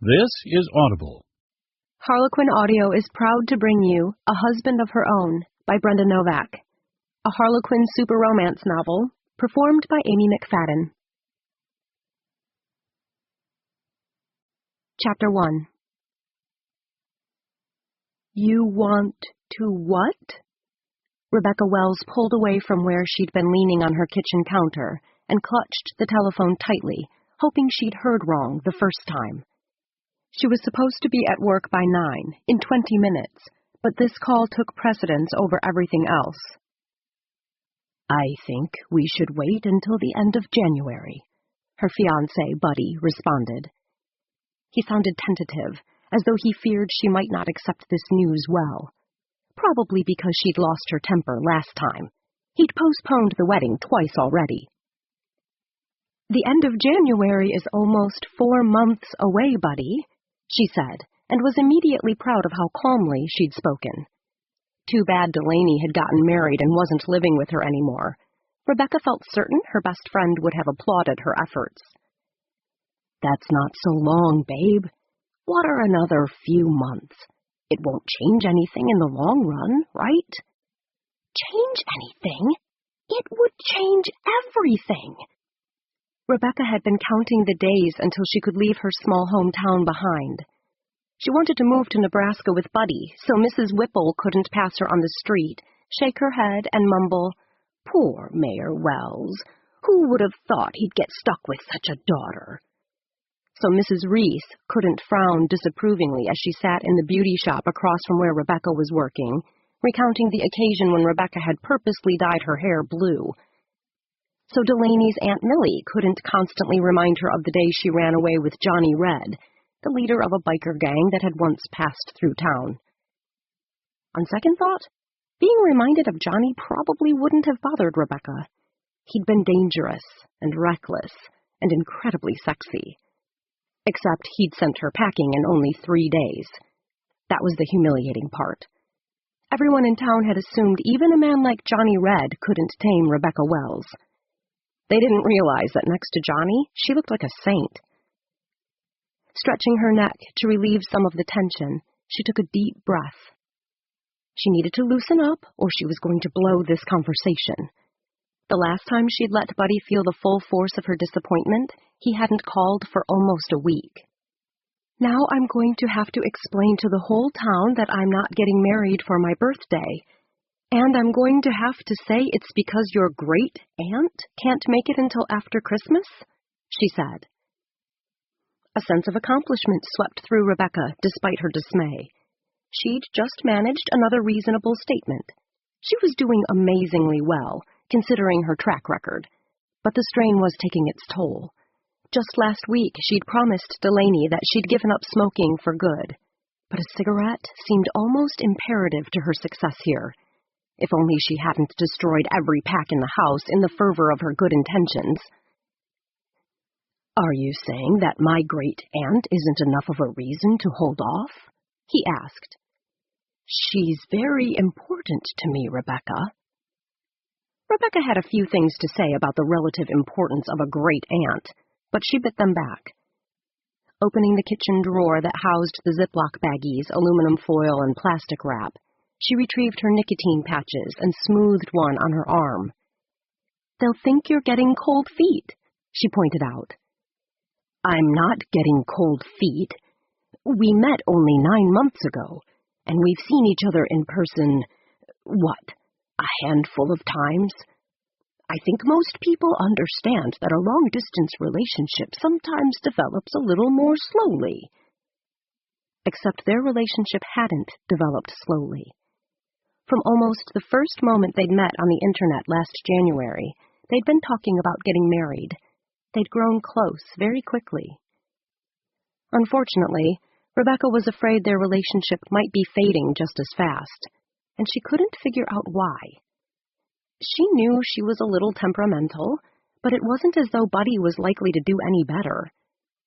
This is Audible. Harlequin Audio is proud to bring you A Husband of Her Own by Brenda Novak, a Harlequin super romance novel performed by Amy McFadden. Chapter 1. You want to what? Rebecca Wells pulled away from where she'd been leaning on her kitchen counter and clutched the telephone tightly, hoping she'd heard wrong the first time. She was supposed to be at work by 9, in 20 minutes, but this call took precedence over everything else. I think we should wait until the end of January, her fiancé, Buddy, responded. He sounded tentative, as though he feared she might not accept this news well. Probably because she'd lost her temper last time. He'd postponed the wedding twice already. The end of January is almost 4 months away, Buddy, she said, and was immediately proud of how calmly she'd spoken. Too bad Delaney had gotten married and wasn't living with her anymore. Rebecca felt certain her best friend would have applauded her efforts. That's not so long, babe. What are another few months? It won't change anything in the long run, right? Change anything? It would change everything. Rebecca had been counting the days until she could leave her small hometown behind. She wanted to move to Nebraska with Buddy, so Mrs. Whipple couldn't pass her on the street, shake her head, and mumble, "Poor Mayor Wells. Who would have thought he'd get stuck with such a daughter?" So Mrs. Reese couldn't frown disapprovingly as she sat in the beauty shop across from where Rebecca was working, recounting the occasion when Rebecca had purposely dyed her hair blue. So Delaney's Aunt Millie couldn't constantly remind her of the day she ran away with Johnny Red, the leader of a biker gang that had once passed through town. On second thought, being reminded of Johnny probably wouldn't have bothered Rebecca. He'd been dangerous and reckless and incredibly sexy. Except he'd sent her packing in only 3 days. That was the humiliating part. Everyone in town had assumed even a man like Johnny Red couldn't tame Rebecca Wells. They didn't realize that next to Johnny, she looked like a saint. Stretching her neck to relieve some of the tension, she took a deep breath. She needed to loosen up, or she was going to blow this conversation. The last time she'd let Buddy feel the full force of her disappointment, he hadn't called for almost a week. Now I'm going to have to explain to the whole town that I'm not getting married for my birthday. And I'm going to have to say it's because your great-aunt can't make it until after Christmas, she said. A sense of accomplishment swept through Rebecca, despite her dismay. She'd just managed another reasonable statement. She was doing amazingly well, considering her track record, but the strain was taking its toll. Just last week, she'd promised Delaney that she'd given up smoking for good, but a cigarette seemed almost imperative to her success here. If only she hadn't destroyed every pack in the house in the fervor of her good intentions. Are you saying that my great-aunt isn't enough of a reason to hold off? He asked. She's very important to me, Rebecca. Rebecca had a few things to say about the relative importance of a great-aunt, but she bit them back. Opening the kitchen drawer that housed the Ziploc baggies, aluminum foil, and plastic wrap, she retrieved her nicotine patches and smoothed one on her arm. They'll think you're getting cold feet, she pointed out. I'm not getting cold feet. We met only 9 months ago, and we've seen each other in person, a handful of times? I think most people understand that a long-distance relationship sometimes develops a little more slowly. Except their relationship hadn't developed slowly. From almost the first moment they'd met on the internet last January, they'd been talking about getting married. They'd grown close very quickly. Unfortunately, Rebecca was afraid their relationship might be fading just as fast, and she couldn't figure out why. She knew she was a little temperamental, but it wasn't as though Buddy was likely to do any better.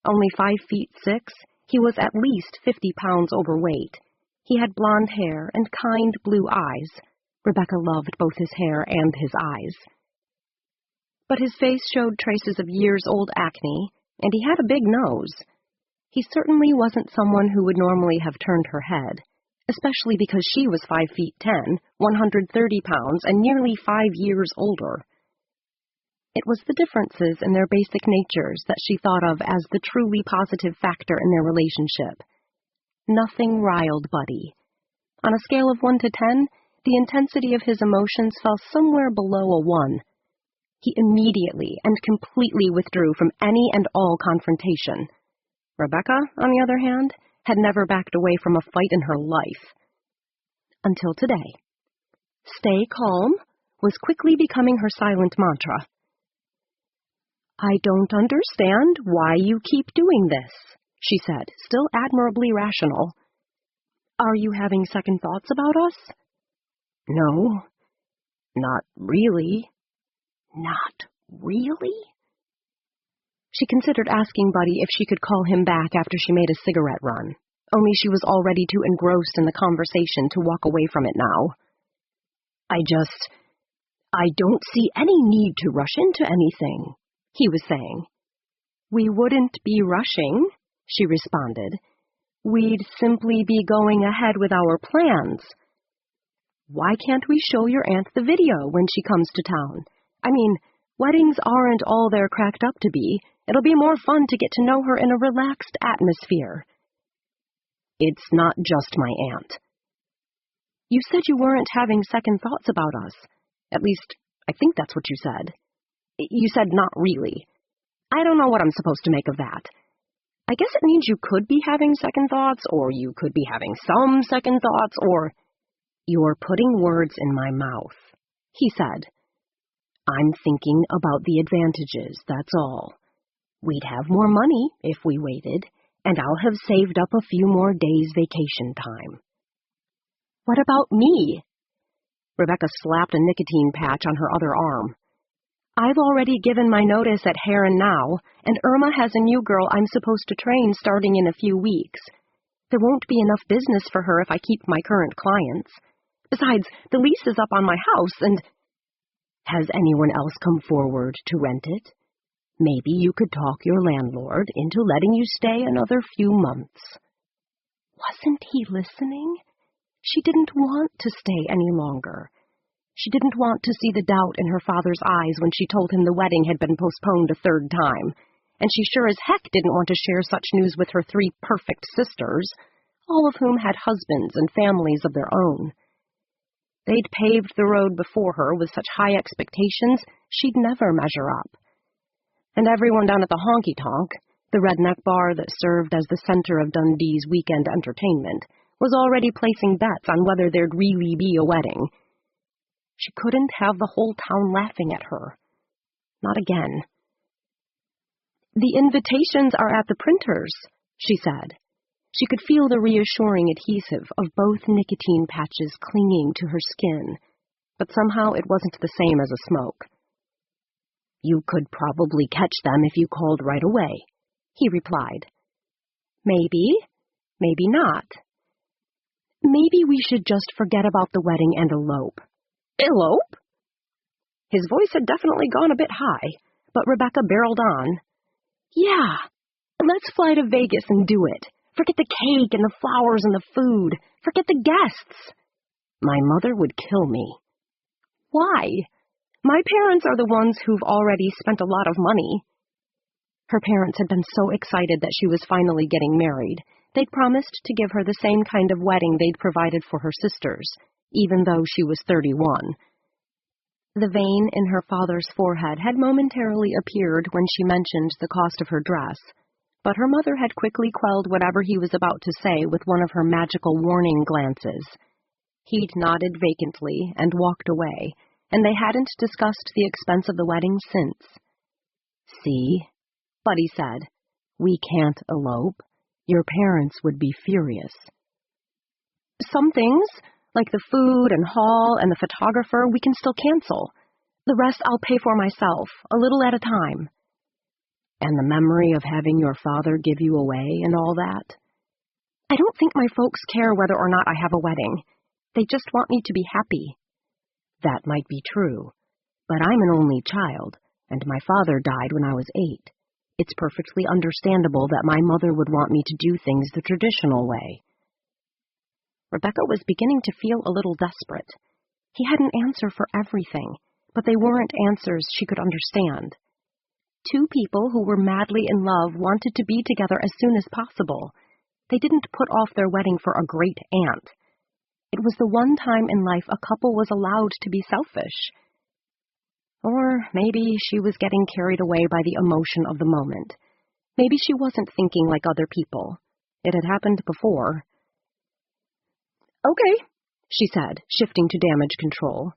Only 5'6", he was at least 50 pounds overweight. He had blonde hair and kind blue eyes. Rebecca loved both his hair and his eyes. But his face showed traces of years-old acne, and he had a big nose. He certainly wasn't someone who would normally have turned her head, especially because she was 5 feet 10, 130 pounds, and nearly 5 years older. It was the differences in their basic natures that she thought of as the truly positive factor in their relationship. Nothing riled Buddy. On a scale of 1 to 10, the intensity of his emotions fell somewhere below a 1. He immediately and completely withdrew from any and all confrontation. Rebecca, on the other hand, had never backed away from a fight in her life. Until today. Stay calm was quickly becoming her silent mantra. I don't understand why you keep doing this, she said, still admirably rational. Are you having second thoughts about us? No, not really. Not really? She considered asking Buddy if she could call him back after she made a cigarette run, only she was already too engrossed in the conversation to walk away from it now. I don't see any need to rush into anything, he was saying. We wouldn't be rushing, she responded. We'd simply be going ahead with our plans. Why can't we show your aunt the video when she comes to town? I mean, weddings aren't all they're cracked up to be. It'll be more fun to get to know her in a relaxed atmosphere. It's not just my aunt. You said you weren't having second thoughts about us. At least, I think that's what you said. You said not really. I don't know what I'm supposed to make of that. I guess it means you could be having second thoughts, or you could be having some second thoughts, or... You're putting words in my mouth, he said. I'm thinking about the advantages, that's all. We'd have more money if we waited, and I'll have saved up a few more days' vacation time. What about me? Rebecca slapped a nicotine patch on her other arm. I've already given my notice at Heron now, and Irma has a new girl I'm supposed to train starting in a few weeks. There won't be enough business for her if I keep my current clients. Besides, the lease is up on my house, and... Has anyone else come forward to rent it? Maybe you could talk your landlord into letting you stay another few months. Wasn't he listening? She didn't want to stay any longer. She didn't want to see the doubt in her father's eyes when she told him the wedding had been postponed a third time, and she sure as heck didn't want to share such news with her 3 perfect sisters, all of whom had husbands and families of their own. They'd paved the road before her with such high expectations she'd never measure up. And everyone down at the honky-tonk, the redneck bar that served as the center of Dundee's weekend entertainment, was already placing bets on whether there'd really be a wedding. She couldn't have the whole town laughing at her. Not again. The invitations are at the printer's, she said. She could feel the reassuring adhesive of both nicotine patches clinging to her skin, but somehow it wasn't the same as a smoke. You could probably catch them if you called right away, he replied. Maybe, maybe not. Maybe we should just forget about the wedding and elope. Elope? His voice had definitely gone a bit high, but Rebecca barreled on. Yeah, let's fly to Vegas and do it. Forget the cake and the flowers and the food. Forget the guests. My mother would kill me. Why? My parents are the ones who've already spent a lot of money. Her parents had been so excited that she was finally getting married. They'd promised to give her the same kind of wedding they'd provided for her sisters, even though she was 31. The vein in her father's forehead had momentarily appeared when she mentioned the cost of her dress, but her mother had quickly quelled whatever he was about to say with one of her magical warning glances. He'd nodded vacantly and walked away, and they hadn't discussed the expense of the wedding since. See, Buddy said, we can't elope. Your parents would be furious. Some things, like the food and hall and the photographer, we can still cancel. The rest I'll pay for myself, a little at a time. And the memory of having your father give you away and all that? I don't think my folks care whether or not I have a wedding. They just want me to be happy. That might be true, but I'm an only child, and my father died when I was 8. It's perfectly understandable that my mother would want me to do things the traditional way." Rebecca was beginning to feel a little desperate. He had an answer for everything, but they weren't answers she could understand. Two people who were madly in love wanted to be together as soon as possible. They didn't put off their wedding for a great aunt. It was the one time in life a couple was allowed to be selfish. Or maybe she was getting carried away by the emotion of the moment. Maybe she wasn't thinking like other people. It had happened before. "Okay," she said, shifting to damage control.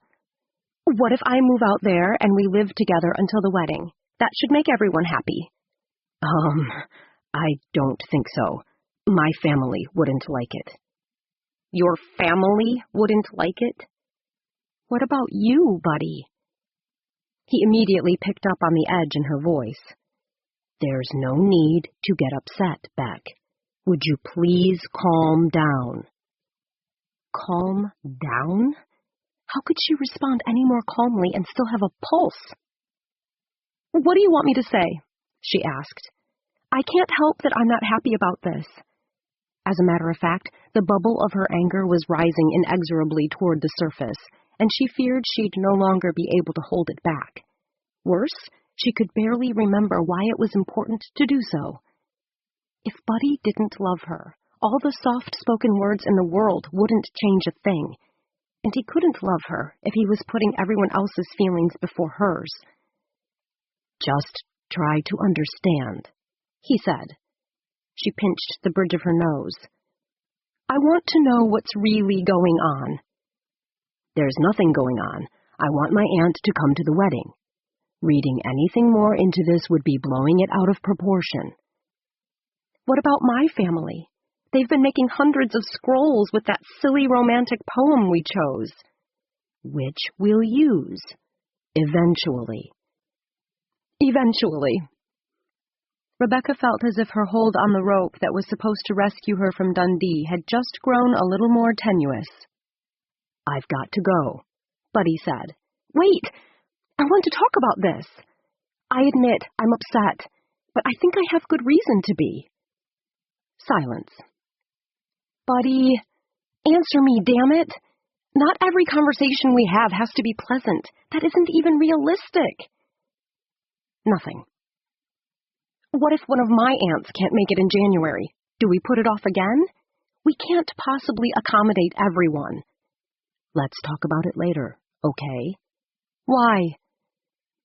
"What if I move out there and we live together until the wedding? That should make everyone happy." I don't think so. My family wouldn't like it." "Your family wouldn't like it? What about you, buddy?" He immediately picked up on the edge in her voice. "There's no need to get upset, Beck. Would you please calm down?" Calm down? How could she respond any more calmly and still have a pulse? "What do you want me to say?" she asked. "I can't help that I'm not happy about this." As a matter of fact, the bubble of her anger was rising inexorably toward the surface, and she feared she'd no longer be able to hold it back. Worse, she could barely remember why it was important to do so. If Buddy didn't love her, all the soft-spoken words in the world wouldn't change a thing, and he couldn't love her if he was putting everyone else's feelings before hers. "Just try to understand," he said. She pinched the bridge of her nose. "I want to know what's really going on." "There's nothing going on. I want my aunt to come to the wedding. Reading anything more into this would be blowing it out of proportion." "What about my family? They've been making hundreds of scrolls with that silly romantic poem we chose." "Which we'll use. Eventually." "Eventually." Rebecca felt as if her hold on the rope that was supposed to rescue her from Dundee had just grown a little more tenuous. "I've got to go," Buddy said. "Wait! I want to talk about this. I admit I'm upset, but I think I have good reason to be." Silence. "Buddy, answer me, damn it! Not every conversation we have has to be pleasant. That isn't even realistic." Nothing. "What if one of my aunts can't make it in January? Do we put it off again? We can't possibly accommodate everyone." "Let's talk about it later, okay?" "Why?"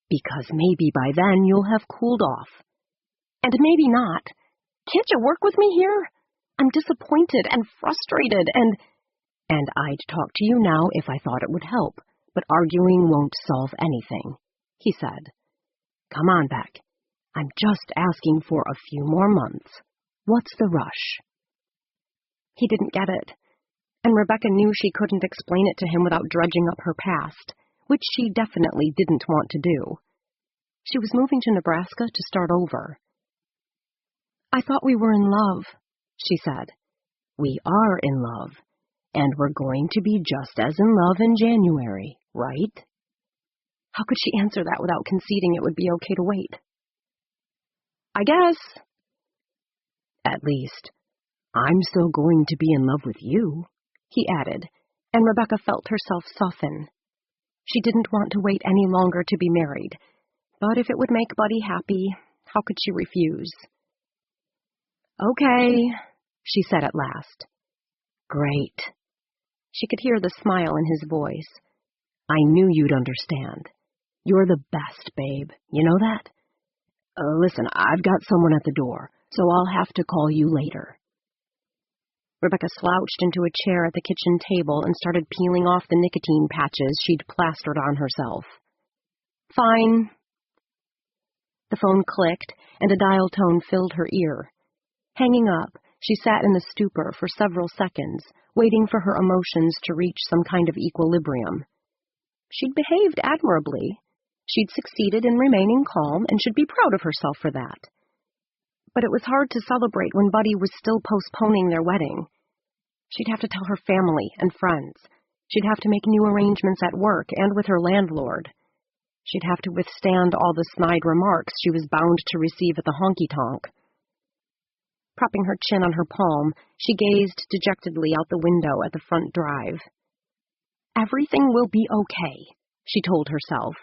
"Because maybe by then you'll have cooled off." "And maybe not. Can't you work with me here? I'm disappointed and frustrated and I'd talk to you now if I thought it would help, but arguing won't solve anything," he said. "Come on, Beck. I'm just asking for a few more months. What's the rush?" He didn't get it, and Rebecca knew she couldn't explain it to him without dredging up her past, which she definitely didn't want to do. She was moving to Nebraska to start over. "I thought we were in love," she said. "We are in love, and we're going to be just as in love in January, right?" How could she answer that without conceding it would be okay to wait? "I guess." "At least, I'm still going to be in love with you," he added, and Rebecca felt herself soften. She didn't want to wait any longer to be married, but if it would make Buddy happy, how could she refuse? "Okay," she said at last. "Great." She could hear the smile in his voice. "I knew you'd understand. You're the best, babe. You know that? Listen, I've got someone at the door, so I'll have to call you later." Rebecca slouched into a chair at the kitchen table and started peeling off the nicotine patches she'd plastered on herself. "Fine." The phone clicked, and a dial tone filled her ear. Hanging up, she sat in a stupor for several seconds, waiting for her emotions to reach some kind of equilibrium. She'd behaved admirably. She'd succeeded in remaining calm and should be proud of herself for that. But it was hard to celebrate when Buddy was still postponing their wedding. She'd have to tell her family and friends. She'd have to make new arrangements at work and with her landlord. She'd have to withstand all the snide remarks she was bound to receive at the honky-tonk. Propping her chin on her palm, she gazed dejectedly out the window at the front drive. Everything will be okay, she told herself.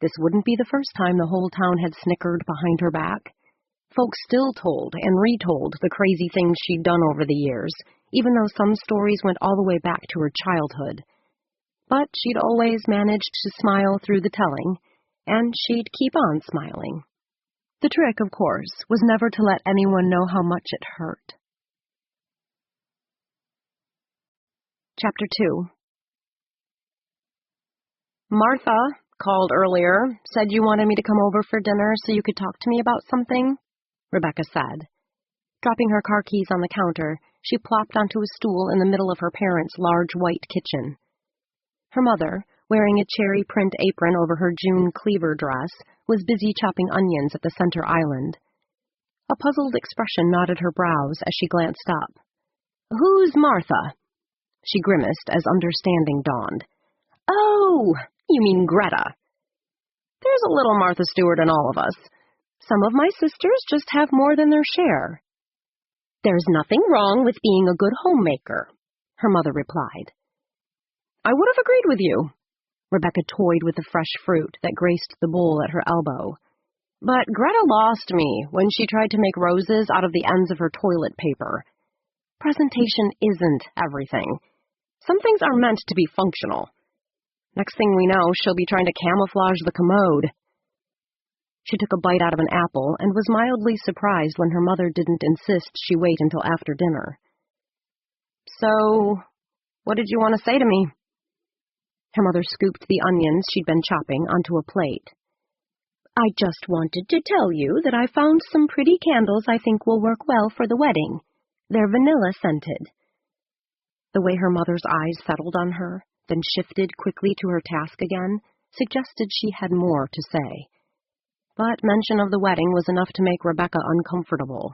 This wouldn't be the first time the whole town had snickered behind her back. Folks still told and retold the crazy things she'd done over the years, even though some stories went all the way back to her childhood. But she'd always managed to smile through the telling, and she'd keep on smiling. The trick, of course, was never to let anyone know how much it hurt. Chapter 2. Martha called earlier, said you wanted me to come over for dinner so you could talk to me about something, Rebecca said. Dropping her car keys on the counter, she plopped onto a stool in the middle of her parents' large white kitchen. Her mother, wearing a cherry print apron over her June cleaver dress, was busy chopping onions at the center island. A puzzled expression knotted her brows as she glanced up. "Who's Martha?" She grimaced as understanding dawned. "Oh, you mean Greta. There's a little Martha Stewart in all of us. Some of my sisters just have more than their share." "There's nothing wrong with being a good homemaker," her mother replied. "I would have agreed with you." Rebecca toyed with the fresh fruit that graced the bowl at her elbow. "But Greta lost me when she tried to make roses out of the ends of her toilet paper. Presentation isn't everything. Some things are meant to be functional. Next thing we know, she'll be trying to camouflage the commode." She took a bite out of an apple and was mildly surprised when her mother didn't insist she wait until after dinner. "So, what did you want to say to me?" Her mother scooped the onions she'd been chopping onto a plate. "I just wanted to tell you that I found some pretty candles I think will work well for the wedding. They're vanilla-scented." The way her mother's eyes settled on her, then shifted quickly to her task again, suggested she had more to say. But mention of the wedding was enough to make Rebecca uncomfortable.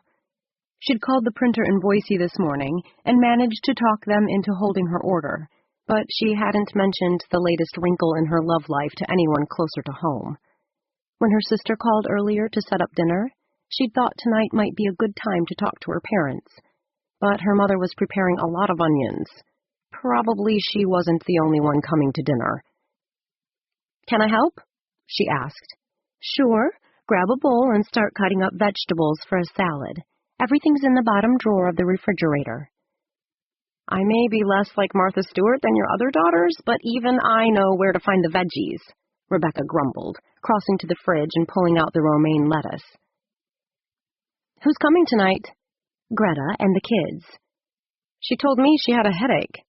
She'd called the printer in Boise this morning and managed to talk them into holding her order, but she hadn't mentioned the latest wrinkle in her love life to anyone closer to home. When her sister called earlier to set up dinner, she'd thought tonight might be a good time to talk to her parents, but her mother was preparing a lot of onions. Probably she wasn't the only one coming to dinner. "Can I help?" she asked. "Sure. Grab a bowl and start cutting up vegetables for a salad. Everything's in the bottom drawer of the refrigerator." "I may be less like Martha Stewart than your other daughters, but even I know where to find the veggies," Rebecca grumbled, crossing to the fridge and pulling out the romaine lettuce. "Who's coming tonight?" "Greta and the kids." "She told me she had a headache."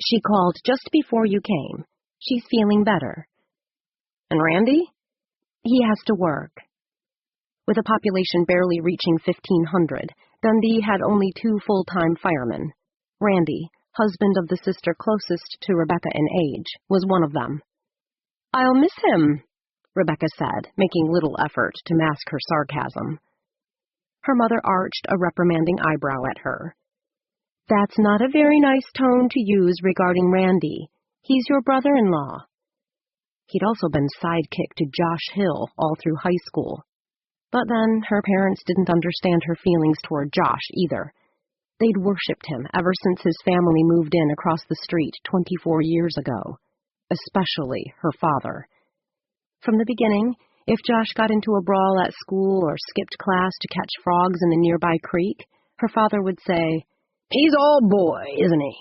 "She called just before you came. She's feeling better." "And Randy?" "He has to work." With a population barely reaching 1,500, Dundee had only 2 full-time firemen. Randy, husband of the sister closest to Rebecca in age, was one of them. "I'll miss him," Rebecca said, making little effort to mask her sarcasm. Her mother arched a reprimanding eyebrow at her. "That's not a very nice tone to use regarding Randy. He's your brother-in-law." He'd also been sidekick to Josh Hill all through high school. But then her parents didn't understand her feelings toward Josh either. They'd worshipped him ever since his family moved in across the street 24 years ago. Especially her father. From the beginning, if Josh got into a brawl at school or skipped class to catch frogs in the nearby creek, her father would say, "He's all boy, isn't he?"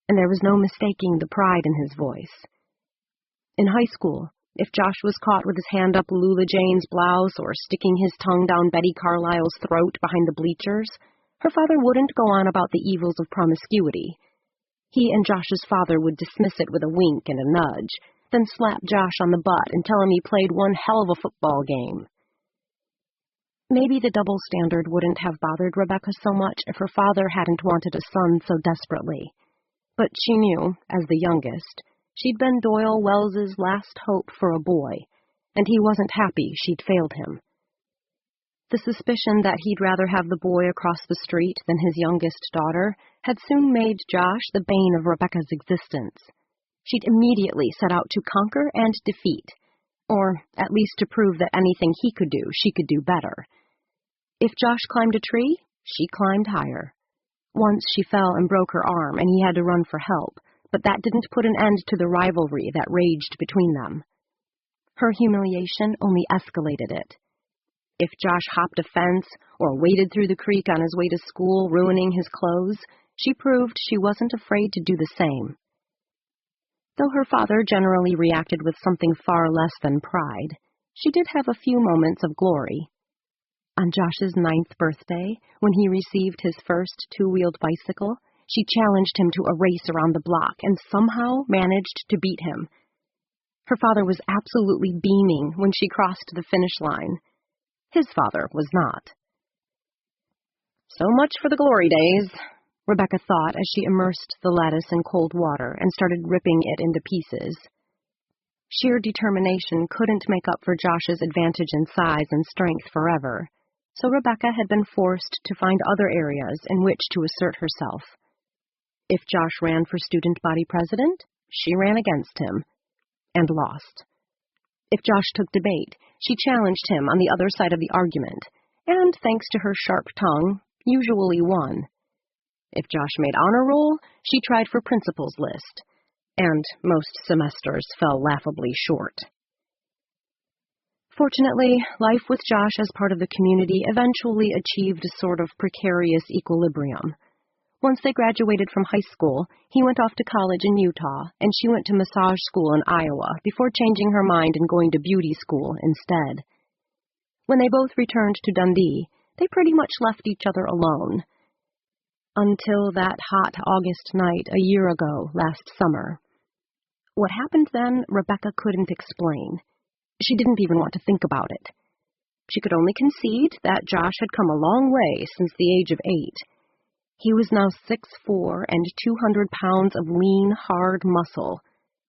And there was no mistaking the pride in his voice. In high school, if Josh was caught with his hand up Lula Jane's blouse or sticking his tongue down Betty Carlisle's throat behind the bleachers, her father wouldn't go on about the evils of promiscuity. He and Josh's father would dismiss it with a wink and a nudge, then slap Josh on the butt and tell him he played one hell of a football game. Maybe the double standard wouldn't have bothered Rebecca so much if her father hadn't wanted a son so desperately. But she knew, as the youngest, she'd been Doyle Wells's last hope for a boy, and he wasn't happy she'd failed him. The suspicion that he'd rather have the boy across the street than his youngest daughter had soon made Josh the bane of Rebecca's existence. She'd immediately set out to conquer and defeat, Or at least to prove that anything he could do, she could do better. If Josh climbed a tree, she climbed higher. Once she fell and broke her arm, and he had to run for help, but that didn't put an end to the rivalry that raged between them. Her humiliation only escalated it. If Josh hopped a fence or waded through the creek on his way to school, ruining his clothes, she proved she wasn't afraid to do the same. Though her father generally reacted with something far less than pride, she did have a few moments of glory. On Josh's 9th birthday, when he received his first two-wheeled bicycle, she challenged him to a race around the block and somehow managed to beat him. Her father was absolutely beaming when she crossed the finish line. His father was not. So much for the glory days, Rebecca thought as she immersed the lettuce in cold water and started ripping it into pieces. Sheer determination couldn't make up for Josh's advantage in size and strength forever, so Rebecca had been forced to find other areas in which to assert herself. If Josh ran for student body president, she ran against him, and lost. If Josh took debate, she challenged him on the other side of the argument, and, thanks to her sharp tongue, usually won. If Josh made honor roll, she tried for principal's list, and most semesters fell laughably short. Fortunately, life with Josh as part of the community eventually achieved a sort of precarious equilibrium. Once they graduated from high school, he went off to college in Utah, and she went to massage school in Iowa before changing her mind and going to beauty school instead. When they both returned to Dundee, they pretty much left each other alone. Until that hot August night a year ago last summer. What happened then, Rebecca couldn't explain. She didn't even want to think about it. She could only concede that Josh had come a long way since the age of 8. He was now 6'4" and 200 pounds of lean, hard muscle,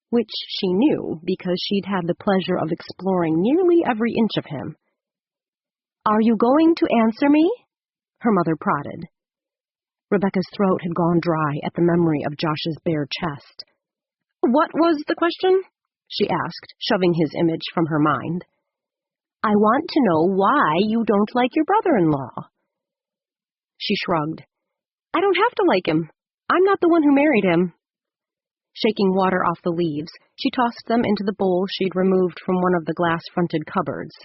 which she knew because she'd had the pleasure of exploring nearly every inch of him. "Are you going to answer me?" her mother prodded. Rebecca's throat had gone dry at the memory of Josh's bare chest. "What was the question?" she asked, shoving his image from her mind. "I want to know why you don't like your brother-in-law." She shrugged. "I don't have to like him. I'm not the one who married him." Shaking water off the leaves, she tossed them into the bowl she'd removed from one of the glass-fronted cupboards.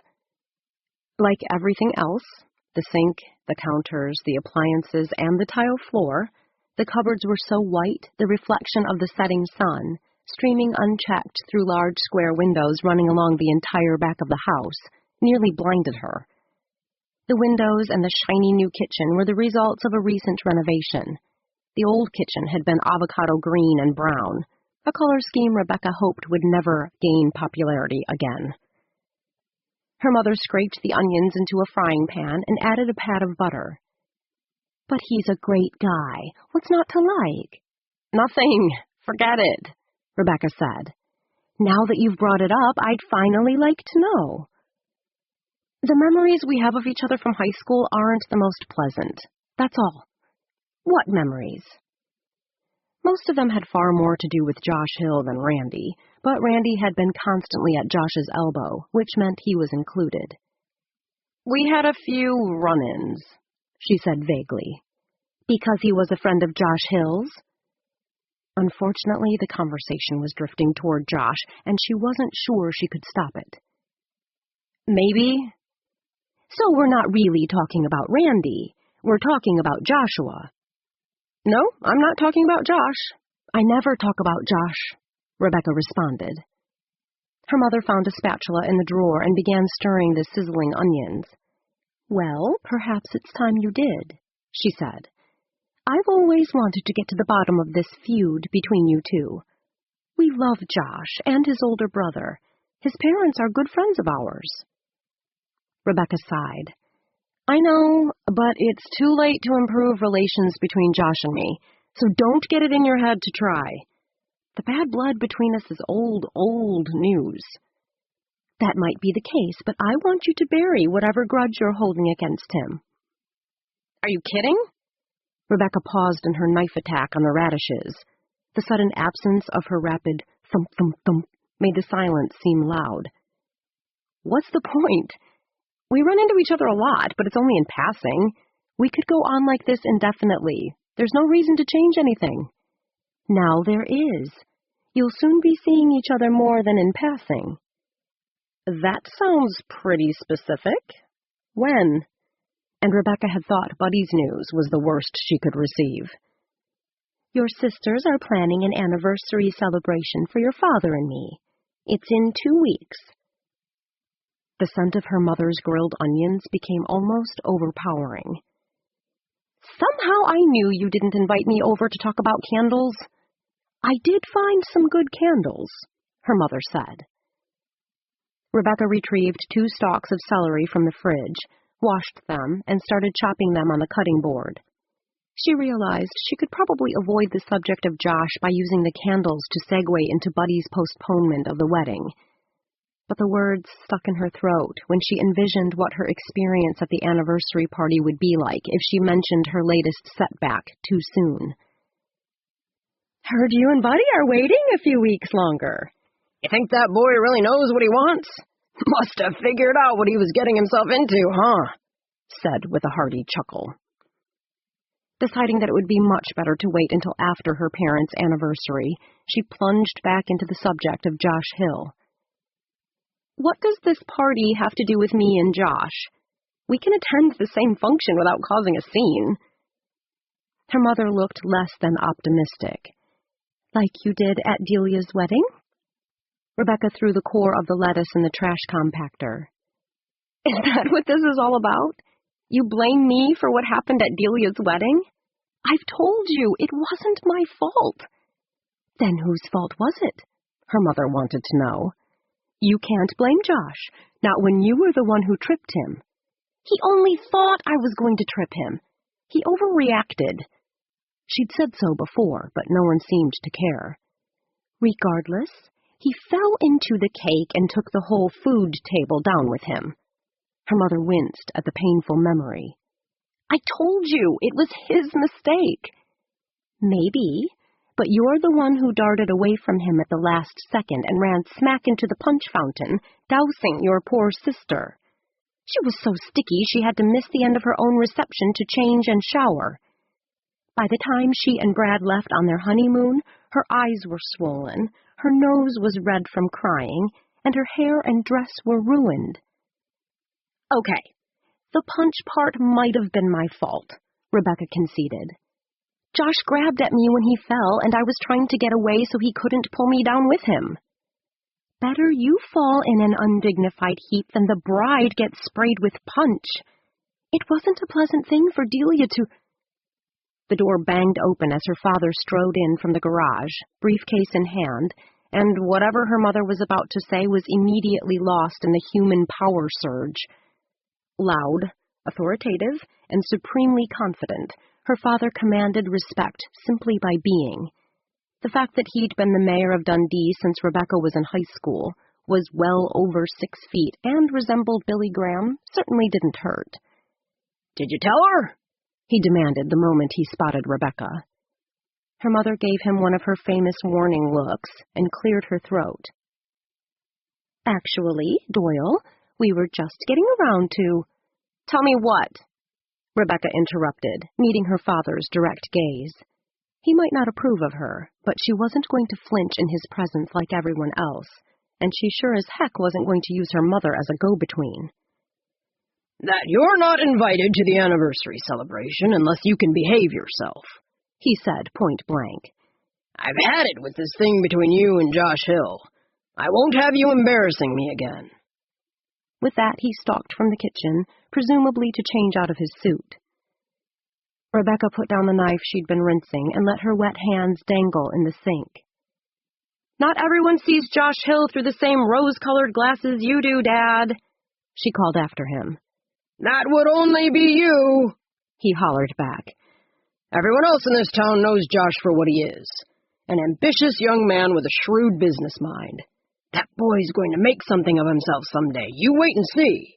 Like everything else, the sink, the counters, the appliances, and the tile floor, the cupboards were so white the reflection of the setting sun, streaming unchecked through large square windows running along the entire back of the house, nearly blinded her. The windows and the shiny new kitchen were the results of a recent renovation. The old kitchen had been avocado green and brown, a color scheme Rebecca hoped would never gain popularity again. Her mother scraped the onions into a frying pan and added a pat of butter. "But he's a great guy. What's not to like?" "Nothing. Forget it," Rebecca said. "Now that you've brought it up, I'd finally like to know." "The memories we have of each other from high school aren't the most pleasant. That's all." "What memories?" Most of them had far more to do with Josh Hill than Randy, but Randy had been constantly at Josh's elbow, which meant he was included. "We had a few run-ins," she said vaguely. "Because he was a friend of Josh Hill's?" Unfortunately, the conversation was drifting toward Josh, and she wasn't sure she could stop it. "Maybe." "So we're not really talking about Randy. We're talking about Joshua." "No, I'm not talking about Josh." "I never talk about Josh," Rebecca responded. Her mother found a spatula in the drawer and began stirring the sizzling onions. "Well, perhaps it's time you did," she said. "I've always wanted to get to the bottom of this feud between you two. We love Josh and his older brother. His parents are good friends of ours." Rebecca sighed. "I know, but it's too late to improve relations between Josh and me, so don't get it in your head to try. The bad blood between us is old, old news." "That might be the case, but I want you to bury whatever grudge you're holding against him." "Are you kidding?" Rebecca paused in her knife attack on the radishes. The sudden absence of her rapid thump-thump-thump made the silence seem loud. What's the point? We run into each other a lot, but it's only in passing. We could go on like this indefinitely. There's no reason to change anything. Now there is. You'll soon be seeing each other more than in passing. That sounds pretty specific. When? And Rebecca had thought Buddy's news was the worst she could receive. Your sisters are planning an anniversary celebration for your father and me. It's in 2 weeks. The scent of her mother's grilled onions became almost overpowering. Somehow I knew you didn't invite me over to talk about candles. I did find some good candles, her mother said. Rebecca retrieved 2 stalks of celery from the fridge, washed them, and started chopping them on the cutting board. She realized she could probably avoid the subject of Josh by using the candles to segue into Buddy's postponement of the wedding. But the words stuck in her throat when she envisioned what her experience at the anniversary party would be like if she mentioned her latest setback too soon. Heard you and Buddy are waiting a few weeks longer. You think that boy really knows what he wants? Must have figured out what he was getting himself into, huh? Said with a hearty chuckle. Deciding that it would be much better to wait until after her parents' anniversary, she plunged back into the subject of Josh Hill. What does this party have to do with me and Josh? We can attend the same function without causing a scene. Her mother looked less than optimistic. Like you did at Delia's wedding? Rebecca threw the core of the lettuce in the trash compactor. Is that what this is all about? You blame me for what happened at Delia's wedding? I've told you, it wasn't my fault. Then whose fault was it? Her mother wanted to know. You can't blame Josh, not when you were the one who tripped him. He only thought I was going to trip him. He overreacted. She'd said so before, but no one seemed to care. Regardless, he fell into the cake and took the whole food table down with him. Her mother winced at the painful memory. I told you, it was his mistake. Maybe, but you're the one who darted away from him at the last second and ran smack into the punch fountain, dousing your poor sister. She was so sticky she had to miss the end of her own reception to change and shower. By the time she and Brad left on their honeymoon, her eyes were swollen, her nose was red from crying, and her hair and dress were ruined. Okay, the punch part might have been my fault, Rebecca conceded. Josh grabbed at me when he fell, and I was trying to get away so he couldn't pull me down with him. Better you fall in an undignified heap than the bride get sprayed with punch. It wasn't a pleasant thing for Delia to... The door banged open as her father strode in from the garage, briefcase in hand, and whatever her mother was about to say was immediately lost in the human power surge. Loud, authoritative, and supremely confident, her father commanded respect simply by being. The fact that he'd been the mayor of Dundee since Rebecca was in high school, was well over 6 feet, and resembled Billy Graham certainly didn't hurt. Did you tell her? He demanded the moment he spotted Rebecca. Her mother gave him one of her famous warning looks and cleared her throat. Actually, Doyle, we were just getting around to... Tell me what? Rebecca interrupted, meeting her father's direct gaze. He might not approve of her, but she wasn't going to flinch in his presence like everyone else, and she sure as heck wasn't going to use her mother as a go-between. That you're not invited to the anniversary celebration unless you can behave yourself, he said point blank. I've had it with this thing between you and Josh Hill. I won't have you embarrassing me again. With that, he stalked from the kitchen, presumably to change out of his suit. Rebecca put down the knife she'd been rinsing and let her wet hands dangle in the sink. Not everyone sees Josh Hill through the same rose-colored glasses you do, Dad, she called after him. That would only be you, he hollered back. Everyone else in this town knows Josh for what he is, an ambitious young man with a shrewd business mind. That boy's going to make something of himself someday. You wait and see.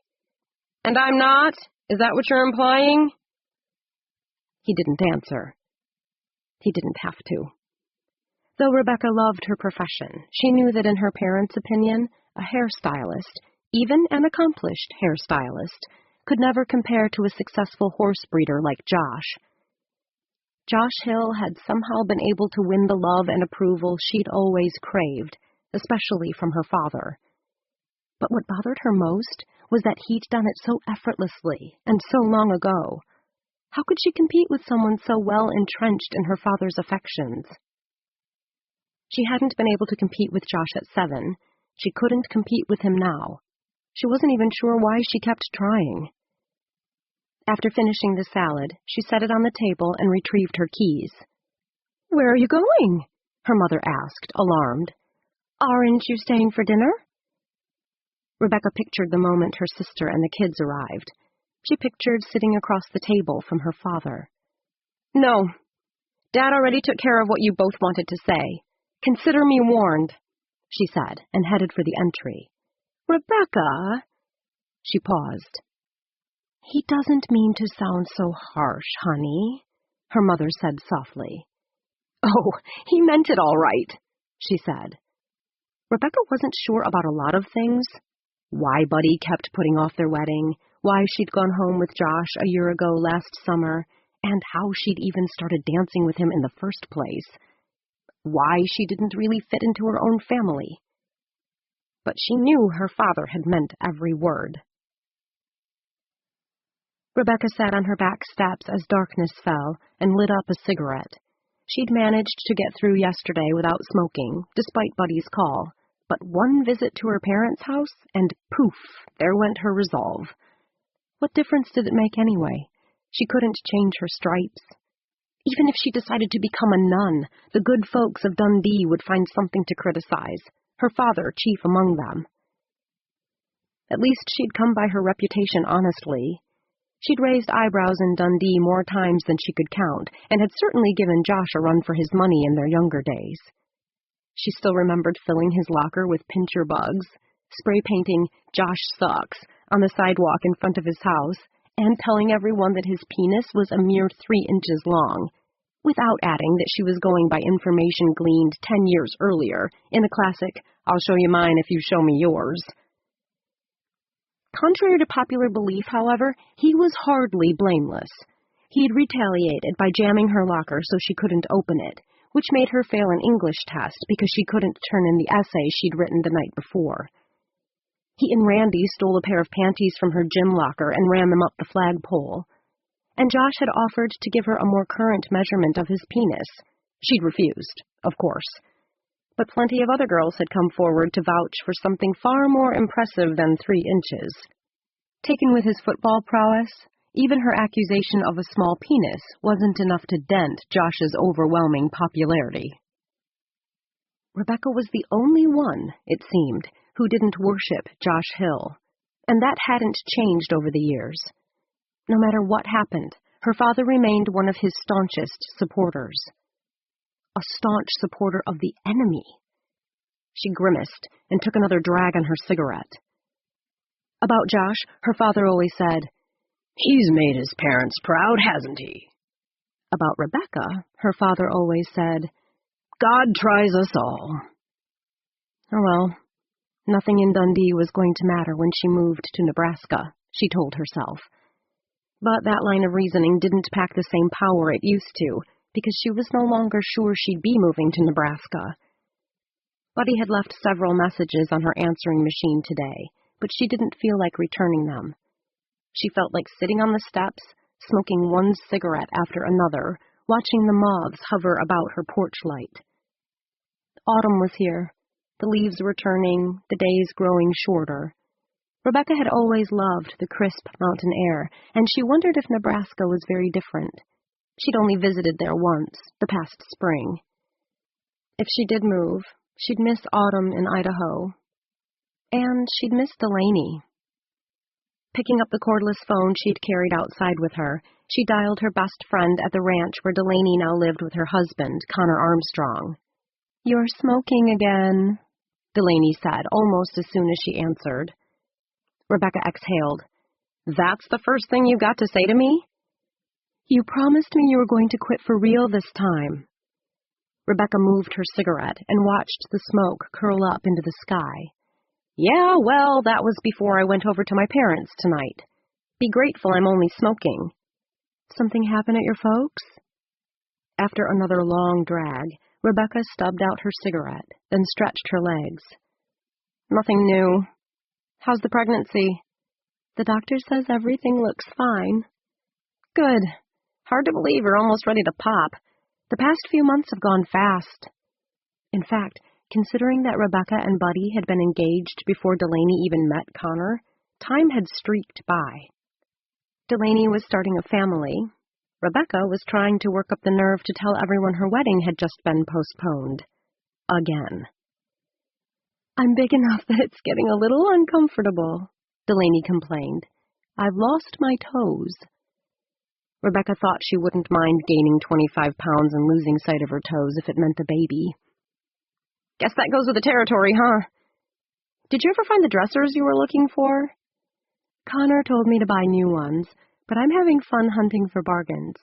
And I'm not? Is that what you're implying? He didn't answer. He didn't have to. Though Rebecca loved her profession, she knew that in her parents' opinion, a hairstylist, Even an accomplished hairstylist could never compare to a successful horse breeder like Josh. Josh Hill had somehow been able to win the love and approval she'd always craved, especially from her father. But what bothered her most was that he'd done it so effortlessly and so long ago. How could she compete with someone so well entrenched in her father's affections? She hadn't been able to compete with Josh at 7. She couldn't compete with him now. She wasn't even sure why she kept trying. After finishing the salad, she set it on the table and retrieved her keys. "Where are you going?" her mother asked, alarmed. "Aren't you staying for dinner?" Rebecca pictured the moment her sister and the kids arrived. She pictured sitting across the table from her father. "No. Dad already took care of what you both wanted to say. Consider me warned," she said, and headed for the entry. "Rebecca," she paused. "He doesn't mean to sound so harsh, honey," her mother said softly. "Oh, he meant it all right," she said. Rebecca wasn't sure about a lot of things. Why Buddy kept putting off their wedding, why she'd gone home with Josh a year ago last summer, and how she'd even started dancing with him in the first place. Why she didn't really fit into her own family. But she knew her father had meant every word. Rebecca sat on her back steps as darkness fell and lit up a cigarette. She'd managed to get through yesterday without smoking, despite Buddy's call, but one visit to her parents' house, and poof, there went her resolve. What difference did it make anyway? She couldn't change her stripes. Even if she decided to become a nun, the good folks of Dundee would find something to criticize, her father chief among them. At least she'd come by her reputation honestly. She'd raised eyebrows in Dundee more times than she could count, and had certainly given Josh a run for his money in their younger days. She still remembered filling his locker with pincher bugs, spray painting "Josh sucks" on the sidewalk in front of his house, and telling everyone that his penis was a mere 3 inches long, without adding that she was going by information gleaned 10 years earlier in the classic "I'll show you mine if you show me yours." Contrary to popular belief, however, he was hardly blameless. He'd retaliated by jamming her locker so she couldn't open it, which made her fail an English test because she couldn't turn in the essay she'd written the night before. He and Randy stole a pair of panties from her gym locker and ran them up the flagpole. And Josh had offered to give her a more current measurement of his penis. She'd refused, of course. But plenty of other girls had come forward to vouch for something far more impressive than 3 inches. Taken with his football prowess, even her accusation of a small penis wasn't enough to dent Josh's overwhelming popularity. Rebecca was the only one, it seemed, who didn't worship Josh Hill, and that hadn't changed over the years. No matter what happened, her father remained one of his staunchest supporters. A staunch supporter of the enemy. She grimaced and took another drag on her cigarette. About Josh, her father always said, "He's made his parents proud, hasn't he?" About Rebecca, her father always said, "God tries us all." Oh well, nothing in Dundee was going to matter when she moved to Nebraska, she told herself. But that line of reasoning didn't pack the same power it used to, because she was no longer sure she'd be moving to Nebraska. Buddy had left several messages on her answering machine today, but she didn't feel like returning them. She felt like sitting on the steps, smoking one cigarette after another, watching the moths hover about her porch light. Autumn was here. The leaves were turning, the days growing shorter. Rebecca had always loved the crisp mountain air, and she wondered if Nebraska was very different. She'd only visited there once, the past spring. If she did move, she'd miss autumn in Idaho. And she'd miss Delaney. Picking up the cordless phone she'd carried outside with her, she dialed her best friend at the ranch where Delaney now lived with her husband, Connor Armstrong. "You're smoking again," Delaney said, almost as soon as she answered. Rebecca exhaled. "That's the first thing you got to say to me?" "You promised me you were going to quit for real this time." Rebecca moved her cigarette and watched the smoke curl up into the sky. Yeah, well, that was before I went over to my parents tonight. Be grateful I'm only smoking. Something happen at your folks? After another long drag, Rebecca stubbed out her cigarette, then stretched her legs. Nothing new. How's the pregnancy? The doctor says everything looks fine. Good. Hard to believe you're almost ready to pop. The past few months have gone fast. In fact, considering that Rebecca and Buddy had been engaged before Delaney even met Connor, time had streaked by. Delaney was starting a family. Rebecca was trying to work up the nerve to tell everyone her wedding had just been postponed. Again. I'm big enough that it's getting a little uncomfortable, Delaney complained. I've lost my toes. Rebecca thought she wouldn't mind gaining 25 pounds and losing sight of her toes if it meant a baby. Guess that goes with the territory, huh? Did you ever find the dressers you were looking for? Connor told me to buy new ones, but I'm having fun hunting for bargains.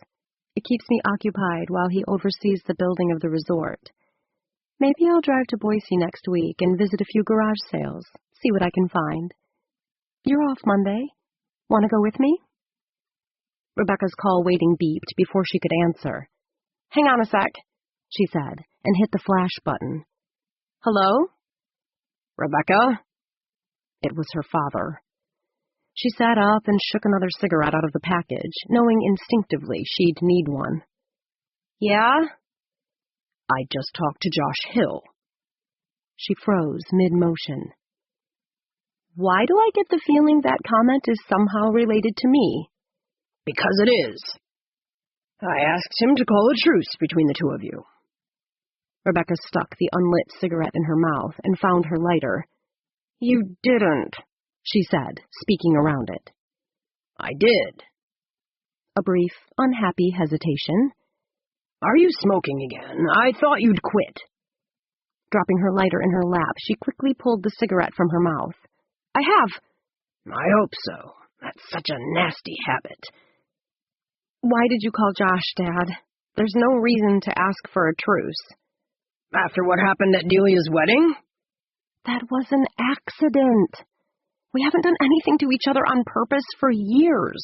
It keeps me occupied while he oversees the building of the resort. Maybe I'll drive to Boise next week and visit a few garage sales, see what I can find. You're off Monday. Want to go with me? Rebecca's call waiting beeped before she could answer. Hang on a sec, she said, and hit the flash button. Hello? Rebecca? It was her father. She sat up and shook another cigarette out of the package, knowing instinctively she'd need one. Yeah? I just talked to Josh Hill. She froze mid-motion. Why do I get the feeling that comment is somehow related to me? Because it is. I asked him to call a truce between the two of you. Rebecca stuck the unlit cigarette in her mouth and found her lighter. You didn't, she said, speaking around it. I did. A brief, unhappy hesitation. Are you smoking again? I thought you'd quit. Dropping her lighter in her lap, she quickly pulled the cigarette from her mouth. I have. I hope so. That's such a nasty habit. Why did you call Josh, Dad? There's no reason to ask for a truce. After what happened at Delia's wedding? That was an accident. We haven't done anything to each other on purpose for years.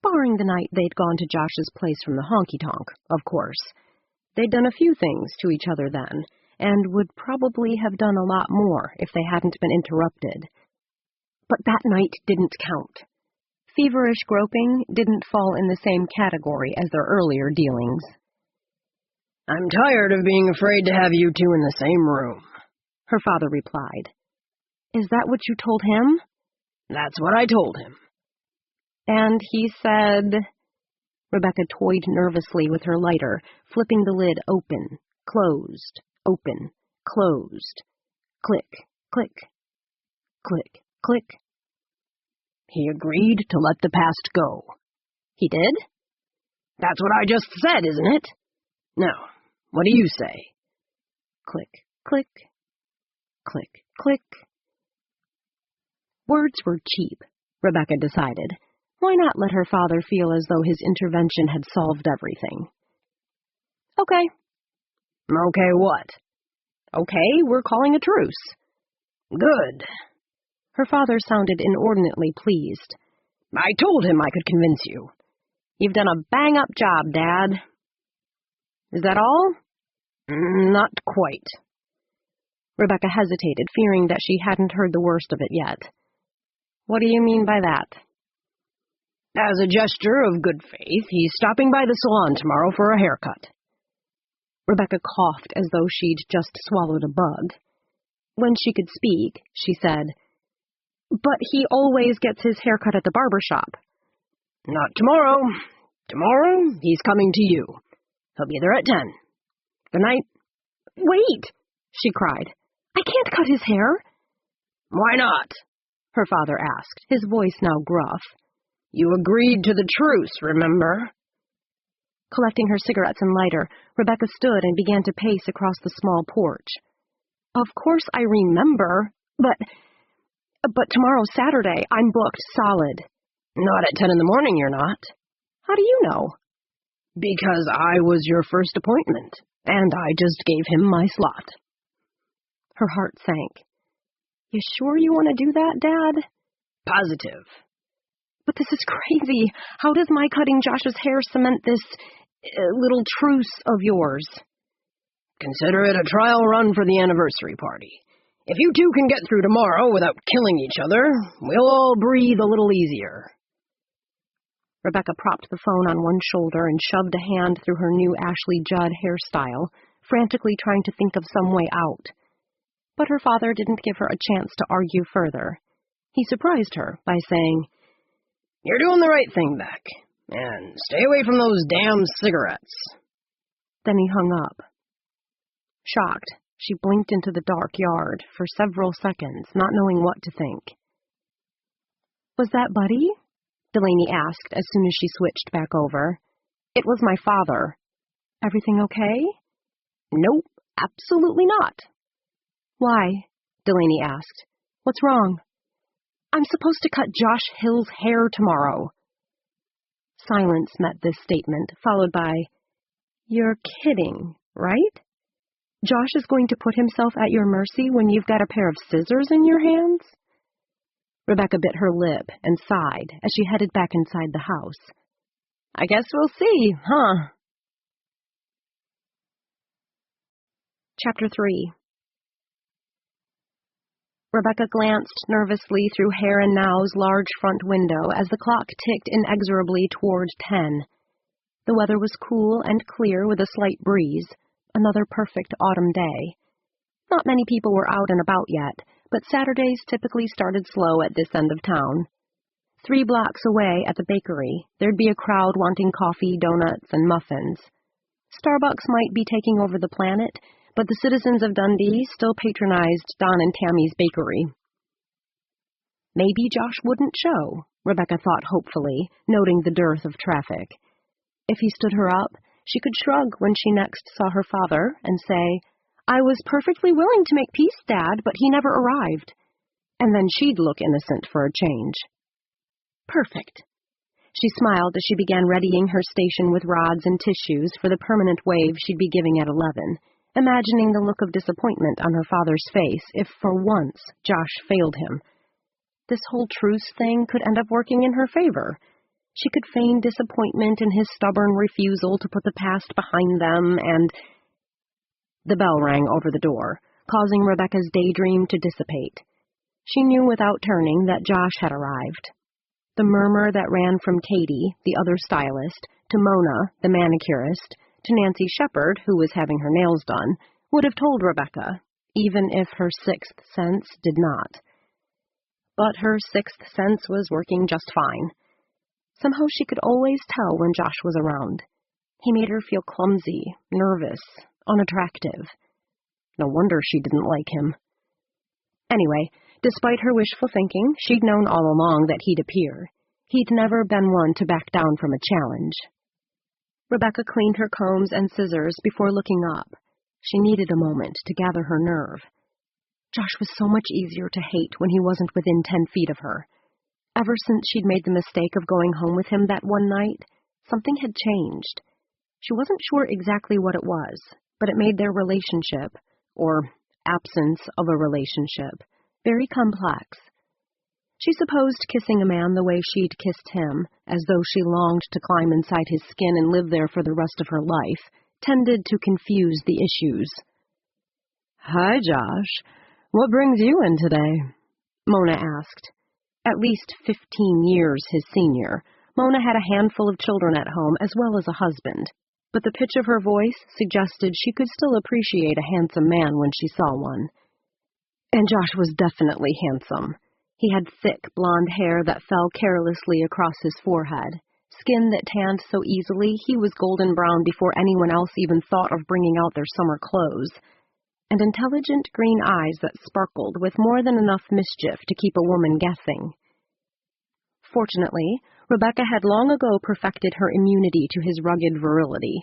Barring the night they'd gone to Josh's place from the honky-tonk, of course. They'd done a few things to each other then, and would probably have done a lot more if they hadn't been interrupted. But that night didn't count. Feverish groping didn't fall in the same category as their earlier dealings. I'm tired of being afraid to have you two in the same room, her father replied. Is that what you told him? That's what I told him. And he said... Rebecca toyed nervously with her lighter, flipping the lid open, closed, open, closed. Click, click, click, click. He agreed to let the past go. He did? That's what I just said, isn't it? Now, what do you say? Click, click, click, click. Words were cheap, Rebecca decided. Why not let her father feel as though his intervention had solved everything? Okay. Okay, what? Okay, we're calling a truce. Good. Her father sounded inordinately pleased. I told him I could convince you. You've done a bang-up job, Dad. Is that all? Not quite. Rebecca hesitated, fearing that she hadn't heard the worst of it yet. What do you mean by that? As a gesture of good faith, he's stopping by the salon tomorrow for a haircut. Rebecca coughed as though she'd just swallowed a bug. When she could speak, she said, But he always gets his haircut at the barber shop. Not tomorrow. Tomorrow, he's coming to you. He'll be there at 10. Good night. Wait, she cried. I can't cut his hair. Why not? Her father asked, his voice now gruff. You agreed to the truce, remember? Collecting her cigarettes and lighter, Rebecca stood and began to pace across the small porch. Of course I remember, but tomorrow's Saturday. I'm booked solid. Not at 10 in the morning, you're not. How do you know? Because I was your first appointment, and I just gave him my slot. Her heart sank. You sure you want to do that, Dad? Positive. But this is crazy. How does my cutting Josh's hair cement this little truce of yours? Consider it a trial run for the anniversary party. If you two can get through tomorrow without killing each other, we'll all breathe a little easier. Rebecca propped the phone on one shoulder and shoved a hand through her new Ashley Judd hairstyle, frantically trying to think of some way out. But her father didn't give her a chance to argue further. He surprised her by saying, You're doing the right thing, Beck, and stay away from those damn cigarettes. Then he hung up. Shocked, she blinked into the dark yard for several seconds, not knowing what to think. Was that Buddy? Delaney asked as soon as she switched back over. It was my father. Everything okay? Nope, absolutely not. Why? Delaney asked. What's wrong? I'm supposed to cut Josh Hill's hair tomorrow. Silence met this statement, followed by, You're kidding, right? Josh is going to put himself at your mercy when you've got a pair of scissors in your hands? Rebecca bit her lip and sighed as she headed back inside the house. I guess we'll see, huh? Chapter 3. Rebecca glanced nervously through Hare and Now's large front window as the clock ticked inexorably toward 10. The weather was cool and clear with a slight breeze, another perfect autumn day. Not many people were out and about yet, but Saturdays typically started slow at this end of town. 3 blocks away at the bakery, there'd be a crowd wanting coffee, donuts, and muffins. Starbucks might be taking over the planet, but the citizens of Dundee still patronized Don and Tammy's bakery. Maybe Josh wouldn't show, Rebecca thought hopefully, noting the dearth of traffic. If he stood her up, she could shrug when she next saw her father and say, I was perfectly willing to make peace, Dad, but he never arrived. And then she'd look innocent for a change. Perfect. She smiled as she began readying her station with rods and tissues for the permanent wave she'd be giving at 11, imagining the look of disappointment on her father's face if for once Josh failed him. This whole truce thing could end up working in her favor. She could feign disappointment in his stubborn refusal to put the past behind them, and... The bell rang over the door, causing Rebecca's daydream to dissipate. She knew without turning that Josh had arrived. The murmur that ran from Katie, the other stylist, to Mona, the manicurist, to Nancy Shepherd, who was having her nails done, would have told Rebecca, even if her sixth sense did not. But her sixth sense was working just fine. Somehow she could always tell when Josh was around. He made her feel clumsy, nervous, unattractive. No wonder she didn't like him. Anyway, despite her wishful thinking, she'd known all along that he'd appear. He'd never been one to back down from a challenge. Rebecca cleaned her combs and scissors before looking up. She needed a moment to gather her nerve. Josh was so much easier to hate when he wasn't within 10 feet of her. Ever since she'd made the mistake of going home with him that one night, something had changed. She wasn't sure exactly what it was, but it made their relationship, or absence of a relationship, very complex. She supposed kissing a man the way she'd kissed him, as though she longed to climb inside his skin and live there for the rest of her life, tended to confuse the issues. Hi, Josh. What brings you in today? Mona asked. At least 15 years his senior, Mona had a handful of children at home as well as a husband, but the pitch of her voice suggested she could still appreciate a handsome man when she saw one. And Josh was definitely handsome. He had thick blonde hair that fell carelessly across his forehead, skin that tanned so easily he was golden brown before anyone else even thought of bringing out their summer clothes, and intelligent green eyes that sparkled with more than enough mischief to keep a woman guessing. Fortunately, Rebecca had long ago perfected her immunity to his rugged virility.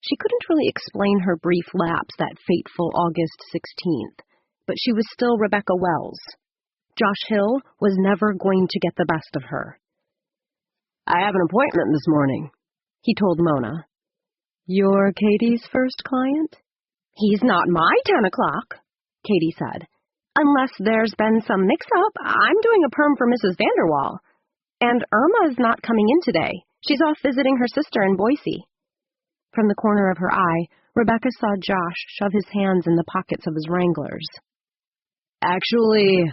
She couldn't really explain her brief lapse that fateful August 16th, but she was still Rebecca Wells. Josh Hill was never going to get the best of her. I have an appointment this morning, he told Mona. You're Katie's first client? He's not my 10 o'clock, Katie said. Unless there's been some mix-up, I'm doing a perm for Mrs. Vanderwall. And Irma's not coming in today. She's off visiting her sister in Boise. From the corner of her eye, Rebecca saw Josh shove his hands in the pockets of his Wranglers. Actually,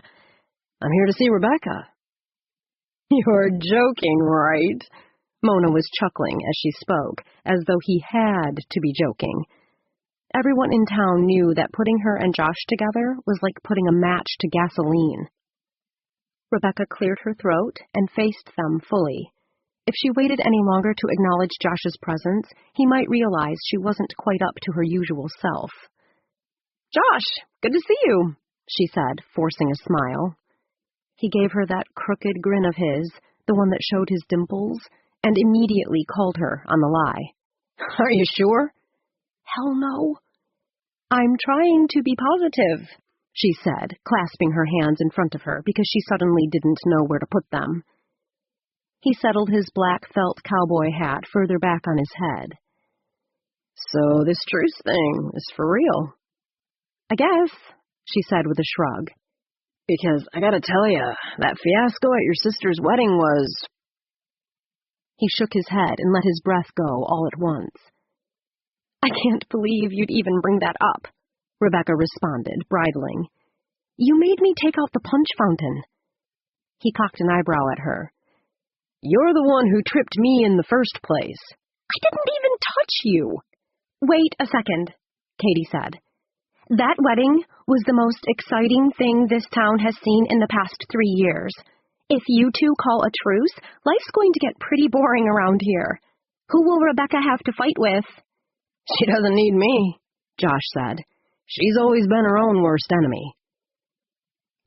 I'm here to see Rebecca. You're joking, right? Mona was chuckling as she spoke, as though he had to be joking. Everyone in town knew that putting her and Josh together was like putting a match to gasoline. Rebecca cleared her throat and faced them fully. If she waited any longer to acknowledge Josh's presence, he might realize she wasn't quite up to her usual self. "Josh, good to see you," she said, forcing a smile. He gave her that crooked grin of his, the one that showed his dimples, and immediately called her on the lie. "Are you sure?" "Hell no." "I'm trying to be positive," she said, clasping her hands in front of her because she suddenly didn't know where to put them. He settled his black felt cowboy hat further back on his head. "So this truce thing is for real?" "I guess," she said with a shrug. "Because I gotta tell you, that fiasco at your sister's wedding was..." He shook his head and let his breath go all at once. "I can't believe you'd even bring that up," Rebecca responded, bridling. "You made me take out the punch fountain." He cocked an eyebrow at her. "You're the one who tripped me in the first place." "I didn't even touch you." "Wait a second," Katie said. "That wedding was the most exciting thing this town has seen in the past 3 years. If you two call a truce, life's going to get pretty boring around here. Who will Rebecca have to fight with?" "She doesn't need me," Josh said. "She's always been her own worst enemy."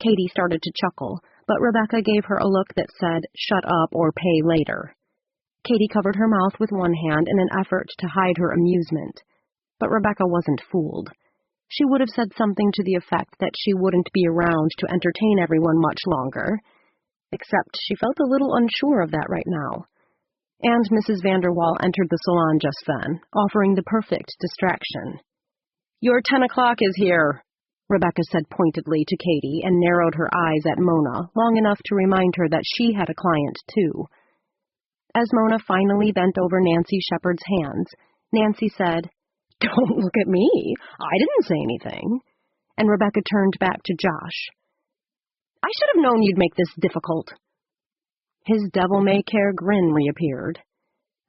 Katie started to chuckle, but Rebecca gave her a look that said, "Shut up or pay later." Katie covered her mouth with one hand in an effort to hide her amusement. But Rebecca wasn't fooled. She would have said something to the effect that she wouldn't be around to entertain everyone much longer, except she felt a little unsure of that right now. And Mrs. Vanderwall entered the salon just then, offering the perfect distraction. "Your 10 o'clock is here," Rebecca said pointedly to Katie and narrowed her eyes at Mona long enough to remind her that she had a client too. As Mona finally bent over Nancy Shepherd's hands, Nancy said, "Don't look at me. I didn't say anything." And Rebecca turned back to Josh. "I should have known you'd make this difficult." His devil-may-care grin reappeared.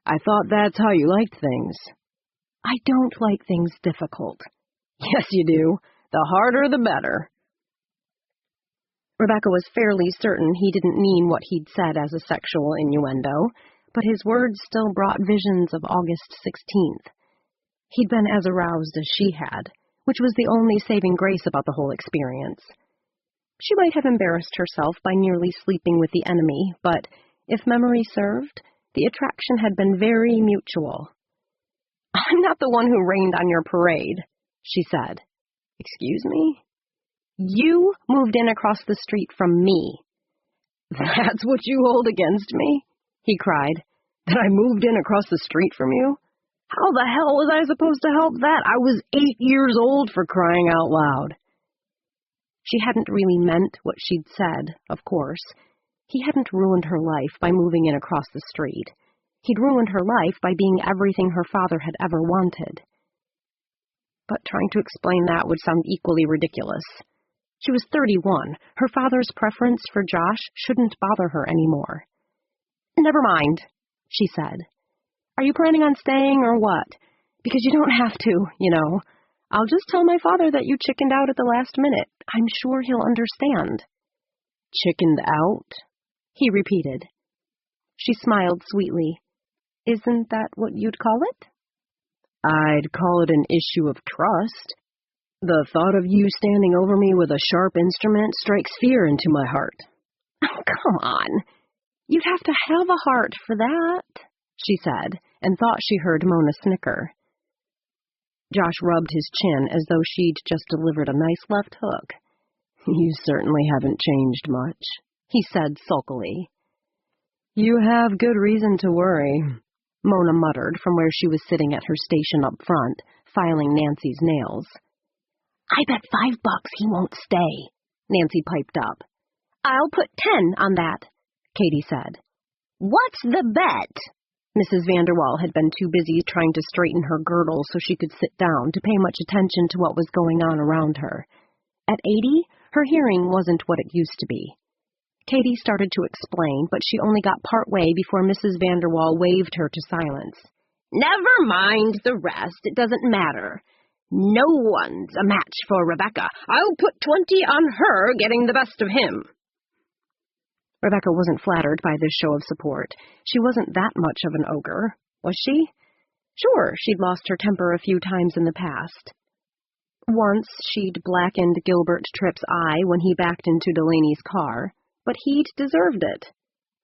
"I thought that's how you liked things." "I don't like things difficult." "Yes, you do. The harder, the better." Rebecca was fairly certain he didn't mean what he'd said as a sexual innuendo, but his words still brought visions of August 16th. He'd been as aroused as she had, which was the only saving grace about the whole experience. She might have embarrassed herself by nearly sleeping with the enemy, but, if memory served, the attraction had been very mutual. "I'm not the one who rained on your parade," she said. "Excuse me?" "You moved in across the street from me." "That's what you hold against me?" he cried. "That I moved in across the street from you? How the hell was I supposed to help that? I was 8 years old, for crying out loud." She hadn't really meant what she'd said, of course. He hadn't ruined her life by moving in across the street. He'd ruined her life by being everything her father had ever wanted. But trying to explain that would sound equally ridiculous. She was 31. Her father's preference for Josh shouldn't bother her anymore. "Never mind," she said. "Are you planning on staying or what? Because you don't have to, you know. I'll just tell my father that you chickened out at the last minute. I'm sure he'll understand." "Chickened out?" he repeated. She smiled sweetly. "Isn't that what you'd call it?" "I'd call it an issue of trust. The thought of you standing over me with a sharp instrument strikes fear into my heart." "Oh, come on. You'd have to have a heart for that," she said, and thought she heard Mona snicker. Josh rubbed his chin as though she'd just delivered a nice left hook. "You certainly haven't changed much," he said sulkily. "You have good reason to worry," Mona muttered from where she was sitting at her station up front, filing Nancy's nails. "I bet $5 he won't stay," Nancy piped up. I'll put 10 on that, Katie said. What's the bet? Mrs. Vanderwall had been too busy trying to straighten her girdle so she could sit down to pay much attention to what was going on around her. At 80, her hearing wasn't what it used to be. Katie started to explain, but she only got part way before Mrs. Vanderwall waved her to silence. Never mind the rest. It doesn't matter. No one's a match for Rebecca. I'll put 20 on her getting the best of him. Rebecca wasn't flattered by this show of support. She wasn't that much of an ogre, was she? Sure, she'd lost her temper a few times in the past. Once she'd blackened Gilbert Tripp's eye when he backed into Delaney's car, but he'd deserved it.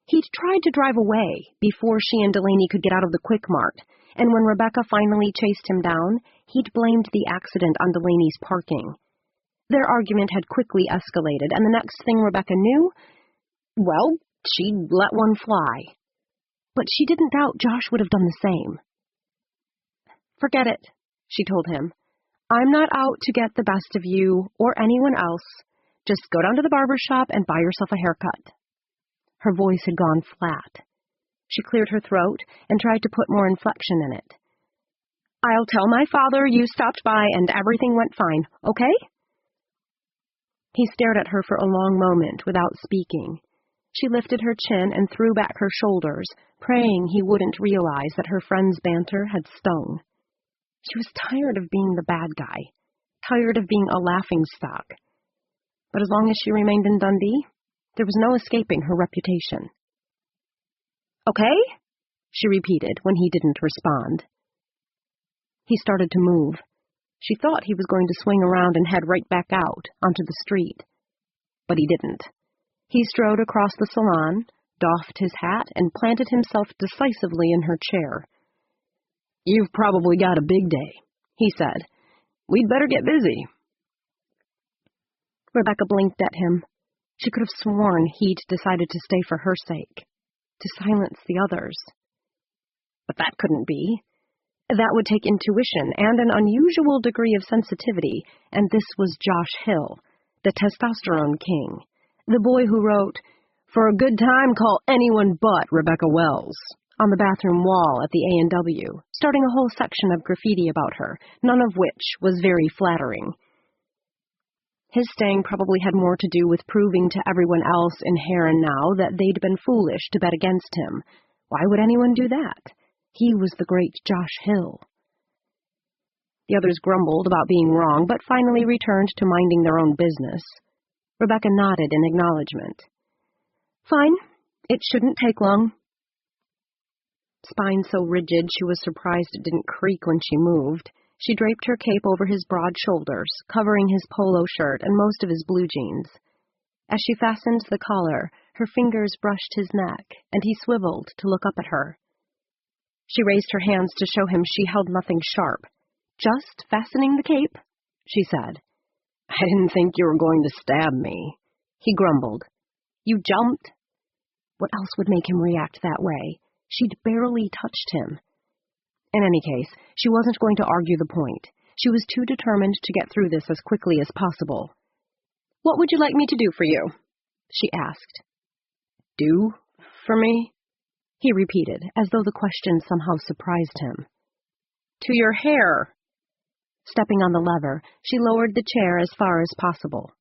He'd tried to drive away before she and Delaney could get out of the Quick Mart, and when Rebecca finally chased him down, he'd blamed the accident on Delaney's parking. Their argument had quickly escalated, and the next thing Rebecca knew, well, she'd let one fly. But she didn't doubt Josh would have done the same. Forget it, she told him. I'm not out to get the best of you or anyone else. Just go down to the barber shop and buy yourself a haircut. Her voice had gone flat. She cleared her throat and tried to put more inflection in it. I'll tell my father you stopped by and everything went fine, okay? He stared at her for a long moment without speaking. She lifted her chin and threw back her shoulders, praying he wouldn't realize that her friend's banter had stung. She was tired of being the bad guy, tired of being a laughingstock. But as long as she remained in Dundee, there was no escaping her reputation. Okay? She repeated when he didn't respond. He started to move. She thought he was going to swing around and head right back out onto the street. But he didn't. He strode across the salon, doffed his hat, and planted himself decisively in her chair. You've probably got a big day, he said. We'd better get busy. Rebecca blinked at him. She could have sworn he'd decided to stay for her sake, to silence the others. But that couldn't be. That would take intuition and an unusual degree of sensitivity, and this was Josh Hill, the testosterone king, the boy who wrote, "For a good time, call anyone but Rebecca Wells," on the bathroom wall at the A&W, starting a whole section of graffiti about her, none of which was very flattering. His staying probably had more to do with proving to everyone else in Heron now that they'd been foolish to bet against him. Why would anyone do that? He was the great Josh Hill. The others grumbled about being wrong, but finally returned to minding their own business. Rebecca nodded in acknowledgement. Fine. It shouldn't take long. Spine so rigid she was surprised it didn't creak when she moved. She draped her cape over his broad shoulders, covering his polo shirt and most of his blue jeans. As she fastened the collar, her fingers brushed his neck, and he swiveled to look up at her. She raised her hands to show him she held nothing sharp. Just fastening the cape, she said. I didn't think you were going to stab me, he grumbled. You jumped? What else would make him react that way? She'd barely touched him. In any case, she wasn't going to argue the point. She was too determined to get through this as quickly as possible. What would you like me to do for you? She asked. Do for me? He repeated, as though the question somehow surprised him. To your hair. Stepping on the lever, she lowered the chair as far as possible.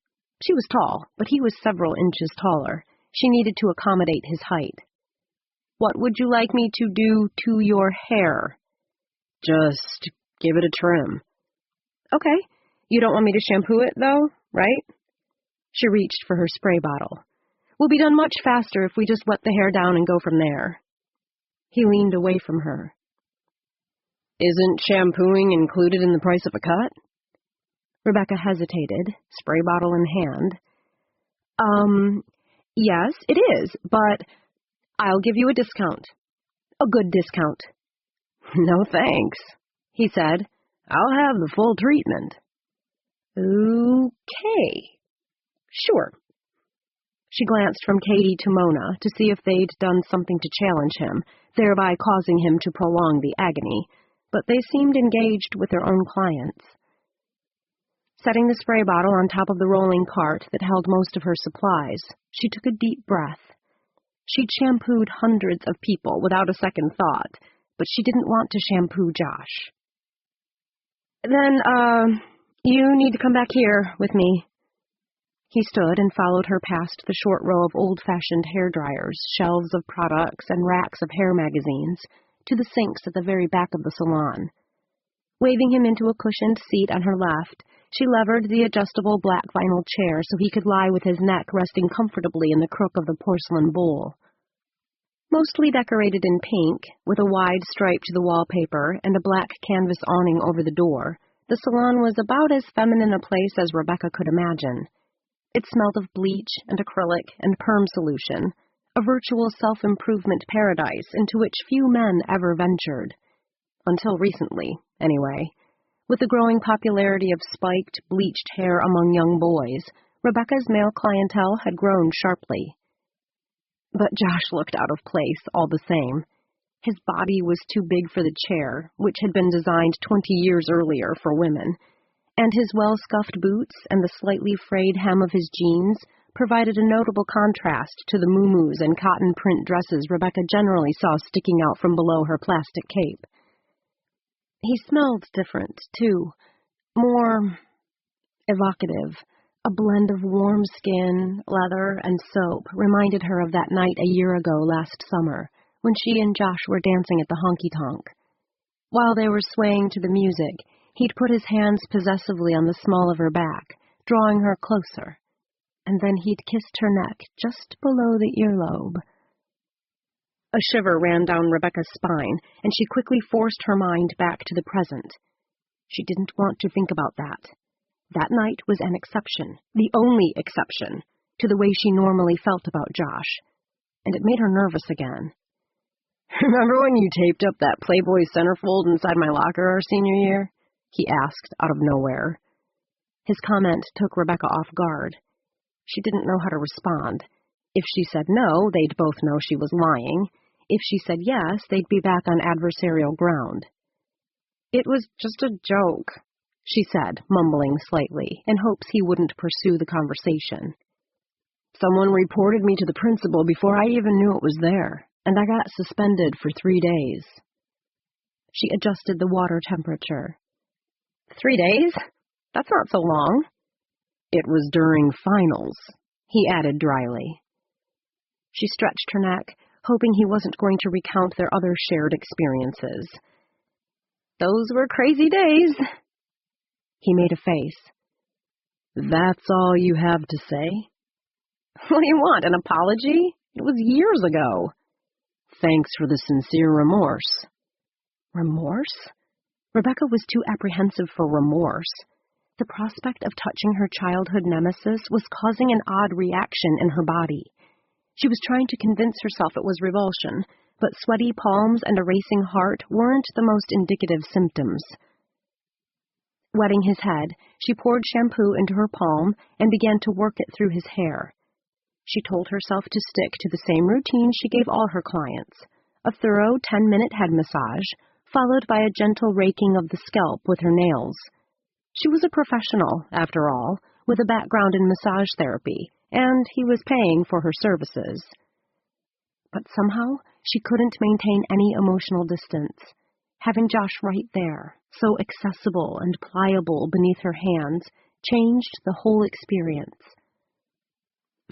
She was tall, but he was several inches taller. She needed to accommodate his height. What would you like me to do to your hair? Just give it a trim. Okay. You don't want me to shampoo it, though, right? She reached for her spray bottle. We'll be done much faster if we just let the hair down and go from there. He leaned away from her. Isn't shampooing included in the price of a cut? Rebecca hesitated, spray bottle in hand. Yes, it is, but I'll give you a discount. A good discount. No thanks, he said. I'll have the full treatment. Okay. Sure. She glanced from Katie to Mona to see if they'd done something to challenge him, thereby causing him to prolong the agony, but they seemed engaged with their own clients. Setting the spray bottle on top of the rolling cart that held most of her supplies, she took a deep breath. She'd shampooed hundreds of people without a second thought, but she didn't want to shampoo Josh. Then, you need to come back here with me. He stood and followed her past the short row of old-fashioned hairdryers, shelves of products, and racks of hair magazines, to the sinks at the very back of the salon. Waving him into a cushioned seat on her left, she levered the adjustable black vinyl chair so he could lie with his neck resting comfortably in the crook of the porcelain bowl. Mostly decorated in pink, with a wide stripe to the wallpaper and a black canvas awning over the door, the salon was about as feminine a place as Rebecca could imagine. It smelled of bleach and acrylic and perm solution, a virtual self-improvement paradise into which few men ever ventured. Until recently, anyway. With the growing popularity of spiked, bleached hair among young boys, Rebecca's male clientele had grown sharply. But Josh looked out of place all the same. His body was too big for the chair, which had been designed 20 years earlier for women, and his well-scuffed boots and the slightly frayed hem of his jeans provided a notable contrast to the muumuus and cotton print dresses Rebecca generally saw sticking out from below her plastic cape. He smelled different, too, more evocative. A blend of warm skin, leather, and soap reminded her of that night a year ago last summer, when she and Josh were dancing at the honky-tonk. While they were swaying to the music, he'd put his hands possessively on the small of her back, drawing her closer, and then he'd kissed her neck just below the earlobe. A shiver ran down Rebecca's spine, and she quickly forced her mind back to the present. She didn't want to think about that. That night was an exception, the only exception, to the way she normally felt about Josh, and it made her nervous again. "Remember when you taped up that Playboy centerfold inside my locker our senior year?" he asked out of nowhere. His comment took Rebecca off guard. She didn't know how to respond. If she said no, they'd both know she was lying. If she said yes, they'd be back on adversarial ground. "It was just a joke," she said, mumbling slightly, in hopes he wouldn't pursue the conversation. "Someone reported me to the principal before I even knew it was there, and I got suspended for 3 days. She adjusted the water temperature. 3 days? That's not so long. It was during finals, he added dryly. She stretched her neck, hoping he wasn't going to recount their other shared experiences. Those were crazy days. He made a face. That's all you have to say? What do you want, an apology? It was years ago. Thanks for the sincere remorse. Remorse? Rebecca was too apprehensive for remorse. The prospect of touching her childhood nemesis was causing an odd reaction in her body. She was trying to convince herself it was revulsion, but sweaty palms and a racing heart weren't the most indicative symptoms. Wetting his head, she poured shampoo into her palm and began to work it through his hair. She told herself to stick to the same routine she gave all her clients, a thorough 10-minute head massage, followed by a gentle raking of the scalp with her nails. She was a professional, after all, with a background in massage therapy, and he was paying for her services. But somehow, she couldn't maintain any emotional distance. Having Josh right there, so accessible and pliable beneath her hands, changed the whole experience.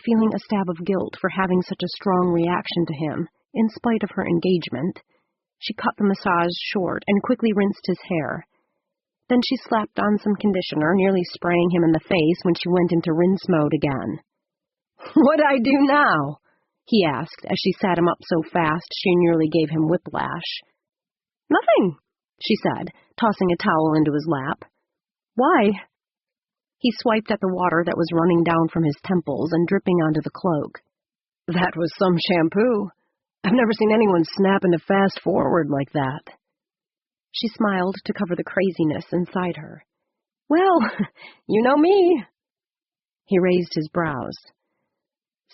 Feeling a stab of guilt for having such a strong reaction to him, in spite of her engagement, she cut the massage short and quickly rinsed his hair. Then she slapped on some conditioner, nearly spraying him in the face when she went into rinse mode again. What'd I do now? He asked as she sat him up so fast she nearly gave him whiplash. Nothing, she said, tossing a towel into his lap. Why? He swiped at the water that was running down from his temples and dripping onto the cloak. That was some shampoo. I've never seen anyone snap into fast forward like that. She smiled to cover the craziness inside her. Well, you know me. He raised his brows.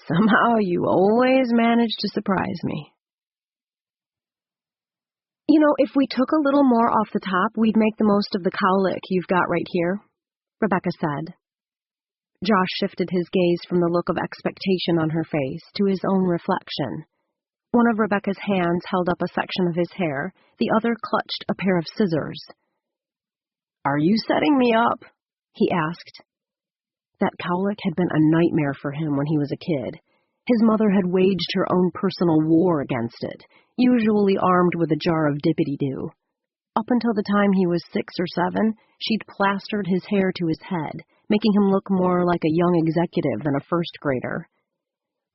Somehow you always manage to surprise me. You know, if we took a little more off the top, we'd make the most of the cowlick you've got right here. Rebecca said. Josh shifted his gaze from the look of expectation on her face to his own reflection. One of Rebecca's hands held up a section of his hair, the other clutched a pair of scissors. "Are you setting me up?" he asked. That cowlick had been a nightmare for him when he was a kid. His mother had waged her own personal war against it, usually armed with a jar of dippity-doo. Up until the time he was 6 or 7, she'd plastered his hair to his head, making him look more like a young executive than a first grader.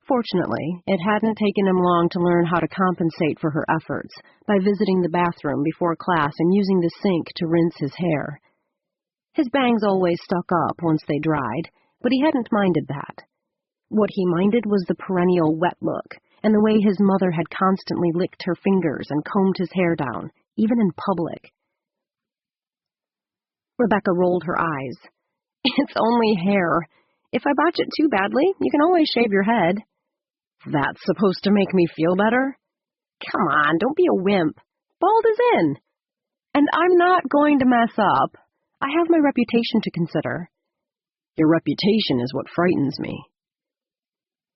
Fortunately, it hadn't taken him long to learn how to compensate for her efforts by visiting the bathroom before class and using the sink to rinse his hair. His bangs always stuck up once they dried, but he hadn't minded that. What he minded was the perennial wet look, and the way his mother had constantly licked her fingers and combed his hair down, even in public. Rebecca rolled her eyes. "It's only hair. If I botch it too badly, you can always shave your head." "That's supposed to make me feel better?" "Come on, don't be a wimp. Bald is in. And I'm not going to mess up. I have my reputation to consider." "Your reputation is what frightens me."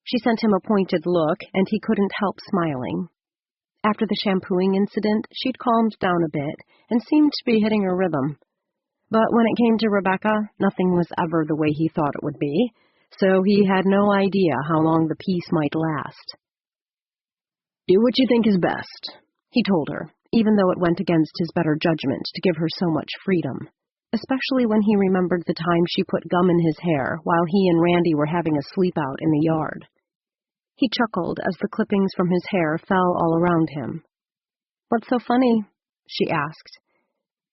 She sent him a pointed look, and he couldn't help smiling. After the shampooing incident, she'd calmed down a bit and seemed to be hitting her rhythm. But when it came to Rebecca, nothing was ever the way he thought it would be, so he had no idea how long the peace might last. "Do what you think is best," he told her, even though it went against his better judgment to give her so much freedom, especially when he remembered the time she put gum in his hair while he and Randy were having a sleep-out in the yard. He chuckled as the clippings from his hair fell all around him. "What's so funny?" she asked.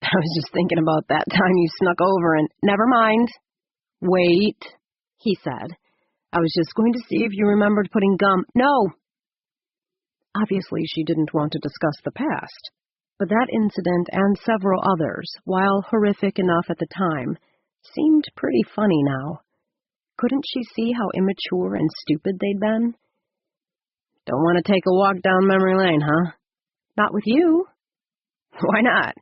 "I was just thinking about that time you snuck over and—" "Never mind." "Wait," he said. "I was just going to see if you remembered putting gum—" "No!" Obviously, she didn't want to discuss the past, but that incident and several others, while horrific enough at the time, seemed pretty funny now. Couldn't she see how immature and stupid they'd been? "Don't want to take a walk down memory lane, huh?" "Not with you." "Why not?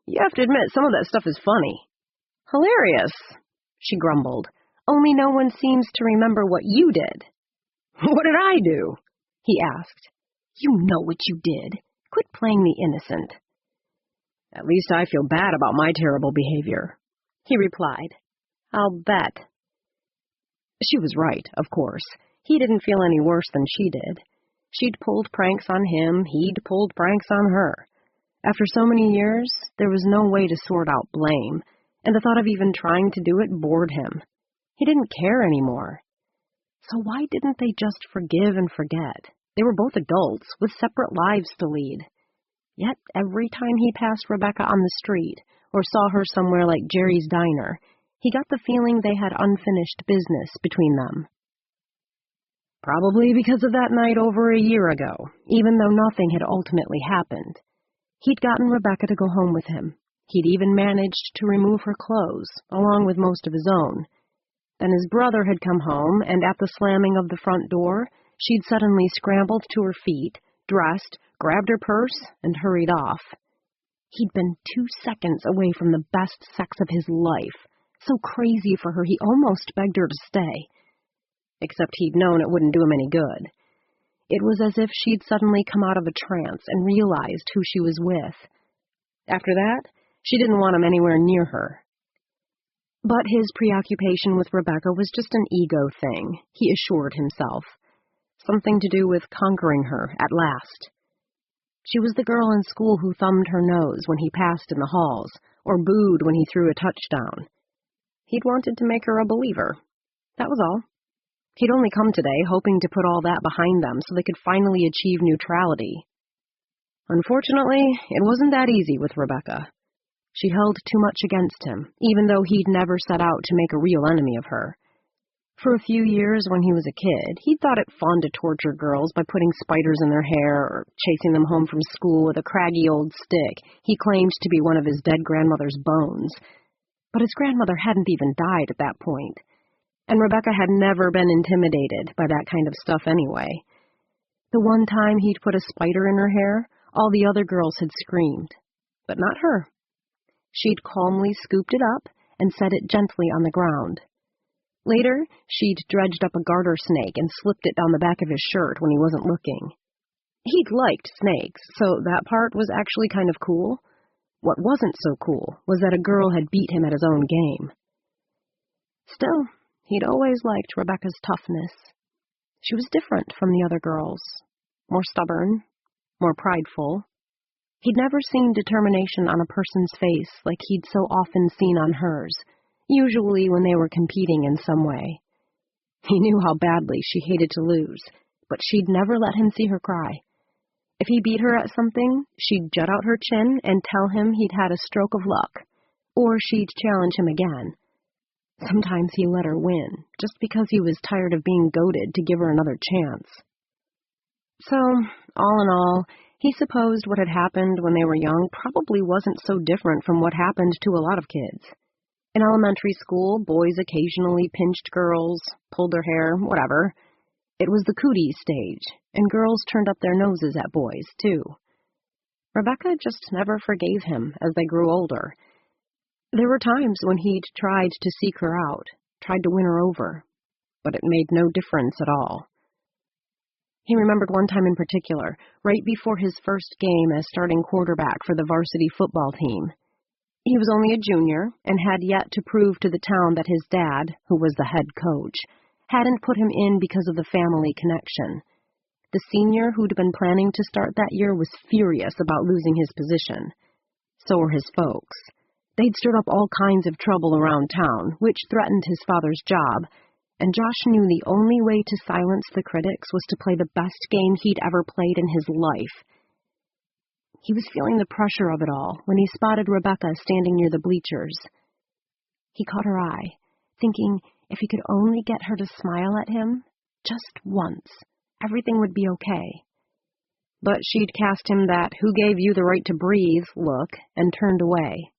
You have to admit some of that stuff is funny." "Hilarious," she grumbled. "Only no one seems to remember what you did." "What did I do?" he asked. "You know what you did. Quit playing the innocent." "At least I feel bad about my terrible behavior," he replied. "I'll bet." She was right, of course. He didn't feel any worse than she did. She'd pulled pranks on him, he'd pulled pranks on her. After so many years, there was no way to sort out blame, and the thought of even trying to do it bored him. He didn't care anymore. So why didn't they just forgive and forget? They were both adults, with separate lives to lead. Yet every time he passed Rebecca on the street, or saw her somewhere like Jerry's Diner, he got the feeling they had unfinished business between them. Probably because of that night over a year ago, even though nothing had ultimately happened. He'd gotten Rebecca to go home with him. He'd even managed to remove her clothes, along with most of his own. Then his brother had come home, and at the slamming of the front door, she'd suddenly scrambled to her feet, dressed, grabbed her purse, and hurried off. He'd been 2 seconds away from the best sex of his life, so crazy for her he almost begged her to stay. Except he'd known it wouldn't do him any good. It was as if she'd suddenly come out of a trance and realized who she was with. After that, she didn't want him anywhere near her. But his preoccupation with Rebecca was just an ego thing, he assured himself. Something to do with conquering her at last. She was the girl in school who thumbed her nose when he passed in the halls, or booed when he threw a touchdown. He'd wanted to make her a believer. That was all. He'd only come today hoping to put all that behind them so they could finally achieve neutrality. Unfortunately, it wasn't that easy with Rebecca. She held too much against him, even though he'd never set out to make a real enemy of her. For a few years when he was a kid, he'd thought it fun to torture girls by putting spiders in their hair or chasing them home from school with a craggy old stick he claimed to be one of his dead grandmother's bones. But his grandmother hadn't even died at that point. And Rebecca had never been intimidated by that kind of stuff anyway. The one time he'd put a spider in her hair, all the other girls had screamed. But not her. She'd calmly scooped it up and set it gently on the ground. Later, she'd dredged up a garter snake and slipped it down the back of his shirt when he wasn't looking. He'd liked snakes, so that part was actually kind of cool. What wasn't so cool was that a girl had beat him at his own game. Still, he'd always liked Rebecca's toughness. She was different from the other girls. More stubborn, more prideful. He'd never seen determination on a person's face like he'd so often seen on hers, usually when they were competing in some way. He knew how badly she hated to lose, but she'd never let him see her cry. If he beat her at something, she'd jut out her chin and tell him he'd had a stroke of luck, or she'd challenge him again. Sometimes he let her win, just because he was tired of being goaded to give her another chance. So, all in all, he supposed what had happened when they were young probably wasn't so different from what happened to a lot of kids. In elementary school, boys occasionally pinched girls, pulled their hair, whatever. It was the cootie stage, and girls turned up their noses at boys, too. Rebecca just never forgave him as they grew older. There were times when he'd tried to seek her out, tried to win her over, but it made no difference at all. He remembered one time in particular, right before his first game as starting quarterback for the varsity football team. He was only a junior and had yet to prove to the town that his dad, who was the head coach, hadn't put him in because of the family connection. The senior who'd been planning to start that year was furious about losing his position. So were his folks. They'd stirred up all kinds of trouble around town, which threatened his father's job, and Josh knew the only way to silence the critics was to play the best game he'd ever played in his life. He was feeling the pressure of it all when he spotted Rebecca standing near the bleachers. He caught her eye, thinking if he could only get her to smile at him, just once, everything would be okay. But she'd cast him that "who gave you the right to breathe" look and turned away.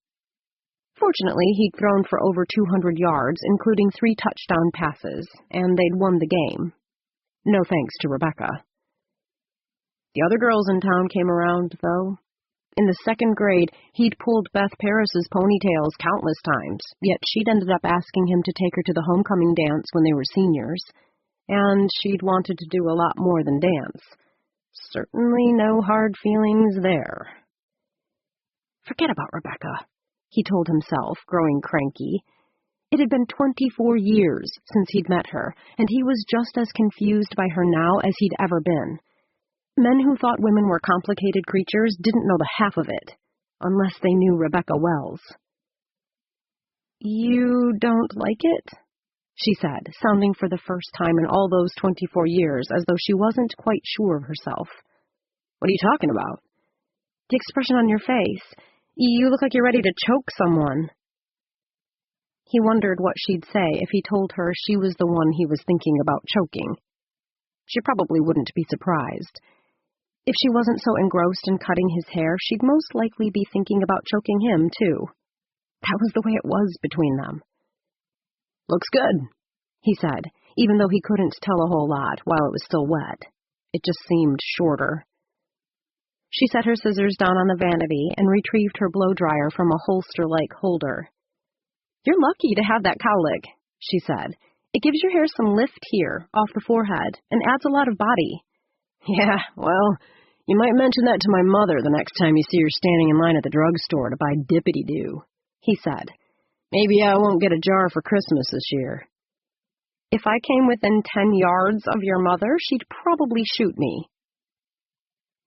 Fortunately, he'd thrown for over 200 yards, including 3 touchdown passes, and they'd won the game. No thanks to Rebecca. The other girls in town came around, though. In the 2nd grade, he'd pulled Beth Paris's ponytails countless times, yet she'd ended up asking him to take her to the homecoming dance when they were seniors, and she'd wanted to do a lot more than dance. Certainly no hard feelings there. Forget about Rebecca, he told himself, growing cranky. It had been 24 years since he'd met her, and he was just as confused by her now as he'd ever been. Men who thought women were complicated creatures didn't know the half of it, unless they knew Rebecca Wells. "You don't like it?" she said, sounding for the first time in all those 24 years as though she wasn't quite sure of herself. "What are you talking about?" "The expression on your face. You look like you're ready to choke someone." He wondered what she'd say if he told her she was the one he was thinking about choking. She probably wouldn't be surprised. If she wasn't so engrossed in cutting his hair, she'd most likely be thinking about choking him, too. That was the way it was between them. "Looks good," he said, even though he couldn't tell a whole lot while it was still wet. It just seemed shorter. She set her scissors down on the vanity and retrieved her blow-dryer from a holster-like holder. "You're lucky to have that cowlick," she said. "It gives your hair some lift here, off the forehead, and adds a lot of body." "Yeah, well, you might mention that to my mother the next time you see her standing in line at the drugstore to buy dippity-doo," he said. "Maybe I won't get a jar for Christmas this year." "If I came within 10 yards of your mother, she'd probably shoot me."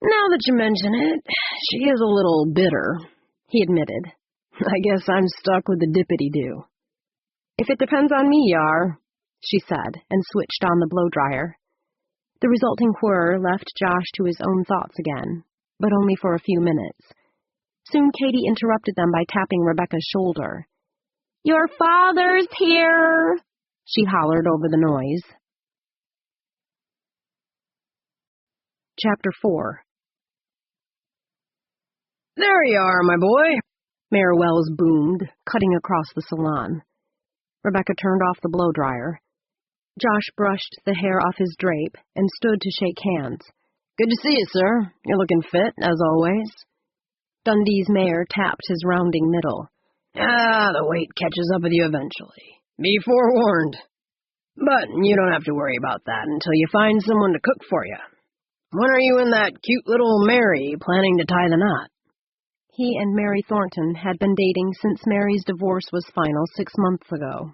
"Now that you mention it, she is a little bitter," he admitted. "I guess I'm stuck with the dippity-doo." "If it depends on me, you are," she said, and switched on the blow-dryer. The resulting whir left Josh to his own thoughts again, but only for a few minutes. Soon Katie interrupted them by tapping Rebecca's shoulder. "Your father's here," she hollered over the noise. Chapter 4. "There you are, my boy," Mayor Wells boomed, cutting across the salon. Rebecca turned off the blow-dryer. Josh brushed the hair off his drape and stood to shake hands. "Good to see you, sir. You're looking fit, as always." Dundee's mayor tapped his rounding middle. The weight catches up with you eventually. Be forewarned. But you don't have to worry about that until you find someone to cook for you. When are you and that cute little Mary planning to tie the knot? He and Mary Thornton had been dating since Mary's divorce was final 6 months ago.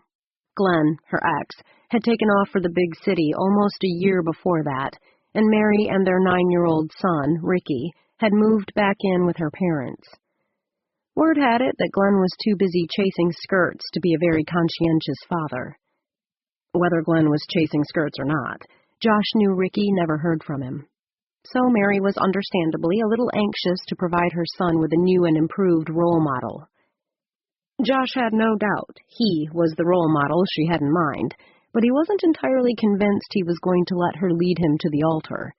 Glenn, her ex, had taken off for the big city almost a year before that, and Mary and their 9-year-old son, Ricky, had moved back in with her parents. Word had it that Glenn was too busy chasing skirts to be a very conscientious father. Whether Glenn was chasing skirts or not, Josh knew Ricky never heard from him. So Mary was understandably a little anxious to provide her son with a new and improved role model. Josh had no doubt he was the role model she had in mind, but he wasn't entirely convinced he was going to let her lead him to the altar.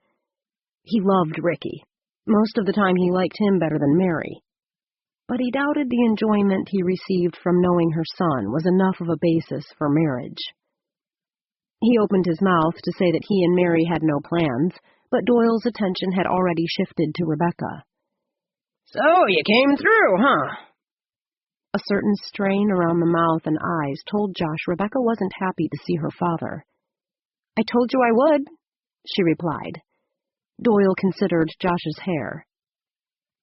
He loved Ricky. Most of the time he liked him better than Mary. But he doubted the enjoyment he received from knowing her son was enough of a basis for marriage. He opened his mouth to say that he and Mary had no plans, but Doyle's attention had already shifted to Rebecca. So, you came through, huh? A certain strain around the mouth and eyes told Josh Rebecca wasn't happy to see her father. "I told you I would," she replied. Doyle considered Josh's hair.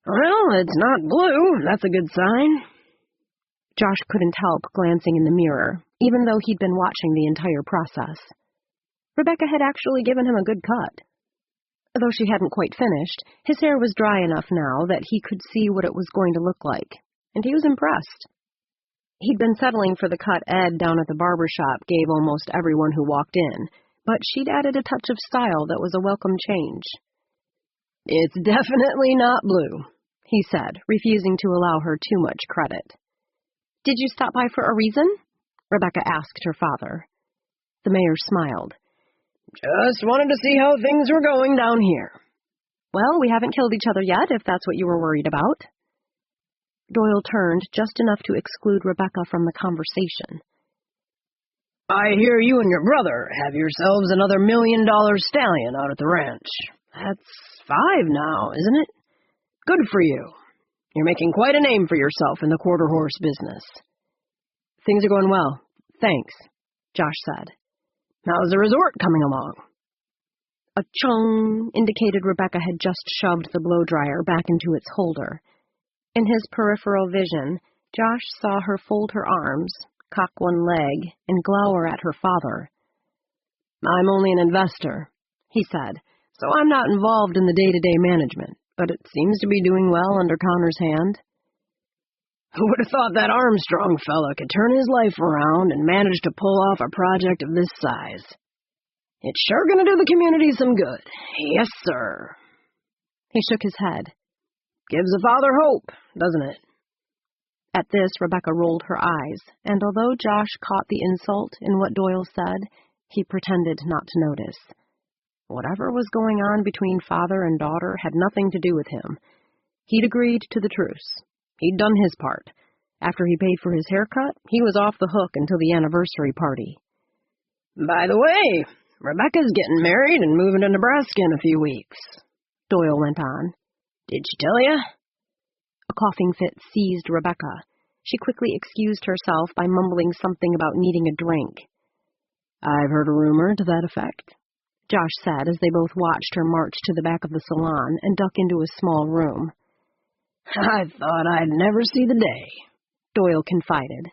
"Well, it's not blue. That's a good sign." Josh couldn't help glancing in the mirror, even though he'd been watching the entire process. Rebecca had actually given him a good cut. Though she hadn't quite finished, his hair was dry enough now that he could see what it was going to look like, and he was impressed. He'd been settling for the cut Ed down at the barber shop gave almost everyone who walked in, but she'd added a touch of style that was a welcome change. "It's definitely not blue," he said, refusing to allow her too much credit. "Did you stop by for a reason?" Rebecca asked her father. The mayor smiled. "Just wanted to see how things were going down here." "Well, we haven't killed each other yet, if that's what you were worried about." Doyle turned just enough to exclude Rebecca from the conversation. "I hear you and your brother have yourselves another $1 million stallion out at the ranch. That's 5 now, isn't it? Good for you. You're making quite a name for yourself in the quarter horse business." "Things are going well, thanks," Josh said. "How's the resort coming along?" A chung indicated Rebecca had just shoved the blow-dryer back into its holder. In his peripheral vision, Josh saw her fold her arms, cock one leg, and glower at her father. "I'm only an investor," he said, "so I'm not involved in the day-to-day management, but it seems to be doing well under Connor's hand." "Who would have thought that Armstrong fella could turn his life around and manage to pull off a project of this size? It's sure gonna do the community some good. Yes, sir." He shook his head. "Gives a father hope, doesn't it?" At this, Rebecca rolled her eyes, and although Josh caught the insult in what Doyle said, he pretended not to notice. Whatever was going on between father and daughter had nothing to do with him. He'd agreed to the truce. He'd done his part. After he paid for his haircut, he was off the hook until the anniversary party. "By the way, Rebecca's getting married and moving to Nebraska in a few weeks," Doyle went on. "Did she tell you?" A coughing fit seized Rebecca. She quickly excused herself by mumbling something about needing a drink. "I've heard a rumor to that effect," Josh said as they both watched her march to the back of the salon and duck into a small room. "I thought I'd never see the day," Doyle confided.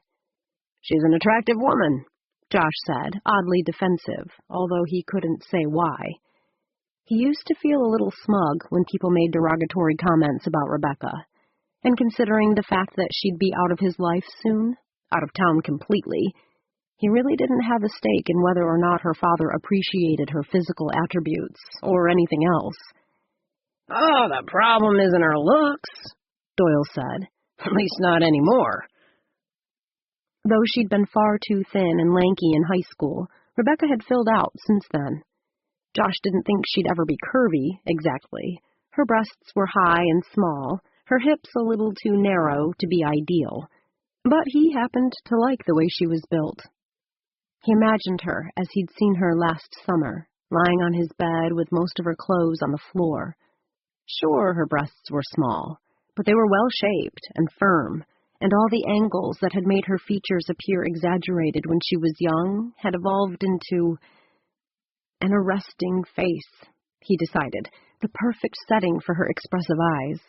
"She's an attractive woman," Josh said, oddly defensive, although he couldn't say why. He used to feel a little smug when people made derogatory comments about Rebecca, and considering the fact that she'd be out of his life soon, out of town completely, he really didn't have a stake in whether or not her father appreciated her physical attributes or anything else. "Oh, the problem isn't her looks," Doyle said. "At least not anymore." Though she'd been far too thin and lanky in high school, Rebecca had filled out since then. Josh didn't think she'd ever be curvy, exactly. Her breasts were high and small, her hips a little too narrow to be ideal, but he happened to like the way she was built. He imagined her as he'd seen her last summer, lying on his bed with most of her clothes on the floor. Sure, her breasts were small, but they were well-shaped and firm, and all the angles that had made her features appear exaggerated when she was young had evolved into an arresting face, he decided, the perfect setting for her expressive eyes.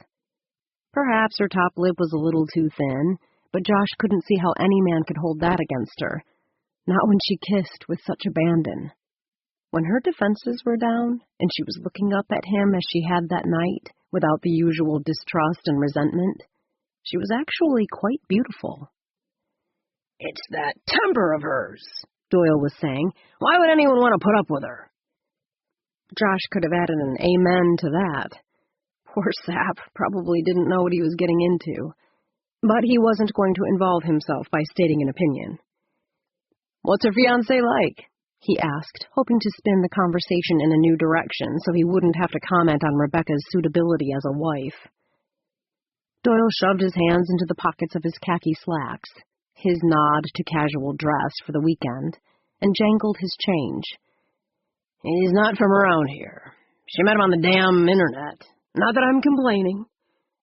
Perhaps her top lip was a little too thin, but Josh couldn't see how any man could hold that against her, not when she kissed with such abandon. When her defenses were down, and she was looking up at him as she had that night, without the usual distrust and resentment, she was actually quite beautiful. "It's that temper of hers," Doyle was saying. "Why would anyone want to put up with her?" Josh could have added an amen to that. Poor sap probably didn't know what he was getting into, but he wasn't going to involve himself by stating an opinion. "What's her fiancé like?" he asked, hoping to spin the conversation in a new direction so he wouldn't have to comment on Rebecca's suitability as a wife. Doyle shoved his hands into the pockets of his khaki slacks, his nod to casual dress for the weekend, and jangled his change. "He's not from around here. She met him on the damn internet. Not that I'm complaining.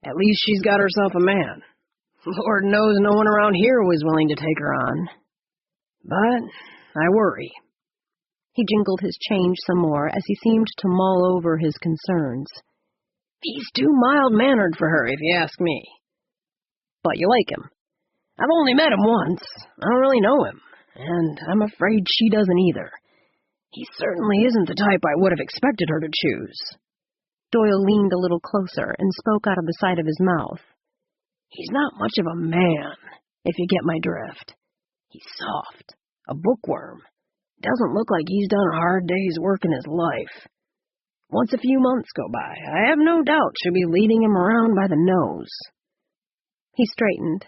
At least she's got herself a man. Lord knows no one around here was willing to take her on. But I worry." He jingled his change some more as he seemed to mull over his concerns. "He's too mild-mannered for her, if you ask me." "But you like him?" "I've only met him once. I don't really know him, and I'm afraid she doesn't either. He certainly isn't the type I would have expected her to choose." Doyle leaned a little closer and spoke out of the side of his mouth. "He's not much of a man, if you get my drift. He's soft, a bookworm. Doesn't look like he's done a hard day's work in his life. Once a few months go by, I have no doubt she'll be leading him around by the nose." He straightened.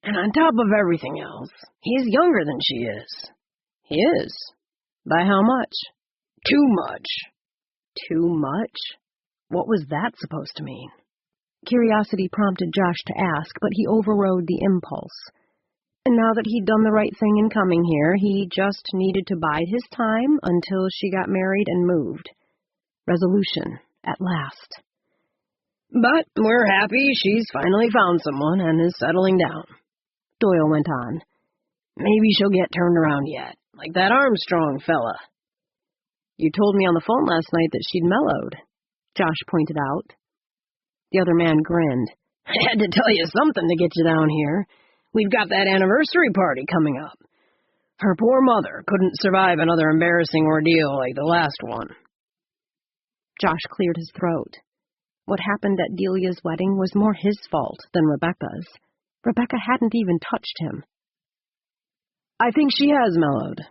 "And on top of everything else, he is younger than she is." "He is? By how much?" "Too much." Too much? What was that supposed to mean? Curiosity prompted Josh to ask, but he overrode the impulse. And now that he'd done the right thing in coming here, he just needed to bide his time until she got married and moved. Resolution, at last. "But we're happy she's finally found someone and is settling down," Doyle went on. "Maybe she'll get turned around yet, like that Armstrong fella." "You told me on the phone last night that she'd mellowed," Josh pointed out. The other man grinned. "I had to tell you something to get you down here. We've got that anniversary party coming up. Her poor mother couldn't survive another embarrassing ordeal like the last one." Josh cleared his throat. What happened at Delia's wedding was more his fault than Rebecca's. Rebecca hadn't even touched him. "I think she has mellowed.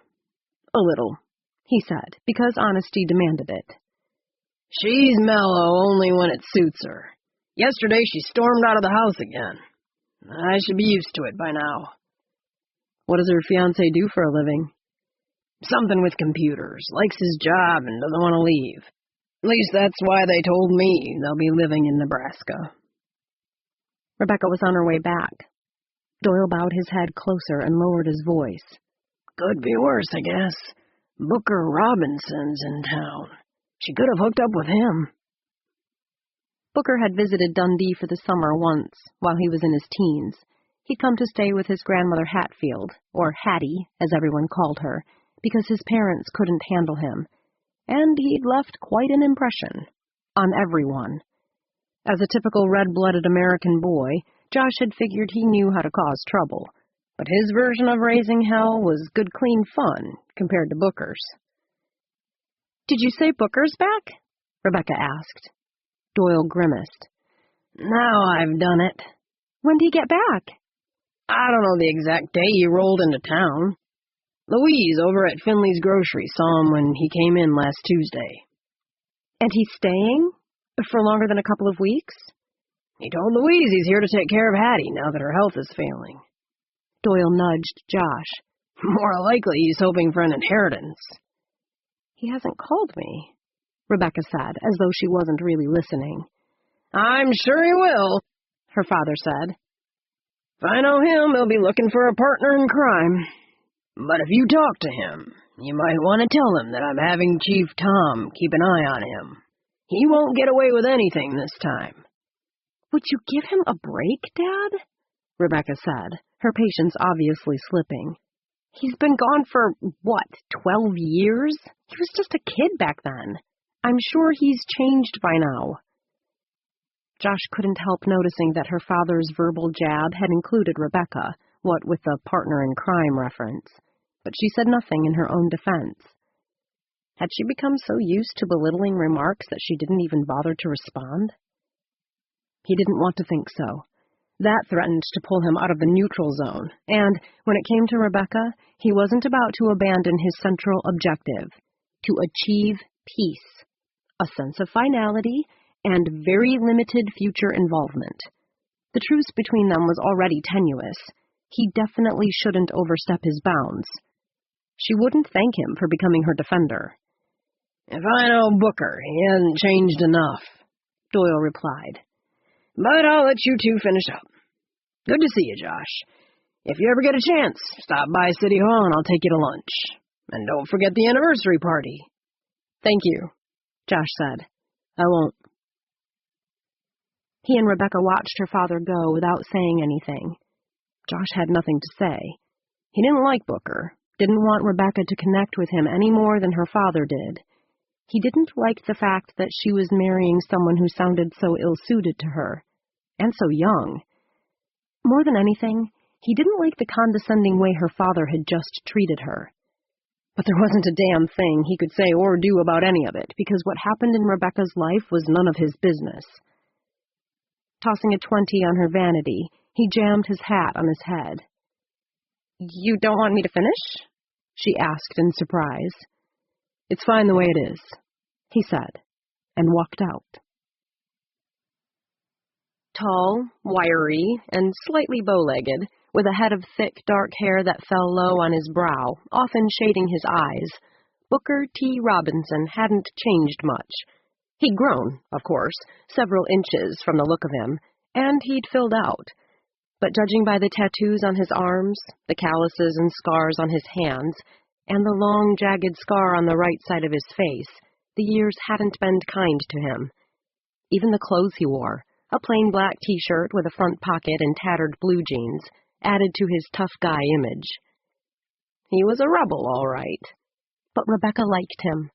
A little," he said, because honesty demanded it. "She's mellow only when it suits her. Yesterday she stormed out of the house again. I should be used to it by now." "What does her fiancé do for a living?" "Something with computers. Likes his job and doesn't want to leave. At least that's why they told me they'll be living in Nebraska." Rebecca was on her way back. Doyle bowed his head closer and lowered his voice. "Could be worse, I guess. Booker Robinson's in town. She could have hooked up with him." Booker had visited Dundee for the summer once, while he was in his teens. He'd come to stay with his grandmother Hatfield, or Hattie, as everyone called her, because his parents couldn't handle him, and he'd left quite an impression on everyone. As a typical red-blooded American boy, Josh had figured he knew how to cause trouble, but his version of raising hell was good, clean fun compared to Booker's. "Did you say Booker's back?" Rebecca asked. Doyle grimaced. "Now I've done it." "When did he get back?" "I don't know the exact day he rolled into town. Louise over at Finley's Grocery saw him when he came in last Tuesday." "And he's staying? For longer than a couple of weeks?" "He told Louise he's here to take care of Hattie now that her health is failing." Doyle nudged Josh. "More likely he's hoping for an inheritance." "He hasn't called me," Rebecca said, as though she wasn't really listening. "I'm sure he will," her father said. "If I know him, he'll be looking for a partner in crime. But if you talk to him, you might want to tell him that I'm having Chief Tom keep an eye on him. He won't get away with anything this time." "Would you give him a break, Dad?" Rebecca said, her patience obviously slipping. He's been gone for, 12 years? He was just a kid back then. I'm sure he's changed by now. Josh couldn't help noticing that her father's verbal jab had included Rebecca, what with the partner in crime reference, but she said nothing in her own defense. Had she become so used to belittling remarks that she didn't even bother to respond? He didn't want to think so. That threatened to pull him out of the neutral zone, and when it came to Rebecca, he wasn't about to abandon his central objective, to achieve peace, a sense of finality, and very limited future involvement. The truce between them was already tenuous. He definitely shouldn't overstep his bounds. She wouldn't thank him for becoming her defender. If I know Booker, he hasn't changed enough, Doyle replied. But I'll let you two finish up. Good to see you, Josh. If you ever get a chance, stop by City Hall and I'll take you to lunch. And don't forget the anniversary party. Thank you, Josh said. I won't. He and Rebecca watched her father go without saying anything. Josh had nothing to say. He didn't like Booker, didn't want Rebecca to connect with him any more than her father did. He didn't like the fact that she was marrying someone who sounded so ill-suited to her, and so young. More than anything, he didn't like the condescending way her father had just treated her. But there wasn't a damn thing he could say or do about any of it, because what happened in Rebecca's life was none of his business. Tossing a 20 on her vanity, he jammed his hat on his head. You don't want me to finish? She asked in surprise. It's fine the way it is, he said, and walked out. Tall, wiry, and slightly bow-legged, with a head of thick, dark hair that fell low on his brow, often shading his eyes, Booker T. Robinson hadn't changed much. He'd grown, of course, several inches from the look of him, and he'd filled out. But judging by the tattoos on his arms, the calluses and scars on his hands, and the long, jagged scar on the right side of his face, the years hadn't been kind to him. Even the clothes he wore, a plain black t-shirt with a front pocket and tattered blue jeans, added to his tough guy image. He was a rebel, all right. But Rebecca liked him,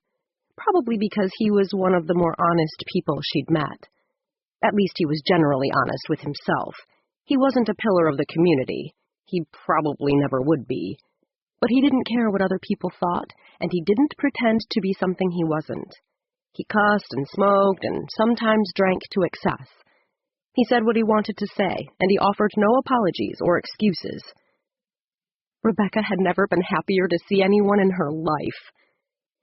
probably because he was one of the more honest people she'd met. At least he was generally honest with himself. He wasn't a pillar of the community. He probably never would be. But he didn't care what other people thought, and he didn't pretend to be something he wasn't. He cussed and smoked and sometimes drank to excess. He said what he wanted to say, and he offered no apologies or excuses. Rebecca had never been happier to see anyone in her life.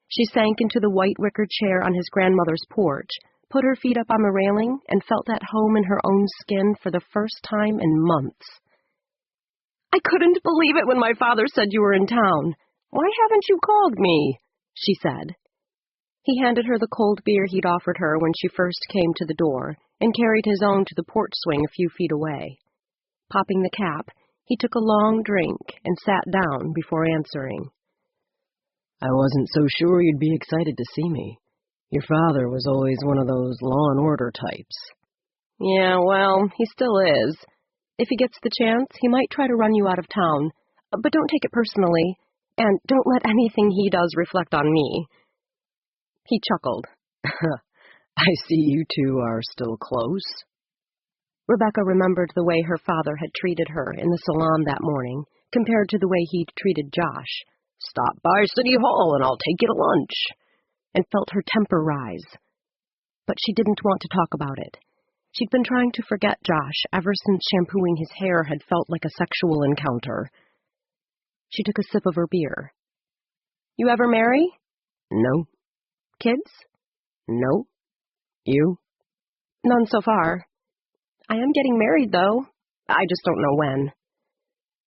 She sank into the white wicker chair on his grandmother's porch, put her feet up on the railing, and felt at home in her own skin for the first time in months. I couldn't believe it when my father said you were in town. Why haven't you called me? She said. He handed her the cold beer he'd offered her when she first came to the door, and carried his own to the porch swing a few feet away. Popping the cap, he took a long drink and sat down before answering. I wasn't so sure you'd be excited to see me. Your father was always one of those law and order types. Yeah, well, he still is. If he gets the chance, he might try to run you out of town. But don't take it personally, and don't let anything he does reflect on me. He chuckled. I see you two are still close. Rebecca remembered the way her father had treated her in the salon that morning, compared to the way he'd treated Josh. Stop by City Hall and I'll take you to lunch. And felt her temper rise. But she didn't want to talk about it. She'd been trying to forget Josh ever since shampooing his hair had felt like a sexual encounter. She took a sip of her beer. You ever marry? No. Kids? No. You? None so far. I am getting married, though. I just don't know when.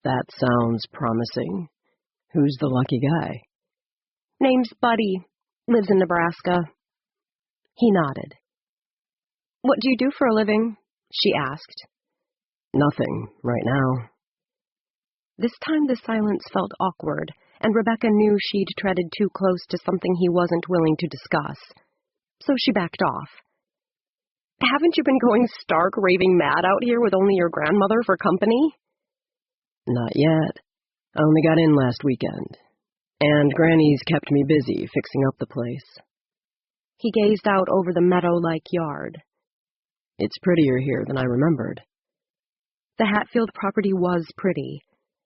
That sounds promising. Who's the lucky guy? Name's Buddy. Lives in Nebraska. He nodded. What do you do for a living? She asked. Nothing, right now. This time the silence felt awkward, and Rebecca knew she'd treaded too close to something he wasn't willing to discuss. So she backed off. Haven't you been going stark raving mad out here with only your grandmother for company? Not yet. I only got in last weekend, and Granny's kept me busy fixing up the place. He gazed out over the meadow-like yard. It's prettier here than I remembered. The Hatfield property was pretty.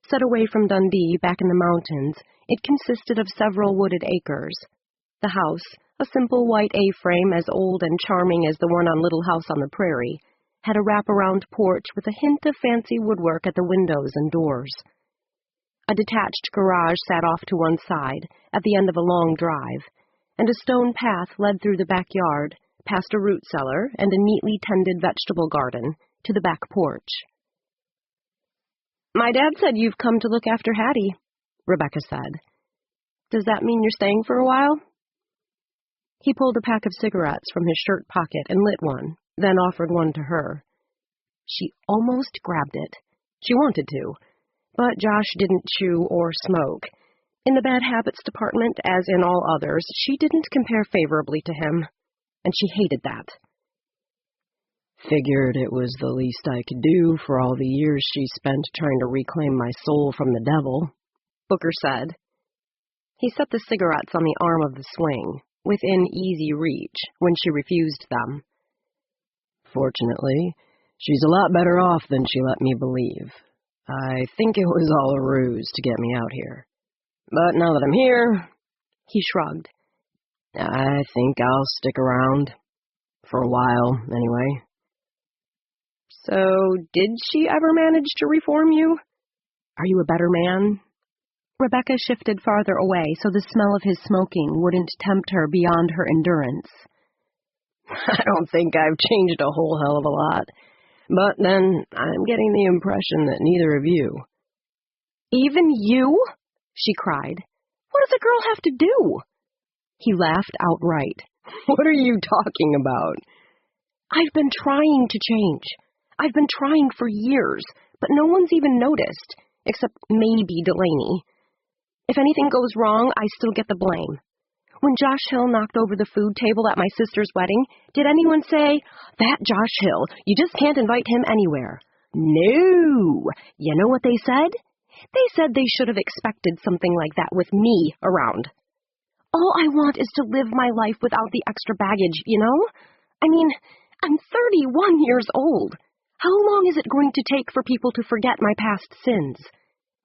Set away from Dundee, back in the mountains, it consisted of several wooded acres. The house, a simple white A-frame as old and charming as the one on Little House on the Prairie, had a wraparound porch with a hint of fancy woodwork at the windows and doors. A detached garage sat off to one side, at the end of a long drive, and a stone path led through the backyard, past a root cellar and a neatly tended vegetable garden, to the back porch. My dad said you've come to look after Hattie, Rebecca said. Does that mean you're staying for a while? He pulled a pack of cigarettes from his shirt pocket and lit one, then offered one to her. She almost grabbed it. She wanted to, but Josh didn't chew or smoke. In the bad habits department, as in all others, she didn't compare favorably to him, and she hated that. Figured it was the least I could do for all the years she spent trying to reclaim my soul from the devil, Booker said. He set the cigarettes on the arm of the swing, within easy reach, when she refused them. Fortunately, she's a lot better off than she let me believe. I think it was all a ruse to get me out here. But now that I'm here, he shrugged. I think I'll stick around. For a while, anyway. So, did she ever manage to reform you? Are you a better man? Rebecca shifted farther away so the smell of his smoking wouldn't tempt her beyond her endurance. I don't think I've changed a whole hell of a lot. But then, I'm getting the impression that neither of you. Even you? She cried. What does a girl have to do? He laughed outright. What are you talking about? I've been trying to change. I've been trying for years, but no one's even noticed, except maybe Delaney. If anything goes wrong, I still get the blame. When Josh Hill knocked over the food table at my sister's wedding, did anyone say, "That Josh Hill, you just can't invite him anywhere"? No! You know what they said? They said they should have expected something like that with me around. All I want is to live my life without the extra baggage, you know? I mean, I'm 31 years old. How long is it going to take for people to forget my past sins?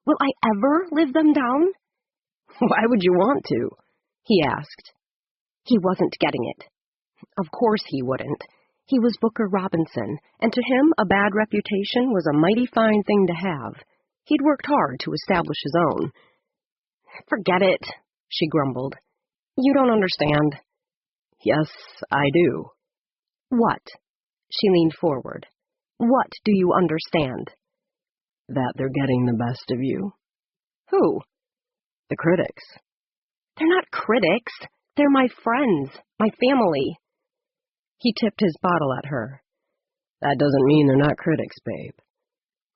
Will I ever live them down? Why would you want to? He asked. He wasn't getting it. Of course he wouldn't. He was Booker Robinson, and to him a bad reputation was a mighty fine thing to have. He'd worked hard to establish his own. Forget it, she grumbled. You don't understand. Yes, I do. What? She leaned forward. What do you understand? That they're getting the best of you. Who? The critics. They're not critics. They're my friends, my family. He tipped his bottle at her. That doesn't mean they're not critics, babe.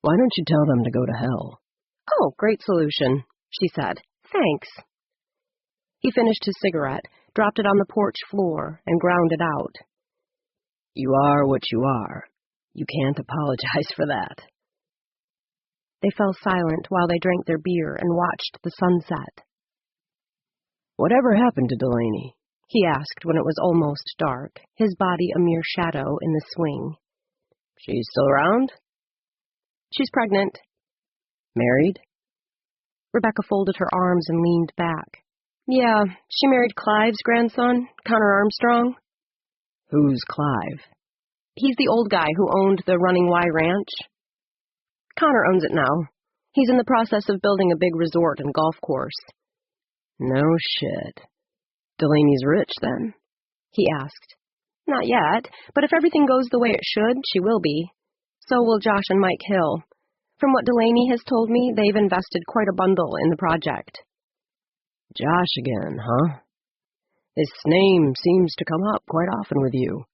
Why don't you tell them to go to hell? Oh, great solution, she said. Thanks. He finished his cigarette, dropped it on the porch floor, and ground it out. You are what you are. You can't apologize for that. They fell silent while they drank their beer and watched the sunset. Whatever happened to Delaney? He asked when it was almost dark, his body a mere shadow in the swing. She's still around? She's pregnant. Married? Rebecca folded her arms and leaned back. Yeah, she married Clive's grandson, Connor Armstrong. Who's Clive? He's the old guy who owned the Running Y Ranch. Connor owns it now. He's in the process of building a big resort and golf course. No shit. Delaney's rich, then? He asked. Not yet, but if everything goes the way it should, she will be. So will Josh and Mike Hill. From what Delaney has told me, they've invested quite a bundle in the project. Josh again, huh? His name seems to come up quite often with you.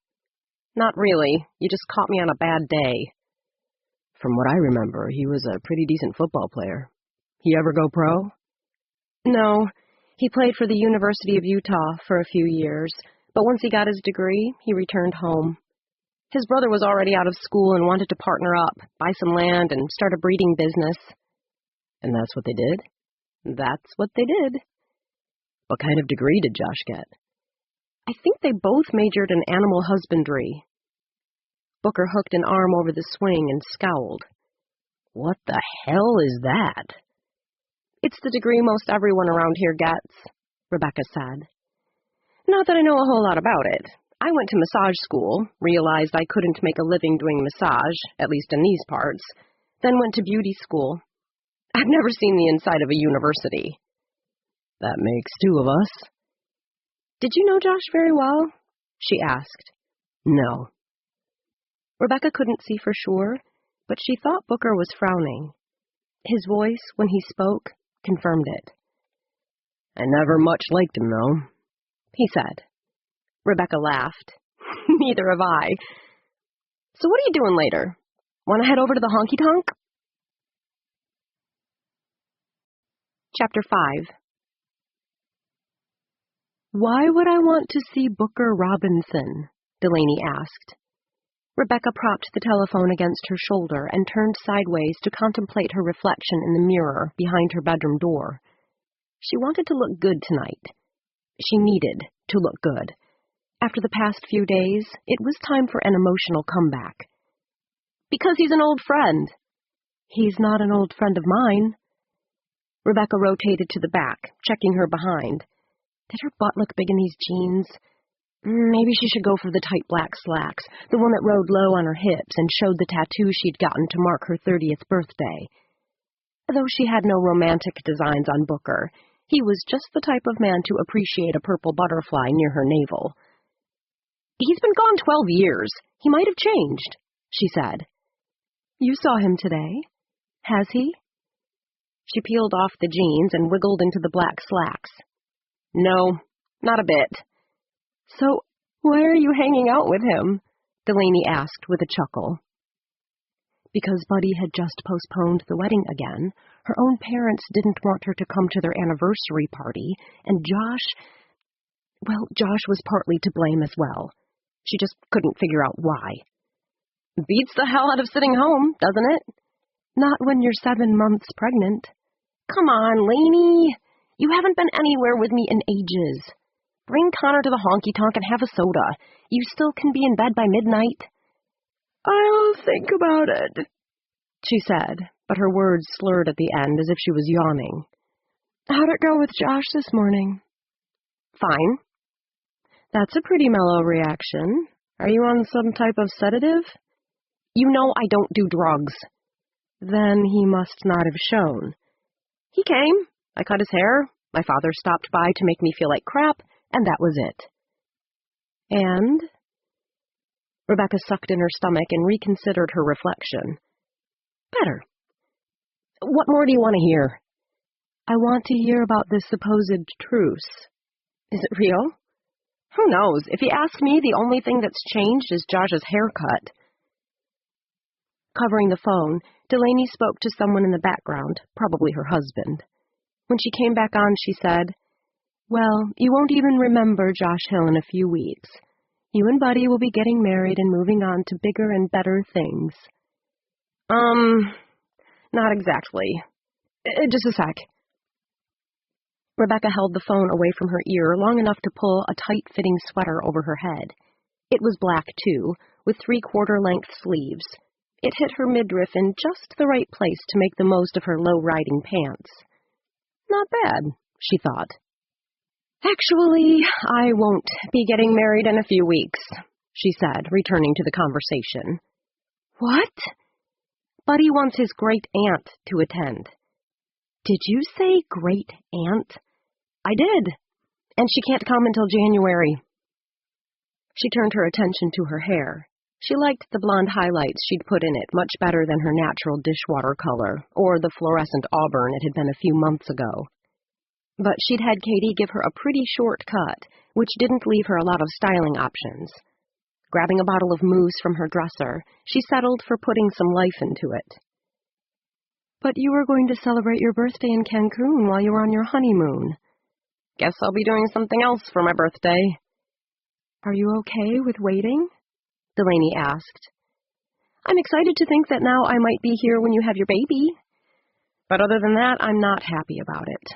Not really. You just caught me on a bad day. From what I remember, he was a pretty decent football player. He ever go pro? No. He played for the University of Utah for a few years, but once he got his degree, he returned home. His brother was already out of school and wanted to partner up, buy some land, and start a breeding business. And that's what they did? That's what they did. What kind of degree did Josh get? I think they both majored in animal husbandry. Booker hooked an arm over the swing and scowled. What the hell is that? It's the degree most everyone around here gets, Rebecca said. Not that I know a whole lot about it. I went to massage school, realized I couldn't make a living doing massage, at least in these parts, then went to beauty school. I've never seen the inside of a university. That makes two of us. Did you know Josh very well? She asked. No. Rebecca couldn't see for sure, but she thought Booker was frowning. His voice, when he spoke, confirmed it. I never much liked him, though, he said. Rebecca laughed. Neither have I. So what are you doing later? Want to head over to the honky-tonk? Chapter 5. Why would I want to see Booker Robinson? Delaney asked. Rebecca propped the telephone against her shoulder and turned sideways to contemplate her reflection in the mirror behind her bedroom door. She wanted to look good tonight. She needed to look good. After the past few days, it was time for an emotional comeback. Because he's an old friend. He's not an old friend of mine. Rebecca rotated to the back, checking her behind. Did her butt look big in these jeans? Maybe she should go for the tight black slacks, the one that rode low on her hips and showed the tattoo she'd gotten to mark her 30th birthday. Though she had no romantic designs on Booker, he was just the type of man to appreciate a purple butterfly near her navel. He's been gone 12 years. He might have changed, she said. You saw him today. Has he? She peeled off the jeans and wiggled into the black slacks. No, not a bit. So, why are you hanging out with him? Delaney asked with a chuckle. Because Buddy had just postponed the wedding again, her own parents didn't want her to come to their anniversary party, and Josh was partly to blame as well. She just couldn't figure out why. Beats the hell out of sitting home, doesn't it? Not when you're 7 months pregnant. Come on, Lainey. You haven't been anywhere with me in ages. Bring Connor to the honky-tonk and have a soda. You still can be in bed by midnight. I'll think about it, she said, but her words slurred at the end as if she was yawning. How'd it go with Josh this morning? Fine. That's a pretty mellow reaction. Are you on some type of sedative? You know I don't do drugs. Then he must not have shown. He came. I cut his hair. My father stopped by to make me feel like crap, and that was it. And? Rebecca sucked in her stomach and reconsidered her reflection. Better. What more do you want to hear? I want to hear about this supposed truce. Is it real? Who knows? If you ask me, the only thing that's changed is Josh's haircut. Covering the phone, Delaney spoke to someone in the background, probably her husband. When she came back on, she said, Well, you won't even remember Josh Hill in a few weeks. You and Buddy will be getting married and moving on to bigger and better things. Not exactly. Just a sec. Rebecca held the phone away from her ear long enough to pull a tight-fitting sweater over her head. It was black, too, with 3/4-length sleeves. It hit her midriff in just the right place to make the most of her low-riding pants. Not bad, she thought. Actually, I won't be getting married in a few weeks, she said, returning to the conversation. What? Buddy wants his great-aunt to attend. Did you say great-aunt? I did, and she can't come until January. She turned her attention to her hair. She liked the blonde highlights she'd put in it much better than her natural dishwater color, or the fluorescent auburn it had been a few months ago. But she'd had Katie give her a pretty short cut, which didn't leave her a lot of styling options. Grabbing a bottle of mousse from her dresser, she settled for putting some life into it. But you were going to celebrate your birthday in Cancun while you were on your honeymoon. Guess I'll be doing something else for my birthday. Are you okay with waiting? Delaney asked. I'm excited to think that now I might be here when you have your baby. But other than that, I'm not happy about it.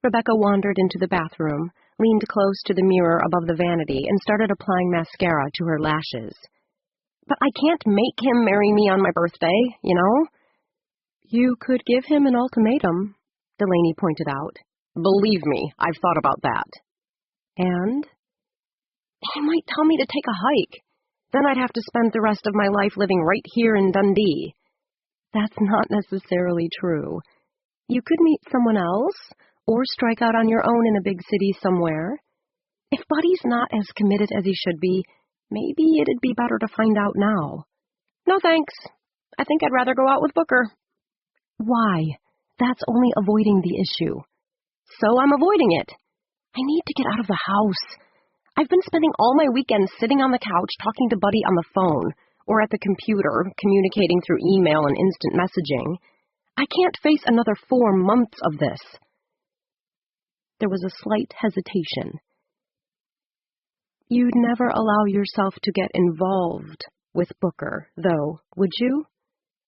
Rebecca wandered into the bathroom, leaned close to the mirror above the vanity, and started applying mascara to her lashes. But I can't make him marry me on my birthday, you know? You could give him an ultimatum, Delaney pointed out. Believe me, I've thought about that. And? He might tell me to take a hike. Then I'd have to spend the rest of my life living right here in Dundee. That's not necessarily true. You could meet someone else, or strike out on your own in a big city somewhere. If Buddy's not as committed as he should be, maybe it'd be better to find out now. No thanks. I think I'd rather go out with Booker. Why? That's only avoiding the issue. So I'm avoiding it. I need to get out of the house. I've been spending all my weekends sitting on the couch talking to Buddy on the phone, or at the computer, communicating through email and instant messaging. I can't face another 4 months of this. There was a slight hesitation. You'd never allow yourself to get involved with Booker, though, would you?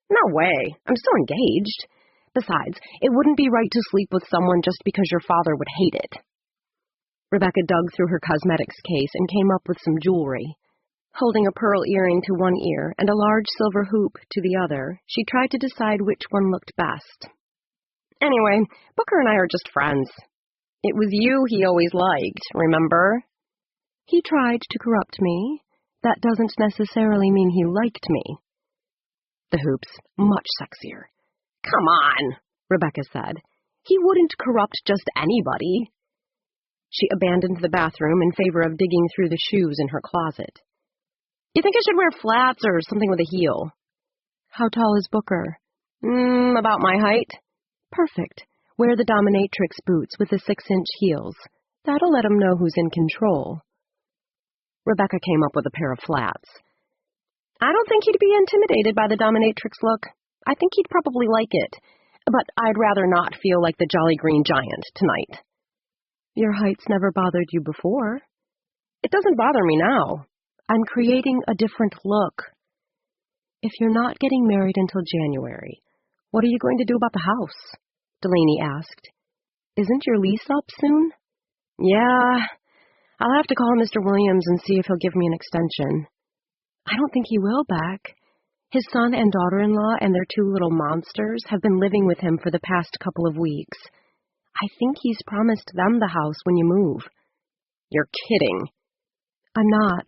No way. I'm still engaged. Besides, it wouldn't be right to sleep with someone just because your father would hate it. Rebecca dug through her cosmetics case and came up with some jewelry. Holding a pearl earring to one ear and a large silver hoop to the other, she tried to decide which one looked best. Anyway, Booker and I are just friends. It was you he always liked, remember? He tried to corrupt me. That doesn't necessarily mean he liked me. The hoop's much sexier. Come on, Rebecca said. He wouldn't corrupt just anybody. She abandoned the bathroom in favor of digging through the shoes in her closet. You think I should wear flats or something with a heel? How tall is Booker? About my height. Perfect. Wear the dominatrix boots with the 6-inch heels. That'll let him know who's in control. Rebecca came up with a pair of flats. I don't think he'd be intimidated by the dominatrix look. I think he'd probably like it. But I'd rather not feel like the Jolly Green Giant tonight. Your height's never bothered you before. It doesn't bother me now. I'm creating a different look. If you're not getting married until January, what are you going to do about the house? Delaney asked. Isn't your lease up soon? Yeah, I'll have to call Mr. Williams and see if he'll give me an extension. I don't think he will, Beck. His son and daughter-in-law and their 2 little monsters have been living with him for the past couple of weeks. I think he's promised them the house when you move. You're kidding. I'm not.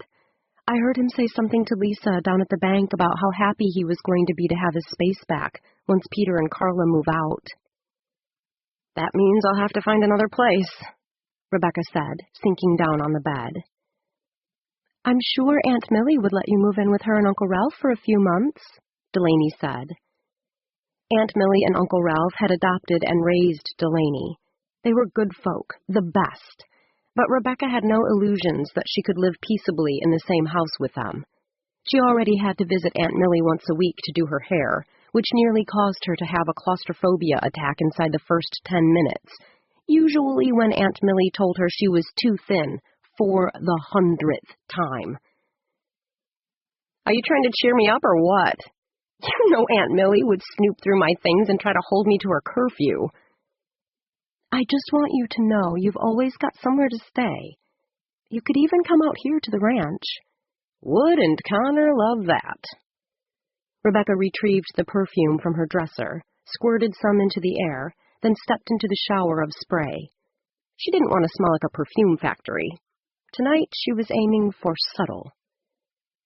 I heard him say something to Lisa down at the bank about how happy he was going to be to have his space back once Peter and Carla move out. That means I'll have to find another place, Rebecca said, sinking down on the bed. I'm sure Aunt Millie would let you move in with her and Uncle Ralph for a few months, Delaney said. Aunt Millie and Uncle Ralph had adopted and raised Delaney. They were good folk, the best, but Rebecca had no illusions that she could live peaceably in the same house with them. She already had to visit Aunt Millie once a week to do her hair, which nearly caused her to have a claustrophobia attack inside the first 10 minutes, usually when Aunt Millie told her she was too thin for the 100th time. Are you trying to cheer me up or what? You know Aunt Millie would snoop through my things and try to hold me to her curfew. I just want you to know you've always got somewhere to stay. You could even come out here to the ranch. Wouldn't Connor love that? Rebecca retrieved the perfume from her dresser, squirted some into the air, then stepped into the shower of spray. She didn't want to smell like a perfume factory. Tonight she was aiming for subtle.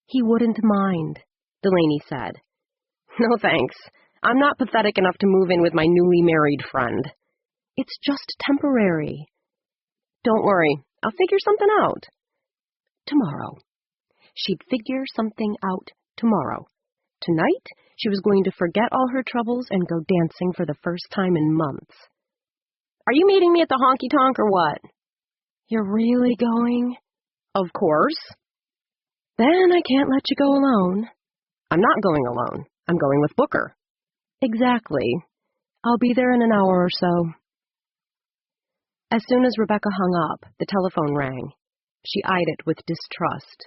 He wouldn't mind, Delaney said. No thanks. I'm not pathetic enough to move in with my newly married friend. It's just temporary. Don't worry, I'll figure something out. Tomorrow. She'd figure something out tomorrow. Tonight, she was going to forget all her troubles and go dancing for the first time in months. Are you meeting me at the honky-tonk or what? You're really going? Of course. Then I can't let you go alone. I'm not going alone. I'm going with Booker. Exactly. I'll be there in an hour or so. As soon as Rebecca hung up, the telephone rang. She eyed it with distrust.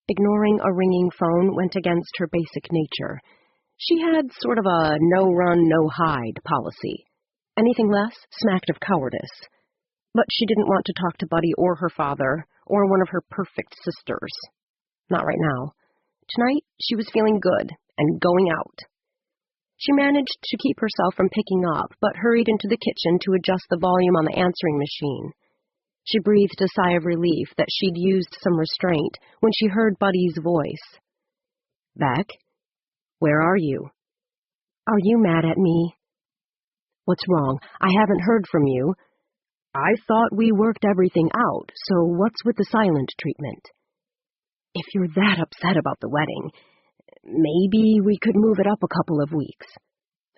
Ignoring a ringing phone went against her basic nature. She had sort of a no-run, no-hide policy. Anything less smacked of cowardice. But she didn't want to talk to Buddy or her father or one of her perfect sisters. Not right now. Tonight, she was feeling good and going out. She managed to keep herself from picking up, but hurried into the kitchen to adjust the volume on the answering machine. She breathed a sigh of relief that she'd used some restraint when she heard Buddy's voice. "Beck, where are you?" "Are you mad at me?" "What's wrong? I haven't heard from you. I thought we worked everything out, so what's with the silent treatment?" "If you're that upset about the wedding, maybe we could move it up a couple of weeks.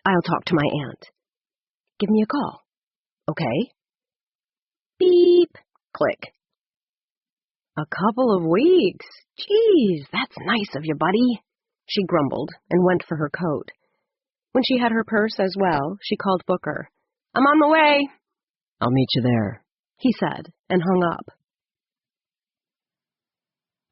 I'll talk to my aunt. Give me a call." "Okay." Beep. Click. "A couple of weeks? Geez, that's nice of you, Buddy," she grumbled and went for her coat. When she had her purse as well, she called Booker. "I'm on my way." "I'll meet you there," he said, and hung up.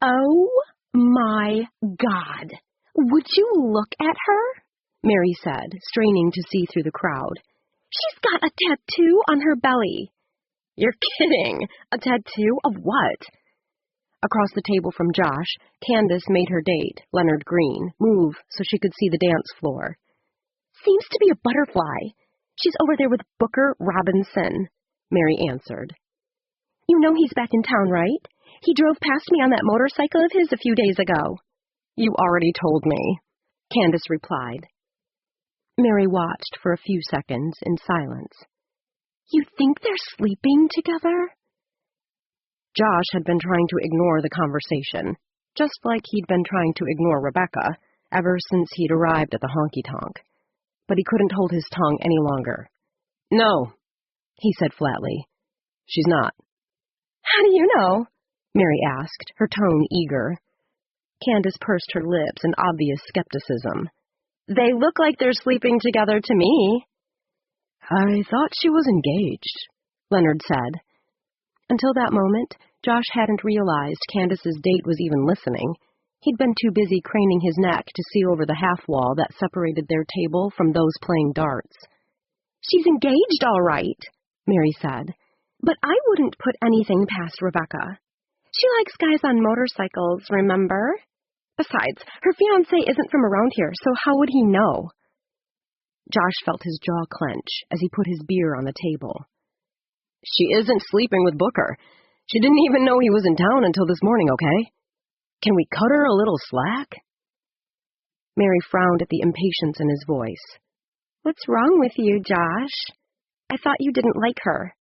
"Oh, my God! Would you look at her?" Mary said, straining to see through the crowd. "She's got a tattoo on her belly." "You're kidding! A tattoo of what?" Across the table from Josh, Candace made her date, Leonard Green, move so she could see the dance floor. "Seems to be a butterfly. She's over there with Booker Robinson," Mary answered. "You know he's back in town, right? He drove past me on that motorcycle of his a few days ago." "You already told me," Candace replied. Mary watched for a few seconds in silence. "You think they're sleeping together?" Josh had been trying to ignore the conversation, just like he'd been trying to ignore Rebecca ever since he'd arrived at the honky-tonk. But he couldn't hold his tongue any longer. "No," he said flatly. "She's not." "How do you know?" Mary asked, her tone eager. Candace pursed her lips in obvious skepticism. "They look like they're sleeping together to me." "I thought she was engaged," Leonard said. Until that moment, Josh hadn't realized Candace's date was even listening. He'd been too busy craning his neck to see over the half-wall that separated their table from those playing darts. "She's engaged, all right," Mary said. "But I wouldn't put anything past Rebecca. She likes guys on motorcycles, remember? Besides, her fiancé isn't from around here, so how would he know?" Josh felt his jaw clench as he put his beer on the table. "She isn't sleeping with Booker. She didn't even know he was in town until this morning, okay? Can we cut her a little slack?" Mary frowned at the impatience in his voice. "What's wrong with you, Josh? I thought you didn't like her."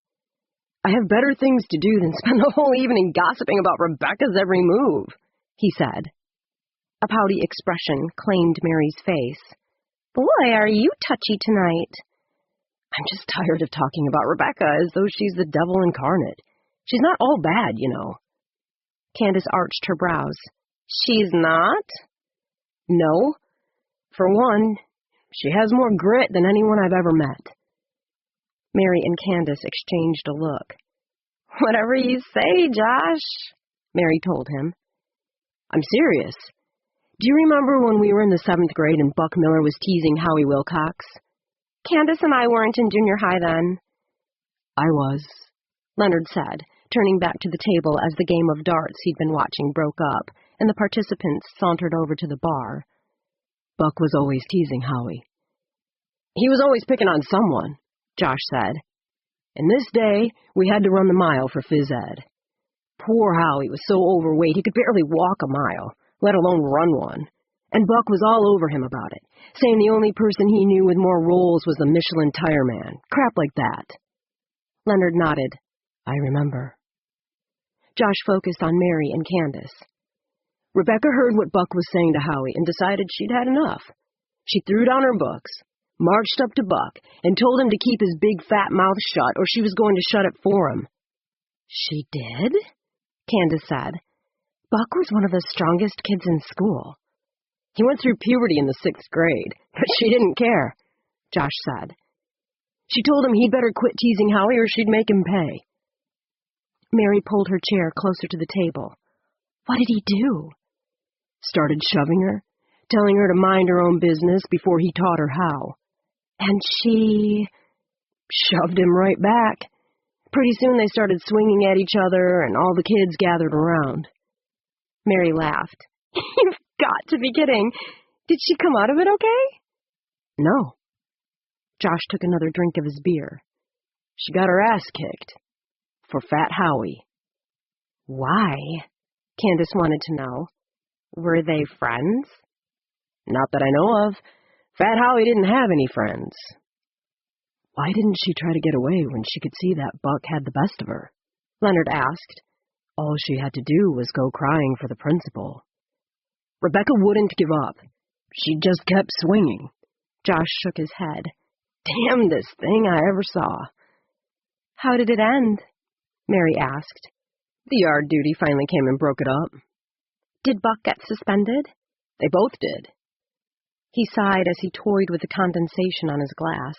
"I have better things to do than spend the whole evening gossiping about Rebecca's every move," he said. A pouty expression claimed Mary's face. "Boy, are you touchy tonight." "I'm just tired of talking about Rebecca as though she's the devil incarnate. She's not all bad, you know." Candace arched her brows. "She's not?" "No. For one, she has more grit than anyone I've ever met." Mary and Candace exchanged a look. "Whatever you say, Josh," Mary told him. "I'm serious. Do you remember when we were in the 7th grade and Buck Miller was teasing Howie Wilcox?" "Candace and I weren't in junior high then." "I was," Leonard said, turning back to the table as the game of darts he'd been watching broke up and the participants sauntered over to the bar. "Buck was always teasing Howie." "He was always picking on someone," Josh said. "And this day, we had to run the mile for phys ed. Poor Howie was so overweight he could barely walk a mile, let alone run one. And Buck was all over him about it, saying the only person he knew with more rolls was the Michelin tire man. Crap like that." Leonard nodded. "I remember." Josh focused on Mary and Candace. "Rebecca heard what Buck was saying to Howie and decided she'd had enough. She threw down her books, marched up to Buck, and told him to keep his big fat mouth shut or she was going to shut it for him." "She did?" Candace said. "Buck was one of the strongest kids in school." "He went through puberty in the 6th grade, but she didn't care," Josh said. "She told him he'd better quit teasing Howie or she'd make him pay." Mary pulled her chair closer to the table. "What did he do?" "Started shoving her, telling her to mind her own business before he taught her how. And she shoved him right back. Pretty soon they started swinging at each other, and all the kids gathered around. Mary laughed. You've got to be kidding. Did she come out of it okay? No. Josh took another drink of his beer. She got her ass kicked. For Fat Howie. Why? Candace wanted to know. Were they friends? Not that I know of. Fat Howie didn't have any friends. Why didn't she try to get away when she could see that Buck had the best of her? Leonard asked. All she had to do was go crying for the principal. Rebecca wouldn't give up. She just kept swinging. Josh shook his head. Damnedest thing I ever saw. How did it end? Mary asked. The yard duty finally came and broke it up. Did Buck get suspended? They both did. He sighed as he toyed with the condensation on his glass,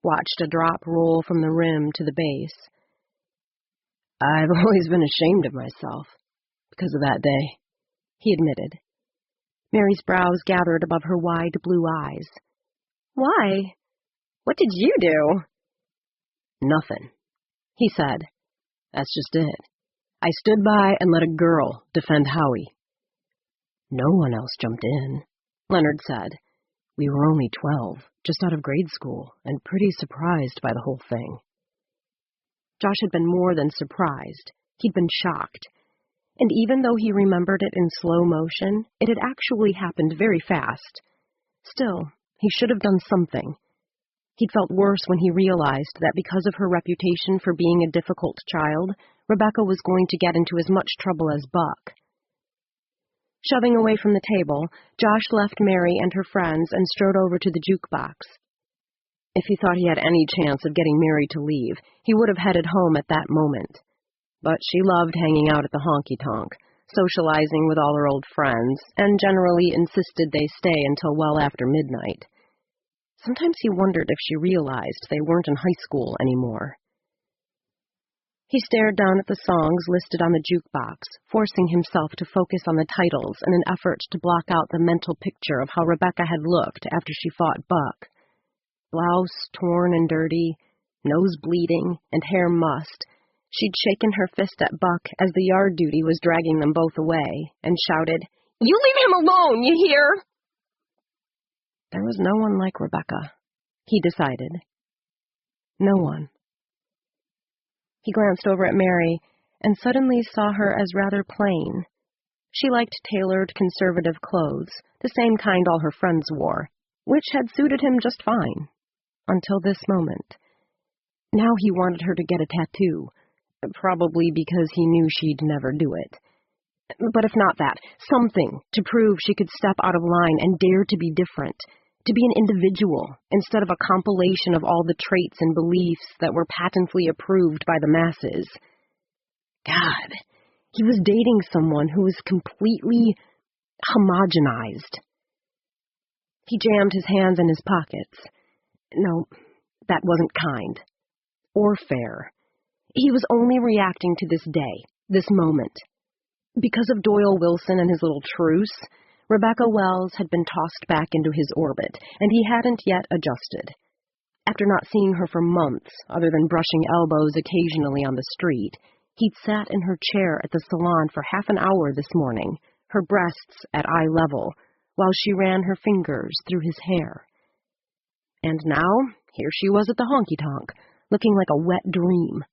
watched a drop roll from the rim to the base. I've always been ashamed of myself because of that day, he admitted. Mary's brows gathered above her wide blue eyes. Why? What did you do? Nothing, he said. That's just it. I stood by and let a girl defend Howie. No one else jumped in, Leonard said. We were only 12, just out of grade school, and pretty surprised by the whole thing. Josh had been more than surprised. He'd been shocked. And even though he remembered it in slow motion, it had actually happened very fast. Still, he should have done something. He'd felt worse when he realized that because of her reputation for being a difficult child, Rebecca was going to get into as much trouble as Buck. Shoving away from the table, Josh left Mary and her friends and strode over to the jukebox. If he thought he had any chance of getting Mary to leave, he would have headed home at that moment. But she loved hanging out at the honky-tonk, socializing with all her old friends, and generally insisted they stay until well after midnight. Sometimes he wondered if she realized they weren't in high school anymore. He stared down at the songs listed on the jukebox, forcing himself to focus on the titles in an effort to block out the mental picture of how Rebecca had looked after she fought Buck. Blouse torn and dirty, nose bleeding, and hair mussed, she'd shaken her fist at Buck as the yard duty was dragging them both away, and shouted, "You leave him alone, you hear?" There was no one like Rebecca, he decided. No one. He glanced over at Mary, and suddenly saw her as rather plain. She liked tailored, conservative clothes, the same kind all her friends wore, which had suited him just fine. Until this moment. Now he wanted her to get a tattoo, probably because he knew she'd never do it. But if not that, something to prove she could step out of line and dare to be different, to be an individual instead of a compilation of all the traits and beliefs that were patently approved by the masses. God, he was dating someone who was completely homogenized. He jammed his hands in his pockets. No, that wasn't kind. Or fair. He was only reacting to this day, this moment. Because of Doyle Wilson and his little truce, Rebecca Wells had been tossed back into his orbit, and he hadn't yet adjusted. After not seeing her for months, other than brushing elbows occasionally on the street, he'd sat in her chair at the salon for half an hour this morning, her breasts at eye level, while she ran her fingers through his hair. And now, here she was at the honky-tonk, looking like a wet dream.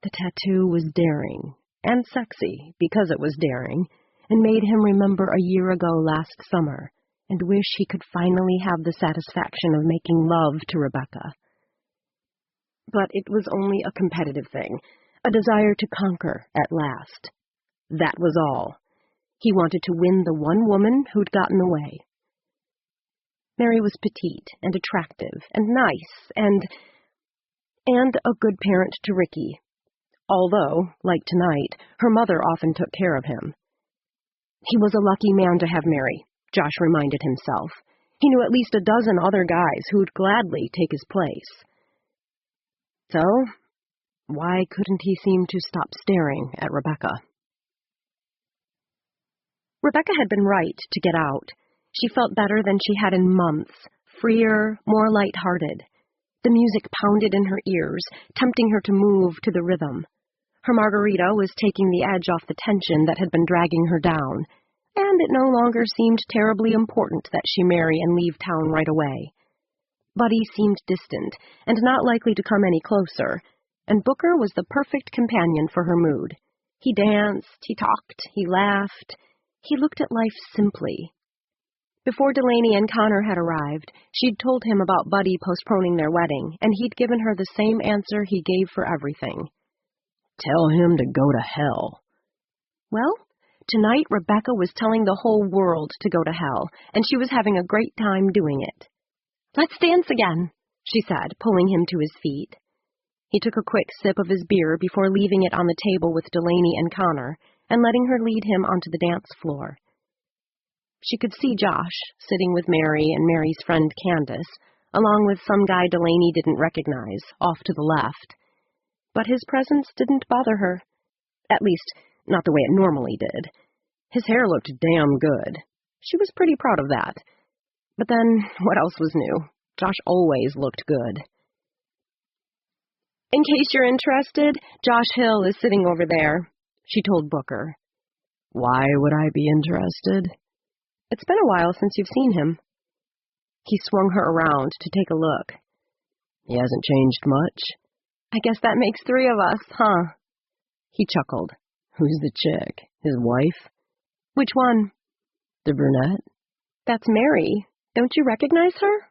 The tattoo was daring, and sexy because it was daring, and made him remember a year ago last summer, and wish he could finally have the satisfaction of making love to Rebecca. But it was only a competitive thing, a desire to conquer at last. That was all. He wanted to win the one woman who'd gotten away. Mary was petite and attractive and nice and a good parent to Ricky, although, like tonight, her mother often took care of him. He was a lucky man to have Mary, Josh reminded himself. He knew at least a dozen other guys who would gladly take his place. So, why couldn't he seem to stop staring at Rebecca? Rebecca had been right to get out. She felt better than she had in months, freer, more light-hearted. The music pounded in her ears, tempting her to move to the rhythm. Her margarita was taking the edge off the tension that had been dragging her down, and it no longer seemed terribly important that she marry and leave town right away. Buddy seemed distant, and not likely to come any closer, and Booker was the perfect companion for her mood. He danced, he talked, he laughed. He looked at life simply. Before Delaney and Connor had arrived, she'd told him about Buddy postponing their wedding, and he'd given her the same answer he gave for everything. Tell him to go to hell. Well, tonight Rebecca was telling the whole world to go to hell, and she was having a great time doing it. "Let's dance again," she said, pulling him to his feet. He took a quick sip of his beer before leaving it on the table with Delaney and Connor, and letting her lead him onto the dance floor. She could see Josh, sitting with Mary and Mary's friend Candace, along with some guy Delaney didn't recognize, off to the left. But his presence didn't bother her. At least, not the way it normally did. His hair looked damn good. She was pretty proud of that. But then, what else was new? Josh always looked good. "In case you're interested, Josh Hill is sitting over there," she told Booker. Why would I be interested? "It's been a while since you've seen him." He swung her around to take a look. He hasn't changed much. "I guess that makes 3 of us, huh?" He chuckled. Who's the chick? His wife? "Which one?" The brunette? "That's Mary. Don't you recognize her?"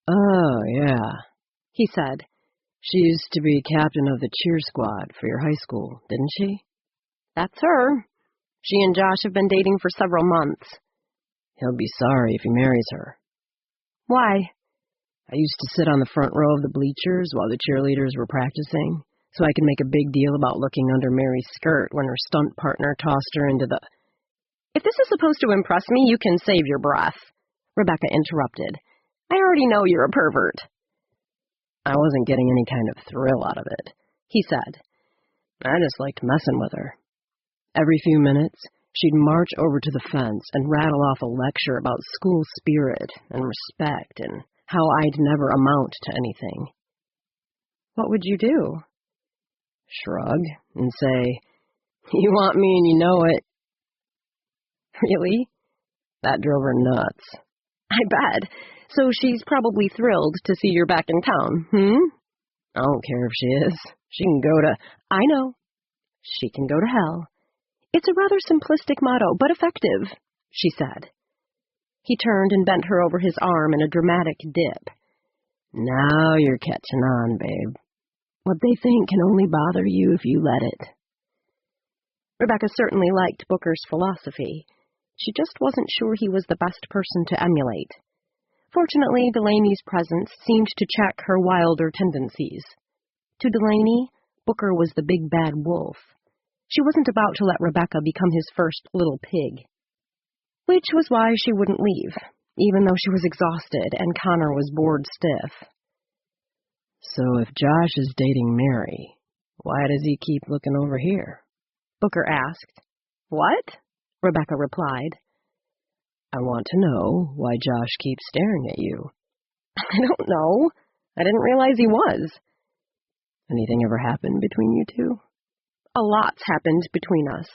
Oh, yeah, he said. She used to be captain of the cheer squad for your high school, didn't she? "That's her. She and Josh have been dating for several months." He'll be sorry if he marries her. "Why?" I used to sit on the front row of the bleachers while the cheerleaders were practicing, so I could make a big deal about looking under Mary's skirt when her stunt partner tossed her into the... "If this is supposed to impress me, you can save your breath," Rebecca interrupted. "I already know you're a pervert." I wasn't getting any kind of thrill out of it, he said. I just liked messing with her. Every few minutes, she'd march over to the fence and rattle off a lecture about school spirit and respect and how I'd never amount to anything. "What would you do?" Shrug and say, "You want me and you know it." "Really?" That drove her nuts. "I bet. So she's probably thrilled to see you're back in town, I don't care if she is. She can go to... I know. She can go to hell. It's a rather simplistic motto, but effective," she said. He turned and bent her over his arm in a dramatic dip. Now you're catching on, babe. What they think can only bother you if you let it. Rebecca certainly liked Booker's philosophy. She just wasn't sure he was the best person to emulate. Fortunately, Delaney's presence seemed to check her wilder tendencies. To Delaney, Booker was the big bad wolf. She wasn't about to let Rebecca become his first little pig. Which was why she wouldn't leave, even though she was exhausted and Connor was bored stiff. So if Josh is dating Mary, why does he keep looking over here? Booker asked. "What?" Rebecca replied. I want to know why Josh keeps staring at you. "I don't know. I didn't realize he was." Anything ever happened between you two? "A lot's happened between us."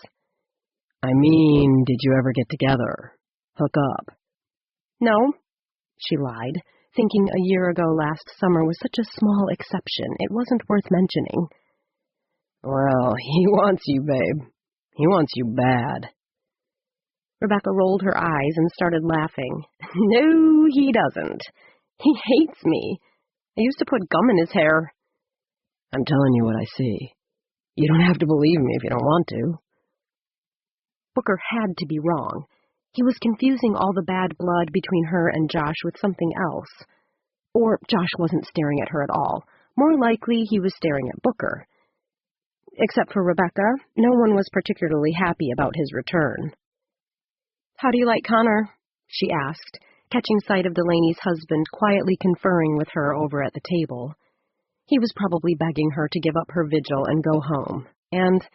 I mean, did you ever get together? Hook up? "No," she lied, thinking a year ago last summer was such a small exception it wasn't worth mentioning. Well, he wants you, babe. He wants you bad. Rebecca rolled her eyes and started laughing. "No, he doesn't. He hates me. I used to put gum in his hair." I'm telling you what I see. You don't have to believe me if you don't want to. Booker had to be wrong. He was confusing all the bad blood between her and Josh with something else. Or Josh wasn't staring at her at all. More likely, he was staring at Booker. Except for Rebecca, no one was particularly happy about his return. "How do you like Connor?" she asked, catching sight of Delaney's husband quietly conferring with her over at the table. He was probably begging her to give up her vigil and go home, and,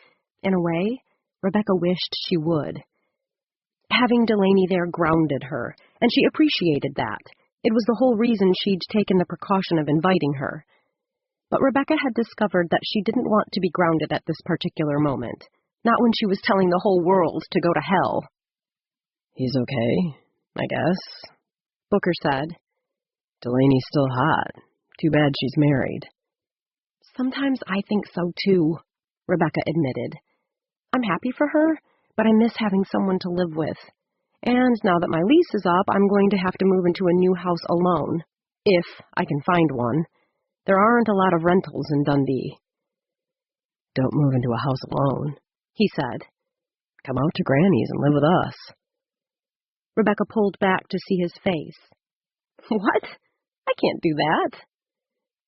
in a way, Rebecca wished she would. Having Delaney there grounded her, and she appreciated that. It was the whole reason she'd taken the precaution of inviting her. But Rebecca had discovered that she didn't want to be grounded at this particular moment, not when she was telling the whole world to go to hell. He's okay, I guess, Booker said. Delaney's still hot. Too bad she's married. Sometimes I think so, too, Rebecca admitted. I'm happy for her, but I miss having someone to live with. And now that my lease is up, I'm going to have to move into a new house alone, if I can find one. There aren't a lot of rentals in Dundee. Don't move into a house alone, he said. Come out to Granny's and live with us. Rebecca pulled back to see his face. What? I can't do that.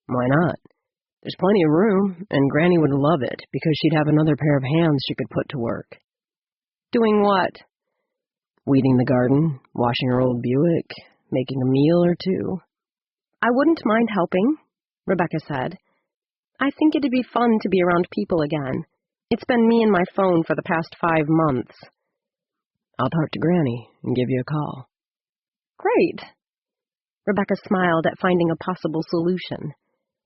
Why not? There's plenty of room, and Granny would love it because she'd have another pair of hands she could put to work. Doing what? Weeding the garden, washing her old Buick, making a meal or two. I wouldn't mind helping, Rebecca said. I think it'd be fun to be around people again. It's been me and my phone for the past 5 months. I'll talk to Granny and give you a call. Great. Rebecca smiled at finding a possible solution.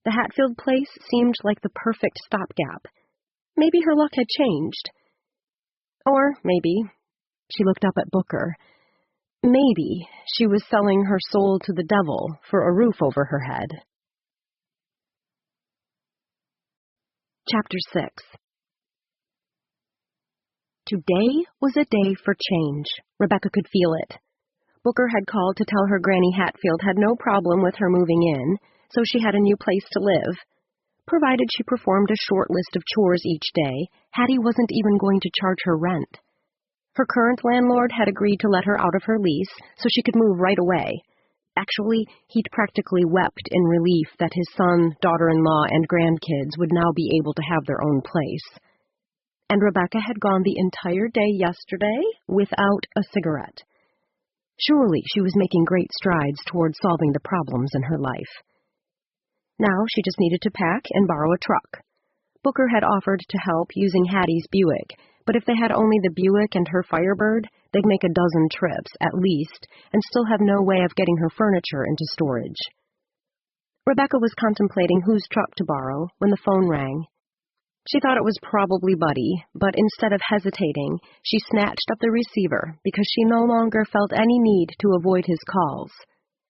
The Hatfield place seemed like the perfect stopgap. Maybe her luck had changed. Or maybe, she looked up at Booker, maybe she was selling her soul to the devil for a roof over her head. Chapter 6. Today was a day for change. Rebecca could feel it. Booker had called to tell her Granny Hatfield had no problem with her moving in, so she had a new place to live. Provided she performed a short list of chores each day, Hattie wasn't even going to charge her rent. Her current landlord had agreed to let her out of her lease so she could move right away. Actually, he'd practically wept in relief that his son, daughter-in-law, and grandkids would now be able to have their own place. And Rebecca had gone the entire day yesterday without a cigarette. Surely she was making great strides toward solving the problems in her life. Now she just needed to pack and borrow a truck. Booker had offered to help using Hattie's Buick, but if they had only the Buick and her Firebird, they'd make a dozen trips, at least, and still have no way of getting her furniture into storage. Rebecca was contemplating whose truck to borrow when the phone rang. She thought it was probably Buddy, but instead of hesitating, she snatched up the receiver because she no longer felt any need to avoid his calls.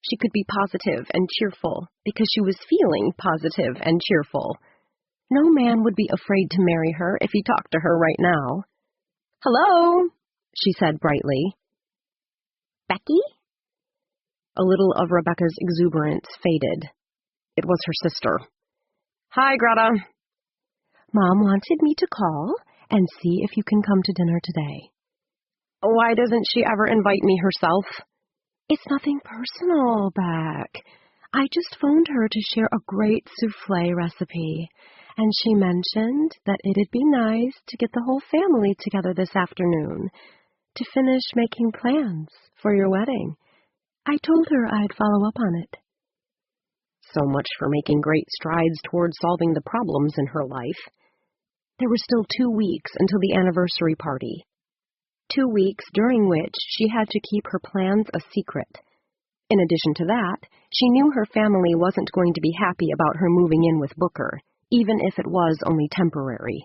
She could be positive and cheerful because she was feeling positive and cheerful. No man would be afraid to marry her if he talked to her right now. "Hello," she said brightly. "Becky?" A little of Rebecca's exuberance faded. It was her sister. "Hi, Greta." "Mom wanted me to call and see if you can come to dinner today." "Why doesn't she ever invite me herself?" "It's nothing personal, Beck. I just phoned her to share a great souffle recipe, and she mentioned that it'd be nice to get the whole family together this afternoon to finish making plans for your wedding. I told her I'd follow up on it." So much for making great strides toward solving the problems in her life. There were still 2 weeks until the anniversary party. 2 weeks during which she had to keep her plans a secret. In addition to that, she knew her family wasn't going to be happy about her moving in with Booker, even if it was only temporary.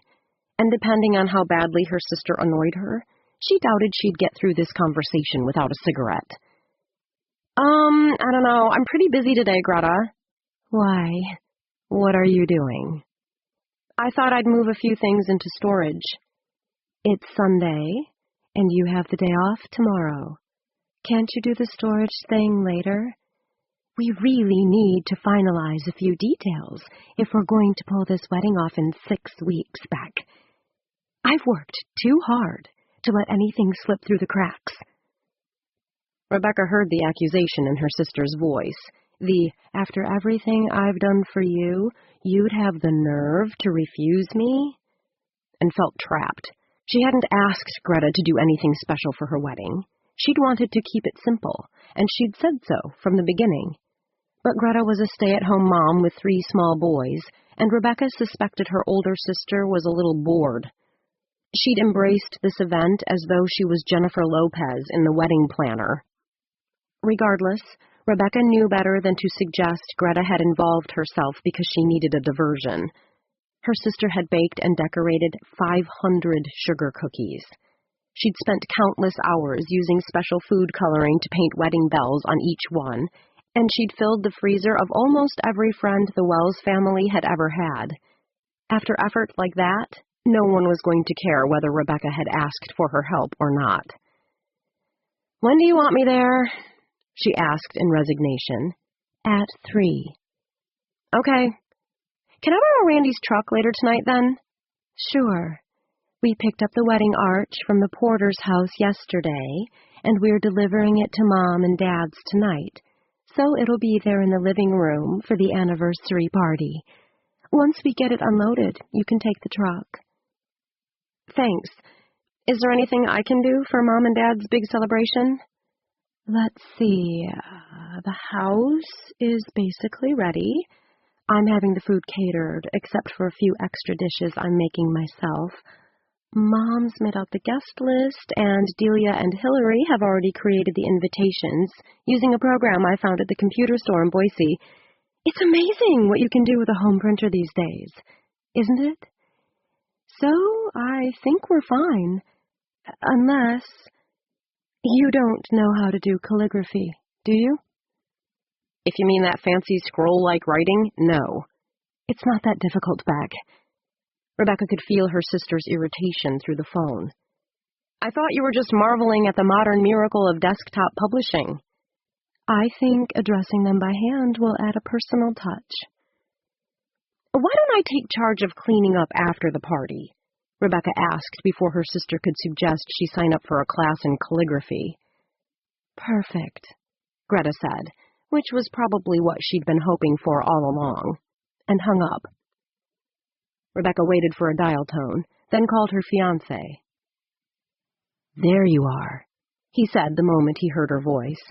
And depending on how badly her sister annoyed her, she doubted she'd get through this conversation without a cigarette. I don't know. I'm pretty busy today, Greta." "Why? What are you doing?" "I thought I'd move a few things into storage." "It's Sunday, and you have the day off tomorrow. Can't you do the storage thing later? We really need to finalize a few details if we're going to pull this wedding off in 6 weeks, Beck. I've worked too hard to let anything slip through the cracks." Rebecca heard the accusation in her sister's voice. After everything I've done for you, you'd have the nerve to refuse me? And felt trapped. She hadn't asked Greta to do anything special for her wedding. She'd wanted to keep it simple, and she'd said so from the beginning. But Greta was a stay-at-home mom with 3 small boys, and Rebecca suspected her older sister was a little bored. She'd embraced this event as though she was Jennifer Lopez in The Wedding Planner. Regardless, Rebecca knew better than to suggest Greta had involved herself because she needed a diversion. Her sister had baked and decorated 500 sugar cookies. She'd spent countless hours using special food coloring to paint wedding bells on each one, and she'd filled the freezer of almost every friend the Wells family had ever had. After effort like that, no one was going to care whether Rebecca had asked for her help or not. "When do you want me there?" she asked in resignation. "At 3. "Okay. Can I borrow Randy's truck later tonight, then?" "Sure. We picked up the wedding arch from the porter's house yesterday, and we're delivering it to Mom and Dad's tonight, so it'll be there in the living room for the anniversary party. Once we get it unloaded, you can take the truck." "Thanks. Is there anything I can do for Mom and Dad's big celebration?" "Let's see. The house is basically ready. I'm having the food catered, except for a few extra dishes I'm making myself. Mom's made out the guest list, and Delia and Hillary have already created the invitations using a program I found at the computer store in Boise. It's amazing what you can do with a home printer these days, isn't it? So I think we're fine. Unless you don't know how to do calligraphy, do you?" "If you mean that fancy scroll-like writing, no." "It's not that difficult, Beck." Rebecca could feel her sister's irritation through the phone. "I thought you were just marveling at the modern miracle of desktop publishing." "I think addressing them by hand will add a personal touch." "Why don't I take charge of cleaning up after the party?" Rebecca asked before her sister could suggest she sign up for a class in calligraphy. "Perfect," Greta said, which was probably what she'd been hoping for all along, and hung up. Rebecca waited for a dial tone, then called her fiancé. "There you are," he said the moment he heard her voice.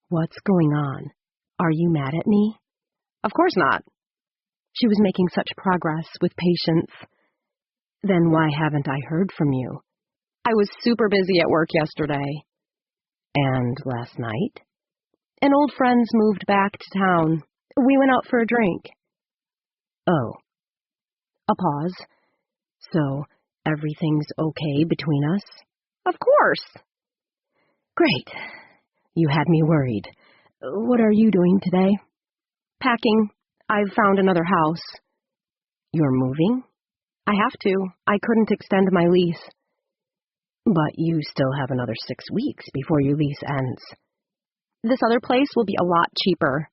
"What's going on? Are you mad at me?" "Of course not." She was making such progress with patience. "Then why haven't I heard from you?" "I was super busy at work yesterday." "And last night?" "An old friend's moved back to town. We went out for a drink." "Oh." A pause. "So, everything's okay between us?" "Of course." "Great. You had me worried. What are you doing today?" "Packing. I've found another house." "You're moving?" "I have to. I couldn't extend my lease." "But you still have another 6 weeks before your lease ends." "This other place will be a lot cheaper."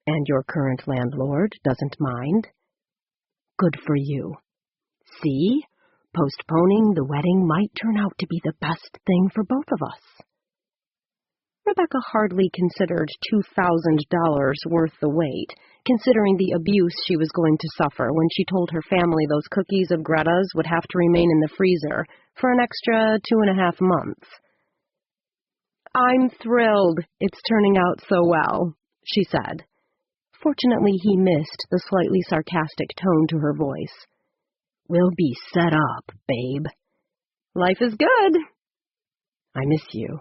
"And your current landlord doesn't mind?" "Good for you. See? Postponing the wedding might turn out to be the best thing for both of us." Rebecca hardly considered $2,000 worth the wait, considering the abuse she was going to suffer when she told her family those cookies of Greta's would have to remain in the freezer for an extra 2.5 months. "I'm thrilled it's turning out so well," she said. Fortunately, he missed the slightly sarcastic tone to her voice. "We'll be set up, babe." "Life is good." "I miss you."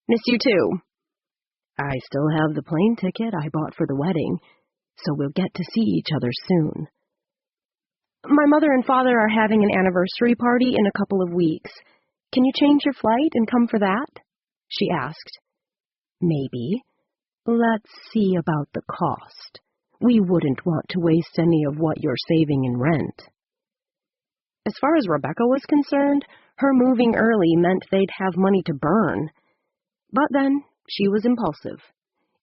"Miss you too." "I still have the plane ticket I bought for the wedding, so we'll get to see each other soon." "My mother and father are having an anniversary party in a couple of weeks. Can you change your flight and come for that?" she asked. "Maybe. Let's see about the cost. We wouldn't want to waste any of what you're saving in rent." As far as Rebecca was concerned, her moving early meant they'd have money to burn. But then, she was impulsive.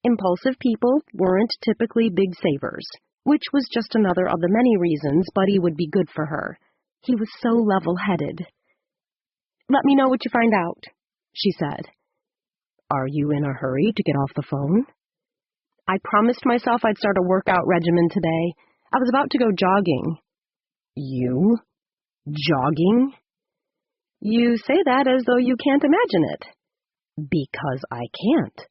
Impulsive people weren't typically big savers, which was just another of the many reasons Buddy would be good for her. He was so level-headed. "Let me know what you find out," she said. "Are you in a hurry to get off the phone?" "I promised myself I'd start a workout regimen today. I was about to go jogging." "You? Jogging?" "You say that as though you can't imagine it." "Because I can't.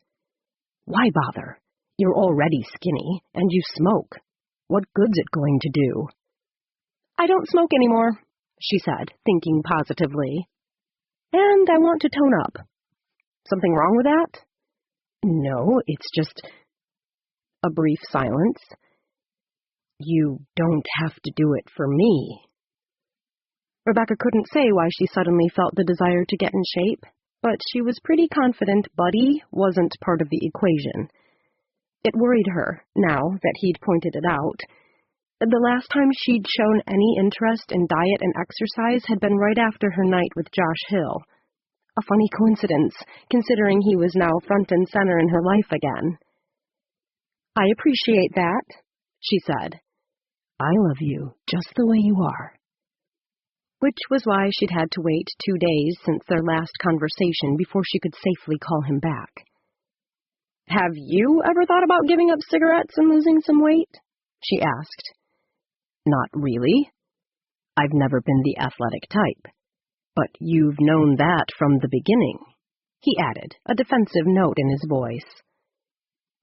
Why bother? You're already skinny, and you smoke. What good's it going to do?" "I don't smoke anymore," she said, thinking positively. "And I want to tone up." "Something wrong with that?" No, it's just... A brief silence. You don't have to do it for me. Rebecca couldn't say why she suddenly felt the desire to get in shape, but she was pretty confident Buddy wasn't part of the equation. It worried her, now that he'd pointed it out. The last time she'd shown any interest in diet and exercise had been right after her night with Josh Hill. A funny coincidence, considering he was now front and center in her life again. I appreciate that, she said. I love you just the way you are. Which was why she'd had to wait 2 days since their last conversation before she could safely call him back. Have you ever thought about giving up cigarettes and losing some weight? She asked. Not really. I've never been the athletic type. But you've known that from the beginning, he added, a defensive note in his voice.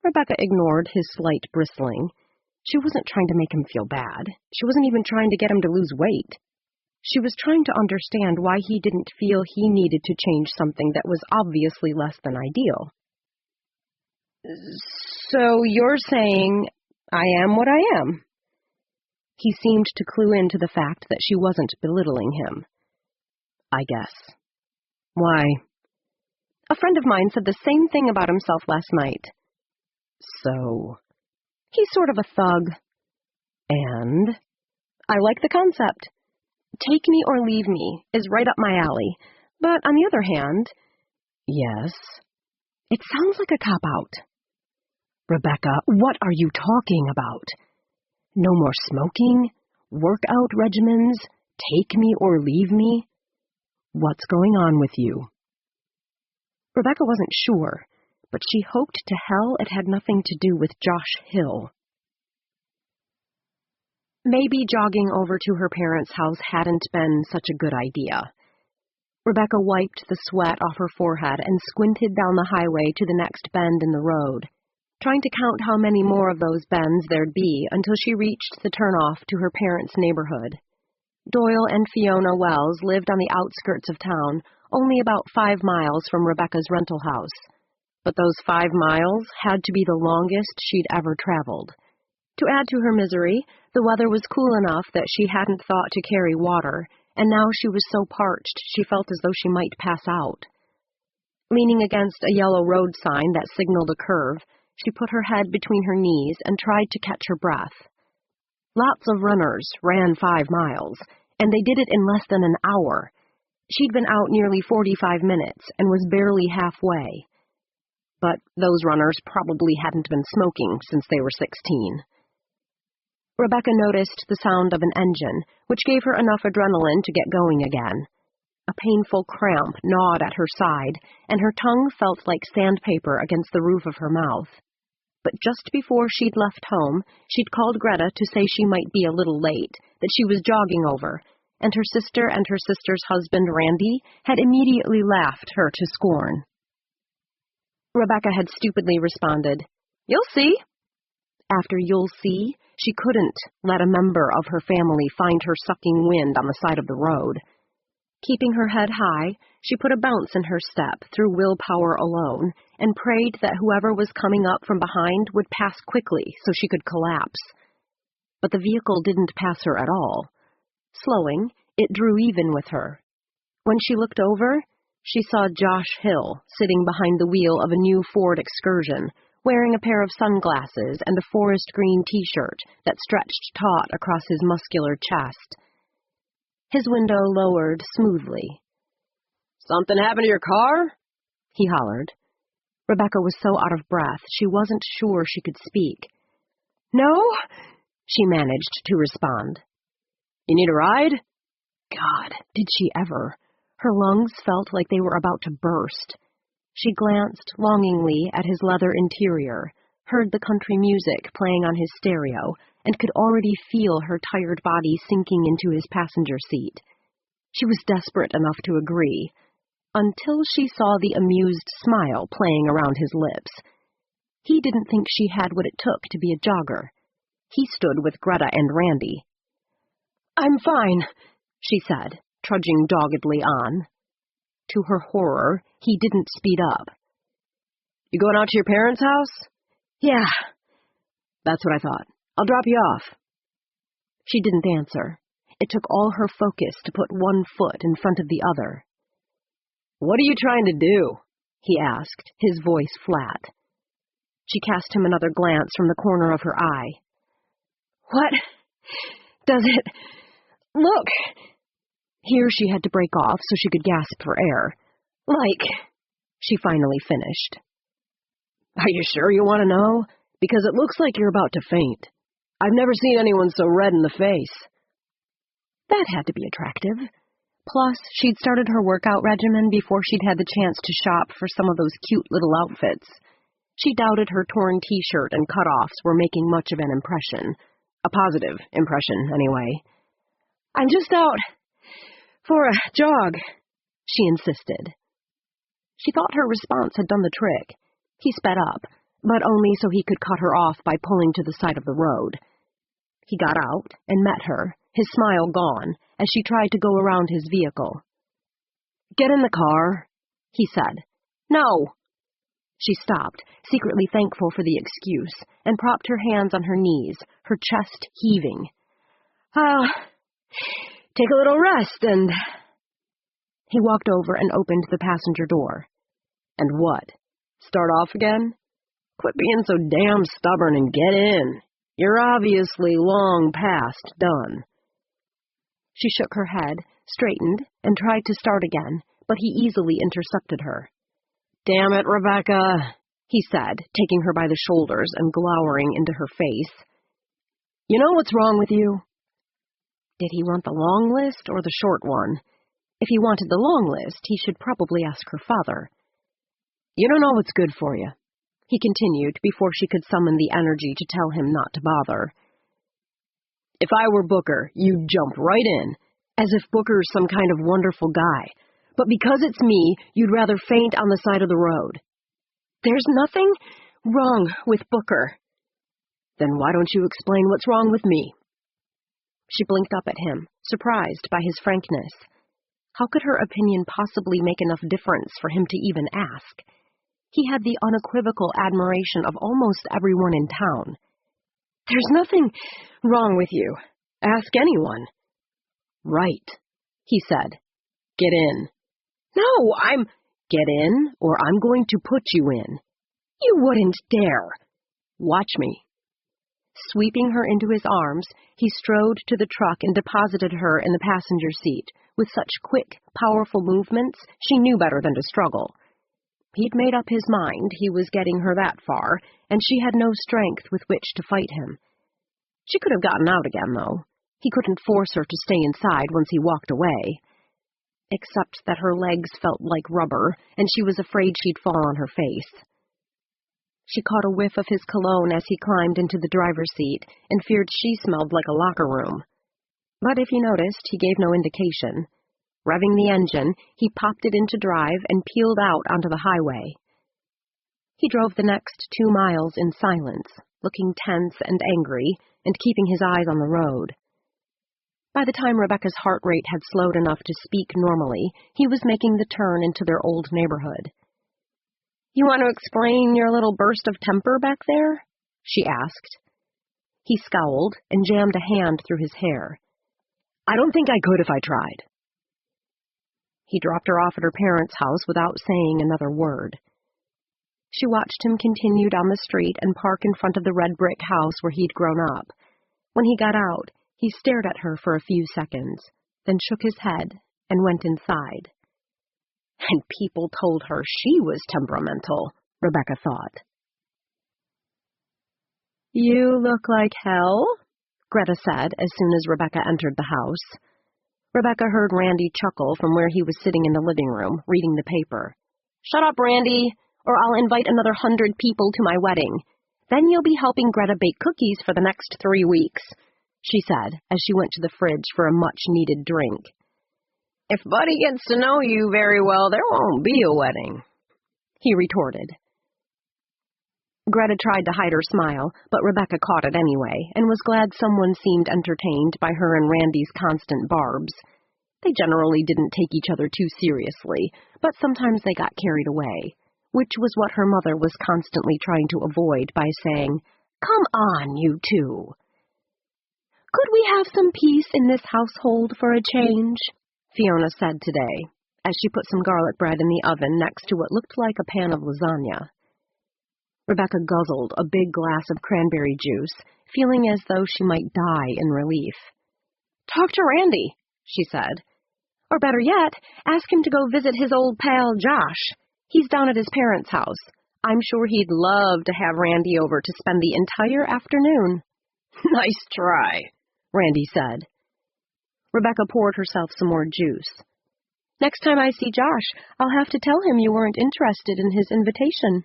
Rebecca ignored his slight bristling. She wasn't trying to make him feel bad. She wasn't even trying to get him to lose weight. She was trying to understand why he didn't feel he needed to change something that was obviously less than ideal. So you're saying I am what I am? He seemed to clue into the fact that she wasn't belittling him. I guess. Why? A friend of mine said the same thing about himself last night. So? He's sort of a thug. And? I like the concept. Take me or leave me is right up my alley. But on the other hand... Yes? It sounds like a cop-out. Rebecca, what are you talking about? No more smoking? Workout regimens? Take me or leave me? What's going on with you? Rebecca wasn't sure, but she hoped to hell it had nothing to do with Josh Hill. Maybe jogging over to her parents' house hadn't been such a good idea. Rebecca wiped the sweat off her forehead and squinted down the highway to the next bend in the road, trying to count how many more of those bends there'd be until she reached the turnoff to her parents' neighborhood. Doyle and Fiona Wells lived on the outskirts of town, only about 5 miles from Rebecca's rental house. But those 5 miles had to be the longest she'd ever traveled. To add to her misery, the weather was cool enough that she hadn't thought to carry water, and now she was so parched she felt as though she might pass out. Leaning against a yellow road sign that signaled a curve, she put her head between her knees and tried to catch her breath. Lots of runners ran 5 miles, and they did it in less than an hour. She'd been out nearly 45 minutes and was barely halfway. But those runners probably hadn't been smoking since they were 16. Rebecca noticed the sound of an engine, which gave her enough adrenaline to get going again. A painful cramp gnawed at her side, and her tongue felt like sandpaper against the roof of her mouth. But just before she'd left home, she'd called Greta to say she might be a little late, that she was jogging over, and her sister and her sister's husband, Randy, had immediately laughed her to scorn. Rebecca had stupidly responded, "You'll see." After "you'll see," she couldn't let a member of her family find her sucking wind on the side of the road. Keeping her head high, she put a bounce in her step through willpower alone and prayed that whoever was coming up from behind would pass quickly so she could collapse. But the vehicle didn't pass her at all. Slowing, it drew even with her. When she looked over, she saw Josh Hill sitting behind the wheel of a new Ford Excursion, wearing a pair of sunglasses and a forest green t-shirt that stretched taut across his muscular chest. His window lowered smoothly. "Something happened to your car?" he hollered. Rebecca was so out of breath she wasn't sure she could speak. "No," she managed to respond. "You need a ride?" God, did she ever? Her lungs felt like they were about to burst. She glanced longingly at his leather interior, heard the country music playing on his stereo, and could already feel her tired body sinking into his passenger seat. She was desperate enough to agree, until she saw the amused smile playing around his lips. He didn't think she had what it took to be a jogger. He stood with Greta and Randy. "I'm fine," she said, trudging doggedly on. To her horror, he didn't speed up. You going out to your parents' house? Yeah. That's what I thought. I'll drop you off. She didn't answer. It took all her focus to put one foot in front of the other. What are you trying to do? He asked, his voice flat. She cast him another glance from the corner of her eye. What does it look? Here she had to break off so she could gasp for air. Like, she finally finished. Are you sure you want to know? Because it looks like you're about to faint. I've never seen anyone so red in the face. That had to be attractive. Plus, she'd started her workout regimen before she'd had the chance to shop for some of those cute little outfits. She doubted her torn t-shirt and cutoffs were making much of an impression. A positive impression, anyway. I'm just out for a jog, she insisted. She thought her response had done the trick. He sped up, but only so he could cut her off by pulling to the side of the road. He got out and met her, his smile gone, as she tried to go around his vehicle. Get in the car, he said. No. She stopped, secretly thankful for the excuse, and propped her hands on her knees, her chest heaving. I'll take a little rest and... He walked over and opened the passenger door. And what? Start off again? Quit being so damn stubborn and get in. You're obviously long past done. She shook her head, straightened, and tried to start again, but he easily intercepted her. Damn it, Rebecca, he said, taking her by the shoulders and glowering into her face. You know what's wrong with you? Did he want the long list or the short one? If he wanted the long list, he should probably ask her father. You don't know what's good for you, he continued before she could summon the energy to tell him not to bother. If I were Booker, you'd jump right in, as if Booker's some kind of wonderful guy. But because it's me, you'd rather faint on the side of the road. There's nothing wrong with Booker. Then why don't you explain what's wrong with me? She blinked up at him, surprised by his frankness. How could her opinion possibly make enough difference for him to even ask? He had the unequivocal admiration of almost everyone in town. There's nothing wrong with you. Ask anyone. Right, he said. Get in. No, Get in, or I'm going to put you in. You wouldn't dare. Watch me. Sweeping her into his arms, he strode to the truck and deposited her in the passenger seat, with such quick, powerful movements, she knew better than to struggle. He'd made up his mind he was getting her that far, and she had no strength with which to fight him. She could have gotten out again, though. He couldn't force her to stay inside once he walked away. Except that her legs felt like rubber, and she was afraid she'd fall on her face. She caught a whiff of his cologne as he climbed into the driver's seat, and feared she smelled like a locker room. But if he noticed, he gave no indication. Revving the engine, he popped it into drive and peeled out onto the highway. He drove the next 2 miles in silence, looking tense and angry, and keeping his eyes on the road. By the time Rebecca's heart rate had slowed enough to speak normally, he was making the turn into their old neighborhood. "You want to explain your little burst of temper back there?" she asked. He scowled and jammed a hand through his hair. "I don't think I could if I tried." He dropped her off at her parents' house without saying another word. She watched him continue down the street and park in front of the red brick house where he'd grown up. When he got out, he stared at her for a few seconds, then shook his head and went inside. And people told her she was temperamental, Rebecca thought. "You look like hell," Greta said as soon as Rebecca entered the house. Rebecca heard Randy chuckle from where he was sitting in the living room, reading the paper. "Shut up, Randy, or I'll invite another 100 people to my wedding. Then you'll be helping Greta bake cookies for the next 3 weeks," she said as she went to the fridge for a much-needed drink. "If Buddy gets to know you very well, there won't be a wedding," he retorted. Greta tried to hide her smile, but Rebecca caught it anyway, and was glad someone seemed entertained by her and Randy's constant barbs. They generally didn't take each other too seriously, but sometimes they got carried away. which was what her mother was constantly trying to avoid by saying, "Come on, you two." "Could we have some peace in this household for a change?" Fiona said today, as she put some garlic bread in the oven next to what looked like a pan of lasagna. Rebecca guzzled a big glass of cranberry juice, feeling as though she might die in relief. "Talk to Randy," she said. "Or better yet, ask him to go visit his old pal Josh. He's down at his parents' house. I'm sure he'd love to have Randy over to spend the entire afternoon." "Nice try," Randy said. Rebecca poured herself some more juice. "Next time I see Josh, I'll have to tell him you weren't interested in his invitation."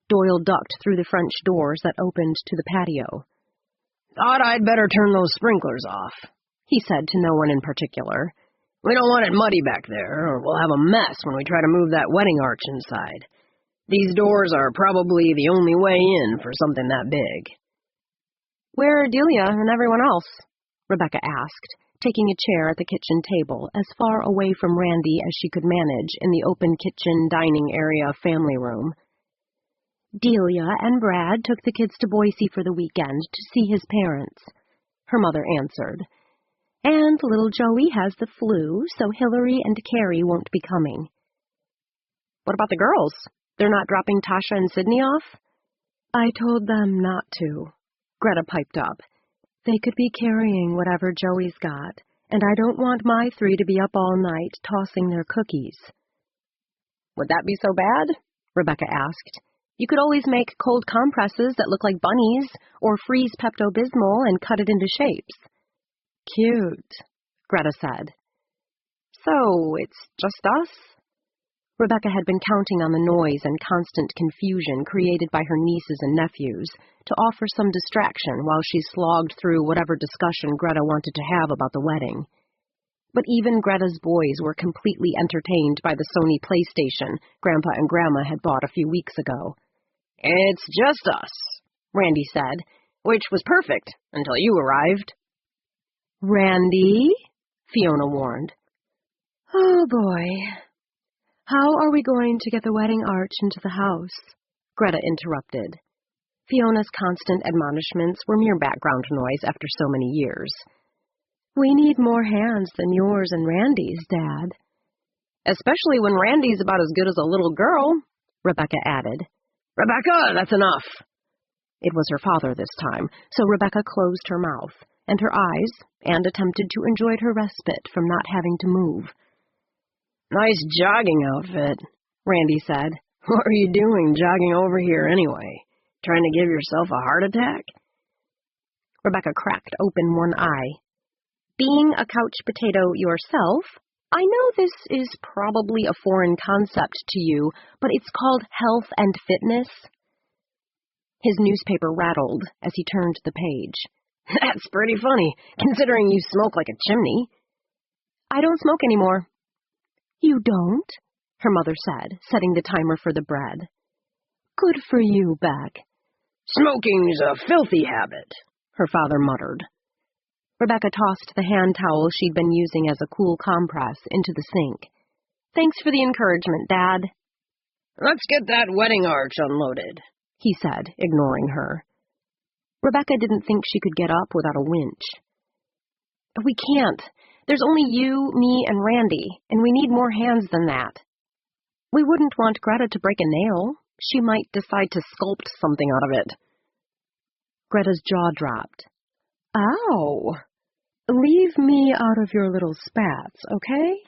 Doyle ducked through the French doors that opened to the patio. "Thought I'd better turn those sprinklers off," he said to no one in particular. "We don't want it muddy back there, or we'll have a mess when we try to move that wedding arch inside. These doors are probably the only way in for something that big." "Where are Delia and everyone else?" Rebecca asked, taking a chair at the kitchen table as far away from Randy as she could manage in the open kitchen dining area family room. "Delia and Brad took the kids to Boise for the weekend to see his parents," her mother answered. "And little Joey has the flu, so Hillary and Carrie won't be coming." "What about the girls? They're not dropping Tasha and Sydney off?" "I told them not to," Greta piped up. "They could be carrying whatever Joey's got, and I don't want my three to be up all night tossing their cookies." "Would that be so bad?" Rebecca asked. "You could always make cold compresses that look like bunnies, or freeze Pepto-Bismol and cut it into shapes." "Cute," Greta said. "So, it's just us?" Rebecca had been counting on the noise and constant confusion created by her nieces and nephews to offer some distraction while she slogged through whatever discussion Greta wanted to have about the wedding. But even Greta's boys were completely entertained by the Sony PlayStation Grandpa and Grandma had bought a few weeks ago. "It's just us," Randy said, "which was perfect until you arrived." "Randy?" Fiona warned. "Oh, boy. How are we going to get the wedding arch into the house?" Greta interrupted. Fiona's constant admonishments were mere background noise after so many years. "We need more hands than yours and Randy's, Dad." "Especially when Randy's about as good as a little girl," Rebecca added. "Rebecca, that's enough." It was her father this time, so Rebecca closed her mouth and her eyes and attempted to enjoy her respite from not having to move. "Nice jogging outfit," Randy said. "What are you doing jogging over here anyway? Trying to give yourself a heart attack?" Rebecca cracked open one eye. "Being a couch potato yourself, I know this is probably a foreign concept to you, but it's called health and fitness." His newspaper rattled as he turned the page. "That's pretty funny, considering you smoke like a chimney." "I don't smoke anymore." "You don't?" her mother said, setting the timer for the bread. "Good for you, Beck." "Smoking's a filthy habit," her father muttered. Rebecca tossed the hand towel she'd been using as a cool compress into the sink. "Thanks for the encouragement, Dad." "Let's get that wedding arch unloaded," he said, ignoring her. Rebecca didn't think she could get up without a winch. "We can't. There's only you, me, and Randy, and we need more hands than that." "We wouldn't want Greta to break a nail. She might decide to sculpt something out of it." Greta's jaw dropped. "Ow! Leave me out of your little spats, okay?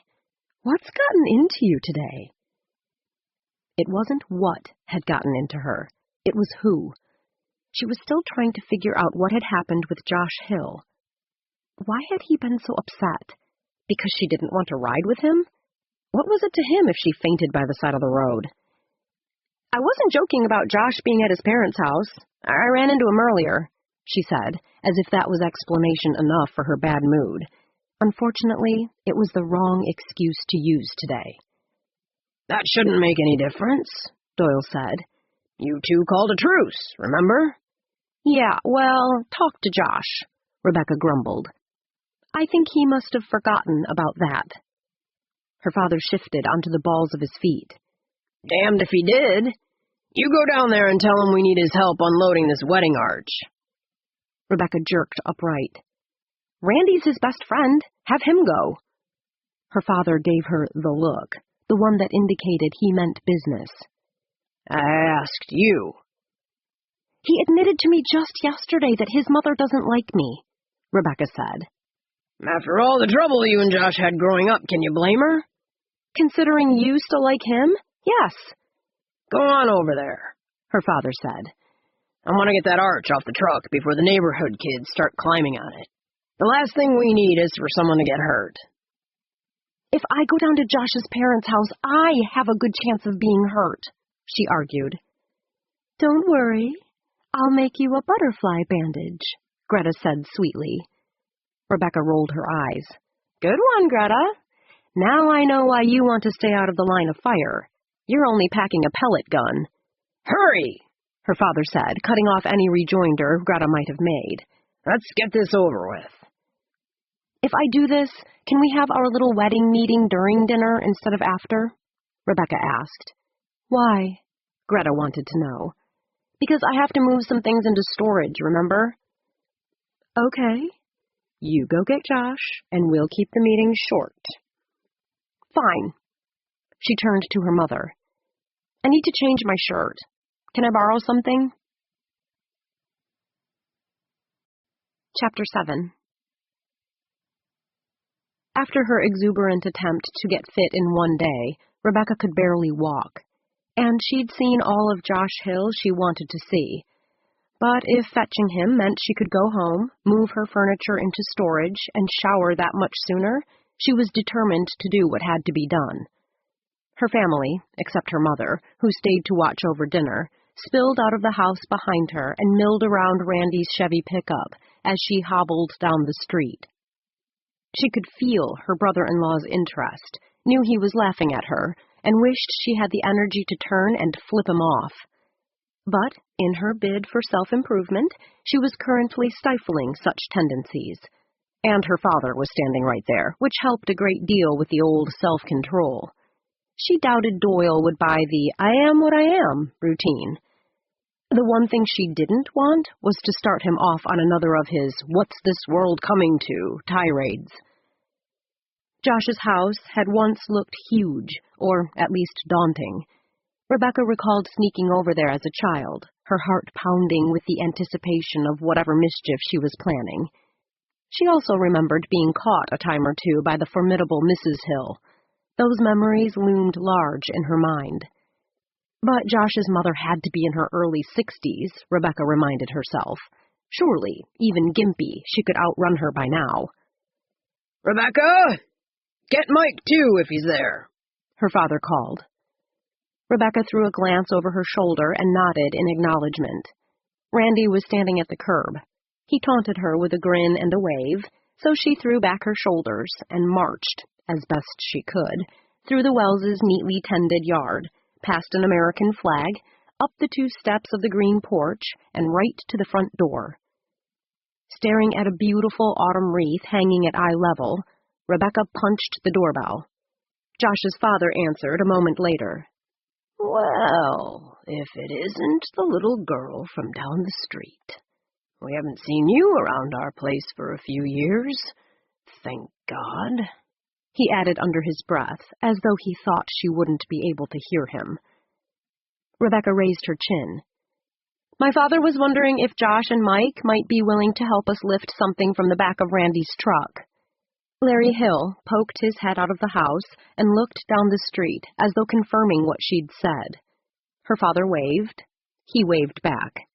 What's gotten into you today?" It wasn't what had gotten into her. It was who. She was still trying to figure out what had happened with Josh Hill. Why had he been so upset? Because she didn't want to ride with him? What was it to him if she fainted by the side of the road? "I wasn't joking about Josh being at his parents' house. I ran into him earlier," she said, as if that was explanation enough for her bad mood. Unfortunately, it was the wrong excuse to use today. "That shouldn't make any difference," Doyle said. "You two called a truce, remember?" "Yeah, well, talk to Josh," Rebecca grumbled. "I think he must have forgotten about that." Her father shifted onto the balls of his feet. Damned if he did. You go down there and tell him we need his help unloading this wedding arch. Rebecca jerked upright. Randy's his best friend. Have him go. Her father gave her the look, the one that indicated he meant business. I asked you. He admitted to me just yesterday that his mother doesn't like me, Rebecca said. After all the trouble you and Josh had growing up, can you blame her? Considering you still like him? Yes. Go on over there, her father said. I want to get that arch off the truck before the neighborhood kids start climbing on it. The last thing we need is for someone to get hurt. If I go down to Josh's parents' house, I have a good chance of being hurt, she argued. Don't worry. I'll make you a butterfly bandage, Greta said sweetly. Rebecca rolled her eyes. Good one, Greta. Now I know why you want to stay out of the line of fire. You're only packing a pellet gun. Hurry, her father said, cutting off any rejoinder Greta might have made. Let's get this over with. If I do this, can we have our little wedding meeting during dinner instead of after? Rebecca asked. Why? Greta wanted to know. Because I have to move some things into storage, remember? Okay. You go get Josh, and we'll keep the meeting short. Fine. She turned to her mother. I need to change my shirt. Can I borrow something? Chapter 7. After her exuberant attempt to get fit in one day, Rebecca could barely walk, and she'd seen all of Josh Hill she wanted to see. But if fetching him meant she could go home, move her furniture into storage, and shower that much sooner, she was determined to do what had to be done. Her family, except her mother, who stayed to watch over dinner, spilled out of the house behind her and milled around Randy's Chevy pickup as she hobbled down the street. She could feel her brother-in-law's interest, knew he was laughing at her, and wished she had the energy to turn and flip him off. But, in her bid for self-improvement, she was currently stifling such tendencies. And her father was standing right there, which helped a great deal with the old self-control. She doubted Doyle would buy the I am what I am routine. The one thing she didn't want was to start him off on another of his what's this world coming to tirades. Josh's house had once looked huge, or at least daunting. Rebecca recalled sneaking over there as a child, her heart pounding with the anticipation of whatever mischief she was planning. She also remembered being caught a time or two by the formidable Mrs. Hill. Those memories loomed large in her mind. But Josh's mother had to be in her early 60s, Rebecca reminded herself. Surely, even gimpy, she could outrun her by now. Rebecca! Get Mike, too, if he's there, her father called. Rebecca threw a glance over her shoulder and nodded in acknowledgement. Randy was standing at the curb. He taunted her with a grin and a wave, so she threw back her shoulders and marched, as best she could, through the Wells' neatly tended yard, past an American flag, up the 2 steps of the green porch, and right to the front door. Staring at a beautiful autumn wreath hanging at eye level, Rebecca punched the doorbell. Josh's father answered a moment later. Well, if it isn't the little girl from down the street. We haven't seen you around our place for a few years. Thank God, he added under his breath, as though he thought she wouldn't be able to hear him. Rebecca raised her chin. My father was wondering if Josh and Mike might be willing to help us lift something from the back of Randy's truck. Larry Hill poked his head out of the house and looked down the street as though confirming what she'd said. Her father waved. He waved back.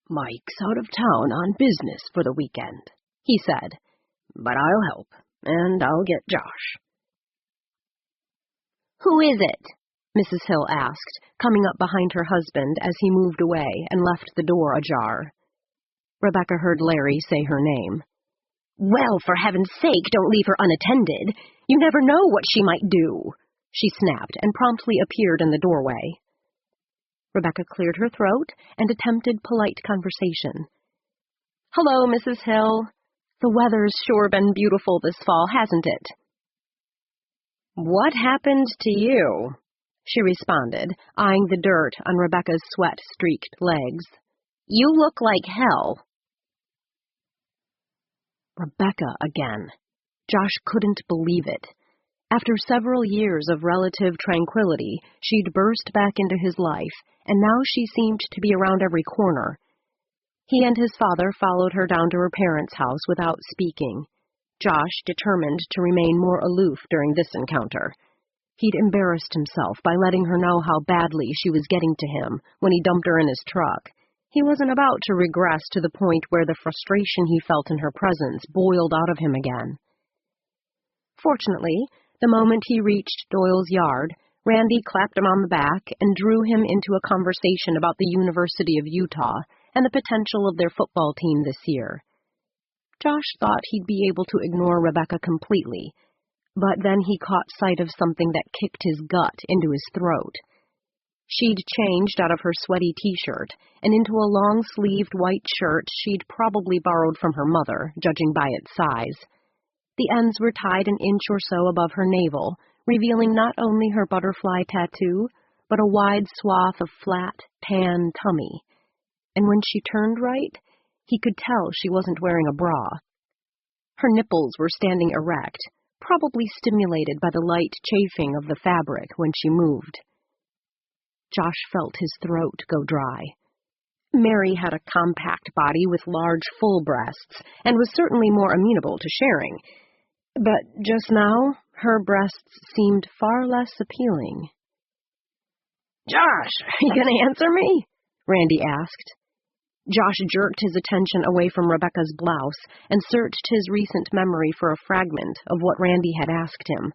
Mike's out of town on business for the weekend, he said, but I'll help, and I'll get Josh. Who is it? Mrs. Hill asked, coming up behind her husband as he moved away and left the door ajar. Rebecca heard Larry say her name. Well, for heaven's sake, don't leave her unattended. You never know what she might do, she snapped and promptly appeared in the doorway. Rebecca cleared her throat and attempted polite conversation. Hello, Mrs. Hill. The weather's sure been beautiful this fall, hasn't it? What happened to you? she responded, eyeing the dirt on Rebecca's sweat-streaked legs. "You look like hell." Rebecca again. Josh couldn't believe it. After several years of relative tranquility, she'd burst back into his life, and now she seemed to be around every corner. He and his father followed her down to her parents' house without speaking. Josh determined to remain more aloof during this encounter. He'd embarrassed himself by letting her know how badly she was getting to him when he dumped her in his truck. He wasn't about to regress to the point where the frustration he felt in her presence boiled out of him again. Fortunately, the moment he reached Doyle's yard, Randy clapped him on the back and drew him into a conversation about the University of Utah and the potential of their football team this year. Josh thought he'd be able to ignore Rebecca completely, but then he caught sight of something that kicked his gut into his throat. She'd changed out of her sweaty t-shirt and into a long-sleeved white shirt she'd probably borrowed from her mother, judging by its size. The ends were tied an inch or so above her navel, revealing not only her butterfly tattoo, but a wide swath of flat, tan tummy. And when she turned right, he could tell she wasn't wearing a bra. Her nipples were standing erect, probably stimulated by the light chafing of the fabric when she moved. Josh felt his throat go dry. Mary had a compact body with large, full breasts, and was certainly more amenable to sharing. But just now, her breasts seemed far less appealing. "Josh, are you going to answer me?" Randy asked. Josh jerked his attention away from Rebecca's blouse and searched his recent memory for a fragment of what Randy had asked him.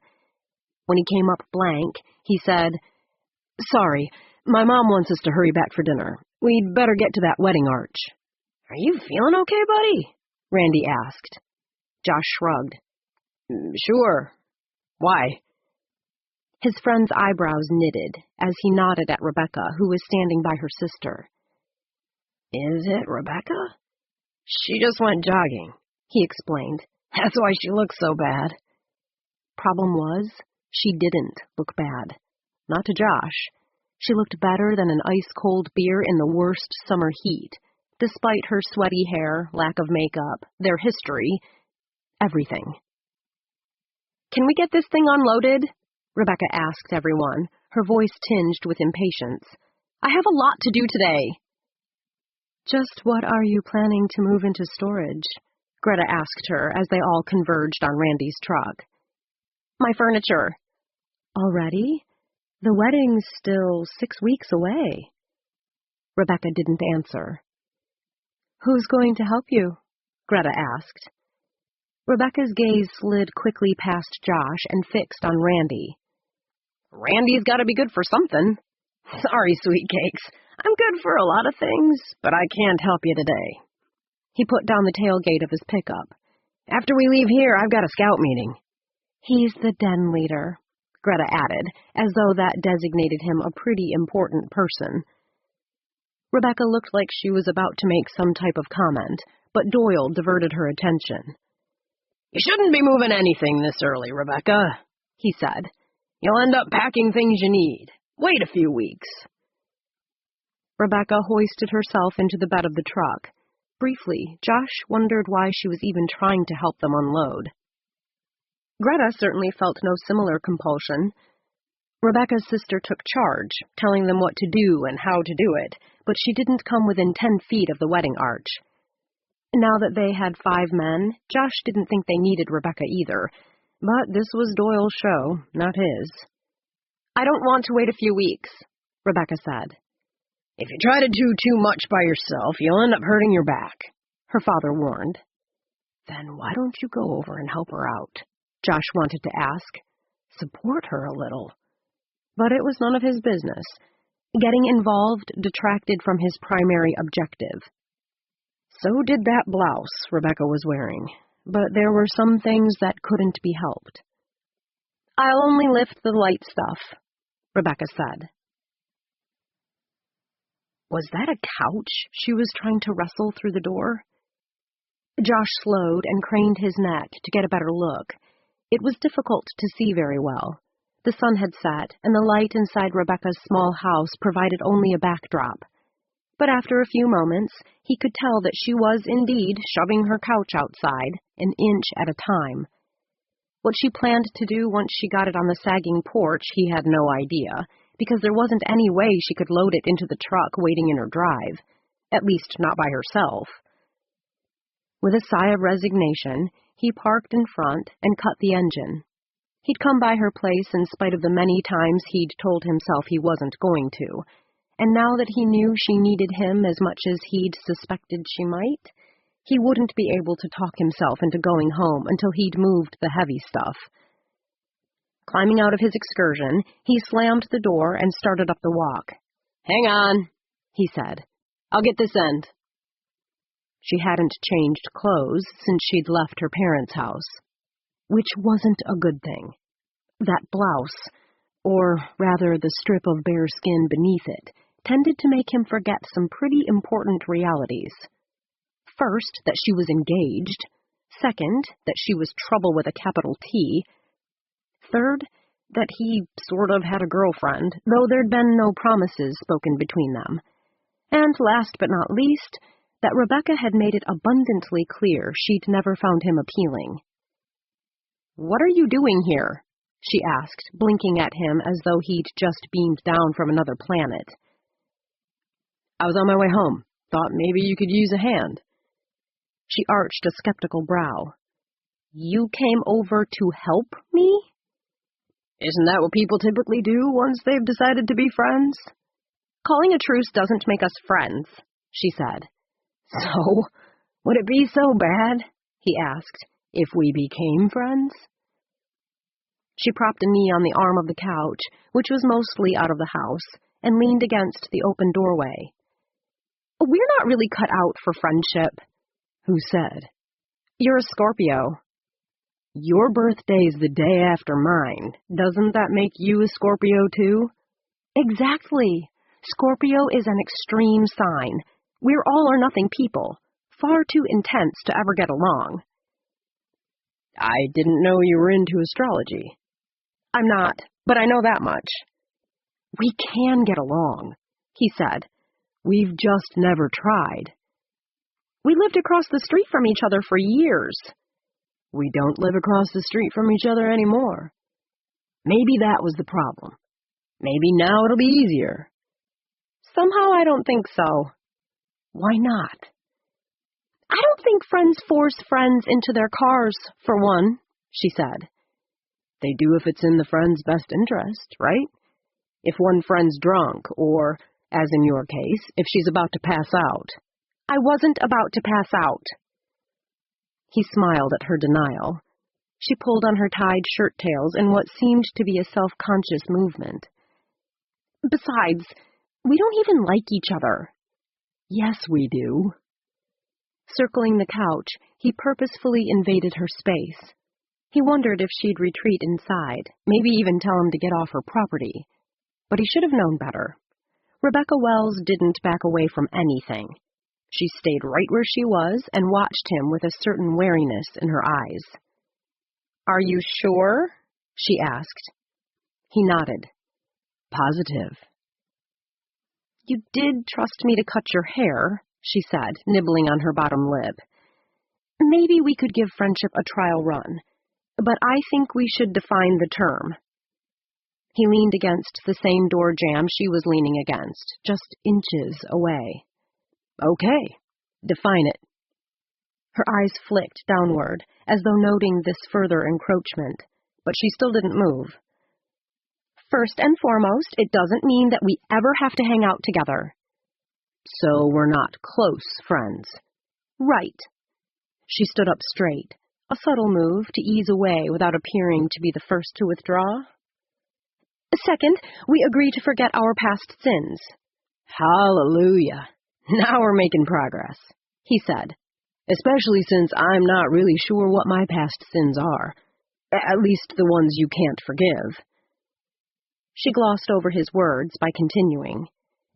When he came up blank, he said, "Sorry, my mom wants us to hurry back for dinner. We'd better get to that wedding arch." "Are you feeling okay, buddy?" Randy asked. Josh shrugged. "Sure. Why?" His friend's eyebrows knitted as he nodded at Rebecca, who was standing by her sister. "Is it Rebecca? She just went jogging," he explained. "That's why she looks so bad." Problem was, she didn't look bad. Not to Josh. She looked better than an ice-cold beer in the worst summer heat, despite her sweaty hair, lack of makeup, their history, everything. "Can we get this thing unloaded?" Rebecca asked everyone, her voice tinged with impatience. "I have a lot to do today." "Just what are you planning to move into storage?" Greta asked her as they all converged on Randy's truck. "My furniture." "Already? The wedding's still 6 weeks away." Rebecca didn't answer. "Who's going to help you?" Greta asked. Rebecca's gaze slid quickly past Josh and fixed on Randy. "Randy's got to be good for something. Sorry, sweet cakes. I'm good for a lot of things, but I can't help you today." He put down the tailgate of his pickup. "After we leave here, I've got a scout meeting." "He's the den leader," Greta added, as though that designated him a pretty important person. Rebecca looked like she was about to make some type of comment, but Doyle diverted her attention. "You shouldn't be moving anything this early, Rebecca," he said. "You'll end up packing things you need. Wait a few weeks." Rebecca hoisted herself into the bed of the truck. Briefly, Josh wondered why she was even trying to help them unload. Greta certainly felt no similar compulsion. Rebecca's sister took charge, telling them what to do and how to do it, but she didn't come within 10 feet of the wedding arch. Now that they had 5 men, Josh didn't think they needed Rebecca either, but this was Doyle's show, not his. "I don't want to wait a few weeks," Rebecca said. "If you try to do too much by yourself, you'll end up hurting your back," her father warned. "Then why don't you go over and help her out?" Josh wanted to ask. Support her a little. But it was none of his business. Getting involved detracted from his primary objective. So did that blouse Rebecca was wearing, but there were some things that couldn't be helped. "I'll only lift the light stuff," Rebecca said. Was that a couch she was trying to wrestle through the door? Josh slowed and craned his neck to get a better look. It was difficult to see very well. The sun had set, and the light inside Rebecca's small house provided only a backdrop. But after a few moments, he could tell that she was indeed shoving her couch outside, an inch at a time. What she planned to do once she got it on the sagging porch, he had no idea, because there wasn't any way she could load it into the truck waiting in her drive, at least not by herself. With a sigh of resignation, he parked in front and cut the engine. He'd come by her place in spite of the many times he'd told himself he wasn't going to, and now that he knew she needed him as much as he'd suspected she might, he wouldn't be able to talk himself into going home until he'd moved the heavy stuff. Climbing out of his excursion, he slammed the door and started up the walk. "Hang on," he said. "I'll get this end." She hadn't changed clothes since she'd left her parents' house, which wasn't a good thing. That blouse, or rather the strip of bare skin beneath it, tended to make him forget some pretty important realities. First, that she was engaged. Second, that she was trouble with a capital T. Third, that he sort of had a girlfriend, though there'd been no promises spoken between them. And last but not least, that Rebecca had made it abundantly clear she'd never found him appealing. "What are you doing here?" she asked, blinking at him as though he'd just beamed down from another planet. "I was on my way home. Thought maybe you could use a hand." She arched a skeptical brow. "You came over to help me?" "Isn't that what people typically do once they've decided to be friends?" "Calling a truce doesn't make us friends," she said. "So, would it be so bad," he asked, "if we became friends?" She propped a knee on the arm of the couch, which was mostly out of the house, and leaned against the open doorway. "We're not really cut out for friendship." "Who said?" "You're a Scorpio." "Your birthday's the day after mine. Doesn't that make you a Scorpio, too?" "Exactly. Scorpio is an extreme sign. We're all-or-nothing people, far too intense to ever get along." "I didn't know you were into astrology." "I'm not, but I know that much." "We can get along," he said. "We've just never tried." "We lived across the street from each other for years." "We don't live across the street from each other anymore. Maybe that was the problem. Maybe now it'll be easier." "Somehow I don't think so." "Why not?" "I don't think friends force friends into their cars, for one," she said. "They do if it's in the friend's best interest, right? If one friend's drunk, or, as in your case, if she's about to pass out." "I wasn't about to pass out." He smiled at her denial. She pulled on her tied shirt tails in what seemed to be a self-conscious movement. "Besides, we don't even like each other." "Yes, we do." Circling the couch, he purposefully invaded her space. He wondered if she'd retreat inside, maybe even tell him to get off her property. But he should have known better. Rebecca Wells didn't back away from anything. She stayed right where she was and watched him with a certain wariness in her eyes. "Are you sure?" she asked. He nodded. "Positive." "You did trust me to cut your hair," she said, nibbling on her bottom lip. "Maybe we could give friendship a trial run, but I think we should define the term." He leaned against the same door jamb she was leaning against, just inches away. "Okay, define it." Her eyes flicked downward, as though noting this further encroachment, but she still didn't move. "First and foremost, it doesn't mean that we ever have to hang out together." "So we're not close friends." "Right." She stood up straight, a subtle move to ease away without appearing to be the first to withdraw. "Second, we agree to forget our past sins." "Hallelujah. Now we're making progress," he said, "especially since I'm not really sure what my past sins are, at least the ones you can't forgive." She glossed over his words by continuing.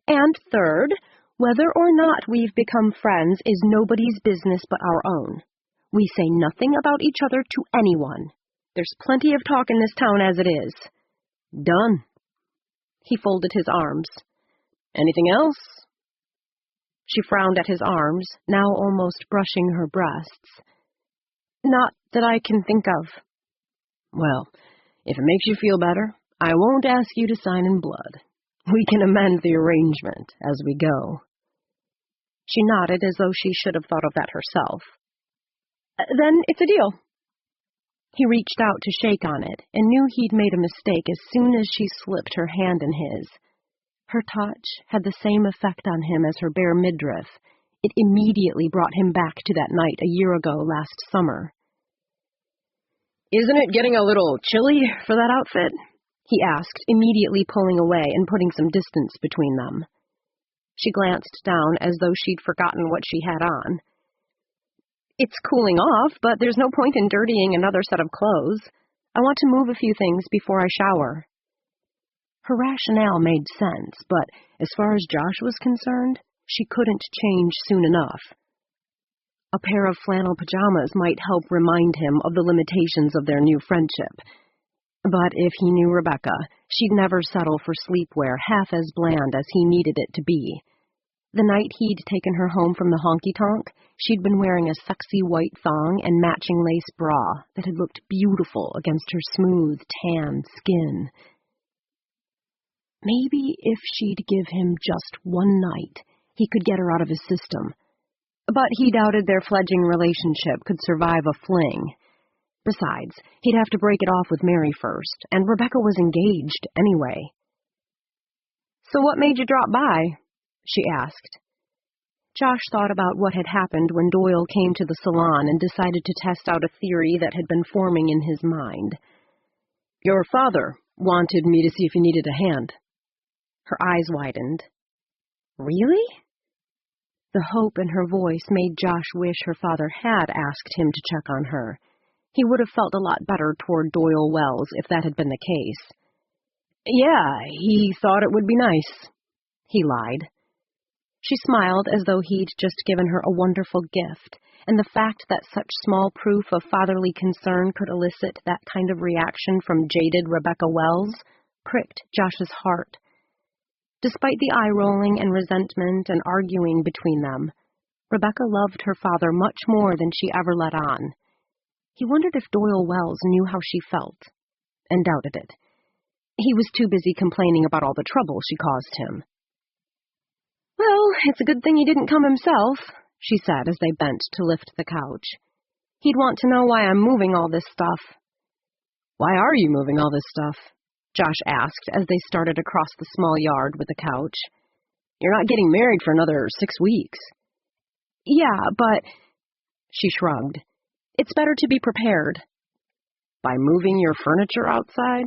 "And third, whether or not we've become friends is nobody's business but our own. We say nothing about each other to anyone. There's plenty of talk in this town as it is." Done. He folded his arms. Anything else? She frowned at his arms, now almost brushing her breasts. Not that I can think of. Well, if it makes you feel better, I won't ask you to sign in blood. We can amend the arrangement as we go. She nodded as though she should have thought of that herself. Then it's a deal. He reached out to shake on it and knew he'd made a mistake as soon as she slipped her hand in his. Her touch had the same effect on him as her bare midriff. It immediately brought him back to that night a year ago last summer. Isn't it getting a little chilly for that outfit? He asked, immediately pulling away and putting some distance between them. She glanced down as though she'd forgotten what she had on. It's cooling off, but there's no point in dirtying another set of clothes. I want to move a few things before I shower. Her rationale made sense, but as far as Josh was concerned, she couldn't change soon enough. A pair of flannel pajamas might help remind him of the limitations of their new friendship. But if he knew Rebecca, she'd never settle for sleepwear half as bland as he needed it to be. The night he'd taken her home from the honky-tonk, she'd been wearing a sexy white thong and matching lace bra that had looked beautiful against her smooth, tan skin. Maybe if she'd give him just one night, he could get her out of his system. But he doubted their fledgling relationship could survive a fling. Besides, he'd have to break it off with Mary first, and Rebecca was engaged anyway. So what made you drop by? She asked. Josh thought about what had happened when Doyle came to the salon and decided to test out a theory that had been forming in his mind. Your father wanted me to see if you needed a hand. Her eyes widened. Really? The hope in her voice made Josh wish her father had asked him to check on her. He would have felt a lot better toward Doyle Wells if that had been the case. Yeah, he thought it would be nice. He lied. She smiled as though he'd just given her a wonderful gift, and the fact that such small proof of fatherly concern could elicit that kind of reaction from jaded Rebecca Wells pricked Josh's heart. Despite the eye-rolling and resentment and arguing between them, Rebecca loved her father much more than she ever let on. He wondered if Doyle Wells knew how she felt, and doubted it. He was too busy complaining about all the trouble she caused him. Well, it's a good thing he didn't come himself, she said as they bent to lift the couch. He'd want to know why I'm moving all this stuff. Why are you moving all this stuff? Josh asked as they started across the small yard with the couch. You're not getting married for another 6 weeks. Yeah, but... She shrugged. It's better to be prepared. By moving your furniture outside?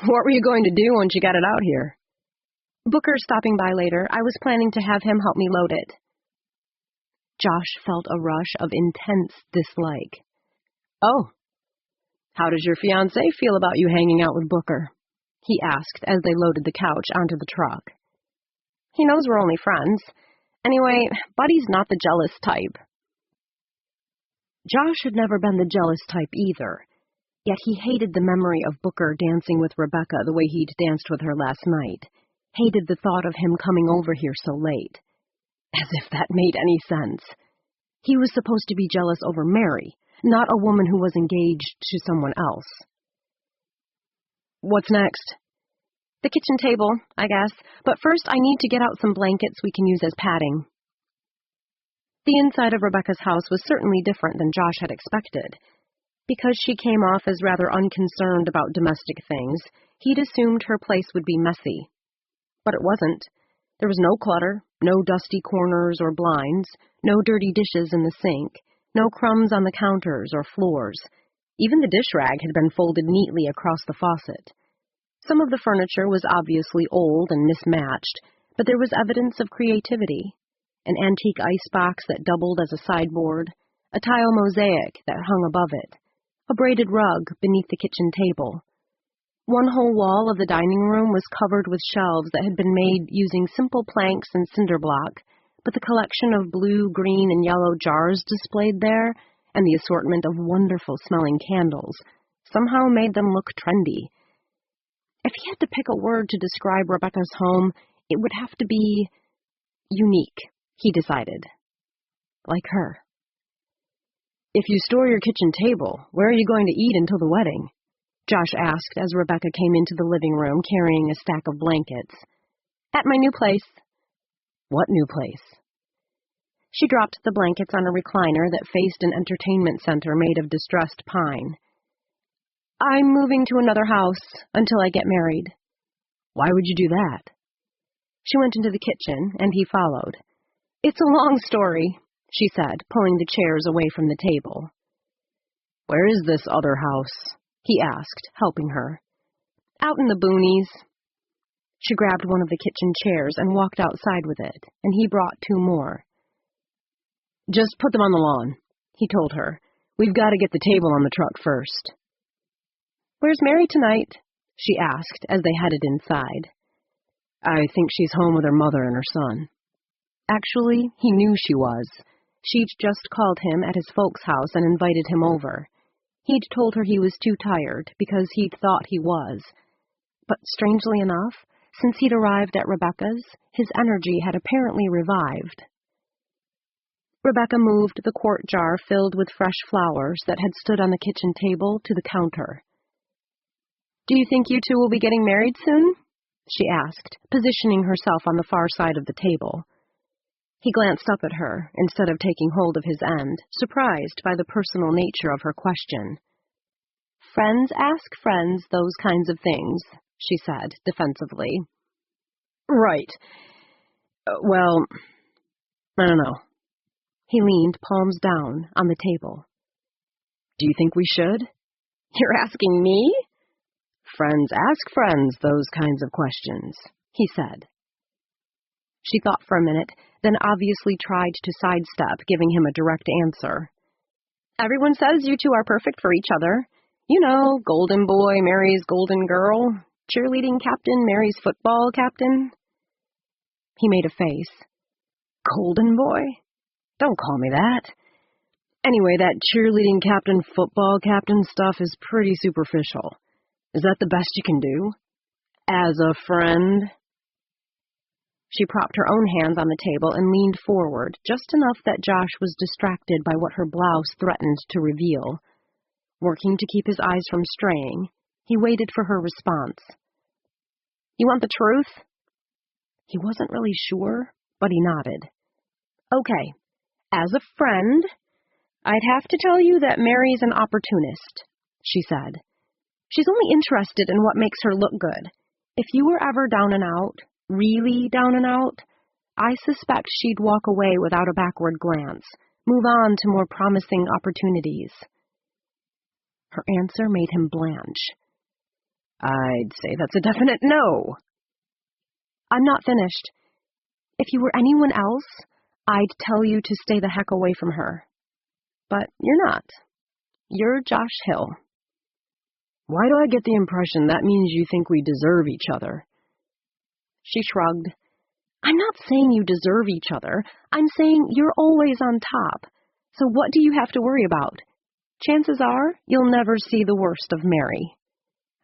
What were you going to do once you got it out here? Booker's stopping by later. I was planning to have him help me load it. Josh felt a rush of intense dislike. Oh. How does your fiancé feel about you hanging out with Booker? He asked as they loaded the couch onto the truck. He knows we're only friends. Anyway, Buddy's not the jealous type. Josh had never been the jealous type either, yet he hated the memory of Booker dancing with Rebecca the way he'd danced with her last night, hated the thought of him coming over here so late. As if that made any sense. He was supposed to be jealous over Mary, not a woman who was engaged to someone else. What's next? The kitchen table, I guess, but first I need to get out some blankets we can use as padding. The inside of Rebecca's house was certainly different than Josh had expected. Because she came off as rather unconcerned about domestic things, he'd assumed her place would be messy. But it wasn't. There was no clutter, no dusty corners or blinds, no dirty dishes in the sink, no crumbs on the counters or floors. Even the dish rag had been folded neatly across the faucet. Some of the furniture was obviously old and mismatched, but there was evidence of creativity. An antique icebox that doubled as a sideboard, a tile mosaic that hung above it, a braided rug beneath the kitchen table. One whole wall of the dining room was covered with shelves that had been made using simple planks and cinder block, but the collection of blue, green, and yellow jars displayed there, and the assortment of wonderful-smelling candles, somehow made them look trendy. If he had to pick a word to describe Rebecca's home, it would have to be unique, he decided. Like her. If you store your kitchen table, where are you going to eat until the wedding? Josh asked as Rebecca came into the living room carrying a stack of blankets. At my new place. What new place? She dropped the blankets on a recliner that faced an entertainment center made of distressed pine. I'm moving to another house until I get married. Why would you do that? She went into the kitchen, and he followed. It's a long story, she said, pulling the chairs away from the table. Where is this other house? He asked, helping her. Out in the boonies. She grabbed one of the kitchen chairs and walked outside with it, and he brought 2 more. Just put them on the lawn, he told her. We've got to get the table on the truck first. Where's Mary tonight? She asked as they headed inside. I think she's home with her mother and her son. Actually, he knew she was. She'd just called him at his folks' house and invited him over. He'd told her he was too tired because he'd thought he was. But strangely enough, since he'd arrived at Rebecca's, his energy had apparently revived. Rebecca moved the quart jar filled with fresh flowers that had stood on the kitchen table to the counter. Do you think you 2 will be getting married soon? She asked, positioning herself on the far side of the table. He glanced up at her, instead of taking hold of his end, surprised by the personal nature of her question. Friends ask friends those kinds of things, she said, defensively. Right. Well, I don't know. He leaned, palms down, on the table. Do you think we should? You're asking me? Friends ask friends those kinds of questions, he said. She thought for a minute, then obviously tried to sidestep giving him a direct answer. Everyone says you 2 are perfect for each other. You know, golden boy marries golden girl, cheerleading captain marries football captain. He made a face. Golden boy? Don't call me that. Anyway, that cheerleading captain, football captain stuff is pretty superficial. Is that the best you can do? As a friend? She propped her own hands on the table and leaned forward, just enough that Josh was distracted by what her blouse threatened to reveal. Working to keep his eyes from straying, he waited for her response. You want the truth? He wasn't really sure, but he nodded. Okay, as a friend, I'd have to tell you that Mary's an opportunist, she said. She's only interested in what makes her look good. If you were ever down and out, really down and out, I suspect she'd walk away without a backward glance, move on to more promising opportunities. Her answer made him blanch. I'd say that's a definite no. I'm not finished. If you were anyone else, I'd tell you to stay the heck away from her. But you're not. You're Josh Hill. Why do I get the impression that means you think we deserve each other? She shrugged. I'm not saying you deserve each other. I'm saying you're always on top. So what do you have to worry about? Chances are you'll never see the worst of Mary.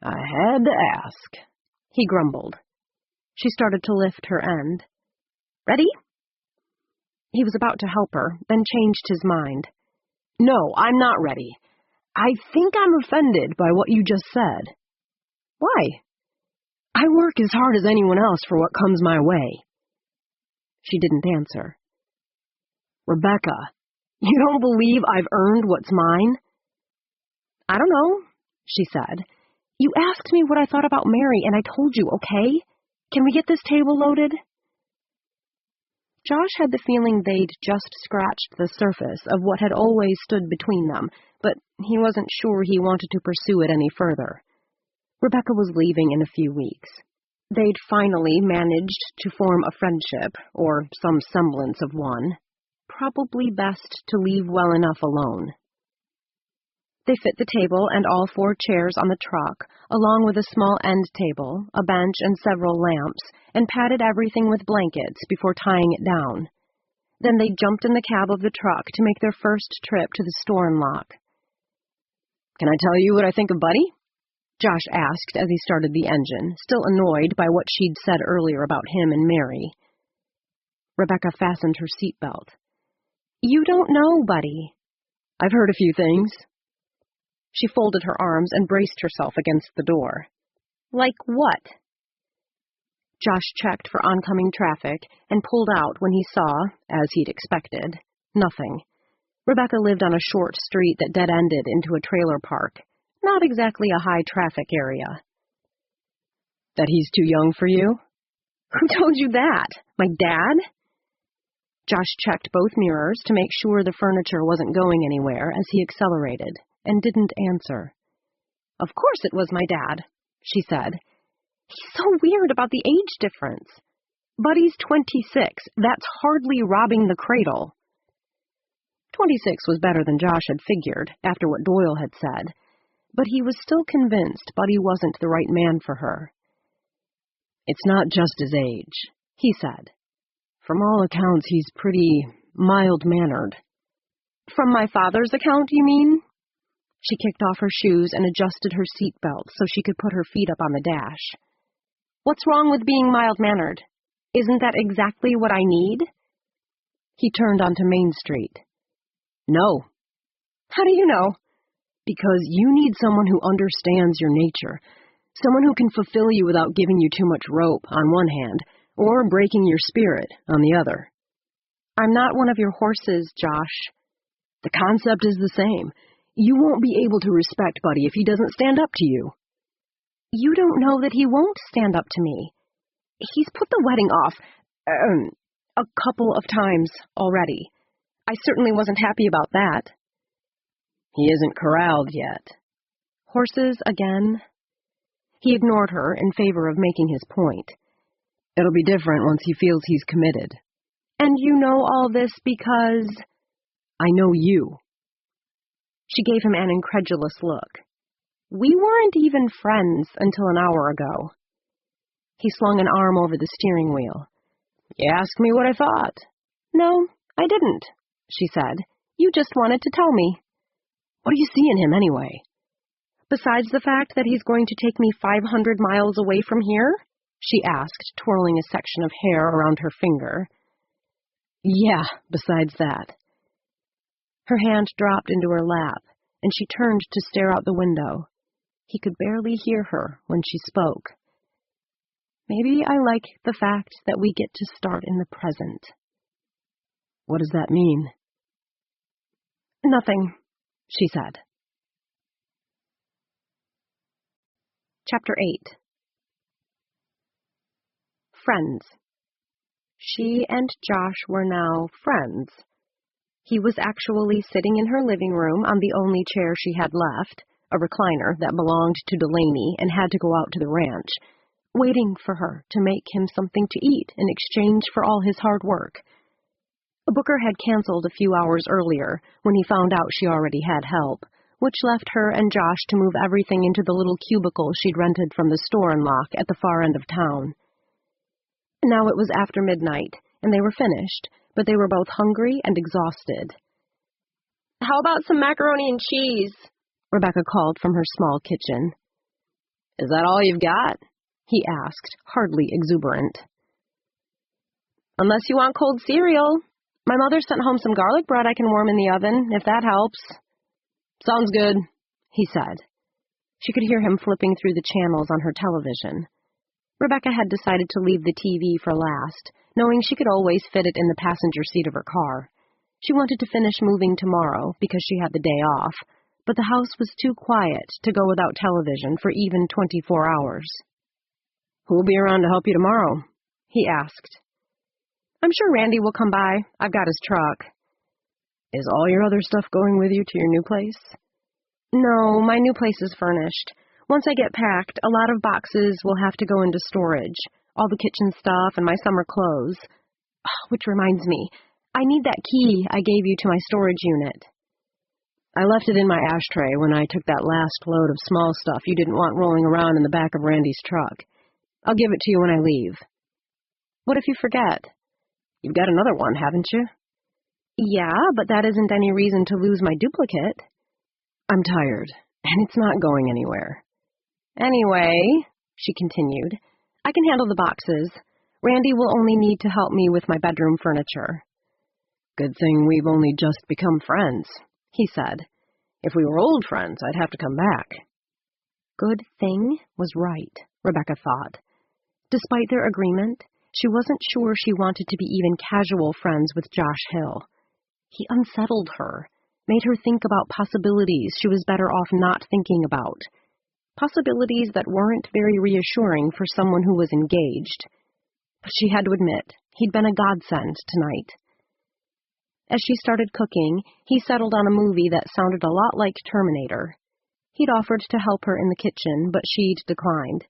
I had to ask, he grumbled. She started to lift her end. Ready? He was about to help her, then changed his mind. No, I'm not ready. I think I'm offended by what you just said. Why? I work as hard as anyone else for what comes my way. She didn't answer. Rebecca, you don't believe I've earned what's mine? I don't know, she said. You asked me what I thought about Mary, and I told you, okay? Can we get this table loaded? Josh had the feeling they'd just scratched the surface of what had always stood between them, but he wasn't sure he wanted to pursue it any further. Rebecca was leaving in a few weeks. They'd finally managed to form a friendship, or some semblance of one. Probably best to leave well enough alone. They fit the table and all 4 chairs on the truck, along with a small end table, a bench, and several lamps, and padded everything with blankets before tying it down. Then they jumped in the cab of the truck to make their first trip to the store and lock. Can I tell you what I think of Buddy? Josh asked as he started the engine, still annoyed by what she'd said earlier about him and Mary. Rebecca fastened her seatbelt. You don't know, buddy. I've heard a few things. She folded her arms and braced herself against the door. Like what? Josh checked for oncoming traffic and pulled out when he saw, as he'd expected, nothing. Rebecca lived on a short street that dead-ended into a trailer park, not exactly a high-traffic area. That he's too young for you? Who told you that? My dad? Josh checked both mirrors to make sure the furniture wasn't going anywhere as he accelerated, and didn't answer. Of course it was my dad, she said. He's so weird about the age difference. Buddy's 26. That's hardly robbing the cradle. 26 was better than Josh had figured, after what Doyle had said, but he was still convinced Buddy wasn't the right man for her. It's not just his age, he said. From all accounts, he's pretty mild-mannered. From my father's account, you mean? She kicked off her shoes and adjusted her seatbelt so she could put her feet up on the dash. What's wrong with being mild-mannered? Isn't that exactly what I need? He turned onto Main Street. No. How do you know? Because you need someone who understands your nature, someone who can fulfill you without giving you too much rope on one hand, or breaking your spirit on the other. I'm not one of your horses, Josh. The concept is the same. You won't be able to respect Buddy if he doesn't stand up to you. You don't know that he won't stand up to me. He's put the wedding off, a couple of times already. I certainly wasn't happy about that. He isn't corralled yet. Horses again? He ignored her in favor of making his point. It'll be different once he feels he's committed. And you know all this because... I know you. She gave him an incredulous look. We weren't even friends until an hour ago. He slung an arm over the steering wheel. You asked me what I thought. No, I didn't, she said. You just wanted to tell me. What do you see in him anyway? Besides the fact that he's going to take me 500 miles away from here? She asked, twirling a section of hair around her finger. Yeah, besides that. Her hand dropped into her lap, and she turned to stare out the window. He could barely hear her when she spoke. Maybe I like the fact that we get to start in the present. What does that mean? Nothing, she said. Chapter 8. Friends. She and Josh were now friends. He was actually sitting in her living room on the only chair she had left, a recliner that belonged to Delaney and had to go out to the ranch, waiting for her to make him something to eat in exchange for all his hard work. Booker had canceled a few hours earlier when he found out she already had help, which left her and Josh to move everything into the little cubicle she'd rented from the store and lock at the far end of town. Now it was after midnight, and they were finished, but they were both hungry and exhausted. How about some macaroni and cheese? Rebecca called from her small kitchen. Is that all you've got? He asked, hardly exuberant. Unless you want cold cereal. My mother sent home some garlic bread I can warm in the oven, if that helps. Sounds good, he said. She could hear him flipping through the channels on her television. Rebecca had decided to leave the TV for last, knowing she could always fit it in the passenger seat of her car. She wanted to finish moving tomorrow because she had the day off, but the house was too quiet to go without television for even 24 hours. Who'll be around to help you tomorrow? He asked. I'm sure Randy will come by. I've got his truck. Is all your other stuff going with you to your new place? No, my new place is furnished. Once I get packed, a lot of boxes will have to go into storage. All the kitchen stuff and my summer clothes. Which reminds me, I need that key I gave you to my storage unit. I left it in my ashtray when I took that last load of small stuff you didn't want rolling around in the back of Randy's truck. I'll give it to you when I leave. What if you forget? You've got another one, haven't you? Yeah, but that isn't any reason to lose my duplicate. I'm tired, and it's not going anywhere. Anyway, she continued, I can handle the boxes. Randy will only need to help me with my bedroom furniture. Good thing we've only just become friends, he said. If we were old friends, I'd have to come back. Good thing was right, Rebecca thought. Despite their agreement, she wasn't sure she wanted to be even casual friends with Josh Hill. He unsettled her, made her think about possibilities she was better off not thinking about. Possibilities that weren't very reassuring for someone who was engaged. But she had to admit, he'd been a godsend tonight. As she started cooking, he settled on a movie that sounded a lot like Terminator. He'd offered to help her in the kitchen, but she'd declined.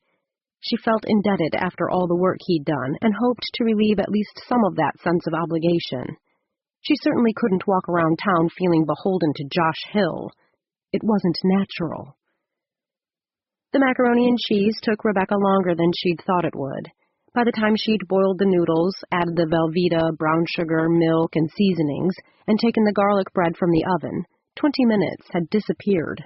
She felt indebted after all the work he'd done and hoped to relieve at least some of that sense of obligation. She certainly couldn't walk around town feeling beholden to Josh Hill. It wasn't natural. The macaroni and cheese took Rebecca longer than she'd thought it would. By the time she'd boiled the noodles, added the Velveeta, brown sugar, milk, and seasonings, and taken the garlic bread from the oven, 20 minutes had disappeared.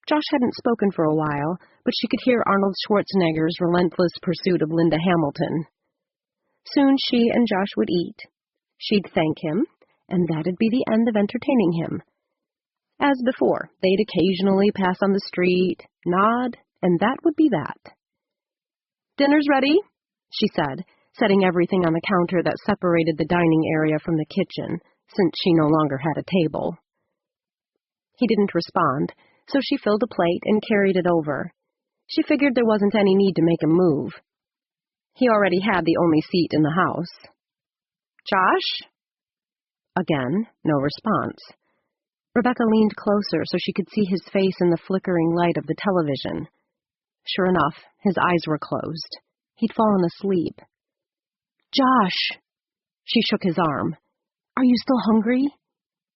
Josh hadn't spoken for a while, but she could hear Arnold Schwarzenegger's relentless pursuit of Linda Hamilton. Soon she and Josh would eat. She'd thank him, and that'd be the end of entertaining him. As before, they'd occasionally pass on the street, nod, and that would be that. Dinner's ready, she said, setting everything on the counter that separated the dining area from the kitchen, since she no longer had a table. He didn't respond, so she filled a plate and carried it over. She figured there wasn't any need to make him move. He already had the only seat in the house. Josh? Again, no response. Rebecca leaned closer so she could see his face in the flickering light of the television. Sure enough, his eyes were closed. He'd fallen asleep. Josh! She shook his arm. Are you still hungry?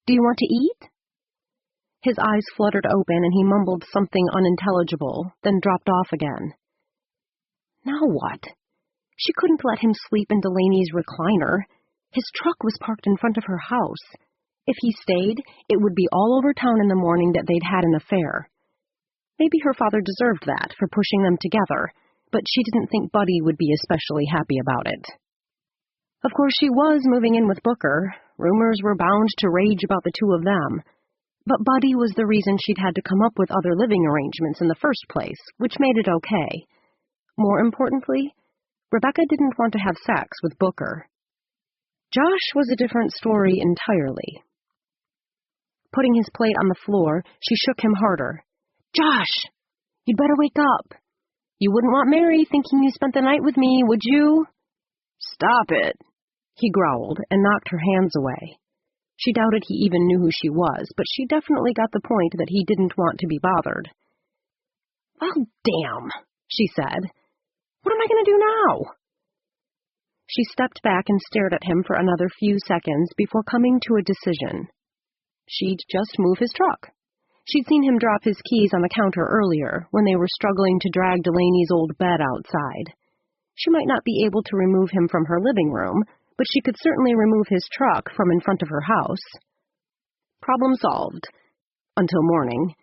Do you want to eat? His eyes fluttered open and he mumbled something unintelligible, then dropped off again. Now what? She couldn't let him sleep in Delaney's recliner. His truck was parked in front of her house. If he stayed, it would be all over town in the morning that they'd had an affair. Maybe her father deserved that for pushing them together, but she didn't think Buddy would be especially happy about it. Of course, she was moving in with Booker. Rumors were bound to rage about the two of them. But Buddy was the reason she'd had to come up with other living arrangements in the first place, which made it okay. More importantly, Rebecca didn't want to have sex with Booker. Josh was a different story entirely. Putting his plate on the floor, she shook him harder. Josh! You'd better wake up. You wouldn't want Mary thinking you spent the night with me, would you? Stop it, he growled and knocked her hands away. She doubted he even knew who she was, but she definitely got the point that he didn't want to be bothered. Well, damn, she said. What am I going to do now? She stepped back and stared at him for another few seconds before coming to a decision. She'd just move his truck. She'd seen him drop his keys on the counter earlier, when they were struggling to drag Delaney's old bed outside. She might not be able to remove him from her living room, but she could certainly remove his truck from in front of her house. Problem solved. Until morning.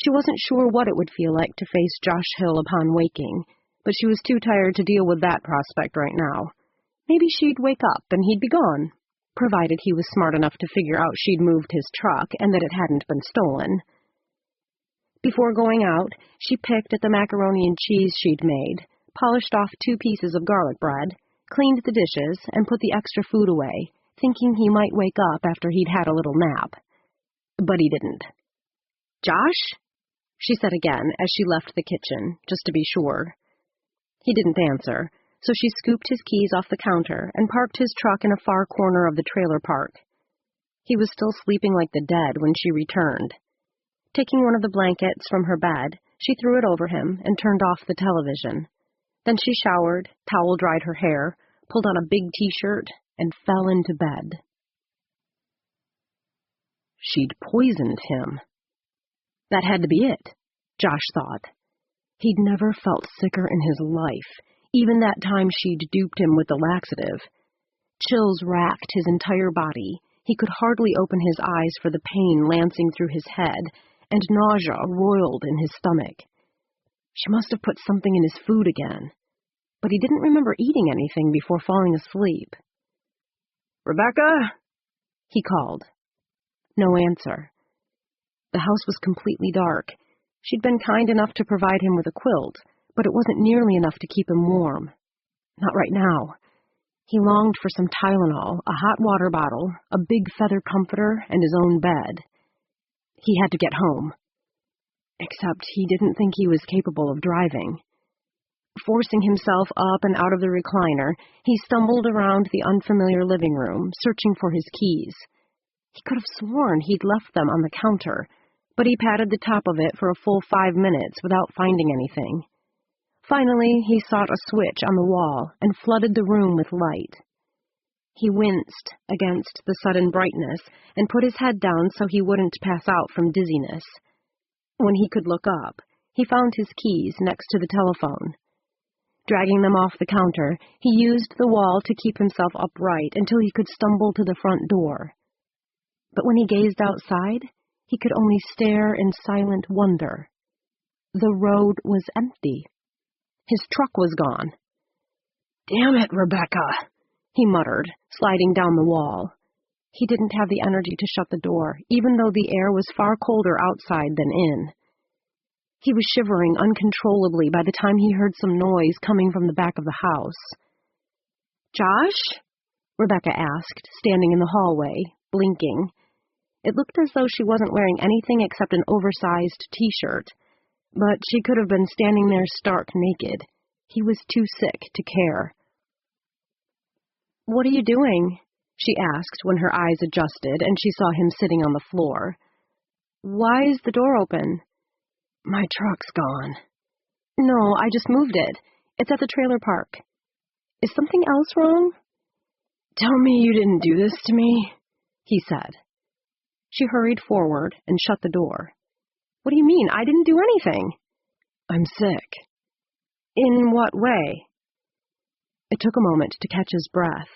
She wasn't sure what it would feel like to face Josh Hill upon waking, but she was too tired to deal with that prospect right now. Maybe she'd wake up and he'd be gone, provided he was smart enough to figure out she'd moved his truck and that it hadn't been stolen. Before going out, she picked at the macaroni and cheese she'd made, polished off 2 pieces of garlic bread, cleaned the dishes, and put the extra food away, thinking he might wake up after he'd had a little nap. But he didn't. Josh? She said again as she left the kitchen, just to be sure. He didn't answer, so she scooped his keys off the counter and parked his truck in a far corner of the trailer park. He was still sleeping like the dead when she returned. Taking one of the blankets from her bed, she threw it over him and turned off the television. Then she showered, towel-dried her hair, pulled on a big t-shirt, and fell into bed. She'd poisoned him. That had to be it, Josh thought. He'd never felt sicker in his life, even that time she'd duped him with the laxative. Chills racked his entire body. He could hardly open his eyes for the pain lancing through his head, and nausea roiled in his stomach. She must have put something in his food again, but he didn't remember eating anything before falling asleep. Rebecca? He called. No answer. The house was completely dark. She'd been kind enough to provide him with a quilt, but it wasn't nearly enough to keep him warm. Not right now. He longed for some Tylenol, a hot water bottle, a big feather comforter, and his own bed. He had to get home. Except he didn't think he was capable of driving. Forcing himself up and out of the recliner, he stumbled around the unfamiliar living room, searching for his keys. He could have sworn he'd left them on the counter, but he patted the top of it for a full 5 minutes without finding anything. Finally, he sought a switch on the wall and flooded the room with light. He winced against the sudden brightness and put his head down so he wouldn't pass out from dizziness. When he could look up, he found his keys next to the telephone. Dragging them off the counter, he used the wall to keep himself upright until he could stumble to the front door. But when he gazed outside, he could only stare in silent wonder. The road was empty. His truck was gone. Damn it, Rebecca, he muttered, sliding down the wall. He didn't have the energy to shut the door, even though the air was far colder outside than in. He was shivering uncontrollably by the time he heard some noise coming from the back of the house. "Josh?" Rebecca asked, standing in the hallway, blinking. It looked as though she wasn't wearing anything except an oversized t-shirt, but she could have been standing there stark naked. He was too sick to care. "What are you doing?" she asked when her eyes adjusted and she saw him sitting on the floor. "Why is the door open?" My truck's gone. No, I just moved it. It's at the trailer park. Is something else wrong? Tell me you didn't do this to me, he said. She hurried forward and shut the door. What do you mean? I didn't do anything. I'm sick. In what way? It took a moment to catch his breath.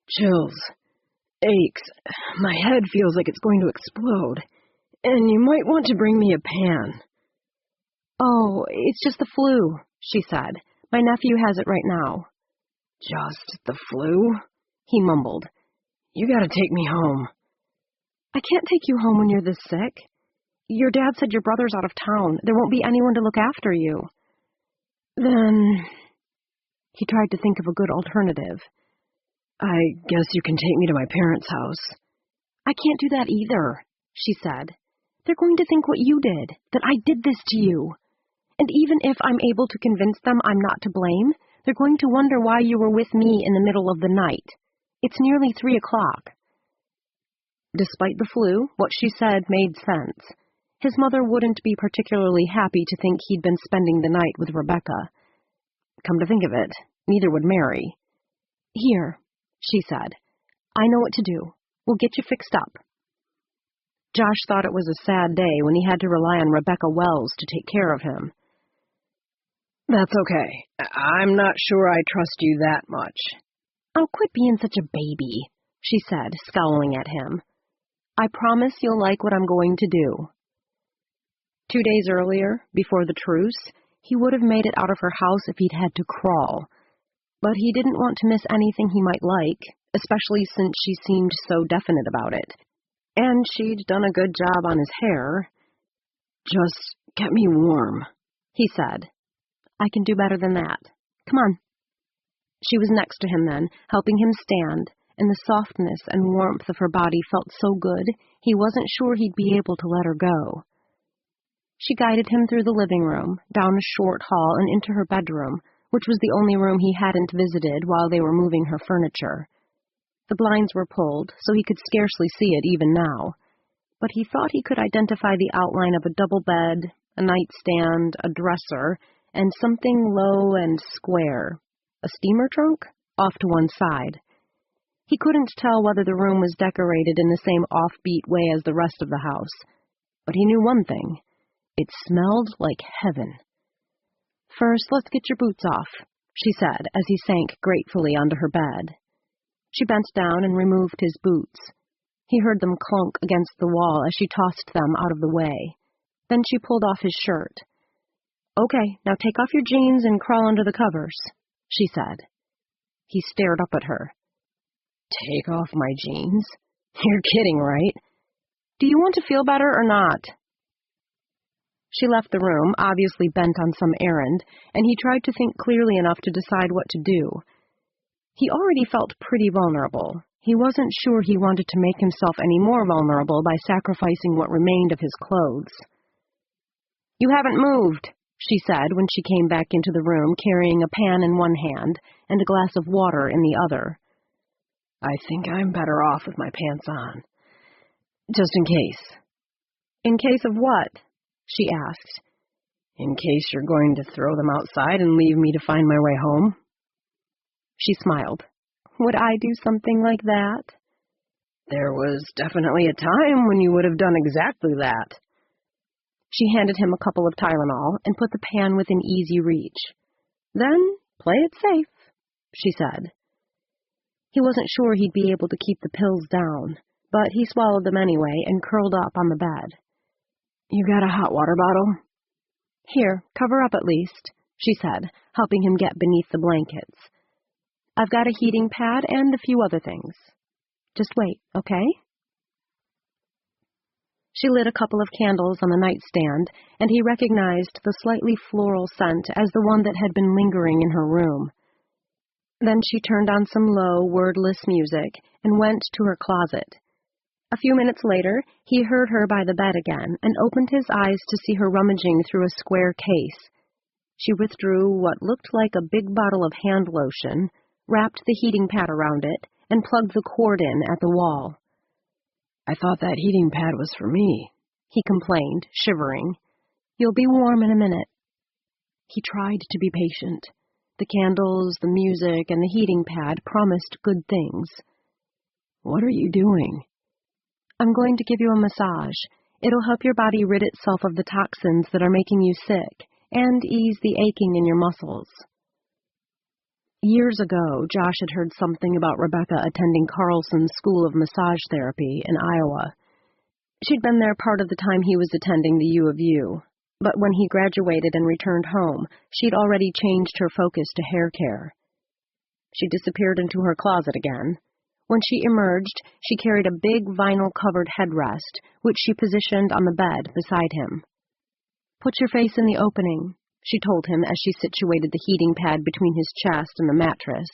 Chills. Aches. My head feels like it's going to explode. And you might want to bring me a pan. Oh, it's just the flu, she said. My nephew has it right now. Just the flu? He mumbled. You gotta take me home. I can't take you home when you're this sick. Your dad said your brother's out of town. There won't be anyone to look after you. Then... He tried to think of a good alternative. I guess you can take me to my parents' house. I can't do that either, she said. They're going to think what you did, that I did this to you. And even if I'm able to convince them I'm not to blame, they're going to wonder why you were with me in the middle of the night. It's nearly 3 o'clock. Despite the flu, what she said made sense. His mother wouldn't be particularly happy to think he'd been spending the night with Rebecca. Come to think of it, neither would Mary. Here, she said. I know what to do. We'll get you fixed up. Josh thought it was a sad day when he had to rely on Rebecca Wells to take care of him. That's okay. I'm not sure I trust you that much. Oh, quit being such a baby, she said, scowling at him. I promise you'll like what I'm going to do. 2 days earlier, before the truce, he would have made it out of her house if he'd had to crawl. But he didn't want to miss anything he might like, especially since she seemed so definite about it. And she'd done a good job on his hair. Just get me warm, he said. I can do better than that. Come on. She was next to him then, helping him stand, and the softness and warmth of her body felt so good, he wasn't sure he'd be able to let her go. She guided him through the living room, down a short hall, and into her bedroom, which was the only room he hadn't visited while they were moving her furniture. The blinds were pulled, so he could scarcely see it even now, but he thought he could identify the outline of a double bed, a nightstand, a dresser, and something low and square. A steamer trunk? Off to one side. He couldn't tell whether the room was decorated in the same offbeat way as the rest of the house, but he knew one thing. It smelled like heaven. First, let's get your boots off, she said as he sank gratefully onto her bed. She bent down and removed his boots. He heard them clunk against the wall as she tossed them out of the way. Then she pulled off his shirt. Okay, now take off your jeans and crawl under the covers, she said. He stared up at her. Take off my jeans? You're kidding, right? Do you want to feel better or not? She left the room, obviously bent on some errand, and he tried to think clearly enough to decide what to do. He already felt pretty vulnerable. He wasn't sure he wanted to make himself any more vulnerable by sacrificing what remained of his clothes. You haven't moved, she said when she came back into the room carrying a pan in one hand and a glass of water in the other. I think I'm better off with my pants on. Just in case. In case of what? She asked. In case you're going to throw them outside and leave me to find my way home. She smiled. Would I do something like that? There was definitely a time when you would have done exactly that. She handed him a couple of Tylenol and put the pan within easy reach. Then, play it safe, she said. He wasn't sure he'd be able to keep the pills down, but he swallowed them anyway and curled up on the bed. You got a hot water bottle? Here, cover up at least, she said, helping him get beneath the blankets. I've got a heating pad and a few other things. Just wait, okay? She lit a couple of candles on the nightstand, and he recognized the slightly floral scent as the one that had been lingering in her room. Then she turned on some low, wordless music and went to her closet. A few minutes later, he heard her by the bed again and opened his eyes to see her rummaging through a square case. She withdrew what looked like a big bottle of hand lotion, wrapped the heating pad around it, and plugged the cord in at the wall. I thought that heating pad was for me, he complained, shivering. You'll be warm in a minute. He tried to be patient. The candles, the music, and the heating pad promised good things. What are you doing? I'm going to give you a massage. It'll help your body rid itself of the toxins that are making you sick, and ease the aching in your muscles. Years ago, Josh had heard something about Rebecca attending Carlson's School of Massage Therapy in Iowa. She'd been there part of the time he was attending the U of U, but when he graduated and returned home, she'd already changed her focus to hair care. She disappeared into her closet again. When she emerged, she carried a big vinyl-covered headrest, which she positioned on the bed beside him. Put your face in the opening, she told him as she situated the heating pad between his chest and the mattress.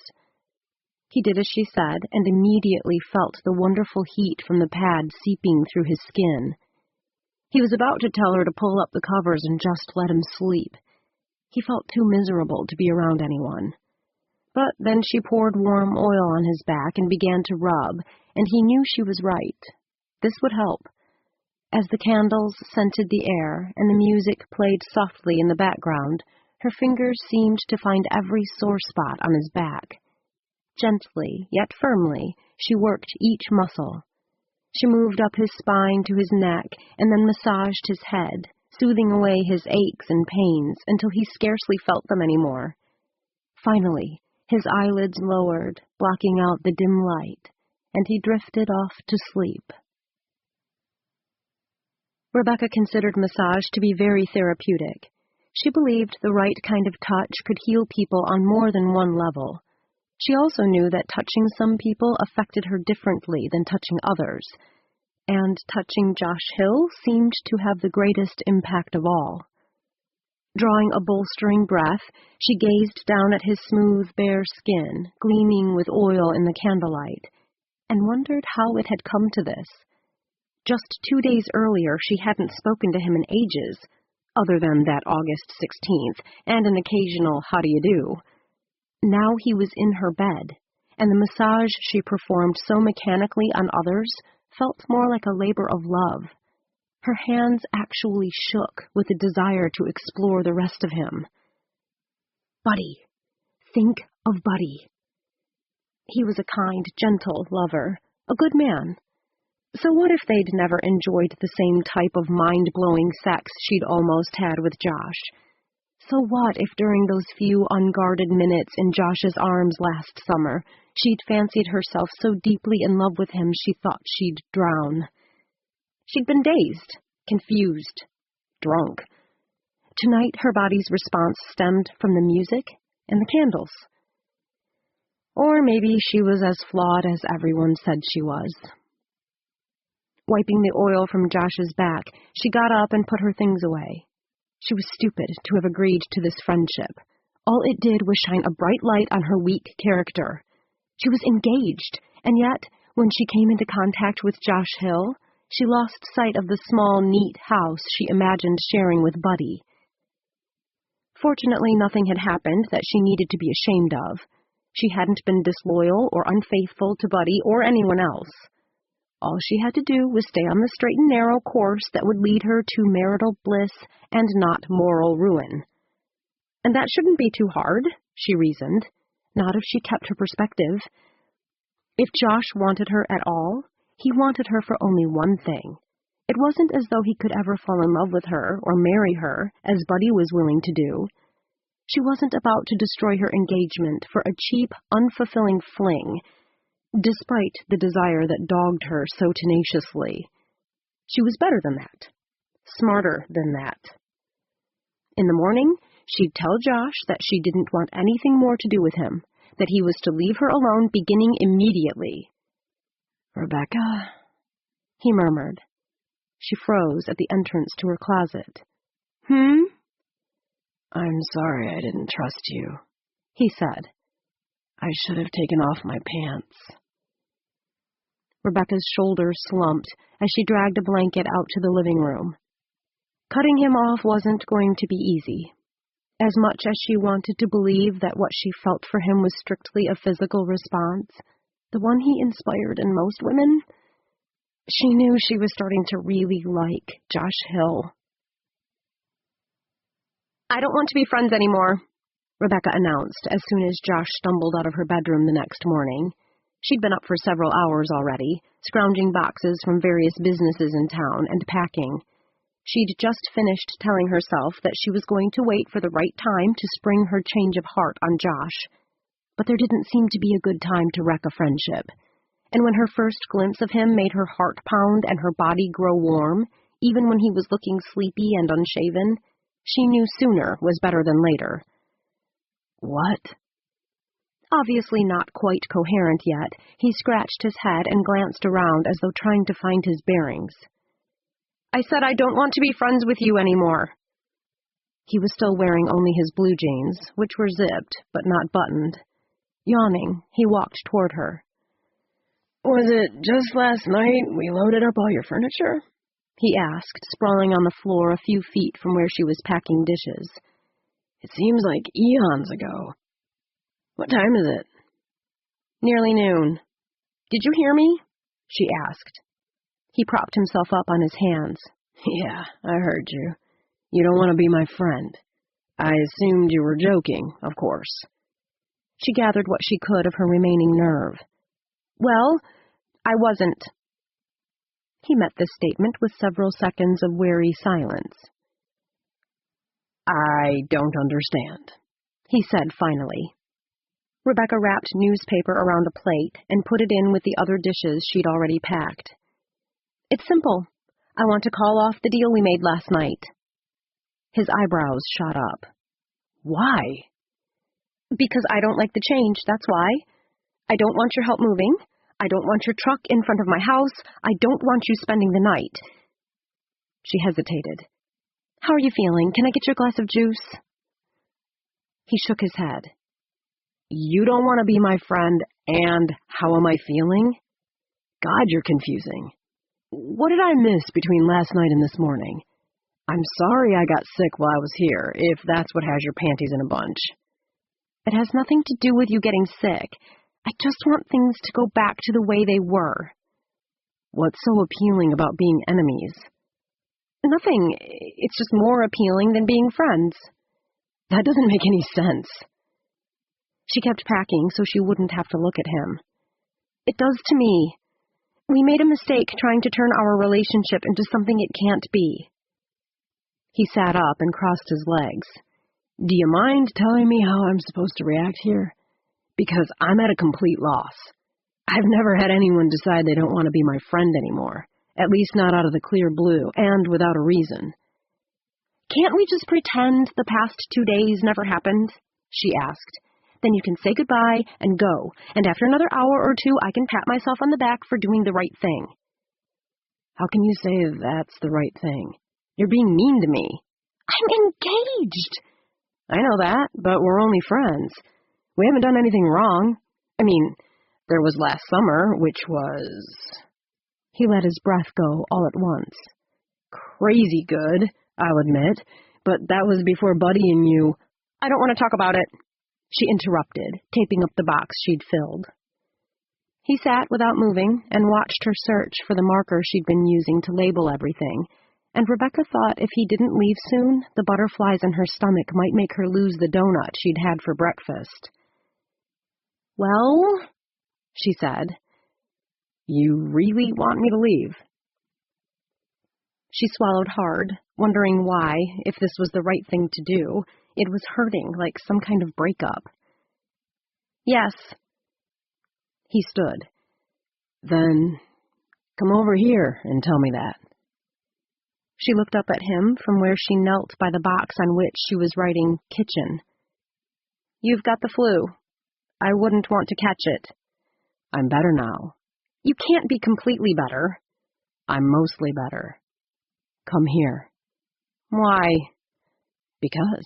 He did as she said, and immediately felt the wonderful heat from the pad seeping through his skin. He was about to tell her to pull up the covers and just let him sleep. He felt too miserable to be around anyone. But then she poured warm oil on his back and began to rub, and he knew she was right. This would help. As the candles scented the air and the music played softly in the background, her fingers seemed to find every sore spot on his back. Gently, yet firmly, she worked each muscle. She moved up his spine to his neck and then massaged his head, soothing away his aches and pains until he scarcely felt them anymore. Finally, his eyelids lowered, blocking out the dim light, and he drifted off to sleep. Rebecca considered massage to be very therapeutic. She believed the right kind of touch could heal people on more than one level. She also knew that touching some people affected her differently than touching others, and touching Josh Hill seemed to have the greatest impact of all. Drawing a bolstering breath, she gazed down at his smooth, bare skin, gleaming with oil in the candlelight, and wondered how it had come to this. Just 2 days earlier, she hadn't spoken to him in ages, other than that August 16th, and an occasional how do you do. Now he was in her bed, and the massage she performed so mechanically on others felt more like a labor of love. Her hands actually shook with a desire to explore the rest of him. Buddy. Think of Buddy. He was a kind, gentle lover, a good man. So what if they'd never enjoyed the same type of mind-blowing sex she'd almost had with Josh? So what if during those few unguarded minutes in Josh's arms last summer, she'd fancied herself so deeply in love with him she thought she'd drown? She'd been dazed, confused, drunk. Tonight, her body's response stemmed from the music and the candles. Or maybe she was as flawed as everyone said she was. Wiping the oil from Josh's back, she got up and put her things away. She was stupid to have agreed to this friendship. All it did was shine a bright light on her weak character. She was engaged, and yet, when she came into contact with Josh Hill, she lost sight of the small, neat house she imagined sharing with Buddy. Fortunately, nothing had happened that she needed to be ashamed of. She hadn't been disloyal or unfaithful to Buddy or anyone else. All she had to do was stay on the straight and narrow course that would lead her to marital bliss and not moral ruin. And that shouldn't be too hard, she reasoned, not if she kept her perspective. If Josh wanted her at all, he wanted her for only one thing. It wasn't as though he could ever fall in love with her or marry her, as Buddy was willing to do. She wasn't about to destroy her engagement for a cheap, unfulfilling fling, despite the desire that dogged her so tenaciously. She was better than that. Smarter than that. In the morning, she'd tell Josh that she didn't want anything more to do with him, that he was to leave her alone beginning immediately. "Rebecca," he murmured. She froze at the entrance to her closet. "I'm sorry I didn't trust you," he said. "I should have taken off my pants." Rebecca's shoulders slumped as she dragged a blanket out to the living room. Cutting him off wasn't going to be easy. As much as she wanted to believe that what she felt for him was strictly a physical response, the one he inspired in most women, she knew she was starting to really like Josh Hill. "I don't want to be friends anymore," Rebecca announced as soon as Josh stumbled out of her bedroom the next morning. She'd been up for several hours already, scrounging boxes from various businesses in town and packing. She'd just finished telling herself that she was going to wait for the right time to spring her change of heart on Josh. But there didn't seem to be a good time to wreck a friendship. And when her first glimpse of him made her heart pound and her body grow warm, even when he was looking sleepy and unshaven, she knew sooner was better than later. "What?" Obviously not quite coherent yet, he scratched his head and glanced around as though trying to find his bearings. "I said I don't want to be friends with you anymore." He was still wearing only his blue jeans, which were zipped but not buttoned. Yawning, he walked toward her. "Was it just last night we loaded up all your furniture?" he asked, sprawling on the floor a few feet from where she was packing dishes. "It seems like eons ago. What time is it?" "Nearly noon." "Did you hear me?" she asked. He propped himself up on his hands. "Yeah, I heard you. You don't want to be my friend. I assumed you were joking, of course." She gathered what she could of her remaining nerve. "Well, I wasn't." He met this statement with several seconds of wary silence. "I don't understand," he said finally. Rebecca wrapped newspaper around a plate and put it in with the other dishes she'd already packed. "It's simple. I want to call off the deal we made last night." His eyebrows shot up. "Why?" "Because I don't like the change, that's why. I don't want your help moving. I don't want your truck in front of my house. I don't want you spending the night." She hesitated. "How are you feeling? Can I get you a glass of juice?" He shook his head. "You don't want to be my friend, and how am I feeling? God, you're confusing. What did I miss between last night and this morning? I'm sorry I got sick while I was here, if that's what has your panties in a bunch." "It has nothing to do with you getting sick. I just want things to go back to the way they were." "What's so appealing about being enemies?" "Nothing. It's just more appealing than being friends." "That doesn't make any sense." She kept packing so she wouldn't have to look at him. "It does to me. We made a mistake trying to turn our relationship into something it can't be." He sat up and crossed his legs. "Do you mind telling me how I'm supposed to react here? Because I'm at a complete loss. I've never had anyone decide they don't want to be my friend anymore, at least not out of the clear blue, and without a reason." Can't we just pretend the past 2 days never happened? She asked. Then you can say goodbye and go, and after another hour or two I can pat myself on the back for doing the right thing. How can you say that's the right thing? You're being mean to me. I'm engaged. I know that, but we're only friends. We haven't done anything wrong. I mean, there was last summer, which was... He let his breath go all at once. Crazy good, I'll admit, but that was before Buddy and you... I don't want to talk about it, she interrupted, taping up the box she'd filled. He sat without moving and watched her search for the marker she'd been using to label everything, and Rebecca thought if he didn't leave soon, the butterflies in her stomach might make her lose the donut she'd had for breakfast. Well, she said, you really want me to leave? She swallowed hard, wondering why, if this was the right thing to do, it was hurting like some kind of breakup. Yes. He stood. Then come over here and tell me that. She looked up at him from where she knelt by the box on which she was writing kitchen. You've got the flu. I wouldn't want to catch it. I'm better now. You can't be completely better. I'm mostly better. Come here. Why? Because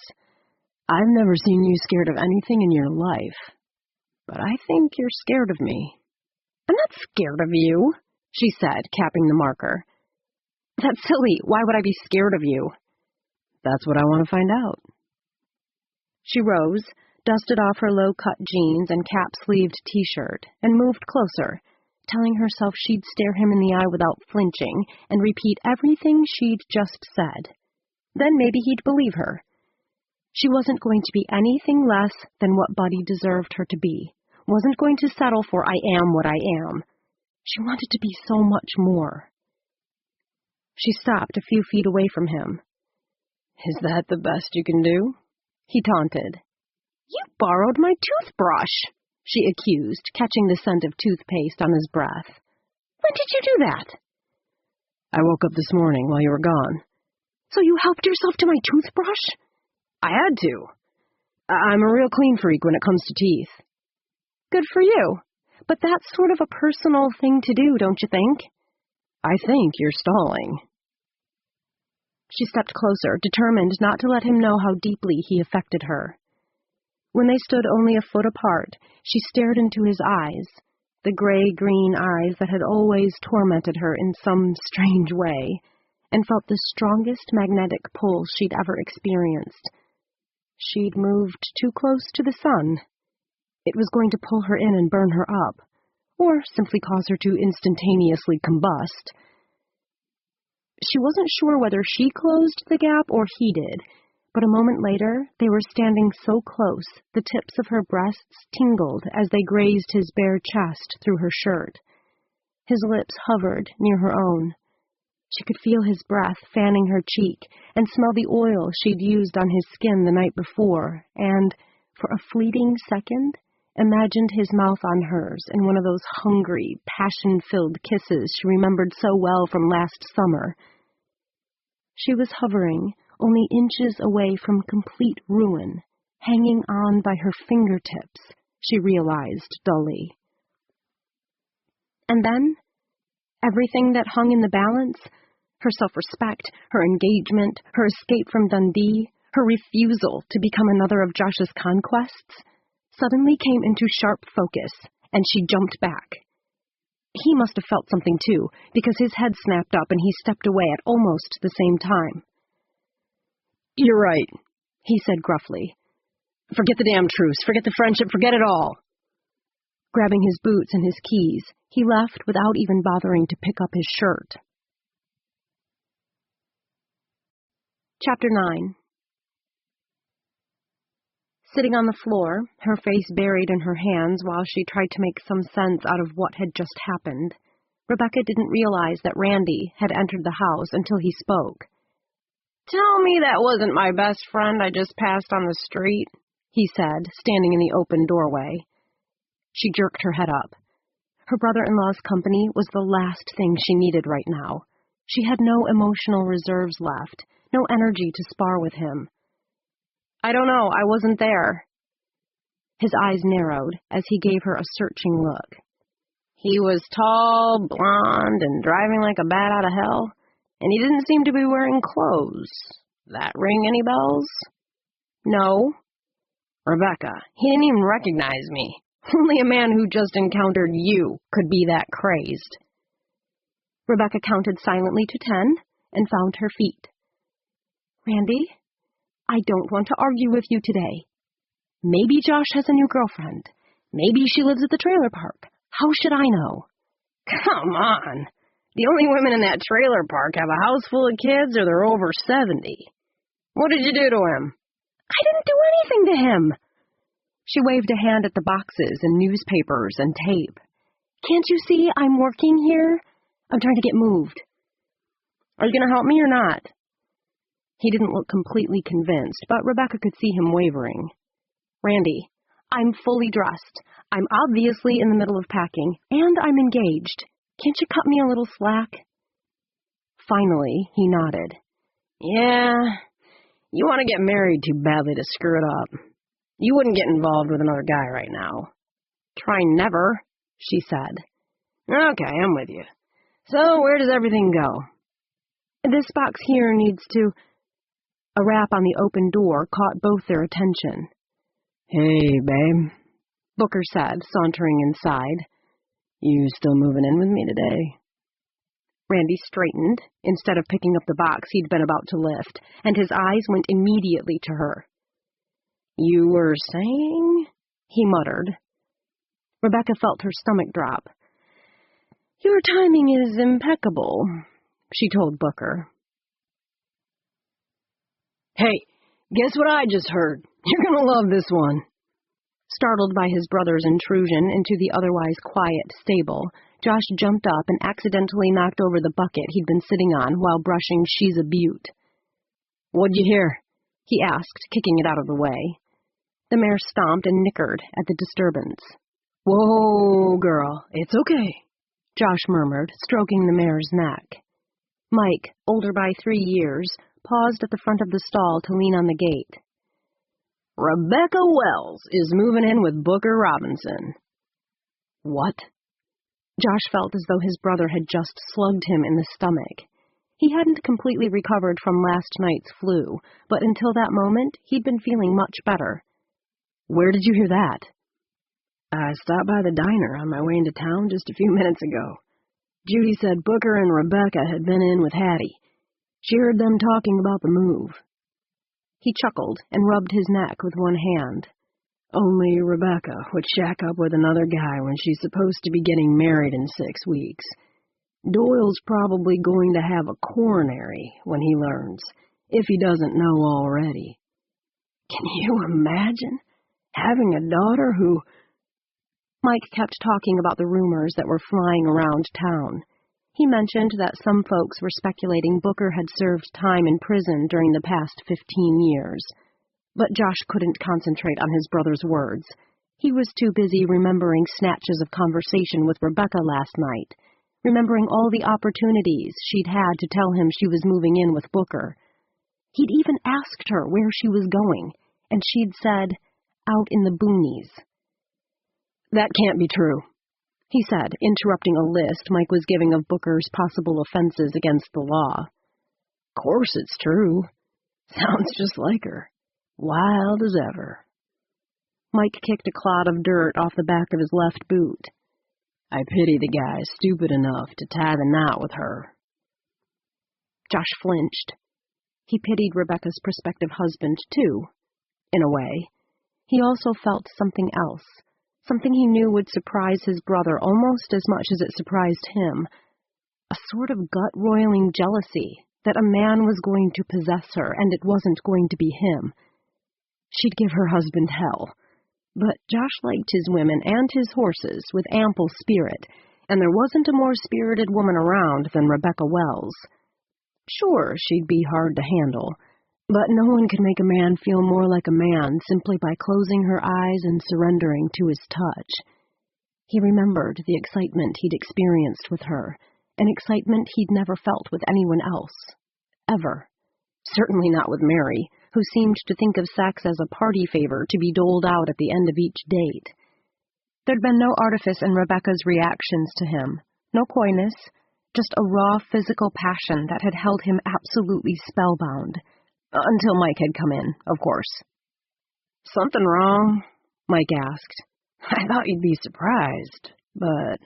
I've never seen you scared of anything in your life. But I think you're scared of me. I'm not scared of you, she said, capping the marker. That's silly. Why would I be scared of you? That's what I want to find out. She rose, dusted off her low-cut jeans and cap-sleeved t-shirt, and moved closer, telling herself she'd stare him in the eye without flinching and repeat everything she'd just said. Then maybe he'd believe her. She wasn't going to be anything less than what Buddy deserved her to be, wasn't going to settle for I am what I am. She wanted to be so much more. She stopped a few feet away from him. Is that the best you can do? He taunted. You borrowed my toothbrush, she accused, catching the scent of toothpaste on his breath. When did you do that? I woke up this morning while you were gone. So you helped yourself to my toothbrush? I had to. I'm a real clean freak when it comes to teeth. Good for you. But that's sort of a personal thing to do, don't you think? I think you're stalling. She stepped closer, determined not to let him know how deeply he affected her. When they stood only a foot apart, she stared into his eyes, the gray-green eyes that had always tormented her in some strange way, and felt the strongest magnetic pull she'd ever experienced. She'd moved too close to the sun. It was going to pull her in and burn her up, or simply cause her to instantaneously combust. She wasn't sure whether she closed the gap or he did, but a moment later they were standing so close the tips of her breasts tingled as they grazed his bare chest through her shirt. His lips hovered near her own. She could feel his breath fanning her cheek and smell the oil she'd used on his skin the night before, and, for a fleeting second, imagined his mouth on hers in one of those hungry, passion-filled kisses she remembered so well from last summer. She was hovering, only inches away from complete ruin, hanging on by her fingertips, she realized dully. And then, everything that hung in the balance, her self-respect, her engagement, her escape from Dundee, her refusal to become another of Josh's conquests, suddenly came into sharp focus, and she jumped back. He must have felt something too, because his head snapped up and he stepped away at almost the same time. You're right, he said gruffly. Forget the damn truce, forget the friendship, forget it all. Grabbing his boots and his keys, he left without even bothering to pick up his shirt. Chapter 9. Sitting on the floor, her face buried in her hands while she tried to make some sense out of what had just happened, Rebecca didn't realize that Randy had entered the house until he spoke. Tell me that wasn't my best friend I just passed on the street, he said, standing in the open doorway. She jerked her head up. Her brother-in-law's company was the last thing she needed right now. She had no emotional reserves left, no energy to spar with him. I don't know, I wasn't there. His eyes narrowed as he gave her a searching look. He was tall, blonde, and driving like a bat out of hell, and he didn't seem to be wearing clothes. That ring any bells? No. Rebecca, he didn't even recognize me. Only a man who just encountered you could be that crazed. Rebecca counted silently to 10 and found her feet. Randy, I don't want to argue with you today. Maybe Josh has a new girlfriend. Maybe she lives at the trailer park. How should I know? Come on. The only women in that trailer park have a house full of kids or they're over 70. What did you do to him? I didn't do anything to him. She waved a hand at the boxes and newspapers and tape. Can't you see I'm working here? I'm trying to get moved. Are you going to help me or not? He didn't look completely convinced, but Rebecca could see him wavering. Randy, I'm fully dressed. I'm obviously in the middle of packing, and I'm engaged. Can't you cut me a little slack? Finally, he nodded. Yeah, you want to get married too badly to screw it up. You wouldn't get involved with another guy right now. Try never, she said. Okay, I'm with you. So, where does everything go? This box here needs to... A rap on the open door caught both their attention. Hey, babe, Booker said, sauntering inside. You still moving in with me today? Randy straightened, instead of picking up the box he'd been about to lift, and his eyes went immediately to her. You were saying? He muttered. Rebecca felt her stomach drop. Your timing is impeccable, she told Booker. Hey, guess what I just heard? You're gonna love this one. Startled by his brother's intrusion into the otherwise quiet stable, Josh jumped up and accidentally knocked over the bucket he'd been sitting on while brushing She's a Beaut. What'd you hear? He asked, kicking it out of the way. The mare stomped and nickered at the disturbance. Whoa, girl, it's okay, Josh murmured, stroking the mare's neck. Mike, older by 3 years, paused at the front of the stall to lean on the gate. Rebecca Wells is moving in with Booker Robinson. What? Josh felt as though his brother had just slugged him in the stomach. He hadn't completely recovered from last night's flu, but until that moment, he'd been feeling much better. Where did you hear that? I stopped by the diner on my way into town just a few minutes ago. Judy said Booker and Rebecca had been in with Hattie. She heard them talking about the move. He chuckled and rubbed his neck with one hand. Only Rebecca would shack up with another guy when she's supposed to be getting married in 6 weeks. Doyle's probably going to have a coronary when he learns, if he doesn't know already. Can you imagine having a daughter who... Mike kept talking about the rumors that were flying around town. He mentioned that some folks were speculating Booker had served time in prison during the past 15 years. But Josh couldn't concentrate on his brother's words. He was too busy remembering snatches of conversation with Rebecca last night, remembering all the opportunities she'd had to tell him she was moving in with Booker. He'd even asked her where she was going, and she'd said, out in the boonies. That can't be true, he said, interrupting a list Mike was giving of Booker's possible offenses against the law. Course it's true. Sounds just like her. Wild as ever. Mike kicked a clod of dirt off the back of his left boot. I pity the guy stupid enough to tie the knot with her. Josh flinched. He pitied Rebecca's prospective husband, too, in a way. He also felt something else. Something he knew would surprise his brother almost as much as it surprised him. A sort of gut-roiling jealousy that a man was going to possess her and it wasn't going to be him. She'd give her husband hell. But Josh liked his women and his horses with ample spirit, and there wasn't a more spirited woman around than Rebecca Wells. Sure, she'd be hard to handle, but no one could make a man feel more like a man simply by closing her eyes and surrendering to his touch. He remembered the excitement he'd experienced with her, an excitement he'd never felt with anyone else. Ever. Certainly not with Mary, who seemed to think of sex as a party favor to be doled out at the end of each date. There'd been no artifice in Rebecca's reactions to him, no coyness, just a raw physical passion that had held him absolutely spellbound. Until Mike had come in, of course. Something wrong? Mike asked. I thought you'd be surprised, but...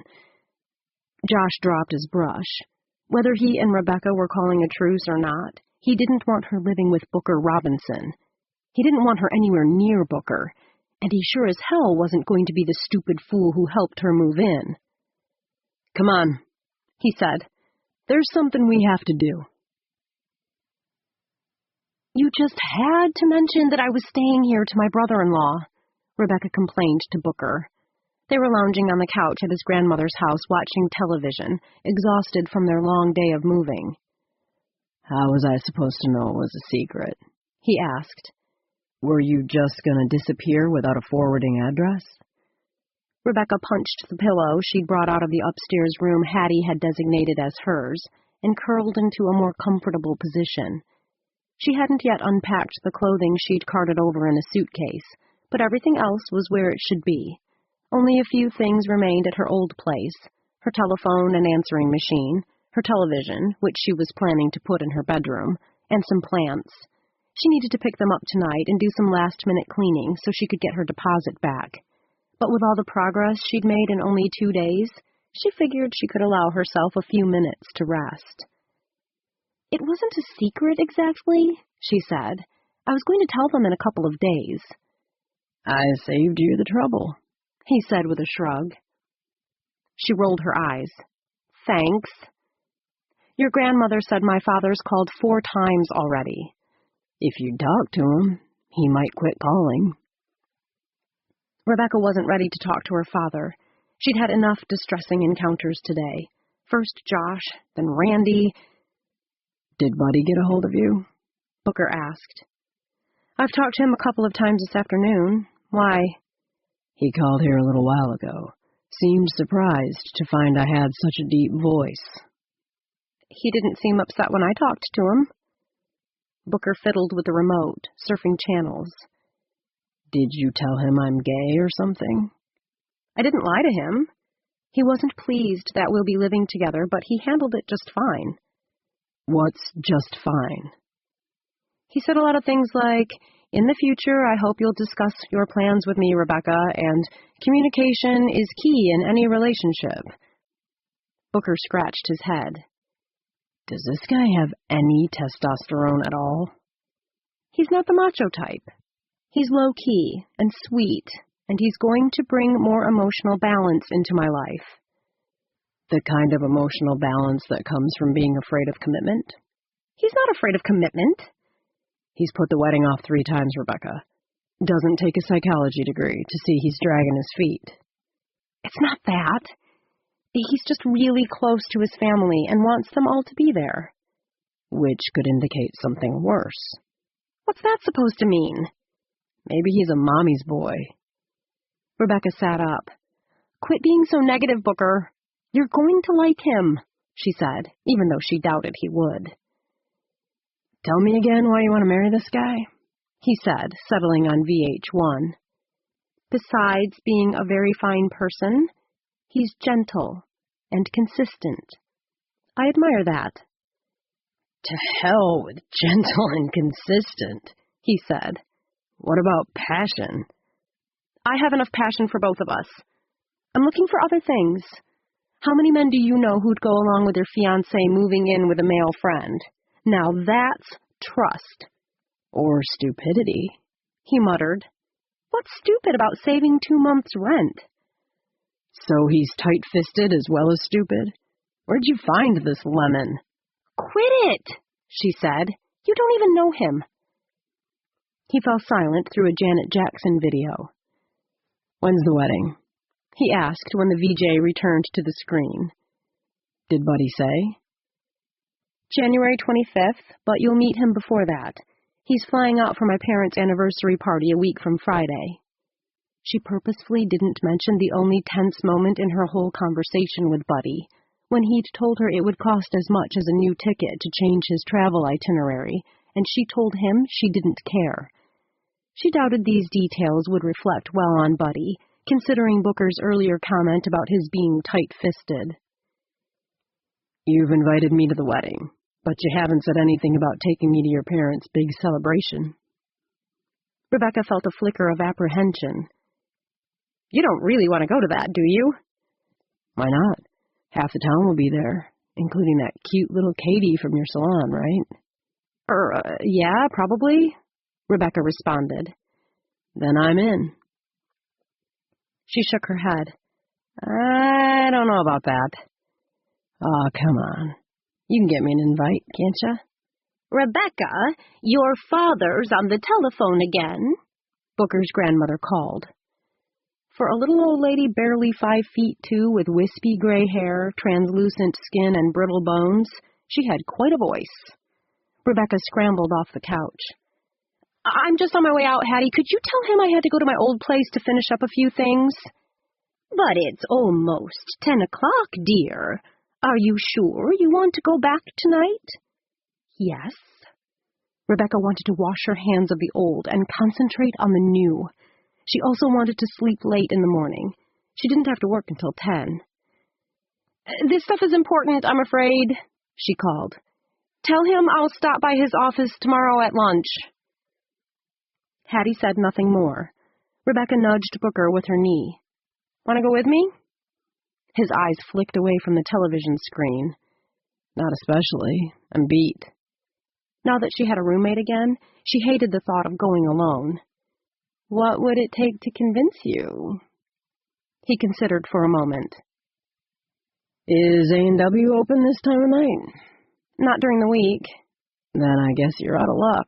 Josh dropped his brush. Whether he and Rebecca were calling a truce or not, he didn't want her living with Booker Robinson. He didn't want her anywhere near Booker, and he sure as hell wasn't going to be the stupid fool who helped her move in. Come on, he said. There's something we have to do. You just had to mention that I was staying here to my brother-in-law, Rebecca complained to Booker. They were lounging on the couch at his grandmother's house watching television, exhausted from their long day of moving. How was I supposed to know it was a secret? He asked. Were you just going to disappear without a forwarding address? Rebecca punched the pillow she'd brought out of the upstairs room Hattie had designated as hers and curled into a more comfortable position. She hadn't yet unpacked the clothing she'd carted over in a suitcase, but everything else was where it should be. Only a few things remained at her old place, her telephone and answering machine, her television, which she was planning to put in her bedroom, and some plants. She needed to pick them up tonight and do some last-minute cleaning so she could get her deposit back. But with all the progress she'd made in only 2 days, she figured she could allow herself a few minutes to rest. It wasn't a secret exactly, she said. I was going to tell them in a couple of days. I saved you the trouble, he said with a shrug. She rolled her eyes. Thanks. Your grandmother said my father's called 4 times already. If you talk to him, he might quit calling. Rebecca wasn't ready to talk to her father. She'd had enough distressing encounters today. First Josh, then Randy. Did Buddy get a hold of you? Booker asked. I've talked to him a couple of times this afternoon. Why? He called here a little while ago. Seemed surprised to find I had such a deep voice. He didn't seem upset when I talked to him. Booker fiddled with the remote, surfing channels. Did you tell him I'm gay or something? I didn't lie to him. He wasn't pleased that we'll be living together, but he handled it just fine. What's just fine? He said a lot of things like, in the future, I hope you'll discuss your plans with me, Rebecca, and communication is key in any relationship. Booker scratched his head. Does this guy have any testosterone at all? He's not the macho type. He's low-key and sweet, and he's going to bring more emotional balance into my life. The kind of emotional balance that comes from being afraid of commitment? He's not afraid of commitment. He's put the wedding off 3 times, Rebecca. Doesn't take a psychology degree to see he's dragging his feet. It's not that. He's just really close to his family and wants them all to be there. Which could indicate something worse. What's that supposed to mean? Maybe he's a mommy's boy. Rebecca sat up. Quit being so negative, Booker. You're going to like him, she said, even though she doubted he would. Tell me again why you want to marry this guy, he said, settling on VH1. Besides being a very fine person, he's gentle and consistent. I admire that. To hell with gentle and consistent, he said. What about passion? I have enough passion for both of us. I'm looking for other things. How many men do you know who'd go along with their fiancé moving in with a male friend? Now that's trust. Or stupidity, he muttered. What's stupid about saving 2 months' rent? So he's tight-fisted as well as stupid? Where'd you find this lemon? Quit it, she said. You don't even know him. He fell silent through a Janet Jackson video. When's the wedding? He asked when the VJ returned to the screen. Did Buddy say? January 25th, but you'll meet him before that. He's flying out for my parents' anniversary party a week from Friday. She purposefully didn't mention the only tense moment in her whole conversation with Buddy, when he'd told her it would cost as much as a new ticket to change his travel itinerary, and she told him she didn't care. She doubted these details would reflect well on Buddy, considering Booker's earlier comment about his being tight-fisted. You've invited me to the wedding, but you haven't said anything about taking me to your parents' big celebration. Rebecca felt a flicker of apprehension. You don't really want to go to that, do you? Why not? Half the town will be there, including that cute little Katie from your salon, right? Yeah, probably, Rebecca responded. Then I'm in. She shook her head. I don't know about that. Aw, come on. You can get me an invite, can't ya? Rebecca, your father's on the telephone again, Booker's grandmother called. For a little old lady barely 5'2" with wispy gray hair, translucent skin, and brittle bones, she had quite a voice. Rebecca scrambled off the couch. I'm just on my way out, Hattie. Could you tell him I had to go to my old place to finish up a few things? But it's almost 10 o'clock, dear. Are you sure you want to go back tonight? Yes. Rebecca wanted to wash her hands of the old and concentrate on the new. She also wanted to sleep late in the morning. She didn't have to work until 10. This stuff is important, I'm afraid, she called. Tell him I'll stop by his office tomorrow at lunch. Hattie said nothing more. Rebecca nudged Booker with her knee. Want to go with me? His eyes flicked away from the television screen. Not especially. I'm beat. Now that she had a roommate again, she hated the thought of going alone. What would it take to convince you? He considered for a moment. Is A&W open this time of night? Not during the week. Then I guess you're out of luck.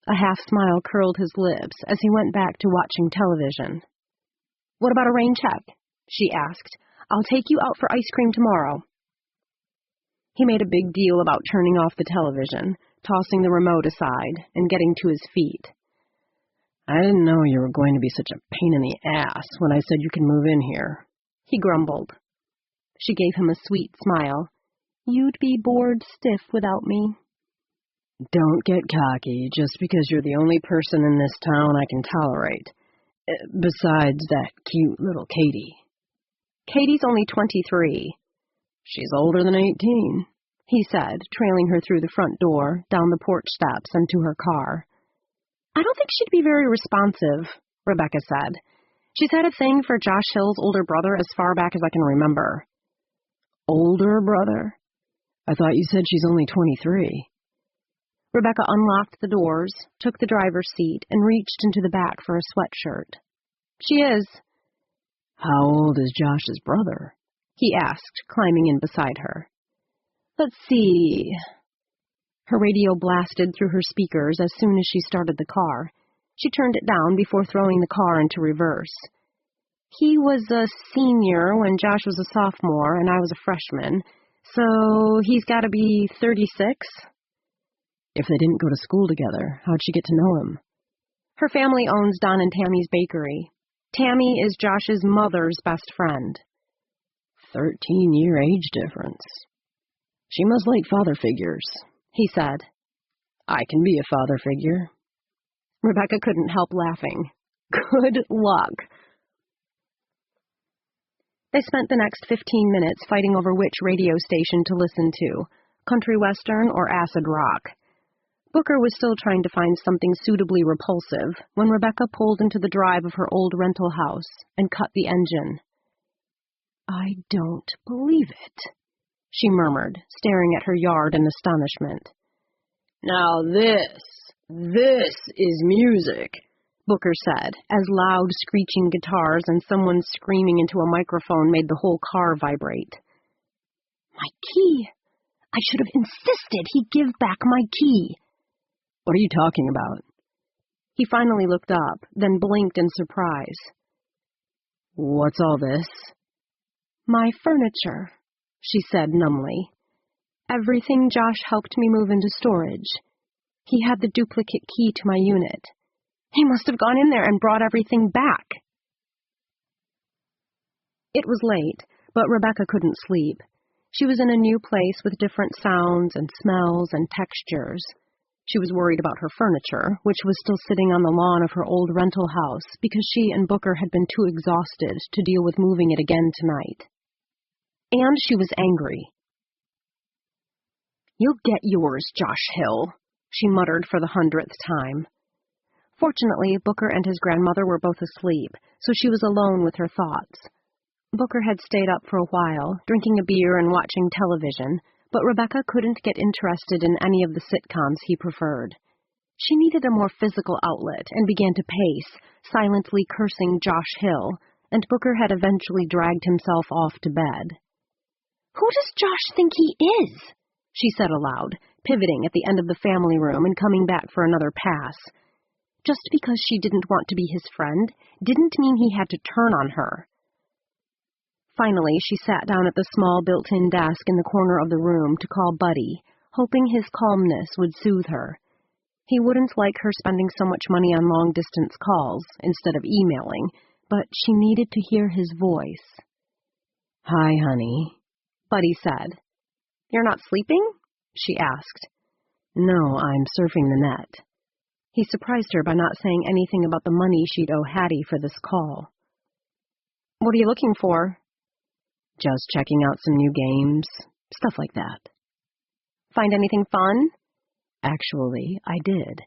A half-smile curled his lips as he went back to watching television. What about a rain check? She asked. I'll take you out for ice cream tomorrow. He made a big deal about turning off the television, tossing the remote aside, and getting to his feet. I didn't know you were going to be such a pain in the ass when I said you can move in here, he grumbled. She gave him a sweet smile. You'd be bored stiff without me. Don't get cocky just because you're the only person in this town I can tolerate. Besides that cute little Katie. Katie's only 23. She's older than 18, he said, trailing her through the front door, down the porch steps, and to her car. I don't think she'd be very responsive, Rebecca said. She's had a thing for Josh Hill's older brother as far back as I can remember. Older brother? I thought you said she's only 23. Rebecca unlocked the doors, took the driver's seat, and reached into the back for a sweatshirt. She is. How old is Josh's brother? He asked, climbing in beside her. Let's see. Her radio blasted through her speakers as soon as she started the car. She turned it down before throwing the car into reverse. He was a senior when Josh was a sophomore and I was a freshman, so he's got to be 36. If they didn't go to school together, how'd she get to know him? Her family owns Don and Tammy's bakery. Tammy is Josh's mother's best friend. 13-year age difference. She must like father figures, he said. I can be a father figure. Rebecca couldn't help laughing. Good luck. They spent the next 15 minutes fighting over which radio station to listen to, country western or acid rock. Booker was still trying to find something suitably repulsive when Rebecca pulled into the drive of her old rental house and cut the engine. I don't believe it, she murmured, staring at her yard in astonishment. Now this is music, Booker said, as loud screeching guitars and someone screaming into a microphone made the whole car vibrate. My key! I should have insisted he give back my key. What are you talking about? He finally looked up, then blinked in surprise. What's all this? My furniture, she said numbly. Everything Josh helped me move into storage. He had the duplicate key to my unit. He must have gone in there and brought everything back. It was late, but Rebecca couldn't sleep. She was in a new place with different sounds and smells and textures. She was worried about her furniture, which was still sitting on the lawn of her old rental house because she and Booker had been too exhausted to deal with moving it again tonight. And she was angry. "You'll get yours, Josh Hill," she muttered for the 100th time. Fortunately, Booker and his grandmother were both asleep, so she was alone with her thoughts. Booker had stayed up for a while, drinking a beer and watching television, but Rebecca couldn't get interested in any of the sitcoms he preferred. She needed a more physical outlet and began to pace, silently cursing Josh Hill, and Booker had eventually dragged himself off to bed. "Who does Josh think he is?" she said aloud, pivoting at the end of the family room and coming back for another pass. Just because she didn't want to be his friend didn't mean he had to turn on her. Finally, she sat down at the small built-in desk in the corner of the room to call Buddy, hoping his calmness would soothe her. He wouldn't like her spending so much money on long-distance calls instead of emailing, but she needed to hear his voice. "Hi, honey," Buddy said. "You're not sleeping?" she asked. "No, I'm surfing the net." He surprised her by not saying anything about the money she'd owe Hattie for this call. "What are you looking for?" "Just checking out some new games, stuff like that." "Find anything fun?" "Actually, I did.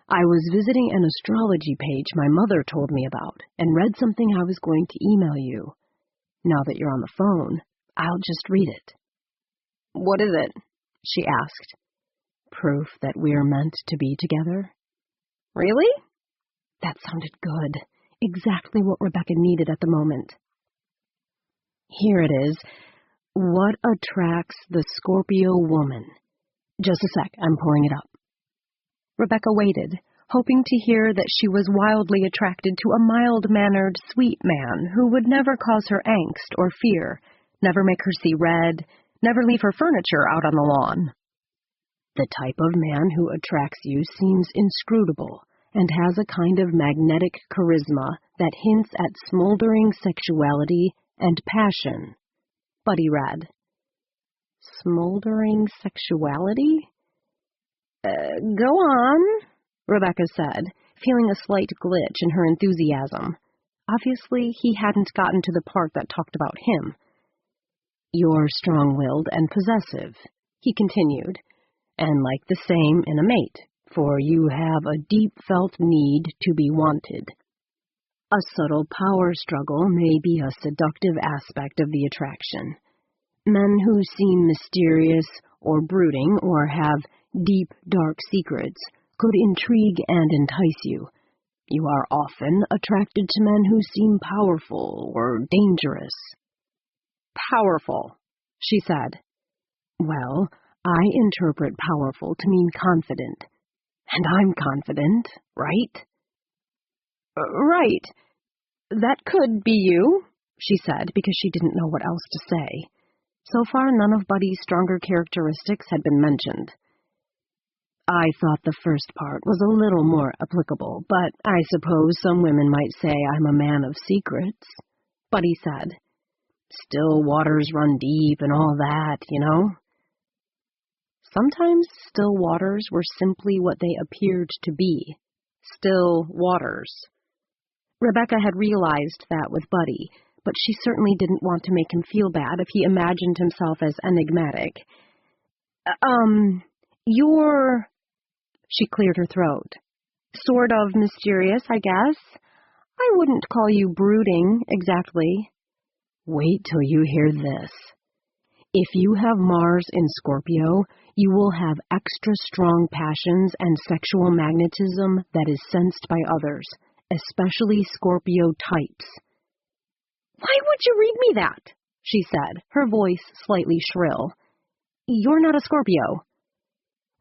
I was visiting an astrology page my mother told me about and read something I was going to email you. Now that you're on the phone, I'll just read it." "What is it?" she asked. "Proof that we're meant to be together." "Really?" That sounded good. Exactly what Rebecca needed at the moment. Here it is. What attracts the Scorpio woman? Just a sec, I'm pulling it up. Rebecca waited, hoping to hear that she was wildly attracted to a mild-mannered, sweet man who would never cause her angst or fear, never make her see red, never leave her furniture out on the lawn. The type of man who attracts you seems inscrutable and has a kind of magnetic charisma that hints at smoldering sexuality and passion. Buddy read. Smoldering sexuality? Go on, Rebecca said, feeling a slight glitch in her enthusiasm. Obviously, he hadn't gotten to the part that talked about him. You're strong-willed and possessive, he continued, and like the same in a mate, for you have a deep-felt need to be wanted. A subtle power struggle may be a seductive aspect of the attraction. Men who seem mysterious or brooding or have deep, dark secrets could intrigue and entice you. You are often attracted to men who seem powerful or dangerous. Powerful, she said. Well, I interpret powerful to mean confident. And I'm confident, right? Right. That could be you, she said, because she didn't know what else to say. So far, none of Buddy's stronger characteristics had been mentioned. I thought the first part was a little more applicable, but I suppose some women might say I'm a man of secrets, Buddy said. Still waters run deep and all that, you know? Sometimes still waters were simply what they appeared to be. Still waters. Rebecca had realized that with Buddy, but she certainly didn't want to make him feel bad if he imagined himself as enigmatic. You're... She cleared her throat. Sort of mysterious, I guess. I wouldn't call you brooding, exactly. Wait till you hear this. If you have Mars in Scorpio, you will have extra strong passions and sexual magnetism that is sensed by others, especially Scorpio types. Why would you read me that? She said, her voice slightly shrill. You're not a Scorpio.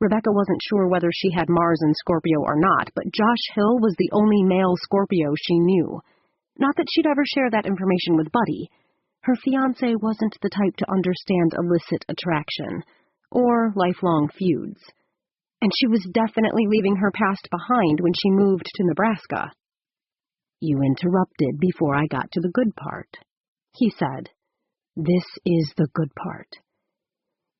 Rebecca wasn't sure whether she had Mars in Scorpio or not, but Josh Hill was the only male Scorpio she knew. Not that she'd ever share that information with Buddy. Her fiancé wasn't the type to understand illicit attraction, or lifelong feuds. And she was definitely leaving her past behind when she moved to Nebraska. You interrupted before I got to the good part, he said. This is the good part.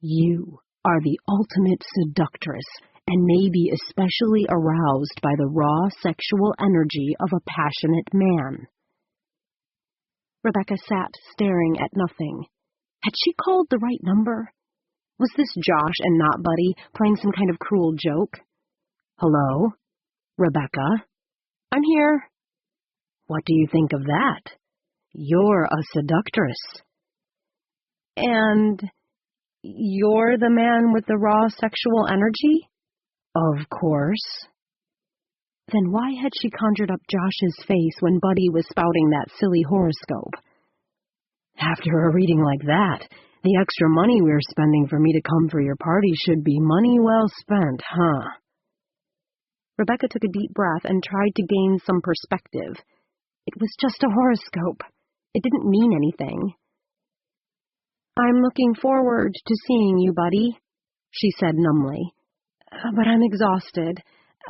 You are the ultimate seductress and may be especially aroused by the raw sexual energy of a passionate man. Rebecca sat staring at nothing. Had she called the right number? Was this Josh and not Buddy playing some kind of cruel joke? Hello? Rebecca? I'm here. What do you think of that? You're a seductress. And you're the man with the raw sexual energy? Of course. Then why had she conjured up Josh's face when Buddy was spouting that silly horoscope? After a reading like that, the extra money we're spending for me to come for your party should be money well spent, huh? Rebecca took a deep breath and tried to gain some perspective. It was just a horoscope. It didn't mean anything. I'm looking forward to seeing you, Buddy, she said numbly. But I'm exhausted.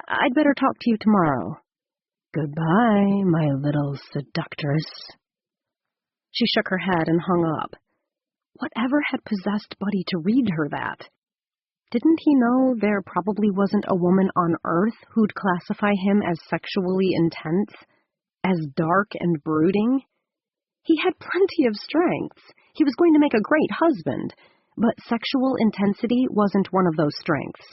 I'd better talk to you tomorrow. Goodbye, my little seductress. She shook her head and hung up. Whatever had possessed Buddy to read her that? Didn't he know there probably wasn't a woman on Earth who'd classify him as sexually intense, as dark and brooding? He had plenty of strengths. He was going to make a great husband, but sexual intensity wasn't one of those strengths.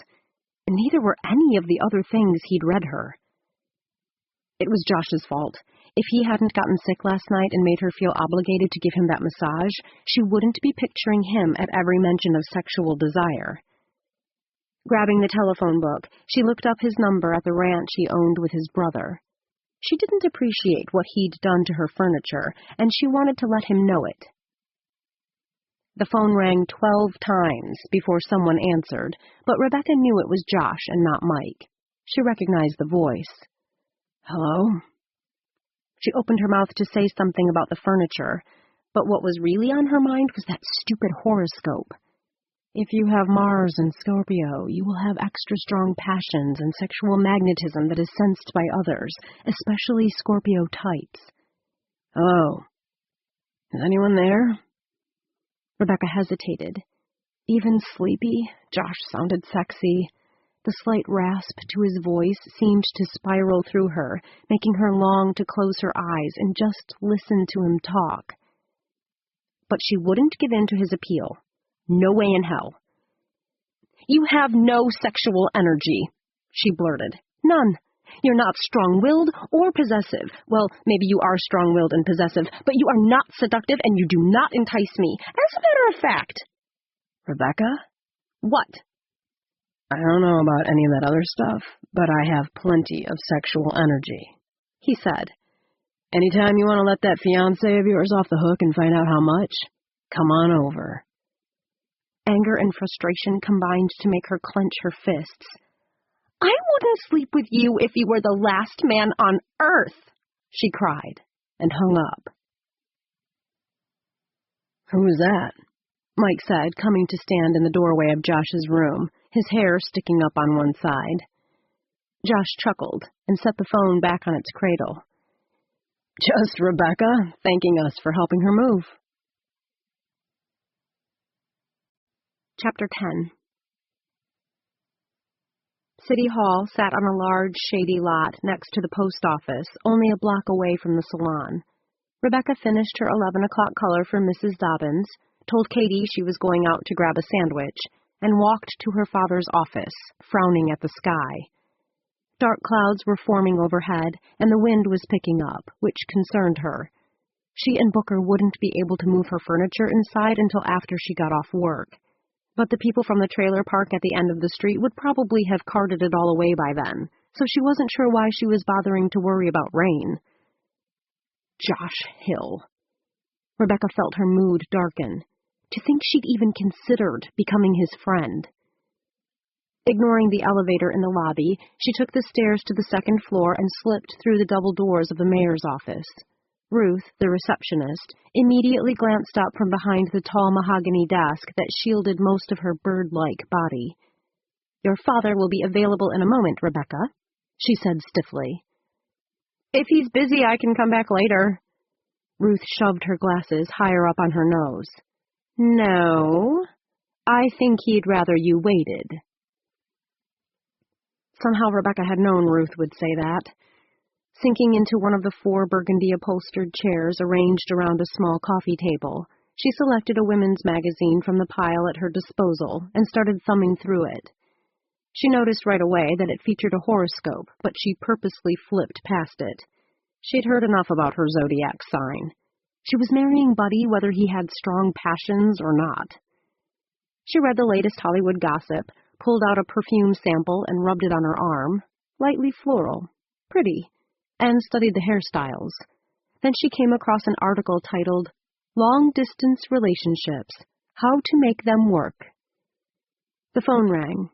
Neither were any of the other things he'd read her. It was Josh's fault. If he hadn't gotten sick last night and made her feel obligated to give him that massage, she wouldn't be picturing him at every mention of sexual desire. Grabbing the telephone book, she looked up his number at the ranch he owned with his brother. She didn't appreciate what he'd done to her furniture, and she wanted to let him know it. The phone rang 12 times before someone answered, but Rebecca knew it was Josh and not Mike. She recognized the voice. Hello? She opened her mouth to say something about the furniture, but what was really on her mind was that stupid horoscope. If you have Mars in Scorpio, you will have extra strong passions and sexual magnetism that is sensed by others, especially Scorpio types. Oh. Is anyone there? Rebecca hesitated. Even sleepy, Josh sounded sexy. The slight rasp to his voice seemed to spiral through her, making her long to close her eyes and just listen to him talk. But she wouldn't give in to his appeal. No way in hell. You have no sexual energy, she blurted. None. You're not strong-willed or possessive. Well, maybe you are strong-willed and possessive, but you are not seductive and you do not entice me. As a matter of fact. Rebecca? What? I don't know about any of that other stuff, but I have plenty of sexual energy, he said. Anytime you want to let that fiancé of yours off the hook and find out how much, come on over. Anger and frustration combined to make her clench her fists. I wouldn't sleep with you if you were the last man on Earth, she cried, and hung up. Who's that? Mike said, coming to stand in the doorway of Josh's room, his hair sticking up on one side. Josh chuckled and set the phone back on its cradle. Just Rebecca, thanking us for helping her move. Chapter 10. City Hall sat on a large, shady lot next to the post office, only a block away from the salon. Rebecca finished her 11 o'clock color for Mrs. Dobbins, told Katie she was going out to grab a sandwich, and walked to her father's office, frowning at the sky. Dark clouds were forming overhead, and the wind was picking up, which concerned her. She and Booker wouldn't be able to move her furniture inside until after she got off work. But the people from the trailer park at the end of the street would probably have carted it all away by then, so she wasn't sure why she was bothering to worry about rain. Josh Hill. Rebecca felt her mood darken. To think she'd even considered becoming his friend. Ignoring the elevator in the lobby, she took the stairs to the second floor and slipped through the double doors of the mayor's office. Ruth, the receptionist, immediately glanced up from behind the tall mahogany desk that shielded most of her bird-like body. Your father will be available in a moment, Rebecca, she said stiffly. If he's busy, I can come back later. Ruth shoved her glasses higher up on her nose. No, I think he'd rather you waited. Somehow Rebecca had known Ruth would say that. Sinking into one of the 4 burgundy-upholstered chairs arranged around a small coffee table, she selected a women's magazine from the pile at her disposal and started thumbing through it. She noticed right away that it featured a horoscope, but she purposely flipped past it. She'd heard enough about her zodiac sign. She was marrying Buddy whether he had strong passions or not. She read the latest Hollywood gossip, pulled out a perfume sample and rubbed it on her arm, lightly floral, pretty, and studied the hairstyles. Then she came across an article titled, Long-Distance Relationships, How to Make Them Work. The phone rang.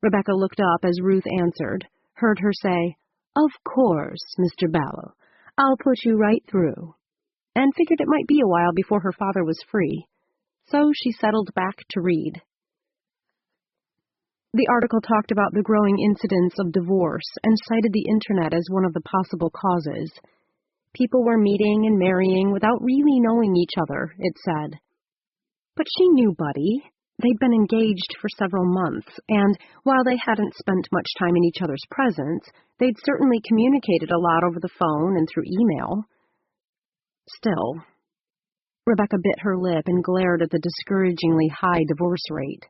Rebecca looked up as Ruth answered, heard her say, "Of course, Mr. Ballow. I'll put you right through," and figured it might be a while before her father was free. So she settled back to read. The article talked about the growing incidence of divorce and cited the internet as one of the possible causes. People were meeting and marrying without really knowing each other, it said. But she knew Buddy. They'd been engaged for several months, and while they hadn't spent much time in each other's presence, they'd certainly communicated a lot over the phone and through email. Still, Rebecca bit her lip and glared at the discouragingly high divorce rate.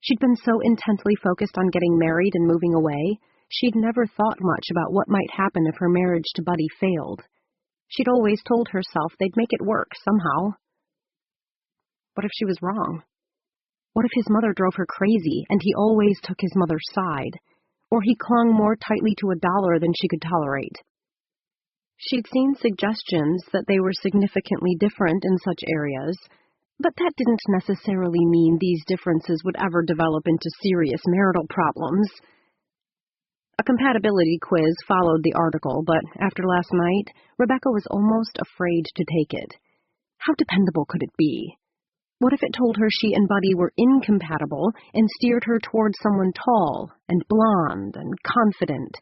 She'd been so intently focused on getting married and moving away, she'd never thought much about what might happen if her marriage to Buddy failed. She'd always told herself they'd make it work somehow. What if she was wrong? What if his mother drove her crazy and he always took his mother's side? Or he clung more tightly to $1 than she could tolerate? She'd seen suggestions that they were significantly different in such areas, but that didn't necessarily mean these differences would ever develop into serious marital problems. A compatibility quiz followed the article, but after last night, Rebecca was almost afraid to take it. How dependable could it be? What if it told her she and Buddy were incompatible and steered her toward someone tall and blonde and confident,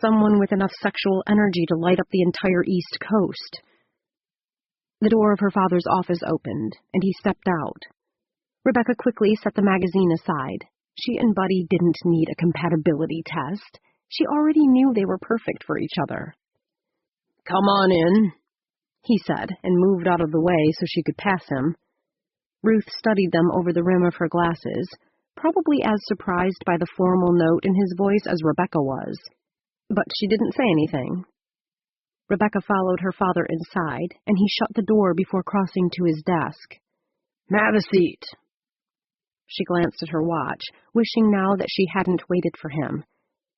someone with enough sexual energy to light up the entire East Coast? The door of her father's office opened, and he stepped out. Rebecca quickly set the magazine aside. She and Buddy didn't need a compatibility test. She already knew they were perfect for each other. "Come on in," he said, and moved out of the way so she could pass him. Ruth studied them over the rim of her glasses, probably as surprised by the formal note in his voice as Rebecca was. But she didn't say anything. Rebecca followed her father inside, and he shut the door before crossing to his desk. "Have a seat." She glanced at her watch, wishing now that she hadn't waited for him.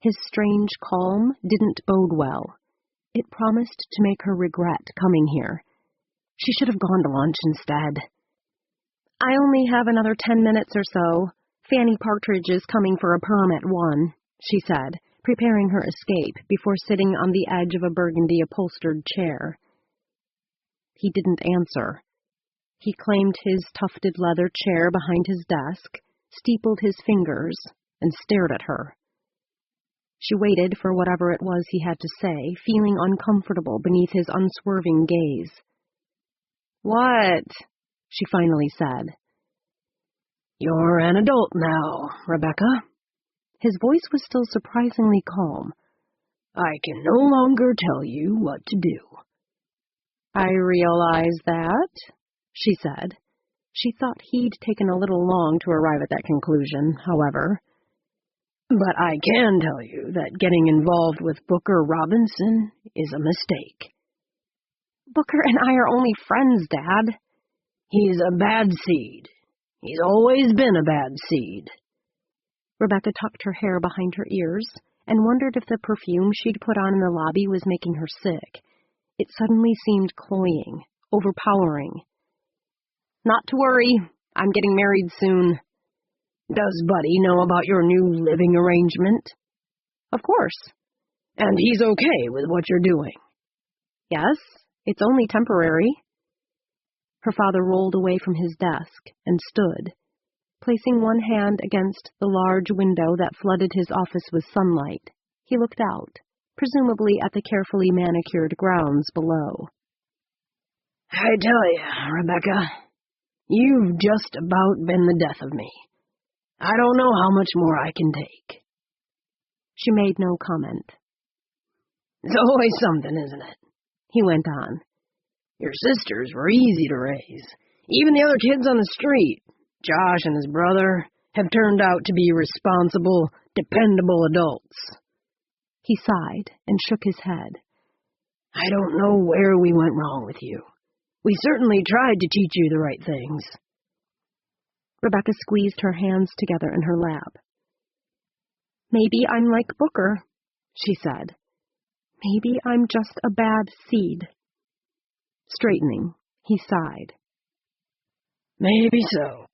His strange calm didn't bode well. It promised to make her regret coming here. She should have gone to lunch instead. "I only have another 10 minutes or so. Fanny Partridge is coming for a perm at 1, she said, preparing her escape before sitting on the edge of a burgundy-upholstered chair. He didn't answer. He claimed his tufted leather chair behind his desk, steepled his fingers, and stared at her. She waited for whatever it was he had to say, feeling uncomfortable beneath his unswerving gaze. "What?" she finally said. "You're an adult now, Rebecca." His voice was still surprisingly calm. "I can no longer tell you what to do." "I realize that," she said. She thought he'd taken a little long to arrive at that conclusion, however. "But I can tell you that getting involved with Booker Robinson is a mistake." "Booker and I are only friends, Dad." "He's a bad seed. He's always been a bad seed." Rebecca tucked her hair behind her ears and wondered if the perfume she'd put on in the lobby was making her sick. It suddenly seemed cloying, overpowering. "Not to worry. I'm getting married soon." "Does Buddy know about your new living arrangement?" "Of course." "And he's okay with what you're doing?" "Yes, it's only temporary." Her father rolled away from his desk and stood, placing one hand against the large window that flooded his office with sunlight. He looked out, presumably at the carefully manicured grounds below. "I tell you, Rebecca, you've just about been the death of me. I don't know how much more I can take." She made no comment. It's always something, isn't it? He went on. Your sisters were easy to raise. Even the other kids on the street, Josh and his brother, have turned out to be responsible, dependable adults. He sighed and shook his head. I don't know where we went wrong with you. We certainly tried to teach you the right things. Rebecca squeezed her hands together in her lap. Maybe I'm like Booker, she said. Maybe I'm just a bad seed. Straightening, he sighed. Maybe so.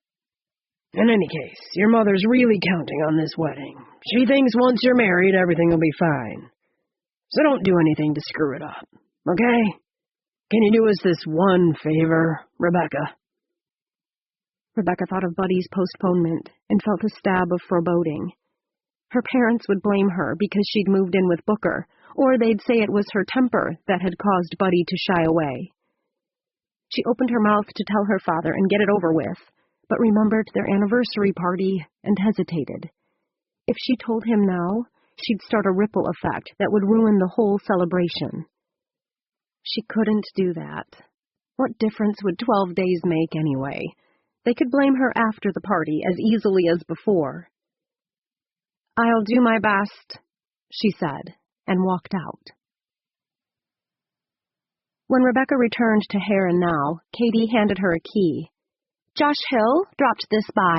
In any case, your mother's really counting on this wedding. She thinks once you're married, everything will be fine. So don't do anything to screw it up, okay? Can you do us this one favor, Rebecca? Rebecca thought of Buddy's postponement and felt a stab of foreboding. Her parents would blame her because she'd moved in with Booker, or they'd say it was her temper that had caused Buddy to shy away. She opened her mouth to tell her father and get it over with, but remembered their anniversary party and hesitated. If she told him now, she'd start a ripple effect that would ruin the whole celebration. She couldn't do that. What difference would 12 days make anyway? They could blame her after the party as easily as before. I'll do my best, she said, and walked out. When Rebecca returned to Hare and Now, Katie handed her a key. Josh Hill dropped this by.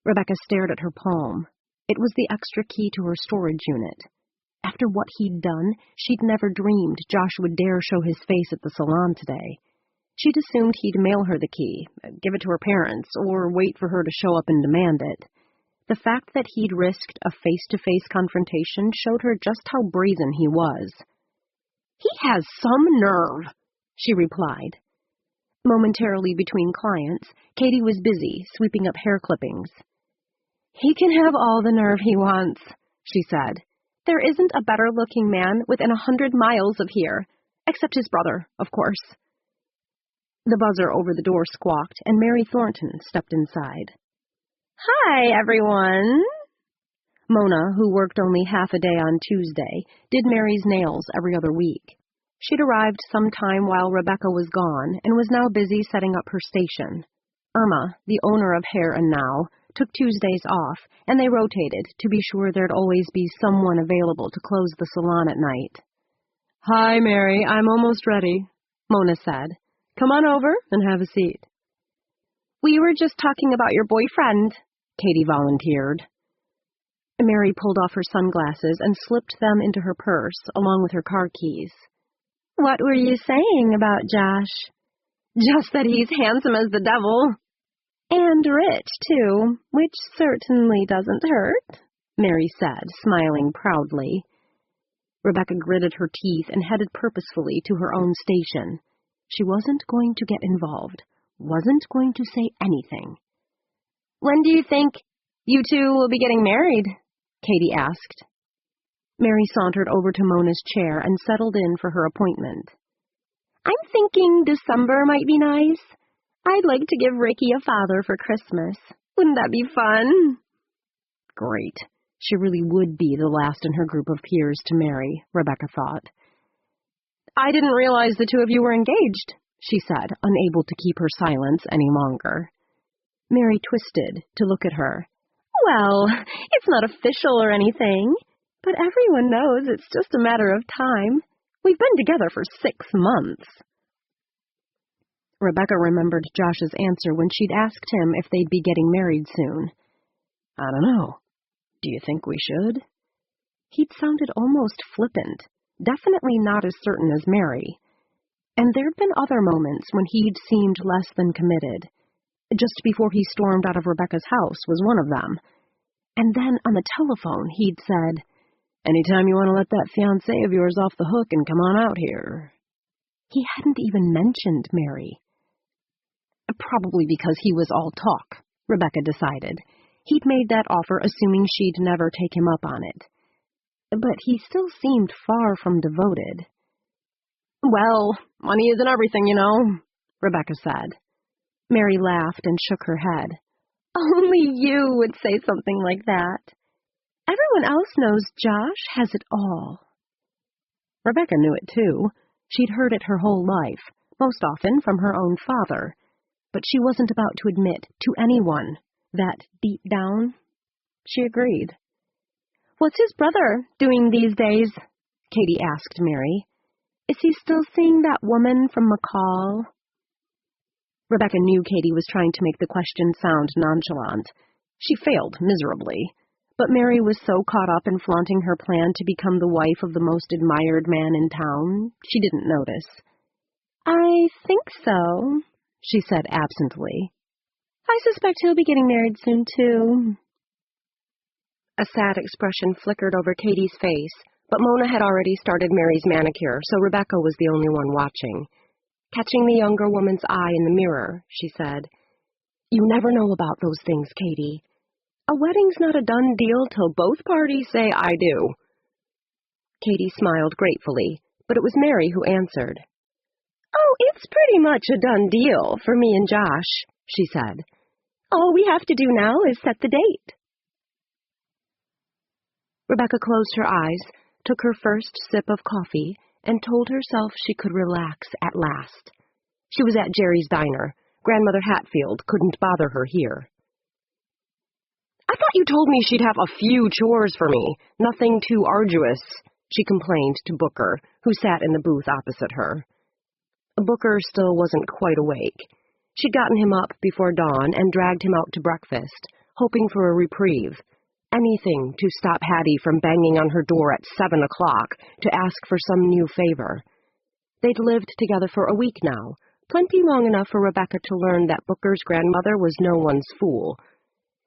Rebecca stared at her palm. It was the extra key to her storage unit. After what he'd done, she'd never dreamed Josh would dare show his face at the salon today. She'd assumed he'd mail her the key, give it to her parents, or wait for her to show up and demand it. The fact that he'd risked a face-to-face confrontation showed her just how brazen he was. He has some nerve, she replied. Momentarily between clients, Katie was busy sweeping up hair clippings. He can have all the nerve he wants, she said. There isn't a better-looking man within 100 miles of here, except his brother, of course. The buzzer over the door squawked, and Mary Thornton stepped inside. Hi, everyone. Mona, who worked only half a day on Tuesday, did Mary's nails every other week. She'd arrived some time while Rebecca was gone and was now busy setting up her station. Irma, the owner of Hare and Now, took Tuesdays off, and they rotated to be sure there'd always be someone available to close the salon at night. Hi, Mary, I'm almost ready, Mona said. Come on over and have a seat. We were just talking about your boyfriend, Katie volunteered. Mary pulled off her sunglasses and slipped them into her purse, along with her car keys. What were you saying about Josh? Just that he's handsome as the devil. And rich, too, which certainly doesn't hurt, Mary said, smiling proudly. Rebecca gritted her teeth and headed purposefully to her own station. She wasn't going to get involved, wasn't going to say anything. When do you think you two will be getting married? Katie asked. Mary sauntered over to Mona's chair and settled in for her appointment. I'm thinking December might be nice. I'd like to give Ricky a father for Christmas. Wouldn't that be fun? Great. She really would be the last in her group of peers to marry, Rebecca thought. I didn't realize the two of you were engaged, she said, unable to keep her silence any longer. Mary twisted to look at her. Well, it's not official or anything, but everyone knows it's just a matter of time. We've been together for 6 months. Rebecca remembered Josh's answer when she'd asked him if they'd be getting married soon. I don't know. Do you think we should? He'd sounded almost flippant, definitely not as certain as Mary. And there'd been other moments when he'd seemed less than committed. Just before he stormed out of Rebecca's house was one of them. And then on the telephone he'd said, Anytime you want to let that fiancé of yours off the hook and come on out here. He hadn't even mentioned Mary. Probably because he was all talk, Rebecca decided. He'd made that offer assuming she'd never take him up on it. But he still seemed far from devoted. Well, money isn't everything, you know, Rebecca said. Mary laughed and shook her head. Only you would say something like that. Everyone else knows Josh has it all. Rebecca knew it too. She'd heard it her whole life, most often from her own father. But she wasn't about to admit to anyone that, deep down, she agreed. What's his brother doing these days? Katie asked Mary. Is he still seeing that woman from McCall? Rebecca knew Katie was trying to make the question sound nonchalant. She failed miserably, but Mary was so caught up in flaunting her plan to become the wife of the most admired man in town, she didn't notice. I think so, she said absently. I suspect he'll be getting married soon, too. A sad expression flickered over Katie's face, but Mona had already started Mary's manicure, so Rebecca was the only one watching. Catching the younger woman's eye in the mirror, she said, "You never know about those things, Katie. A wedding's not a done deal till both parties say I do." Katie smiled gratefully, but it was Mary who answered. "Oh, it's pretty much a done deal for me and Josh," she said. "All we have to do now is set the date." Rebecca closed her eyes, took her first sip of coffee, and told herself she could relax at last. She was at Jerry's diner. Grandmother Hatfield couldn't bother her here. "I thought you told me she'd have a few chores for me, nothing too arduous," she complained to Booker, who sat in the booth opposite her. Booker still wasn't quite awake. She'd gotten him up before dawn and dragged him out to breakfast, hoping for a reprieve. Anything to stop Hattie from banging on her door at 7 o'clock to ask for some new favor. They'd lived together for a week now, plenty long enough for Rebecca to learn that Booker's grandmother was no one's fool.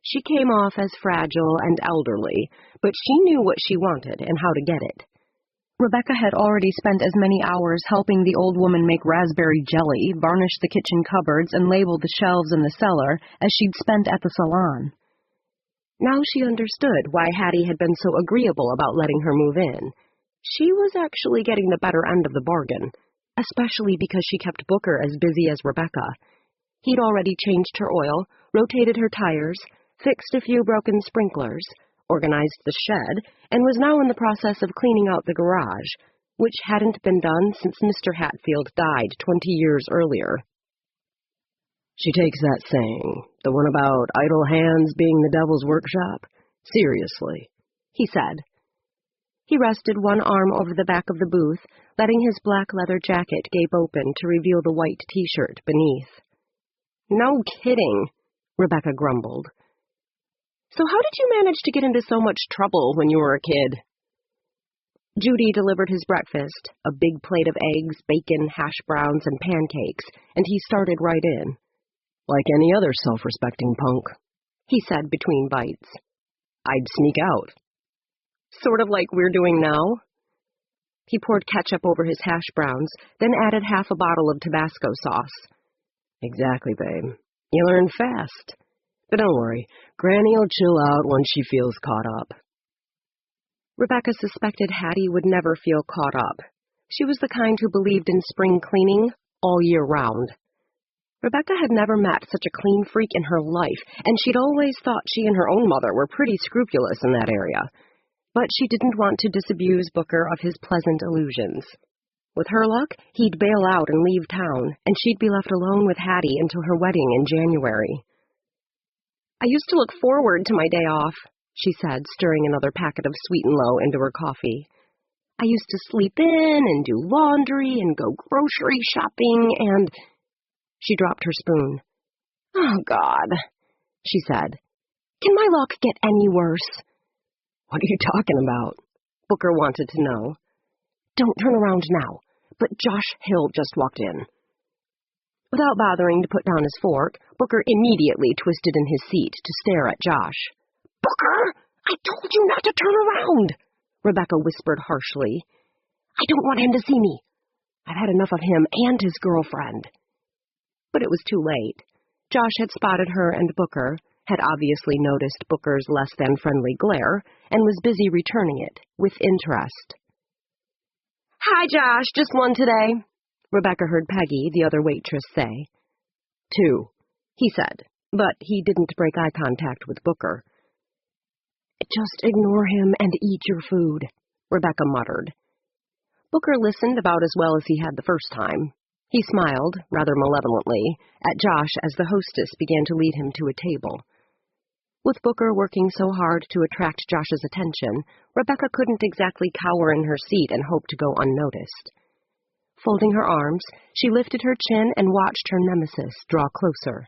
She came off as fragile and elderly, but she knew what she wanted and how to get it. Rebecca had already spent as many hours helping the old woman make raspberry jelly, varnish the kitchen cupboards, and label the shelves in the cellar as she'd spent at the salon. Now she understood why Hattie had been so agreeable about letting her move in. She was actually getting the better end of the bargain, especially because she kept Booker as busy as Rebecca. He'd already changed her oil, rotated her tires, fixed a few broken sprinklers, organized the shed, and was now in the process of cleaning out the garage, which hadn't been done since Mr. Hatfield died 20 years earlier. "She takes that saying, the one about idle hands being the devil's workshop, seriously," he said. He rested one arm over the back of the booth, letting his black leather jacket gape open to reveal the white T-shirt beneath. "No kidding," Rebecca grumbled. "So how did you manage to get into so much trouble when you were a kid?" Judy delivered his breakfast, a big plate of eggs, bacon, hash browns, and pancakes, and he started right in. "Like any other self-respecting punk," he said between bites. "I'd sneak out." "Sort of like we're doing now?" He poured ketchup over his hash browns, then added half a bottle of Tabasco sauce. "Exactly, babe. You learn fast. But don't worry, Granny'll chill out once she feels caught up." Rebecca suspected Hattie would never feel caught up. She was the kind who believed in spring cleaning all year round. Rebecca had never met such a clean freak in her life, and she'd always thought she and her own mother were pretty scrupulous in that area. But she didn't want to disabuse Booker of his pleasant illusions. With her luck, he'd bail out and leave town, and she'd be left alone with Hattie until her wedding in January. "I used to look forward to my day off," she said, stirring another packet of Sweet and Low into her coffee. "I used to sleep in and do laundry and go grocery shopping and—" She dropped her spoon. "Oh, God," she said. "Can my luck get any worse?" "What are you talking about?" Booker wanted to know. "Don't turn around now, but Josh Hill just walked in." Without bothering to put down his fork, Booker immediately twisted in his seat to stare at Josh. "Booker, I told you not to turn around," Rebecca whispered harshly. "I don't want him to see me. I've had enough of him and his girlfriend." But it was too late. Josh had spotted her and Booker, had obviously noticed Booker's less-than-friendly glare, and was busy returning it, with interest. "Hi, Josh, just one today," Rebecca heard Peggy, the other waitress, say. "Two," he said, but he didn't break eye contact with Booker. Just ignore him and eat your food, Rebecca muttered. Booker listened about as well as he had the first time. He smiled, rather malevolently, at Josh as the hostess began to lead him to a table. With Booker working so hard to attract Josh's attention, Rebecca couldn't exactly cower in her seat and hope to go unnoticed. Folding her arms, she lifted her chin and watched her nemesis draw closer.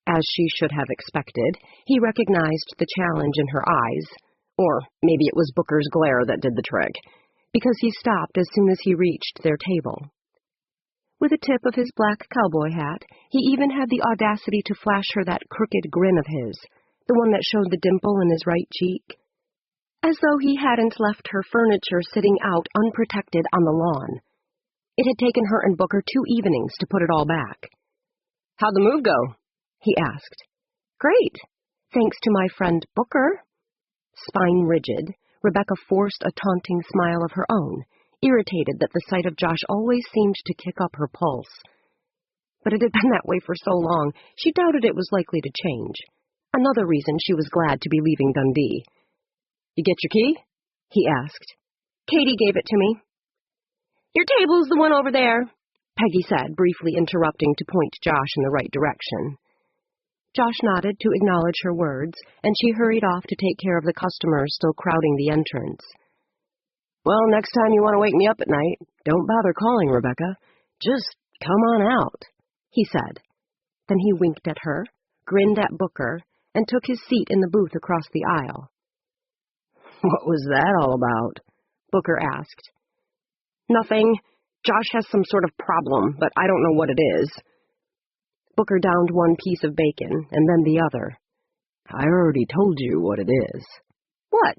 As she should have expected, he recognized the challenge in her eyes, or maybe it was Booker's glare that did the trick, because he stopped as soon as he reached their table. With a tip of his black cowboy hat, he even had the audacity to flash her that crooked grin of his, the one that showed the dimple in his right cheek. As though he hadn't left her furniture sitting out unprotected on the lawn. It had taken her and Booker 2 evenings to put it all back. "How'd the move go?" he asked. "Great, thanks to my friend Booker." Spine rigid, Rebecca forced a taunting smile of her own, irritated that the sight of Josh always seemed to kick up her pulse. But it had been that way for so long, she doubted it was likely to change. Another reason she was glad to be leaving Dundee. "You get your key?" he asked. "Katie gave it to me." "Your table's the one over there," Peggy said, briefly interrupting to point Josh in the right direction. Josh nodded to acknowledge her words, and she hurried off to take care of the customers still crowding the entrance. "Well, next time you want to wake me up at night, don't bother calling, Rebecca. Just come on out," he said. Then he winked at her, grinned at Booker, and took his seat in the booth across the aisle. "What was that all about?" Booker asked. "Nothing. Josh has some sort of problem, but I don't know what it is." Booker downed one piece of bacon, and then the other. "I already told you what it is." "What?"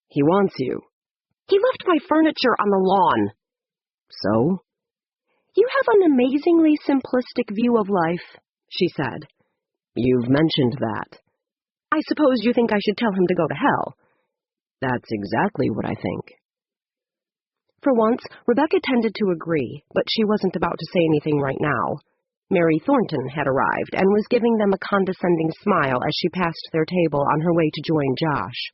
"He wants you." "He left my furniture on the lawn." "So?" "You have an amazingly simplistic view of life," she said. "You've mentioned that." "I suppose you think I should tell him to go to hell." "That's exactly what I think." For once, Rebecca tended to agree, but she wasn't about to say anything right now. Mary Thornton had arrived and was giving them a condescending smile as she passed their table on her way to join Josh.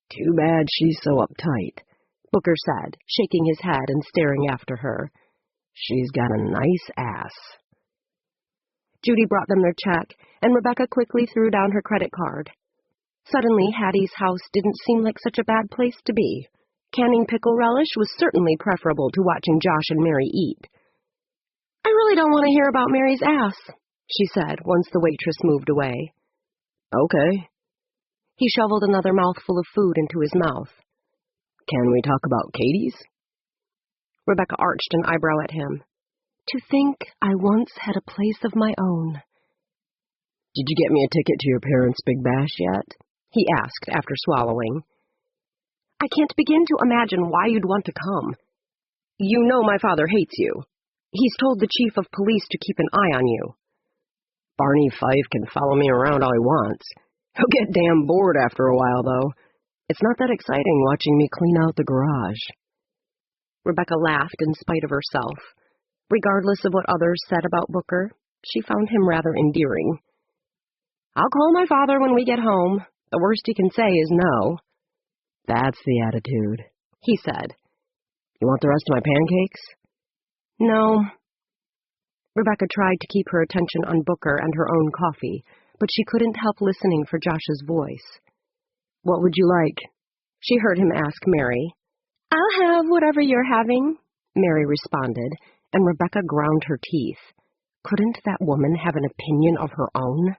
"Too bad she's so uptight," Booker said, shaking his head and staring after her. "She's got a nice ass." Judy brought them their check, and Rebecca quickly threw down her credit card. Suddenly, Hattie's house didn't seem like such a bad place to be. Canning pickle relish was certainly preferable to watching Josh and Mary eat. "I really don't want to hear about Mary's ass," she said once the waitress moved away. "Okay." He shoveled another mouthful of food into his mouth. "Can we talk about Katie's?" Rebecca arched an eyebrow at him. "To think I once had a place of my own." "Did you get me a ticket to your parents' big bash yet?" he asked after swallowing. "I can't begin to imagine why you'd want to come. You know my father hates you. He's told the chief of police to keep an eye on you." "Barney Fife can follow me around all he wants. He'll get damn bored after a while, though. It's not that exciting watching me clean out the garage." Rebecca laughed in spite of herself. Regardless of what others said about Booker, she found him rather endearing. "I'll call my father when we get home. The worst he can say is no." "That's the attitude," he said. "You want the rest of my pancakes?" "No." Rebecca tried to keep her attention on Booker and her own coffee, but she couldn't help listening for Josh's voice. "What would you like?" she heard him ask Mary. "I'll have whatever you're having," Mary responded, and Rebecca ground her teeth. Couldn't that woman have an opinion of her own?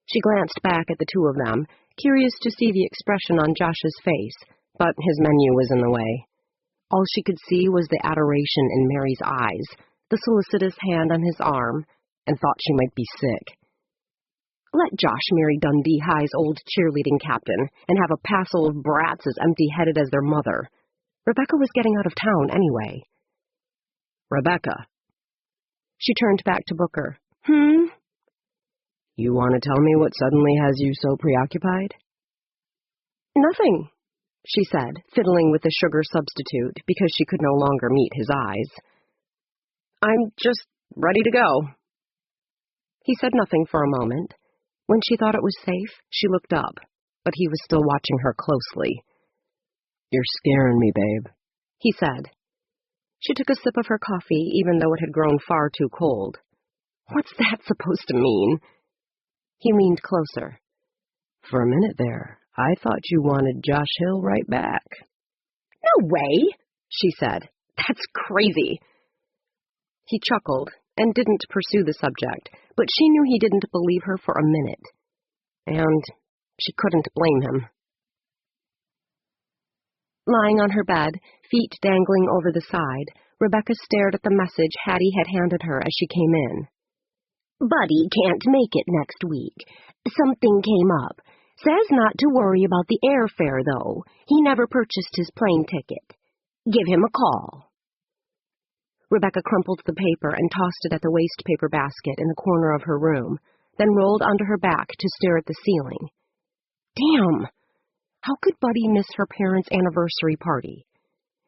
She glanced back at the two of them, curious to see the expression on Josh's face, but his menu was in the way. All she could see was the adoration in Mary's eyes, the solicitous hand on his arm, and thought she might be sick. Let Josh marry Dundee High's old cheerleading captain and have a passel of brats as empty-headed as their mother. Rebecca was getting out of town anyway. "Rebecca." She turned back to Booker. "You want to tell me what suddenly has you so preoccupied?" "Nothing," she said, fiddling with the sugar substitute because she could no longer meet his eyes. "I'm just ready to go." He said nothing for a moment. When she thought it was safe, she looked up, but he was still watching her closely. "You're scaring me, babe," he said. She took a sip of her coffee, even though it had grown far too cold. What's that supposed to mean? He leaned closer. "For a minute there, I thought you wanted Josh Hill right back." "No way," she said. "That's crazy." He chuckled and didn't pursue the subject, but she knew he didn't believe her for a minute. And she couldn't blame him. Lying on her bed, feet dangling over the side, Rebecca stared at the message Hattie had handed her as she came in. "Buddy can't make it next week. Something came up. Says not to worry about the airfare, though. He never purchased his plane ticket. Give him a call." Rebecca crumpled the paper and tossed it at the waste paper basket in the corner of her room, then rolled onto her back to stare at the ceiling. Damn! How could Buddy miss her parents' anniversary party?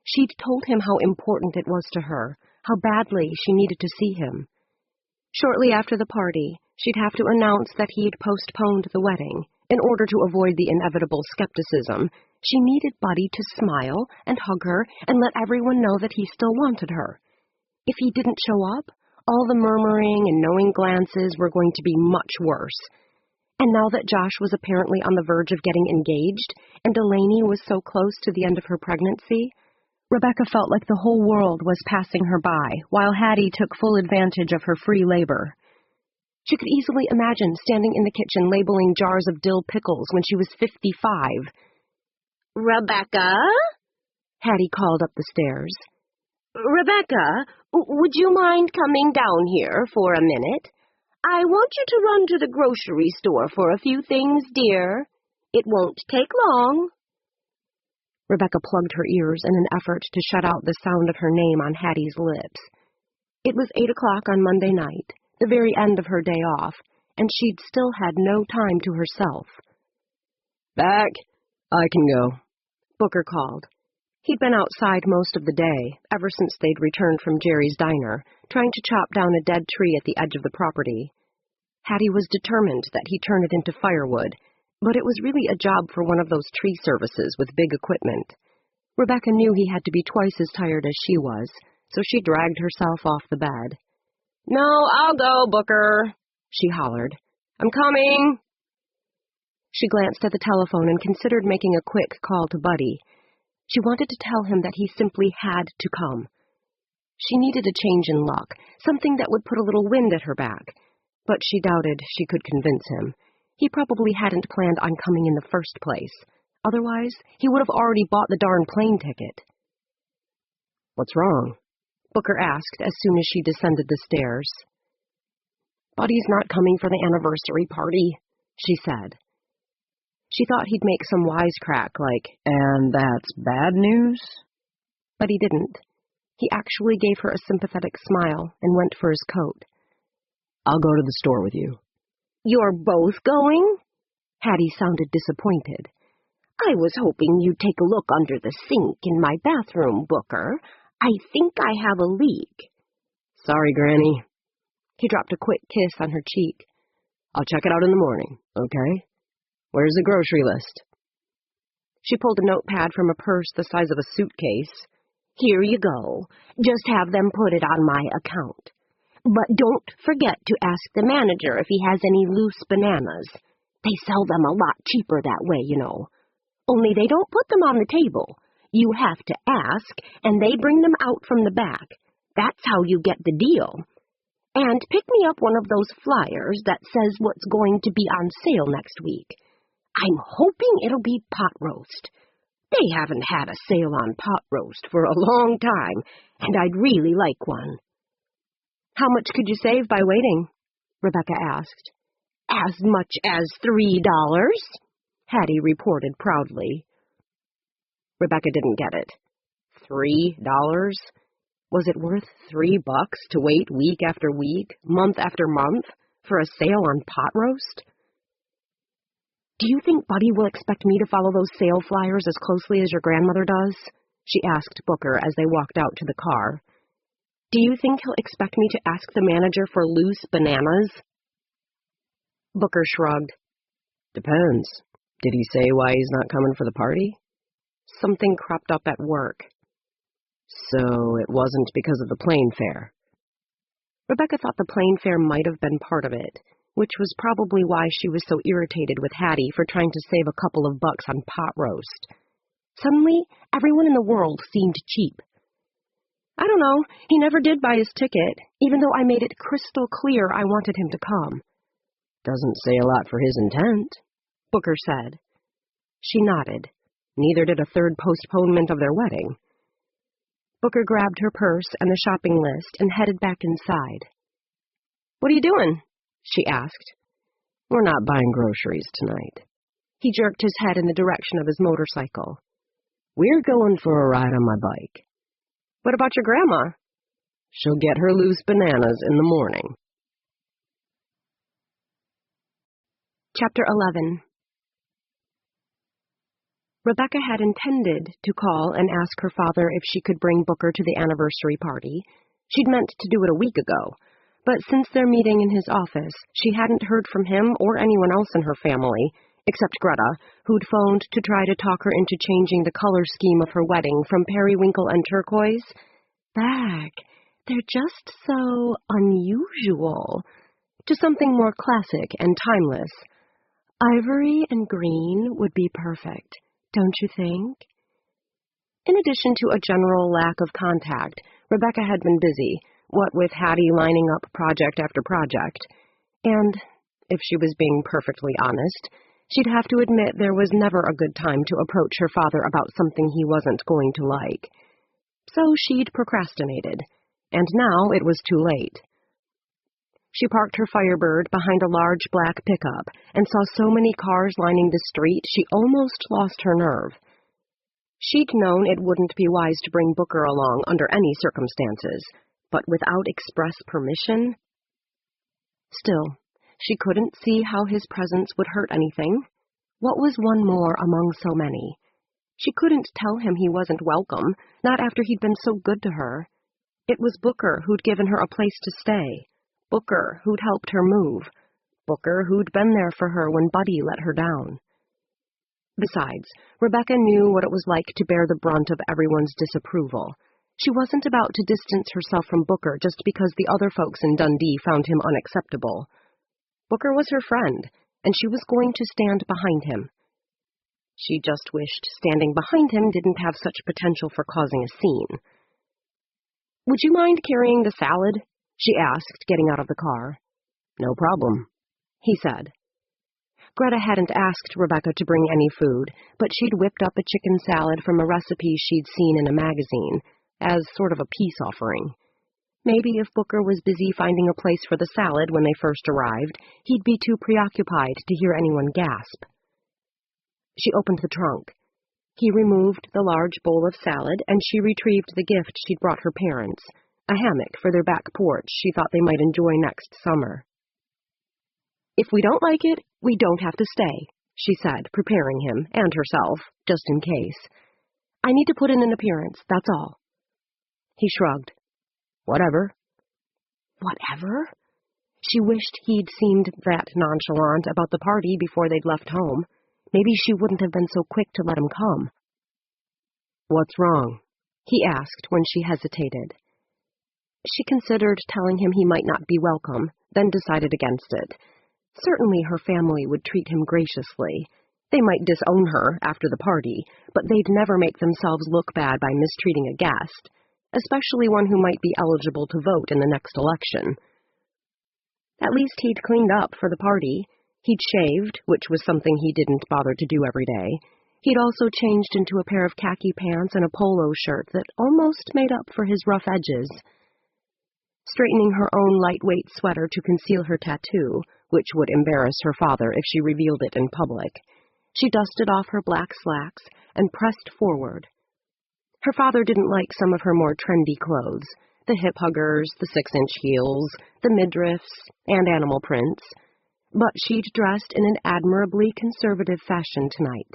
She'd told him how important it was to her, how badly she needed to see him. Shortly after the party, she'd have to announce that he'd postponed the wedding. In order to avoid the inevitable skepticism, she needed Buddy to smile and hug her and let everyone know that he still wanted her. If he didn't show up, all the murmuring and knowing glances were going to be much worse. And now that Josh was apparently on the verge of getting engaged, and Delaney was so close to the end of her pregnancy, Rebecca felt like the whole world was passing her by, while Hattie took full advantage of her free labor. She could easily imagine standing in the kitchen labeling jars of dill pickles when she was 55. "Rebecca?" Hattie called up the stairs. "Rebecca, would you mind coming down here for a minute? I want you to run to the grocery store for a few things, dear. It won't take long." Rebecca plugged her ears in an effort to shut out the sound of her name on Hattie's lips. It was 8 o'clock on Monday night, the very end of her day off, and she'd still had no time to herself. "Back. I can go," Booker called. He'd been outside most of the day, ever since they'd returned from Jerry's diner, trying to chop down a dead tree at the edge of the property. Hattie was determined that he turn it into firewood, but it was really a job for one of those tree services with big equipment. Rebecca knew he had to be twice as tired as she was, so she dragged herself off the bed. "No, I'll go, Booker," she hollered. "I'm coming." She glanced at the telephone and considered making a quick call to Buddy. She wanted to tell him that he simply had to come. She needed a change in luck, something that would put a little wind at her back, but she doubted she could convince him. He probably hadn't planned on coming in the first place. Otherwise, he would have already bought the darn plane ticket. "What's wrong?" Booker asked as soon as she descended the stairs. "Buddy's not coming for the anniversary party," she said. She thought he'd make some wisecrack like, "And that's bad news?" But he didn't. He actually gave her a sympathetic smile and went for his coat. "I'll go to the store with you." "You're both going?" Hattie sounded disappointed. "I was hoping you'd take a look under the sink in my bathroom, Booker. I think I have a leak." "Sorry, Granny." He dropped a quick kiss on her cheek. "I'll check it out in the morning, okay? Where's the grocery list?" She pulled a notepad from a purse the size of a suitcase. "Here you go. Just have them put it on my account. But don't forget to ask the manager if he has any loose bananas. They sell them a lot cheaper that way, you know. Only they don't put them on the table. You have to ask, and they bring them out from the back. That's how you get the deal. And pick me up one of those flyers that says what's going to be on sale next week. I'm hoping it'll be pot roast. They haven't had a sale on pot roast for a long time, and I'd really like one." "How much could you save by waiting?" Rebecca asked. "As much as $3, Hattie reported proudly. Rebecca didn't get it. $3? Was it worth $3 to wait week after week, month after month, for a sale on pot roast? "Do you think Buddy will expect me to follow those sale flyers as closely as your grandmother does?" she asked Booker as they walked out to the car. "Do you think he'll expect me to ask the manager for loose bananas?" Booker shrugged. Depends. Did he say why he's not coming for the party? Something cropped up at work. So it wasn't because of the plane fare. Rebecca thought the plane fare might have been part of it, which was probably why she was so irritated with Hattie for trying to save a couple of bucks on pot roast. Suddenly, everyone in the world seemed cheap. I don't know, he never did buy his ticket, even though I made it crystal clear I wanted him to come. Doesn't say a lot for his intent, Booker said. She nodded. Neither did a third postponement of their wedding. Booker grabbed her purse and the shopping list and headed back inside. What are you doing? She asked. We're not buying groceries tonight. He jerked his head in the direction of his motorcycle. We're going for a ride on my bike. What about your grandma? She'll get her loose bananas in the morning. Chapter 11. Rebecca had intended to call and ask her father if she could bring Booker to the anniversary party. She'd meant to do it a week ago, but since their meeting in his office, she hadn't heard from him or anyone else in her family, except Greta, who'd phoned to try to talk her into changing the color scheme of her wedding from periwinkle and turquoise back, they're just so unusual, to something more classic and timeless. Ivory and green would be perfect, don't you think? In addition to a general lack of contact, Rebecca had been busy, what with Hattie lining up project after project, and, if she was being perfectly honest, she'd have to admit there was never a good time to approach her father about something he wasn't going to like. So she'd procrastinated, and now it was too late. She parked her Firebird behind a large black pickup and saw so many cars lining the street she almost lost her nerve. She'd known it wouldn't be wise to bring Booker along under any circumstances, but without express permission? Still, she couldn't see how his presence would hurt anything. What was one more among so many? She couldn't tell him he wasn't welcome, not after he'd been so good to her. It was Booker who'd given her a place to stay. Booker who'd helped her move. Booker who'd been there for her when Buddy let her down. Besides, Rebecca knew what it was like to bear the brunt of everyone's disapproval. She wasn't about to distance herself from Booker just because the other folks in Dundee found him unacceptable. Booker was her friend, and she was going to stand behind him. She just wished standing behind him didn't have such potential for causing a scene. "Would you mind carrying the salad?" she asked, getting out of the car. "No problem," he said. Greta hadn't asked Rebecca to bring any food, but she'd whipped up a chicken salad from a recipe she'd seen in a magazine, as sort of a peace offering. Maybe if Booker was busy finding a place for the salad when they first arrived, he'd be too preoccupied to hear anyone gasp. She opened the trunk. He removed the large bowl of salad, and she retrieved the gift she'd brought her parents, a hammock for their back porch she thought they might enjoy next summer. "If we don't like it, we don't have to stay," she said, preparing him, and herself, just in case. "I need to put in an appearance, that's all." He shrugged. "Whatever." Whatever? She wished he'd seemed that nonchalant about the party before they'd left home. Maybe she wouldn't have been so quick to let him come. "What's wrong?" he asked when she hesitated. She considered telling him he might not be welcome, then decided against it. Certainly her family would treat him graciously. They might disown her after the party, but they'd never make themselves look bad by mistreating a guest, especially one who might be eligible to vote in the next election. At least he'd cleaned up for the party. He'd shaved, which was something he didn't bother to do every day. He'd also changed into a pair of khaki pants and a polo shirt that almost made up for his rough edges. Straightening her own lightweight sweater to conceal her tattoo, which would embarrass her father if she revealed it in public, she dusted off her black slacks and pressed forward. Her father didn't like some of her more trendy clothes, the hip huggers, the 6-inch heels, the midriffs, and animal prints, but she'd dressed in an admirably conservative fashion tonight.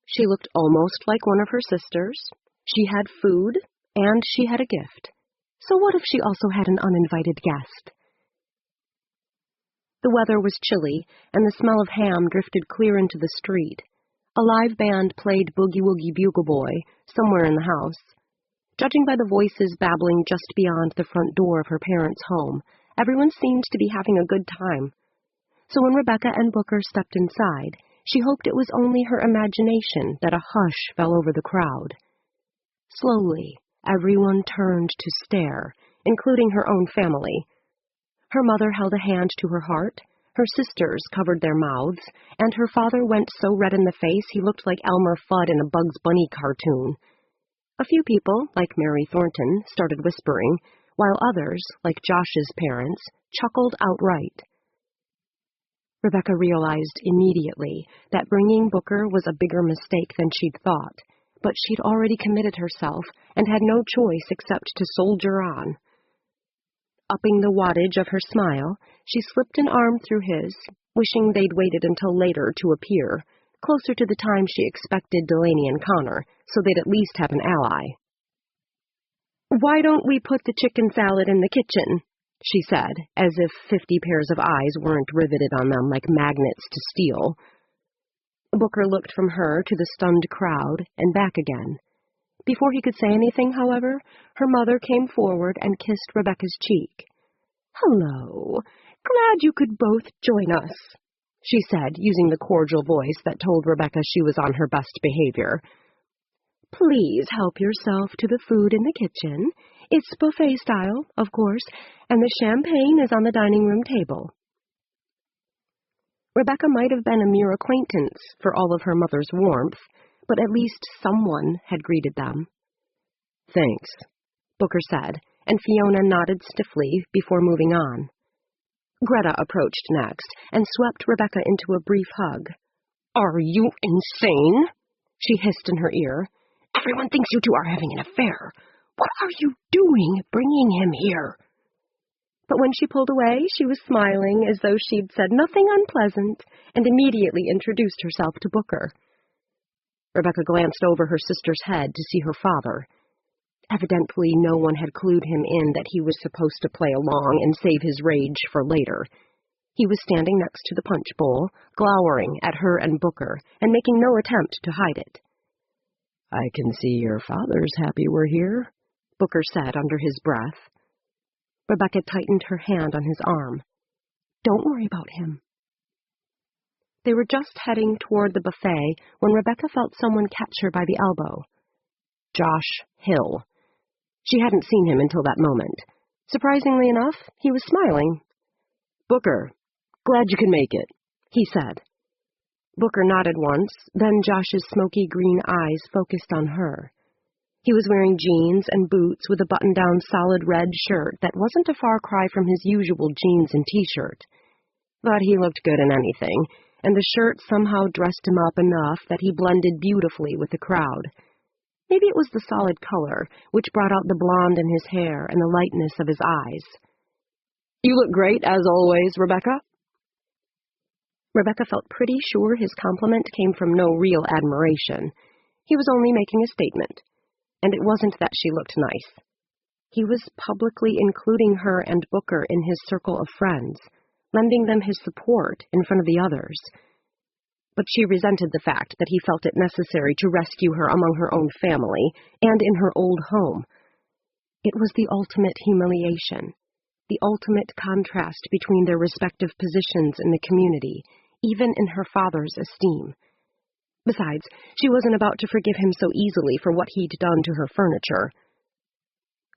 She looked almost like one of her sisters, she had food, and she had a gift. So what if she also had an uninvited guest? The weather was chilly, and the smell of ham drifted clear into the street. A live band played Boogie Woogie Bugle Boy somewhere in the house. Judging by the voices babbling just beyond the front door of her parents' home, everyone seemed to be having a good time. So when Rebecca and Booker stepped inside, she hoped it was only her imagination that a hush fell over the crowd. Slowly, everyone turned to stare, including her own family. Her mother held a hand to her heart, her sisters covered their mouths, and her father went so red in the face he looked like Elmer Fudd in a Bugs Bunny cartoon. A few people, like Mary Thornton, started whispering, while others, like Josh's parents, chuckled outright. Rebecca realized immediately that bringing Booker was a bigger mistake than she'd thought, but she'd already committed herself and had no choice except to soldier on. Upping the wattage of her smile, she slipped an arm through his, wishing they'd waited until later to appear, closer to the time she expected Delaney and Connor, so they'd at least have an ally. "Why don't we put the chicken salad in the kitchen?" she said, as if 50 pairs of eyes weren't riveted on them like magnets to steel. Booker looked from her to the stunned crowd and back again. Before he could say anything, however, her mother came forward and kissed Rebecca's cheek. "Hello. Glad you could both join us," she said, using the cordial voice that told Rebecca she was on her best behavior. "Please help yourself to the food in the kitchen. It's buffet style, of course, and the champagne is on the dining room table." Rebecca might have been a mere acquaintance for all of her mother's warmth, but at least someone had greeted them. "Thanks," Booker said, and Fiona nodded stiffly before moving on. Greta approached next and swept Rebecca into a brief hug. "Are you insane?" she hissed in her ear. "Everyone thinks you two are having an affair. What are you doing bringing him here?" But when she pulled away, she was smiling as though she'd said nothing unpleasant and immediately introduced herself to Booker. Rebecca glanced over her sister's head to see her father. Evidently, no one had clued him in that he was supposed to play along and save his rage for later. He was standing next to the punch bowl, glowering at her and Booker, and making no attempt to hide it. "I can see your father's happy we're here," Booker said under his breath. Rebecca tightened her hand on his arm. "Don't worry about him." They were just heading toward the buffet when Rebecca felt someone catch her by the elbow. Josh Hill. She hadn't seen him until that moment. Surprisingly enough, he was smiling. "Booker, glad you can make it," he said. Booker nodded once, then Josh's smoky green eyes focused on her. He was wearing jeans and boots with a button-down solid red shirt that wasn't a far cry from his usual jeans and t-shirt. But he looked good in anything, and the shirt somehow dressed him up enough that he blended beautifully with the crowd. Maybe it was the solid color, which brought out the blonde in his hair and the lightness of his eyes. "You look great, as always, Rebecca." Rebecca felt pretty sure his compliment came from no real admiration. He was only making a statement, and it wasn't that she looked nice. He was publicly including her and Booker in his circle of friends, lending them his support in front of the others. But she resented the fact that he felt it necessary to rescue her among her own family and in her old home. It was the ultimate humiliation, the ultimate contrast between their respective positions in the community, even in her father's esteem. Besides, she wasn't about to forgive him so easily for what he'd done to her furniture.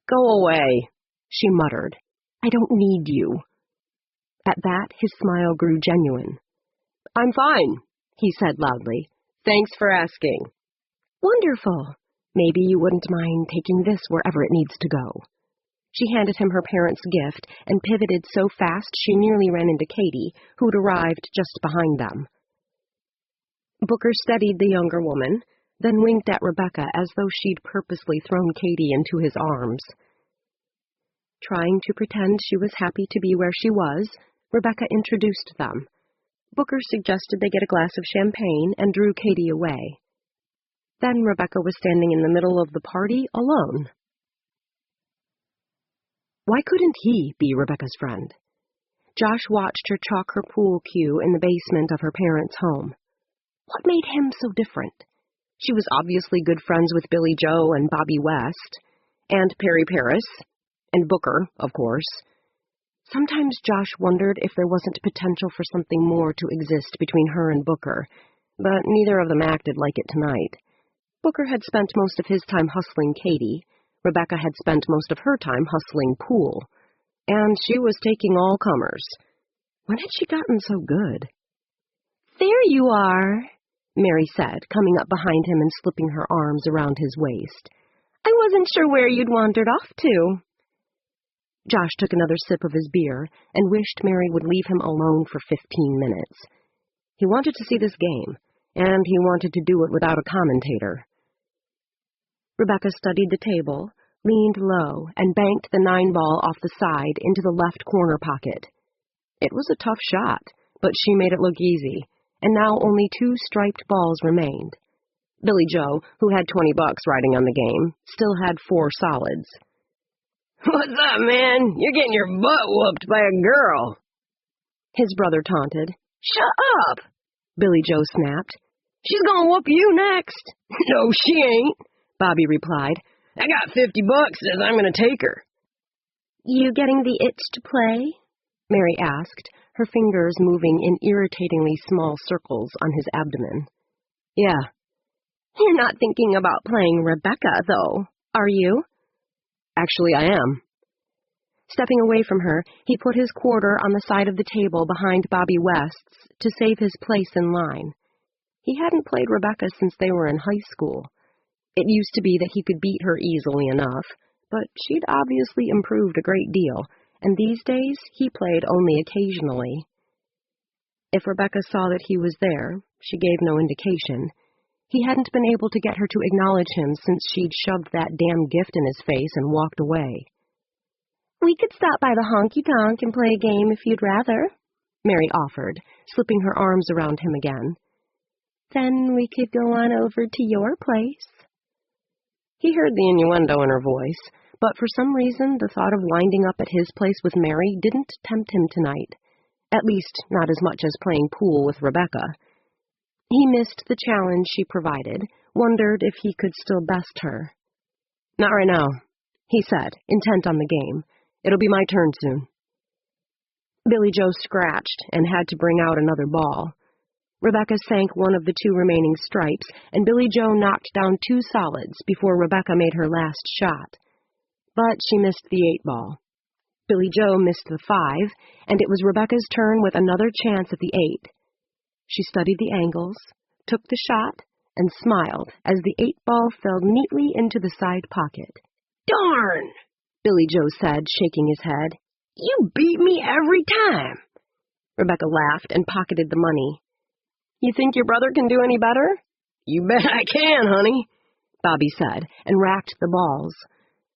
"Go away," she muttered. "I don't need you." At that, his smile grew genuine. "I'm fine," he said loudly. "Thanks for asking." "Wonderful. Maybe you wouldn't mind taking this wherever it needs to go." She handed him her parents' gift and pivoted so fast she nearly ran into Katie, who'd arrived just behind them. Booker steadied the younger woman, then winked at Rebecca as though she'd purposely thrown Katie into his arms. Trying to pretend she was happy to be where she was, Rebecca introduced them. Booker suggested they get a glass of champagne and drew Katie away. Then Rebecca was standing in the middle of the party alone. Why couldn't he be Rebecca's friend? Josh watched her chalk her pool cue in the basement of her parents' home. What made him so different? She was obviously good friends with Billy Joe and Bobby West, and Perry Paris, and Booker, of course. Sometimes Josh wondered if there wasn't potential for something more to exist between her and Booker, but neither of them acted like it tonight. Booker had spent most of his time hustling Katie. Rebecca had spent most of her time hustling Pool. And she was taking all comers. When had she gotten so good? "There you are," Mary said, coming up behind him and slipping her arms around his waist. "I wasn't sure where you'd wandered off to." Josh took another sip of his beer and wished Mary would leave him alone for 15 minutes. He wanted to see this game, and he wanted to do it without a commentator. Rebecca studied the table, leaned low, and banked the 9-ball off the side into the left corner pocket. It was a tough shot, but she made it look easy, and now only 2 striped balls remained. Billy Joe, who had $20 riding on the game, still had 4 solids. "What's up, man? You're getting your butt whooped by a girl," his brother taunted. "Shut up," Billy Joe snapped. "She's gonna whoop you next." "No, she ain't," Bobby replied. "I got $50, says I'm gonna take her." "You getting the itch to play?" Mary asked, her fingers moving in irritatingly small circles on his abdomen. "Yeah." "You're not thinking about playing Rebecca, though, are you?" "Actually, I am." Stepping away from her, he put his quarter on the side of the table behind Bobby West's to save his place in line. He hadn't played Rebecca since they were in high school. It used to be that he could beat her easily enough, but she'd obviously improved a great deal, and these days he played only occasionally. If Rebecca saw that he was there, she gave no indication. He hadn't been able to get her to acknowledge him since she'd shoved that damn gift in his face and walked away. "We could stop by the honky-tonk and play a game if you'd rather," Mary offered, slipping her arms around him again. "Then we could go on over to your place." He heard the innuendo in her voice, but for some reason the thought of winding up at his place with Mary didn't tempt him tonight, at least not as much as playing pool with Rebecca. He missed the challenge she provided, wondered if he could still best her. "Not right now," he said, intent on the game. "It'll be my turn soon." Billy Joe scratched and had to bring out another ball. Rebecca sank one of the 2 remaining stripes, and Billy Joe knocked down 2 solids before Rebecca made her last shot. But she missed the 8-ball. Billy Joe missed the 5, and it was Rebecca's turn with another chance at the 8. She studied the angles, took the shot, and smiled as the 8-ball fell neatly into the side pocket. "Darn," Billy Joe said, shaking his head. "You beat me every time." Rebecca laughed and pocketed the money. "You think your brother can do any better?" "You bet I can, honey," Bobby said, and racked the balls.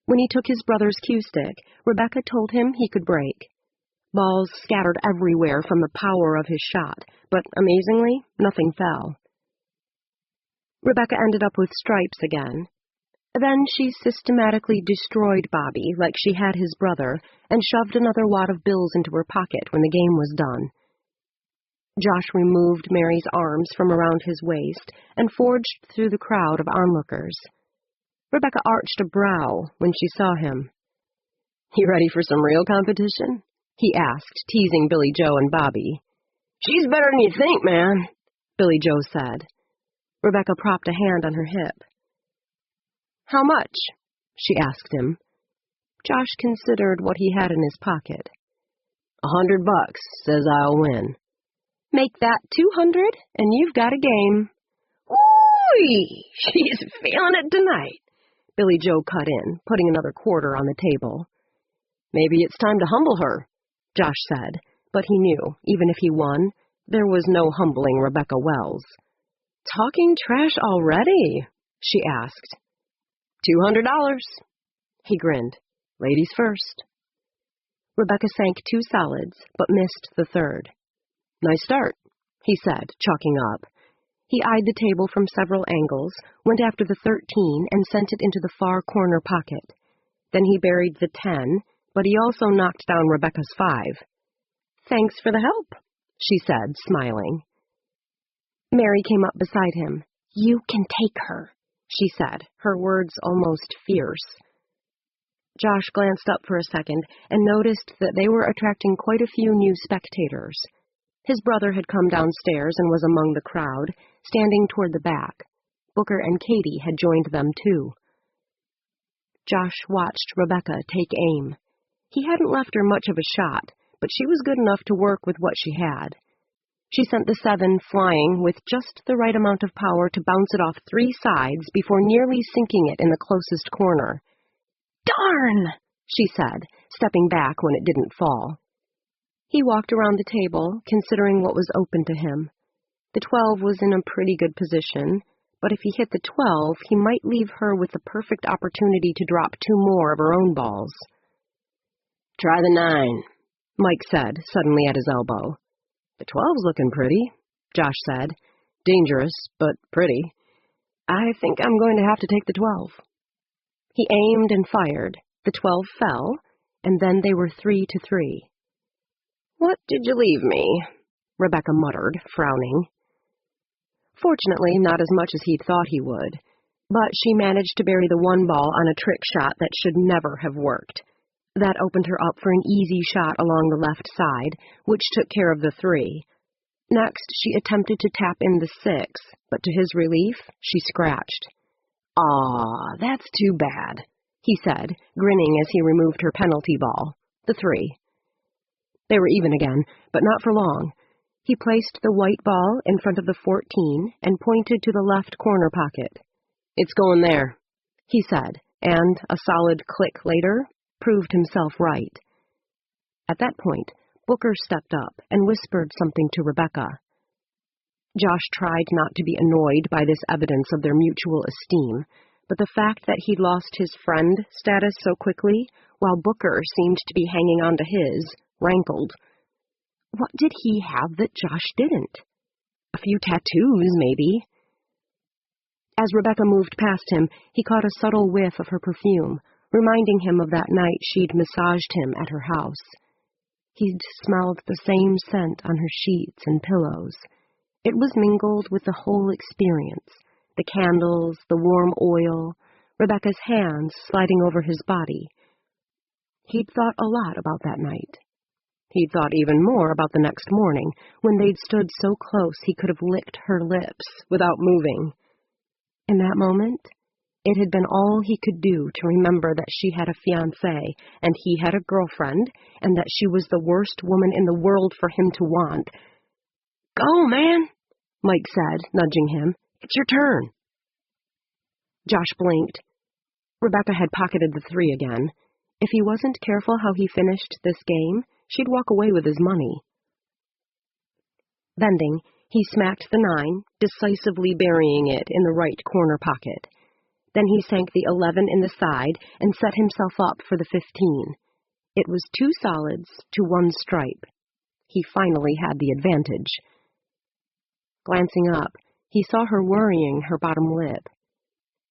When he took his brother's cue stick, Rebecca told him he could break. Balls scattered everywhere from the power of his shot, but amazingly, nothing fell. Rebecca ended up with stripes again. Then she systematically destroyed Bobby like she had his brother and shoved another wad of bills into her pocket when the game was done. Josh removed Mary's arms from around his waist and forged through the crowd of onlookers. Rebecca arched a brow when she saw him. "You ready for some real competition?" he asked, teasing Billy Joe and Bobby. "She's better than you think, man," Billy Joe said. Rebecca propped a hand on her hip. "How much?" she asked him. Josh considered what he had in his pocket. $100, says I'll win." "Make that 200, and you've got a game." "Whoo-wee! She's feeling it tonight," Billy Joe cut in, putting another quarter on the table. "Maybe it's time to humble her," Josh said, but he knew, even if he won, there was no humbling Rebecca Wells. "Talking trash already?" she asked. $200. He grinned. "Ladies first." Rebecca sank 2 solids, but missed the 3rd. "Nice start," he said, chalking up. He eyed the table from several angles, went after the 13 and sent it into the far corner pocket. Then he buried the 10, but he also knocked down Rebecca's 5. Thanks for the help, she said, smiling. Mary came up beside him. You can take her, she said, her words almost fierce. Josh glanced up for a second and noticed that they were attracting quite a few new spectators. His brother had come downstairs and was among the crowd, standing toward the back. Booker and Katie had joined them, too. Josh watched Rebecca take aim. He hadn't left her much of a shot, but she was good enough to work with what she had. She sent the 7 flying with just the right amount of power to bounce it off 3 sides before nearly sinking it in the closest corner. Darn, she said, stepping back when it didn't fall. He walked around the table, considering what was open to him. The 12 was in a pretty good position, but if he hit the 12, he might leave her with the perfect opportunity to drop 2 more of her own balls. Try the 9, Mike said, suddenly at his elbow. The 12's looking pretty, Josh said. Dangerous, but pretty. I think I'm going to have to take the 12. He aimed and fired. The 12 fell, and then they were 3-3. What did you leave me? Rebecca muttered, frowning. Fortunately, not as much as he'd thought he would, but she managed to bury the 1 ball on a trick shot that should never have worked. That opened her up for an easy shot along the left side, which took care of the 3. Next, she attempted to tap in the 6, but to his relief, she scratched. "Aw, that's too bad," he said, grinning as he removed her penalty ball, the 3. They were even again, but not for long. He placed the white ball in front of the 14 and pointed to the left corner pocket. "It's going there," he said, and, a solid click later, proved himself right. At that point, Booker stepped up and whispered something to Rebecca. Josh tried not to be annoyed by this evidence of their mutual esteem, but the fact that he'd lost his friend status so quickly, while Booker seemed to be hanging on to his, rankled. What did he have that Josh didn't? A few tattoos, maybe. As Rebecca moved past him, he caught a subtle whiff of her perfume, reminding him of that night she'd massaged him at her house. He'd smelled the same scent on her sheets and pillows. It was mingled with the whole experience, the candles, the warm oil, Rebecca's hands sliding over his body. He'd thought a lot about that night. He'd thought even more about the next morning, when they'd stood so close he could have licked her lips without moving. In that moment, it had been all he could do to remember that she had a fiancé and he had a girlfriend, and that she was the worst woman in the world for him to want. "Go, man," Mike said, nudging him. "It's your turn." Josh blinked. Rebecca had pocketed the 3 again. If he wasn't careful how he finished this game, she'd walk away with his money. Bending, he smacked the 9, decisively burying it in the right corner pocket. Then he sank the 11 in the side and set himself up for the 15. It was 2 solids to 1 stripe. He finally had the advantage. Glancing up, he saw her worrying her bottom lip.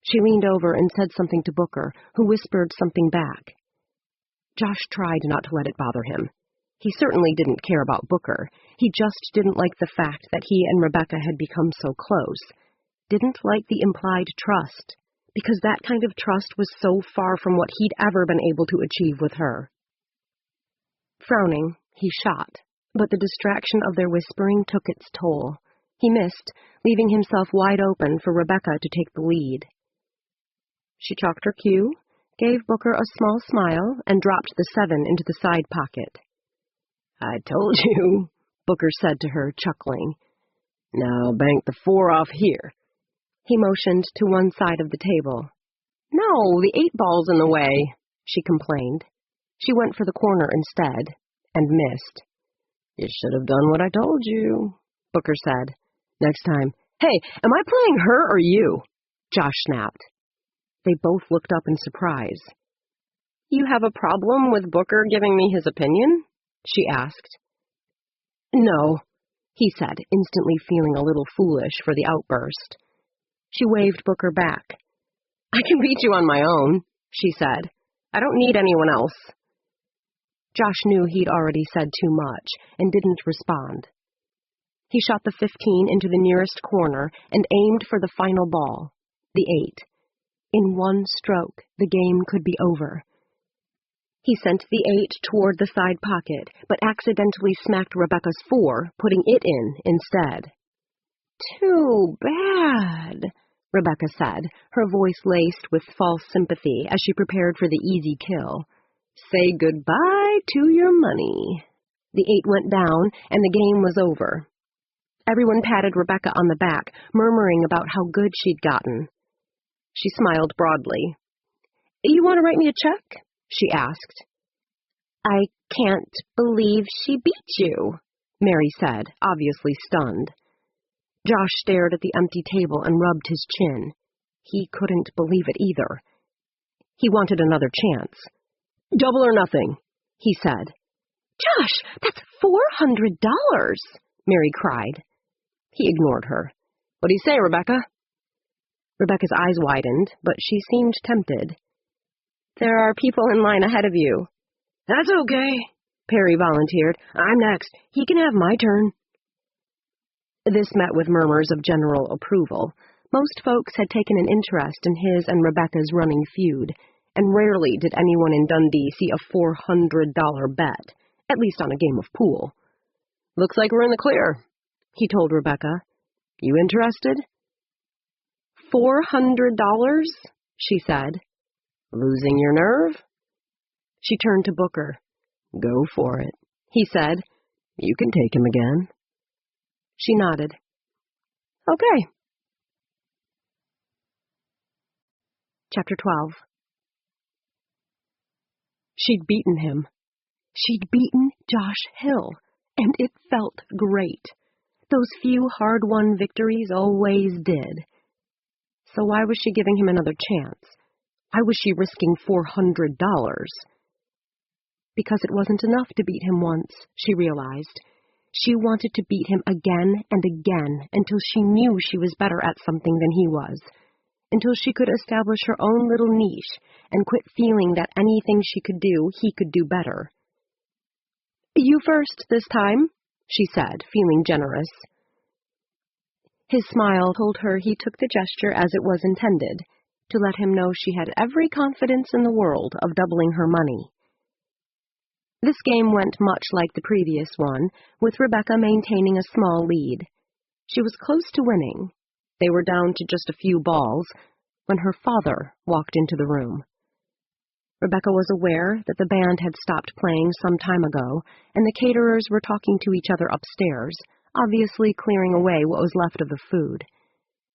She leaned over and said something to Booker, who whispered something back. Josh tried not to let it bother him. He certainly didn't care about Booker. He just didn't like the fact that he and Rebecca had become so close. Didn't like the implied trust, because that kind of trust was so far from what he'd ever been able to achieve with her. Frowning, he shot, but the distraction of their whispering took its toll. He missed, leaving himself wide open for Rebecca to take the lead. She chalked her cue, gave Booker a small smile, and dropped the 7 into the side pocket. "I told you," Booker said to her, chuckling. "Now bank the 4 off here." He motioned to one side of the table. "No, the 8 ball's in the way," she complained. She went for the corner instead, and missed. "You should have done what I told you," Booker said. "Next time." "Hey, am I playing her or you?" Josh snapped. They both looked up in surprise. "You have a problem with Booker giving me his opinion?" she asked. "No," he said, instantly feeling a little foolish for the outburst. She waved Booker back. "I can beat you on my own," she said. "I don't need anyone else." Josh knew he'd already said too much and didn't respond. He shot the 15 into the nearest corner and aimed for the final ball, the 8. In one stroke, the game could be over. He sent the 8 toward the side pocket, but accidentally smacked Rebecca's 4, putting it in instead. "Too bad," Rebecca said, her voice laced with false sympathy as she prepared for the easy kill. "Say goodbye to your money." The 8 went down, and the game was over. Everyone patted Rebecca on the back, murmuring about how good she'd gotten. She smiled broadly. "You want to write me a check?" she asked. "I can't believe she beat you," Mary said, obviously stunned. Josh stared at the empty table and rubbed his chin. He couldn't believe it either. He wanted another chance. "Double or nothing," he said. "Josh, that's $400, Mary cried. He ignored her. "What do you say, Rebecca?" Rebecca's eyes widened, but she seemed tempted. "There are people in line ahead of you." "That's okay," Perry volunteered. "I'm next. He can have my turn." This met with murmurs of general approval. Most folks had taken an interest in his and Rebecca's running feud, and rarely did anyone in Dundee see a $400 bet, at least on a game of pool. "Looks like we're in the clear," he told Rebecca. "You interested?" $400, she said. "Losing your nerve?" She turned to Booker. "Go for it," he said. "You can take him again." She nodded. "Okay." Chapter 12. She'd beaten him. She'd beaten Josh Hill, and it felt great. Those few hard-won victories always did. So why was she giving him another chance? Why was she risking $400? Because it wasn't enough to beat him once, she realized. She wanted to beat him again and again until she knew she was better at something than he was, until she could establish her own little niche and quit feeling that anything she could do, he could do better. "You first this time," she said, feeling generous. His smile told her he took the gesture as it was intended, to let him know she had every confidence in the world of doubling her money. This game went much like the previous one, with Rebecca maintaining a small lead. She was close to winning. They were down to just a few balls when her father walked into the room. Rebecca was aware that the band had stopped playing some time ago, and the caterers were talking to each other upstairs, obviously clearing away what was left of the food.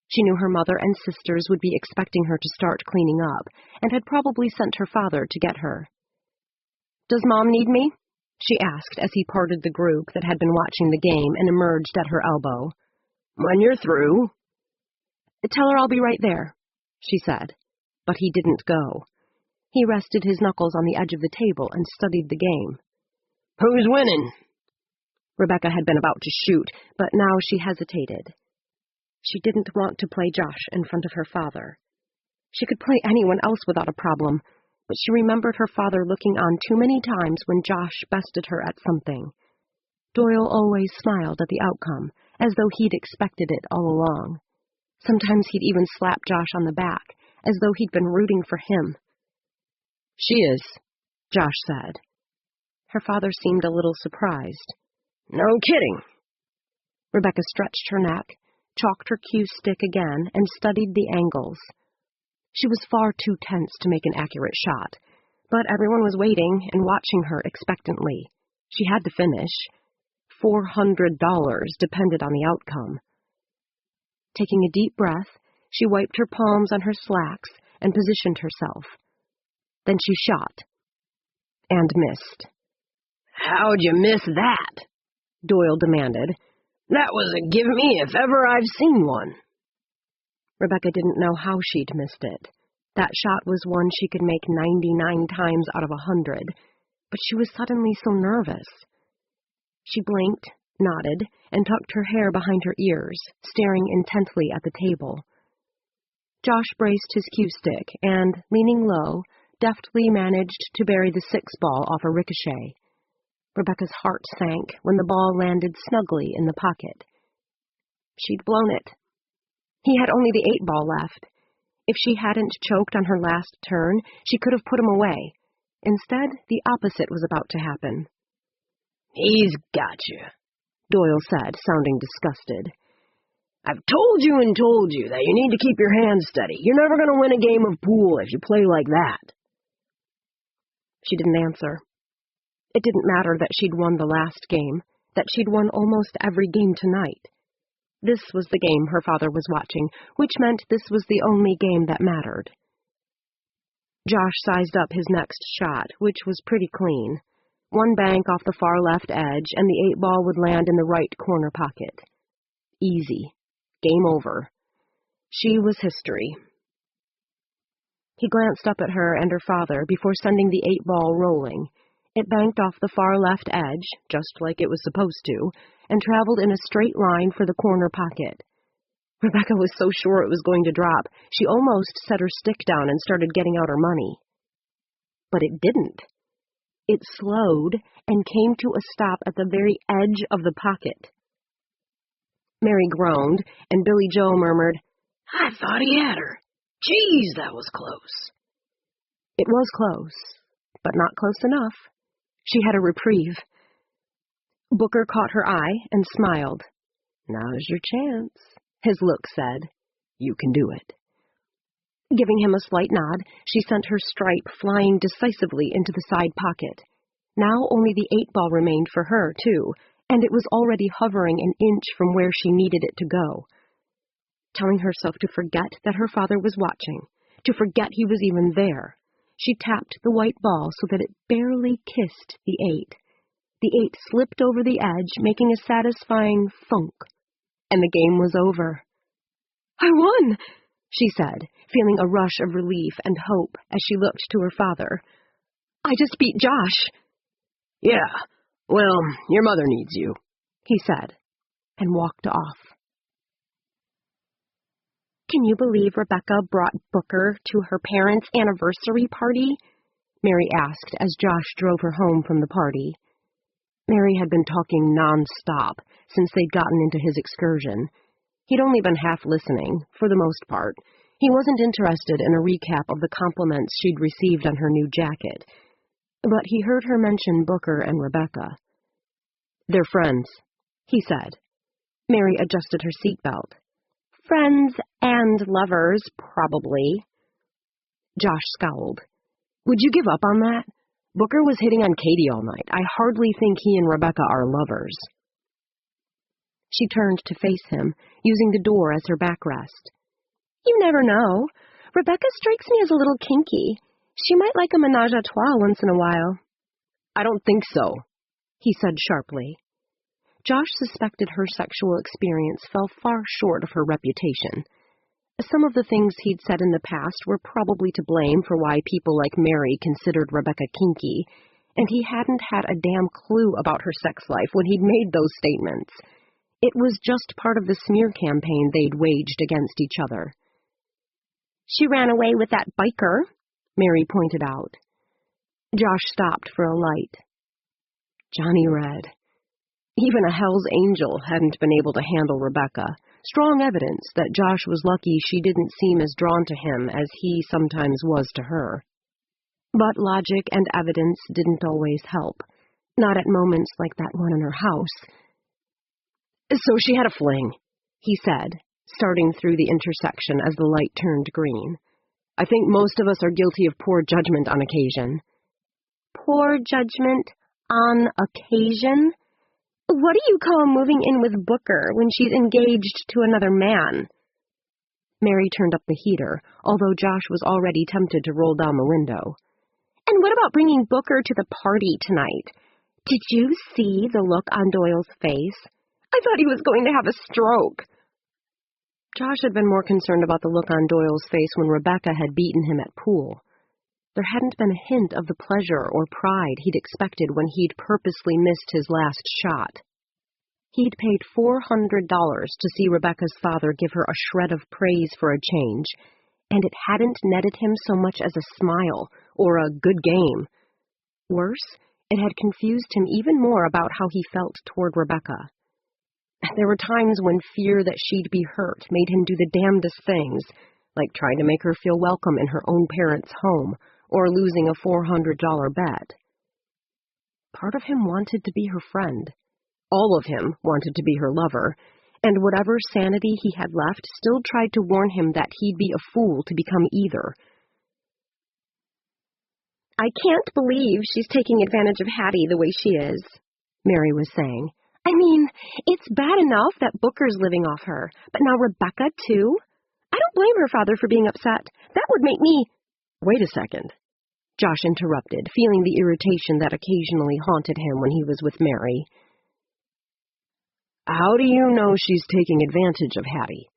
She knew her mother and sisters would be expecting her to start cleaning up, and had probably sent her father to get her. "Does Mom need me?" she asked as he parted the group that had been watching the game and emerged at her elbow. "When you're through." "Tell her I'll be right there," she said. But he didn't go. He rested his knuckles on the edge of the table and studied the game. "Who's winning?" Rebecca had been about to shoot, but now she hesitated. She didn't want to play Josh in front of her father. She could play anyone else without a problem, but she remembered her father looking on too many times when Josh bested her at something. Doyle always smiled at the outcome, as though he'd expected it all along. Sometimes he'd even slap Josh on the back, as though he'd been rooting for him. "She is," Josh said. Her father seemed a little surprised. "No kidding." Rebecca stretched her neck, chalked her cue stick again, and studied the angles. She was far too tense to make an accurate shot, but everyone was waiting and watching her expectantly. She had to finish. $400 depended on the outcome. Taking a deep breath, she wiped her palms on her slacks and positioned herself. Then she shot. And missed. "How'd you miss that?" Doyle demanded. "That was a give me if ever I've seen one." Rebecca didn't know how she'd missed it. That shot was one she could make 99 times out of 100, but she was suddenly so nervous. She blinked, nodded, and tucked her hair behind her ears, staring intently at the table. Josh braced his cue stick and, leaning low, deftly managed to bury the 6 ball off a ricochet. Rebecca's heart sank when the ball landed snugly in the pocket. She'd blown it. He had only the 8-ball left. If she hadn't choked on her last turn, she could have put him away. Instead, the opposite was about to happen. He's got you, Doyle said, sounding disgusted. I've told you and told you that you need to keep your hands steady. You're never going to win a game of pool if you play like that. She didn't answer. It didn't matter that she'd won the last game, that she'd won almost every game tonight. This was the game her father was watching, which meant this was the only game that mattered. Josh sized up his next shot, which was pretty clean. One bank off the far left edge, and the 8-ball would land in the right corner pocket. Easy. Game over. She was history. He glanced up at her and her father before sending the 8-ball rolling. It banked off the far left edge, just like it was supposed to, and traveled in a straight line for the corner pocket. Rebecca was so sure it was going to drop, she almost set her stick down and started getting out her money. But it didn't. It slowed and came to a stop at the very edge of the pocket. Mary groaned, and Billy Joe murmured, I thought he had her. Geez, that was close. It was close, but not close enough. She had a reprieve. Booker caught her eye and smiled. Now's your chance, his look said. You can do it. Giving him a slight nod, she sent her stripe flying decisively into the side pocket. Now only the 8-ball remained for her, too, and it was already hovering an inch from where she needed it to go. Telling herself to forget that her father was watching, to forget he was even there, she tapped the white ball so that it barely kissed the 8. The 8 slipped over the edge, making a satisfying thunk, and the game was over. I won, she said, feeling a rush of relief and hope as she looked to her father. I just beat Josh. Yeah, well, your mother needs you, he said, and walked off. Can you believe Rebecca brought Booker to her parents' anniversary party? Mary asked as Josh drove her home from the party. Mary had been talking non-stop since they'd gotten into his excursion. He'd only been half listening, for the most part. He wasn't interested in a recap of the compliments she'd received on her new jacket. But he heard her mention Booker and Rebecca. They're friends, he said. Mary adjusted her seatbelt. Friends and lovers, probably. Josh scowled. Would you give up on that? Booker was hitting on Katie all night. I hardly think he and Rebecca are lovers. She turned to face him, using the door as her backrest. You never know. Rebecca strikes me as a little kinky. She might like a menage a trois once in a while. I don't think so, he said sharply. Josh suspected her sexual experience fell far short of her reputation. Some of the things he'd said in the past were probably to blame for why people like Mary considered Rebecca kinky, and he hadn't had a damn clue about her sex life when he'd made those statements. It was just part of the smear campaign they'd waged against each other. She ran away with that biker, Mary pointed out. Josh stopped for a light. Johnny Red. Even a Hell's Angel hadn't been able to handle Rebecca. Strong evidence that Josh was lucky she didn't seem as drawn to him as he sometimes was to her. But logic and evidence didn't always help. Not at moments like that one in her house. So she had a fling, he said, starting through the intersection as the light turned green. I think most of us are guilty of poor judgment on occasion. Poor judgment on occasion? What do you call moving in with Booker when she's engaged to another man? Mary turned up the heater, although Josh was already tempted to roll down the window. And what about bringing Booker to the party tonight? Did you see the look on Doyle's face? I thought he was going to have a stroke. Josh had been more concerned about the look on Doyle's face when Rebecca had beaten him at pool. There hadn't been a hint of the pleasure or pride he'd expected when he'd purposely missed his last shot. He'd paid $400 to see Rebecca's father give her a shred of praise for a change, and it hadn't netted him so much as a smile or a good game. Worse, It had confused him even more about how he felt toward Rebecca. There were times when fear that she'd be hurt made him do the damnedest things, like trying to make her feel welcome in her own parents' home, or losing a $400 bet. Part of him wanted to be her friend. All of him wanted to be her lover, and whatever sanity he had left still tried to warn him that he'd be a fool to become either. I can't believe she's taking advantage of Hattie the way she is, Mary was saying. I mean, it's bad enough that Booker's living off her, but now Rebecca, too? I don't blame her father for being upset. That would make me— Wait a second, Josh interrupted, feeling the irritation that occasionally haunted him when he was with Mary. How do you know she's taking advantage of Hattie?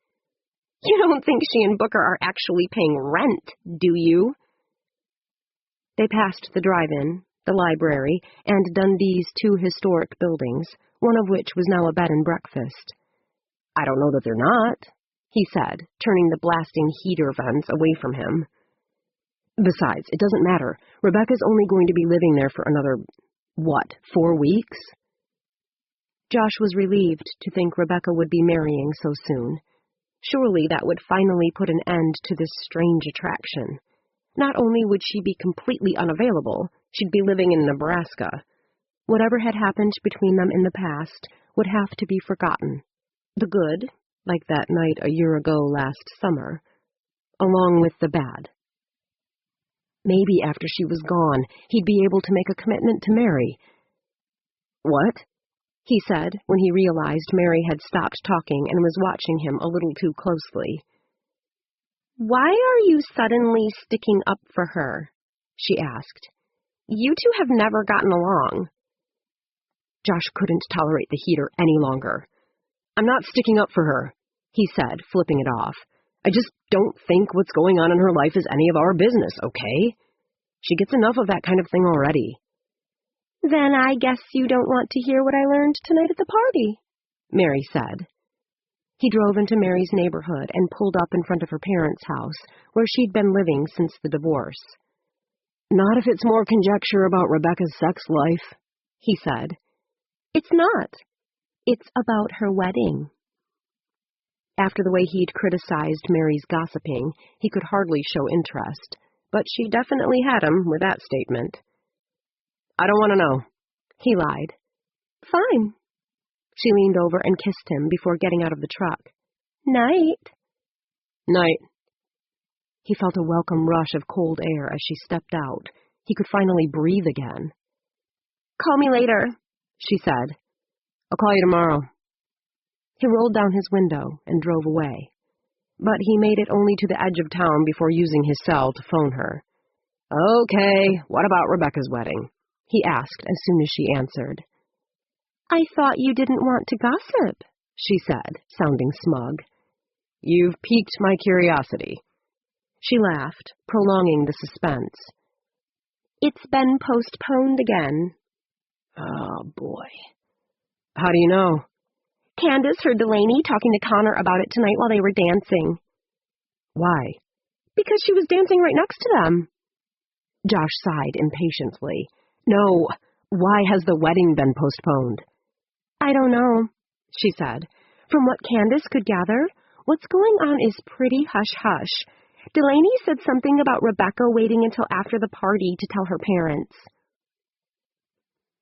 You don't think she and Booker are actually paying rent, do you? They passed the drive-in, the library, and Dundee's 2 historic buildings, one of which was now a bed and breakfast. I don't know that they're not, he said, turning the blasting heater vents away from him. Besides, it doesn't matter. Rebecca's only going to be living there for another, 4 weeks? Josh was relieved to think Rebecca would be marrying so soon. Surely that would finally put an end to this strange attraction. Not only would she be completely unavailable, she'd be living in Nebraska. Whatever had happened between them in the past would have to be forgotten. The good, like that night a year ago last summer, along with the bad. Maybe after she was gone, he'd be able to make a commitment to Mary. What? He said, when he realized Mary had stopped talking and was watching him a little too closely. Why are you suddenly sticking up for her? She asked. You two have never gotten along. Josh couldn't tolerate the heater any longer. I'm not sticking up for her, he said, flipping it off. I just don't think what's going on in her life is any of our business, okay? She gets enough of that kind of thing already. Then I guess you don't want to hear what I learned tonight at the party, Mary said. He drove into Mary's neighborhood and pulled up in front of her parents' house, where she'd been living since the divorce. Not if it's more conjecture about Rebecca's sex life, he said. It's not. It's about her wedding. After the way he'd criticized Mary's gossiping, he could hardly show interest, but she definitely had him with that statement. I don't want to know, he lied. Fine. She leaned over and kissed him before getting out of the truck. Night. Night. He felt a welcome rush of cold air as she stepped out. He could finally breathe again. Call me later, she said. I'll call you tomorrow. He rolled down his window and drove away. But he made it only to the edge of town before using his cell to phone her. Okay, what about Rebecca's wedding? He asked as soon as she answered. I thought you didn't want to gossip, she said, sounding smug. You've piqued my curiosity. She laughed, prolonging the suspense. It's been postponed again. Oh, boy. How do you know? Candace heard Delaney talking to Connor about it tonight while they were dancing. Why? Because she was dancing right next to them. Josh sighed impatiently. No, why has the wedding been postponed? I don't know, she said. From what Candace could gather, what's going on is pretty hush-hush. Delaney said something about Rebecca waiting until after the party to tell her parents.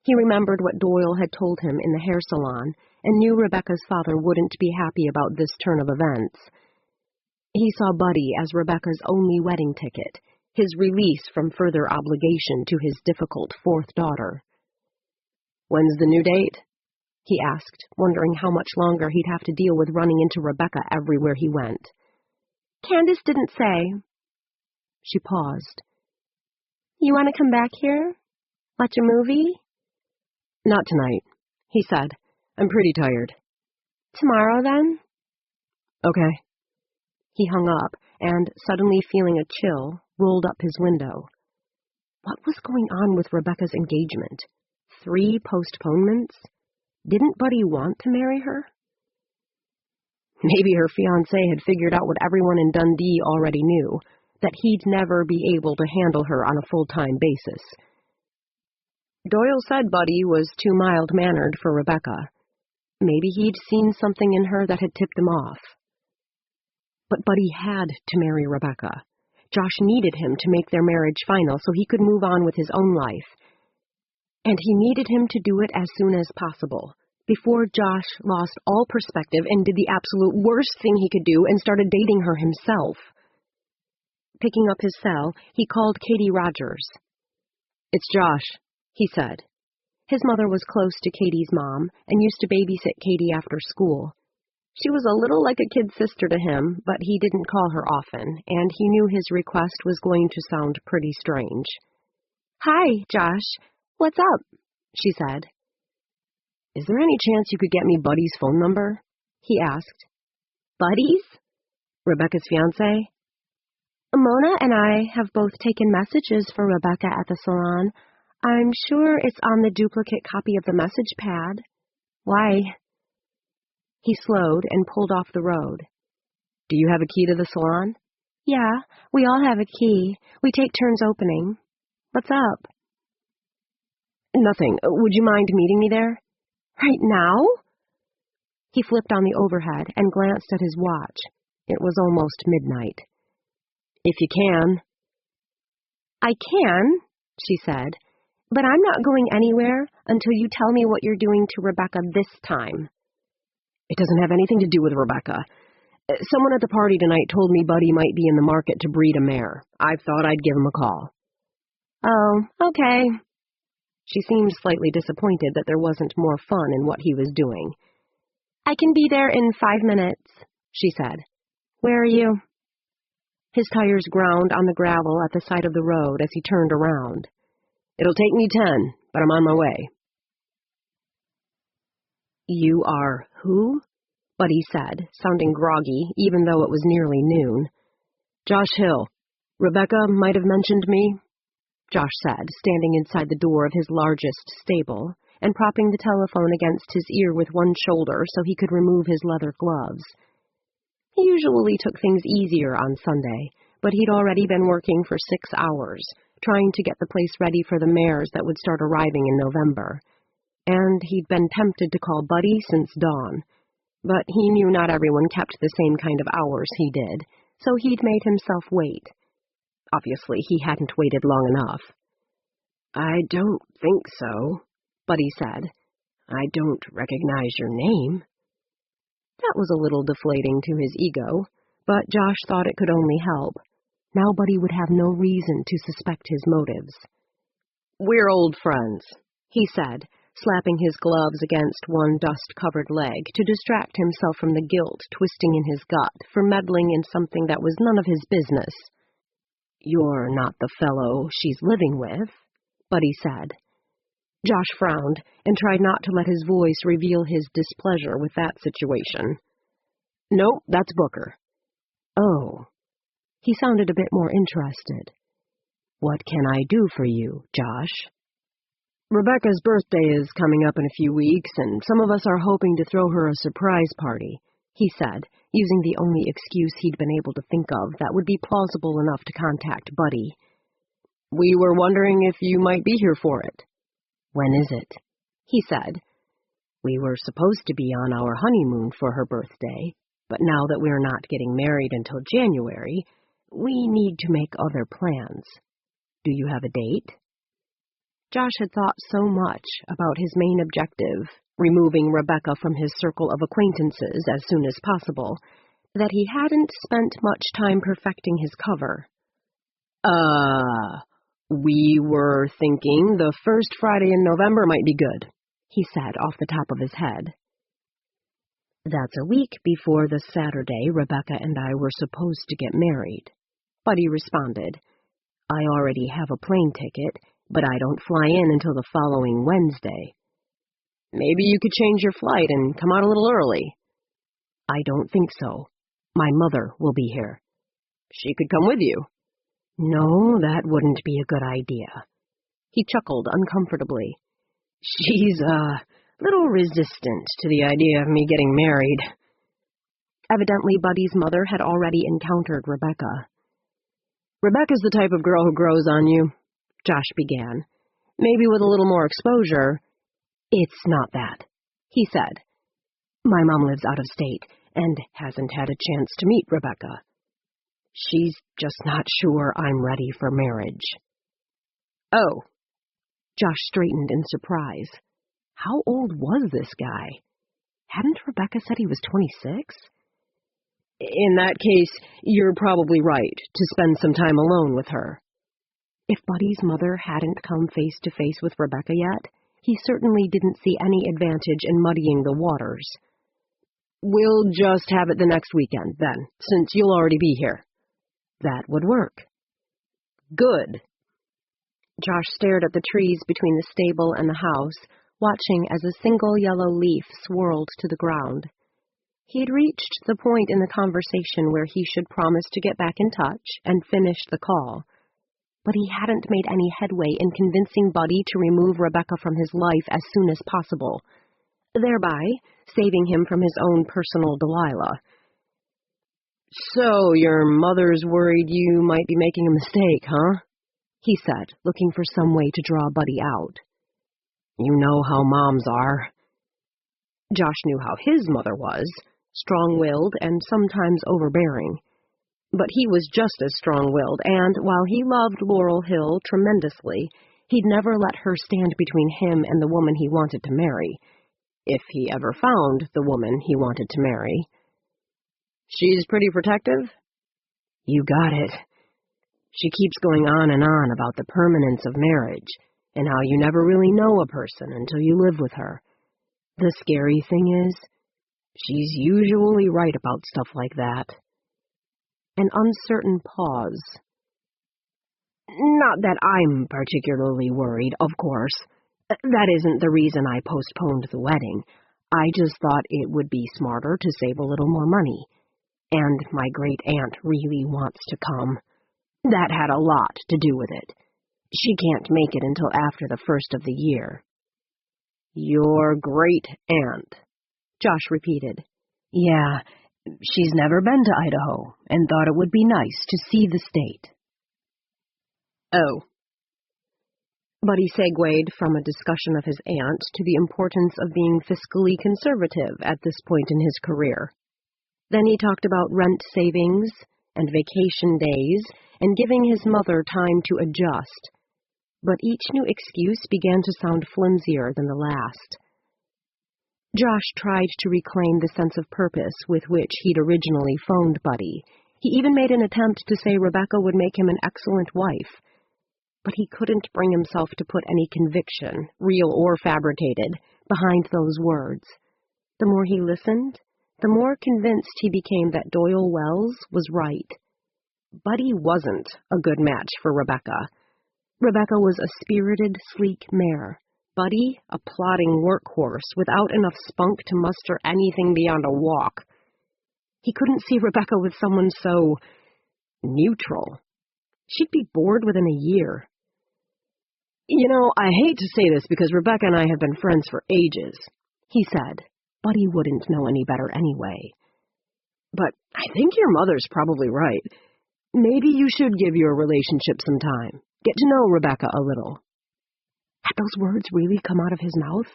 He remembered what Doyle had told him in the hair salon and knew Rebecca's father wouldn't be happy about this turn of events. He saw Buddy as Rebecca's only wedding ticket, his release from further obligation to his difficult 4th daughter. When's the new date? He asked, wondering how much longer he'd have to deal with running into Rebecca everywhere he went. Candace didn't say. She paused. You want to come back here? Watch a movie? Not tonight, he said. I'm pretty tired. Tomorrow, then? Okay. He hung up, and, suddenly feeling a chill, rolled up his window. What was going on with Rebecca's engagement? 3 postponements? Didn't Buddy want to marry her? Maybe her fiancé had figured out what everyone in Dundee already knew, that he'd never be able to handle her on a full-time basis. Doyle said Buddy was too mild-mannered for Rebecca. Maybe he'd seen something in her that had tipped him off. But Buddy had to marry Rebecca. Josh needed him to make their marriage final so he could move on with his own life. And he needed him to do it as soon as possible, before Josh lost all perspective and did the absolute worst thing he could do and started dating her himself. Picking up his cell, he called Katie Rogers. "It's Josh," he said. His mother was close to Katie's mom and used to babysit Katie after school. She was a little like a kid sister to him, but he didn't call her often, and he knew his request was going to sound pretty strange. "Hi, Josh. What's up?" she said. "Is there any chance you could get me Buddy's phone number?" he asked. "Buddy's?" "Rebecca's fiancé?" "Mona and I have both taken messages for Rebecca at the salon. I'm sure it's on the duplicate copy of the message pad. Why?" He slowed and pulled off the road. "Do you have a key to the salon?" "Yeah, we all have a key. We take turns opening. What's up?" "Nothing. Would you mind meeting me there?" "Right now?" He flipped on the overhead and glanced at his watch. It was almost midnight. "If you can." "I can," she said, "but I'm not going anywhere until you tell me what you're doing to Rebecca this time." "It doesn't have anything to do with Rebecca. Someone at the party tonight told me Buddy might be in the market to breed a mare. I thought I'd give him a call." "Oh, okay." She seemed slightly disappointed that there wasn't more fun in what he was doing. "I can be there in 5 minutes, she said. "Where are you?" His tires ground on the gravel at the side of the road as he turned around. "It'll take me 10, but I'm on my way." "You are who?" Buddy said, sounding groggy, even though it was nearly noon. "Josh Hill. Rebecca might have mentioned me," Josh said, standing inside the door of his largest stable and propping the telephone against his ear with one shoulder so he could remove his leather gloves. He usually took things easier on Sunday, but he'd already been working for 6 hours, trying to get the place ready for the mares that would start arriving in November. And he'd been tempted to call Buddy since dawn, but he knew not everyone kept the same kind of hours he did, so he'd made himself wait. Obviously, he hadn't waited long enough. "I don't think so," Buddy said. "I don't recognize your name." That was a little deflating to his ego, but Josh thought it could only help. Now Buddy would have no reason to suspect his motives. "We're old friends," he said, slapping his gloves against one dust-covered leg to distract himself from the guilt twisting in his gut for meddling in something that was none of his business. "You're not the fellow she's living with," Buddy said. Josh frowned and tried not to let his voice reveal his displeasure with that situation. "Nope, that's Booker." "Oh." He sounded a bit more interested. "What can I do for you, Josh?" "Rebecca's birthday is coming up in a few weeks, and some of us are hoping to throw her a surprise party," he said, using the only excuse he'd been able to think of that would be plausible enough to contact Buddy. "We were wondering if you might be here for it." "When is it?" he said. "We were supposed to be on our honeymoon for her birthday, but now that we're not getting married until January, we need to make other plans. Do you have a date?" Josh had thought so much about his main objective, removing Rebecca from his circle of acquaintances as soon as possible, that he hadn't spent much time perfecting his cover. We were thinking the first Friday in November might be good," he said off the top of his head. "That's a week before the Saturday Rebecca and I were supposed to get married," Buddy responded. "I already have a plane ticket, but I don't fly in until the following Wednesday." "Maybe you could change your flight and come out a little early." "I don't think so. My mother will be here." "She could come with you." "No, that wouldn't be a good idea." He chuckled uncomfortably. "She's a little resistant to the idea of me getting married." Evidently, Buddy's mother had already encountered Rebecca. "Rebecca's the type of girl who grows on you," Josh began. Maybe with a little more exposure. It's not that, he said. My mom lives out of state and hasn't had a chance to meet Rebecca. She's just not sure I'm ready for marriage. Oh. Josh straightened in surprise. How old was this guy? Hadn't Rebecca said he was 26? In that case, you're probably right to spend some time alone with her. If Buddy's mother hadn't come face to face with Rebecca yet, he certainly didn't see any advantage in muddying the waters. We'll just have it the next weekend, then, since you'll already be here. That would work. Good. Josh stared at the trees between the stable and the house, watching as a single yellow leaf swirled to the ground. He'd reached the point in the conversation where he should promise to get back in touch and finish the call, but he hadn't made any headway in convincing Buddy to remove Rebecca from his life as soon as possible, thereby saving him from his own personal Delilah. So, your mother's worried you might be making a mistake, huh? He said, looking for some way to draw Buddy out. You know how moms are. Josh knew how his mother was, strong-willed and sometimes overbearing. But he was just as strong-willed, and while he loved Laurel Hill tremendously, he'd never let her stand between him and the woman he wanted to marry, if he ever found the woman he wanted to marry. She's pretty protective? You got it. She keeps going on and on about the permanence of marriage, and how you never really know a person until you live with her. The scary thing is, she's usually right about stuff like that. An uncertain pause. Not that I'm particularly worried, of course. That isn't the reason I postponed the wedding. I just thought it would be smarter to save a little more money. And my great-aunt really wants to come. That had a lot to do with it. She can't make it until after the first of the year. Your great-aunt, Josh repeated. Yeah, she's never been to Idaho and thought it would be nice to see the state. Oh. Buddy segued from a discussion of his aunt to the importance of being fiscally conservative at this point in his career. Then he talked about rent savings and vacation days and giving his mother time to adjust. But each new excuse began to sound flimsier than the last. Josh tried to reclaim the sense of purpose with which he'd originally phoned Buddy. He even made an attempt to say Rebecca would make him an excellent wife. But he couldn't bring himself to put any conviction, real or fabricated, behind those words. The more he listened, the more convinced he became that Doyle Wells was right. Buddy wasn't a good match for Rebecca. Rebecca was a spirited, sleek mare. Buddy, a plodding workhorse without enough spunk to muster anything beyond a walk. He couldn't see Rebecca with someone so neutral. She'd be bored within a year. You know, I hate to say this because Rebecca and I have been friends for ages, he said. Buddy wouldn't know any better anyway. But I think your mother's probably right. Maybe you should give your relationship some time. Get to know Rebecca a little. Had those words really come out of his mouth?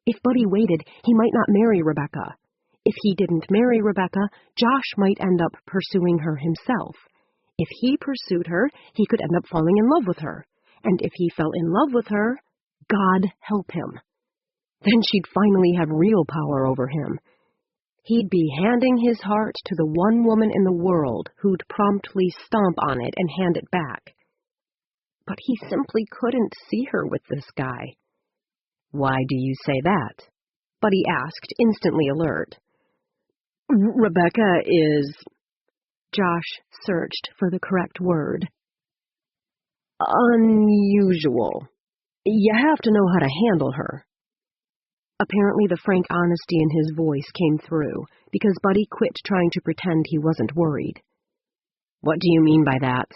If Buddy waited, he might not marry Rebecca. If he didn't marry Rebecca, Josh might end up pursuing her himself. If he pursued her, he could end up falling in love with her. And if he fell in love with her, God help him. Then she'd finally have real power over him. He'd be handing his heart to the one woman in the world who'd promptly stomp on it and hand it back. But he simply couldn't see her with this guy. Why do you say that? Buddy asked, instantly alert. Rebecca is... Josh searched for the correct word. Unusual. You have to know how to handle her. Apparently the frank honesty in his voice came through, because Buddy quit trying to pretend he wasn't worried. What do you mean by that?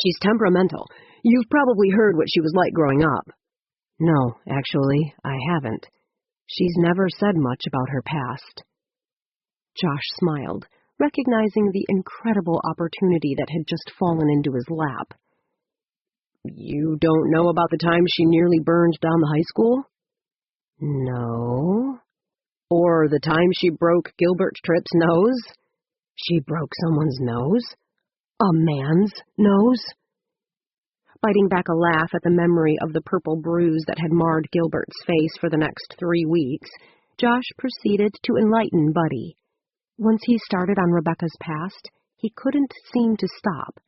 She's temperamental. You've probably heard what she was like growing up. No, actually, I haven't. She's never said much about her past. Josh smiled, recognizing the incredible opportunity that had just fallen into his lap. You don't know about the time she nearly burned down the high school? No. Or the time she broke Gilbert Tripp's nose? She broke someone's nose? A man's nose? Biting back a laugh at the memory of the purple bruise that had marred Gilbert's face for the next 3 weeks, Josh proceeded to enlighten Buddy. Once he started on Rebecca's past, he couldn't seem to stop.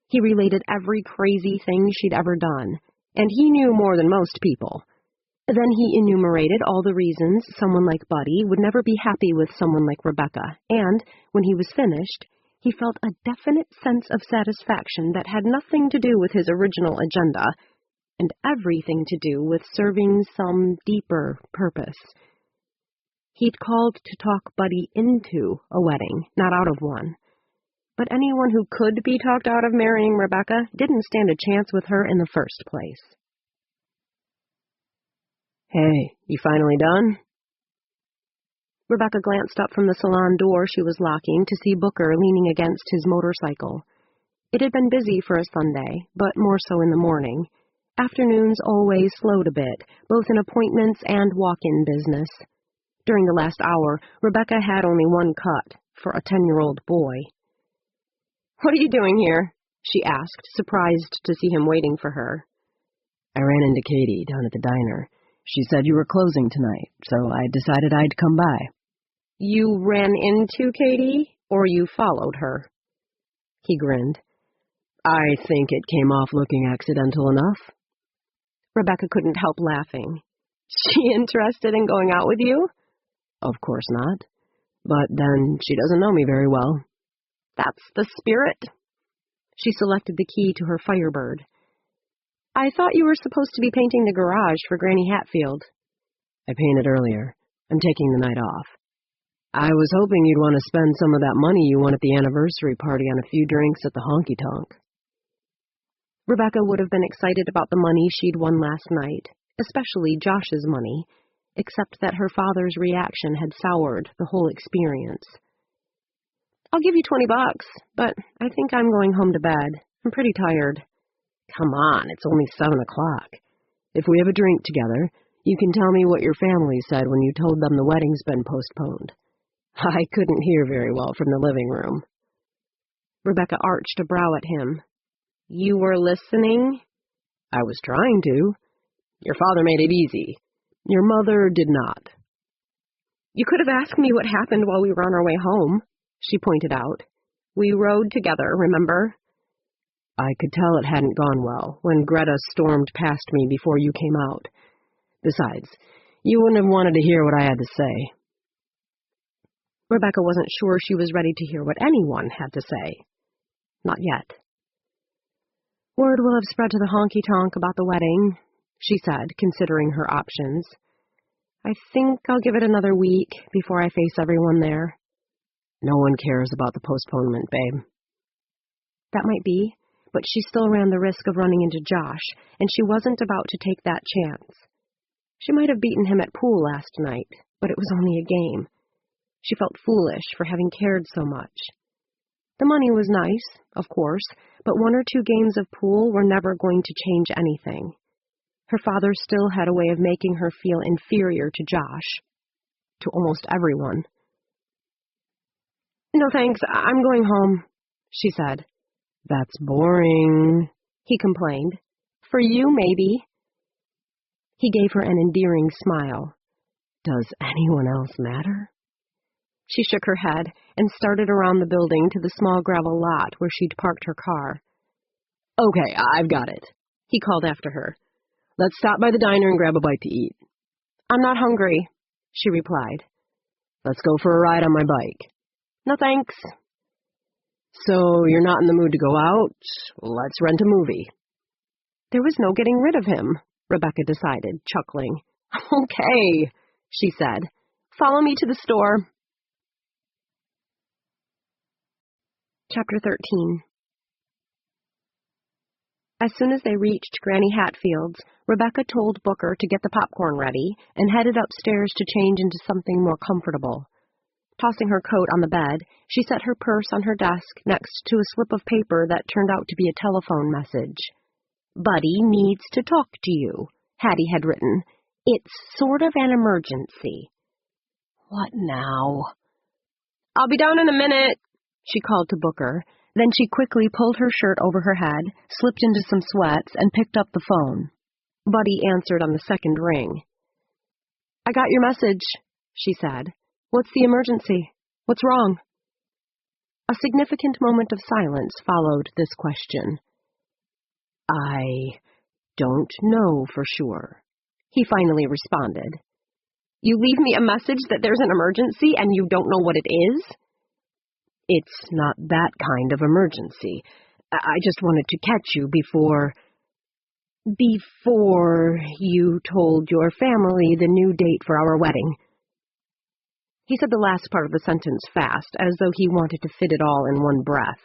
He related every crazy thing she'd ever done, and he knew more than most people. Then he enumerated all the reasons someone like Buddy would never be happy with someone like Rebecca, and, when he was finished, he felt a definite sense of satisfaction that had nothing to do with his original agenda, and everything to do with serving some deeper purpose. He'd called to talk Buddy into a wedding, not out of one. But anyone who could be talked out of marrying Rebecca didn't stand a chance with her in the first place. Hey, you finally done? Rebecca glanced up from the salon door she was locking to see Booker leaning against his motorcycle. It had been busy for a Sunday, but more so in the morning. Afternoons always slowed a bit, both in appointments and walk-in business. During the last hour, Rebecca had only one cut, for a 10-year-old boy. "What are you doing here?" she asked, surprised to see him waiting for her. "I ran into Katie down at the diner. She said you were closing tonight, so I decided I'd come by." "You ran into Katie, or you followed her?" He grinned. "I think it came off looking accidental enough." Rebecca couldn't help laughing. "She interested in going out with you?" "Of course not. But then she doesn't know me very well." "That's the spirit." She selected the key to her Firebird. "I thought you were supposed to be painting the garage for Granny Hatfield." "I painted earlier. I'm taking the night off. I was hoping you'd want to spend some of that money you won at the anniversary party on a few drinks at the honky-tonk." Rebecca would have been excited about the money she'd won last night, especially Josh's money, except that her father's reaction had soured the whole experience. "I'll give you $20, but I think I'm going home to bed. I'm pretty tired." "Come on, it's only 7 o'clock. If we have a drink together, you can tell me what your family said when you told them the wedding's been postponed." I couldn't hear very well from the living room. Rebecca arched a brow at him. "You were listening?" "I was trying to. Your father made it easy. Your mother did not." "You could have asked me what happened while we were on our way home," she pointed out. "We rode together, remember?" "I could tell it hadn't gone well when Greta stormed past me before you came out. Besides, you wouldn't have wanted to hear what I had to say." Rebecca wasn't sure she was ready to hear what anyone had to say. Not yet. "Word will have spread to the honky-tonk about the wedding," she said, considering her options. "I think I'll give it another week before I face everyone there." "No one cares about the postponement, babe." That might be, but she still ran the risk of running into Josh, and she wasn't about to take that chance. She might have beaten him at pool last night, but it was only a game. She felt foolish for having cared so much. The money was nice, of course, but 1 or 2 games of pool were never going to change anything. Her father still had a way of making her feel inferior to Josh, to almost everyone. "No thanks, I'm going home," she said. "That's boring," he complained. "For you, maybe." He gave her an endearing smile. "Does anyone else matter?" She shook her head and started around the building to the small gravel lot where she'd parked her car. "Okay, I've got it," he called after her. "Let's stop by the diner and grab a bite to eat." "I'm not hungry," she replied. "Let's go for a ride on my bike." "No thanks." "So you're not in the mood to go out? Let's rent a movie." There was no getting rid of him, Rebecca decided, chuckling. "Okay," she said. "Follow me to the store." Chapter 13. As soon as they reached Granny Hatfield's, Rebecca told Booker to get the popcorn ready and headed upstairs to change into something more comfortable. Tossing her coat on the bed, she set her purse on her desk next to a slip of paper that turned out to be a telephone message. Buddy needs to talk to you, Hattie had written. It's sort of an emergency. What now? I'll be down in a minute, she called to Booker. Then she quickly pulled her shirt over her head, slipped into some sweats, and picked up the phone. Buddy answered on the second ring. I got your message, she said. What's the emergency? What's wrong? A significant moment of silence followed this question. I don't know for sure, he finally responded. You leave me a message that there's an emergency and you don't know what it is? It's not that kind of emergency. I just wanted to catch you before you told your family the new date for our wedding. He said the last part of the sentence fast, as though he wanted to fit it all in one breath.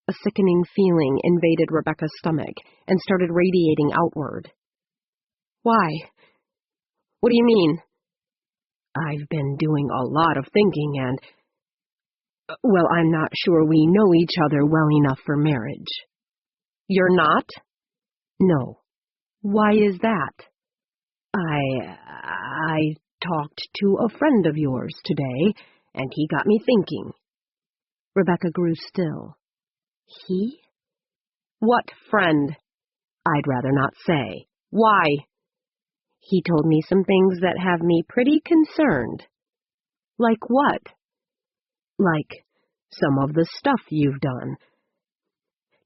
A sickening feeling invaded Rebecca's stomach and started radiating outward. Why? What do you mean? I've been doing a lot of thinking and, well, I'm not sure we know each other well enough for marriage. You're not? No. Why is that? I talked to a friend of yours today, and he got me thinking. Rebecca grew still. He? What friend? I'd rather not say. Why? He told me some things that have me pretty concerned. Like what? Like some of the stuff you've done.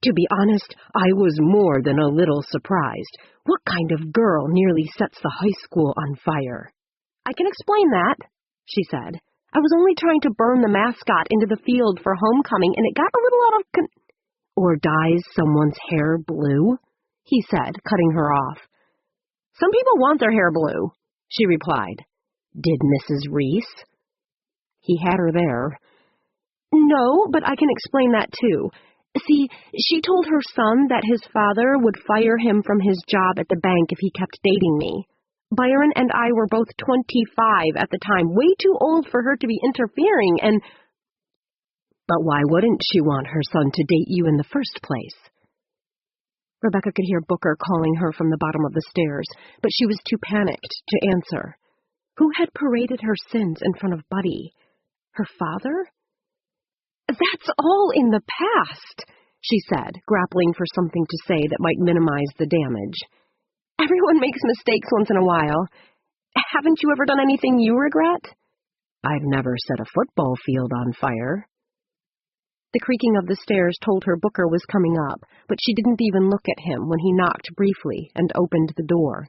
To be honest, I was more than a little surprised. What kind of girl nearly sets the high school on fire? I can explain that, she said. I was only trying to burn the mascot into the field for homecoming, and it got a little out of Or dyes someone's hair blue, he said, cutting her off. Some people want their hair blue, she replied. Did Mrs. Reese? He had her there. No, but I can explain that too. See, she told her son that his father would fire him from his job at the bank if he kept dating me. Byron and I were both 25 at the time, way too old for her to be interfering, and... But why wouldn't she want her son to date you in the first place? Rebecca could hear Booker calling her from the bottom of the stairs, but she was too panicked to answer. Who had paraded her sins in front of Buddy? Her father? That's all in the past, she said, grappling for something to say that might minimize the damage. Everyone makes mistakes once in a while. Haven't you ever done anything you regret? I've never set a football field on fire. The creaking of the stairs told her Booker was coming up, but she didn't even look at him when he knocked briefly and opened the door.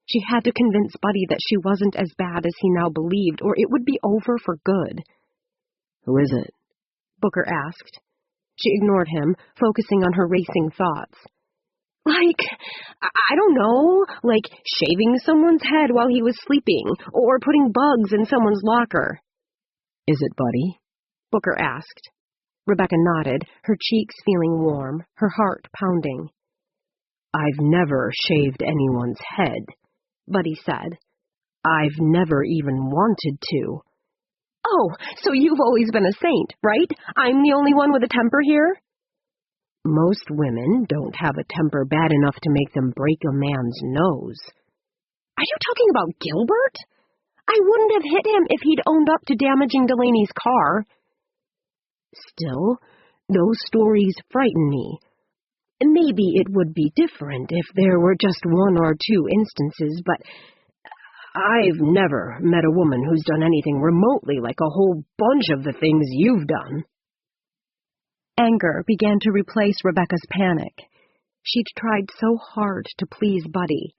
She had to convince Buddy that she wasn't as bad as he now believed, or it would be over for good. Who is it? Booker asked. She ignored him, focusing on her racing thoughts. Like, I don't know, like shaving someone's head while he was sleeping, or putting bugs in someone's locker. Is it Buddy? Booker asked. Rebecca nodded, her cheeks feeling warm, her heart pounding. I've never shaved anyone's head, Buddy said. I've never even wanted to. Oh, so you've always been a saint, right? I'm the only one with a temper here? Most women don't have a temper bad enough to make them break a man's nose. Are you talking about Gilbert? I wouldn't have hit him if he'd owned up to damaging Delaney's car. Still, those stories frighten me. Maybe it would be different if there were just one or two instances, but I've never met a woman who's done anything remotely like a whole bunch of the things you've done. Anger began to replace Rebecca's panic. She'd tried so hard to please Buddy.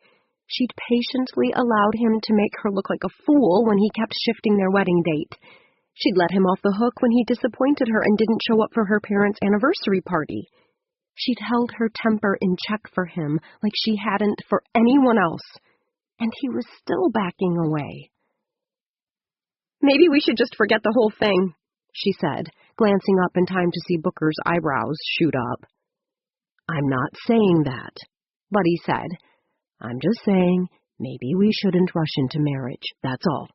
She'd patiently allowed him to make her look like a fool when he kept shifting their wedding date. She'd let him off the hook when he disappointed her and didn't show up for her parents' anniversary party. She'd held her temper in check for him like she hadn't for anyone else, and he was still backing away. Maybe we should just forget the whole thing, she said, glancing up in time to see Booker's eyebrows shoot up. I'm not saying that, Buddy said. I'm just saying maybe we shouldn't rush into marriage, that's all.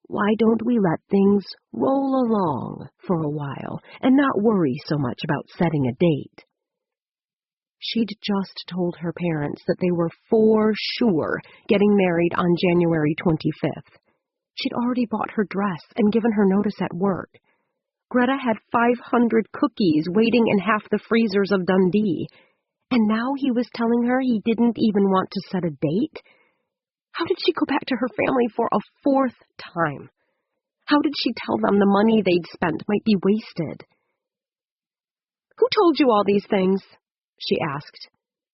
Why don't we let things roll along for a while and not worry so much about setting a date? She'd just told her parents that they were for sure getting married on January 25th. She'd already bought her dress and given her notice at work. Greta had 500 cookies waiting in half the freezers of Dundee, and now he was telling her he didn't even want to set a date? How did she go back to her family for a fourth time? How did she tell them the money they'd spent might be wasted? "Who told you all these things?" she asked.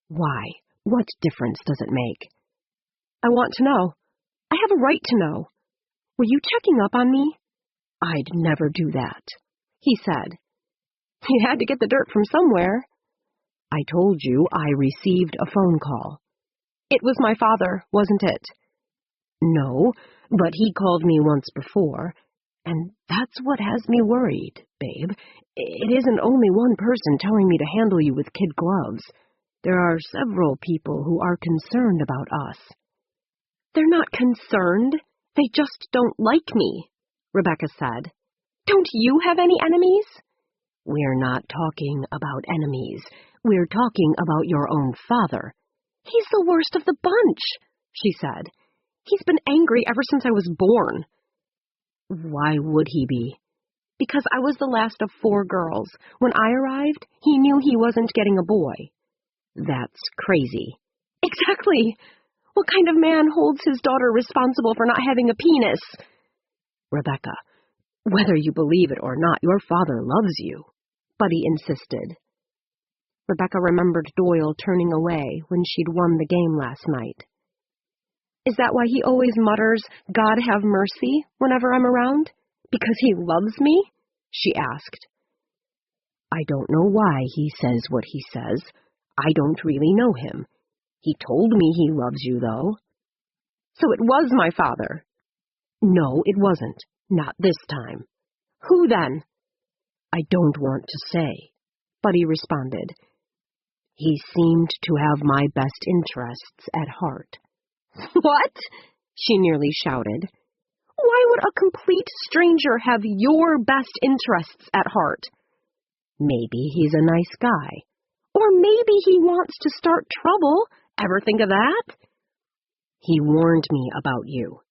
"Why? What difference does it make?" "I want to know. I have a right to know. Were you checking up on me?" "I'd never do that," he said. "You had to get the dirt from somewhere." "I told you I received a phone call." "It was my father, wasn't it?" "No, but he called me once before, and that's what has me worried, babe. It isn't only one person telling me to handle you with kid gloves. There are several people who are concerned about us." "They're not concerned. They just don't like me," Rebecca said. "Don't you have any enemies?" "We're not talking about enemies. We're talking about your own father." "He's the worst of the bunch," she said. "He's been angry ever since I was born." "Why would he be?" "Because I was the last of 4 girls. When I arrived, he knew he wasn't getting a boy." "That's crazy." "Exactly. What kind of man holds his daughter responsible for not having a penis?" "Rebecca, whether you believe it or not, your father loves you," Buddy insisted. Rebecca remembered Doyle turning away when she'd won the game last night. "Is that why he always mutters, 'God have mercy,' whenever I'm around? Because he loves me?" she asked. "I don't know why he says what he says. I don't really know him. He told me he loves you, though." "So it was my father?" "No, it wasn't. Not this time." "Who then?" "I don't want to say," Buddy responded. "He seemed to have my best interests at heart." "What?" she nearly shouted. "Why would a complete stranger have your best interests at heart?" "Maybe he's a nice guy." "Or maybe he wants to start trouble. Ever think of that?" "He warned me about you.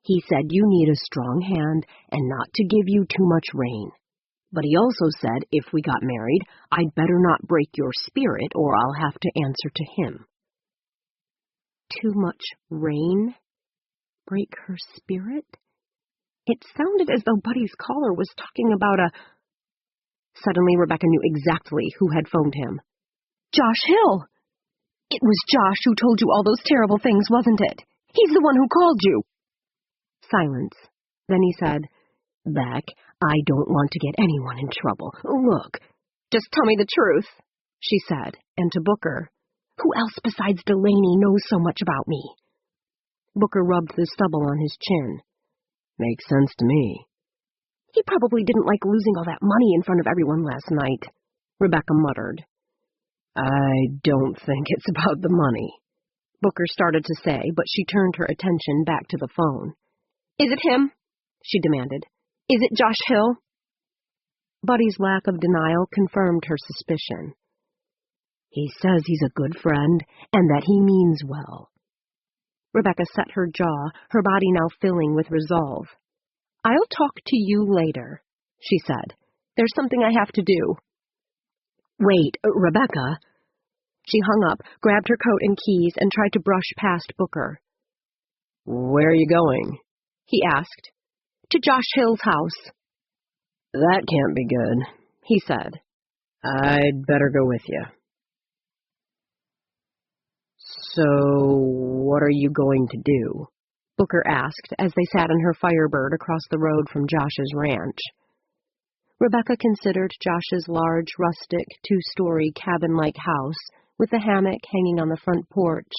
He said you need a strong hand and not to give you too much rain. But he also said if we got married, I'd better not break your spirit or I'll have to answer to him." Too much rain? Break her spirit? It sounded as though Buddy's caller was talking about a... Suddenly Rebecca knew exactly who had phoned him. "Josh Hill! It was Josh who told you all those terrible things, wasn't it? He's the one who called you." Silence. Then he said, "Beck, I don't want to get anyone in trouble. Look." "Just tell me the truth," she said, and to Booker, "Who else besides Delaney knows so much about me?" Booker rubbed the stubble on his chin. "Makes sense to me." "He probably didn't like losing all that money in front of everyone last night," Rebecca muttered. "I don't think it's about the money," Booker started to say, but she turned her attention back to the phone. "Is it him?" she demanded. "Is it Josh Hill?" Buddy's lack of denial confirmed her suspicion. "He says he's a good friend and that he means well." Rebecca set her jaw, her body now filling with resolve. "I'll talk to you later," she said. "There's something I have to do." "Wait, Rebecca." She hung up, grabbed her coat and keys, and tried to brush past Booker. "Where are you going?" he asked. "To Josh Hill's house." "That can't be good," he said. "I'd better go with you." "So, what are you going to do?" Booker asked as they sat in her Firebird across the road from Josh's ranch. Rebecca considered Josh's large, rustic, 2-story, cabin-like house with the hammock hanging on the front porch.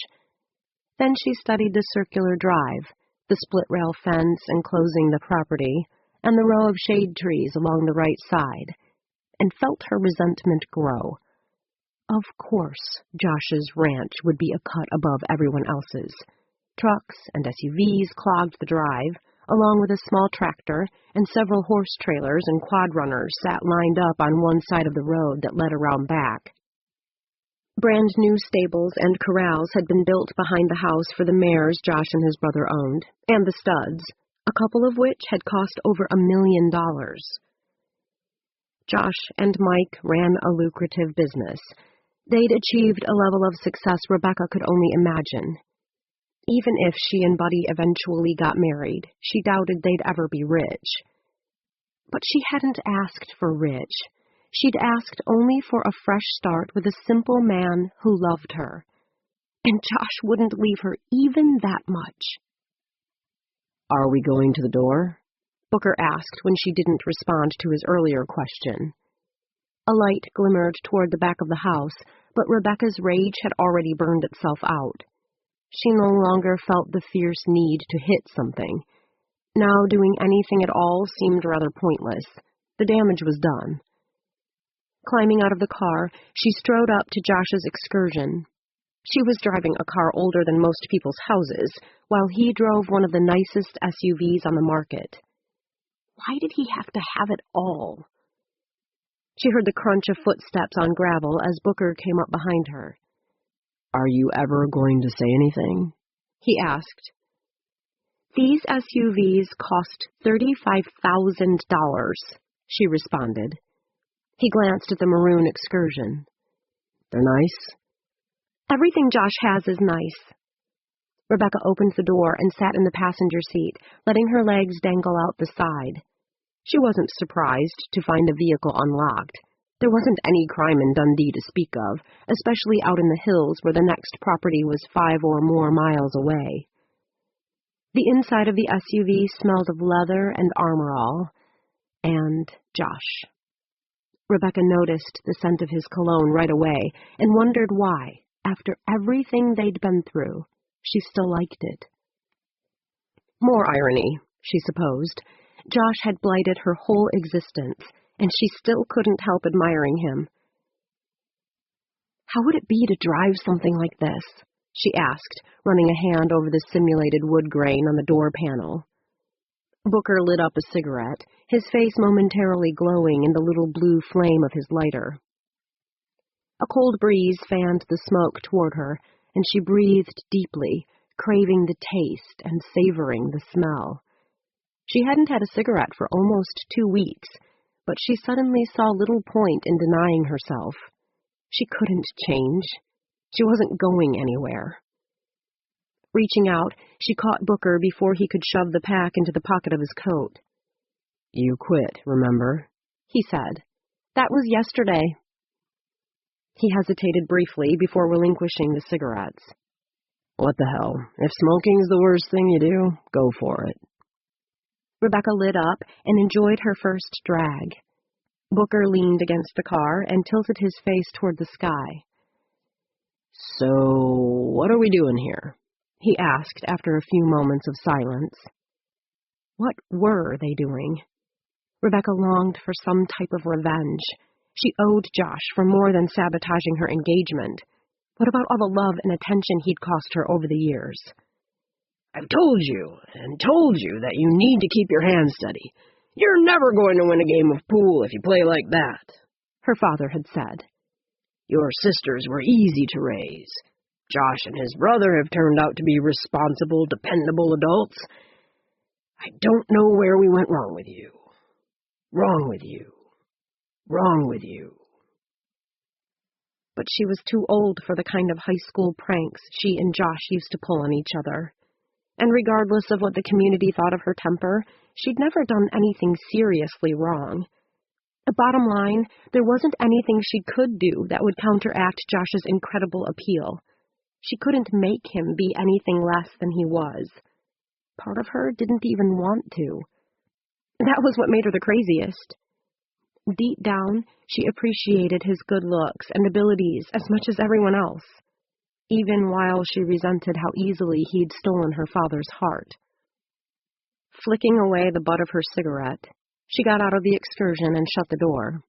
Then she studied the circular drive, the split-rail fence enclosing the property, and the row of shade trees along the right side, and felt her resentment grow. Of course, Josh's ranch would be a cut above everyone else's. Trucks and SUVs clogged the drive, along with a small tractor, and several horse trailers and quad runners sat lined up on one side of the road that led around back. Brand new stables and corrals had been built behind the house for the mares Josh and his brother owned, and the studs, a couple of which had cost over $1 million. Josh and Mike ran a lucrative business. They'd achieved a level of success Rebecca could only imagine. Even if she and Buddy eventually got married, she doubted they'd ever be rich. But she hadn't asked for rich. She'd asked only for a fresh start with a simple man who loved her. And Josh wouldn't leave her even that much. "Are we going to the door?" Booker asked when she didn't respond to his earlier question. A light glimmered toward the back of the house, but Rebecca's rage had already burned itself out. She no longer felt the fierce need to hit something. Now doing anything at all seemed rather pointless. The damage was done. Climbing out of the car, she strode up to Josh's excursion. She was driving a car older than most people's houses, while he drove one of the nicest SUVs on the market. Why did he have to have it all? She heard the crunch of footsteps on gravel as Booker came up behind her. "Are you ever going to say anything?" he asked. "These SUVs cost $35,000, she responded. He glanced at the maroon excursion. "They're nice?" "Everything Josh has is nice." Rebecca opened the door and sat in the passenger seat, letting her legs dangle out the side. She wasn't surprised to find the vehicle unlocked. There wasn't any crime in Dundee to speak of, especially out in the hills where the next property was 5 or more miles away. The inside of the SUV smelled of leather and armorall, and Josh. Rebecca noticed the scent of his cologne right away and wondered why, after everything they'd been through, she still liked it. More irony, she supposed. Josh had blighted her whole existence, and she still couldn't help admiring him. "How would it be to drive something like this?" she asked, running a hand over the simulated wood grain on the door panel. Booker lit up a cigarette, his face momentarily glowing in the little blue flame of his lighter. A cold breeze fanned the smoke toward her, and she breathed deeply, craving the taste and savoring the smell. She hadn't had a cigarette for almost 2 weeks, but she suddenly saw little point in denying herself. She couldn't change. She wasn't going anywhere. Reaching out, she caught Booker before he could shove the pack into the pocket of his coat. "You quit, remember?" he said. "That was yesterday." He hesitated briefly before relinquishing the cigarettes. "What the hell? If smoking's the worst thing you do, go for it." Rebecca lit up and enjoyed her first drag. Booker leaned against the car and tilted his face toward the sky. "So, what are we doing here?" he asked after a few moments of silence. What were they doing? Rebecca longed for some type of revenge. She owed Josh for more than sabotaging her engagement. What about all the love and attention he'd cost her over the years? "I've told you and told you that you need to keep your hands steady. You're never going to win a game of pool if you play like that," her father had said. "Your sisters were easy to raise. Josh and his brother have turned out to be responsible, dependable adults. I don't know where we went wrong with you. Wrong with you. Wrong with you." But she was too old for the kind of high school pranks she and Josh used to pull on each other. And regardless of what the community thought of her temper, she'd never done anything seriously wrong. The bottom line, there wasn't anything she could do that would counteract Josh's incredible appeal. She couldn't make him be anything less than he was. Part of her didn't even want to. That was what made her the craziest. Deep down, she appreciated his good looks and abilities as much as everyone else, even while she resented how easily he'd stolen her father's heart. Flicking away the butt of her cigarette, she got out of the excursion and shut the door.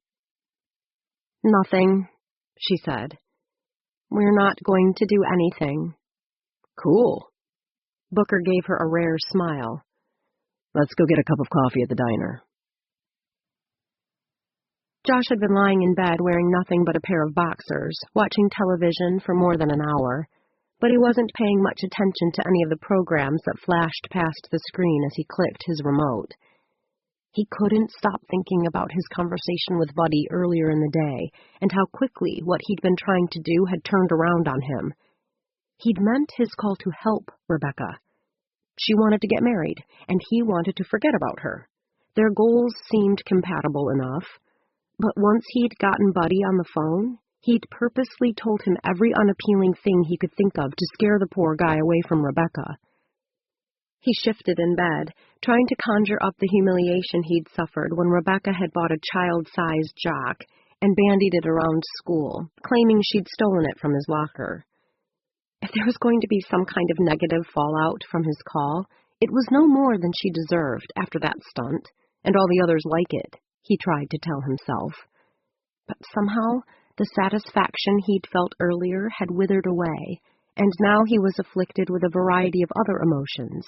"Nothing," she said. "We're not going to do anything." "Cool." Booker gave her a rare smile. "Let's go get a cup of coffee at the diner." Josh had been lying in bed wearing nothing but a pair of boxers, watching television for more than an hour, but he wasn't paying much attention to any of the programs that flashed past the screen as he clicked his remote. He couldn't stop thinking about his conversation with Buddy earlier in the day, and how quickly what he'd been trying to do had turned around on him. He'd meant his call to help Rebecca. She wanted to get married, and he wanted to forget about her. Their goals seemed compatible enough, but once he'd gotten Buddy on the phone, he'd purposely told him every unappealing thing he could think of to scare the poor guy away from Rebecca. He shifted in bed, trying to conjure up the humiliation he'd suffered when Rebecca had bought a child-sized jock and bandied it around school, claiming she'd stolen it from his locker. If there was going to be some kind of negative fallout from his call, it was no more than she deserved after that stunt, and all the others like it, he tried to tell himself. But somehow, the satisfaction he'd felt earlier had withered away, and now he was afflicted with a variety of other emotions.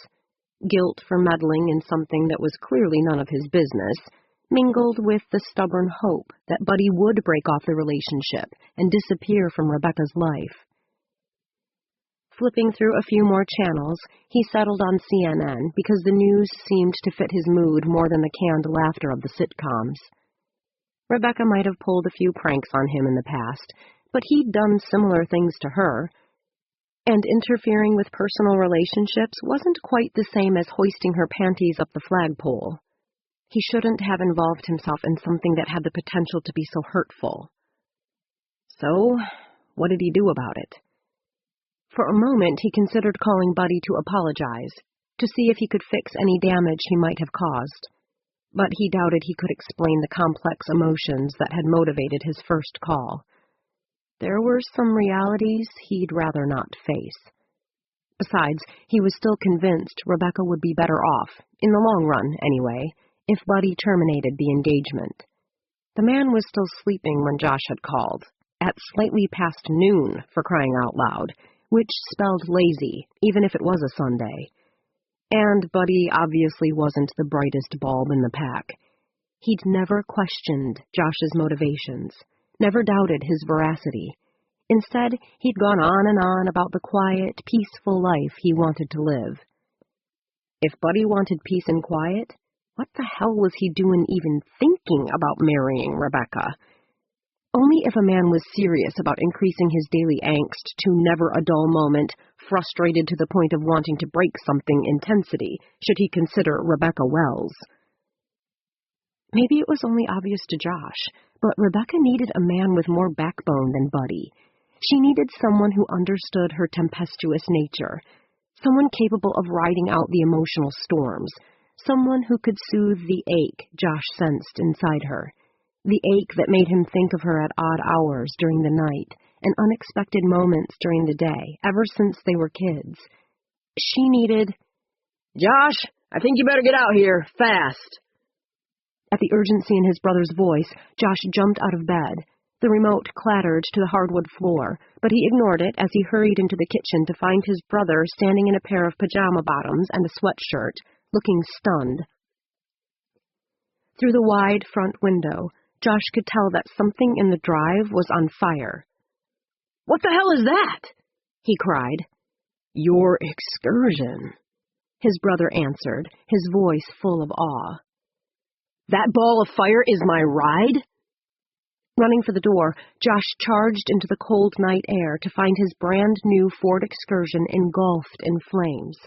Guilt for meddling in something that was clearly none of his business, mingled with the stubborn hope that Buddy would break off the relationship and disappear from Rebecca's life. Flipping through a few more channels, he settled on CNN because the news seemed to fit his mood more than the canned laughter of the sitcoms. Rebecca might have pulled a few pranks on him in the past, but he'd done similar things to her, and interfering with personal relationships wasn't quite the same as hoisting her panties up the flagpole. He shouldn't have involved himself in something that had the potential to be so hurtful. So, what did he do about it? For a moment, he considered calling Buddy to apologize, to see if he could fix any damage he might have caused, but he doubted he could explain the complex emotions that had motivated his first call. There were some realities he'd rather not face. Besides, he was still convinced Rebecca would be better off, in the long run anyway, if Buddy terminated the engagement. The man was still sleeping when Josh had called, at slightly past noon, for crying out loud, which spelled lazy, even if it was a Sunday. And Buddy obviously wasn't the brightest bulb in the pack. He'd never questioned Josh's motivations, never doubted his veracity. Instead, he'd gone on and on about the quiet, peaceful life he wanted to live. If Buddy wanted peace and quiet, what the hell was he doing even thinking about marrying Rebecca? Only if a man was serious about increasing his daily angst to never a dull moment, frustrated to the point of wanting to break something intensity, should he consider Rebecca Wells. Maybe it was only obvious to Josh, but Rebecca needed a man with more backbone than Buddy. She needed someone who understood her tempestuous nature, someone capable of riding out the emotional storms, someone who could soothe the ache Josh sensed inside her, the ache that made him think of her at odd hours during the night and unexpected moments during the day, ever since they were kids. She needed... "Josh, I think you better get out here, fast." At the urgency in his brother's voice, Josh jumped out of bed. The remote clattered to the hardwood floor, but he ignored it as he hurried into the kitchen to find his brother standing in a pair of pajama bottoms and a sweatshirt, looking stunned. Through the wide front window, Josh could tell that something in the drive was on fire. "What the hell is that?" he cried. "Your excursion," his brother answered, his voice full of awe. "That ball of fire is my ride?" Running for the door, Josh charged into the cold night air to find his brand-new Ford Excursion engulfed in flames.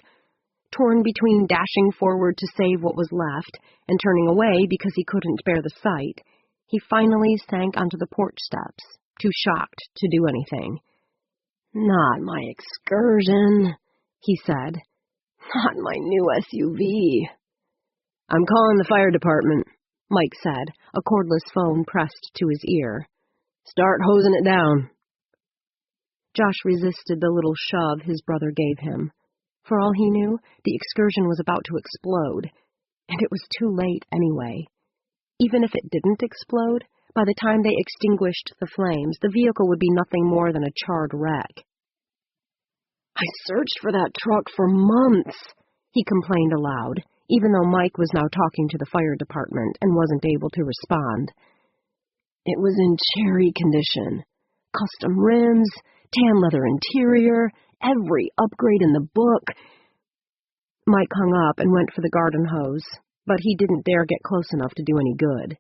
Torn between dashing forward to save what was left and turning away because he couldn't bear the sight, he finally sank onto the porch steps, too shocked to do anything. "Not my Excursion," he said. "Not my new SUV." "I'm calling the fire department," Mike said, a cordless phone pressed to his ear. "Start hosing it down." Josh resisted the little shove his brother gave him. For all he knew, the Excursion was about to explode, and it was too late anyway. Even if it didn't explode, by the time they extinguished the flames, the vehicle would be nothing more than a charred wreck. "I searched for that truck for months," he complained aloud, even though Mike was now talking to the fire department and wasn't able to respond. It was in cherry condition. Custom rims, tan leather interior, every upgrade in the book. Mike hung up and went for the garden hose, but he didn't dare get close enough to do any good.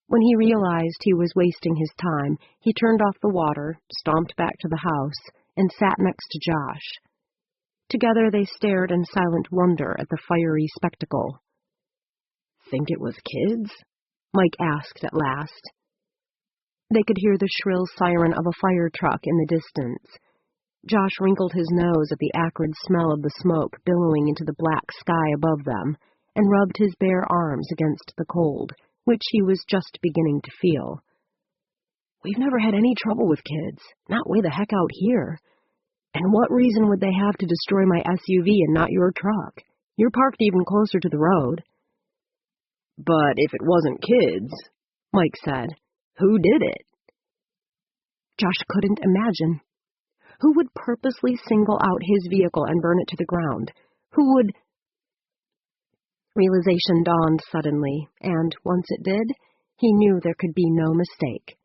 When he realized he was wasting his time, he turned off the water, stomped back to the house, and sat next to Josh. Together they stared in silent wonder at the fiery spectacle. "Think it was kids?" Mike asked at last. They could hear the shrill siren of a fire truck in the distance. Josh wrinkled his nose at the acrid smell of the smoke billowing into the black sky above them, and rubbed his bare arms against the cold, which he was just beginning to feel. "We've never had any trouble with kids, not way the heck out here. And what reason would they have to destroy my SUV and not your truck? You're parked even closer to the road." "But if it wasn't kids," Mike said, "who did it?" Josh couldn't imagine. Who would purposely single out his vehicle and burn it to the ground? Who would... Realization dawned suddenly, and once it did, he knew there could be no mistake.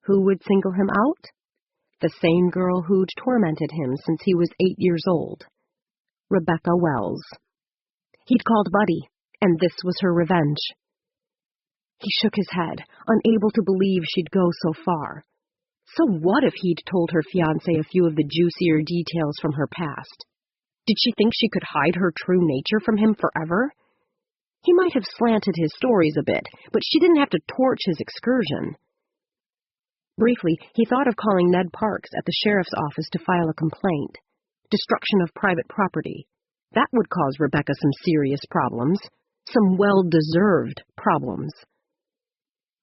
Who would single him out? The same girl who'd tormented him since he was 8 years old. Rebecca Wells. He'd called Buddy, and this was her revenge. He shook his head, unable to believe she'd go so far. So what if he'd told her fiancé a few of the juicier details from her past? Did she think she could hide her true nature from him forever? He might have slanted his stories a bit, but she didn't have to torch his excursion. Briefly, he thought of calling Ned Parks at the sheriff's office to file a complaint. Destruction of private property. That would cause Rebecca some serious problems. Some well-deserved problems.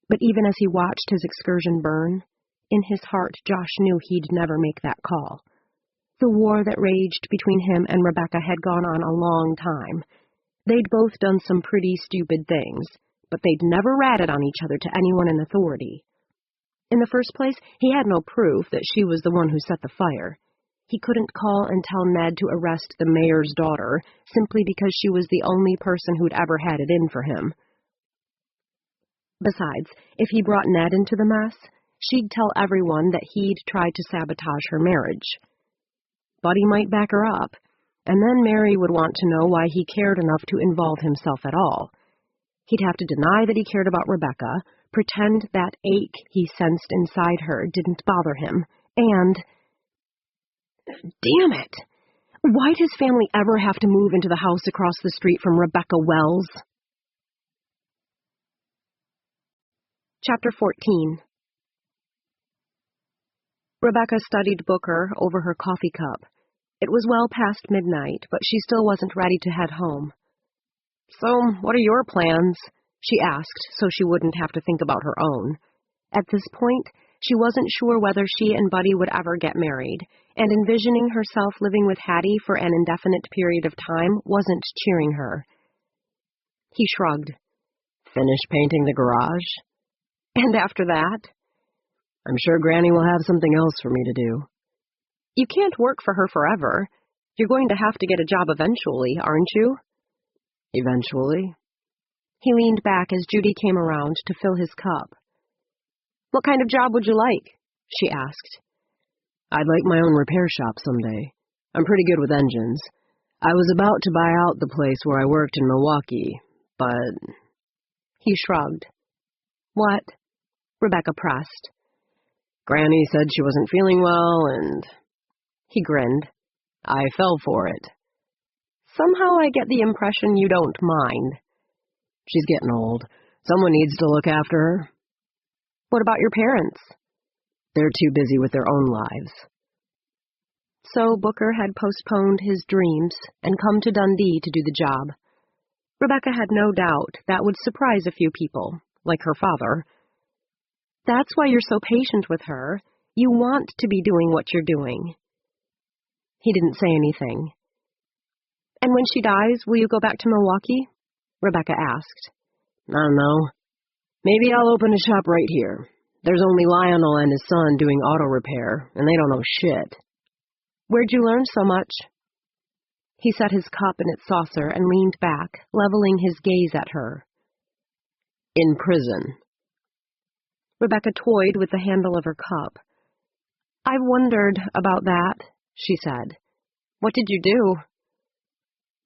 But even as he watched his excursion burn, in his heart Josh knew he'd never make that call. The war that raged between him and Rebecca had gone on a long time. They'd both done some pretty stupid things, but they'd never ratted on each other to anyone in authority. In the first place, he had no proof that she was the one who set the fire. He couldn't call and tell Ned to arrest the mayor's daughter simply because she was the only person who'd ever had it in for him. Besides, if he brought Ned into the mess, she'd tell everyone that he'd tried to sabotage her marriage. Buddy might back her up, and then Mary would want to know why he cared enough to involve himself at all. He'd have to deny that he cared about Rebecca, pretend that ache he sensed inside her didn't bother him, and... Damn it! Why'd his family ever have to move into the house across the street from Rebecca Wells? Chapter 14. Rebecca studied Booker over her coffee cup. It was well past midnight, but she still wasn't ready to head home. "So, what are your plans?" she asked, so she wouldn't have to think about her own. At this point, she wasn't sure whether she and Buddy would ever get married, and envisioning herself living with Hattie for an indefinite period of time wasn't cheering her. He shrugged. "Finish painting the garage? And after that? I'm sure Granny will have something else for me to do." "You can't work for her forever. You're going to have to get a job eventually, aren't you?" "Eventually." He leaned back as Judy came around to fill his cup. "What kind of job would you like?" she asked. "I'd like my own repair shop someday. I'm pretty good with engines. I was about to buy out the place where I worked in Milwaukee, but..." He shrugged. "What?" Rebecca pressed. "Granny said she wasn't feeling well, and..." He grinned. "I fell for it." "Somehow I get the impression you don't mind." "She's getting old. Someone needs to look after her." "What about your parents?" "They're too busy with their own lives." So Booker had postponed his dreams and come to Dundee to do the job. Rebecca had no doubt that would surprise a few people, like her father. "That's why you're so patient with her. You want to be doing what you're doing." He didn't say anything. "And when she dies, will you go back to Milwaukee?" Rebecca asked. "I don't know. Maybe I'll open a shop right here. There's only Lionel and his son doing auto repair, and they don't know shit." "Where'd you learn so much?" He set his cup in its saucer and leaned back, leveling his gaze at her. "In prison." Rebecca toyed with the handle of her cup. "I've wondered about that," she said. "What did you do?"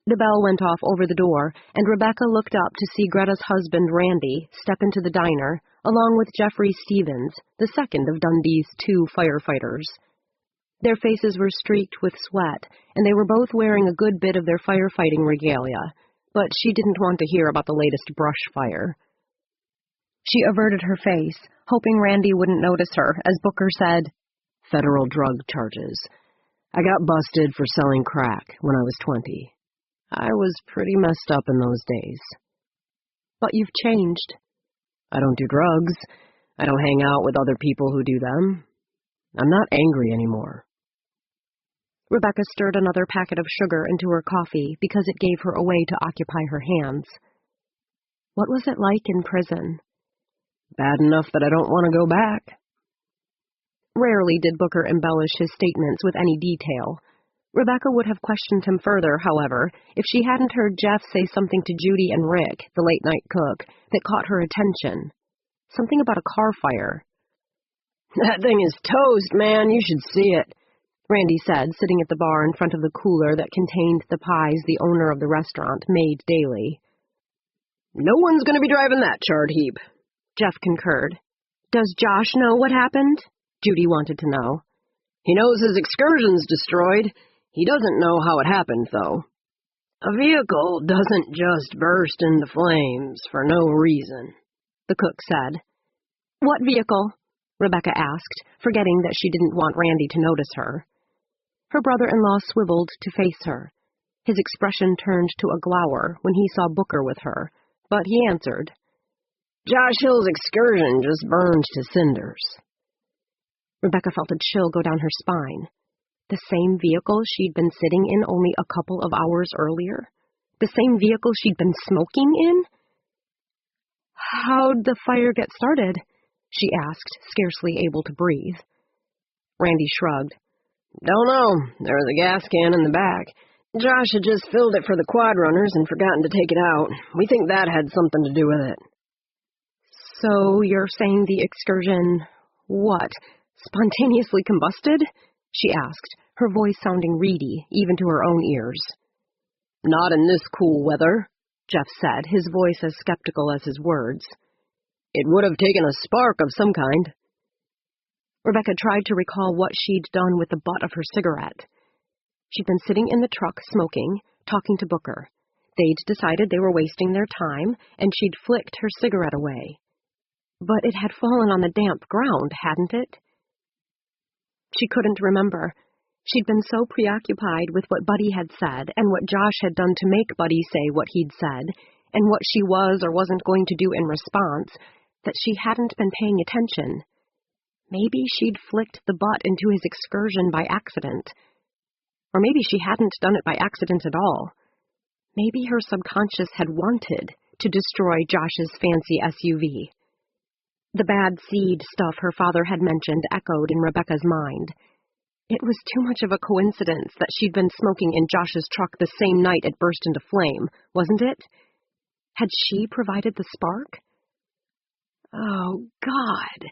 The bell went off over the door, and Rebecca looked up to see Greta's husband, Randy, step into the diner, along with Jeffrey Stevens, the second of Dundee's 2 firefighters. Their faces were streaked with sweat, and they were both wearing a good bit of their firefighting regalia, but she didn't want to hear about the latest brush fire. She averted her face, hoping Randy wouldn't notice her, as Booker said, "Federal drug charges. I got busted for selling crack when I was 20. I was pretty messed up in those days." "But you've changed." "I don't do drugs. I don't hang out with other people who do them. I'm not angry anymore." Rebecca stirred another packet of sugar into her coffee because it gave her a way to occupy her hands. "What was it like in prison?" "Bad enough that I don't want to go back." Rarely did Booker embellish his statements with any detail. Rebecca would have questioned him further, however, if she hadn't heard Jeff say something to Judy and Rick, the late-night cook, that caught her attention. Something about a car fire. "That thing is toast, man. You should see it," Randy said, sitting at the bar in front of the cooler that contained the pies the owner of the restaurant made daily. "No one's going to be driving that charred heap," Jeff concurred. "Does Josh know what happened?" Judy wanted to know. "He knows his excursion's destroyed. He doesn't know how it happened, though. A vehicle doesn't just burst into flames for no reason," the cook said. "What vehicle?" Rebecca asked, forgetting that she didn't want Randy to notice her. Her brother-in-law swiveled to face her. His expression turned to a glower when he saw Booker with her, but he answered. "Josh Hill's excursion just burned to cinders." Rebecca felt a chill go down her spine. The same vehicle she'd been sitting in only a couple of hours earlier? The same vehicle she'd been smoking in? "How'd the fire get started?" she asked, scarcely able to breathe. Randy shrugged. "Don't know. There was a gas can in the back. Josh had just filled it for the quad runners and forgotten to take it out. We think that had something to do with it." "So you're saying the excursion, what, spontaneously combusted?" she asked, her voice sounding reedy, even to her own ears. "Not in this cool weather," Jeff said, his voice as skeptical as his words. "It would have taken a spark of some kind." Rebecca tried to recall what she'd done with the butt of her cigarette. She'd been sitting in the truck smoking, talking to Booker. They'd decided they were wasting their time, and she'd flicked her cigarette away. But it had fallen on the damp ground, hadn't it? She couldn't remember. She'd been so preoccupied with what Buddy had said and what Josh had done to make Buddy say what he'd said, and what she was or wasn't going to do in response, that she hadn't been paying attention. Maybe she'd flicked the butt into his excursion by accident. Or maybe she hadn't done it by accident at all. Maybe her subconscious had wanted to destroy Josh's fancy SUV. The bad seed stuff her father had mentioned echoed in Rebecca's mind. It was too much of a coincidence that she'd been smoking in Josh's truck the same night it burst into flame, wasn't it? Had she provided the spark? Oh, God!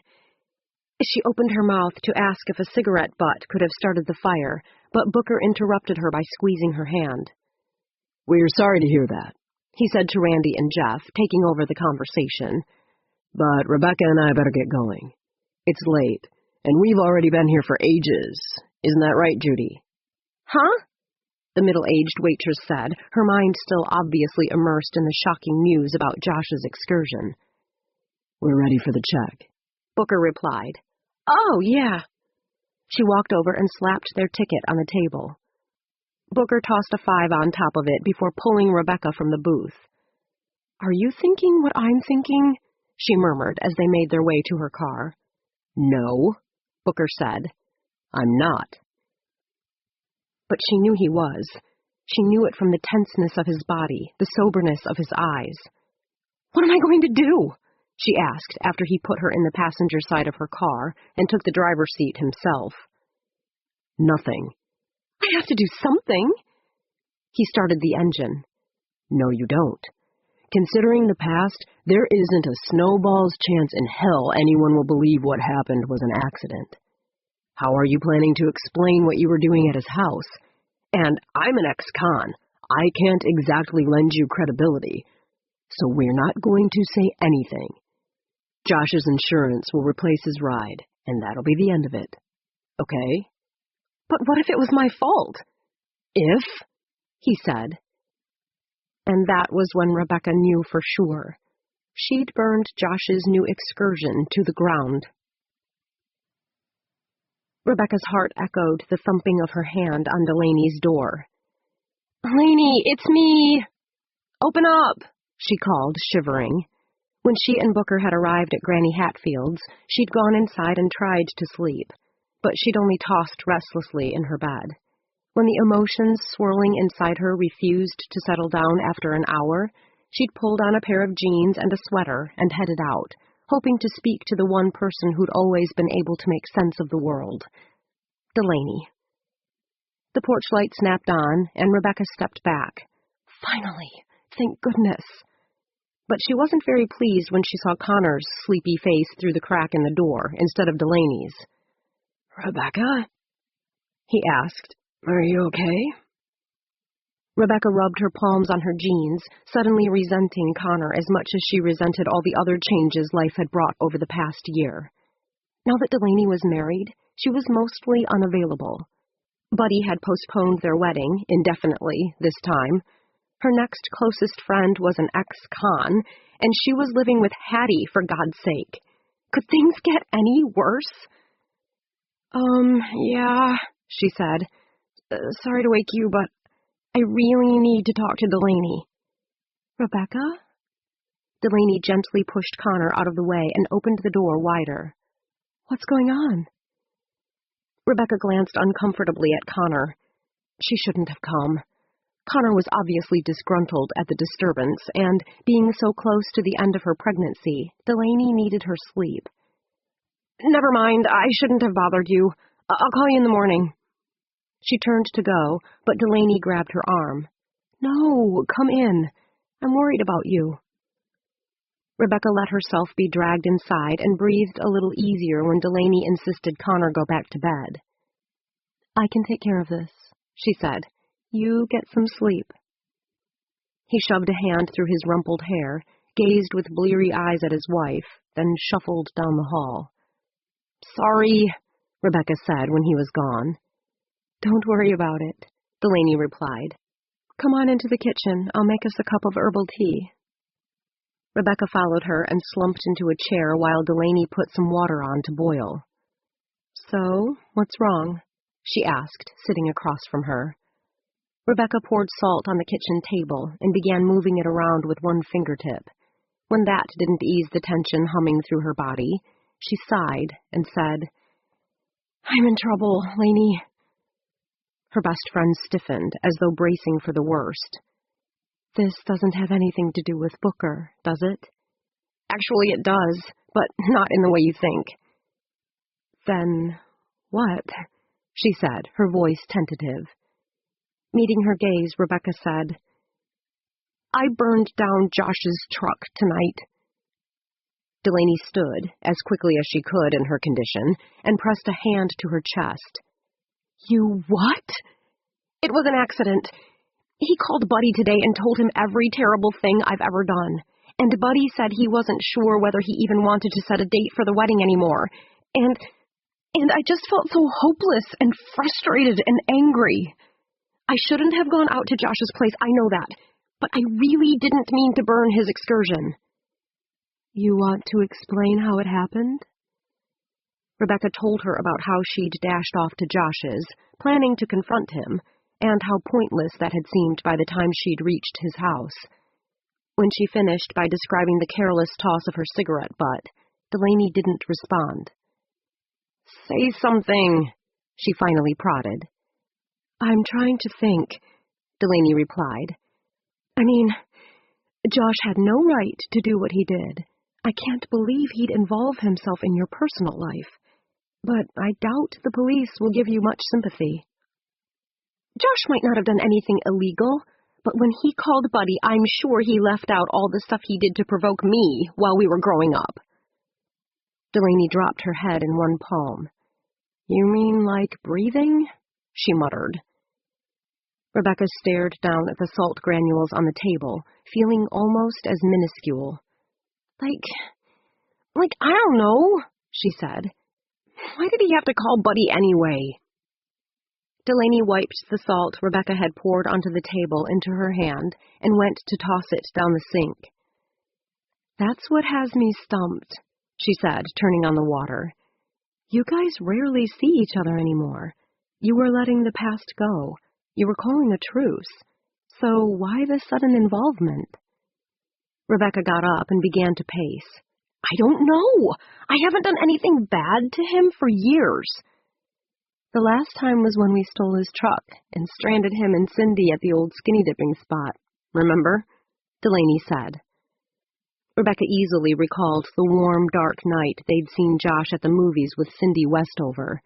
She opened her mouth to ask if a cigarette butt could have started the fire, but Booker interrupted her by squeezing her hand. "We're sorry to hear that," he said to Randy and Jeff, taking over the conversation. "But Rebecca and I better get going. It's late, and we've already been here for ages. Isn't that right, Judy?" "Huh?" the middle-aged waitress said, her mind still obviously immersed in the shocking news about Josh's excursion. "We're ready for the check," Booker replied. "Oh, yeah." She walked over and slapped their ticket on the table. Booker tossed a $5 on top of it before pulling Rebecca from the booth. "Are you thinking what I'm thinking?" she murmured as they made their way to her car. "No," Booker said. "I'm not." But she knew he was. She knew it from the tenseness of his body, the soberness of his eyes. "What am I going to do?" she asked after he put her in the passenger side of her car and took the driver's seat himself. "Nothing." "I have to do something." He started the engine. "No, you don't. Considering the past, there isn't a snowball's chance in hell anyone will believe what happened was an accident. How are you planning to explain what you were doing at his house? And I'm an ex-con. I can't exactly lend you credibility, so we're not going to say anything. Josh's insurance will replace his ride, and that'll be the end of it. Okay? But what if it was my fault? If, he said. And that was when Rebecca knew for sure. She'd burned Josh's new excursion to the ground. Rebecca's heart echoed the thumping of her hand on Delaney's door. Lainey, it's me! Open up! She called, shivering. When she and Booker had arrived at Granny Hatfield's, she'd gone inside and tried to sleep, but she'd only tossed restlessly in her bed. When the emotions swirling inside her refused to settle down after an hour, she'd pulled on a pair of jeans and a sweater and headed out, hoping to speak to the one person who'd always been able to make sense of the world. Delaney. The porch light snapped on, and Rebecca stepped back. Finally, thank goodness. But she wasn't very pleased when she saw Connor's sleepy face through the crack in the door instead of Delaney's. Rebecca? He asked. Are you okay? Rebecca rubbed her palms on her jeans, suddenly resenting Connor as much as she resented all the other changes life had brought over the past year. Now that Delaney was married, she was mostly unavailable. Buddy had postponed their wedding, indefinitely, this time. Her next closest friend was an ex-con, and she was living with Hattie, for God's sake. Could things get any worse? Yeah, she said. Sorry to wake you, but I really need to talk to Delaney. Rebecca? Delaney gently pushed Connor out of the way and opened the door wider. What's going on? Rebecca glanced uncomfortably at Connor. She shouldn't have come. Connor was obviously disgruntled at the disturbance, and, being so close to the end of her pregnancy, Delaney needed her sleep. Never mind, I shouldn't have bothered you. I'll call you in the morning. She turned to go, but Delaney grabbed her arm. No, come in. I'm worried about you. Rebecca let herself be dragged inside and breathed a little easier when Delaney insisted Connor go back to bed. I can take care of this, she said. You get some sleep. He shoved a hand through his rumpled hair, gazed with bleary eyes at his wife, then shuffled down the hall. Sorry, Rebecca said when he was gone. Don't worry about it, Delaney replied. Come on into the kitchen. I'll make us a cup of herbal tea. Rebecca followed her and slumped into a chair while Delaney put some water on to boil. So, what's wrong? She asked, sitting across from her. Rebecca poured salt on the kitchen table and began moving it around with one fingertip. When that didn't ease the tension humming through her body, she sighed and said, I'm in trouble, Lainey. Her best friend stiffened, as though bracing for the worst. This doesn't have anything to do with Booker, does it? Actually, it does, but not in the way you think. Then what? She said, her voice tentative. Meeting her gaze, Rebecca said, I burned down Josh's truck tonight. Delaney stood, as quickly as she could in her condition, and pressed a hand to her chest. You what? It was an accident. He called Buddy today and told him every terrible thing I've ever done. And Buddy said he wasn't sure whether he even wanted to set a date for the wedding anymore. And I just felt so hopeless and frustrated and angry. I shouldn't have gone out to Josh's place, I know that. But I really didn't mean to burn his excursion. You want to explain how it happened? Rebecca told her about how she'd dashed off to Josh's, planning to confront him, and how pointless that had seemed by the time she'd reached his house. When she finished by describing the careless toss of her cigarette butt, Delaney didn't respond. Say something, she finally prodded. I'm trying to think, Delaney replied. I mean, Josh had no right to do what he did. I can't believe he'd involve himself in your personal life. But I doubt the police will give you much sympathy. Josh might not have done anything illegal. But when he called Buddy, I'm sure he left out all the stuff he did to provoke me while we were growing up. Delaney dropped her head in one palm. You mean like breathing? She muttered. Rebecca stared down at the salt granules on the table, feeling almost as minuscule. Like, I don't know, she said. Why did he have to call Buddy anyway? Delaney wiped the salt Rebecca had poured onto the table into her hand and went to toss it down the sink. That's what has me stumped, she said, turning on the water. You guys rarely see each other anymore. You were letting the past go. You were calling a truce. So why the sudden involvement? Rebecca got up and began to pace. I don't know. I haven't done anything bad to him for years. The last time was when we stole his truck and stranded him and Cindy at the old skinny dipping spot. Remember? Delaney said. Rebecca easily recalled the warm, dark night they'd seen Josh at the movies with Cindy Westover.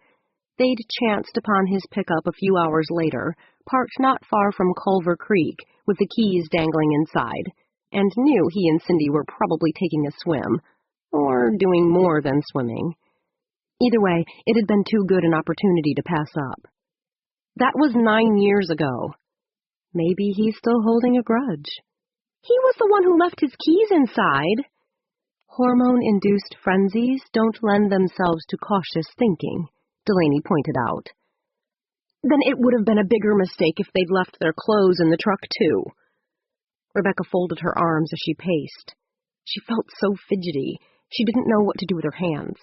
They'd chanced upon his pickup a few hours later, parked not far from Culver Creek, with the keys dangling inside, and knew he and Cindy were probably taking a swim, or doing more than swimming. Either way, it had been too good an opportunity to pass up. That was 9 years ago. Maybe he's still holding a grudge. He was the one who left his keys inside. Hormone-induced frenzies don't lend themselves to cautious thinking, Delaney pointed out. Then it would have been a bigger mistake if they'd left their clothes in the truck, too. Rebecca folded her arms as she paced. She felt so fidgety, she didn't know what to do with her hands.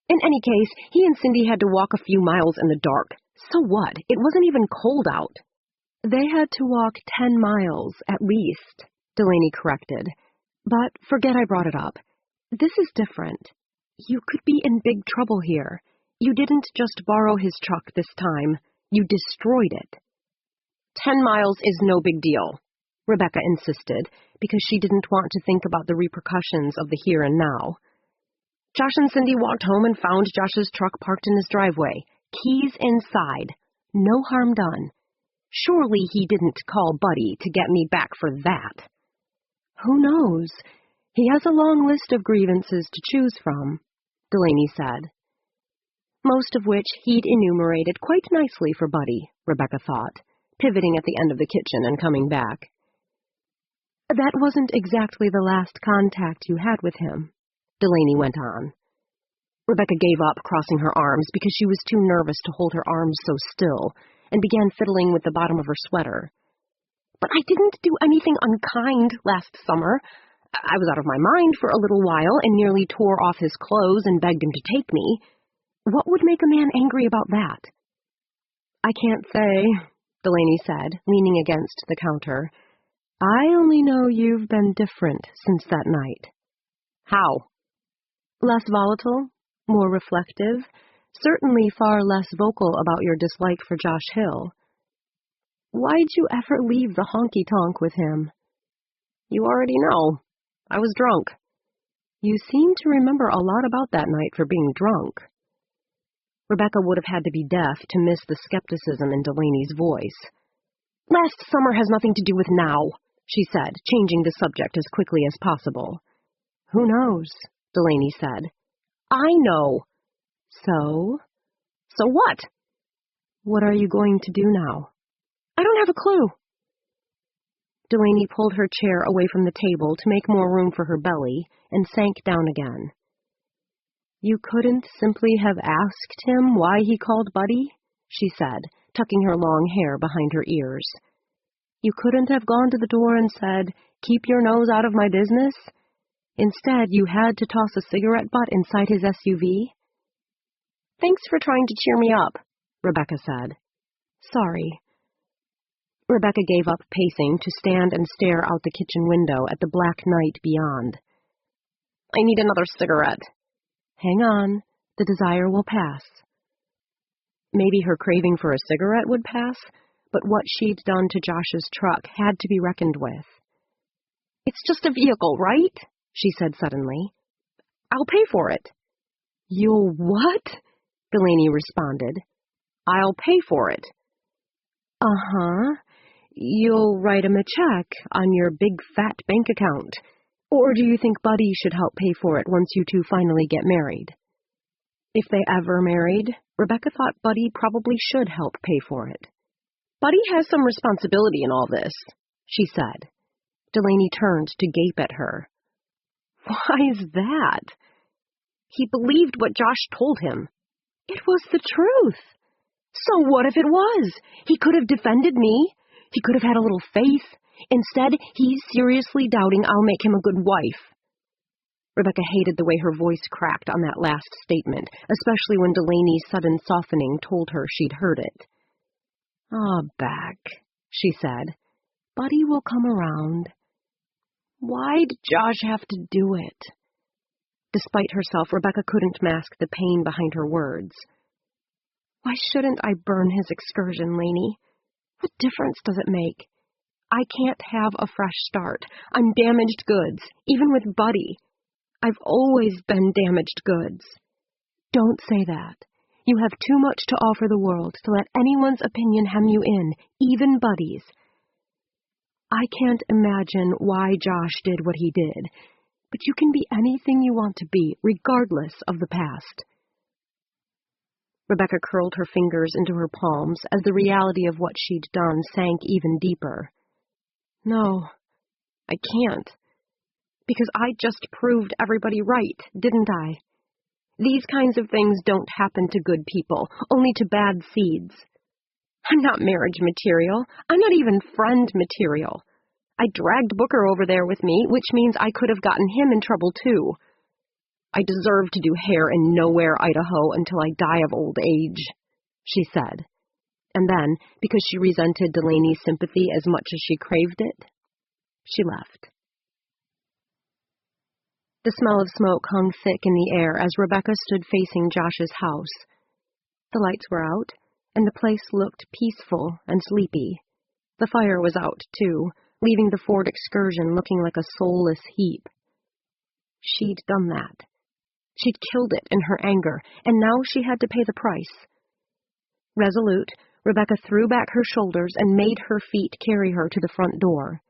In any case, he and Cindy had to walk a few miles in the dark. So what? It wasn't even cold out. They had to walk 10 miles, at least, Delaney corrected. But forget I brought it up. This is different. You could be in big trouble here. You didn't just borrow his truck this time. You destroyed it. 10 miles is no big deal, Rebecca insisted, because she didn't want to think about the repercussions of the here and now. Josh and Cindy walked home and found Josh's truck parked in his driveway. Keys inside. No harm done. Surely he didn't call Buddy to get me back for that. Who knows? He has a long list of grievances to choose from, Delaney said. Most of which he'd enumerated quite nicely for Buddy, Rebecca thought, pivoting at the end of the kitchen and coming back. That wasn't exactly the last contact you had with him, Delaney went on. Rebecca gave up crossing her arms because she was too nervous to hold her arms so still, and began fiddling with the bottom of her sweater. But I didn't do anything unkind last summer. I was out of my mind for a little while and nearly tore off his clothes and begged him to take me. What would make a man angry about that? I can't say, Delaney said, leaning against the counter. I only know you've been different since that night. How? Less volatile, more reflective, certainly far less vocal about your dislike for Josh Hill. Why'd you ever leave the honky-tonk with him? You already know. I was drunk. You seem to remember a lot about that night for being drunk. Rebecca would have had to be deaf to miss the skepticism in Delaney's voice. Last summer has nothing to do with now, she said, changing the subject as quickly as possible. Who knows, Delaney said. I know. So? So what? What are you going to do now? I don't have a clue. Delaney pulled her chair away from the table to make more room for her belly and sank down again. You couldn't simply have asked him why he called Buddy? She said, tucking her long hair behind her ears. You couldn't have gone to the door and said, keep your nose out of my business? Instead, you had to toss a cigarette butt inside his SUV? Thanks for trying to cheer me up, Rebecca said. Sorry. Rebecca gave up pacing to stand and stare out the kitchen window at the black night beyond. I need another cigarette. Hang on. The desire will pass. Maybe her craving for a cigarette would pass, but what she'd done to Josh's truck had to be reckoned with. It's just a vehicle, right? She said suddenly. I'll pay for it. You'll what? Delaney responded. I'll pay for it. Uh-huh. You'll write him a check on your big fat bank account. Or do you think Buddy should help pay for it once you two finally get married? If they ever married, Rebecca thought Buddy probably should help pay for it. Buddy has some responsibility in all this, she said. Delaney turned to gape at her. Why is that? He believed what Josh told him. It was the truth. So what if it was? He could have defended me. He could have had a little faith. Instead, he's seriously doubting I'll make him a good wife. Rebecca hated the way her voice cracked on that last statement, especially when Delaney's sudden softening told her she'd heard it. Beck, she said. Buddy will come around. Why'd Josh have to do it? Despite herself, Rebecca couldn't mask the pain behind her words. Why shouldn't I burn his excursion, Lainey? What difference does it make? I can't have a fresh start. I'm damaged goods, even with Buddy. I've always been damaged goods. Don't say that. You have too much to offer the world to let anyone's opinion hem you in, even Buddy's. I can't imagine why Josh did what he did, but you can be anything you want to be, regardless of the past. Rebecca curled her fingers into her palms as the reality of what she'd done sank even deeper. No, I can't. Because I just proved everybody right, didn't I? These kinds of things don't happen to good people, only to bad seeds. I'm not marriage material. I'm not even friend material. I dragged Booker over there with me, which means I could have gotten him in trouble too. I deserve to do hair in Nowhere, Idaho, until I die of old age, she said. And then, because she resented Delaney's sympathy as much as she craved it, she left. The smell of smoke hung thick in the air as Rebecca stood facing Josh's house. The lights were out, and the place looked peaceful and sleepy. The fire was out, too, leaving the Ford Excursion looking like a soulless heap. She'd done that. She'd killed it in her anger, and now she had to pay the price. Resolute, Rebecca threw back her shoulders and made her feet carry her to the front door.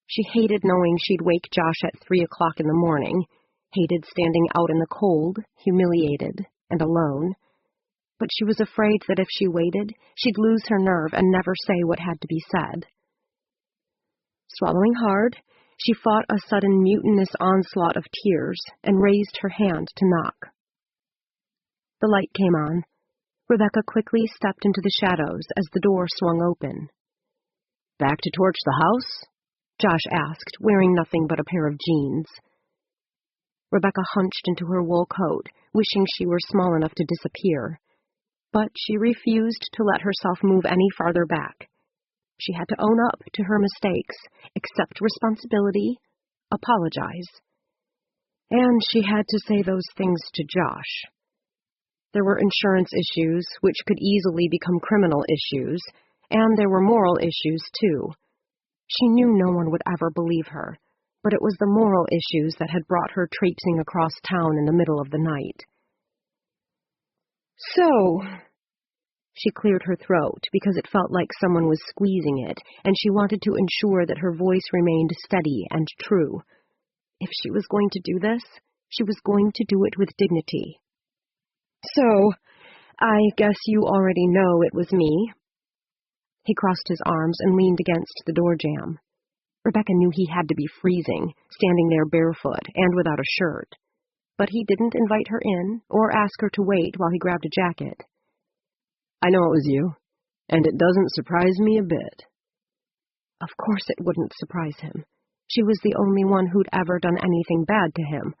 She hated knowing she'd wake Josh at 3 o'clock in the morning, hated standing out in the cold, humiliated, and alone. But she was afraid that if she waited, she'd lose her nerve and never say what had to be said. Swallowing hard, she fought a sudden mutinous onslaught of tears and raised her hand to knock. The light came on. Rebecca quickly stepped into the shadows as the door swung open. "Back to torch the house?" Josh asked, wearing nothing but a pair of jeans. Rebecca hunched into her wool coat, wishing she were small enough to disappear. But she refused to let herself move any farther back. She had to own up to her mistakes, accept responsibility, apologize. And she had to say those things to Josh. There were insurance issues, which could easily become criminal issues, and there were moral issues, too. She knew no one would ever believe her, but it was the moral issues that had brought her traipsing across town in the middle of the night. "So," she cleared her throat because it felt like someone was squeezing it, and she wanted to ensure that her voice remained steady and true. If she was going to do this, she was going to do it with dignity. "So, I guess you already know it was me." He crossed his arms and leaned against the door jamb. Rebecca knew he had to be freezing, standing there barefoot and without a shirt. But he didn't invite her in or ask her to wait while he grabbed a jacket. "I know it was you, and it doesn't surprise me a bit." Of course it wouldn't surprise him. She was the only one who'd ever done anything bad to him.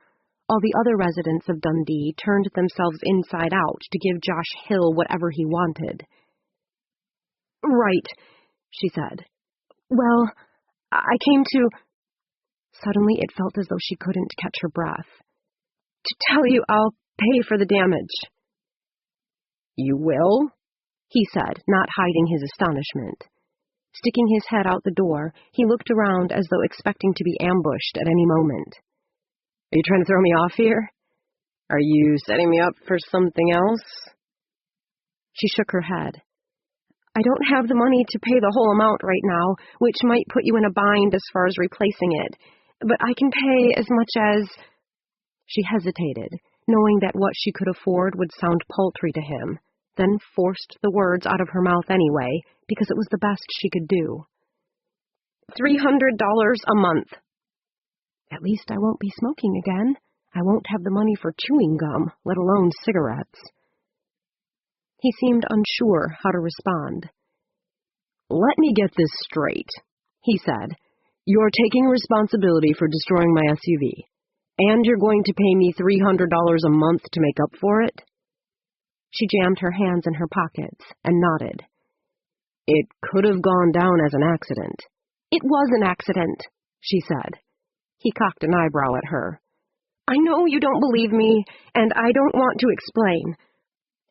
All the other residents of Dundee turned themselves inside out to give Josh Hill whatever he wanted. "Right," she said. "Well, I came to—" Suddenly it felt as though she couldn't catch her breath. "To tell you I'll pay for the damage." "You will?" he said, not hiding his astonishment. Sticking his head out the door, he looked around as though expecting to be ambushed at any moment. "Are you trying to throw me off here? Are you setting me up for something else?" She shook her head. I don't have the money to pay the whole amount right now, which might put you in a bind as far as replacing it, but I can pay as much as—" She hesitated, knowing that what she could afford would sound paltry to him, then forced the words out of her mouth anyway, because it was the best she could do. $300 a month. At least I won't be smoking again. I won't have the money for chewing gum, let alone cigarettes. He seemed unsure how to respond. "Let me get this straight," he said. "You're taking responsibility for destroying my SUV, and you're going to pay me $300 a month to make up for it?" She jammed her hands in her pockets and nodded. "It could have gone down as an accident." "It was an accident," she said. He cocked an eyebrow at her. "I know you don't believe me, and I don't want to explain.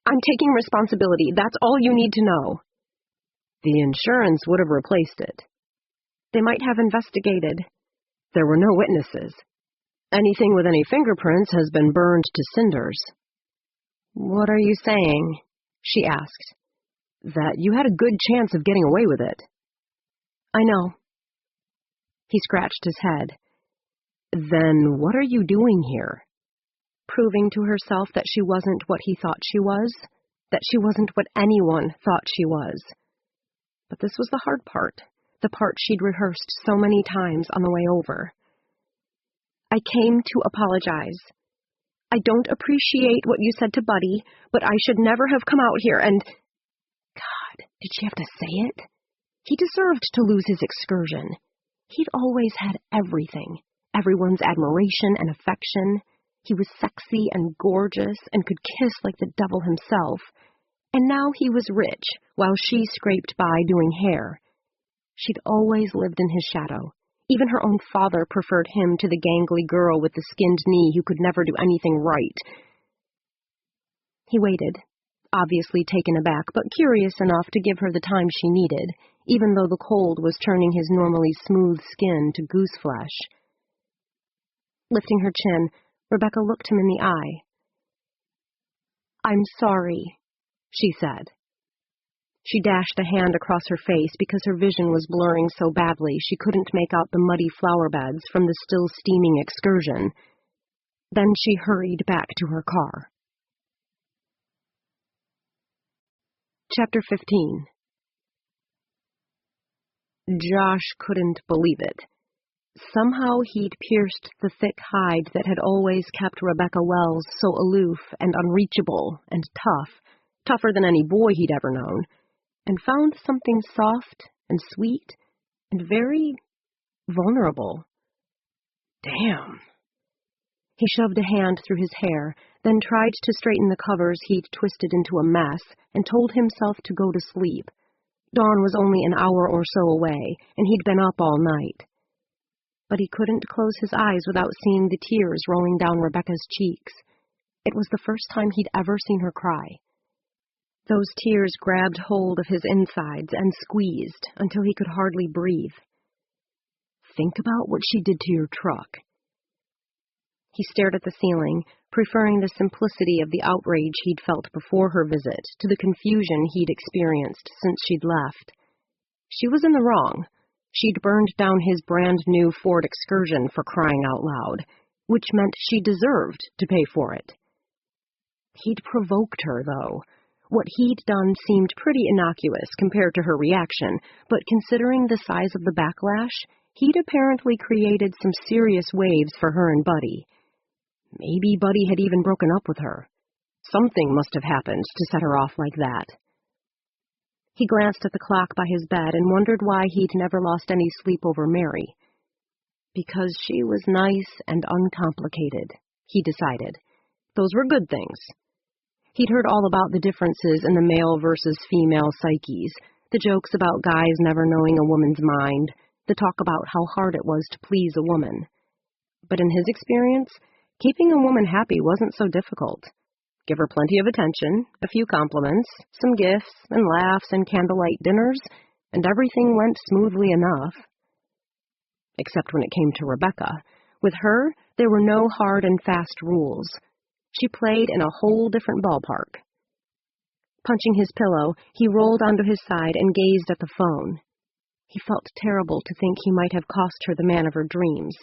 I'm taking responsibility. That's all you need to know." "The insurance would have replaced it." "They might have investigated." "There were no witnesses. Anything with any fingerprints has been burned to cinders." "What are you saying?" she asked. "That you had a good chance of getting away with it." "I know." He scratched his head. "Then what are you doing here?" Proving to herself that she wasn't what he thought she was, that she wasn't what anyone thought she was. But this was the hard part, the part she'd rehearsed so many times on the way over. "I came to apologize. I don't appreciate what you said to Buddy, but I should never have come out here and—" God, did she have to say it? He deserved to lose his excursion. He'd always had everything, everyone's admiration and affection. He was sexy and gorgeous and could kiss like the devil himself. And now he was rich, while she scraped by doing hair. She'd always lived in his shadow. Even her own father preferred him to the gangly girl with the skinned knee who could never do anything right. He waited, obviously taken aback, but curious enough to give her the time she needed, even though the cold was turning his normally smooth skin to goose flesh. Lifting her chin, Rebecca looked him in the eye. "I'm sorry," she said. She dashed a hand across her face because her vision was blurring so badly she couldn't make out the muddy flower beds from the still steaming excursion. Then she hurried back to her car. Chapter 15. Josh couldn't believe it. Somehow he'd pierced the thick hide that had always kept Rebecca Wells so aloof and unreachable and tough, tougher than any boy he'd ever known, and found something soft and sweet and very vulnerable. Damn. He shoved a hand through his hair, then tried to straighten the covers he'd twisted into a mess, and told himself to go to sleep. Dawn was only an hour or so away, and he'd been up all night. But he couldn't close his eyes without seeing the tears rolling down Rebecca's cheeks. It was the first time he'd ever seen her cry. Those tears grabbed hold of his insides and squeezed until he could hardly breathe. Think about what she did to your truck. He stared at the ceiling, preferring the simplicity of the outrage he'd felt before her visit to the confusion he'd experienced since she'd left. She was in the wrong. She'd burned down his brand-new Ford Excursion for crying out loud, which meant she deserved to pay for it. He'd provoked her, though. What he'd done seemed pretty innocuous compared to her reaction, but considering the size of the backlash, he'd apparently created some serious waves for her and Buddy. Maybe Buddy had even broken up with her. Something must have happened to set her off like that. He glanced at the clock by his bed and wondered why he'd never lost any sleep over Mary. Because she was nice and uncomplicated, he decided. Those were good things. He'd heard all about the differences in the male versus female psyches, the jokes about guys never knowing a woman's mind, the talk about how hard it was to please a woman. But in his experience, keeping a woman happy wasn't so difficult. Give her plenty of attention, a few compliments, some gifts and laughs and candlelight dinners, and everything went smoothly enough. Except when it came to Rebecca. With her, there were no hard and fast rules. She played in a whole different ballpark. Punching his pillow, he rolled onto his side and gazed at the phone. He felt terrible to think he might have cost her the man of her dreams,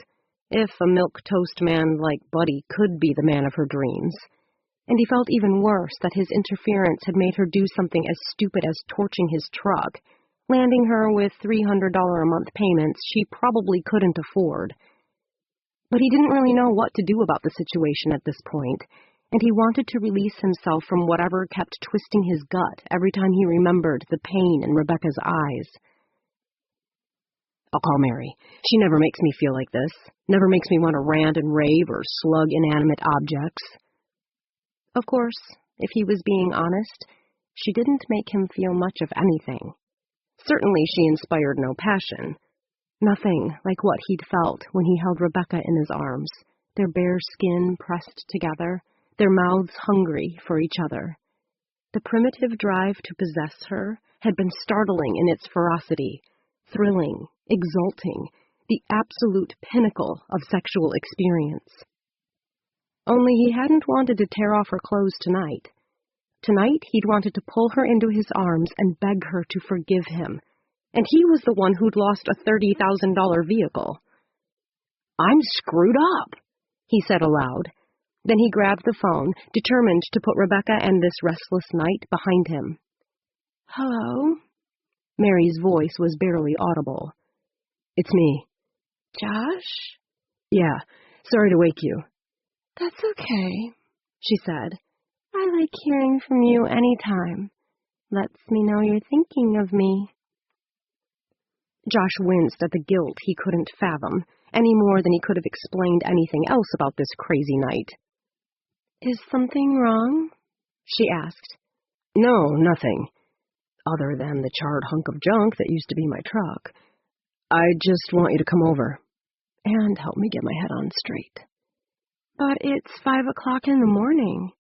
if a milquetoast man like Buddy could be the man of her dreams. And he felt even worse that his interference had made her do something as stupid as torching his truck, landing her with $300 a month payments she probably couldn't afford. But he didn't really know what to do about the situation at this point, and he wanted to release himself from whatever kept twisting his gut every time he remembered the pain in Rebecca's eyes. I'll call Mary. She never makes me feel like this. Never makes me want to rant and rave or slug inanimate objects. Of course, if he was being honest, she didn't make him feel much of anything. Certainly she inspired no passion. Nothing like what he'd felt when he held Rebecca in his arms, their bare skin pressed together, their mouths hungry for each other. The primitive drive to possess her had been startling in its ferocity, thrilling, exulting, the absolute pinnacle of sexual experience. Only he hadn't wanted to tear off her clothes tonight. Tonight he'd wanted to pull her into his arms and beg her to forgive him, and he was the one who'd lost a $30,000 vehicle. I'm screwed up, he said aloud. Then he grabbed the phone, determined to put Rebecca and this restless night behind him. Hello? Mary's voice was barely audible. It's me. Josh? Yeah, sorry to wake you. That's okay, she said. I like hearing from you anytime. Lets me know you're thinking of me. Josh winced at the guilt he couldn't fathom, any more than he could have explained anything else about this crazy night. Is something wrong? She asked. No, nothing. Other than the charred hunk of junk that used to be my truck. I just want you to come over and help me get my head on straight. But it's 5 o'clock in the morning.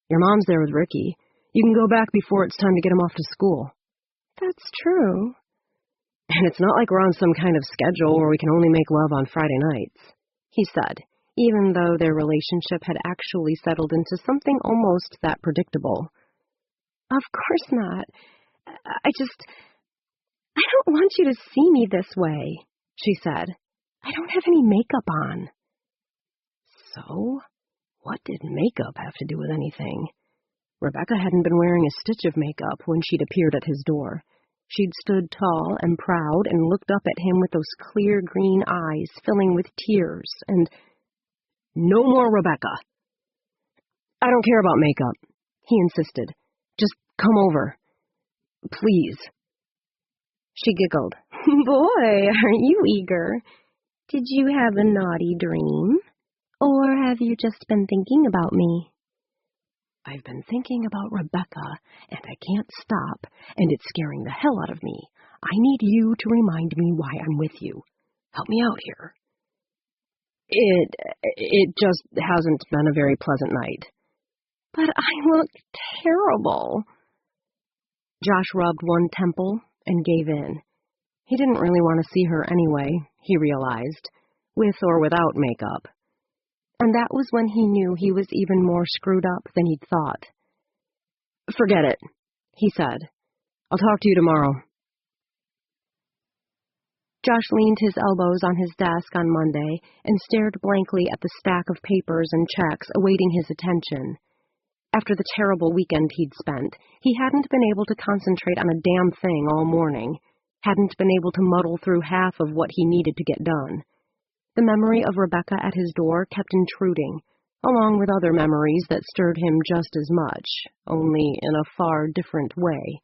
Your mom's there with Ricky. You can go back before it's time to get him off to school. That's true. And it's not like we're on some kind of schedule where we can only make love on Friday nights, he said, even though their relationship had actually settled into something almost that predictable. Of course not. I don't want you to see me this way, she said. I don't have any makeup on. So, what did makeup have to do with anything? Rebecca hadn't been wearing a stitch of makeup when she'd appeared at his door. She'd stood tall and proud and looked up at him with those clear green eyes filling with tears and... No more Rebecca. I don't care about makeup, he insisted. Just come over. Please. She giggled. Boy, aren't you eager? Did you have a naughty dream? Or have you just been thinking about me? I've been thinking about Rebecca, and I can't stop, and it's scaring the hell out of me. I need you to remind me why I'm with you. Help me out here. It just hasn't been a very pleasant night. But I look terrible. Josh rubbed one temple and gave in. He didn't really want to see her anyway, he realized, with or without makeup. And that was when he knew he was even more screwed up than he'd thought. Forget it, he said. I'll talk to you tomorrow. Josh leaned his elbows on his desk on Monday and stared blankly at the stack of papers and checks awaiting his attention. After the terrible weekend he'd spent, he hadn't been able to concentrate on a damn thing all morning, hadn't been able to muddle through half of what he needed to get done. The memory of Rebecca at his door kept intruding, along with other memories that stirred him just as much, only in a far different way.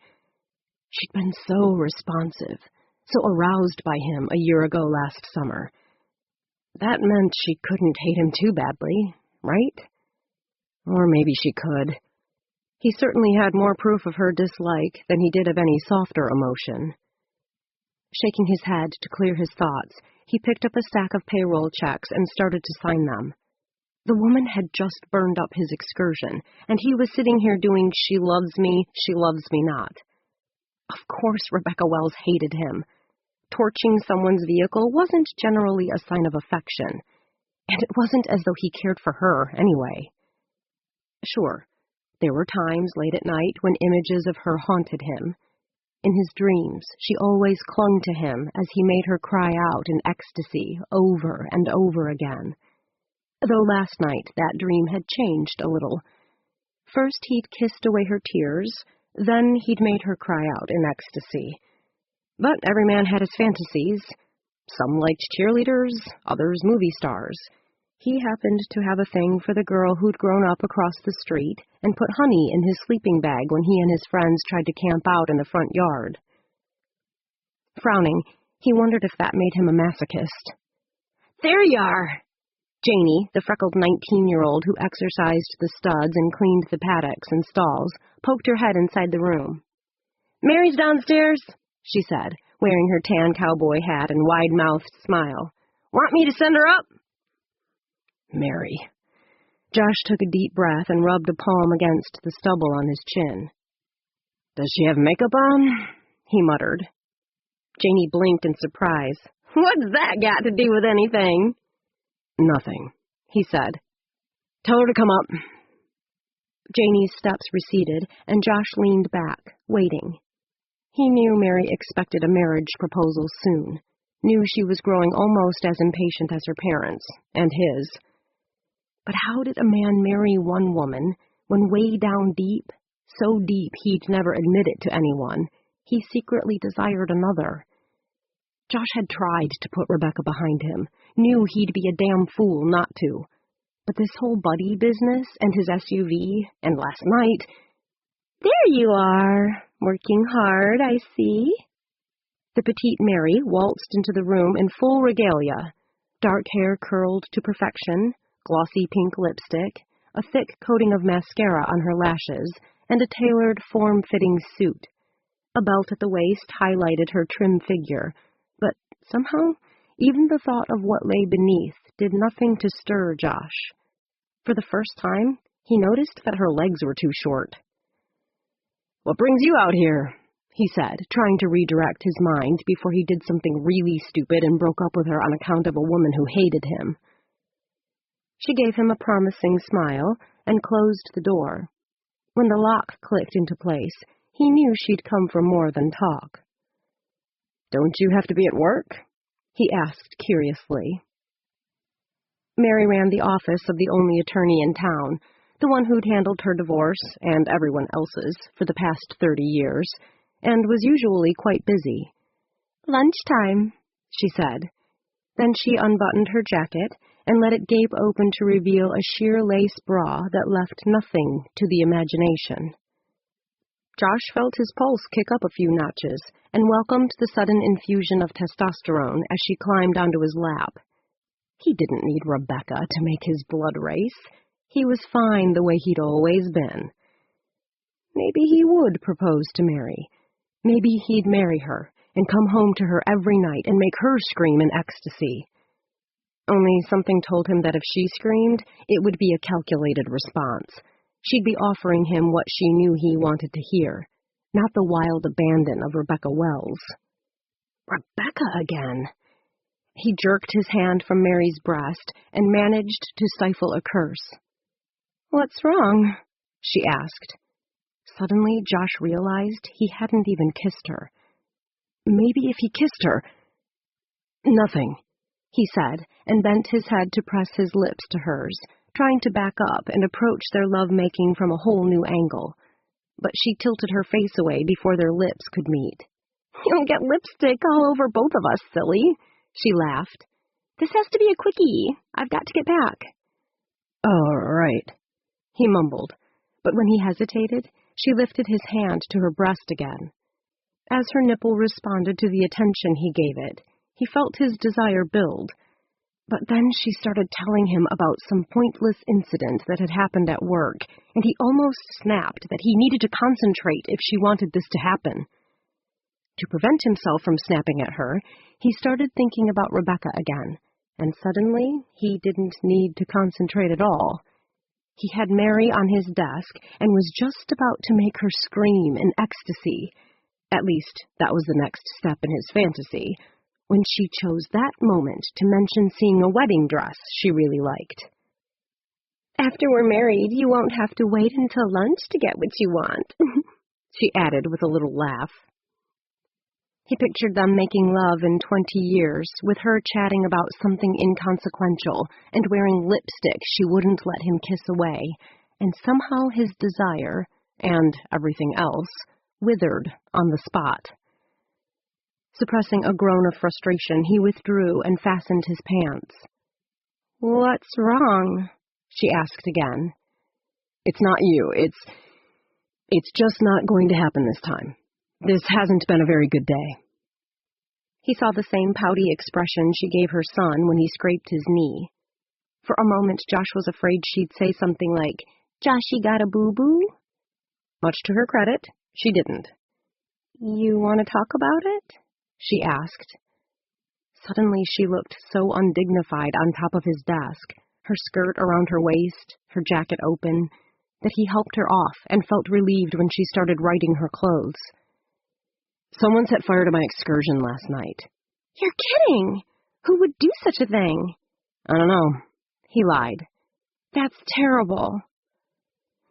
She'd been so responsive, so aroused by him a year ago last summer. That meant she couldn't hate him too badly, right? Or maybe she could. He certainly had more proof of her dislike than he did of any softer emotion. Shaking his head to clear his thoughts, he picked up a stack of payroll checks and started to sign them. The woman had just burned up his excursion, and he was sitting here doing she loves me not. Of course Rebecca Wells hated him. Torching someone's vehicle wasn't generally a sign of affection, and it wasn't as though he cared for her anyway. Sure, There were times late at night when images of her haunted him. In his dreams, she always clung to him as he made her cry out in ecstasy over and over again. Though last night that dream had changed a little. First he'd kissed away her tears, then he'd made her cry out in ecstasy. But every man had his fantasies. Some liked cheerleaders, others movie stars. He happened to have a thing for the girl who'd grown up across the street and put honey in his sleeping bag when he and his friends tried to camp out in the front yard. Frowning, he wondered if that made him a masochist. "There you are!" Janie, the freckled 19-year-old who exercised the studs and cleaned the paddocks and stalls, poked her head inside the room. "Mary's downstairs," she said, wearing her tan cowboy hat and wide-mouthed smile. "Want me to send her up?" Mary. Josh took a deep breath and rubbed a palm against the stubble on his chin. "Does she have makeup on?" he muttered. Janie blinked in surprise. "What's that got to do with anything?" "Nothing," he said. "Tell her to come up." Janie's steps receded, and Josh leaned back, waiting. He knew Mary expected a marriage proposal soon, knew she was growing almost as impatient as her parents, and his. But how did a man marry one woman when way down deep, so deep he'd never admit it to anyone, he secretly desired another? Josh had tried to put Rebecca behind him, knew he'd be a damn fool not to. But this whole buddy business and his SUV, and last night... "There you are, working hard, I see." The petite Mary waltzed into the room in full regalia, dark hair curled to perfection, glossy pink lipstick, a thick coating of mascara on her lashes, and a tailored, form-fitting suit. A belt at the waist highlighted her trim figure, but somehow, even the thought of what lay beneath did nothing to stir Josh. For the first time, he noticed that her legs were too short. "What brings you out here?" he said, trying to redirect his mind before he did something really stupid and broke up with her on account of a woman who hated him. She gave him a promising smile and closed the door. When the lock clicked into place, he knew she'd come for more than talk. "Don't you have to be at work?" he asked curiously. Mary ran the office of the only attorney in town, the one who'd handled her divorce, and everyone else's, for the past 30 years, and was usually quite busy. "Lunchtime," she said. Then she unbuttoned her jacket and let it gape open to reveal a sheer lace bra that left nothing to the imagination. Josh felt his pulse kick up a few notches and welcomed the sudden infusion of testosterone as she climbed onto his lap. He didn't need Rebecca to make his blood race. He was fine the way he'd always been. Maybe he would propose to Mary. Maybe he'd marry her and come home to her every night and make her scream in ecstasy. Only something told him that if she screamed, it would be a calculated response. She'd be offering him what she knew he wanted to hear, not the wild abandon of Rebecca Wells. Rebecca again! He jerked his hand from Mary's breast and managed to stifle a curse. "What's wrong?" she asked. Suddenly, Josh realized he hadn't even kissed her. Maybe if he kissed her... "Nothing," he said, and bent his head to press his lips to hers, trying to back up and approach their love-making from a whole new angle. But she tilted her face away before their lips could meet. "You'll get lipstick all over both of us, silly," she laughed. "This has to be a quickie. I've got to get back." "Oh, right," he mumbled, but when he hesitated, she lifted his hand to her breast again. As her nipple responded to the attention he gave it, he felt his desire build. But then she started telling him about some pointless incident that had happened at work, and he almost snapped that he needed to concentrate if she wanted this to happen. To prevent himself from snapping at her, he started thinking about Rebecca again, and suddenly he didn't need to concentrate at all. He had Mary on his desk and was just about to make her scream in ecstasy. At least, that was the next step in his fantasy, when she chose that moment to mention seeing a wedding dress she really liked. After we're married, you won't have to wait until lunch to get what you want, she added with a little laugh. He pictured them making love in 20 years, with her chatting about something inconsequential and wearing lipstick she wouldn't let him kiss away, and somehow his desire, and everything else, withered on the spot. Suppressing a groan of frustration, he withdrew and fastened his pants. "What's wrong?" she asked again. "It's not you. It's just not going to happen this time. This hasn't been a very good day." He saw the same pouty expression she gave her son when he scraped his knee. For a moment, Josh was afraid she'd say something like, "Joshy got a boo-boo?" Much to her credit, she didn't. "You want to talk about it?" she asked. Suddenly she looked so undignified on top of his desk, her skirt around her waist, her jacket open, that he helped her off and felt relieved when she started righting her clothes. "Someone set fire to my excursion last night." "You're kidding! Who would do such a thing?" "I don't know," he lied. "That's terrible."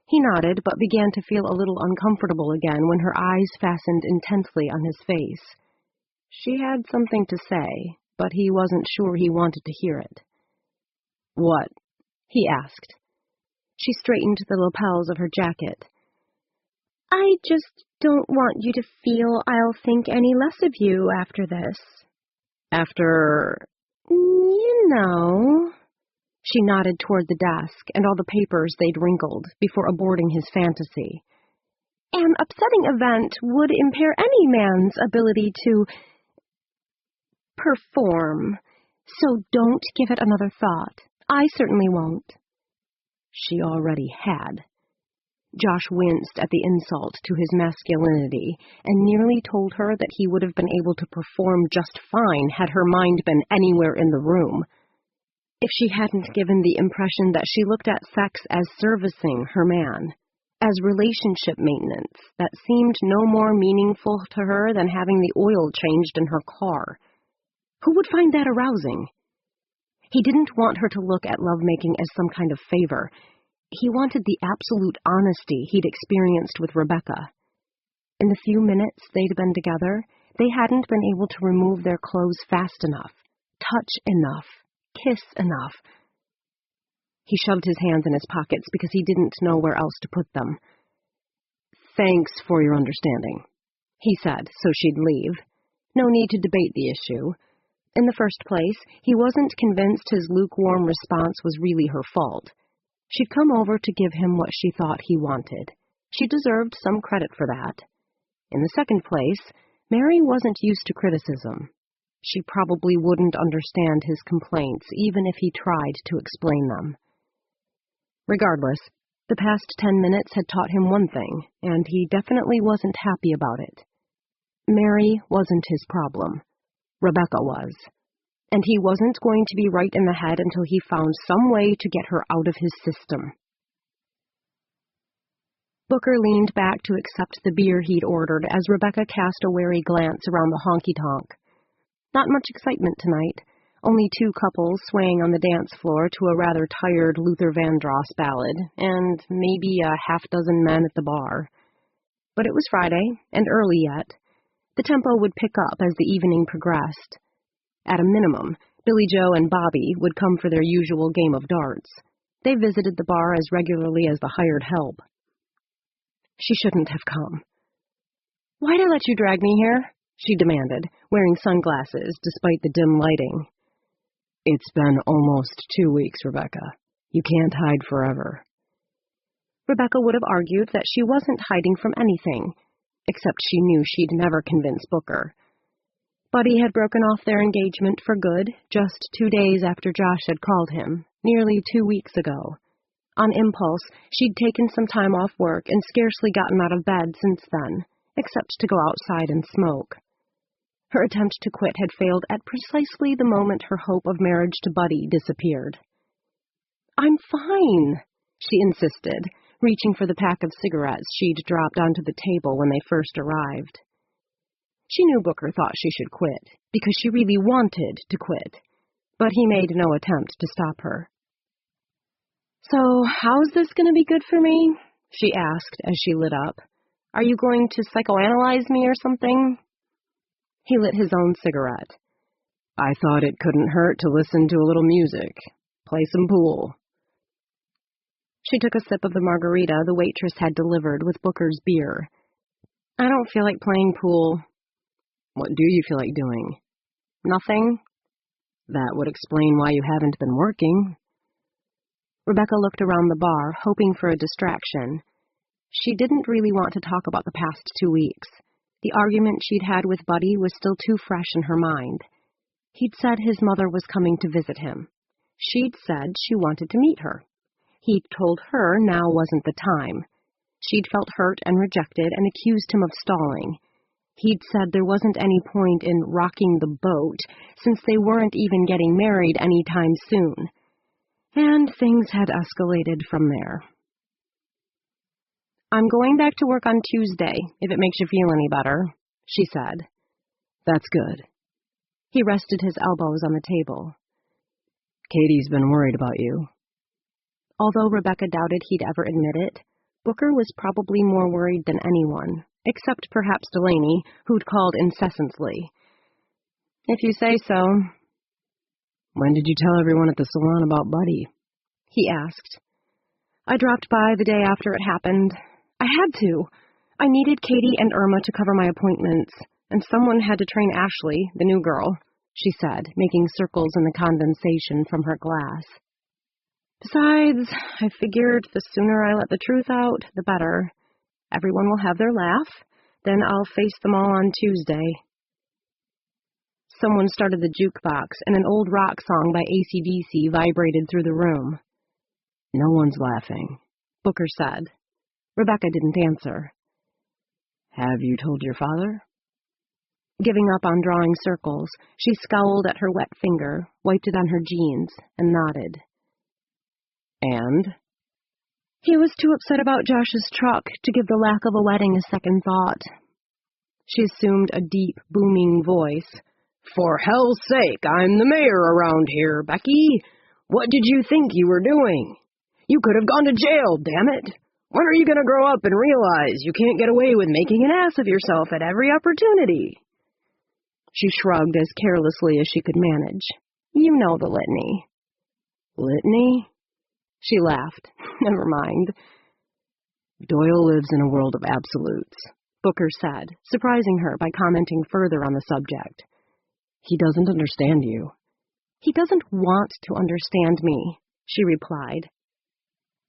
He nodded, but began to feel a little uncomfortable again when her eyes fastened intently on his face. She had something to say, but he wasn't sure he wanted to hear it. "What?" he asked. She straightened the lapels of her jacket. "I just don't want you to feel I'll think any less of you after this." "After?" "You know." She nodded toward the desk and all the papers they'd wrinkled before aborting his fantasy. "An upsetting event would impair any man's ability to perform, so don't give it another thought. I certainly won't." She already had. Josh winced at the insult to his masculinity and nearly told her that he would have been able to perform just fine had her mind been anywhere in the room. If she hadn't given the impression that she looked at sex as servicing her man, as relationship maintenance that seemed no more meaningful to her than having the oil changed in her car. Who would find that arousing? He didn't want her to look at lovemaking as some kind of favor. He wanted the absolute honesty he'd experienced with Rebecca. In the few minutes they'd been together, they hadn't been able to remove their clothes fast enough, touch enough, kiss enough. He shoved his hands in his pockets because he didn't know where else to put them. "Thanks for your understanding," he said, so she'd leave. No need to debate the issue. In the first place, he wasn't convinced his lukewarm response was really her fault. She'd come over to give him what she thought he wanted. She deserved some credit for that. In the second place, Mary wasn't used to criticism. She probably wouldn't understand his complaints, even if he tried to explain them. Regardless, the past 10 minutes had taught him one thing, and he definitely wasn't happy about it. Mary wasn't his problem. Rebecca was. And he wasn't going to be right in the head until he found some way to get her out of his system. Booker leaned back to accept the beer he'd ordered as Rebecca cast a wary glance around the honky-tonk. Not much excitement tonight. Only 2 couples swaying on the dance floor to a rather tired Luther Vandross ballad, and maybe a half-dozen men at the bar. But it was Friday, and early yet. The tempo would pick up as the evening progressed. At a minimum, Billy Joe and Bobby would come for their usual game of darts. They visited the bar as regularly as the hired help. She shouldn't have come. "Why'd I let you drag me here?" she demanded, wearing sunglasses despite the dim lighting. "It's been almost 2 weeks, Rebecca. You can't hide forever." Rebecca would have argued that she wasn't hiding from anything, except she knew she'd never convince Booker. Buddy had broken off their engagement for good just 2 days after Josh had called him, nearly 2 weeks ago. On impulse, she'd taken some time off work and scarcely gotten out of bed since then, except to go outside and smoke. Her attempt to quit had failed at precisely the moment her hope of marriage to Buddy disappeared. "I'm fine," she insisted, reaching for the pack of cigarettes she'd dropped onto the table when they first arrived. She knew Booker thought she should quit, because she really wanted to quit, but he made no attempt to stop her. So, how's this going to be good for me? She asked as she lit up. Are you going to psychoanalyze me or something? He lit his own cigarette. I thought it couldn't hurt to listen to a little music. Play some pool. She took a sip of the margarita the waitress had delivered with Booker's beer. I don't feel like playing pool. What do you feel like doing? Nothing. That would explain why you haven't been working. Rebecca looked around the bar, hoping for a distraction. She didn't really want to talk about the past 2 weeks. The argument she'd had with Buddy was still too fresh in her mind. He'd said his mother was coming to visit him. She'd said she wanted to meet her. He'd told her now wasn't the time. She'd felt hurt and rejected and accused him of stalling. He'd said there wasn't any point in rocking the boat, since they weren't even getting married any time soon. And things had escalated from there. I'm going back to work on Tuesday, if it makes you feel any better, she said. That's good. He rested his elbows on the table. Katie's been worried about you. Although Rebecca doubted he'd ever admit it, Booker was probably more worried than anyone, except perhaps Delaney, who'd called incessantly. If you say so. When did you tell everyone at the salon about Buddy? He asked. I dropped by the day after it happened. I had to. I needed Katie and Irma to cover my appointments, and someone had to train Ashley, the new girl, she said, making circles in the condensation from her glass. Besides, I figured the sooner I let the truth out, the better. Everyone will have their laugh, then I'll face them all on Tuesday. Someone started the jukebox, and an old rock song by AC/DC vibrated through the room. No one's laughing, Booker said. Rebecca didn't answer. Have you told your father? Giving up on drawing circles, she scowled at her wet finger, wiped it on her jeans, and nodded. And? He was too upset about Josh's truck to give the lack of a wedding a second thought. She assumed a deep, booming voice. For hell's sake, I'm the mayor around here, Becky. What did you think you were doing? You could have gone to jail, damn it. When are you going to grow up and realize you can't get away with making an ass of yourself at every opportunity? She shrugged as carelessly as she could manage. You know the litany. Litany? She laughed. Never mind. Doyle lives in a world of absolutes, Booker said, surprising her by commenting further on the subject. He doesn't understand you. He doesn't want to understand me, she replied.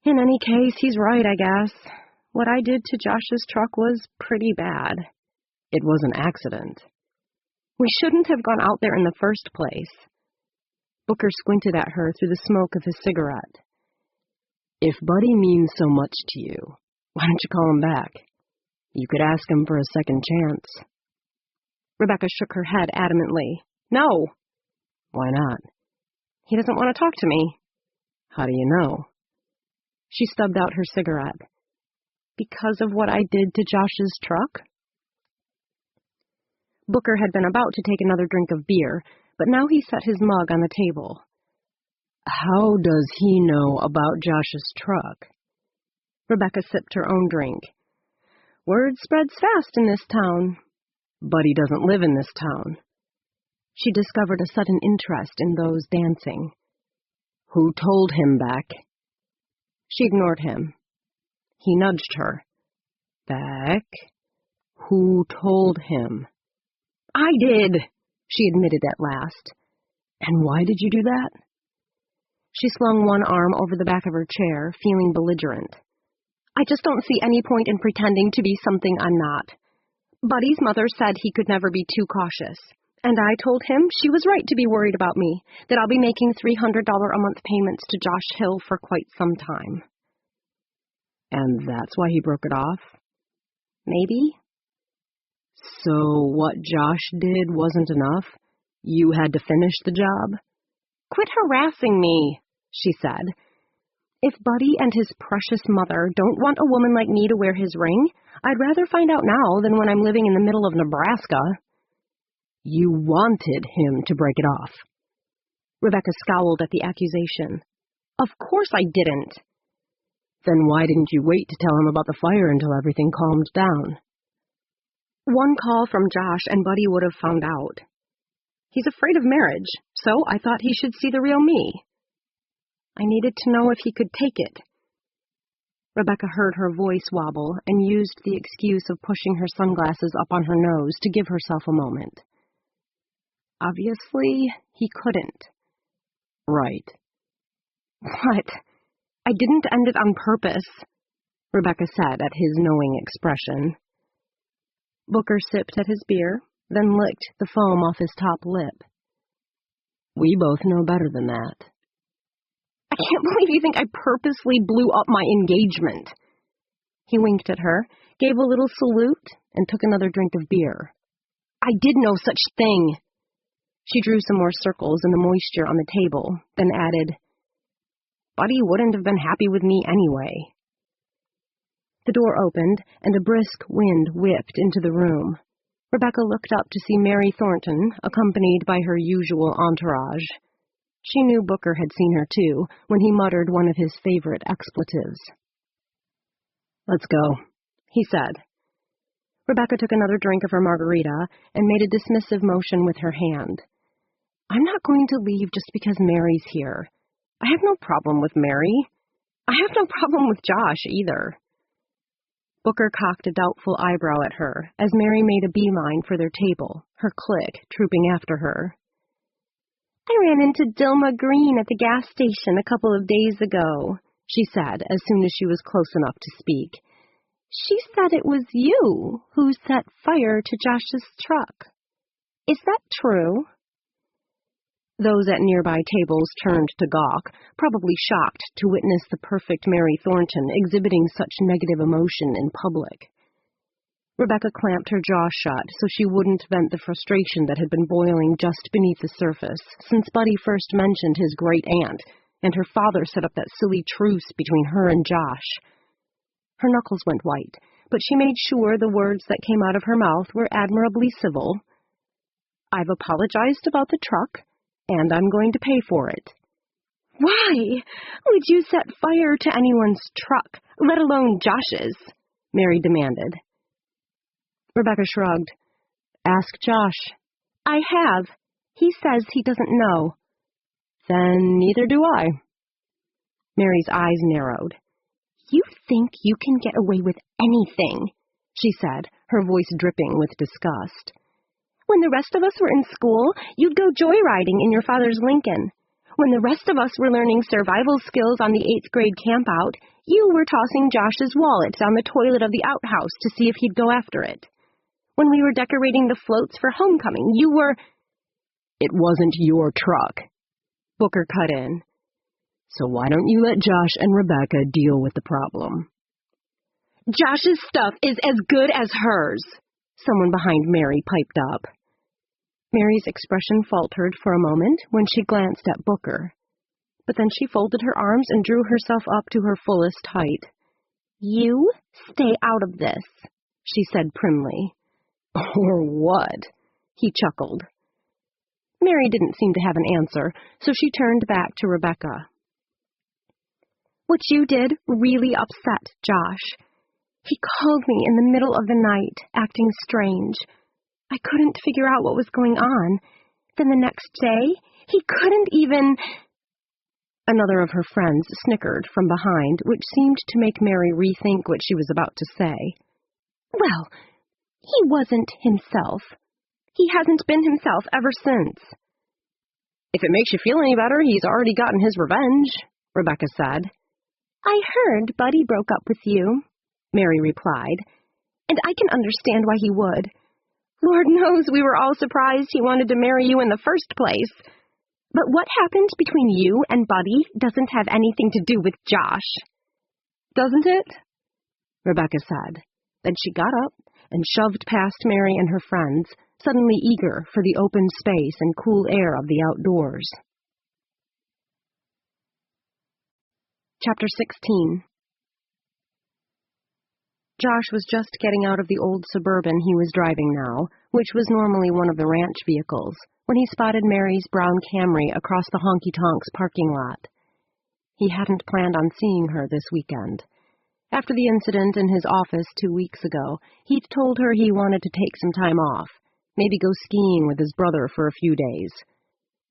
In any case, he's right, I guess. What I did to Josh's truck was pretty bad. It was an accident. We shouldn't have gone out there in the first place. Booker squinted at her through the smoke of his cigarette. If Buddy means so much to you, why don't you call him back? You could ask him for a second chance. Rebecca shook her head adamantly. No. Why not? He doesn't want to talk to me. How do you know? She stubbed out her cigarette. Because of what I did to Josh's truck? Booker had been about to take another drink of beer, but now he set his mug on the table. How does he know about Josh's truck? Rebecca sipped her own drink. Word spreads fast in this town. Buddy doesn't live in this town. She discovered a sudden interest in those dancing. Who told him, Beck? She ignored him. He nudged her. Beck? Who told him? I did, she admitted at last. And why did you do that? She slung one arm over the back of her chair, feeling belligerent. I just don't see any point in pretending to be something I'm not. Buddy's mother said he could never be too cautious. And I told him she was right to be worried about me, that I'll be making $300 a month payments to Josh Hill for quite some time. And that's why he broke it off? Maybe. So what Josh did wasn't enough? You had to finish the job? Quit harassing me, she said. If Buddy and his precious mother don't want a woman like me to wear his ring, I'd rather find out now than when I'm living in the middle of Nebraska. You wanted him to break it off. Rebecca scowled at the accusation. Of course I didn't. Then why didn't you wait to tell him about the fire until everything calmed down? One call from Josh and Buddy would have found out. He's afraid of marriage, so I thought he should see the real me. I needed to know if he could take it. Rebecca heard her voice wobble and used the excuse of pushing her sunglasses up on her nose to give herself a moment. Obviously, he couldn't. Right. What? I didn't end it on purpose, Rebecca said at his knowing expression. Booker sipped at his beer, then licked the foam off his top lip. We both know better than that. I can't believe you think I purposely blew up my engagement. He winked at her, gave a little salute, and took another drink of beer. I did no such thing. She drew some more circles in the moisture on the table, then added, Buddy wouldn't have been happy with me anyway. The door opened, and a brisk wind whipped into the room. Rebecca looked up to see Mary Thornton, accompanied by her usual entourage. She knew Booker had seen her, too, when he muttered one of his favorite expletives. Let's go, he said. Rebecca took another drink of her margarita and made a dismissive motion with her hand. I'm not going to leave just because Mary's here. I have no problem with Mary. I have no problem with Josh, either. Booker cocked a doubtful eyebrow at her as Mary made a beeline for their table, her clique trooping after her. I ran into Dilma Green at the gas station a couple of days ago, she said as soon as she was close enough to speak. She said it was you who set fire to Josh's truck. Is that true? Those at nearby tables turned to gawk, probably shocked to witness the perfect Mary Thornton exhibiting such negative emotion in public. Rebecca clamped her jaw shut so she wouldn't vent the frustration that had been boiling just beneath the surface since Buddy first mentioned his great-aunt, and her father set up that silly truce between her and Josh. Her knuckles went white, but she made sure the words that came out of her mouth were admirably civil. I've apologized about the truck, and I'm going to pay for it. Why would you set fire to anyone's truck, let alone Josh's? Mary demanded. Rebecca shrugged. Ask Josh. I have. He says he doesn't know. Then neither do I. Mary's eyes narrowed. You think you can get away with anything, she said, her voice dripping with disgust. When the rest of us were in school, you'd go joyriding in your father's Lincoln. When the rest of us were learning survival skills on the 8th grade campout, you were tossing Josh's wallet down the toilet of the outhouse to see if he'd go after it. When we were decorating the floats for homecoming, you were... It wasn't your truck, Booker cut in. So why don't you let Josh and Rebecca deal with the problem? Josh's stuff is as good as hers, someone behind Mary piped up. Mary's expression faltered for a moment when she glanced at Booker, but then she folded her arms and drew herself up to her fullest height. You stay out of this, she said primly. Or what? He chuckled. Mary didn't seem to have an answer, so she turned back to Rebecca. What you did really upset Josh. He called me in the middle of the night, acting strange. I couldn't figure out what was going on. Then the next day, he couldn't even... Another of her friends snickered from behind, which seemed to make Mary rethink what she was about to say. Well, he wasn't himself. He hasn't been himself ever since. If it makes you feel any better, he's already gotten his revenge, Rebecca said. I heard Buddy broke up with you, Mary replied, and I can understand why he would. Lord knows we were all surprised he wanted to marry you in the first place. But what happened between you and Buddy doesn't have anything to do with Josh. Doesn't it? Rebecca said. Then she got up and shoved past Mary and her friends, suddenly eager for the open space and cool air of the outdoors. Chapter 16. Josh was just getting out of the old Suburban he was driving now, which was normally one of the ranch vehicles, when he spotted Mary's brown Camry across the honky-tonk's parking lot. He hadn't planned on seeing her this weekend, After the incident in his office 2 weeks ago, he'd told her he wanted to take some time off, maybe go skiing with his brother for a few days.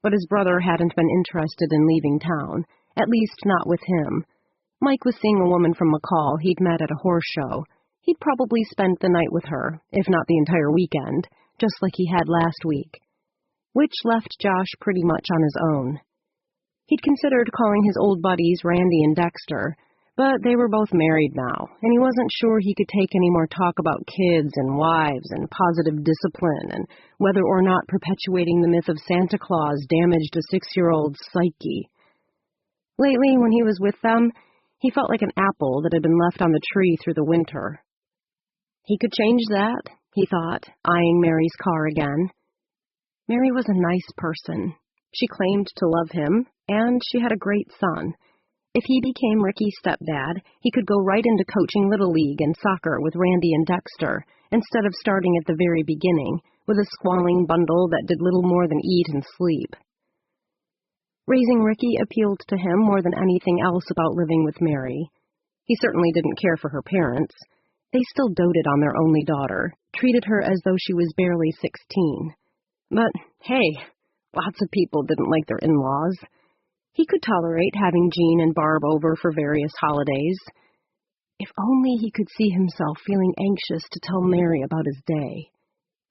But his brother hadn't been interested in leaving town, at least not with him. Mike was seeing a woman from McCall he'd met at a horse show. He'd probably spend the night with her, if not the entire weekend, just like he had last week, which left Josh pretty much on his own. He'd considered calling his old buddies Randy and Dexter, but they were both married now, and he wasn't sure he could take any more talk about kids and wives and positive discipline and whether or not perpetuating the myth of Santa Claus damaged a 6-year-old's psyche. Lately, when he was with them, he felt like an apple that had been left on the tree through the winter. He could change that, he thought, eyeing Mary's car again. Mary was a nice person. She claimed to love him, and she had a great son. If he became Ricky's stepdad, he could go right into coaching Little League and soccer with Randy and Dexter, instead of starting at the very beginning, with a squalling bundle that did little more than eat and sleep. Raising Ricky appealed to him more than anything else about living with Mary. He certainly didn't care for her parents. They still doted on their only daughter, treated her as though she was barely 16. But, hey, lots of people didn't like their in-laws. He could tolerate having Jean and Barb over for various holidays. If only he could see himself feeling anxious to tell Mary about his day.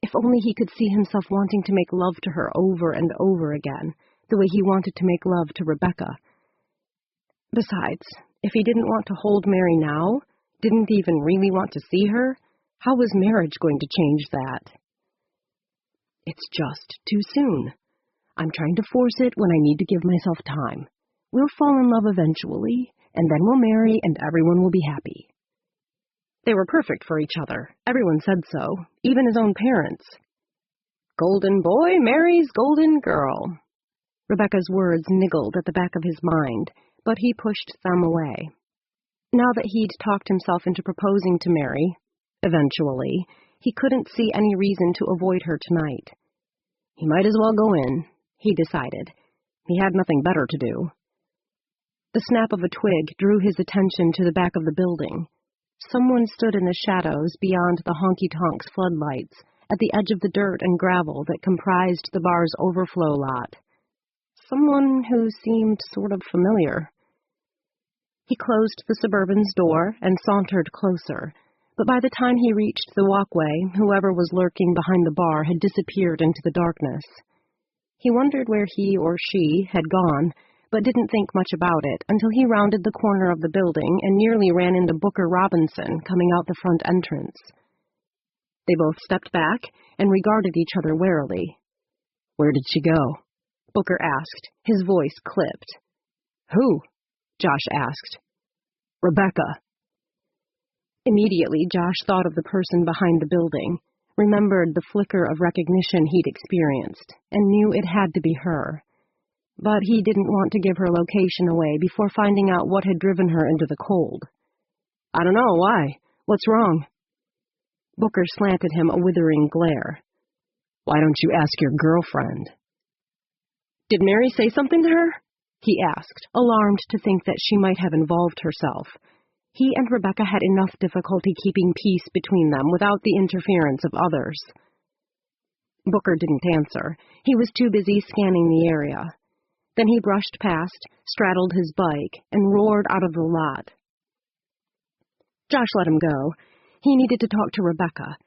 If only he could see himself wanting to make love to her over and over again, the way he wanted to make love to Rebecca. Besides, if he didn't want to hold Mary now, didn't even really want to see her, how was marriage going to change that? It's just too soon. I'm trying to force it when I need to give myself time. We'll fall in love eventually, and then we'll marry and everyone will be happy. They were perfect for each other. Everyone said so, even his own parents. Golden boy marries golden girl. Rebecca's words niggled at the back of his mind, but he pushed them away. Now that he'd talked himself into proposing to Mary, eventually, he couldn't see any reason to avoid her tonight. He might as well go in, he decided. He had nothing better to do. The snap of a twig drew his attention to the back of the building. Someone stood in the shadows beyond the honky-tonks floodlights, at the edge of the dirt and gravel that comprised the bar's overflow lot. Someone who seemed sort of familiar. He closed the Suburban's door and sauntered closer, but by the time he reached the walkway, whoever was lurking behind the bar had disappeared into the darkness. He wondered where he or she had gone, but didn't think much about it until he rounded the corner of the building and nearly ran into Booker Robinson coming out the front entrance. They both stepped back and regarded each other warily. "Where did she go?" Booker asked, his voice clipped. "Who?" Josh asked. "Rebecca." Immediately, Josh thought of the person behind the building, remembered the flicker of recognition he'd experienced, and knew it had to be her. But he didn't want to give her location away before finding out what had driven her into the cold. "I don't know, why? What's wrong?" Booker slanted him a withering glare. "Why don't you ask your girlfriend?" "Did Mary say something to her?" he asked, alarmed to think that she might have involved herself. He and Rebecca had enough difficulty keeping peace between them without the interference of others. Booker didn't answer. He was too busy scanning the area. Then he brushed past, straddled his bike, and roared out of the lot. Josh let him go. He needed to talk to Rebecca,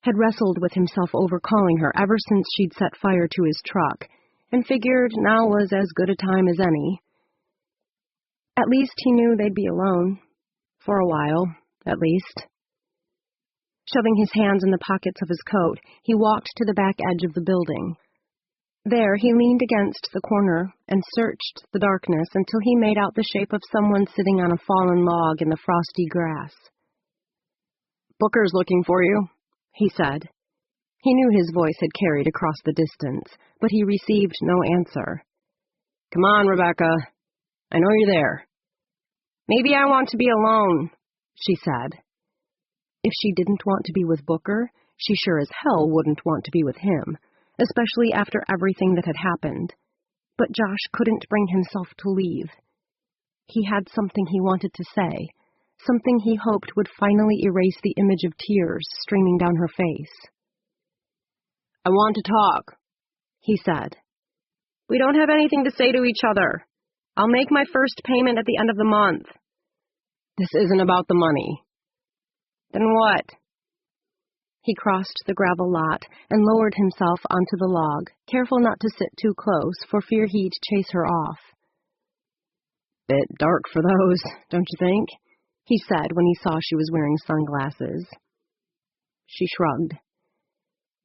had wrestled with himself over calling her ever since she'd set fire to his truck, and figured now was as good a time as any. At least he knew they'd be alone. For a while, at least. Shoving his hands in the pockets of his coat, he walked to the back edge of the building. There he leaned against the corner and searched the darkness until he made out the shape of someone sitting on a fallen log in the frosty grass. "Booker's looking for you," he said. He knew his voice had carried across the distance, but he received no answer. "Come on, Rebecca. I know you're there." "Maybe I want to be alone," she said. If she didn't want to be with Booker, she sure as hell wouldn't want to be with him, especially after everything that had happened. But Josh couldn't bring himself to leave. He had something he wanted to say, something he hoped would finally erase the image of tears streaming down her face. "I want to talk," he said. "We don't have anything to say to each other. I'll make my first payment at the end of the month." "This isn't about the money." "Then what?" He crossed the gravel lot and lowered himself onto the log, careful not to sit too close for fear he'd chase her off. "Bit dark for those, don't you think?" he said when he saw she was wearing sunglasses. She shrugged.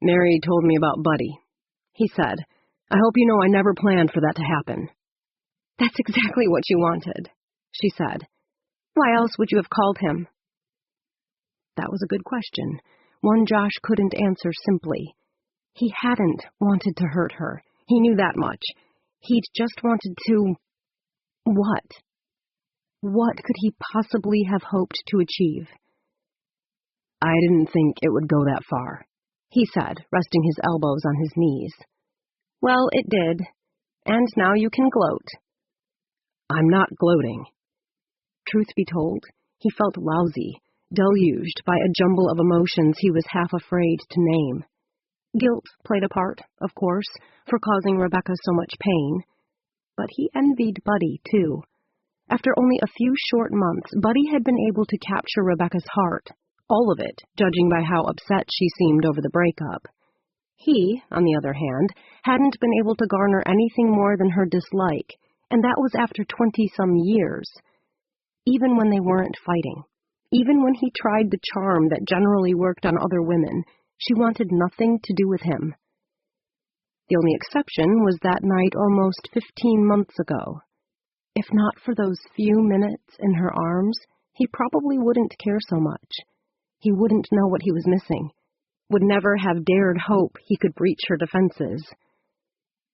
"Mary told me about Buddy," he said. "I hope you know I never planned for that to happen." "That's exactly what you wanted," she said. "Why else would you have called him?" That was a good question, one Josh couldn't answer simply. He hadn't wanted to hurt her. He knew that much. He'd just wanted to... What? What could he possibly have hoped to achieve? "I didn't think it would go that far," he said, resting his elbows on his knees. "Well, it did. And now you can gloat." "I'm not gloating." Truth be told, he felt lousy, deluged by a jumble of emotions he was half afraid to name. Guilt played a part, of course, for causing Rebecca so much pain. But he envied Buddy, too. After only a few short months, Buddy had been able to capture Rebecca's heart, all of it, judging by how upset she seemed over the breakup. He, on the other hand, hadn't been able to garner anything more than her dislike, and that was after 20-some years. Even when they weren't fighting, even when he tried the charm that generally worked on other women, she wanted nothing to do with him. The only exception was that night almost 15 months ago. If not for those few minutes in her arms, he probably wouldn't care so much. He wouldn't know what he was missing, would never have dared hope he could breach her defenses.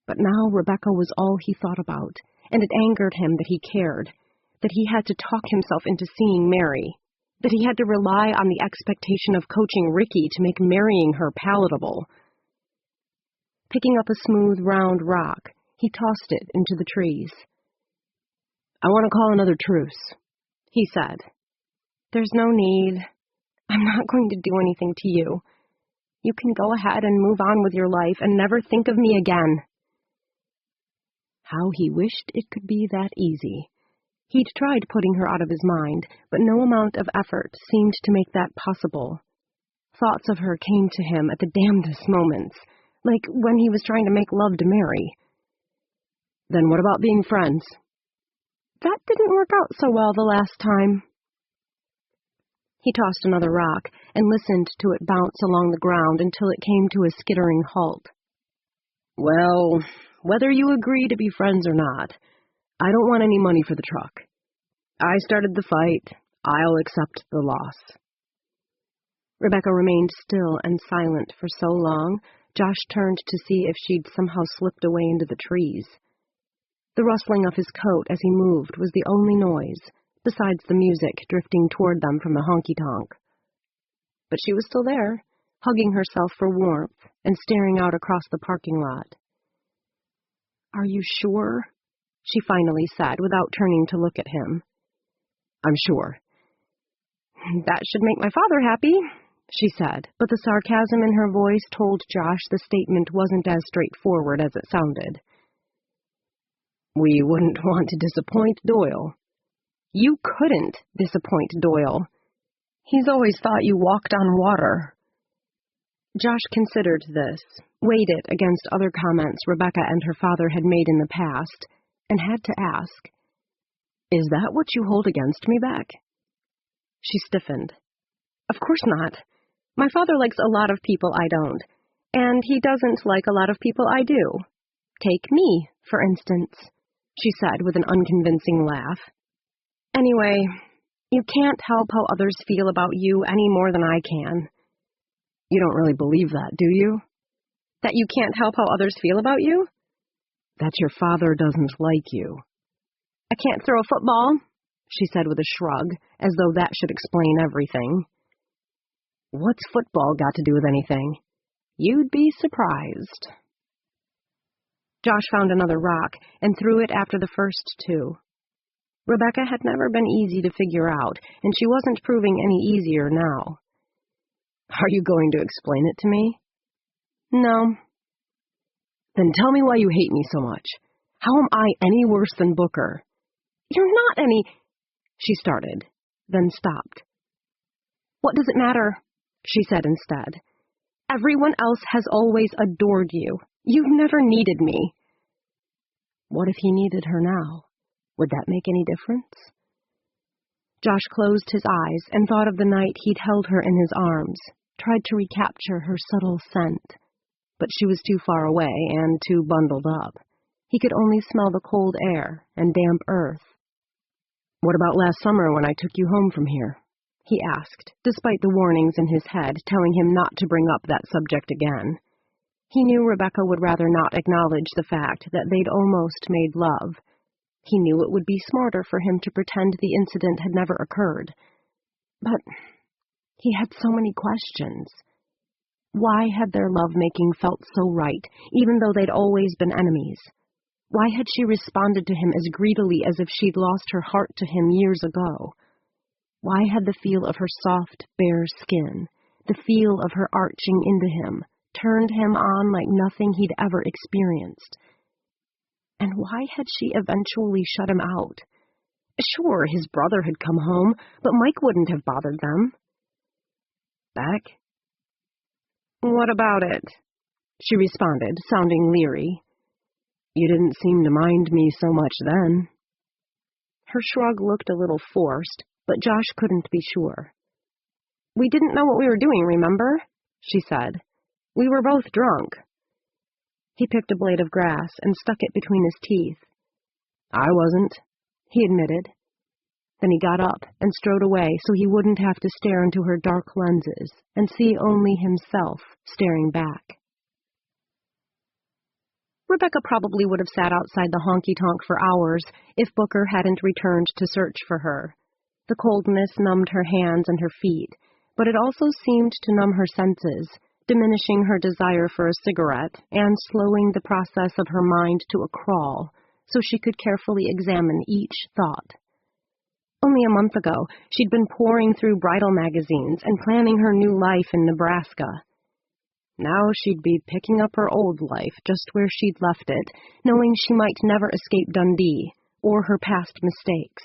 But now Rebecca was all he thought about, and it angered him that he cared, that he had to talk himself into seeing Mary, that he had to rely on the expectation of coaching Ricky to make marrying her palatable. Picking up a smooth, round rock, he tossed it into the trees. "I want to call another truce," he said. "There's no need. I'm not going to do anything to you. You can go ahead and move on with your life and never think of me again." How he wished it could be that easy. He'd tried putting her out of his mind, but no amount of effort seemed to make that possible. Thoughts of her came to him at the damnedest moments, like when he was trying to make love to Mary. "Then what about being friends?" "That didn't work out so well the last time." He tossed another rock and listened to it bounce along the ground until it came to a skittering halt. "Well, whether you agree to be friends or not, I don't want any money for the truck. I started the fight. I'll accept the loss." Rebecca remained still and silent for so long, Josh turned to see if she'd somehow slipped away into the trees. The rustling of his coat as he moved was the only noise, besides the music drifting toward them from the honky-tonk. But she was still there, hugging herself for warmth and staring out across the parking lot. "Are you sure?" she finally said, without turning to look at him. "I'm sure." "That should make my father happy," she said, but the sarcasm in her voice told Josh the statement wasn't as straightforward as it sounded. "We wouldn't want to disappoint Doyle." "You couldn't disappoint Doyle. He's always thought you walked on water." Josh considered this, weighed it against other comments Rebecca and her father had made in the past, and had to ask, "Is that what you hold against me, Beck?" She stiffened. "Of course not. My father likes a lot of people I don't, and he doesn't like a lot of people I do. Take me, for instance," she said with an unconvincing laugh. "Anyway, you can't help how others feel about you any more than I can." "You don't really believe that, do you?" "That you can't help how others feel about you?" "That your father doesn't like you." "I can't throw a football," she said with a shrug, as though that should explain everything. "What's football got to do with anything?" "You'd be surprised." Josh found another rock and threw it after the first two. Rebecca had never been easy to figure out, and she wasn't proving any easier now. Are you going to explain it to me? No. Then tell me why you hate me so much. How am I any worse than Booker? You're not any... She started, then stopped. What does it matter? She said instead. Everyone else has always adored you. You've never needed me. What if he needed her now? Would that make any difference? Josh closed his eyes and thought of the night he'd held her in his arms, tried to recapture her subtle scent. But she was too far away and too bundled up. He could only smell the cold air and damp earth. What about last summer when I took you home from here? He asked, despite the warnings in his head telling him not to bring up that subject again. He knew Rebecca would rather not acknowledge the fact that they'd almost made love. He knew it would be smarter for him to pretend the incident had never occurred. But he had so many questions. Why had their lovemaking felt so right, even though they'd always been enemies? Why had she responded to him as greedily as if she'd lost her heart to him years ago? Why had the feel of her soft, bare skin, the feel of her arching into him, turned him on like nothing he'd ever experienced? And why had she eventually shut him out? Sure, his brother had come home, but Mike wouldn't have bothered them. Back? What about it? She responded, sounding leery. You didn't seem to mind me so much then. Her shrug looked a little forced, but Josh couldn't be sure. We didn't know what we were doing, remember? She said. We were both drunk. He picked a blade of grass and stuck it between his teeth. I wasn't, he admitted. Then he got up and strode away so he wouldn't have to stare into her dark lenses and see only himself staring back. Rebecca probably would have sat outside the honky-tonk for hours if Booker hadn't returned to search for her. The coldness numbed her hands and her feet, but it also seemed to numb her senses, diminishing her desire for a cigarette and slowing the process of her mind to a crawl so she could carefully examine each thought. Only a month ago, she'd been poring through bridal magazines and planning her new life in Nebraska. Now she'd be picking up her old life just where she'd left it, knowing she might never escape Dundee or her past mistakes.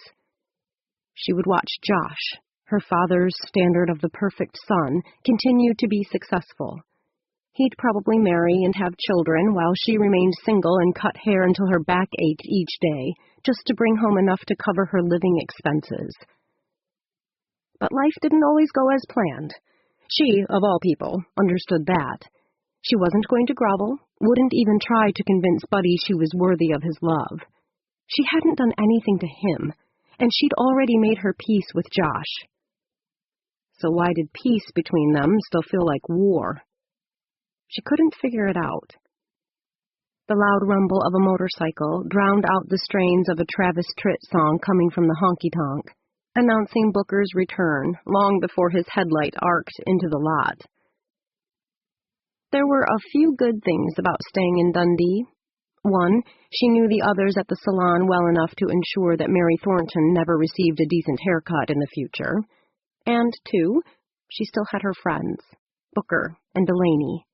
She would watch Josh, her father's standard of the perfect son, continue to be successful. He'd probably marry and have children while she remained single and cut hair until her back ached each day, just to bring home enough to cover her living expenses. But life didn't always go as planned. She, of all people, understood that. She wasn't going to grovel, wouldn't even try to convince Buddy she was worthy of his love. She hadn't done anything to him, and she'd already made her peace with Josh. So why did peace between them still feel like war? She couldn't figure it out. The loud rumble of a motorcycle drowned out the strains of a Travis Tritt song coming from the honky-tonk, announcing Booker's return long before his headlight arced into the lot. There were a few good things about staying in Dundee. One, she knew the others at the salon well enough to ensure that Mary Thornton never received a decent haircut in the future. And two, she still had her friends, Booker and Delaney.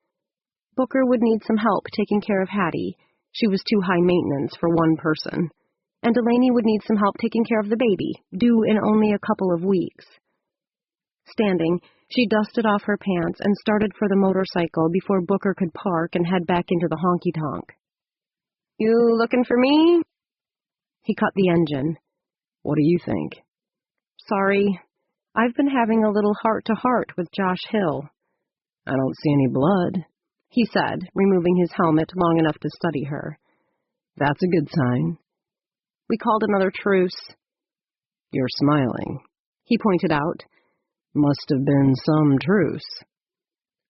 Booker would need some help taking care of Hattie. She was too high maintenance for one person. And Delaney would need some help taking care of the baby, due in only a couple of weeks. Standing, she dusted off her pants and started for the motorcycle before Booker could park and head back into the honky-tonk. You looking for me? He cut the engine. What do you think? Sorry. I've been having a little heart-to-heart with Josh Hill. I don't see any blood, he said, removing his helmet long enough to study her. That's a good sign. We called another truce. You're smiling, he pointed out. Must have been some truce.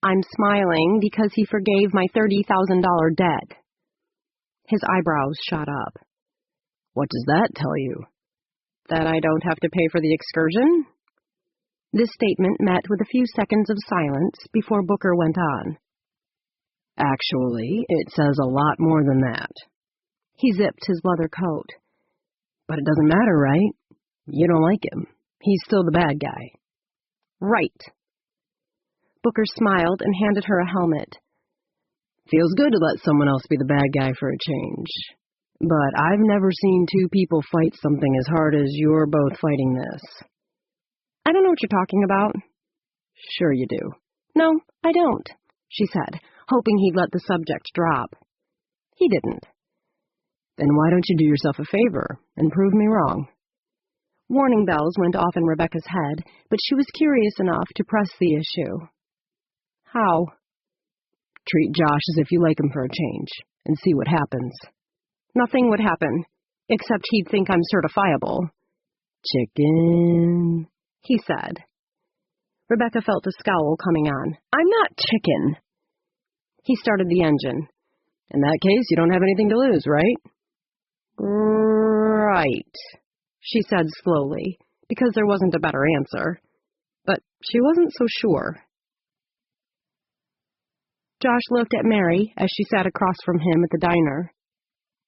I'm smiling because he forgave my $30,000 debt. His eyebrows shot up. What does that tell you? That I don't have to pay for the excursion? This statement met with a few seconds of silence before Booker went on. Actually, it says a lot more than that. He zipped his leather coat. But it doesn't matter, right? You don't like him. He's still the bad guy. Right. Booker smiled and handed her a helmet. Feels good to let someone else be the bad guy for a change. But I've never seen two people fight something as hard as you're both fighting this. I don't know what you're talking about. Sure you do. No, I don't, she said, hoping he'd let the subject drop. He didn't. Then why don't you do yourself a favor and prove me wrong? Warning bells went off in Rebecca's head, but she was curious enough to press the issue. How? Treat Josh as if you like him for a change, and see what happens. Nothing would happen, except he'd think I'm certifiable. Chicken, he said. Rebecca felt a scowl coming on. I'm not chicken. He started the engine. In that case, you don't have anything to lose, right? Right, she said slowly, because there wasn't a better answer. But she wasn't so sure. Josh looked at Mary as she sat across from him at the diner.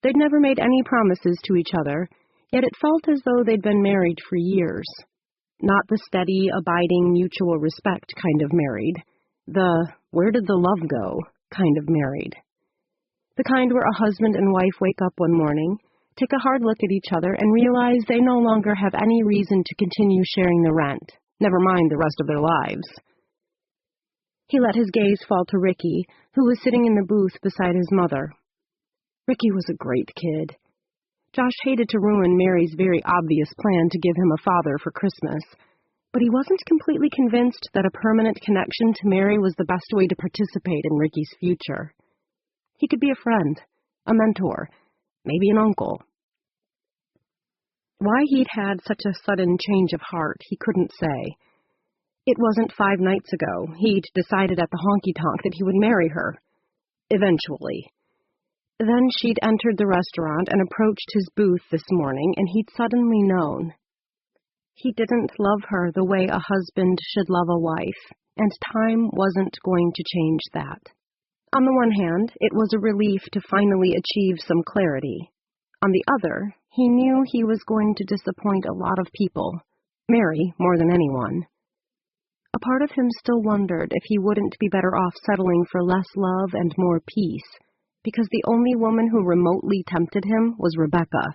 They'd never made any promises to each other, yet it felt as though they'd been married for years. Not the steady, abiding, mutual respect kind of married. The where did the love go kind of married. The kind where a husband and wife wake up one morning, take a hard look at each other, and realize they no longer have any reason to continue sharing the rent, never mind the rest of their lives. He let his gaze fall to Ricky, who was sitting in the booth beside his mother. Ricky was a great kid. Josh hated to ruin Mary's very obvious plan to give him a father for Christmas, but he wasn't completely convinced that a permanent connection to Mary was the best way to participate in Ricky's future. He could be a friend, a mentor, maybe an uncle. Why he'd had such a sudden change of heart, he couldn't say. It wasn't 5 nights ago he'd decided at the honky-tonk that he would marry her. Eventually. Then she'd entered the restaurant and approached his booth this morning, and he'd suddenly known. He didn't love her the way a husband should love a wife, and time wasn't going to change that. On the one hand, it was a relief to finally achieve some clarity. On the other, he knew he was going to disappoint a lot of people, Mary more than anyone. A part of him still wondered if he wouldn't be better off settling for less love and more peace, because the only woman who remotely tempted him was Rebecca.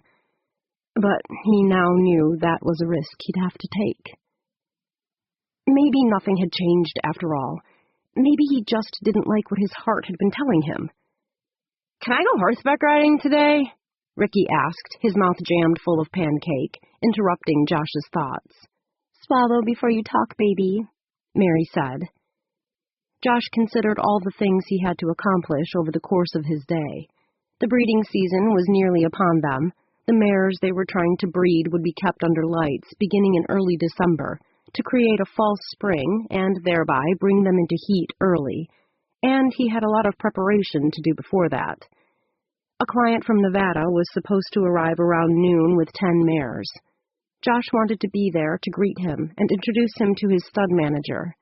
But he now knew that was a risk he'd have to take. Maybe nothing had changed after all. Maybe he just didn't like what his heart had been telling him. "Can I go horseback riding today?" Ricky asked, his mouth jammed full of pancake, interrupting Josh's thoughts. "Swallow before you talk, baby," Mary said. Josh considered all the things he had to accomplish over the course of his day. The breeding season was nearly upon them. The mares they were trying to breed would be kept under lights beginning in early December to create a false spring and thereby bring them into heat early, and he had a lot of preparation to do before that. A client from Nevada was supposed to arrive around noon with 10 mares. Josh wanted to be there to greet him and introduce him to his stud manager.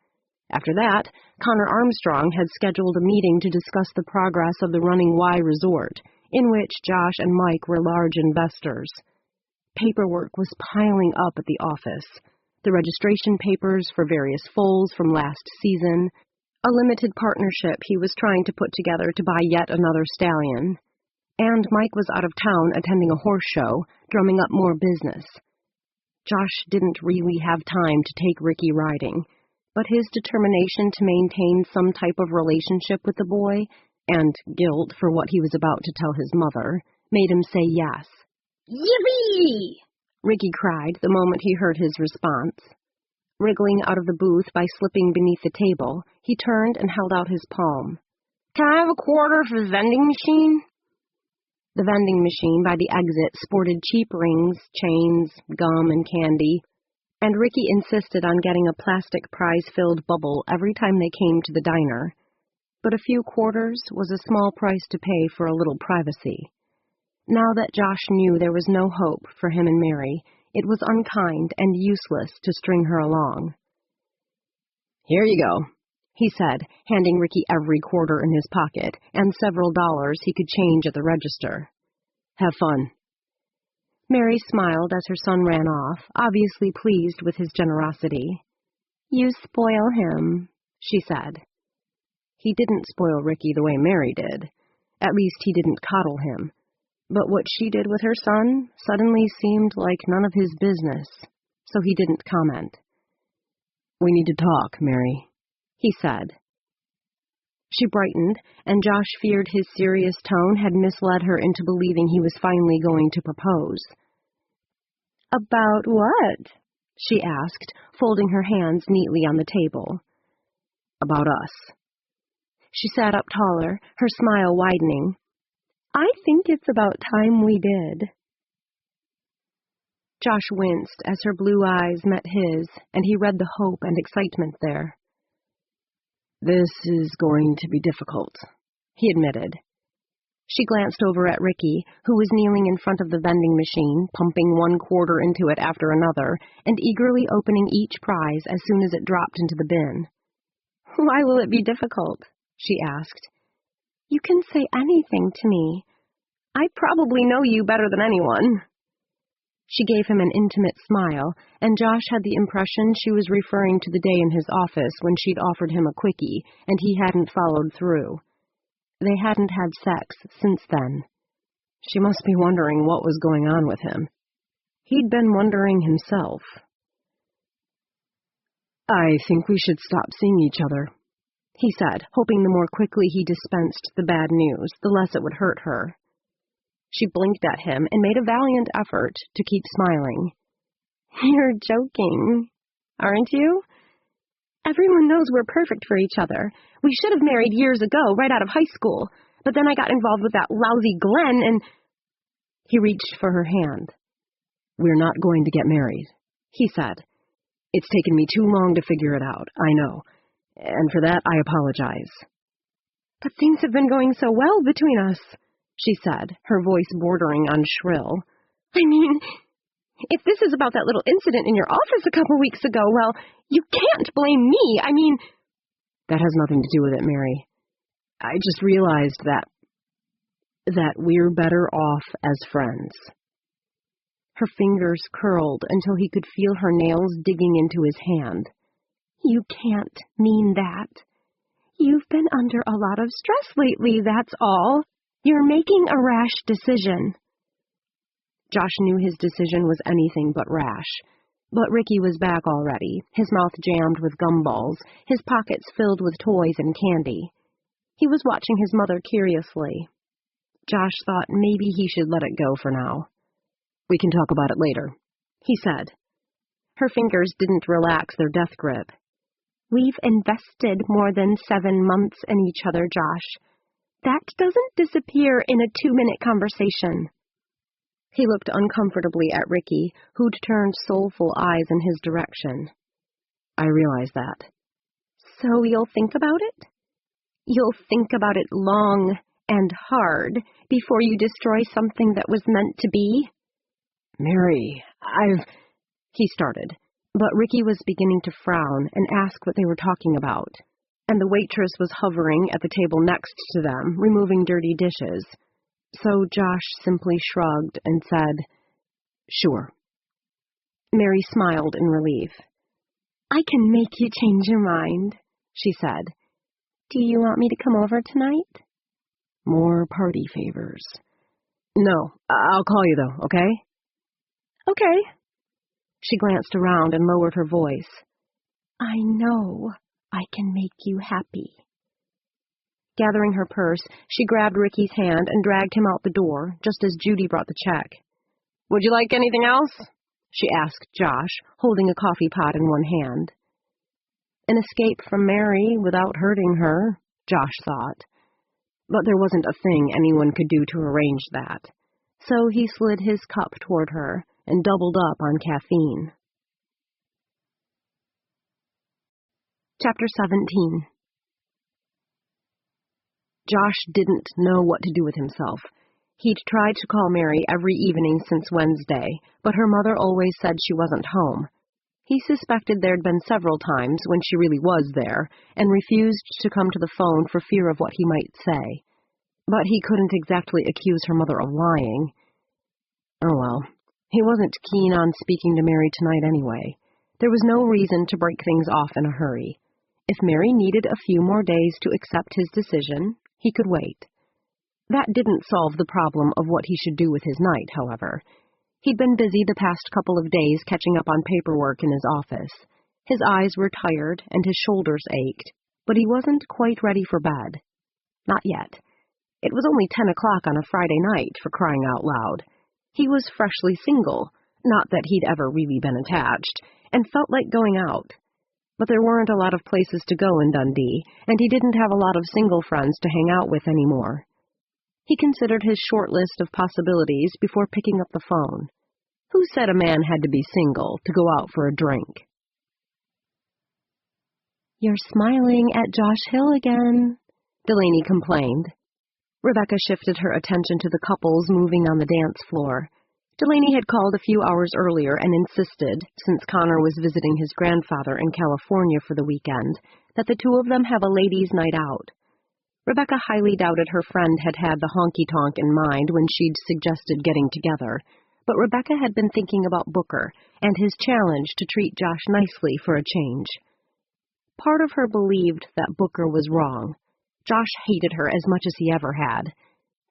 After that, Connor Armstrong had scheduled a meeting to discuss the progress of the Running Y Resort, in which Josh and Mike were large investors. Paperwork was piling up at the office. The registration papers for various foals from last season, a limited partnership he was trying to put together to buy yet another stallion. And Mike was out of town attending a horse show, drumming up more business. Josh didn't really have time to take Ricky riding, but his determination to maintain some type of relationship with the boy, and guilt for what he was about to tell his mother, made him say yes. "Yippee!" Ricky cried the moment he heard his response. Wriggling out of the booth by slipping beneath the table, he turned and held out his palm. "Can I have a quarter for the vending machine?" The vending machine by the exit sported cheap rings, chains, gum, and candy, and Ricky insisted on getting a plastic prize-filled bubble every time they came to the diner. But a few quarters was a small price to pay for a little privacy. Now that Josh knew there was no hope for him and Mary, it was unkind and useless to string her along. "Here you go," he said, handing Ricky every quarter in his pocket and several dollars he could change at the register. "Have fun." Mary smiled as her son ran off, obviously pleased with his generosity. "You spoil him," she said. He didn't spoil Ricky the way Mary did. At least he didn't coddle him. But what she did with her son suddenly seemed like none of his business, so he didn't comment. "We need to talk, Mary," he said. She brightened, and Josh feared his serious tone had misled her into believing he was finally going to propose. "About what?" she asked, folding her hands neatly on the table. "About us." She sat up taller, her smile widening. "I think it's about time we did." Josh winced as her blue eyes met his, and he read the hope and excitement there. "This is going to be difficult," he admitted. She glanced over at Ricky, who was kneeling in front of the vending machine, pumping one quarter into it after another, and eagerly opening each prize as soon as it dropped into the bin. "Why will it be difficult?" she asked. "You can say anything to me. I probably know you better than anyone." She gave him an intimate smile, and Josh had the impression she was referring to the day in his office when she'd offered him a quickie, and he hadn't followed through. They hadn't had sex since then. She must be wondering what was going on with him. He'd been wondering himself. "I think we should stop seeing each other," he said, hoping the more quickly he dispensed the bad news, the less it would hurt her. She blinked at him and made a valiant effort to keep smiling. "You're joking, aren't you? Everyone knows we're perfect for each other. We should have married years ago, right out of high school, but then I got involved with that lousy Glenn and—" He reached for her hand. "We're not going to get married," he said. "It's taken me too long to figure it out, I know, and for that I apologize." "But things have been going so well between us," she said, her voice bordering on shrill. "I mean, if this is about that little incident in your office a couple weeks ago, well, you can't blame me. I mean—" "That has nothing to do with it, Mary. I just realized that we're better off as friends." Her fingers curled until he could feel her nails digging into his hand. "You can't mean that. You've been under a lot of stress lately, that's all. You're making a rash decision." Josh knew his decision was anything but rash, but Ricky was back already, his mouth jammed with gumballs, his pockets filled with toys and candy. He was watching his mother curiously. Josh thought maybe he should let it go for now. "We can talk about it later," he said. Her fingers didn't relax their death grip. "We've invested more than 7 months in each other, Josh. That doesn't disappear in a 2-minute conversation." He looked uncomfortably at Ricky, who'd turned soulful eyes in his direction. "I realize that." "So you'll think about it? You'll think about it long and hard before you destroy something that was meant to be?" "Mary, he started, but Ricky was beginning to frown and ask what they were talking about, and the waitress was hovering at the table next to them, removing dirty dishes. So Josh simply shrugged and said, "Sure." Mary smiled in relief. "I can make you change your mind," she said. "Do you want me to come over tonight?" "More party favors." "No, I'll call you though, okay?" "Okay." She glanced around and lowered her voice. "I know I can make you happy." Gathering her purse, she grabbed Ricky's hand and dragged him out the door, just as Judy brought the check. "Would you like anything else?" she asked Josh, holding a coffee pot in one hand. An escape from Mary without hurting her, Josh thought. But there wasn't a thing anyone could do to arrange that, so he slid his cup toward her and doubled up on caffeine. Chapter 17. Josh didn't know what to do with himself. He'd tried to call Mary every evening since Wednesday, but her mother always said she wasn't home. He suspected there'd been several times when she really was there, and refused to come to the phone for fear of what he might say. But he couldn't exactly accuse her mother of lying. Oh well, He wasn't keen on speaking to Mary tonight anyway. There was no reason to break things off in a hurry. If Mary needed a few more days to accept his decision, he could wait. That didn't solve the problem of what he should do with his night, however. He'd been busy the past couple of days catching up on paperwork in his office. His eyes were tired and his shoulders ached, but he wasn't quite ready for bed. Not yet. It was only 10 o'clock on a Friday night, for crying out loud. He was freshly single, not that he'd ever really been attached, and felt like going out. But there weren't a lot of places to go in Dundee, and he didn't have a lot of single friends to hang out with anymore. He considered his short list of possibilities before picking up the phone. Who said a man had to be single to go out for a drink? "You're smiling at Josh Hill again," Delaney complained. Rebecca shifted her attention to the couples moving on the dance floor. Delaney had called a few hours earlier and insisted, since Connor was visiting his grandfather in California for the weekend, that the two of them have a ladies' night out. Rebecca highly doubted her friend had had the honky-tonk in mind when she'd suggested getting together, but Rebecca had been thinking about Booker and his challenge to treat Josh nicely for a change. Part of her believed that Booker was wrong. Josh hated her as much as he ever had.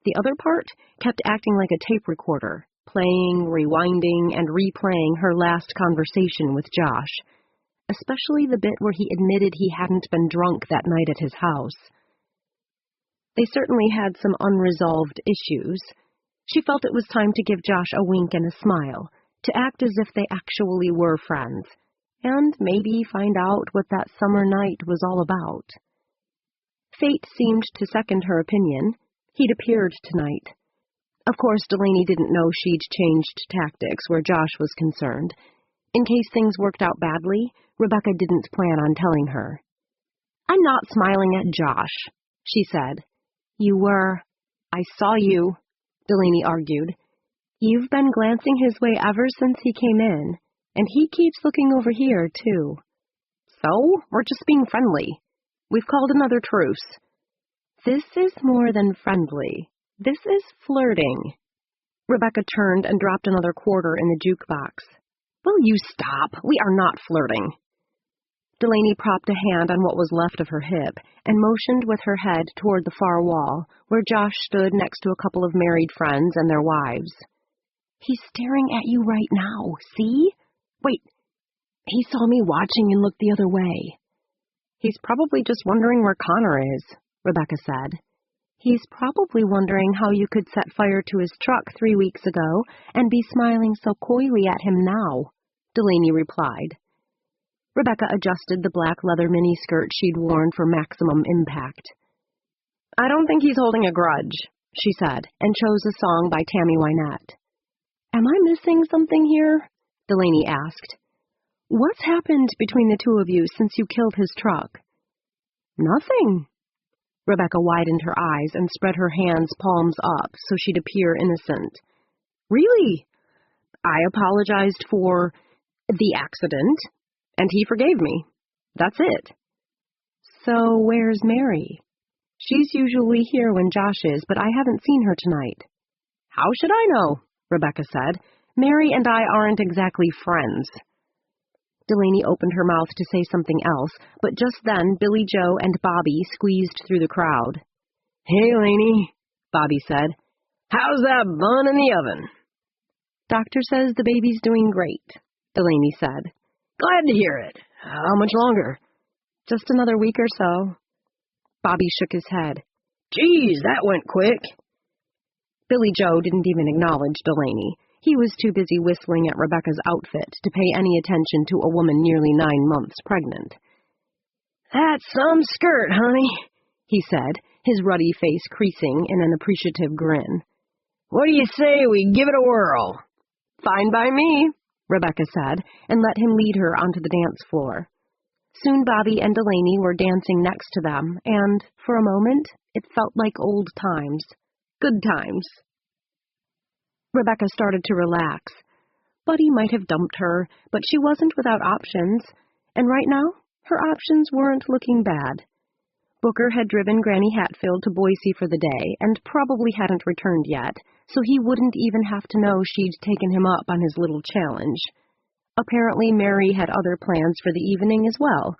The other part kept acting like a tape recorder, playing, rewinding, and replaying her last conversation with Josh, especially the bit where he admitted he hadn't been drunk that night at his house. They certainly had some unresolved issues. She felt it was time to give Josh a wink and a smile, to act as if they actually were friends, and maybe find out what that summer night was all about. Fate seemed to second her opinion. He'd appeared tonight. Of course, Delaney didn't know she'd changed tactics where Josh was concerned. In case things worked out badly, Rebecca didn't plan on telling her. "I'm not smiling at Josh," she said. "You were." "I saw you," Delaney argued. "You've been glancing his way ever since he came in, and he keeps looking over here, too." "So? We're just being friendly. We've called another truce." "This is more than friendly. This is flirting." Rebecca turned and dropped another quarter in the jukebox. "Will you stop? We are not flirting." Delaney propped a hand on what was left of her hip and motioned with her head toward the far wall, where Josh stood next to a couple of married friends and their wives. "He's staring at you right now, see? Wait, he saw me watching and looked the other way." "He's probably just wondering where Connor is," Rebecca said. "He's probably wondering how you could set fire to his truck 3 weeks ago and be smiling so coyly at him now," Delaney replied. Rebecca adjusted the black leather miniskirt she'd worn for maximum impact. "I don't think he's holding a grudge," she said, and chose a song by Tammy Wynette. "Am I missing something here?" Delaney asked. "What's happened between the two of you since you killed his truck?" "Nothing." Rebecca widened her eyes and spread her hands palms up so she'd appear innocent. "Really? I apologized for the accident, and he forgave me. That's it." "So where's Mary? She's usually here when Josh is, but I haven't seen her tonight." "How should I know?" Rebecca said. "Mary and I aren't exactly friends." Delaney opened her mouth to say something else, but just then Billy Joe and Bobby squeezed through the crowd. "Hey, Laney," Bobby said. "How's that bun in the oven?" "Doctor says the baby's doing great," Delaney said. "Glad to hear it. How much longer?" "Just another week or so." Bobby shook his head. "Geez, that went quick." Billy Joe didn't even acknowledge Delaney. He was too busy whistling at Rebecca's outfit to pay any attention to a woman nearly 9 months pregnant. "That's some skirt, honey," he said, his ruddy face creasing in an appreciative grin. "What do you say we give it a whirl?" "Fine by me," Rebecca said, and let him lead her onto the dance floor. Soon Bobby and Delaney were dancing next to them, and, for a moment, it felt like old times. Good times. Rebecca started to relax. Buddy might have dumped her, but she wasn't without options, and right now, her options weren't looking bad. Booker had driven Granny Hatfield to Boise for the day and probably hadn't returned yet, so he wouldn't even have to know she'd taken him up on his little challenge. Apparently Mary had other plans for the evening as well.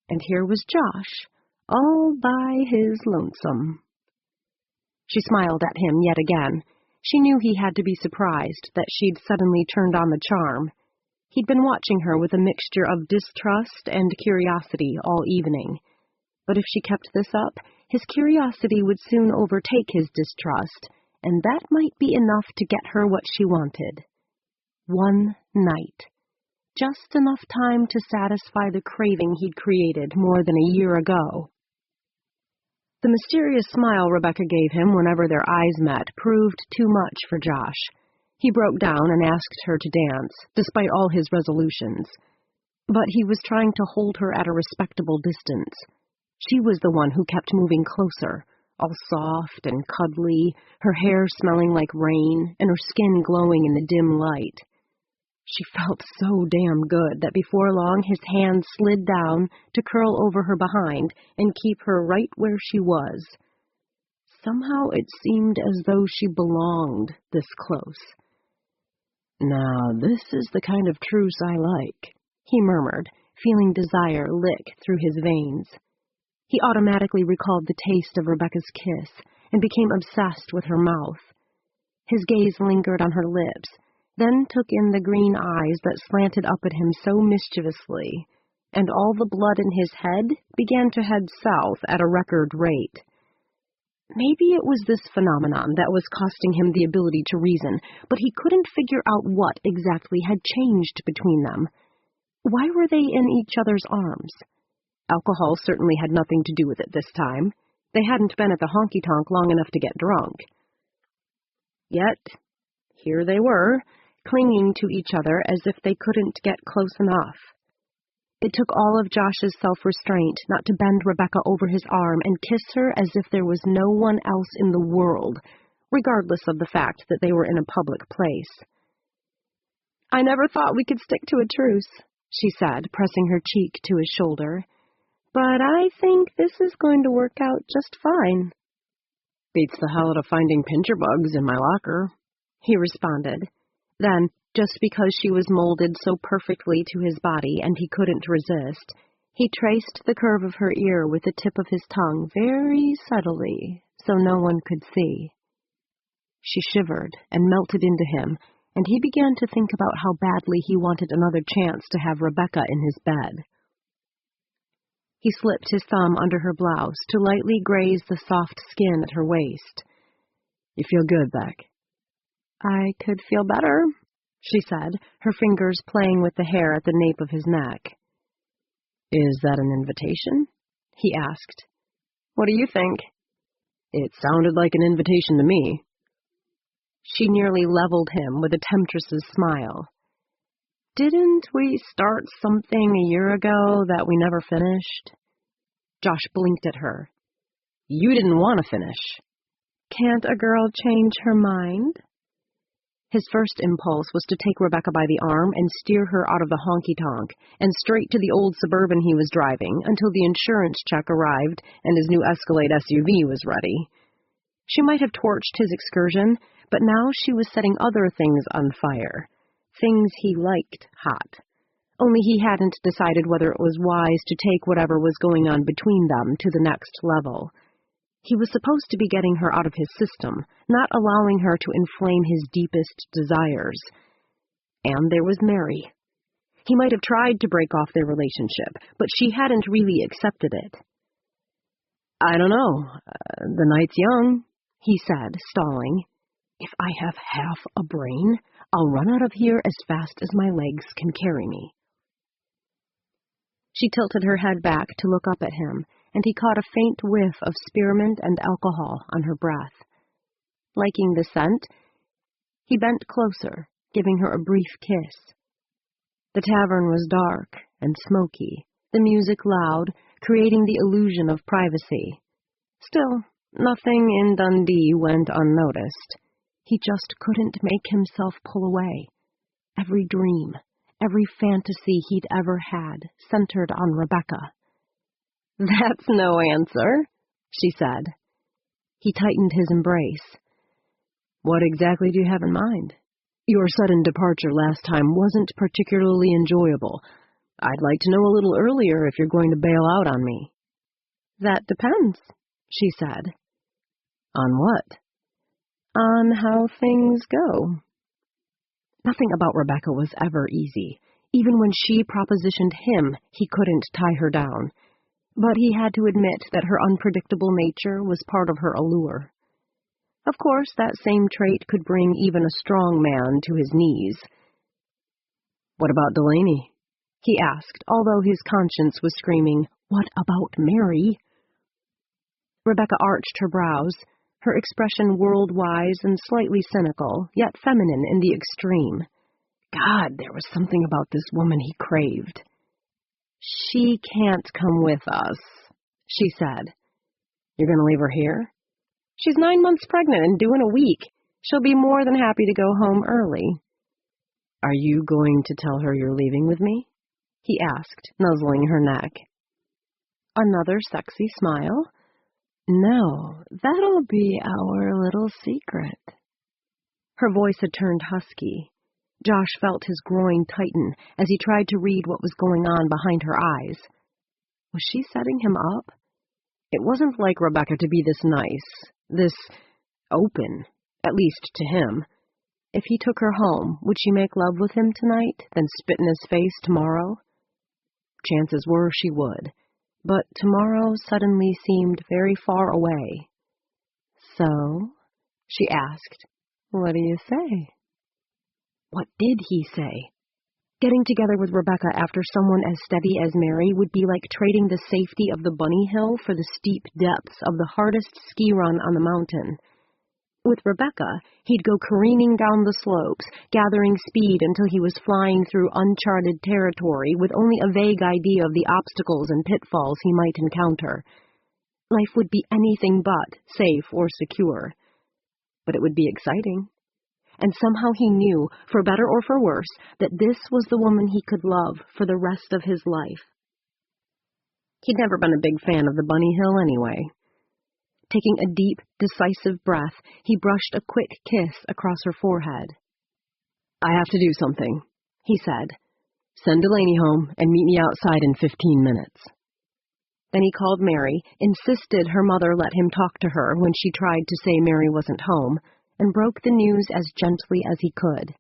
And here was Josh, all by his lonesome. She smiled at him yet again. She knew he had to be surprised that she'd suddenly turned on the charm. He'd been watching her with a mixture of distrust and curiosity all evening. But if she kept this up, his curiosity would soon overtake his distrust, and that might be enough to get her what she wanted. One night. Just enough time to satisfy the craving he'd created more than a year ago. The mysterious smile Rebecca gave him whenever their eyes met proved too much for Josh. He broke down and asked her to dance, despite all his resolutions. But he was trying to hold her at a respectable distance. She was the one who kept moving closer, all soft and cuddly, her hair smelling like rain, and her skin glowing in the dim light. She felt so damn good that before long his hand slid down to curl over her behind and keep her right where she was. Somehow it seemed as though she belonged this close. "Now, this is the kind of truce I like," he murmured, feeling desire lick through his veins. He automatically recalled the taste of Rebecca's kiss and became obsessed with her mouth. His gaze lingered on her lips, then took in the green eyes that slanted up at him so mischievously, and all the blood in his head began to head south at a record rate. Maybe it was this phenomenon that was costing him the ability to reason, but he couldn't figure out what exactly had changed between them. Why were they in each other's arms? Alcohol certainly had nothing to do with it this time. They hadn't been at the honky-tonk long enough to get drunk. Yet, here they were, clinging to each other as if they couldn't get close enough. It took all of Josh's self-restraint not to bend Rebecca over his arm and kiss her as if there was no one else in the world, regardless of the fact that they were in a public place. "I never thought we could stick to a truce," she said, pressing her cheek to his shoulder. "But I think this is going to work out just fine." "Beats the hell out of finding pincher bugs in my locker," he responded. Then, just because she was molded so perfectly to his body and he couldn't resist, he traced the curve of her ear with the tip of his tongue very subtly, so no one could see. She shivered and melted into him, and he began to think about how badly he wanted another chance to have Rebecca in his bed. He slipped his thumb under her blouse to lightly graze the soft skin at her waist. "You feel good, Beck." "I could feel better," she said, her fingers playing with the hair at the nape of his neck. "Is that an invitation?" he asked. "What do you think?" "It sounded like an invitation to me." She nearly leveled him with a temptress's smile. "Didn't we start something a year ago that we never finished?" Josh blinked at her. "You didn't want to finish." "Can't a girl change her mind?" His first impulse was to take Rebecca by the arm and steer her out of the honky-tonk and straight to the old Suburban he was driving until the insurance check arrived and his new Escalade SUV was ready. She might have torched his excursion, but now she was setting other things on fire. Things he liked hot. Only he hadn't decided whether it was wise to take whatever was going on between them to the next level. He was supposed to be getting her out of his system, not allowing her to inflame his deepest desires. And there was Mary. He might have tried to break off their relationship, but she hadn't really accepted it. "I don't know. The night's young," he said, stalling. "If I have half a brain, I'll run out of here as fast as my legs can carry me." She tilted her head back to look up at him, and he caught a faint whiff of spearmint and alcohol on her breath. Liking the scent, he bent closer, giving her a brief kiss. The tavern was dark and smoky, the music loud, creating the illusion of privacy. Still, nothing in Dundee went unnoticed. He just couldn't make himself pull away. Every dream, every fantasy he'd ever had centered on Rebecca. That's no answer, she said. He tightened his embrace. What exactly do you have in mind? Your sudden departure last time wasn't particularly enjoyable. I'd like to know a little earlier if you're going to bail out on me. That depends, she said. On what? On how things go. Nothing about Rebecca was ever easy. Even when she propositioned him, he couldn't tie her down. But he had to admit that her unpredictable nature was part of her allure. Of course, that same trait could bring even a strong man to his knees. What about Delaney? He asked, although his conscience was screaming, What about Mary? Rebecca arched her brows, her expression world-wise and slightly cynical, yet feminine in the extreme. God, there was something about this woman he craved. She can't come with us, she said. You're going to leave her here? She's 9 months pregnant and due in a week. She'll be more than happy to go home early. Are you going to tell her you're leaving with me? He asked, nuzzling her neck. Another sexy smile. No, that'll be our little secret. Her voice had turned husky. Josh felt his groin tighten as he tried to read what was going on behind her eyes. Was she setting him up? It wasn't like Rebecca to be this nice, this open, at least to him. If he took her home, would she make love with him tonight, then spit in his face tomorrow? Chances were she would, but tomorrow suddenly seemed very far away. So, she asked, what do you say? What did he say? Getting together with Rebecca after someone as steady as Mary would be like trading the safety of the bunny hill for the steep depths of the hardest ski run on the mountain. With Rebecca, he'd go careening down the slopes, gathering speed until he was flying through uncharted territory with only a vague idea of the obstacles and pitfalls he might encounter. Life would be anything but safe or secure. But it would be exciting. And somehow he knew, for better or for worse, that this was the woman he could love for the rest of his life. He'd never been a big fan of the bunny hill anyway. Taking a deep, decisive breath, he brushed a quick kiss across her forehead. I have to do something, he said. Send Delaney home and meet me outside in 15 minutes. Then he called Mary, insisted her mother let him talk to her when she tried to say Mary wasn't home, and broke the news as gently as he could.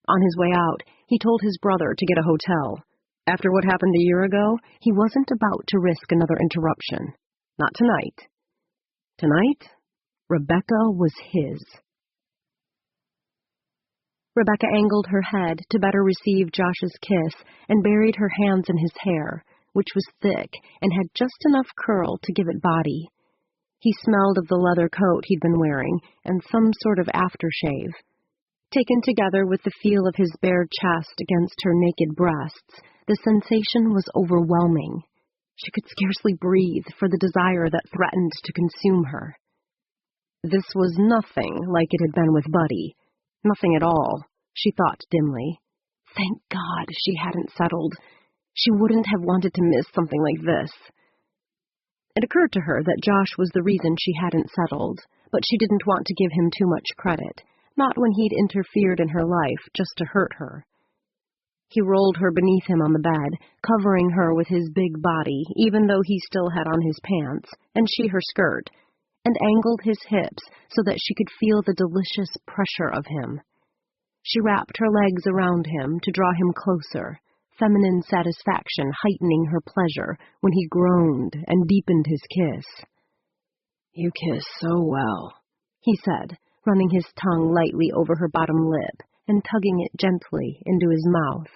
On his way out, he told his brother to get a hotel. After what happened a year ago, he wasn't about to risk another interruption. Not tonight. Tonight, Rebecca was his. Rebecca angled her head to better receive Josh's kiss and buried her hands in his hair, which was thick and had just enough curl to give it body. He smelled of the leather coat he'd been wearing and some sort of aftershave. Taken together with the feel of his bare chest against her naked breasts, the sensation was overwhelming. She could scarcely breathe for the desire that threatened to consume her. This was nothing like it had been with Buddy. Nothing at all, she thought dimly. Thank God she hadn't settled. She wouldn't have wanted to miss something like this. It occurred to her that Josh was the reason she hadn't settled, but she didn't want to give him too much credit, not when he'd interfered in her life just to hurt her. He rolled her beneath him on the bed, covering her with his big body, even though he still had on his pants, and she her skirt, and angled his hips so that she could feel the delicious pressure of him. She wrapped her legs around him to draw him closer, feminine satisfaction heightening her pleasure when he groaned and deepened his kiss. You kiss so well, he said, running his tongue lightly over her bottom lip and tugging it gently into his mouth.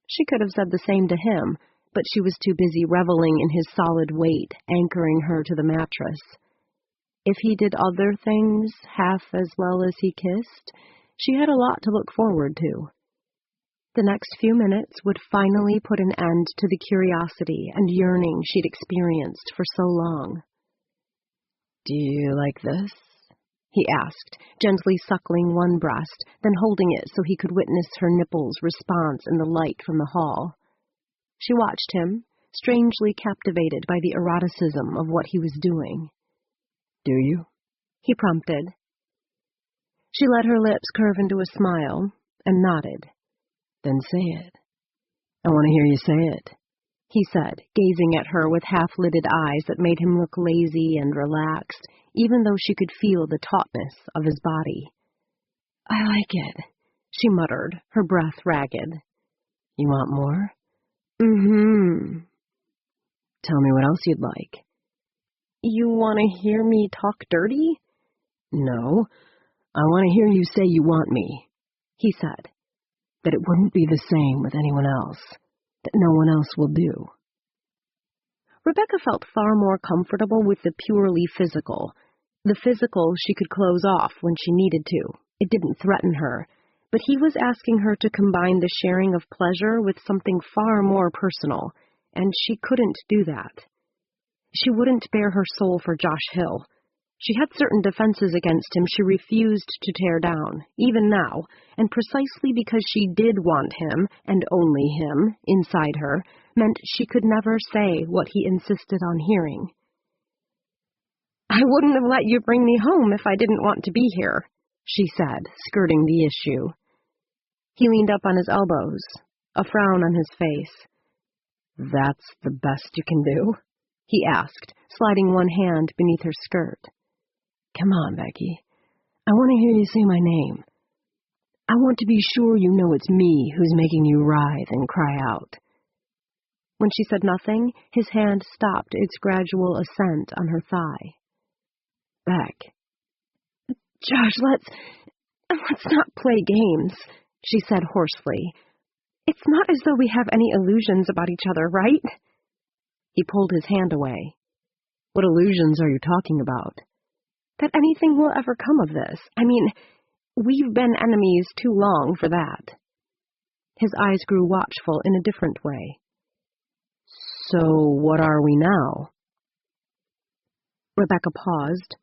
She could have said the same to him, but she was too busy reveling in his solid weight, anchoring her to the mattress. If he did other things half as well as he kissed, she had a lot to look forward to. The next few minutes would finally put an end to the curiosity and yearning she'd experienced for so long. Do you like this? He asked, gently suckling one breast, then holding it so he could witness her nipples' response in the light from the hall. She watched him, strangely captivated by the eroticism of what he was doing. Do you? He prompted. She let her lips curve into a smile and nodded. Then say it. I want to hear you say it, he said, gazing at her with half-lidded eyes that made him look lazy and relaxed, even though she could feel the tautness of his body. I like it, she muttered, her breath ragged. You want more? Mm-hmm. Tell me what else you'd like. You want to hear me talk dirty? No, I want to hear you say you want me, he said. That it wouldn't be the same with anyone else, that no one else will do. Rebecca felt far more comfortable with the purely physical. The physical she could close off when she needed to. It didn't threaten her, but he was asking her to combine the sharing of pleasure with something far more personal, and she couldn't do that. She wouldn't bare her soul for Josh Hill. She had certain defenses against him she refused to tear down, even now, and precisely because she did want him, and only him, inside her, meant she could never say what he insisted on hearing. I wouldn't have let you bring me home if I didn't want to be here, she said, skirting the issue. He leaned up on his elbows, a frown on his face. That's the best you can do? He asked, sliding one hand beneath her skirt. Come on, Becky. I want to hear you say my name. I want to be sure you know it's me who's making you writhe and cry out. When she said nothing, his hand stopped its gradual ascent on her thigh. Beck. Josh, let's not play games, she said hoarsely. It's not as though we have any illusions about each other, right? He pulled his hand away. What illusions are you talking about? That anything will ever come of this. I mean, we've been enemies too long for that. His eyes grew watchful in a different way. So what are we now? Rebecca paused.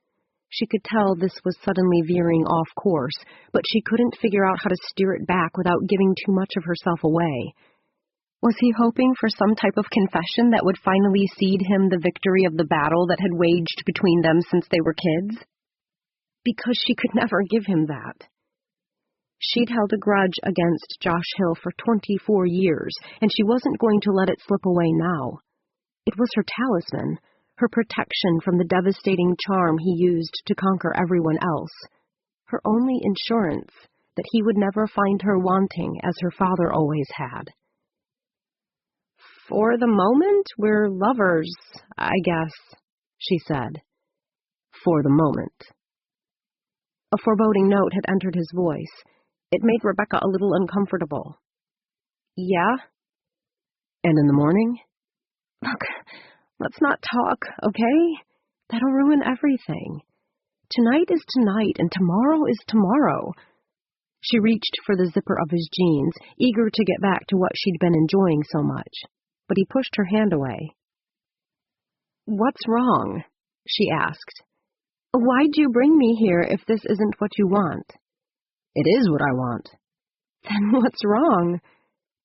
She could tell this was suddenly veering off course, but she couldn't figure out how to steer it back without giving too much of herself away. Was he hoping for some type of confession that would finally cede him the victory of the battle that had waged between them since they were kids? Because she could never give him that. She'd held a grudge against Josh Hill for 24 years, and she wasn't going to let it slip away now. It was her talisman, her protection from the devastating charm he used to conquer everyone else, her only insurance that he would never find her wanting as her father always had. For the moment, we're lovers, I guess, she said. For the moment. A foreboding note had entered his voice. It made Rebecca a little uncomfortable. Yeah? And in the morning? Look, let's not talk, okay? That'll ruin everything. Tonight is tonight, and tomorrow is tomorrow. She reached for the zipper of his jeans, eager to get back to what she'd been enjoying so much. But he pushed her hand away. What's wrong? She asked. Why'd you bring me here if this isn't what you want? It is what I want. Then what's wrong?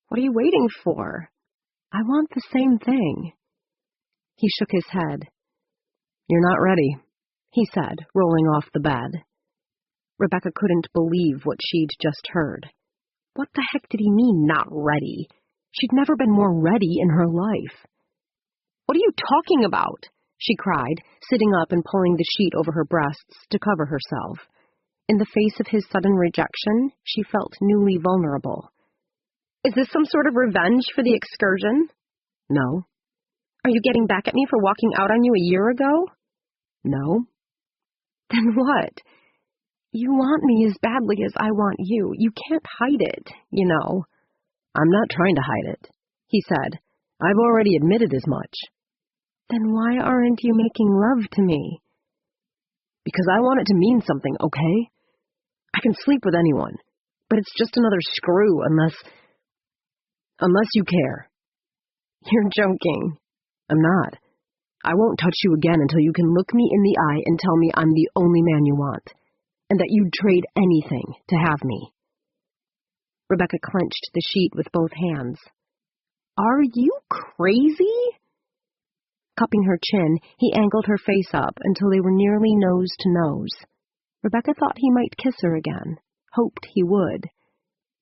What are you waiting for? I want the same thing. He shook his head. You're not ready, he said, rolling off the bed. Rebecca couldn't believe what she'd just heard. What the heck did he mean, not ready? She'd never been more ready in her life. What are you talking about? She cried, sitting up and pulling the sheet over her breasts to cover herself. In the face of his sudden rejection, she felt newly vulnerable. Is this some sort of revenge for the excursion? No. Are you getting back at me for walking out on you a year ago? No. Then what? You want me as badly as I want you. You can't hide it, you know. I'm not trying to hide it, he said. I've already admitted as much. Then why aren't you making love to me? Because I want it to mean something, okay? I can sleep with anyone, but it's just another screw unless you care. You're joking. I'm not. I won't touch you again until you can look me in the eye and tell me I'm the only man you want, and that you'd trade anything to have me. Rebecca clenched the sheet with both hands. Are you crazy? Cupping her chin, he angled her face up until they were nearly nose to nose. Rebecca thought he might kiss her again, hoped he would.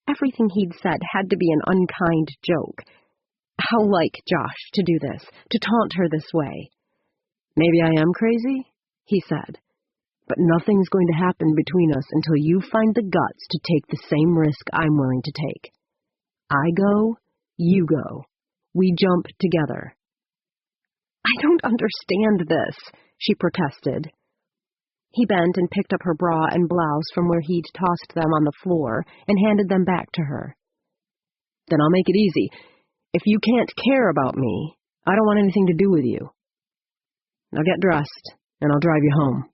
Everything he'd said had to be an unkind joke. How like Josh to do this, to taunt her this way. "Maybe I am crazy," he said, "but nothing's going to happen between us until you find the guts to take the same risk I'm willing to take. I go, you go. We jump together." "I don't understand this," she protested. He bent and picked up her bra and blouse from where he'd tossed them on the floor and handed them back to her. "Then I'll make it easy. If you can't care about me, I don't want anything to do with you. Now get dressed, and I'll drive you home."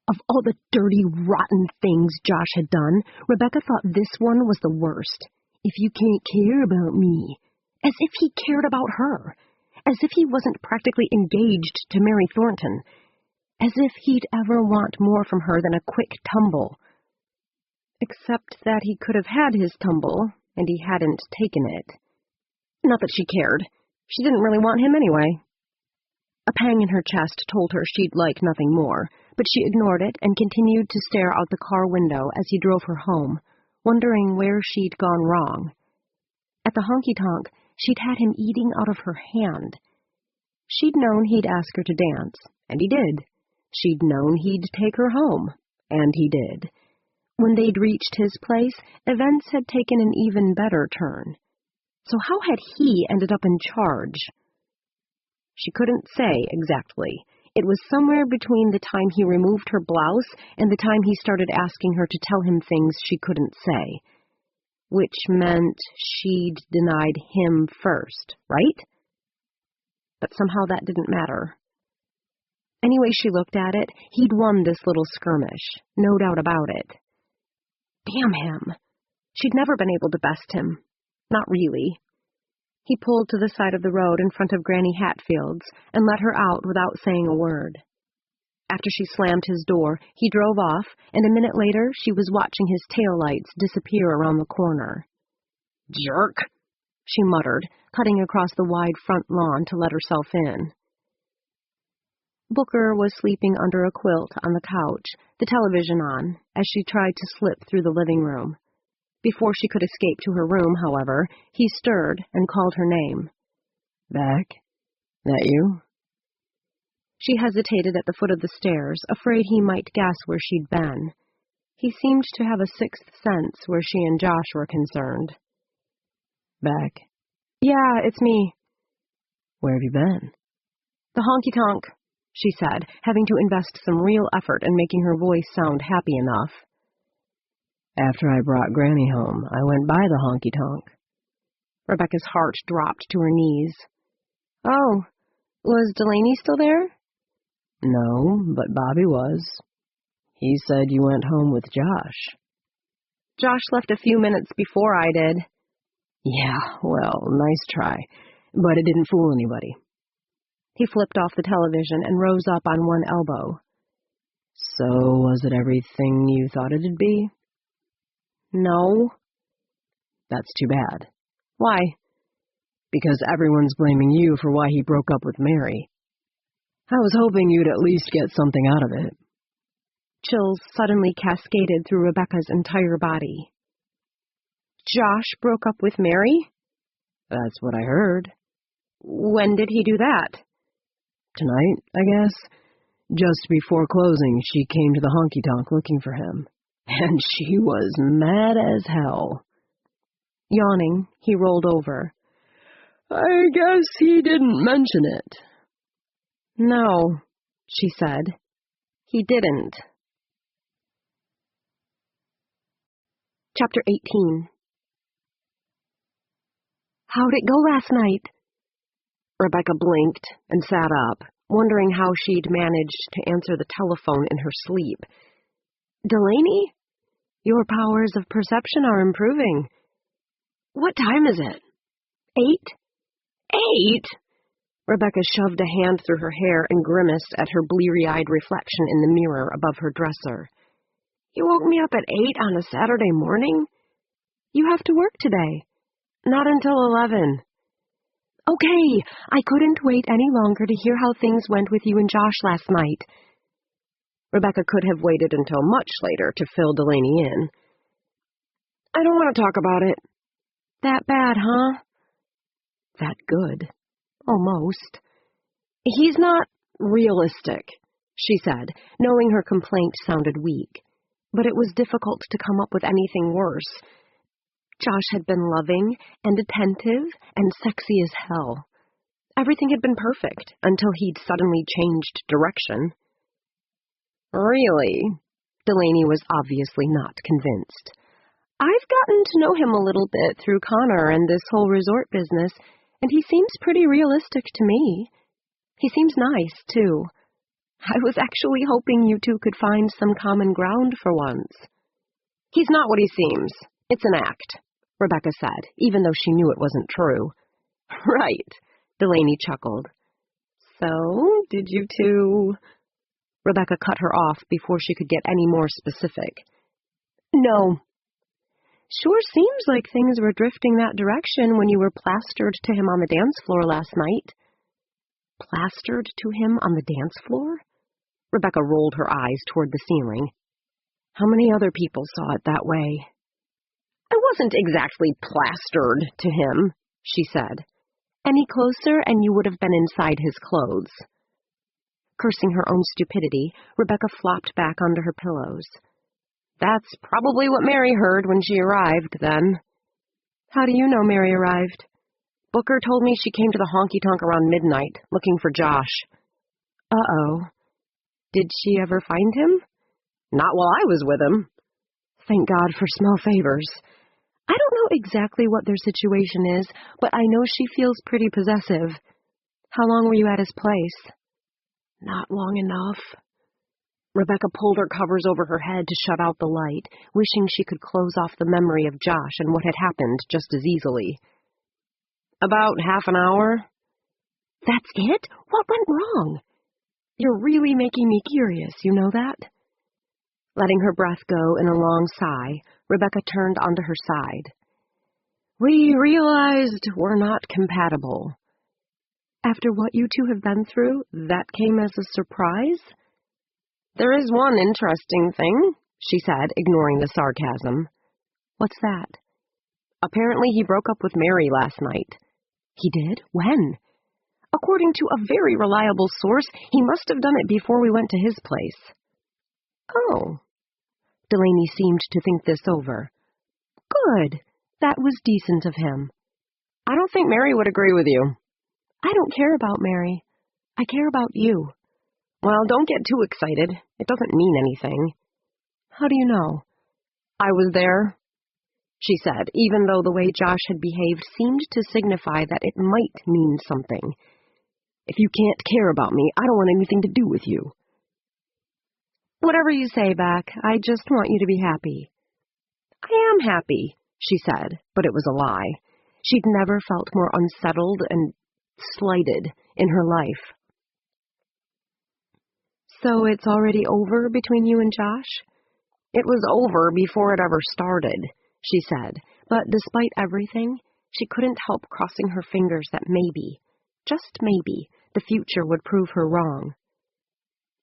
Of all the dirty, rotten things Josh had done, Rebecca thought this one was the worst. If you can't care about me. As if he cared about her. As if he wasn't practically engaged to Mary Thornton. As if he'd ever want more from her than a quick tumble. Except that he could have had his tumble, and he hadn't taken it. Not that she cared. She didn't really want him anyway. A pang in her chest told her she'd like nothing more, but she ignored it and continued to stare out the car window as he drove her home, wondering where she'd gone wrong. At the honky-tonk, she'd had him eating out of her hand. She'd known he'd ask her to dance, and he did. She'd known he'd take her home, and he did. When they'd reached his place, events had taken an even better turn. So how had he ended up in charge? She couldn't say exactly. It was somewhere between the time he removed her blouse and the time he started asking her to tell him things she couldn't say. Which meant she'd denied him first, right? But somehow that didn't matter. Any way she looked at it, he'd won this little skirmish, no doubt about it. Damn him. She'd never been able to best him. Not really. He pulled to the side of the road in front of Granny Hatfield's and let her out without saying a word. After she slammed his door, he drove off, and a minute later she was watching his taillights disappear around the corner. "Jerk," she muttered, cutting across the wide front lawn to let herself in. Booker was sleeping under a quilt on the couch, the television on, as she tried to slip through the living room. Before she could escape to her room, however, he stirred and called her name. "Beck? That you?" She hesitated at the foot of the stairs, afraid he might guess where she'd been. He seemed to have a sixth sense where she and Josh were concerned. "Beck?" "Yeah, it's me." "Where have you been?" "The honky-tonk," she said, having to invest some real effort in making her voice sound happy enough. "After I brought Granny home, I went by the honky-tonk." Rebecca's heart dropped to her knees. "Oh, was Delaney still there?" "No, but Bobby was. He said you went home with Josh." "Josh left a few minutes before I did." "Yeah, well, nice try, but it didn't fool anybody." He flipped off the television and rose up on one elbow. "So, was it everything you thought it'd be?" "No." "That's too bad." "Why?" "Because everyone's blaming you for why he broke up with Mary. I was hoping you'd at least get something out of it." Chills suddenly cascaded through Rebecca's entire body. "Josh broke up with Mary?" "That's what I heard." "When did he do that?" "Tonight, I guess. Just before closing, she came to the honky-tonk looking for him. And she was mad as hell." Yawning, he rolled over. "I guess he didn't mention it." "No," she said. "He didn't." Chapter 18. "How'd it go last night?" Rebecca blinked and sat up, wondering how she'd managed to answer the telephone in her sleep. "Delaney? Your powers of perception are improving. What time is it?" 8? 8? Rebecca shoved a hand through her hair and grimaced at her bleary-eyed reflection in the mirror above her dresser. "You woke me up at 8 on a Saturday morning? You have to work today." "Not until 11. Okay, I couldn't wait any longer to hear how things went with you and Josh last night. Rebecca could have waited until much later to fill Delaney in. I don't want to talk about it. That bad, huh? That good. Almost. He's not realistic, she said, knowing her complaint sounded weak. But it was difficult to come up with anything worse. Josh had been loving and attentive and sexy as hell. Everything had been perfect until he'd suddenly changed direction. Really? Delaney was obviously not convinced. I've gotten to know him a little bit through Connor and this whole resort business, and he seems pretty realistic to me. He seems nice, too. I was actually hoping you two could find some common ground for once. He's not what he seems. It's an act, Rebecca said, even though she knew it wasn't true. Right, Delaney chuckled. So, did you two... Rebecca cut her off before she could get any more specific. No. Sure seems like things were drifting that direction when you were plastered to him on the dance floor last night. Plastered to him on the dance floor? Rebecca rolled her eyes toward the ceiling. How many other people saw it that way? I wasn't exactly plastered to him, she said. Any closer and you would have been inside his clothes. Cursing her own stupidity, Rebecca flopped back onto her pillows. That's probably what Mary heard when she arrived, then. How do you know Mary arrived? Booker told me she came to the honky-tonk around midnight, looking for Josh. Uh-oh. Did she ever find him? Not while I was with him. Thank God for small favors. I don't know exactly what their situation is, but I know she feels pretty possessive. How long were you at his place? Not long enough. Rebecca pulled her covers over her head to shut out the light, wishing she could close off the memory of Josh and what had happened just as easily. About half an hour. That's it? What went wrong? You're really making me curious, you know that? Letting her breath go in a long sigh, Rebecca turned onto her side. We realized we're not compatible. After what you two have been through, that came as a surprise? There is one interesting thing, she said, ignoring the sarcasm. What's that? Apparently he broke up with Mary last night. He did? When? According to a very reliable source, he must have done it before we went to his place. Oh. Delaney seemed to think this over. Good. That was decent of him. I don't think Mary would agree with you. I don't care about Mary. I care about you. Well, don't get too excited. It doesn't mean anything. How do you know? I was there, she said, even though the way Josh had behaved seemed to signify that it might mean something. If you can't care about me, I don't want anything to do with you. Whatever you say, Beck, I just want you to be happy. I am happy, she said, but it was a lie. She'd never felt more unsettled and slighted in her life. So it's already over between you and Josh? It was over before it ever started, she said, but despite everything, she couldn't help crossing her fingers that maybe, just maybe, the future would prove her wrong.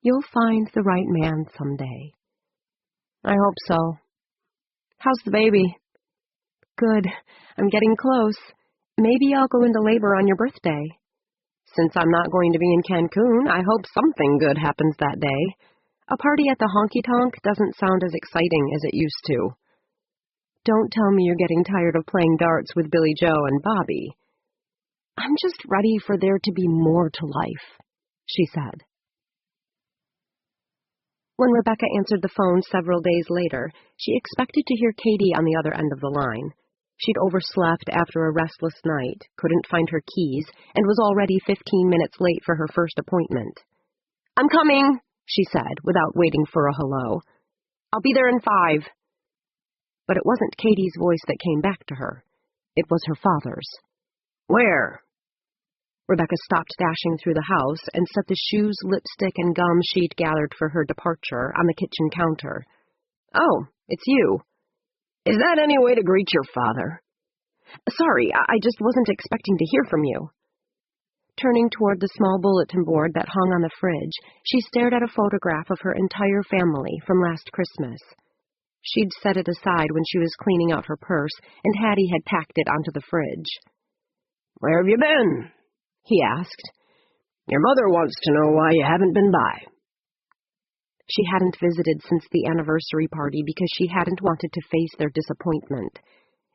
You'll find the right man someday. I hope so. How's the baby? Good. I'm getting close. Maybe I'll go into labor on your birthday. Since I'm not going to be in Cancun, I hope something good happens that day. A party at the honky-tonk doesn't sound as exciting as it used to. Don't tell me you're getting tired of playing darts with Billy Joe and Bobby. I'm just ready for there to be more to life, she said. When Rebecca answered the phone several days later, she expected to hear Katie on the other end of the line. She'd overslept after a restless night, couldn't find her keys, and was already 15 minutes late for her first appointment. I'm coming, she said, without waiting for a hello. I'll be there in 5. But it wasn't Katie's voice that came back to her. It was her father's. Where? Rebecca stopped dashing through the house and set the shoes, lipstick, and gum she'd gathered for her departure on the kitchen counter. Oh, it's you. Is that any way to greet your father? Sorry, I just wasn't expecting to hear from you. Turning toward the small bulletin board that hung on the fridge, she stared at a photograph of her entire family from last Christmas. She'd set it aside when she was cleaning out her purse, and Hattie had packed it onto the fridge. "Where have you been?" he asked. "Your mother wants to know why you haven't been by." She hadn't visited since the anniversary party because she hadn't wanted to face their disappointment.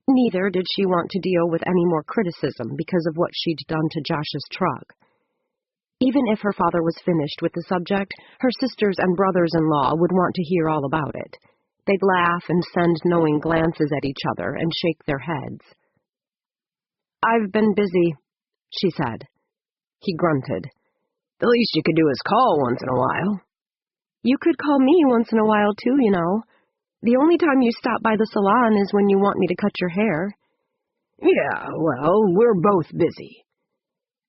Neither did she want to deal with any more criticism because of what she'd done to Josh's truck. Even if her father was finished with the subject, her sisters and brothers-in-law would want to hear all about it. They'd laugh and send knowing glances at each other and shake their heads. "I've been busy," she said. He grunted. "The least you could do is call once in a while." "You could call me once in a while, too, you know. The only time you stop by the salon is when you want me to cut your hair." "Yeah, well, we're both busy.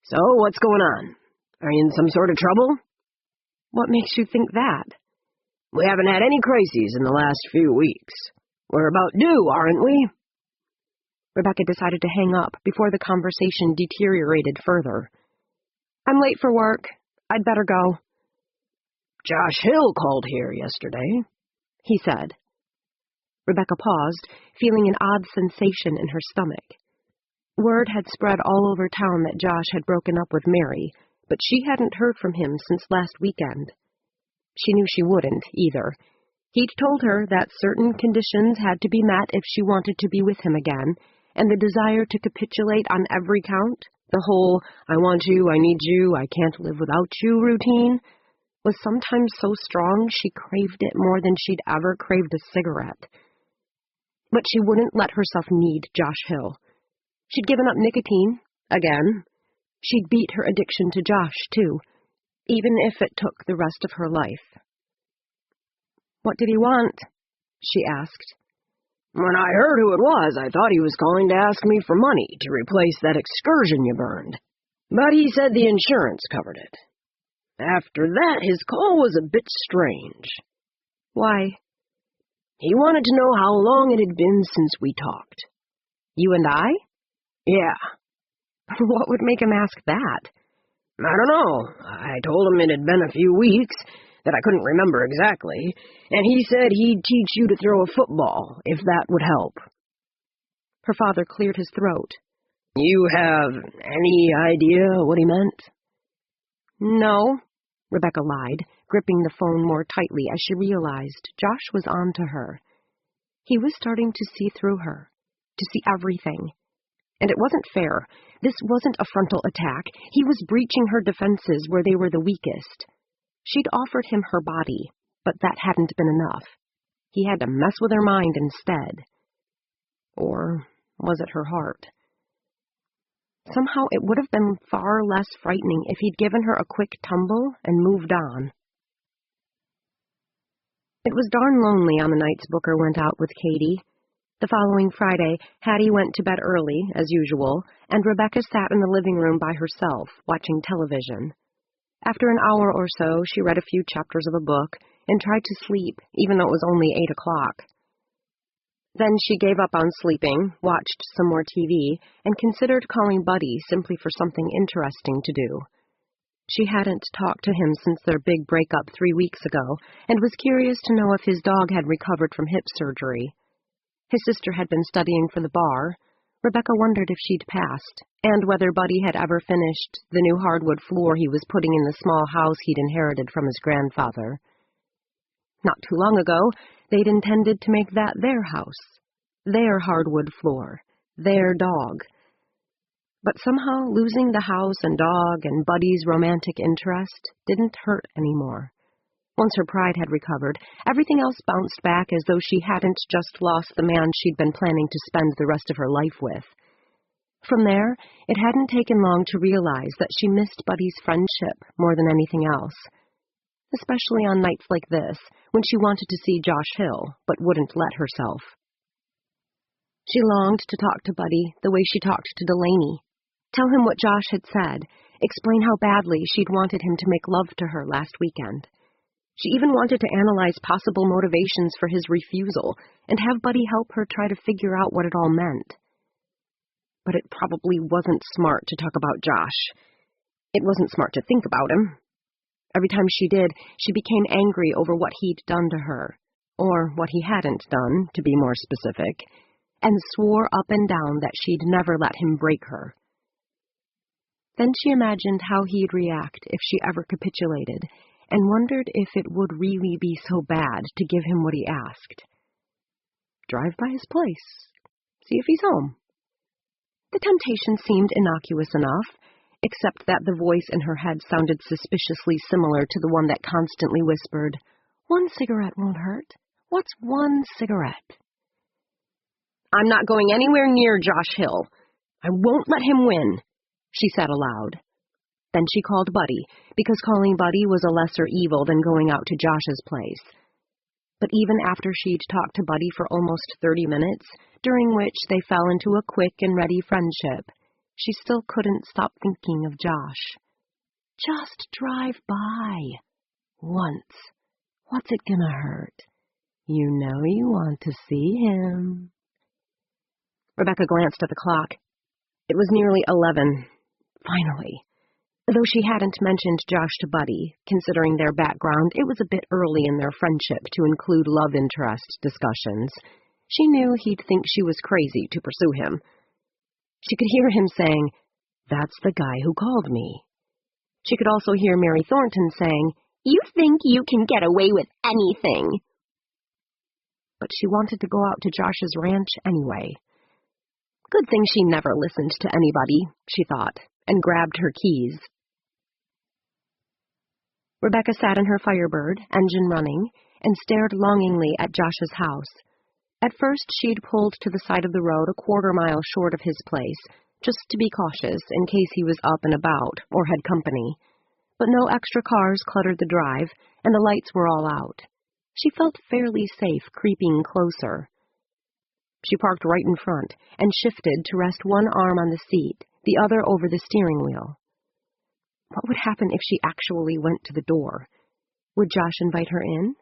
So, what's going on? Are you in some sort of trouble?" "What makes you think that?" "We haven't had any crises in the last few weeks. We're about due, aren't we?" Rebecca decided to hang up before the conversation deteriorated further. "I'm late for work. I'd better go." "Josh Hill called here yesterday," he said. Rebecca paused, feeling an odd sensation in her stomach. Word had spread all over town that Josh had broken up with Mary, but she hadn't heard from him since last weekend. She knew she wouldn't, either. He'd told her that certain conditions had to be met if she wanted to be with him again, and the desire to capitulate on every count, the whole "I want you, I need you, I can't live without you" routine, was sometimes so strong she craved it more than she'd ever craved a cigarette. But she wouldn't let herself need Josh Hill. She'd given up nicotine, again. She'd beat her addiction to Josh, too, even if it took the rest of her life. "What did he want?" she asked. "When I heard who it was, I thought he was calling to ask me for money to replace that excursion you burned. But he said the insurance covered it. After that, his call was a bit strange." "Why?" "He wanted to know how long it had been since we talked." "You and I?" "Yeah." "What would make him ask that?" "I don't know. I told him it had been a few weeks, that I couldn't remember exactly, and he said he'd teach you to throw a football, if that would help." Her father cleared his throat. "You have any idea what he meant?" "No," Rebecca lied, gripping the phone more tightly as she realized Josh was on to her. He was starting to see through her, to see everything. And it wasn't fair. This wasn't a frontal attack. He was breaching her defenses where they were the weakest. She'd offered him her body, but that hadn't been enough. He had to mess with her mind instead. Or was it her heart? Somehow it would have been far less frightening if he'd given her a quick tumble and moved on. It was darn lonely on the nights Booker went out with Katie. The following Friday, Hattie went to bed early, as usual, and Rebecca sat in the living room by herself, watching television. After an hour or so, she read a few chapters of a book and tried to sleep, even though it was only 8 o'clock. Then she gave up on sleeping, watched some more TV, and considered calling Buddy simply for something interesting to do. She hadn't talked to him since their big breakup 3 weeks ago, and was curious to know if his dog had recovered from hip surgery. His sister had been studying for the bar. Rebecca wondered if she'd passed, and whether Buddy had ever finished the new hardwood floor he was putting in the small house he'd inherited from his grandfather. Not too long ago, they'd intended to make that their house, their hardwood floor, their dog. But somehow losing the house and dog and Buddy's romantic interest didn't hurt anymore. Once her pride had recovered, everything else bounced back as though she hadn't just lost the man she'd been planning to spend the rest of her life with. From there, it hadn't taken long to realize that she missed Buddy's friendship more than anything else, especially on nights like this, when she wanted to see Josh Hill, but wouldn't let herself. She longed to talk to Buddy the way she talked to Delaney, tell him what Josh had said, explain how badly she'd wanted him to make love to her last weekend. She even wanted to analyze possible motivations for his refusal and have Buddy help her try to figure out what it all meant. But it probably wasn't smart to talk about Josh. It wasn't smart to think about him. Every time she did, she became angry over what he'd done to her, or what he hadn't done, to be more specific, and swore up and down that she'd never let him break her. Then she imagined how he'd react if she ever capitulated, and wondered if it would really be so bad to give him what he asked. Drive by his place. See if he's home. The temptation seemed innocuous enough, except that the voice in her head sounded suspiciously similar to the one that constantly whispered, "One cigarette won't hurt. What's one cigarette?" "I'm not going anywhere near Josh Hill. I won't let him win," she said aloud. Then she called Buddy, because calling Buddy was a lesser evil than going out to Josh's place. But even after she'd talked to Buddy for almost 30 minutes, during which they fell into a quick and ready friendship, she still couldn't stop thinking of Josh. Just drive by. Once. What's it gonna hurt? You know you want to see him. Rebecca glanced at the clock. It was nearly 11. Finally. Though she hadn't mentioned Josh to Buddy, considering their background, it was a bit early in their friendship to include love interest discussions. She knew he'd think she was crazy to pursue him. She could hear him saying, "That's the guy who called me." She could also hear Mary Thornton saying, "You think you can get away with anything." But she wanted to go out to Josh's ranch anyway. Good thing she never listened to anybody, she thought, and grabbed her keys. Rebecca sat in her Firebird, engine running, and stared longingly at Josh's house. At first she'd pulled to the side of the road a quarter-mile short of his place, just to be cautious in case he was up and about or had company. But no extra cars cluttered the drive, and the lights were all out. She felt fairly safe creeping closer. She parked right in front and shifted to rest one arm on the seat, the other over the steering wheel. What would happen if she actually went to the door? Would Josh invite her in?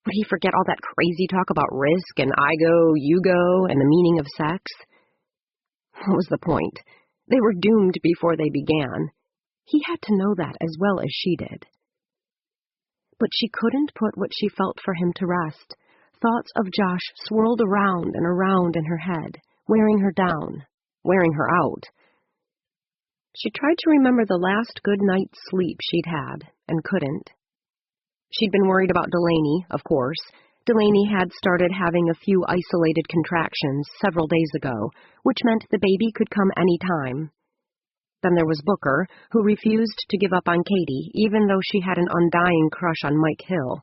Would he forget all that crazy talk about risk and I go, you go, and the meaning of sex? What was the point? They were doomed before they began. He had to know that as well as she did. But she couldn't put what she felt for him to rest. Thoughts of Josh swirled around and around in her head, wearing her down, wearing her out. She tried to remember the last good night's sleep she'd had, and couldn't. She'd been worried about Delaney, of course. Delaney had started having a few isolated contractions several days ago, which meant the baby could come any time. Then there was Booker, who refused to give up on Katie, even though she had an undying crush on Mike Hill.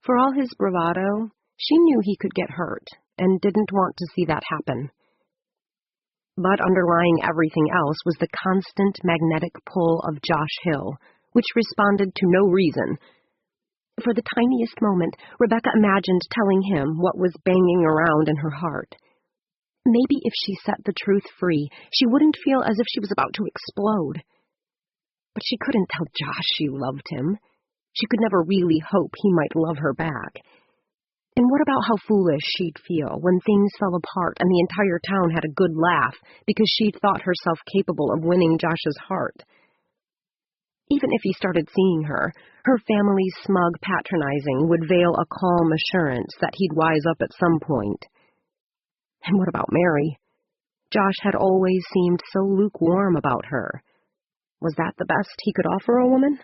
For all his bravado, she knew he could get hurt, and didn't want to see that happen. But underlying everything else was the constant magnetic pull of Josh Hill, which responded to no reason. For the tiniest moment, Rebecca imagined telling him what was banging around in her heart. Maybe if she set the truth free, she wouldn't feel as if she was about to explode. But she couldn't tell Josh she loved him. She could never really hope he might love her back. And what about how foolish she'd feel when things fell apart and the entire town had a good laugh because she'd thought herself capable of winning Josh's heart? Even if he started seeing her, her family's smug patronizing would veil a calm assurance that he'd wise up at some point. And what about Mary? Josh had always seemed so lukewarm about her. Was that the best he could offer a woman?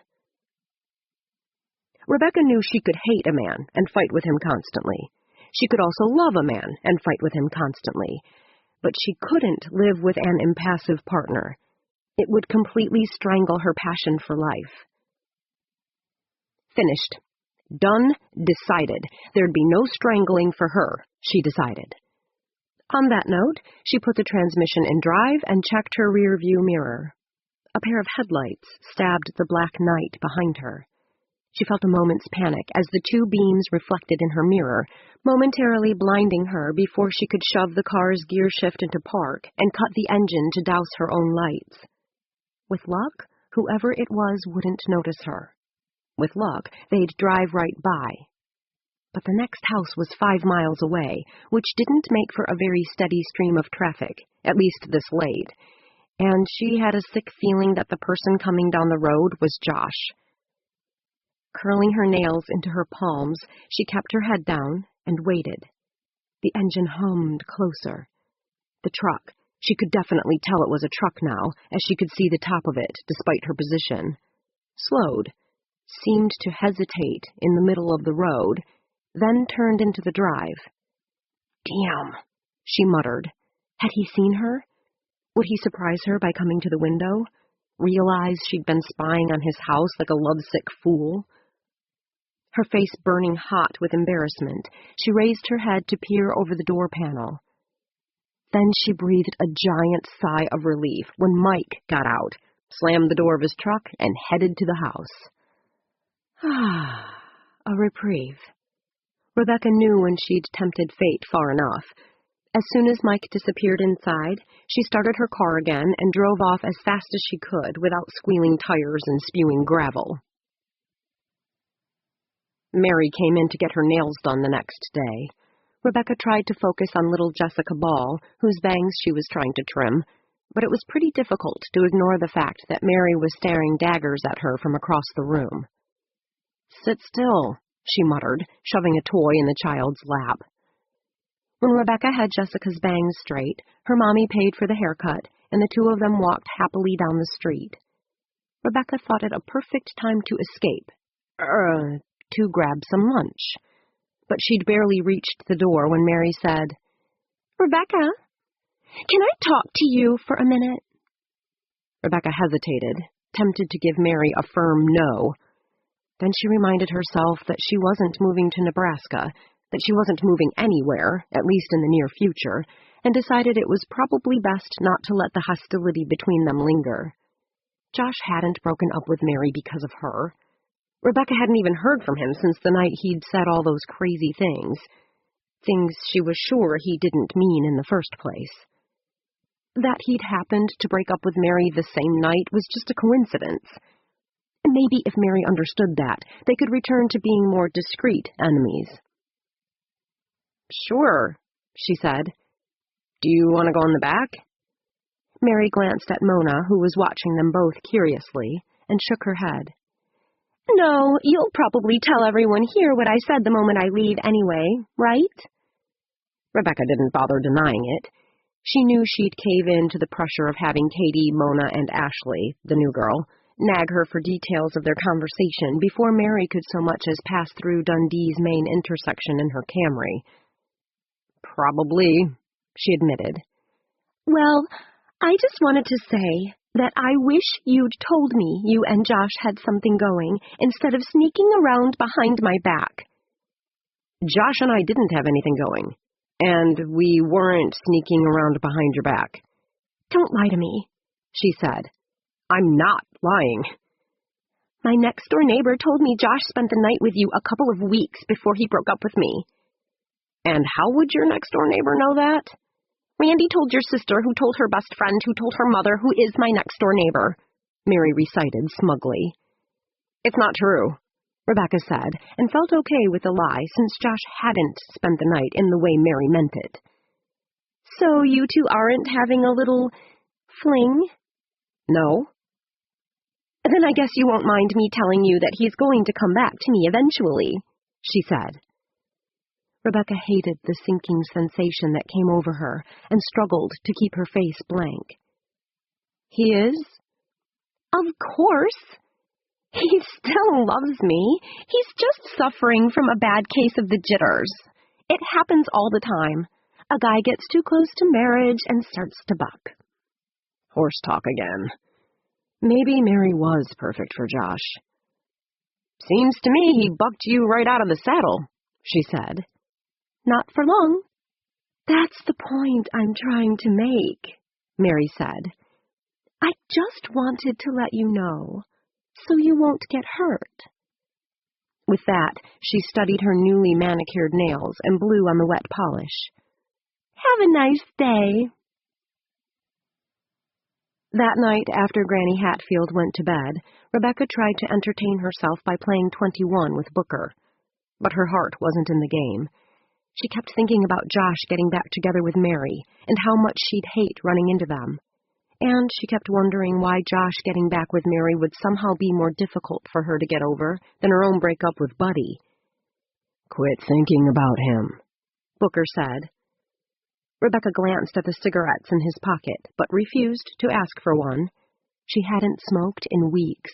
Rebecca knew she could hate a man and fight with him constantly. She could also love a man and fight with him constantly. But she couldn't live with an impassive partner. It would completely strangle her passion for life. Finished. Done. Decided. There'd be no strangling for her, she decided. On that note, she put the transmission in drive and checked her rear-view mirror. A pair of headlights stabbed the black night behind her. She felt a moment's panic as the two beams reflected in her mirror, momentarily blinding her before she could shove the car's gear shift into park and cut the engine to douse her own lights. With luck, whoever it was wouldn't notice her. With luck, they'd drive right by. But the next house was 5 miles away, which didn't make for a very steady stream of traffic, at least this late. and she had a sick feeling that the person coming down the road was Josh. Curling her nails into her palms, she kept her head down and waited. The engine hummed closer. The truck, she could definitely tell it was a truck now, as she could see the top of it despite her position, slowed, seemed to hesitate in the middle of the road, then turned into the drive. Damn, she muttered. Had he seen her? Would he surprise her by coming to the window? Realize she'd been spying on his house like a lovesick fool? Her face burning hot with embarrassment, she raised her head to peer over the door panel. Then she breathed a giant sigh of relief when Mike got out, slammed the door of his truck, and headed to the house. Ah, a reprieve. Rebecca knew when she'd tempted fate far enough. As soon as Mike disappeared inside, she started her car again and drove off as fast as she could without squealing tires and spewing gravel. Mary came in to get her nails done the next day. Rebecca tried to focus on little Jessica Ball, whose bangs she was trying to trim, but it was pretty difficult to ignore the fact that Mary was staring daggers at her from across the room. "Sit still," she muttered, shoving a toy in the child's lap. When Rebecca had Jessica's bangs straight, her mommy paid for the haircut, and the two of them walked happily down the street. Rebecca thought it a perfect time to escape, to grab some lunch. But she'd barely reached the door when Mary said, "Rebecca, can I talk to you for a minute?" Rebecca hesitated, tempted to give Mary a firm no. Then she reminded herself that she wasn't moving to Nebraska, that she wasn't moving anywhere, at least in the near future, and decided it was probably best not to let the hostility between them linger. Josh hadn't broken up with Mary because of her. Rebecca hadn't even heard from him since the night he'd said all those crazy things she was sure he didn't mean in the first place. That he'd happened to break up with Mary the same night was just a coincidence. Maybe if Mary understood that, they could return to being more discreet enemies. "Sure," she said. "Do you want to go in the back?" Mary glanced at Mona, who was watching them both curiously, and shook her head. "No, you'll probably tell everyone here what I said the moment I leave anyway, right?" Rebecca didn't bother denying it. She knew she'd cave in to the pressure of having Katie, Mona, and Ashley, the new girl, nag her for details of their conversation before Mary could so much as pass through Dundee's main intersection in her Camry. "Probably," she admitted. "Well, I just wanted to say that I wish you'd told me you and Josh had something going instead of sneaking around behind my back." "Josh and I didn't have anything going, and we weren't sneaking around behind your back." "Don't lie to me," she said. "I'm not lying." "My next-door neighbor told me Josh spent the night with you a couple of weeks before he broke up with me." "And how would your next-door neighbor know that?" "Randy told your sister, who told her best friend, who told her mother, who is my next-door neighbor," Mary recited smugly. "It's not true," Rebecca said, and felt okay with the lie since Josh hadn't spent the night in the way Mary meant it. "So you two aren't having a little fling?" "No." "Then I guess you won't mind me telling you that he's going to come back to me eventually," she said. Rebecca hated the sinking sensation that came over her and struggled to keep her face blank. "He is?" "Of course. He still loves me. He's just suffering from a bad case of the jitters. It happens all the time. A guy gets too close to marriage and starts to buck." Horse talk again. Maybe Mary was perfect for Josh. "Seems to me he bucked you right out of the saddle," she said. "Not for long." "That's the point I'm trying to make," Mary said. "I just wanted to let you know, so you won't get hurt." With that, she studied her newly manicured nails and blew on the wet polish. "Have a nice day." That night, after Granny Hatfield went to bed, Rebecca tried to entertain herself by playing 21 with Booker. But her heart wasn't in the game. She kept thinking about Josh getting back together with Mary, and how much she'd hate running into them. And she kept wondering why Josh getting back with Mary would somehow be more difficult for her to get over than her own breakup with Buddy. "Quit thinking about him," Booker said. Rebecca glanced at the cigarettes in his pocket, but refused to ask for one. She hadn't smoked in weeks.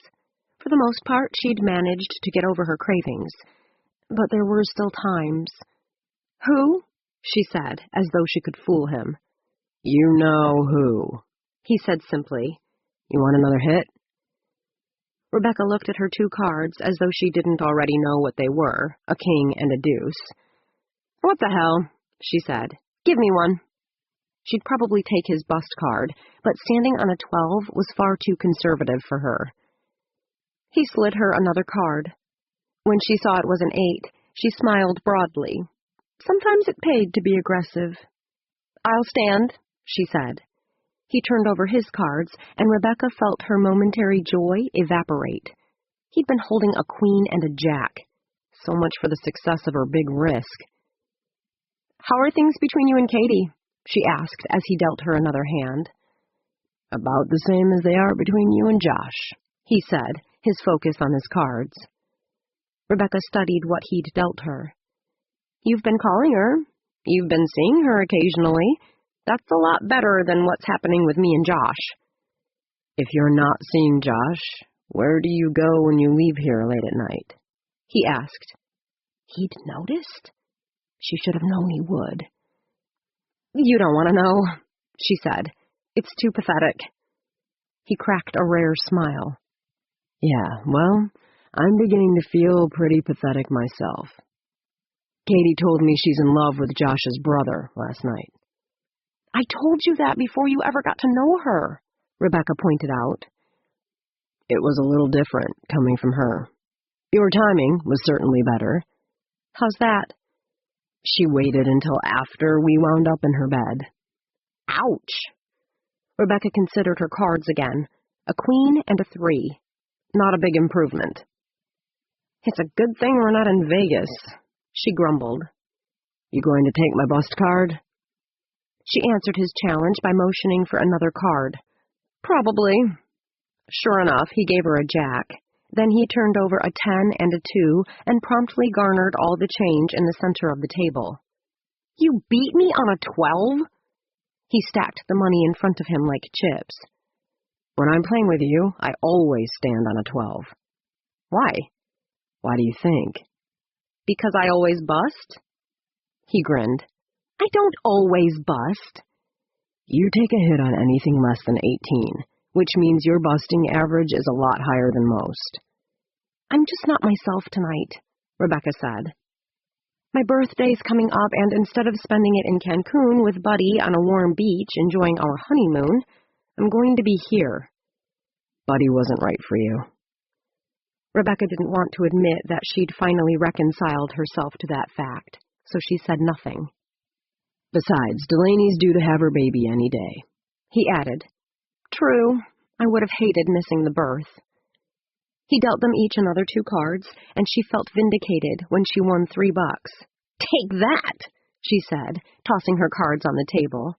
For the most part, she'd managed to get over her cravings. But there were still times. "Who?" she said, as though she could fool him. "You know who," he said simply. "You want another hit?" Rebecca looked at her 2 cards as though she didn't already know what they were, a king and a deuce. "What the hell?" she said. "Give me one." She'd probably take his bust card, but standing on a 12 was far too conservative for her. He slid her another card. When she saw it was an 8, she smiled broadly. Sometimes it paid to be aggressive. "I'll stand," she said. He turned over his cards, and Rebecca felt her momentary joy evaporate. He'd been holding a queen and a jack. So much for the success of her big risk. "How are things between you and Katie?" she asked as he dealt her another hand. "About the same as they are between you and Josh," he said, his focus on his cards. Rebecca studied what he'd dealt her. "You've been calling her. You've been seeing her occasionally. That's a lot better than what's happening with me and Josh." "If you're not seeing Josh, where do you go when you leave here late at night?" he asked. He'd noticed? She should have known he would. "You don't want to know," she said. "It's too pathetic." He cracked a rare smile. "Yeah, well, I'm beginning to feel pretty pathetic myself. Katie told me she's in love with Josh's brother last night." "I told you that before you ever got to know her," Rebecca pointed out. "It was a little different coming from her. Your timing was certainly better." "How's that?" "She waited until after we wound up in her bed." "Ouch!" Rebecca considered her cards again. A queen and a 3. Not a big improvement. "It's a good thing we're not in Vegas," she grumbled. "You going to take my bust card?" She answered his challenge by motioning for another card. "Probably." Sure enough, he gave her a jack. Then he turned over a 10 and a 2 and promptly garnered all the change in the center of the table. "You beat me on a 12? He stacked the money in front of him like chips. "When I'm playing with you, I always stand on a 12. "Why?" "Why do you think?" "Because I always bust?" He grinned. "I don't always bust." "You take a hit on anything less than 18, which means your busting average is a lot higher than most." "I'm just not myself tonight," Rebecca said. "My birthday's coming up, and instead of spending it in Cancun with Buddy on a warm beach enjoying our honeymoon, I'm going to be here." "Buddy wasn't right for you." Rebecca didn't want to admit that she'd finally reconciled herself to that fact, so she said nothing. "Besides, Delaney's due to have her baby any day," he added. "True. I would have hated missing the birth." He dealt them each another 2 cards, and she felt vindicated when she won $3. "Take that," she said, tossing her cards on the table.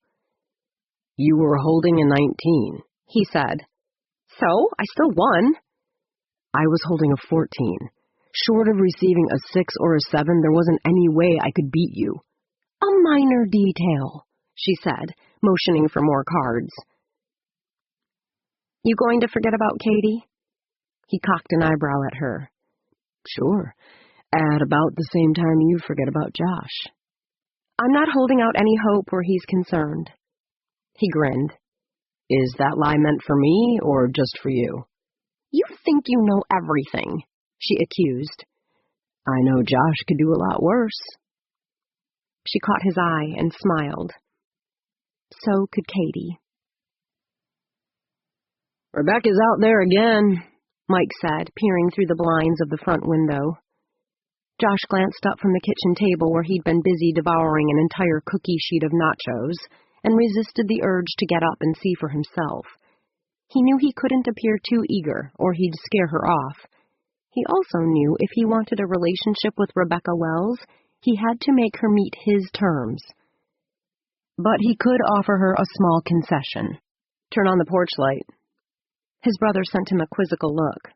"You were holding a 19, he said. "So, I still won." "I was holding a 14. Short of receiving a 6 or a 7, there wasn't any way I could beat you." "A minor detail," she said, motioning for more cards. "You going to forget about Katie?" He cocked an eyebrow at her. "Sure. At about the same time you forget about Josh." "I'm not holding out any hope where he's concerned." He grinned. "Is that lie meant for me or just for you?" "You think you know everything," she accused. "I know Josh could do a lot worse." She caught his eye and smiled. So could Katie. "Rebecca's out there again," Mike said, peering through the blinds of the front window. Josh glanced up from the kitchen table where he'd been busy devouring an entire cookie sheet of nachos and resisted the urge to get up and see for himself. He knew he couldn't appear too eager, or he'd scare her off. He also knew if he wanted a relationship with Rebecca Wells, he had to make her meet his terms. But he could offer her a small concession. Turn on the porch light. His brother sent him a quizzical look.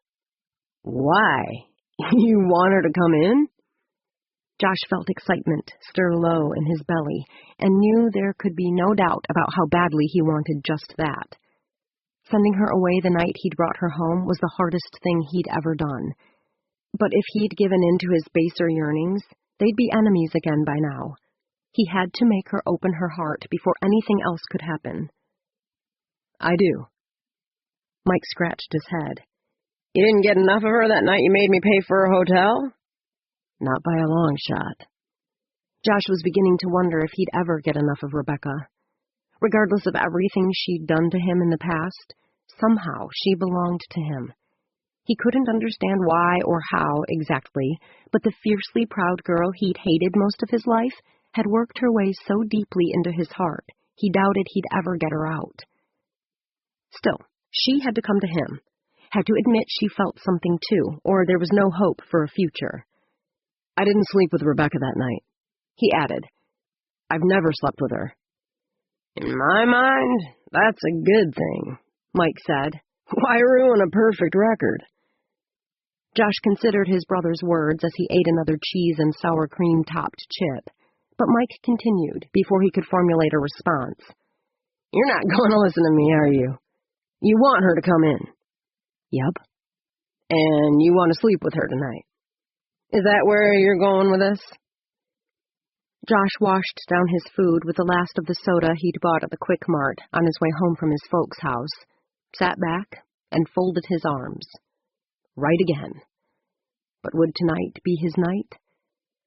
Why? You want her to come in? Josh felt excitement stir low in his belly and knew there could be no doubt about how badly he wanted just that. Sending her away the night he'd brought her home was the hardest thing he'd ever done. But if he'd given in to his baser yearnings, they'd be enemies again by now. He had to make her open her heart before anything else could happen. I do. Mike scratched his head. You didn't get enough of her that night you made me pay for her hotel? Not by a long shot. Josh was beginning to wonder if he'd ever get enough of Rebecca. Regardless of everything she'd done to him in the past, somehow she belonged to him. He couldn't understand why or how exactly, but the fiercely proud girl he'd hated most of his life had worked her way so deeply into his heart, he doubted he'd ever get her out. Still, she had to come to him, had to admit she felt something too, or there was no hope for a future. I didn't sleep with Rebecca that night, he added. I've never slept with her. In my mind, that's a good thing, Mike said. Why ruin a perfect record? Josh considered his brother's words as he ate another cheese and sour cream-topped chip, but Mike continued before he could formulate a response. You're not going to listen to me, are you? You want her to come in? Yup. And you want to sleep with her tonight? Is that where you're going with this? Josh washed down his food with the last of the soda he'd bought at the Quick Mart on his way home from his folks' house, sat back, and folded his arms. Right again. But would tonight be his night?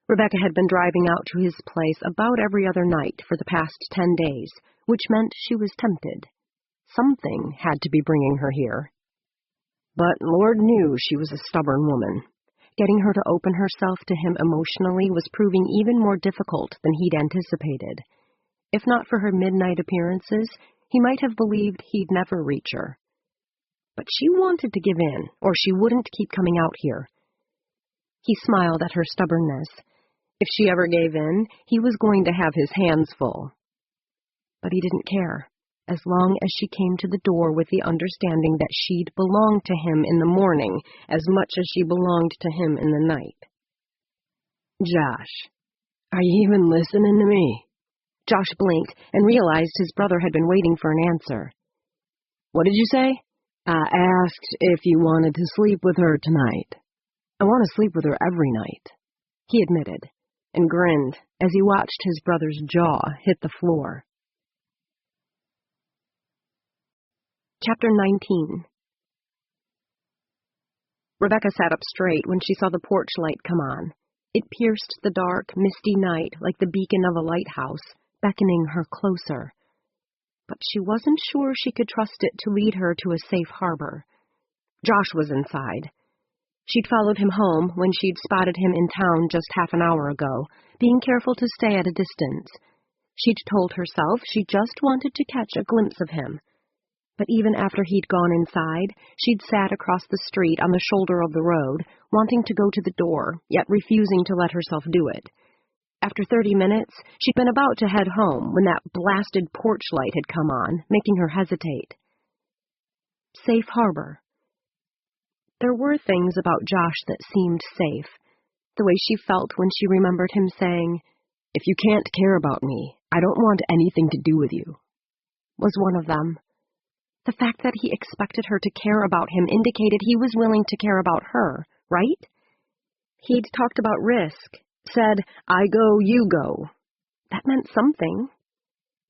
Rebecca had been driving out to his place about every other night for the past 10 days, which meant she was tempted. Something had to be bringing her here. But Lord knew she was a stubborn woman. Getting her to open herself to him emotionally was proving even more difficult than he'd anticipated. If not for her midnight appearances, he might have believed he'd never reach her. But she wanted to give in, or she wouldn't keep coming out here. He smiled at her stubbornness. If she ever gave in, he was going to have his hands full. But he didn't care, as long as she came to the door with the understanding that she'd belong to him in the morning as much as she belonged to him in the night. Josh, are you even listening to me? Josh blinked and realized his brother had been waiting for an answer. What did you say? I asked if you wanted to sleep with her tonight. I want to sleep with her every night, he admitted, and grinned as he watched his brother's jaw hit the floor. Chapter 19. Rebecca sat up straight when she saw the porch light come on. It pierced the dark, misty night like the beacon of a lighthouse, beckoning her closer. But she wasn't sure she could trust it to lead her to a safe harbor. Josh was inside. She'd followed him home when she'd spotted him in town just half an hour ago, being careful to stay at a distance. She'd told herself she just wanted to catch a glimpse of him. But even after he'd gone inside, she'd sat across the street on the shoulder of the road, wanting to go to the door, yet refusing to let herself do it. After 30 minutes, she'd been about to head home when that blasted porch light had come on, making her hesitate. Safe harbor. There were things about Josh that seemed safe. The way she felt when she remembered him saying, "If you can't care about me, I don't want anything to do with you," was one of them. The fact that he expected her to care about him indicated he was willing to care about her, right? He'd talked about risk, said, "I go, you go." That meant something.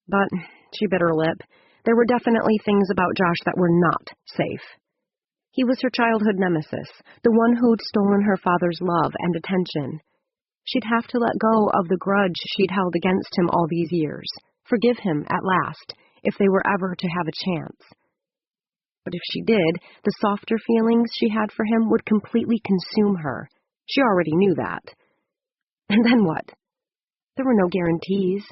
But she bit her lip. There were definitely things about Josh that were not safe. He was her childhood nemesis, the one who'd stolen her father's love and attention. She'd have to let go of the grudge she'd held against him all these years, forgive him at last, if they were ever to have a chance. But if she did, the softer feelings she had for him would completely consume her. She already knew that. And then what? There were no guarantees.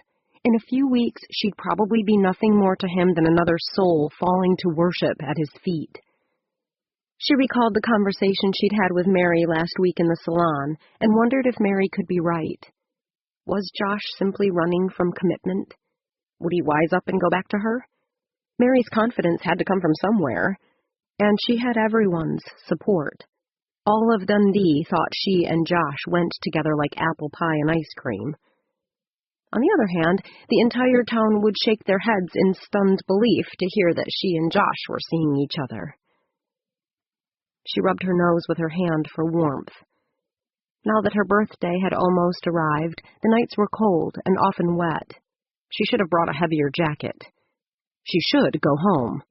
In a few weeks, she'd probably be nothing more to him than another soul falling to worship at his feet. She recalled the conversation she'd had with Mary last week in the salon and wondered if Mary could be right. Was Josh simply running from commitment? Would he wise up and go back to her? Mary's confidence had to come from somewhere, and she had everyone's support. All of Dundee thought she and Josh went together like apple pie and ice cream. On the other hand, the entire town would shake their heads in stunned belief to hear that she and Josh were seeing each other. She rubbed her nose with her hand for warmth. Now that her birthday had almost arrived, the nights were cold and often wet. She should have brought a heavier jacket. She should go home.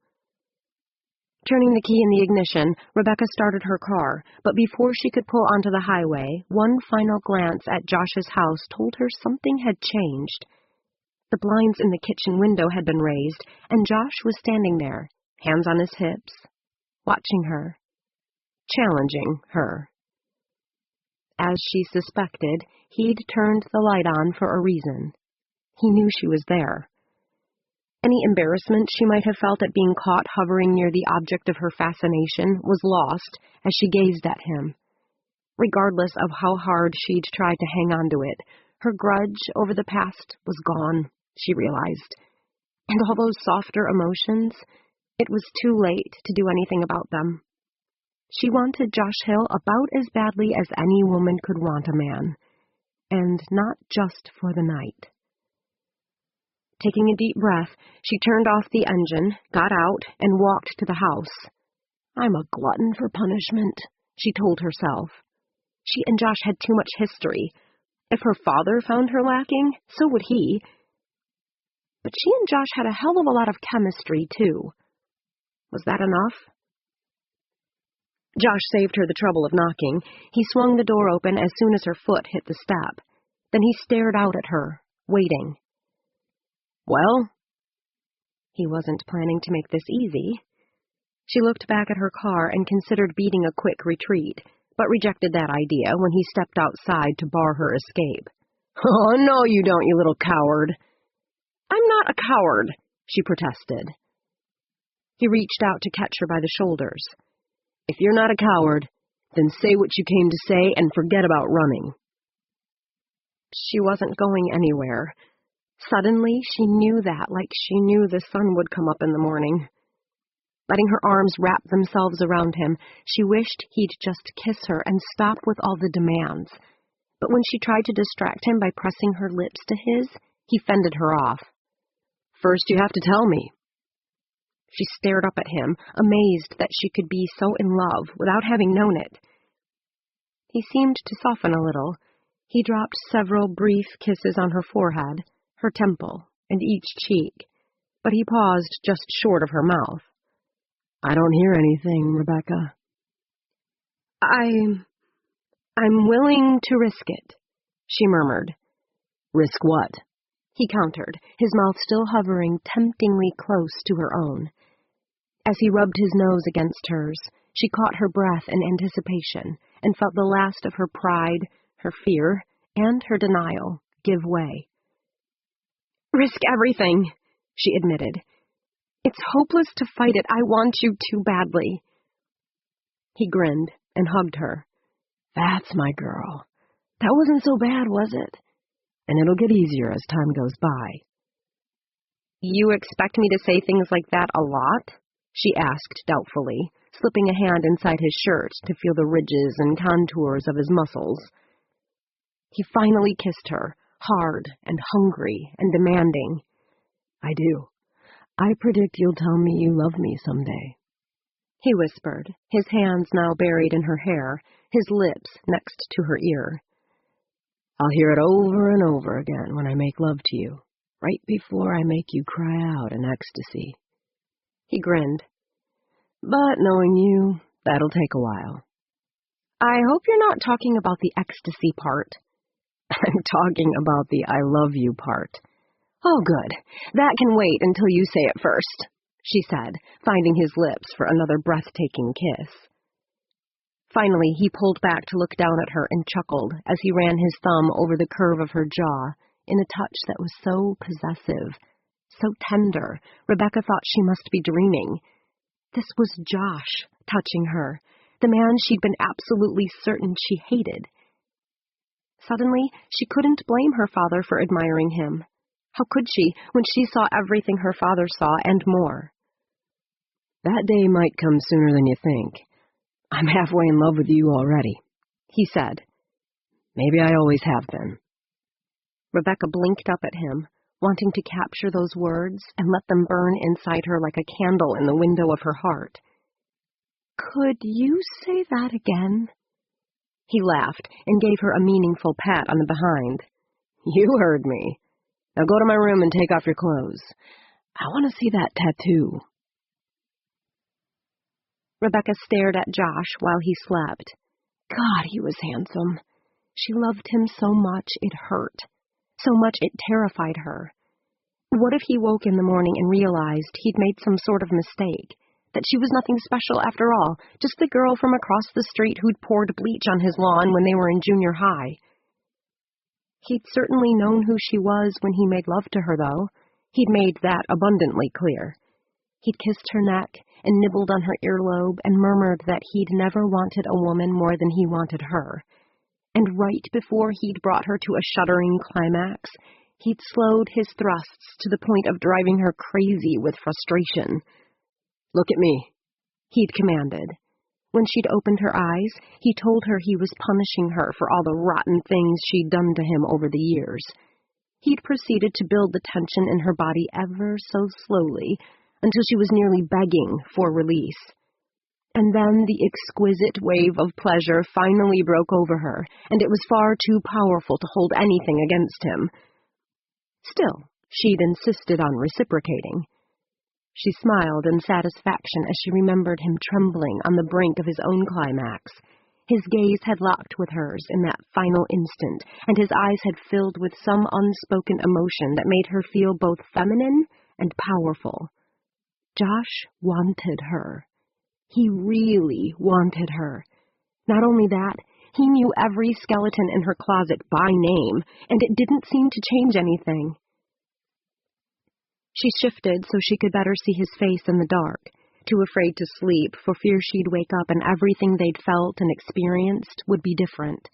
Turning the key in the ignition, Rebecca started her car, but before she could pull onto the highway, one final glance at Josh's house told her something had changed. The blinds in the kitchen window had been raised, and Josh was standing there, hands on his hips, watching her, challenging her. As she suspected, he'd turned the light on for a reason. He knew she was there. Any embarrassment she might have felt at being caught hovering near the object of her fascination was lost as she gazed at him. Regardless of how hard she'd tried to hang on to it, her grudge over the past was gone, she realized. And all those softer emotions, it was too late to do anything about them. She wanted Josh Hill about as badly as any woman could want a man, and not just for the night. Taking a deep breath, she turned off the engine, got out, and walked to the house. I'm a glutton for punishment, she told herself. She and Josh had too much history. If her father found her lacking, so would he. But she and Josh had a hell of a lot of chemistry, too. Was that enough? Josh saved her the trouble of knocking. He swung the door open as soon as her foot hit the step. Then he stared out at her, waiting. Well? He wasn't planning to make this easy. She looked back at her car and considered beating a quick retreat, but rejected that idea when he stepped outside to bar her escape. Oh, no you don't, you little coward. I'm not a coward, she protested. He reached out to catch her by the shoulders. If you're not a coward, then say what you came to say and forget about running. She wasn't going anywhere. Suddenly, she knew that, like she knew the sun would come up in the morning. Letting her arms wrap themselves around him, she wished he'd just kiss her and stop with all the demands. But when she tried to distract him by pressing her lips to his, he fended her off. First, you have to tell me. She stared up at him, amazed that she could be so in love without having known it. He seemed to soften a little. He dropped several brief kisses on her forehead, her temple, and each cheek, but he paused just short of her mouth. I don't hear anything, Rebecca. I'm willing to risk it, she murmured. Risk what? He countered, his mouth still hovering temptingly close to her own. As he rubbed his nose against hers, she caught her breath in anticipation and felt the last of her pride, her fear, and her denial give way. Risk everything, she admitted. It's hopeless to fight it. I want you too badly. He grinned and hugged her. That's my girl. That wasn't so bad, was it? And it'll get easier as time goes by. You expect me to say things like that a lot? She asked doubtfully, slipping a hand inside his shirt to feel the ridges and contours of his muscles. He finally kissed her, hard and hungry and demanding. I do. I predict you'll tell me you love me someday. He whispered, his hands now buried in her hair, his lips next to her ear. I'll hear it over and over again when I make love to you, right before I make you cry out in ecstasy. He grinned. But knowing you, that'll take a while. I hope you're not talking about the ecstasy part. I'm talking about the I love you part. Oh, good. That can wait until you say it first, she said, finding his lips for another breathtaking kiss. Finally, he pulled back to look down at her and chuckled as he ran his thumb over the curve of her jaw in a touch that was so possessive, so tender, Rebecca thought she must be dreaming. This was Josh touching her, the man she'd been absolutely certain she hated. Suddenly, she couldn't blame her father for admiring him. How could she, when she saw everything her father saw and more? That day might come sooner than you think. I'm halfway in love with you already, he said. Maybe I always have been. Rebecca blinked up at him, wanting to capture those words and let them burn inside her like a candle in the window of her heart. Could you say that again? He laughed and gave her a meaningful pat on the behind. You heard me. Now go to my room and take off your clothes. I want to see that tattoo. Rebecca stared at Josh while he slept. God, he was handsome. She loved him so much it hurt. So much it terrified her. What if he woke in the morning and realized he'd made some sort of mistake, that she was nothing special after all, just the girl from across the street who'd poured bleach on his lawn when they were in junior high? He'd certainly known who she was when he made love to her, though. He'd made that abundantly clear. He'd kissed her neck and nibbled on her earlobe and murmured that he'd never wanted a woman more than he wanted her. And right before he'd brought her to a shuddering climax, he'd slowed his thrusts to the point of driving her crazy with frustration. Look at me, he'd commanded. When she'd opened her eyes, he told her he was punishing her for all the rotten things she'd done to him over the years. He'd proceeded to build the tension in her body ever so slowly, until she was nearly begging for release. And then the exquisite wave of pleasure finally broke over her, and it was far too powerful to hold anything against him. Still, she'd insisted on reciprocating. She smiled in satisfaction as she remembered him trembling on the brink of his own climax. His gaze had locked with hers in that final instant, and his eyes had filled with some unspoken emotion that made her feel both feminine and powerful. Josh wanted her. He really wanted her. Not only that, he knew every skeleton in her closet by name, and it didn't seem to change anything. She shifted so she could better see his face in the dark, too afraid to sleep for fear she'd wake up and everything they'd felt and experienced would be different.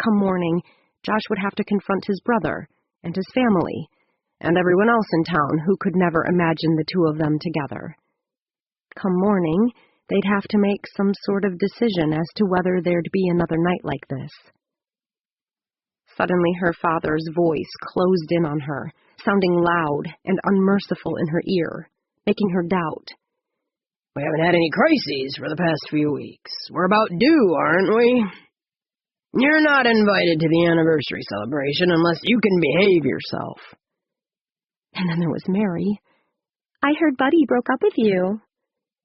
Come morning, Josh would have to confront his brother and his family, and everyone else in town who could never imagine the two of them together. Come morning, they'd have to make some sort of decision as to whether there'd be another night like this. Suddenly her father's voice closed in on her, sounding loud and unmerciful in her ear, making her doubt. We haven't had any crises for the past few weeks. We're about due, aren't we? You're not invited to the anniversary celebration unless you can behave yourself. And then there was Mary. I heard Buddy broke up with you.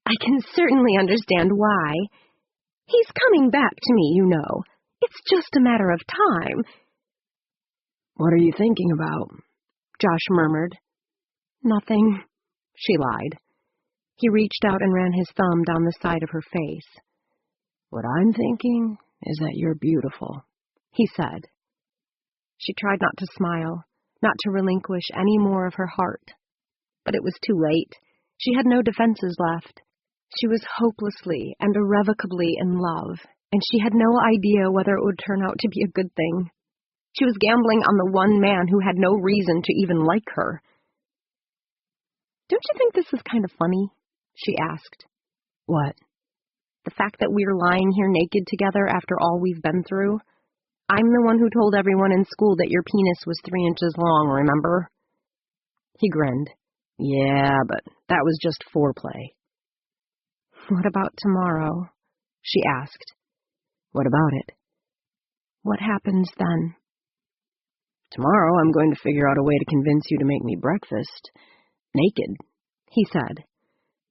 I can certainly understand why. He's coming back to me, you know. It's just a matter of time. What are you thinking about? Josh murmured. Nothing, she lied. He reached out and ran his thumb down the side of her face. What I'm thinking is that you're beautiful, he said. She tried not to smile, not to relinquish any more of her heart. But it was too late. She had no defenses left. She was hopelessly and irrevocably in love, and she had no idea whether it would turn out to be a good thing. She was gambling on the one man who had no reason to even like her. Don't you think this is kind of funny? She asked. What? The fact that we're lying here naked together after all we've been through. I'm the one who told everyone in school that your penis was 3 inches long, remember? He grinned. Yeah, but that was just foreplay. What about tomorrow? She asked. What about it? What happens then? Tomorrow I'm going to figure out a way to convince you to make me breakfast. Naked, he said.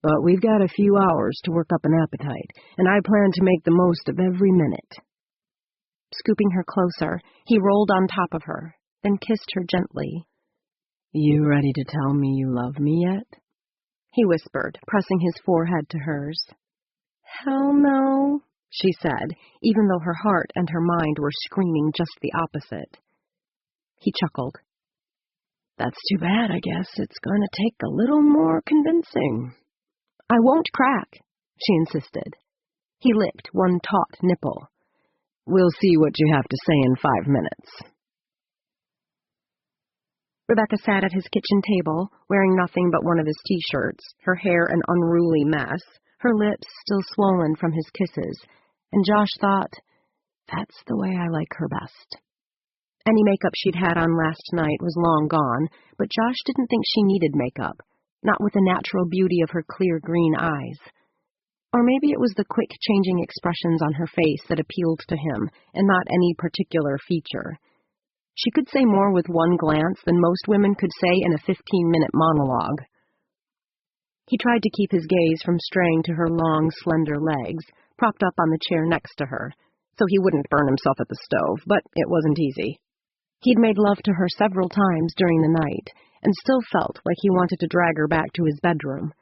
But we've got a few hours to work up an appetite, and I plan to make the most of every minute. Scooping her closer, he rolled on top of her, then kissed her gently. You ready to tell me you love me yet? He whispered, pressing his forehead to hers. Hell no, she said, even though her heart and her mind were screaming just the opposite. He chuckled. That's too bad, I guess. It's going to take a little more convincing. I won't crack, she insisted. He licked one taut nipple. We'll see what you have to say in 5 minutes. Rebecca sat at his kitchen table, wearing nothing but one of his T-shirts, her hair an unruly mess, her lips still swollen from his kisses, and Josh thought, that's the way I like her best. Any makeup she'd had on last night was long gone, but Josh didn't think she needed makeup, not with the natural beauty of her clear green eyes. Or maybe it was the quick changing expressions on her face that appealed to him, and not any particular feature. She could say more with one glance than most women could say in a 15-minute monologue. He tried to keep his gaze from straying to her long, slender legs, propped up on the chair next to her, so he wouldn't burn himself at the stove, but it wasn't easy. He'd made love to her several times during the night, and still felt like he wanted to drag her back to his bedroom.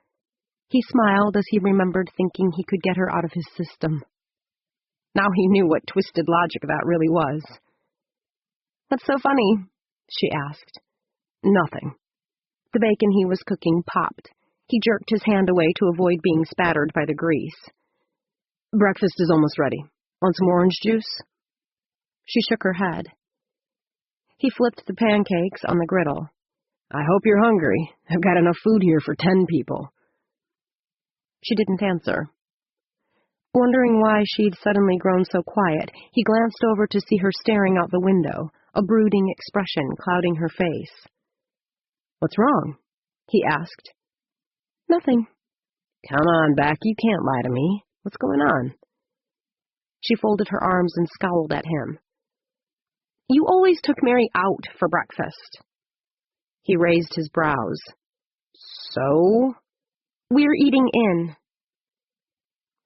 He smiled as he remembered thinking he could get her out of his system. Now he knew what twisted logic that really was. "What's so funny?" she asked. Nothing. The bacon he was cooking popped. He jerked his hand away to avoid being spattered by the grease. "Breakfast is almost ready. Want some orange juice?" She shook her head. He flipped the pancakes on the griddle. "I hope you're hungry. I've got enough food here for 10 people. She didn't answer. Wondering why she'd suddenly grown so quiet, he glanced over to see her staring out the window, a brooding expression clouding her face. "What's wrong?" he asked. "Nothing." "Come on, Beck, you can't lie to me. What's going on?" She folded her arms and scowled at him. "You always took Mary out for breakfast." He raised his brows. "So?" "We're eating in."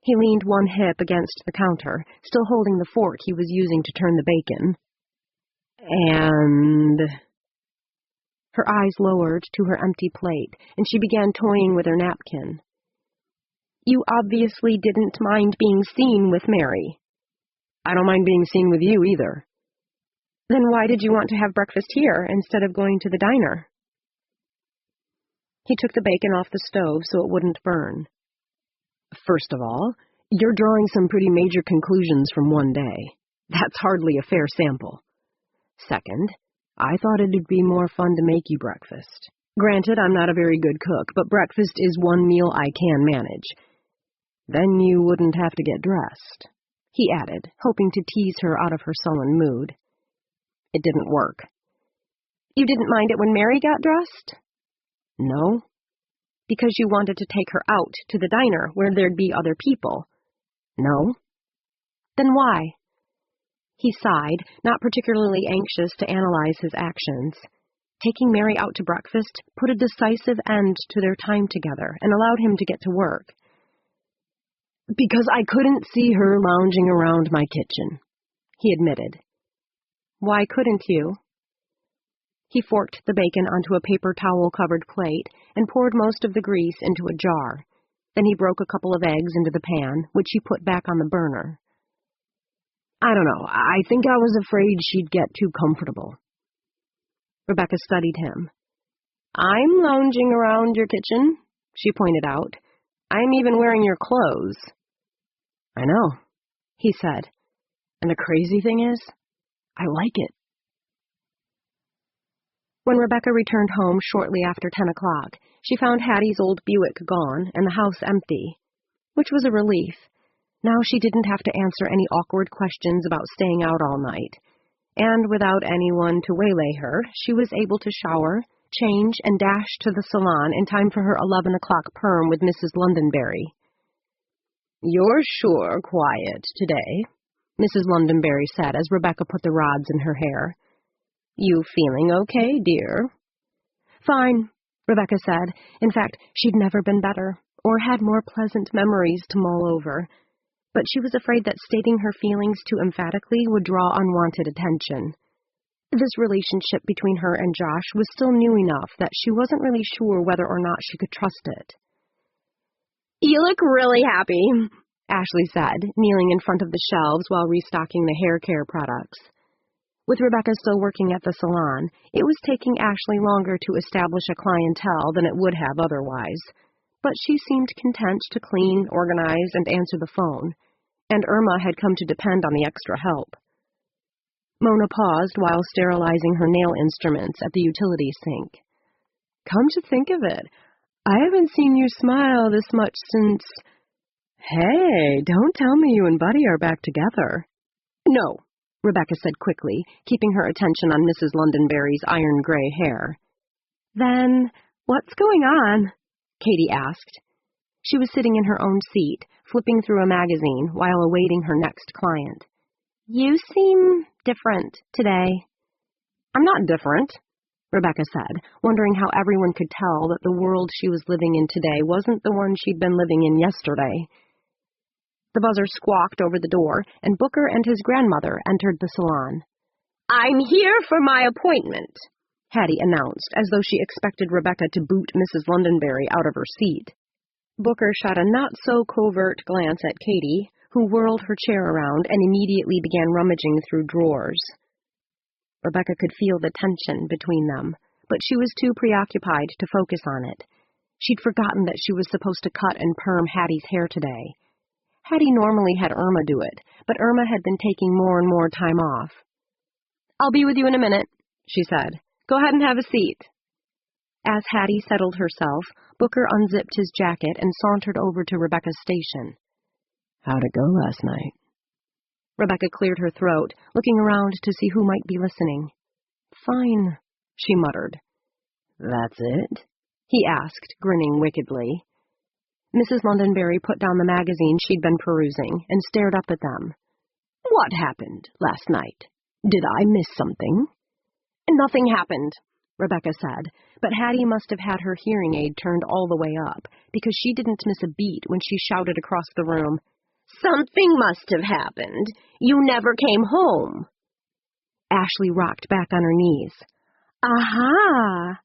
He leaned one hip against the counter, still holding the fork he was using to turn the bacon. "And?" Her eyes lowered to her empty plate, and she began toying with her napkin. "You obviously didn't mind being seen with Mary." "I don't mind being seen with you either." "Then why did you want to have breakfast here instead of going to the diner?" He took the bacon off the stove so it wouldn't burn. "First of all, you're drawing some pretty major conclusions from one day. That's hardly a fair sample. Second, I thought it'd be more fun to make you breakfast. Granted, I'm not a very good cook, but breakfast is one meal I can manage. Then you wouldn't have to get dressed," he added, hoping to tease her out of her sullen mood. It didn't work. "You didn't mind it when Mary got dressed?" "No." "Because you wanted to take her out to the diner where there'd be other people?" "No." "Then why?" He sighed, not particularly anxious to analyze his actions. Taking Mary out to breakfast put a decisive end to their time together and allowed him to get to work. "Because I couldn't see her lounging around my kitchen," he admitted. "Why couldn't you?" He forked the bacon onto a paper towel-covered plate and poured most of the grease into a jar. Then he broke a couple of eggs into the pan, which he put back on the burner. "I don't know. I think I was afraid she'd get too comfortable." Rebecca studied him. "I'm lounging around your kitchen," she pointed out. "I'm even wearing your clothes." "I know," he said. "And the crazy thing is, I like it." When Rebecca returned home shortly after 10 o'clock, she found Hattie's old Buick gone and the house empty, which was a relief. Now she didn't have to answer any awkward questions about staying out all night, and without anyone to waylay her, she was able to shower, change, and dash to the salon in time for her 11 o'clock perm with Mrs. Londonderry. "You're sure quiet today," Mrs. Londonderry said as Rebecca put the rods in her hair. "You feeling okay, dear?" "Fine," Rebecca said. In fact, she'd never been better, or had more pleasant memories to mull over. But she was afraid that stating her feelings too emphatically would draw unwanted attention. This relationship between her and Josh was still new enough that she wasn't really sure whether or not she could trust it. "You look really happy," Ashley said, kneeling in front of the shelves while restocking the hair care products. With Rebecca still working at the salon, it was taking Ashley longer to establish a clientele than it would have otherwise, but she seemed content to clean, organize, and answer the phone, and Irma had come to depend on the extra help. Mona paused while sterilizing her nail instruments at the utility sink. Come to think of it, I haven't seen you smile this much since... Hey, don't tell me you and Buddy are back together. No, Rebecca said quickly, keeping her attention on Mrs. Londonderry's iron-gray hair. Then, what's going on? Katie asked. She was sitting in her own seat, flipping through a magazine while awaiting her next client. You seem different today. I'm not different, Rebecca said, wondering how everyone could tell that the world she was living in today wasn't the one she'd been living in yesterday. The buzzer squawked over the door, and Booker and his grandmother entered the salon. I'm here for my appointment, Hattie announced, as though she expected Rebecca to boot Mrs. Londonderry out of her seat. Booker shot a not-so-covert glance at Katie, who whirled her chair around and immediately began rummaging through drawers. Rebecca could feel the tension between them, but she was too preoccupied to focus on it. She'd forgotten that she was supposed to cut and perm Hattie's hair today. Hattie normally had Irma do it, but Irma had been taking more and more time off. I'll be with you in a minute, she said. Go ahead and have a seat. As Hattie settled herself, Booker unzipped his jacket and sauntered over to Rebecca's station. How'd it go last night? Rebecca cleared her throat, looking around to see who might be listening. Fine, she muttered. That's it? He asked, grinning wickedly. Mrs. Londonderry put down the magazine she'd been perusing and stared up at them. What happened last night? Did I miss something? Nothing happened, Rebecca said, but Hattie must have had her hearing aid turned all the way up, because she didn't miss a beat when she shouted across the room, Something must have happened. You never came home. Ashley rocked back on her knees. Aha!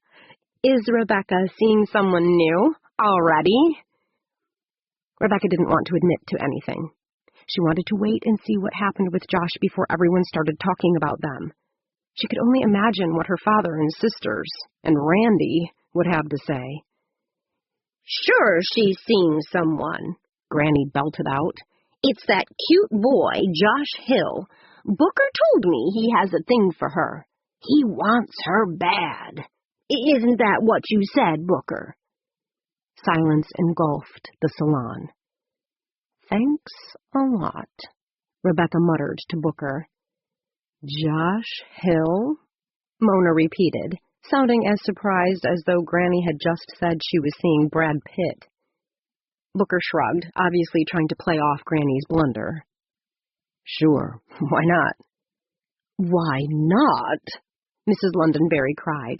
Is Rebecca seeing someone new already? Rebecca didn't want to admit to anything. She wanted to wait and see what happened with Josh before everyone started talking about them. She could only imagine what her father and sisters, and Randy, would have to say. Sure she's seen someone, Granny belted out. It's that cute boy, Josh Hill. Booker told me he has a thing for her. He wants her bad. Isn't that what you said, Booker? Silence engulfed the salon. Thanks a lot, Rebecca muttered to Booker. Josh Hill? Mona repeated, sounding as surprised as though Granny had just said she was seeing Brad Pitt. Booker shrugged, obviously trying to play off Granny's blunder. Sure, why not? Why not? Mrs. Londonderry cried.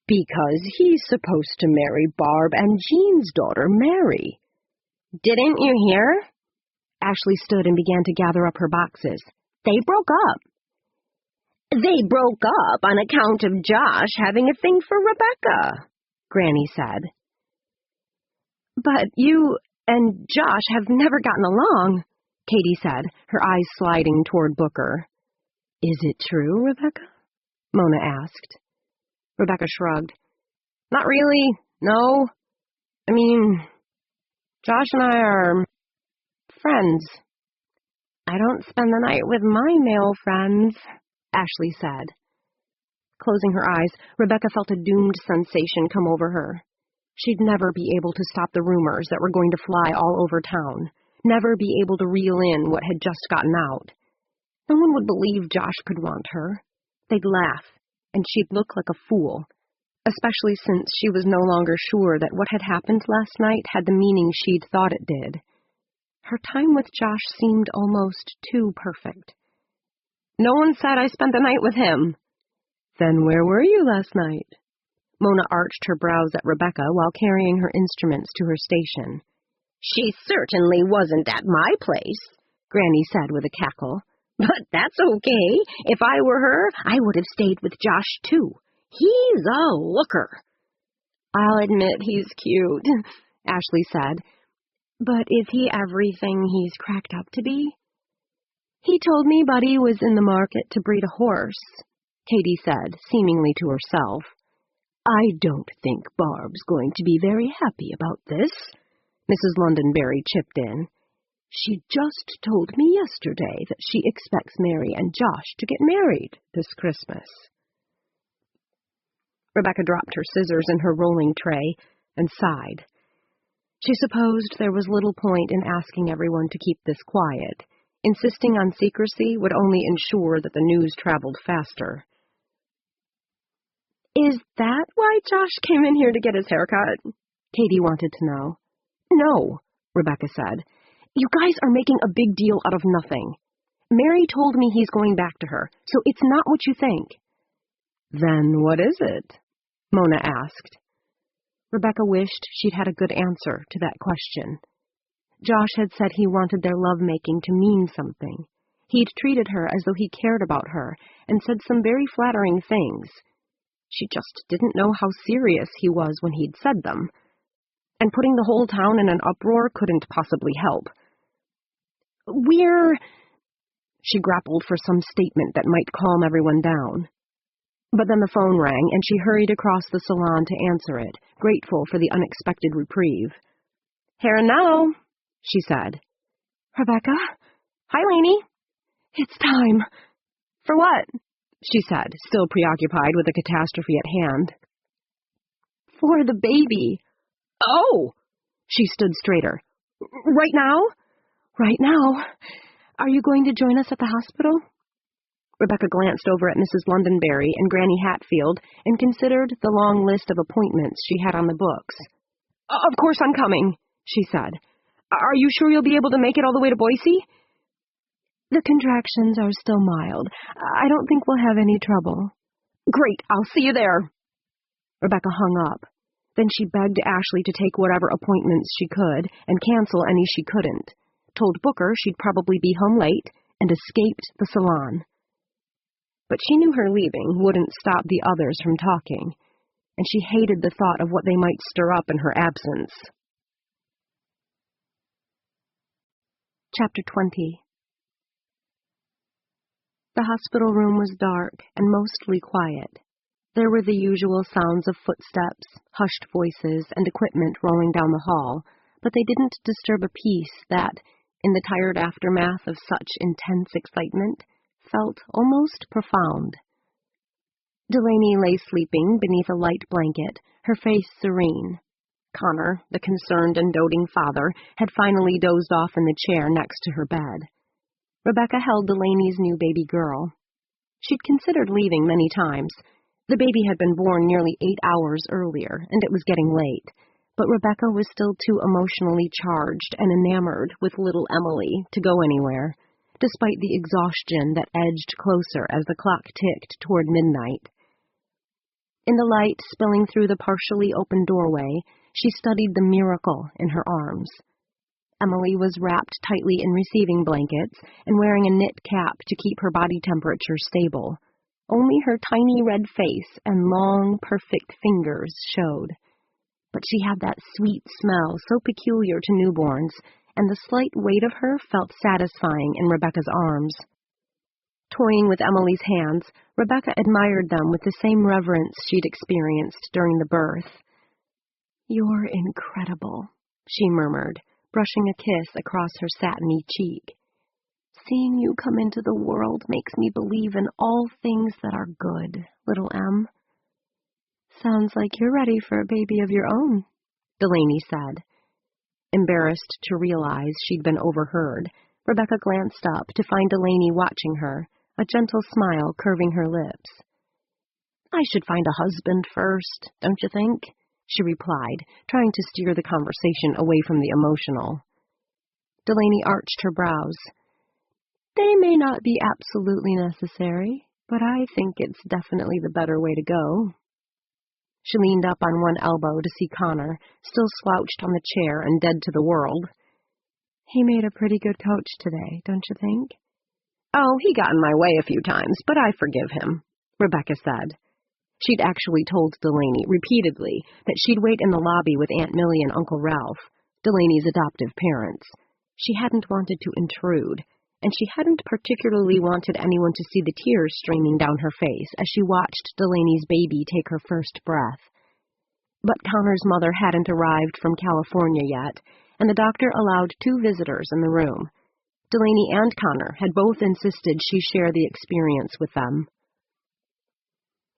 Because he's supposed to marry Barb and Jean's daughter, Mary. Didn't you hear? Ashley stood and began to gather up her boxes. They broke up. They broke up on account of Josh having a thing for Rebecca, Granny said. But you and Josh have never gotten along, Katie said, her eyes sliding toward Booker. Is it true, Rebecca? Mona asked. Rebecca shrugged. Not really, no. I mean, Josh and I are friends. I don't spend the night with my male friends, Ashley said. Closing her eyes, Rebecca felt a doomed sensation come over her. She'd never be able to stop the rumors that were going to fly all over town, never be able to reel in what had just gotten out. No one would believe Josh could want her. They'd laugh, and she'd look like a fool, especially since she was no longer sure that what had happened last night had the meaning she'd thought it did. Her time with Josh seemed almost too perfect. No one said I spent the night with him. Then where were you last night? Mona arched her brows at Rebecca while carrying her instruments to her station. She certainly wasn't at my place, Granny said with a cackle. But that's okay. If I were her, I would have stayed with Josh, too. He's a looker. I'll admit he's cute, Ashley said. But is he everything he's cracked up to be? He told me Buddy was in the market to breed a horse, Katie said, seemingly to herself. I don't think Barb's going to be very happy about this, Mrs. Londonderry chipped in. She just told me yesterday that she expects Mary and Josh to get married this Christmas. Rebecca dropped her scissors in her rolling tray and sighed. She supposed there was little point in asking everyone to keep this quiet. Insisting on secrecy would only ensure that the news traveled faster. Is that why Josh came in here to get his haircut? Katie wanted to know. No, Rebecca said. You guys are making a big deal out of nothing. Mary told me he's going back to her, so it's not what you think. Then what is it? Mona asked. Rebecca wished she'd had a good answer to that question. Josh had said he wanted their lovemaking to mean something. He'd treated her as though he cared about her and said some very flattering things. She just didn't know how serious he was when he'd said them. And putting the whole town in an uproar couldn't possibly help. She grappled for some statement that might calm everyone down. But then the phone rang, and she hurried across the salon to answer it, grateful for the unexpected reprieve. Here and now, she said. Rebecca? Hi, Lainey. It's time. For what? She said, still preoccupied with the catastrophe at hand. For the baby. Oh! She stood straighter. Right now? Right now. Are you going to join us at the hospital? Rebecca glanced over at Mrs. Londonderry and Granny Hatfield and considered the long list of appointments she had on the books. Of course I'm coming, she said. Are you sure you'll be able to make it all the way to Boise? The contractions are still mild. I don't think we'll have any trouble. Great, I'll see you there. Rebecca hung up. Then she begged Ashley to take whatever appointments she could and cancel any she couldn't. Told Booker she'd probably be home late and escaped the salon. But she knew her leaving wouldn't stop the others from talking, and she hated the thought of what they might stir up in her absence. Chapter 20. The hospital room was dark and mostly quiet. There were the usual sounds of footsteps, hushed voices, and equipment rolling down the hall, but they didn't disturb a peace that, in the tired aftermath of such intense excitement, felt almost profound. Delaney lay sleeping beneath a light blanket, her face serene. Connor, the concerned and doting father, had finally dozed off in the chair next to her bed. Rebecca held Delaney's new baby girl. She'd considered leaving many times. The baby had been born nearly 8 hours earlier, and it was getting late, but Rebecca was still too emotionally charged and enamored with little Emily to go anywhere, despite the exhaustion that edged closer as the clock ticked toward midnight. In the light spilling through the partially open doorway, she studied the miracle in her arms. Emily was wrapped tightly in receiving blankets and wearing a knit cap to keep her body temperature stable. Only her tiny red face and long, perfect fingers showed. But she had that sweet smell so peculiar to newborns, and the slight weight of her felt satisfying in Rebecca's arms. Toying with Emily's hands, Rebecca admired them with the same reverence she'd experienced during the birth. You're incredible, she murmured, brushing a kiss across her satiny cheek. Seeing you come into the world makes me believe in all things that are good, little Em. Sounds like you're ready for a baby of your own, Delaney said. Embarrassed to realize she'd been overheard, Rebecca glanced up to find Delaney watching her, a gentle smile curving her lips. I should find a husband first, don't you think? She replied, trying to steer the conversation away from the emotional. Delaney arched her brows. They may not be absolutely necessary, but I think it's definitely the better way to go. She leaned up on one elbow to see Connor, still slouched on the chair and dead to the world. He made a pretty good coach today, don't you think? Oh, he got in my way a few times, but I forgive him, Rebecca said. She'd actually told Delaney repeatedly that she'd wait in the lobby with Aunt Millie and Uncle Ralph, Delaney's adoptive parents. She hadn't wanted to intrude, and she hadn't particularly wanted anyone to see the tears streaming down her face as she watched Delaney's baby take her first breath. But Connor's mother hadn't arrived from California yet, and the doctor allowed 2 visitors in the room. Delaney and Connor had both insisted she share the experience with them.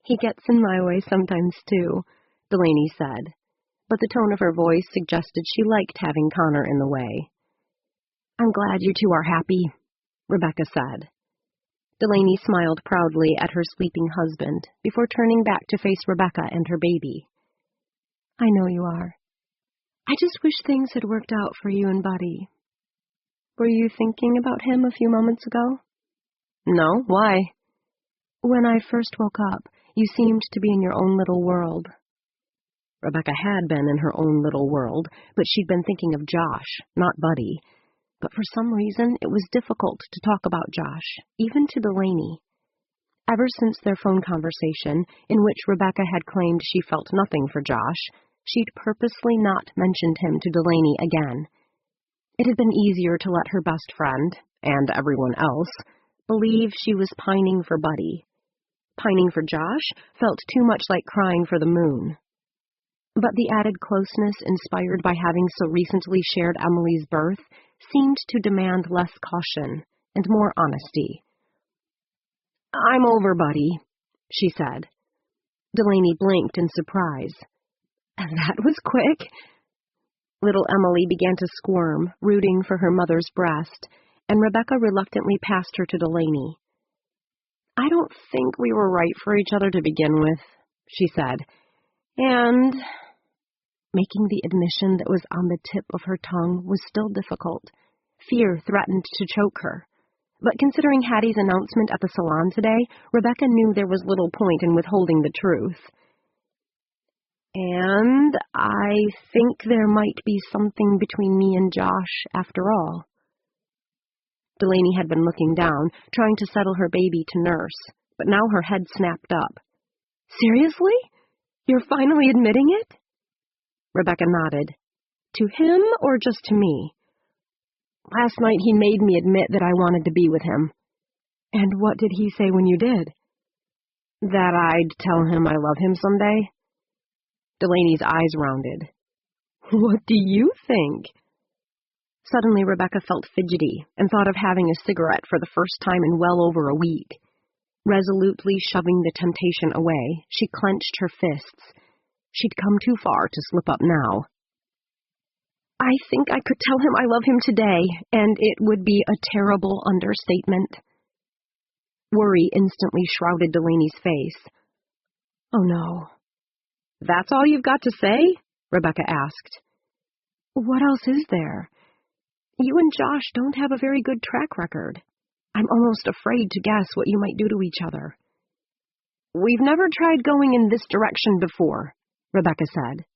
"He gets in my way sometimes, too," Delaney said, but the tone of her voice suggested she liked having Connor in the way. "I'm glad you 2 are happy," Rebecca said. Delaney smiled proudly at her sleeping husband before turning back to face Rebecca and her baby. "I know you are. I just wish things had worked out for you and Buddy. Were you thinking about him a few moments ago?" "No, why?" "When I first woke up, you seemed to be in your own little world." Rebecca had been in her own little world, but she'd been thinking of Josh, not Buddy. But for some reason, it was difficult to talk about Josh, even to Delaney. Ever since their phone conversation, in which Rebecca had claimed she felt nothing for Josh, she'd purposely not mentioned him to Delaney again. It had been easier to let her best friend, and everyone else, believe she was pining for Buddy. Pining for Josh felt too much like crying for the moon. But the added closeness inspired by having so recently shared Emily's birth seemed to demand less caution and more honesty. "I'm over, Buddy," she said. Delaney blinked in surprise. "That was quick." Little Emily began to squirm, rooting for her mother's breast, and Rebecca reluctantly passed her to Delaney. "I don't think we were right for each other to begin with," she said, and making the admission that was on the tip of her tongue was still difficult. Fear threatened to choke her. But considering Hattie's announcement at the salon today, Rebecca knew there was little point in withholding the truth. "And I think there might be something between me and Josh after all." Delaney had been looking down, trying to settle her baby to nurse, but now her head snapped up. "Seriously? You're finally admitting it?" Rebecca nodded. "To him or just to me?" "Last night he made me admit that I wanted to be with him." "And what did he say when you did?" "That I'd tell him I love him someday." Delaney's eyes rounded. "What do you think?" Suddenly Rebecca felt fidgety and thought of having a cigarette for the first time in well over a week. Resolutely shoving the temptation away, she clenched her fists. She'd come too far to slip up now. "I think I could tell him I love him today, and it would be a terrible understatement." Worry instantly shrouded Delaney's face. "Oh, no." "That's all you've got to say?" Rebecca asked. "What else is there? You and Josh don't have a very good track record. I'm almost afraid to guess what you might do to each other." "We've never tried going in this direction before," Rebecca said.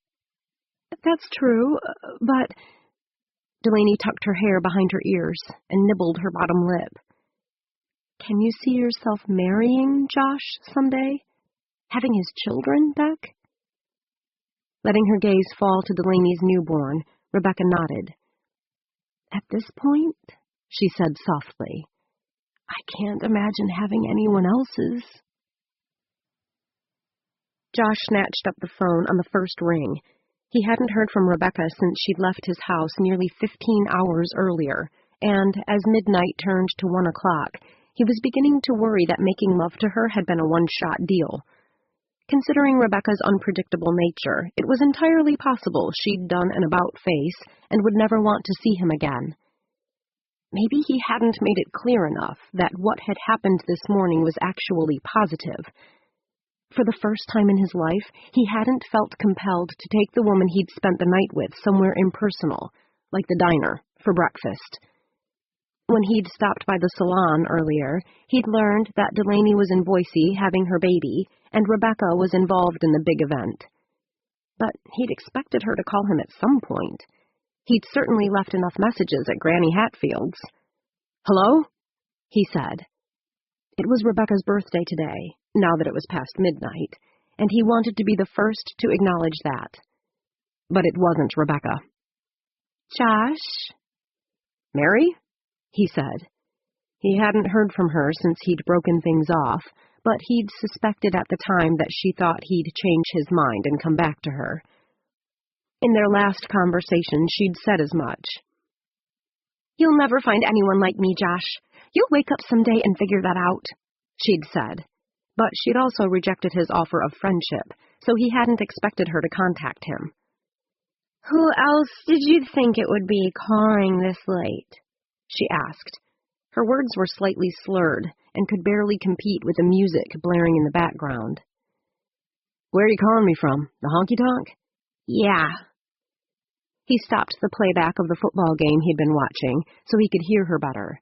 "That's true, but—" Delaney tucked her hair behind her ears and nibbled her bottom lip. "Can you see yourself marrying Josh someday? Having his children, Beck?" Letting her gaze fall to Delaney's newborn, Rebecca nodded. "At this point," she said softly, "I can't imagine having anyone else's." Josh snatched up the phone on the first ring. He hadn't heard from Rebecca since she'd left his house nearly 15 hours earlier, and as midnight turned to 1 o'clock, he was beginning to worry that making love to her had been a one-shot deal. Considering Rebecca's unpredictable nature, it was entirely possible she'd done an about-face and would never want to see him again. Maybe he hadn't made it clear enough that what had happened this morning was actually positive. For the first time in his life, he hadn't felt compelled to take the woman he'd spent the night with somewhere impersonal, like the diner, for breakfast. When he'd stopped by the salon earlier, he'd learned that Delaney was in Boise having her baby, and Rebecca was involved in the big event. But he'd expected her to call him at some point. He'd certainly left enough messages at Granny Hatfield's. "Hello?" he said. It was Rebecca's birthday today, now that it was past midnight, and he wanted to be the first to acknowledge that. But it wasn't Rebecca. "Josh?" "Mary?" he said. He hadn't heard from her since he'd broken things off, but he'd suspected at the time that she thought he'd change his mind and come back to her. In their last conversation, she'd said as much. "You'll never find anyone like me, Josh. You'll wake up someday and figure that out," she'd said. But she'd also rejected his offer of friendship, so he hadn't expected her to contact him. "Who else did you think it would be calling this late?" she asked. Her words were slightly slurred and could barely compete with the music blaring in the background. "Where are you calling me from? The honky-tonk?" "Yeah." He stopped the playback of the football game he'd been watching so he could hear her better.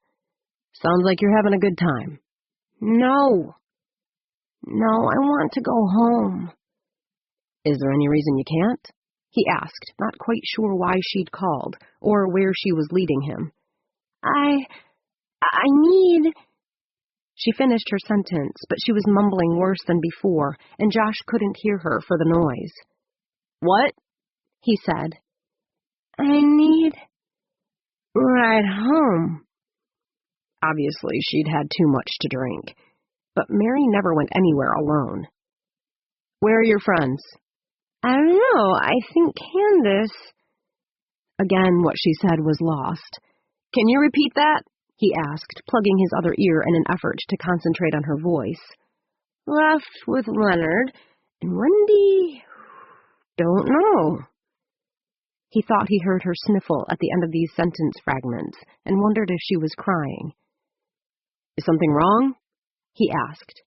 "Sounds like you're having a good time." No, I want to go home." "Is there any reason you can't?" he asked, not quite sure why she'd called or where she was leading him. I need..." She finished her sentence, but she was mumbling worse than before, and Josh couldn't hear her for the noise. "What?" he said. "I need... ride home." Obviously, she'd had too much to drink, but Mary never went anywhere alone. "Where are your friends?" "I don't know, I think Candace..." Again, what she said was lost. "Can you repeat that?" he asked, plugging his other ear in an effort to concentrate on her voice. "Left with Leonard, and Wendy... don't know." He thought he heard her sniffle at the end of these sentence fragments and wondered if she was crying. "Is something wrong?" he asked,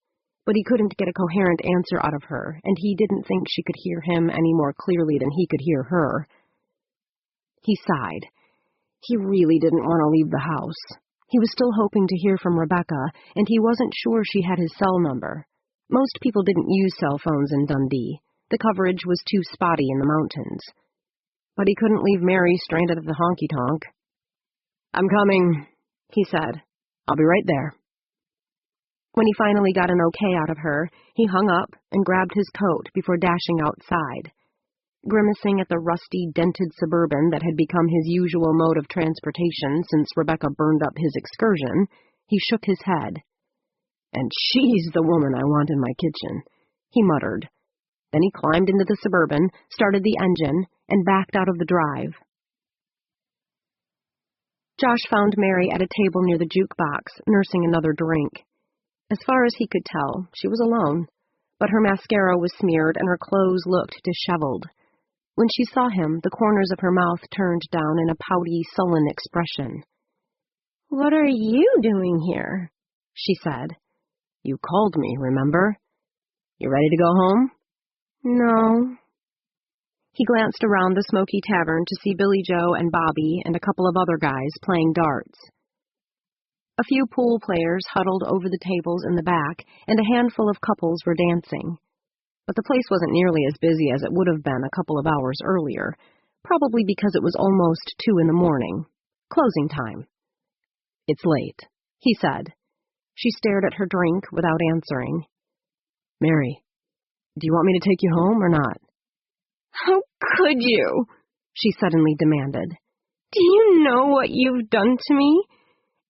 but he couldn't get a coherent answer out of her, and he didn't think she could hear him any more clearly than he could hear her. He sighed. He really didn't want to leave the house. He was still hoping to hear from Rebecca, and he wasn't sure she had his cell number. Most people didn't use cell phones in Dundee. The coverage was too spotty in the mountains. But he couldn't leave Mary stranded at the honky-tonk. "I'm coming," he said. "I'll be right there." When he finally got an okay out of her, he hung up and grabbed his coat before dashing outside. Grimacing at the rusty, dented Suburban that had become his usual mode of transportation since Rebecca burned up his excursion, he shook his head. "And she's the woman I want in my kitchen," he muttered. Then he climbed into the Suburban, started the engine, and backed out of the drive. Josh found Mary at a table near the jukebox, nursing another drink. As far as he could tell, she was alone, but her mascara was smeared and her clothes looked disheveled. When she saw him, the corners of her mouth turned down in a pouty, sullen expression. "What are you doing here?" she said. "You called me, remember? You ready to go home?" "No." He glanced around the smoky tavern to see Billy Joe and Bobby and a couple of other guys playing darts. A few pool players huddled over the tables in the back, and a handful of couples were dancing. But the place wasn't nearly as busy as it would have been a couple of hours earlier, probably because it was almost 2 a.m, closing time. "It's late," he said. She stared at her drink without answering. "Mary, do you want me to take you home or not?" "How could you?" she suddenly demanded. "Do you know what you've done to me?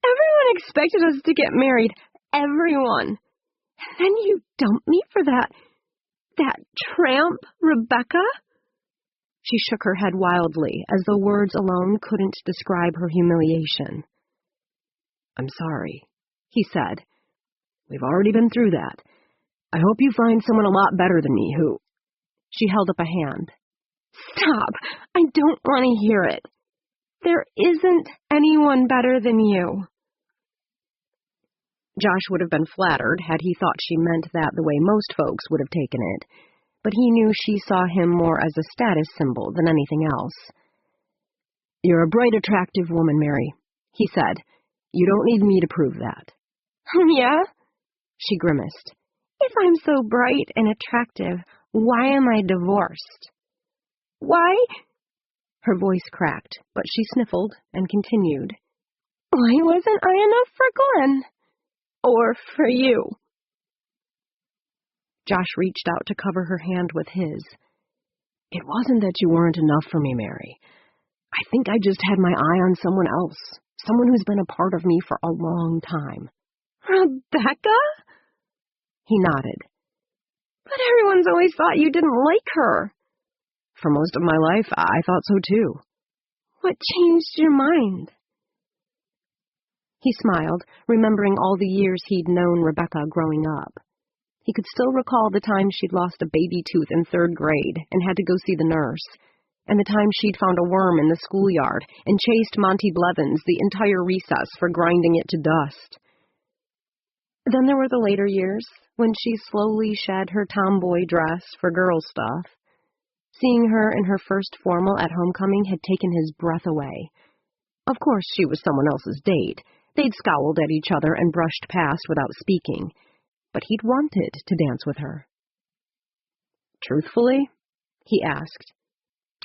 Everyone expected us to get married. Everyone. And then you dumped me for that tramp, Rebecca?" She shook her head wildly, as though words alone couldn't describe her humiliation. "I'm sorry," he said. "We've already been through that. I hope you find someone a lot better than me who..." She held up a hand. "Stop! I don't want to hear it. There isn't anyone better than you." Josh would have been flattered had he thought she meant that the way most folks would have taken it, but he knew she saw him more as a status symbol than anything else. "You're a bright, attractive woman, Mary," he said. "You don't need me to prove that." "Yeah?" she grimaced. "If I'm so bright and attractive, why am I divorced? Why?" Her voice cracked, but she sniffled and continued. "Why wasn't I enough for Glenn? Or for you?" Josh reached out to cover her hand with his. "It wasn't that you weren't enough for me, Mary. I think I just had my eye on someone else, someone who's been a part of me for a long time." "Rebecca?" He nodded. "But everyone's always thought you didn't like her." For most of my life, I thought so too. What changed your mind? He smiled, remembering all the years he'd known Rebecca growing up. He could still recall the time she'd lost a baby tooth in 3rd grade and had to go see the nurse, and the time she'd found a worm in the schoolyard and chased Monty Blevins the entire recess for grinding it to dust. Then there were the later years, when she slowly shed her tomboy dress for girl stuff. Seeing her in her first formal at homecoming had taken his breath away. Of course, she was someone else's date. They'd scowled at each other and brushed past without speaking, but he'd wanted to dance with her. Truthfully? He asked.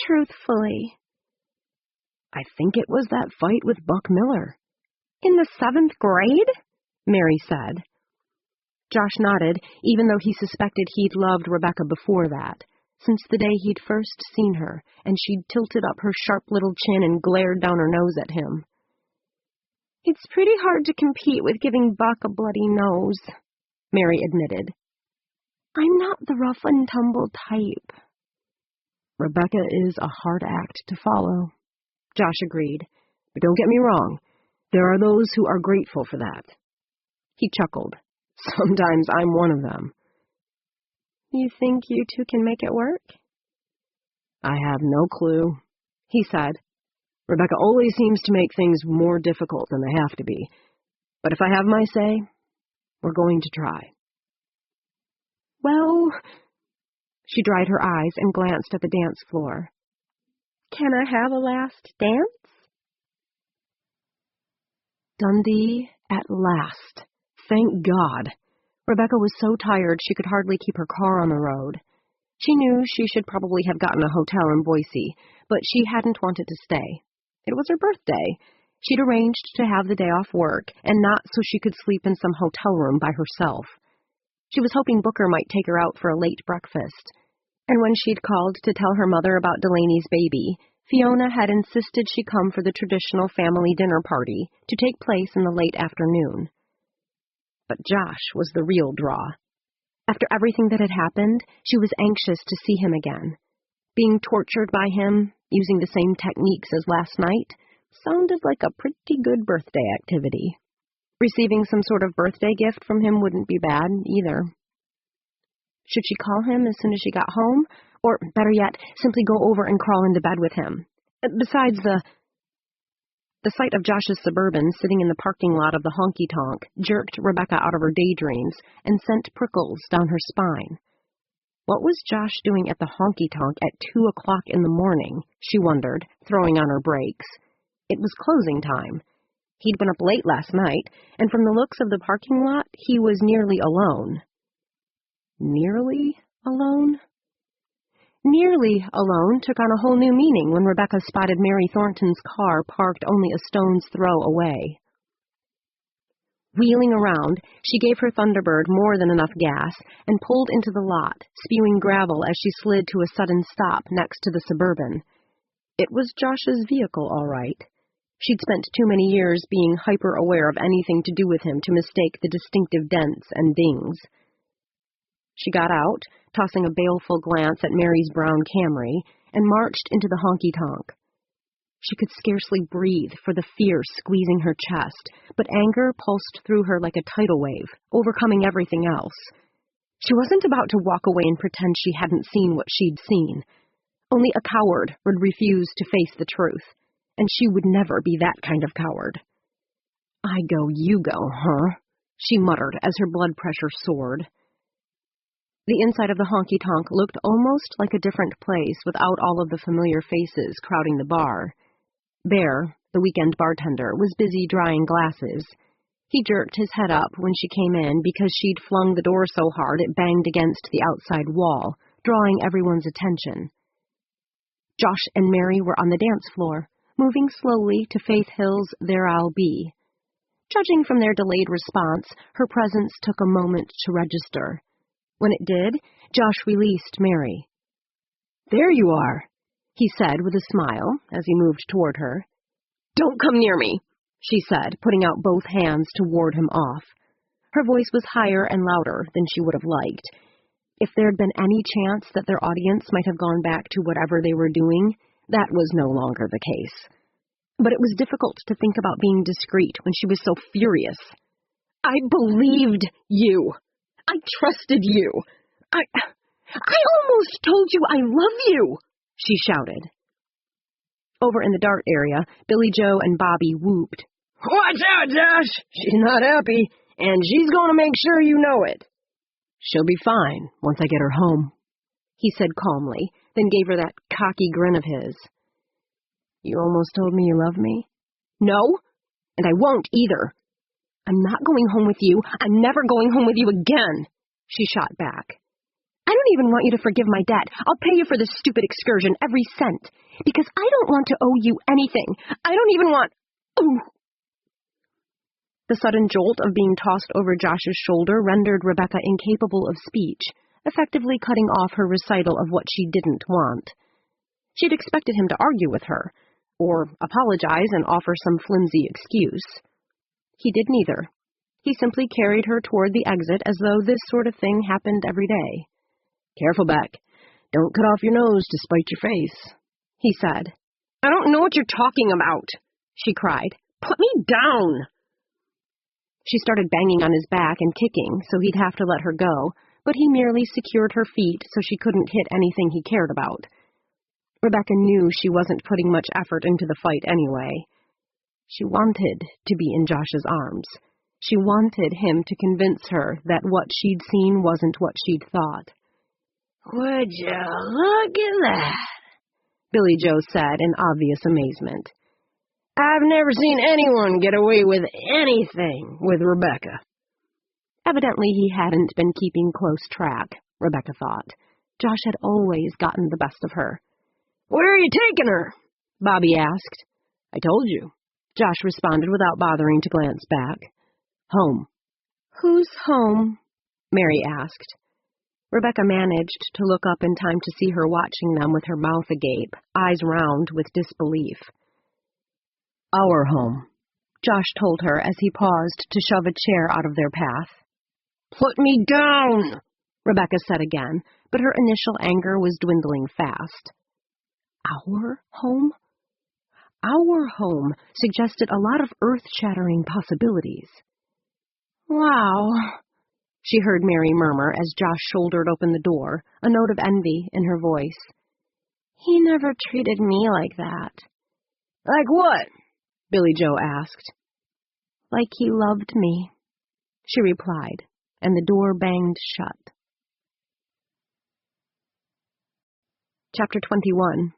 Truthfully. I think it was that fight with Buck Miller. In the 7th grade? Mary said. Josh nodded, even though he suspected he'd loved Rebecca before that, since the day he'd first seen her, and she'd tilted up her sharp little chin and glared down her nose at him. It's pretty hard to compete with giving Buck a bloody nose, Mary admitted. I'm not the rough-and-tumble type. Rebecca is a hard act to follow, Josh agreed. But don't get me wrong, there are those who are grateful for that. He chuckled. Sometimes I'm one of them. You think you two can make it work? I have no clue, he said. Rebecca always seems to make things more difficult than they have to be. But if I have my say, we're going to try. Well, she dried her eyes and glanced at the dance floor. Can I have a last dance? Dundee at last. Thank God. Rebecca was so tired she could hardly keep her car on the road. She knew she should probably have gotten a hotel in Boise, but she hadn't wanted to stay. It was her birthday. She'd arranged to have the day off work, and not so she could sleep in some hotel room by herself. She was hoping Booker might take her out for a late breakfast. And when she'd called to tell her mother about Delaney's baby, Fiona had insisted she come for the traditional family dinner party to take place in the late afternoon. But Josh was the real draw. After everything that had happened, she was anxious to see him again. Being tortured by him, using the same techniques as last night, sounded like a pretty good birthday activity. Receiving some sort of birthday gift from him wouldn't be bad, either. Should she call him as soon as she got home? Or, better yet, simply go over and crawl into bed with him? Besides, the sight of Josh's Suburban sitting in the parking lot of the honky-tonk jerked Rebecca out of her daydreams and sent prickles down her spine. What was Josh doing at the honky-tonk at 2 o'clock in the morning, she wondered, throwing on her brakes. It was closing time. He'd been up late last night, and from the looks of the parking lot, he was nearly alone. Nearly alone? Nearly alone took on a whole new meaning when Rebecca spotted Mary Thornton's car parked only a stone's throw away. Wheeling around, she gave her Thunderbird more than enough gas and pulled into the lot, spewing gravel as she slid to a sudden stop next to the Suburban. It was Josh's vehicle, all right. She'd spent too many years being hyper-aware of anything to do with him to mistake the distinctive dents and dings. She got out, tossing a baleful glance at Mary's brown Camry, and marched into the honky-tonk. She could scarcely breathe for the fear squeezing her chest, but anger pulsed through her like a tidal wave, overcoming everything else. She wasn't about to walk away and pretend she hadn't seen what she'd seen. Only a coward would refuse to face the truth, and she would never be that kind of coward. I go, you go, huh? She muttered as her blood pressure soared. The inside of the honky-tonk looked almost like a different place without all of the familiar faces crowding the bar. Bear, the weekend bartender, was busy drying glasses. He jerked his head up when she came in because she'd flung the door so hard it banged against the outside wall, drawing everyone's attention. Josh and Mary were on the dance floor, moving slowly to Faith Hill's There I'll Be. Judging from their delayed response, her presence took a moment to register. When it did, Josh released Mary. "There you are," he said with a smile as he moved toward her. "Don't come near me," she said, putting out both hands to ward him off. Her voice was higher and louder than she would have liked. If there had been any chance that their audience might have gone back to whatever they were doing, that was no longer the case. But it was difficult to think about being discreet when she was so furious. I believed you. I trusted you. I almost told you I love you, she shouted. Over in the dart area, Billy Joe and Bobby whooped. Watch out, Josh! She's not happy, and she's going to make sure you know it. She'll be fine once I get her home, he said calmly, then gave her that cocky grin of his. You almost told me you love me? No, and I won't either. I'm not going home with you. I'm never going home with you again, she shot back. I don't even want you to forgive my debt. I'll pay you for this stupid excursion, every cent, because I don't want to owe you anything. I don't even want... Ooh. The sudden jolt of being tossed over Josh's shoulder rendered Rebecca incapable of speech, effectively cutting off her recital of what she didn't want. She'd expected him to argue with her, or apologize and offer some flimsy excuse. He did neither. He simply carried her toward the exit as though this sort of thing happened every day. Careful, Beck. Don't cut off your nose to spite your face, he said. I don't know what you're talking about, she cried. Put me down! She started banging on his back and kicking, so he'd have to let her go, but he merely secured her feet so she couldn't hit anything he cared about. Rebecca knew she wasn't putting much effort into the fight anyway. She wanted to be in Josh's arms. She wanted him to convince her that what she'd seen wasn't what she'd thought. Would you look at that? Billy Joe said in obvious amazement. I've never seen anyone get away with anything with Rebecca. Evidently he hadn't been keeping close track, Rebecca thought. Josh had always gotten the best of her. Where are you taking her? Bobby asked. I told you, Josh responded without bothering to glance back. Home. Who's home? Mary asked. Rebecca managed to look up in time to see her watching them with her mouth agape, eyes round with disbelief. Our home, Josh told her as he paused to shove a chair out of their path. Put me down, Rebecca said again, but her initial anger was dwindling fast. Our home? Our home suggested a lot of earth-shattering possibilities. Wow, she heard Mary murmur as Josh shouldered open the door, a note of envy in her voice. He never treated me like that. Like what? Billy Joe asked. Like he loved me, she replied, and the door banged shut. Chapter 21.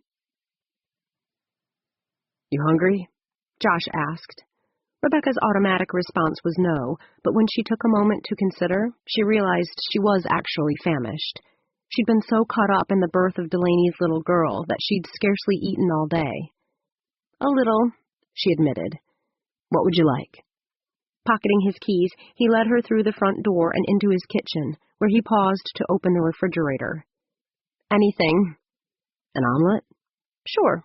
You hungry? Josh asked. Rebecca's automatic response was no, but when she took a moment to consider, she realized she was actually famished. She'd been so caught up in the birth of Delaney's little girl that she'd scarcely eaten all day. A little, she admitted. What would you like? Pocketing his keys, he led her through the front door and into his kitchen, where he paused to open the refrigerator. Anything. An omelet? Sure.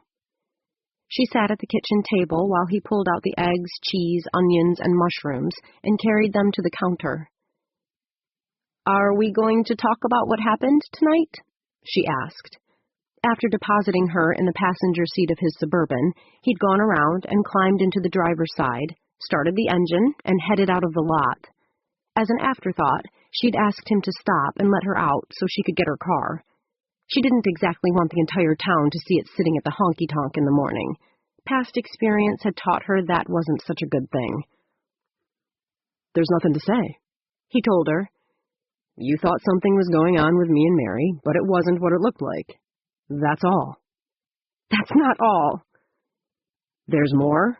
She sat at the kitchen table while he pulled out the eggs, cheese, onions, and mushrooms and carried them to the counter. Are we going to talk about what happened tonight? She asked. After depositing her in the passenger seat of his Suburban, he'd gone around and climbed into the driver's side, started the engine, and headed out of the lot. As an afterthought, she'd asked him to stop and let her out so she could get her car. She didn't exactly want the entire town to see it sitting at the honky-tonk in the morning. Past experience had taught her that wasn't such a good thing. There's nothing to say, he told her. You thought something was going on with me and Mary, but it wasn't what it looked like. That's all. That's not all. There's more?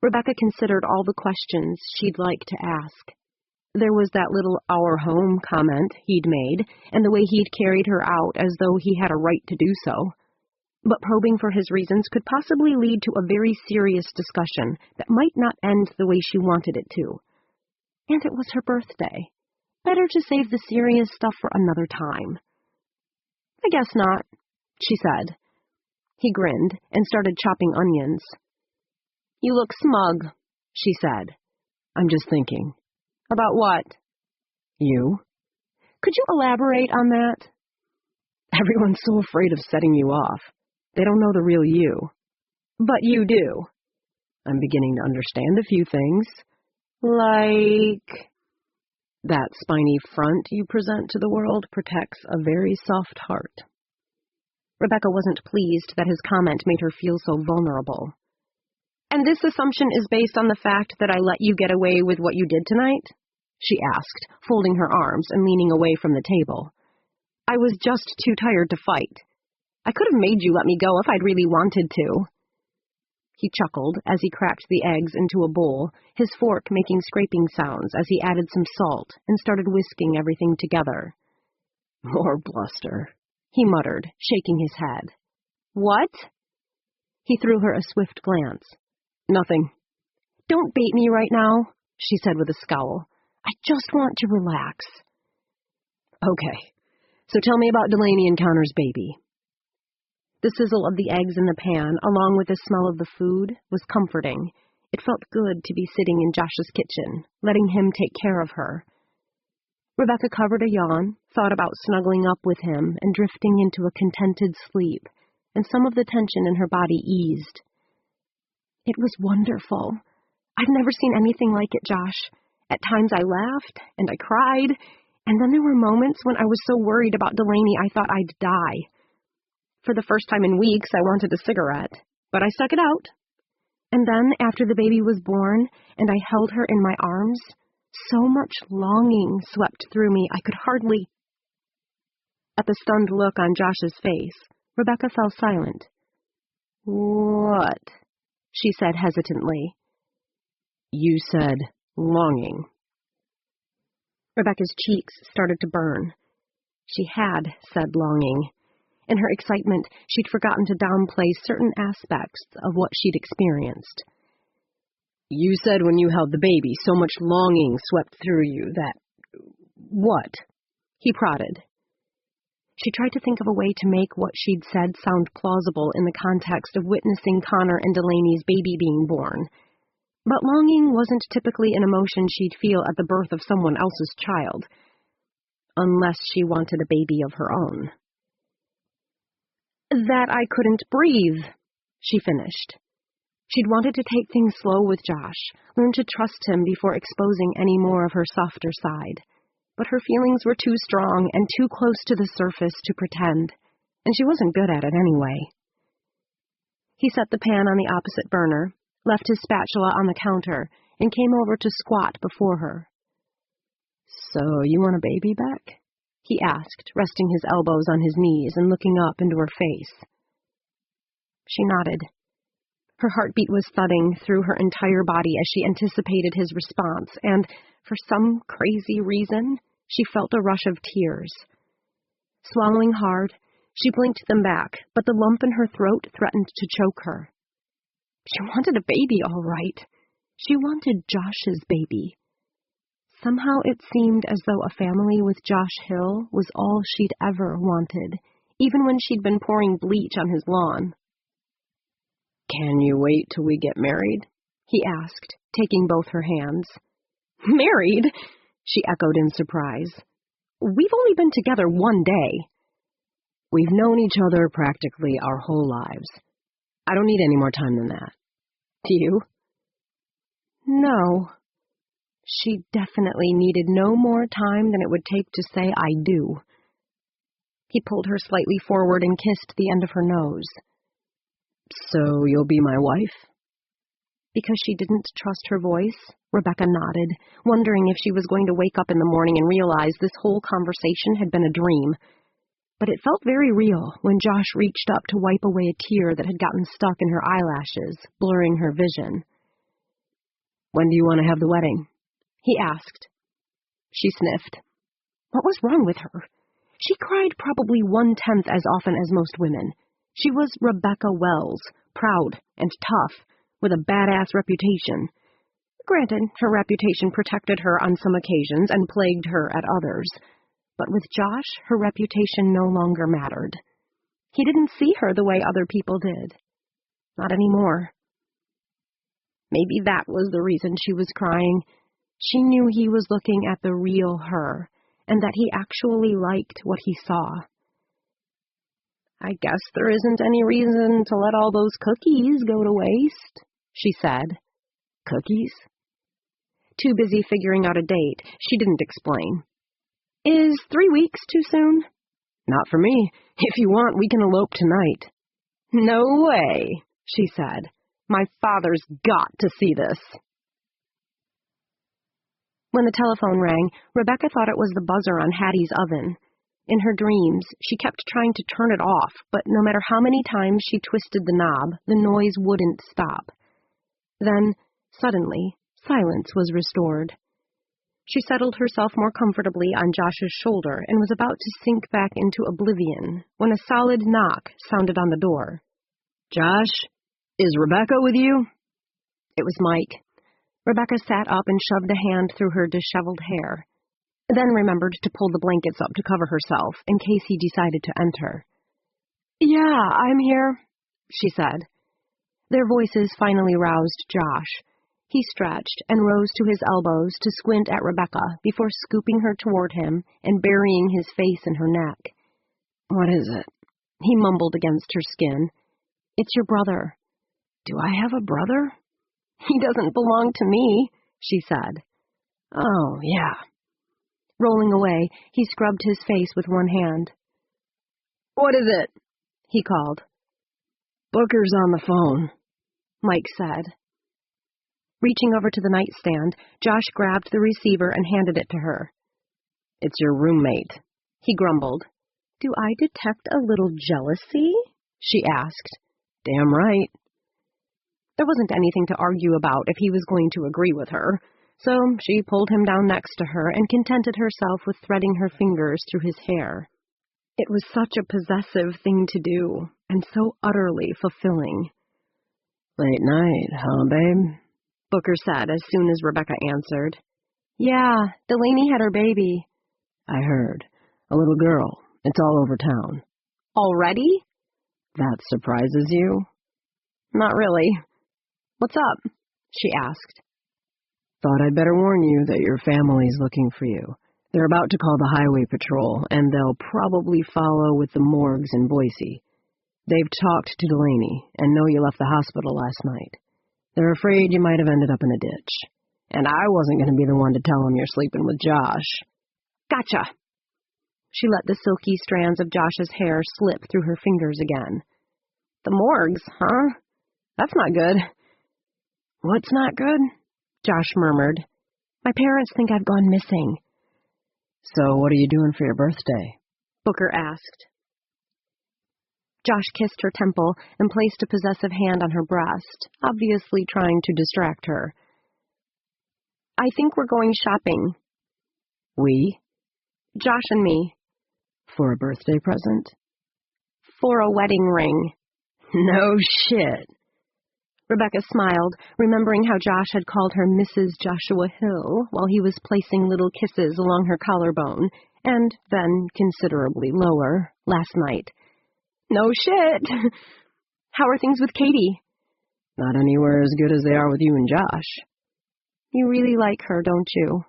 Rebecca considered all the questions she'd like to ask. There was that little our home comment he'd made, and the way he'd carried her out as though he had a right to do so. But probing for his reasons could possibly lead to a very serious discussion that might not end the way she wanted it to. And it was her birthday. Better to save the serious stuff for another time. I guess not, she said. He grinned and started chopping onions. You look smug, she said. I'm just thinking. About what? You. Could you elaborate on that? Everyone's so afraid of setting you off. They don't know the real you. But you do. I'm beginning to understand a few things. Like? That spiny front you present to the world protects a very soft heart. Rebecca wasn't pleased that his comment made her feel so vulnerable. And this assumption is based on the fact that I let you get away with what you did tonight? She asked, folding her arms and leaning away from the table. I was just too tired to fight. I could have made you let me go if I'd really wanted to. He chuckled as he cracked the eggs into a bowl, his fork making scraping sounds as he added some salt and started whisking everything together. More bluster, he muttered, shaking his head. What? He threw her a swift glance. Nothing. Don't bait me right now, she said with a scowl. I just want to relax. Okay, so tell me about Delaney and Connor's baby. The sizzle of the eggs in the pan, along with the smell of the food, was comforting. It felt good to be sitting in Josh's kitchen, letting him take care of her. Rebecca covered a yawn, thought about snuggling up with him and drifting into a contented sleep, and some of the tension in her body eased. It was wonderful. I've never seen anything like it, Josh. At times I laughed, and I cried, and then there were moments when I was so worried about Delaney I thought I'd die. For the first time in weeks, I wanted a cigarette, but I stuck it out. And then, after the baby was born, and I held her in my arms, so much longing swept through me I could hardly... At the stunned look on Josh's face, Rebecca fell silent. What? She said hesitantly. You said longing. Rebecca's cheeks started to burn. She had said longing. In her excitement, she'd forgotten to downplay certain aspects of what she'd experienced. You said when you held the baby, so much longing swept through you that... What? He prodded. She tried to think of a way to make what she'd said sound plausible in the context of witnessing Connor and Delaney's baby being born. But longing wasn't typically an emotion she'd feel at the birth of someone else's child, unless she wanted a baby of her own. That I couldn't breathe, she finished. She'd wanted to take things slow with Josh, learn to trust him before exposing any more of her softer side. But her feelings were too strong and too close to the surface to pretend, and she wasn't good at it anyway. He set the pan on the opposite burner, left his spatula on the counter, and came over to squat before her. So you want a baby back? He asked, resting his elbows on his knees and looking up into her face. She nodded. Her heartbeat was thudding through her entire body as she anticipated his response, and, for some crazy reason, she felt a rush of tears. Swallowing hard, she blinked them back, but the lump in her throat threatened to choke her. She wanted a baby, all right. She wanted Josh's baby. Somehow it seemed as though a family with Josh Hill was all she'd ever wanted, even when she'd been pouring bleach on his lawn. Can you wait till we get married? He asked, taking both her hands. Married? She echoed in surprise. We've only been together one day. We've known each other practically our whole lives. I don't need any more time than that. Do you? No. She definitely needed no more time than it would take to say I do. He pulled her slightly forward and kissed the end of her nose. So you'll be my wife? Because she didn't trust her voice, Rebecca nodded, wondering if she was going to wake up in the morning and realize this whole conversation had been a dream. But it felt very real when Josh reached up to wipe away a tear that had gotten stuck in her eyelashes, blurring her vision. When do you want to have the wedding? He asked. She sniffed. What was wrong with her? She cried probably 1/10 as often as most women. She was Rebecca Wells, proud and tough, with a badass reputation. Granted, her reputation protected her on some occasions and plagued her at others. But with Josh, her reputation no longer mattered. He didn't see her the way other people did. Not anymore. Maybe that was the reason she was crying. She knew he was looking at the real her, and that he actually liked what he saw. "I guess there isn't any reason to let all those cookies go to waste," she said. "Cookies?" Too busy figuring out a date, she didn't explain. "Is 3 weeks too soon?" "Not for me. If you want, we can elope tonight." "No way," she said. "My father's got to see this." When the telephone rang, Rebecca thought it was the buzzer on Hattie's oven. In her dreams, she kept trying to turn it off, but no matter how many times she twisted the knob, the noise wouldn't stop. Then, suddenly, silence was restored. She settled herself more comfortably on Josh's shoulder and was about to sink back into oblivion when a solid knock sounded on the door. "Josh, is Rebecca with you?" It was Mike. Rebecca sat up and shoved a hand through her disheveled hair, then remembered to pull the blankets up to cover herself in case he decided to enter. "Yeah, I'm here," she said. Their voices finally roused Josh. He stretched and rose to his elbows to squint at Rebecca before scooping her toward him and burying his face in her neck. "What is it?" he mumbled against her skin. "It's your brother." "Do I have a brother?" "He doesn't belong to me," she said. "Oh, yeah." Rolling away, he scrubbed his face with one hand. "What is it?" he called. "Booker's on the phone," Mike said. Reaching over to the nightstand, Josh grabbed the receiver and handed it to her. "It's your roommate," he grumbled. "Do I detect a little jealousy?" she asked. "Damn right." There wasn't anything to argue about if he was going to agree with her, so she pulled him down next to her and contented herself with threading her fingers through his hair. It was such a possessive thing to do, and so utterly fulfilling. "Late night, huh, babe?" Booker said as soon as Rebecca answered. "Yeah, Delaney had her baby." "I heard. A little girl. It's all over town." "Already?" "That surprises you?" "Not really. What's up?" she asked. "Thought I'd better warn you that your family's looking for you. They're about to call the highway patrol, and they'll probably follow with the morgues in Boise. They've talked to Delaney and know you left the hospital last night. They're afraid you might have ended up in a ditch. And I wasn't going to be the one to tell them you're sleeping with Josh." "Gotcha." She let the silky strands of Josh's hair slip through her fingers again. "The morgues, huh? That's not good." "What's not good?" Josh murmured. "My parents think I've gone missing." "So what are you doing for your birthday?" Booker asked. Josh kissed her temple and placed a possessive hand on her breast, obviously trying to distract her. "I think we're going shopping." "We?" "Josh and me." "For a birthday present?" "For a wedding ring." "No shit." Rebecca smiled, remembering how Josh had called her Mrs. Joshua Hill while he was placing little kisses along her collarbone, and then considerably lower, last night. "No shit." "How are things with Katie?" "Not anywhere as good as they are with you and Josh." "You really like her, don't you?"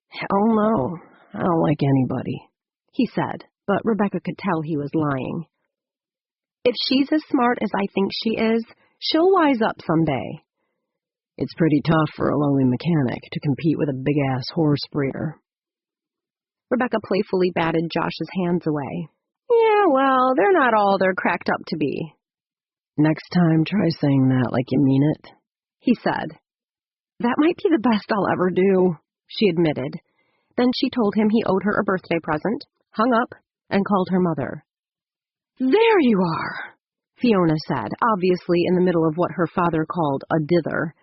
"Hell no. I don't like anybody," he said, but Rebecca could tell he was lying. "If she's as smart as I think she is, she'll wise up someday." "It's pretty tough for a lowly mechanic to compete with a big-ass horse breeder." Rebecca playfully batted Josh's hands away. "Yeah, well, they're not all they're cracked up to be." "Next time, try saying that like you mean it," he said. "That might be the best I'll ever do," she admitted. Then she told him he owed her a birthday present, hung up, and called her mother. "There you are," Fiona said, obviously in the middle of what her father called a dither.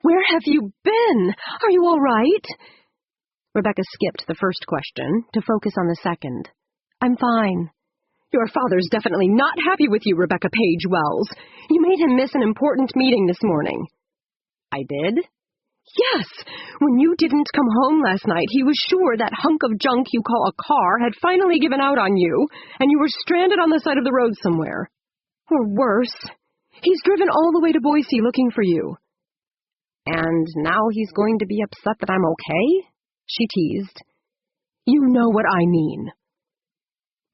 "Where have you been? Are you all right?" Rebecca skipped the first question to focus on the second. "I'm fine." "Your father's definitely not happy with you, Rebecca Page Wells. You made him miss an important meeting this morning." "I did?" "Yes. When you didn't come home last night, he was sure that hunk of junk you call a car had finally given out on you, and you were stranded on the side of the road somewhere. Or worse, he's driven all the way to Boise looking for you." "And now he's going to be upset that I'm okay?" she teased. You know what I mean.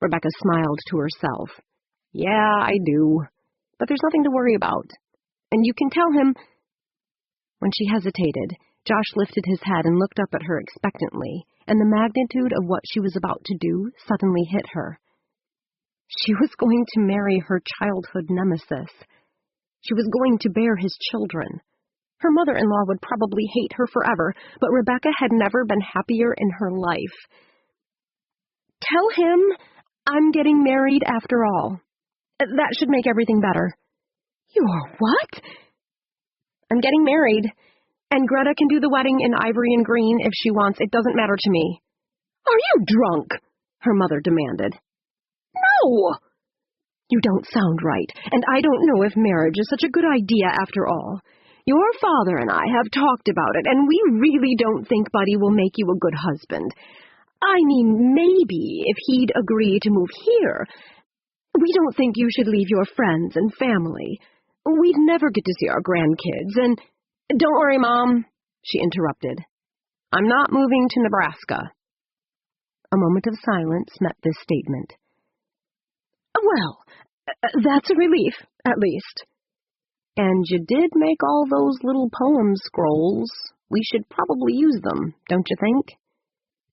Rebecca smiled to herself. Yeah, I do. But there's nothing to worry about. And you can tell him... When she hesitated, Josh lifted his head and looked up at her expectantly, and the magnitude of what she was about to do suddenly hit her. She was going to marry her childhood nemesis. She was going to bear his children. Her mother-in-law would probably hate her forever, but Rebecca had never been happier in her life. Tell him I'm getting married after all. That should make everything better. You're what? I'm getting married, and Greta can do the wedding in ivory and green if she wants. It doesn't matter to me. Are you drunk? Her mother demanded. No! You don't sound right, and I don't know if marriage is such a good idea after all. Your father and I have talked about it, and we really don't think Buddy will make you a good husband. I mean, maybe if he'd agree to move here. We don't think you should leave your friends and family. We'd never get to see our grandkids, and... Don't worry, Mom, she interrupted. I'm not moving to Nebraska. A moment of silence met this statement. Well, that's a relief, at least. And you did make all those little poem scrolls. We should probably use them, don't you think?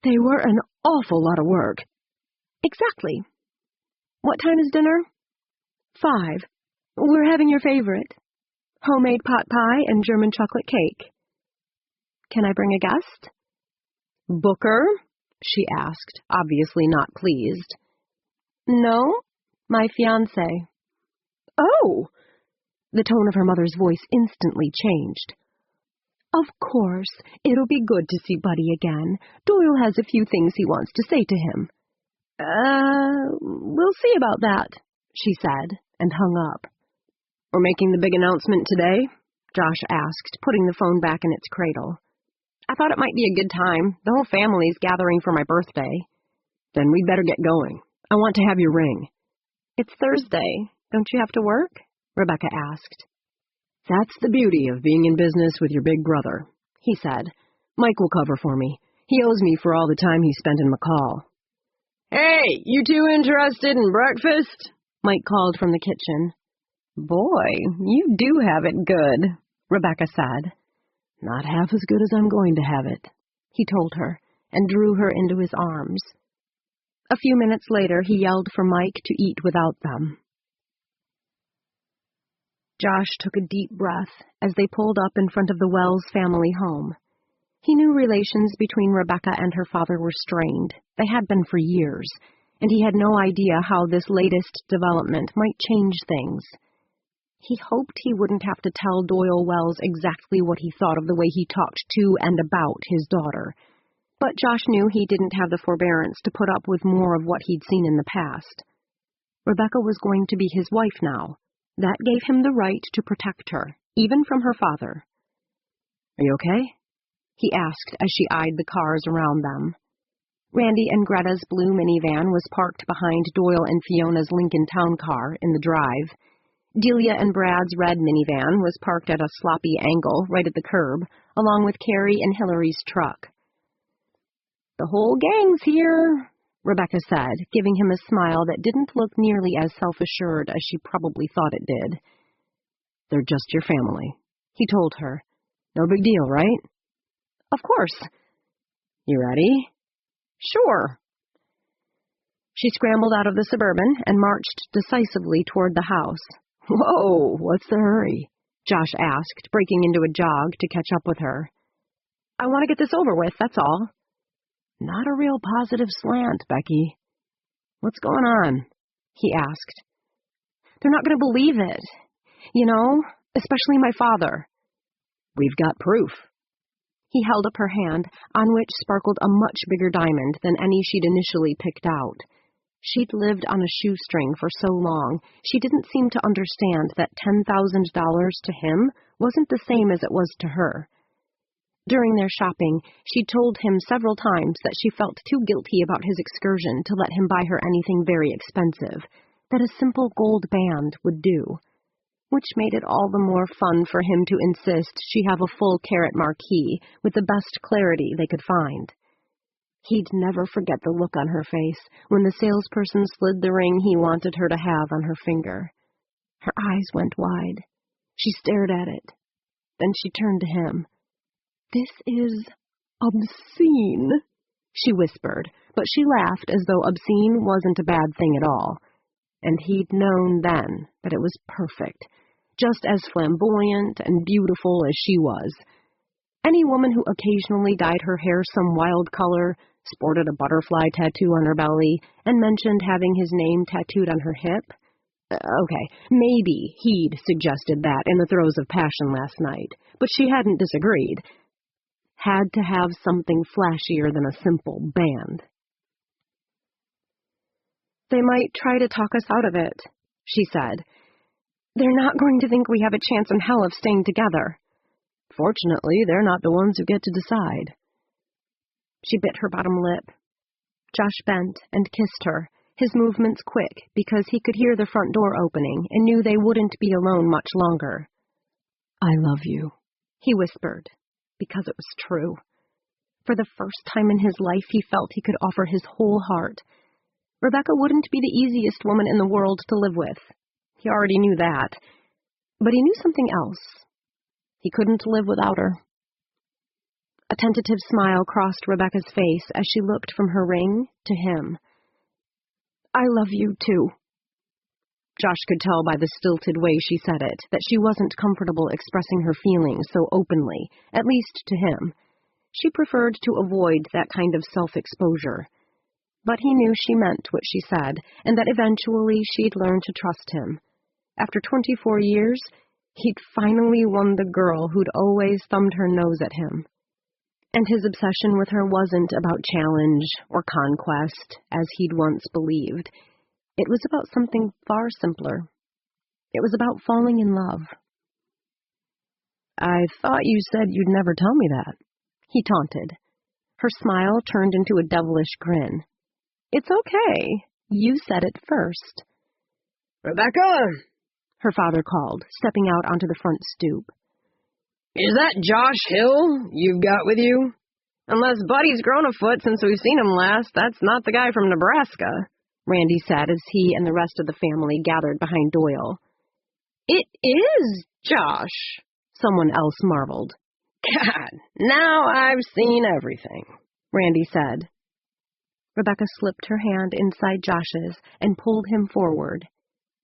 They were an awful lot of work. Exactly. What time is dinner? 5. We're having your favorite. Homemade pot pie and German chocolate cake. Can I bring a guest? Booker? She asked, obviously not pleased. No, my fiancé. Oh! The tone of her mother's voice instantly changed. Of course, it'll be good to see Buddy again. Doyle has a few things he wants to say to him. We'll see about that, she said, and hung up. We're making the big announcement today? Josh asked, putting the phone back in its cradle. I thought it might be a good time. The whole family's gathering for my birthday. Then we'd better get going. I want to have your ring. It's Thursday. Don't you have to work? Rebecca asked. That's the beauty of being in business with your big brother, he said. Mike will cover for me. He owes me for all the time he spent in McCall. Hey, you two interested in breakfast? Mike called from the kitchen. Boy, you do have it good, Rebecca said. Not half as good as I'm going to have it, he told her, and drew her into his arms. A few minutes later, he yelled for Mike to eat without them. Josh took a deep breath as they pulled up in front of the Wells family home. He knew relations between Rebecca and her father were strained. They had been for years, and he had no idea how this latest development might change things. He hoped he wouldn't have to tell Doyle Wells exactly what he thought of the way he talked to and about his daughter. But Josh knew he didn't have the forbearance to put up with more of what he'd seen in the past. Rebecca was going to be his wife now. That gave him the right to protect her, even from her father. Are you okay? He asked as she eyed the cars around them. Randy and Greta's blue minivan was parked behind Doyle and Fiona's Lincoln Town car in the drive. Delia and Brad's red minivan was parked at a sloppy angle right at the curb, along with Carrie and Hillary's truck. The whole gang's here, Rebecca said, giving him a smile that didn't look nearly as self-assured as she probably thought it did. They're just your family, he told her. No big deal, right? Of course. You ready? Sure. She scrambled out of the Suburban and marched decisively toward the house. Whoa, what's the hurry? Josh asked, breaking into a jog to catch up with her. I want to get this over with, that's all. Not a real positive slant, Becky. What's going on? He asked. They're not going to believe it. You know, especially my father. We've got proof. He held up her hand, on which sparkled a much bigger diamond than any she'd initially picked out. She'd lived on a shoestring for so long, she didn't seem to understand that $10,000 to him wasn't the same as it was to her. During their shopping, she'd told him several times that she felt too guilty about his excursion to let him buy her anything very expensive, that a simple gold band would do, which made it all the more fun for him to insist she have a full carat marquise with the best clarity they could find. He'd never forget the look on her face when the salesperson slid the ring he wanted her to have on her finger. Her eyes went wide. She stared at it. Then she turned to him. "This is obscene," she whispered, but she laughed as though obscene wasn't a bad thing at all. And he'd known then that it was perfect, just as flamboyant and beautiful as she was. Any woman who occasionally dyed her hair some wild color, sported a butterfly tattoo on her belly, and mentioned having his name tattooed on her hip. Okay, maybe he'd suggested that in the throes of passion last night, but she hadn't disagreed. Had to have something flashier than a simple band. "They might try to talk us out of it," she said. "They're not going to think we have a chance in hell of staying together." "Fortunately, they're not the ones who get to decide." She bit her bottom lip. Josh bent and kissed her, his movements quick because he could hear the front door opening and knew they wouldn't be alone much longer. "I love you," he whispered, because it was true. For the first time in his life, he felt he could offer his whole heart. Rebecca wouldn't be the easiest woman in the world to live with. He already knew that. But he knew something else. He couldn't live without her. A tentative smile crossed Rebecca's face as she looked from her ring to him. "I love you, too." Josh could tell by the stilted way she said it that she wasn't comfortable expressing her feelings so openly, at least to him. She preferred to avoid that kind of self-exposure. But he knew she meant what she said, and that eventually she'd learn to trust him. After 24 years, he'd finally won the girl who'd always thumbed her nose at him. And his obsession with her wasn't about challenge or conquest, as he'd once believed. It was about something far simpler. It was about falling in love. "I thought you said you'd never tell me that," he taunted. Her smile turned into a devilish grin. "It's okay. You said it first." "Rebecca!" her father called, stepping out onto the front stoop. "Is that Josh Hill you've got with you? Unless Buddy's grown a foot since we've seen him last, that's not the guy from Nebraska," Randy said as he and the rest of the family gathered behind Doyle. "It is Josh," someone else marveled. "God, now I've seen everything," Randy said. Rebecca slipped her hand inside Josh's and pulled him forward.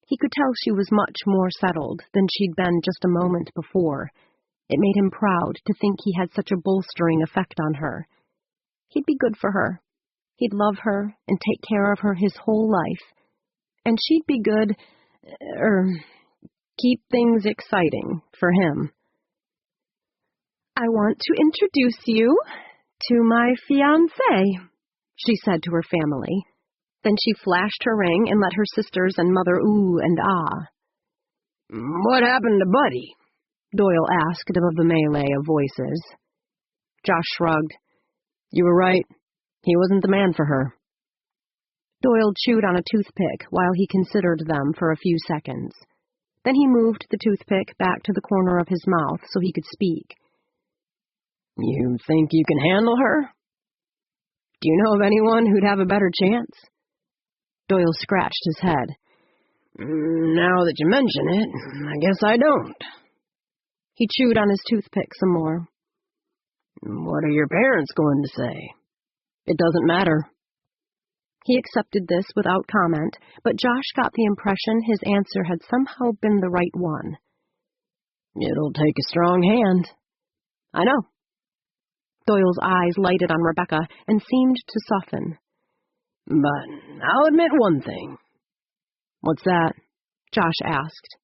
He could tell she was much more settled than she'd been just a moment before. It made him proud to think he had such a bolstering effect on her. He'd be good for her. He'd love her and take care of her his whole life. And she'd be good, keep things exciting for him. "I want to introduce you to my fiancé," she said to her family. Then she flashed her ring and let her sisters and mother ooh and ah. "What happened to Buddy?" Doyle asked above the melee of voices. Josh shrugged. "You were right. He wasn't the man for her." Doyle chewed on a toothpick while he considered them for a few seconds. Then he moved the toothpick back to the corner of his mouth so he could speak. "You think you can handle her? Do you know of anyone who'd have a better chance?" Doyle scratched his head. "Now that you mention it, I guess I don't." He chewed on his toothpick some more. "What are your parents going to say?" "It doesn't matter." He accepted this without comment, but Josh got the impression his answer had somehow been the right one. "It'll take a strong hand." "I know." Doyle's eyes lighted on Rebecca and seemed to soften. "But I'll admit one thing." "What's that?" Josh asked.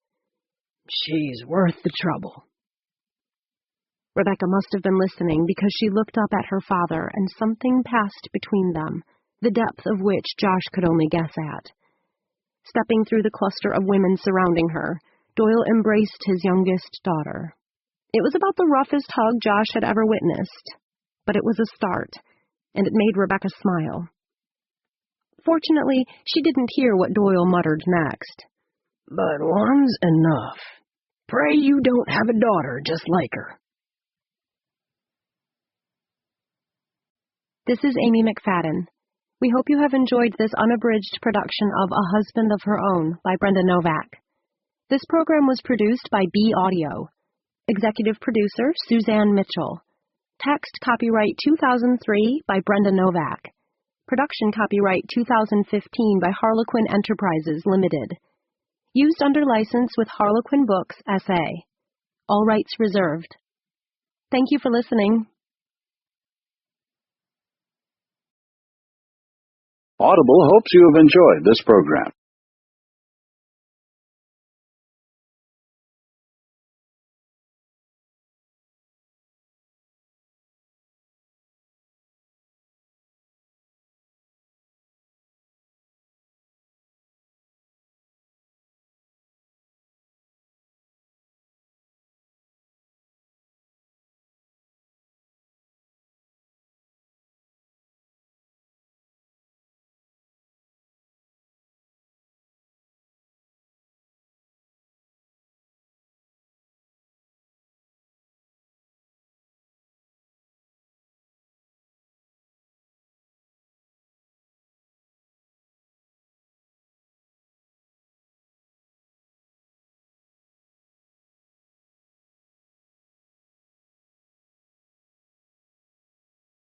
"She's worth the trouble." Rebecca must have been listening because she looked up at her father and something passed between them, the depth of which Josh could only guess at. Stepping through the cluster of women surrounding her, Doyle embraced his youngest daughter. It was about the roughest hug Josh had ever witnessed, but it was a start, and it made Rebecca smile. Fortunately, she didn't hear what Doyle muttered next. "But one's enough. Pray you don't have a daughter just like her." This is Amy McFadden. We hope you have enjoyed this unabridged production of A Husband of Her Own by Brenda Novak. This program was produced by B Audio. Executive producer, Suzanne Mitchell. Text copyright 2003 by Brenda Novak. Production copyright 2015 by Harlequin Enterprises Limited. Used under license with Harlequin Books, S.A. All rights reserved. Thank you for listening. Audible hopes you have enjoyed this program.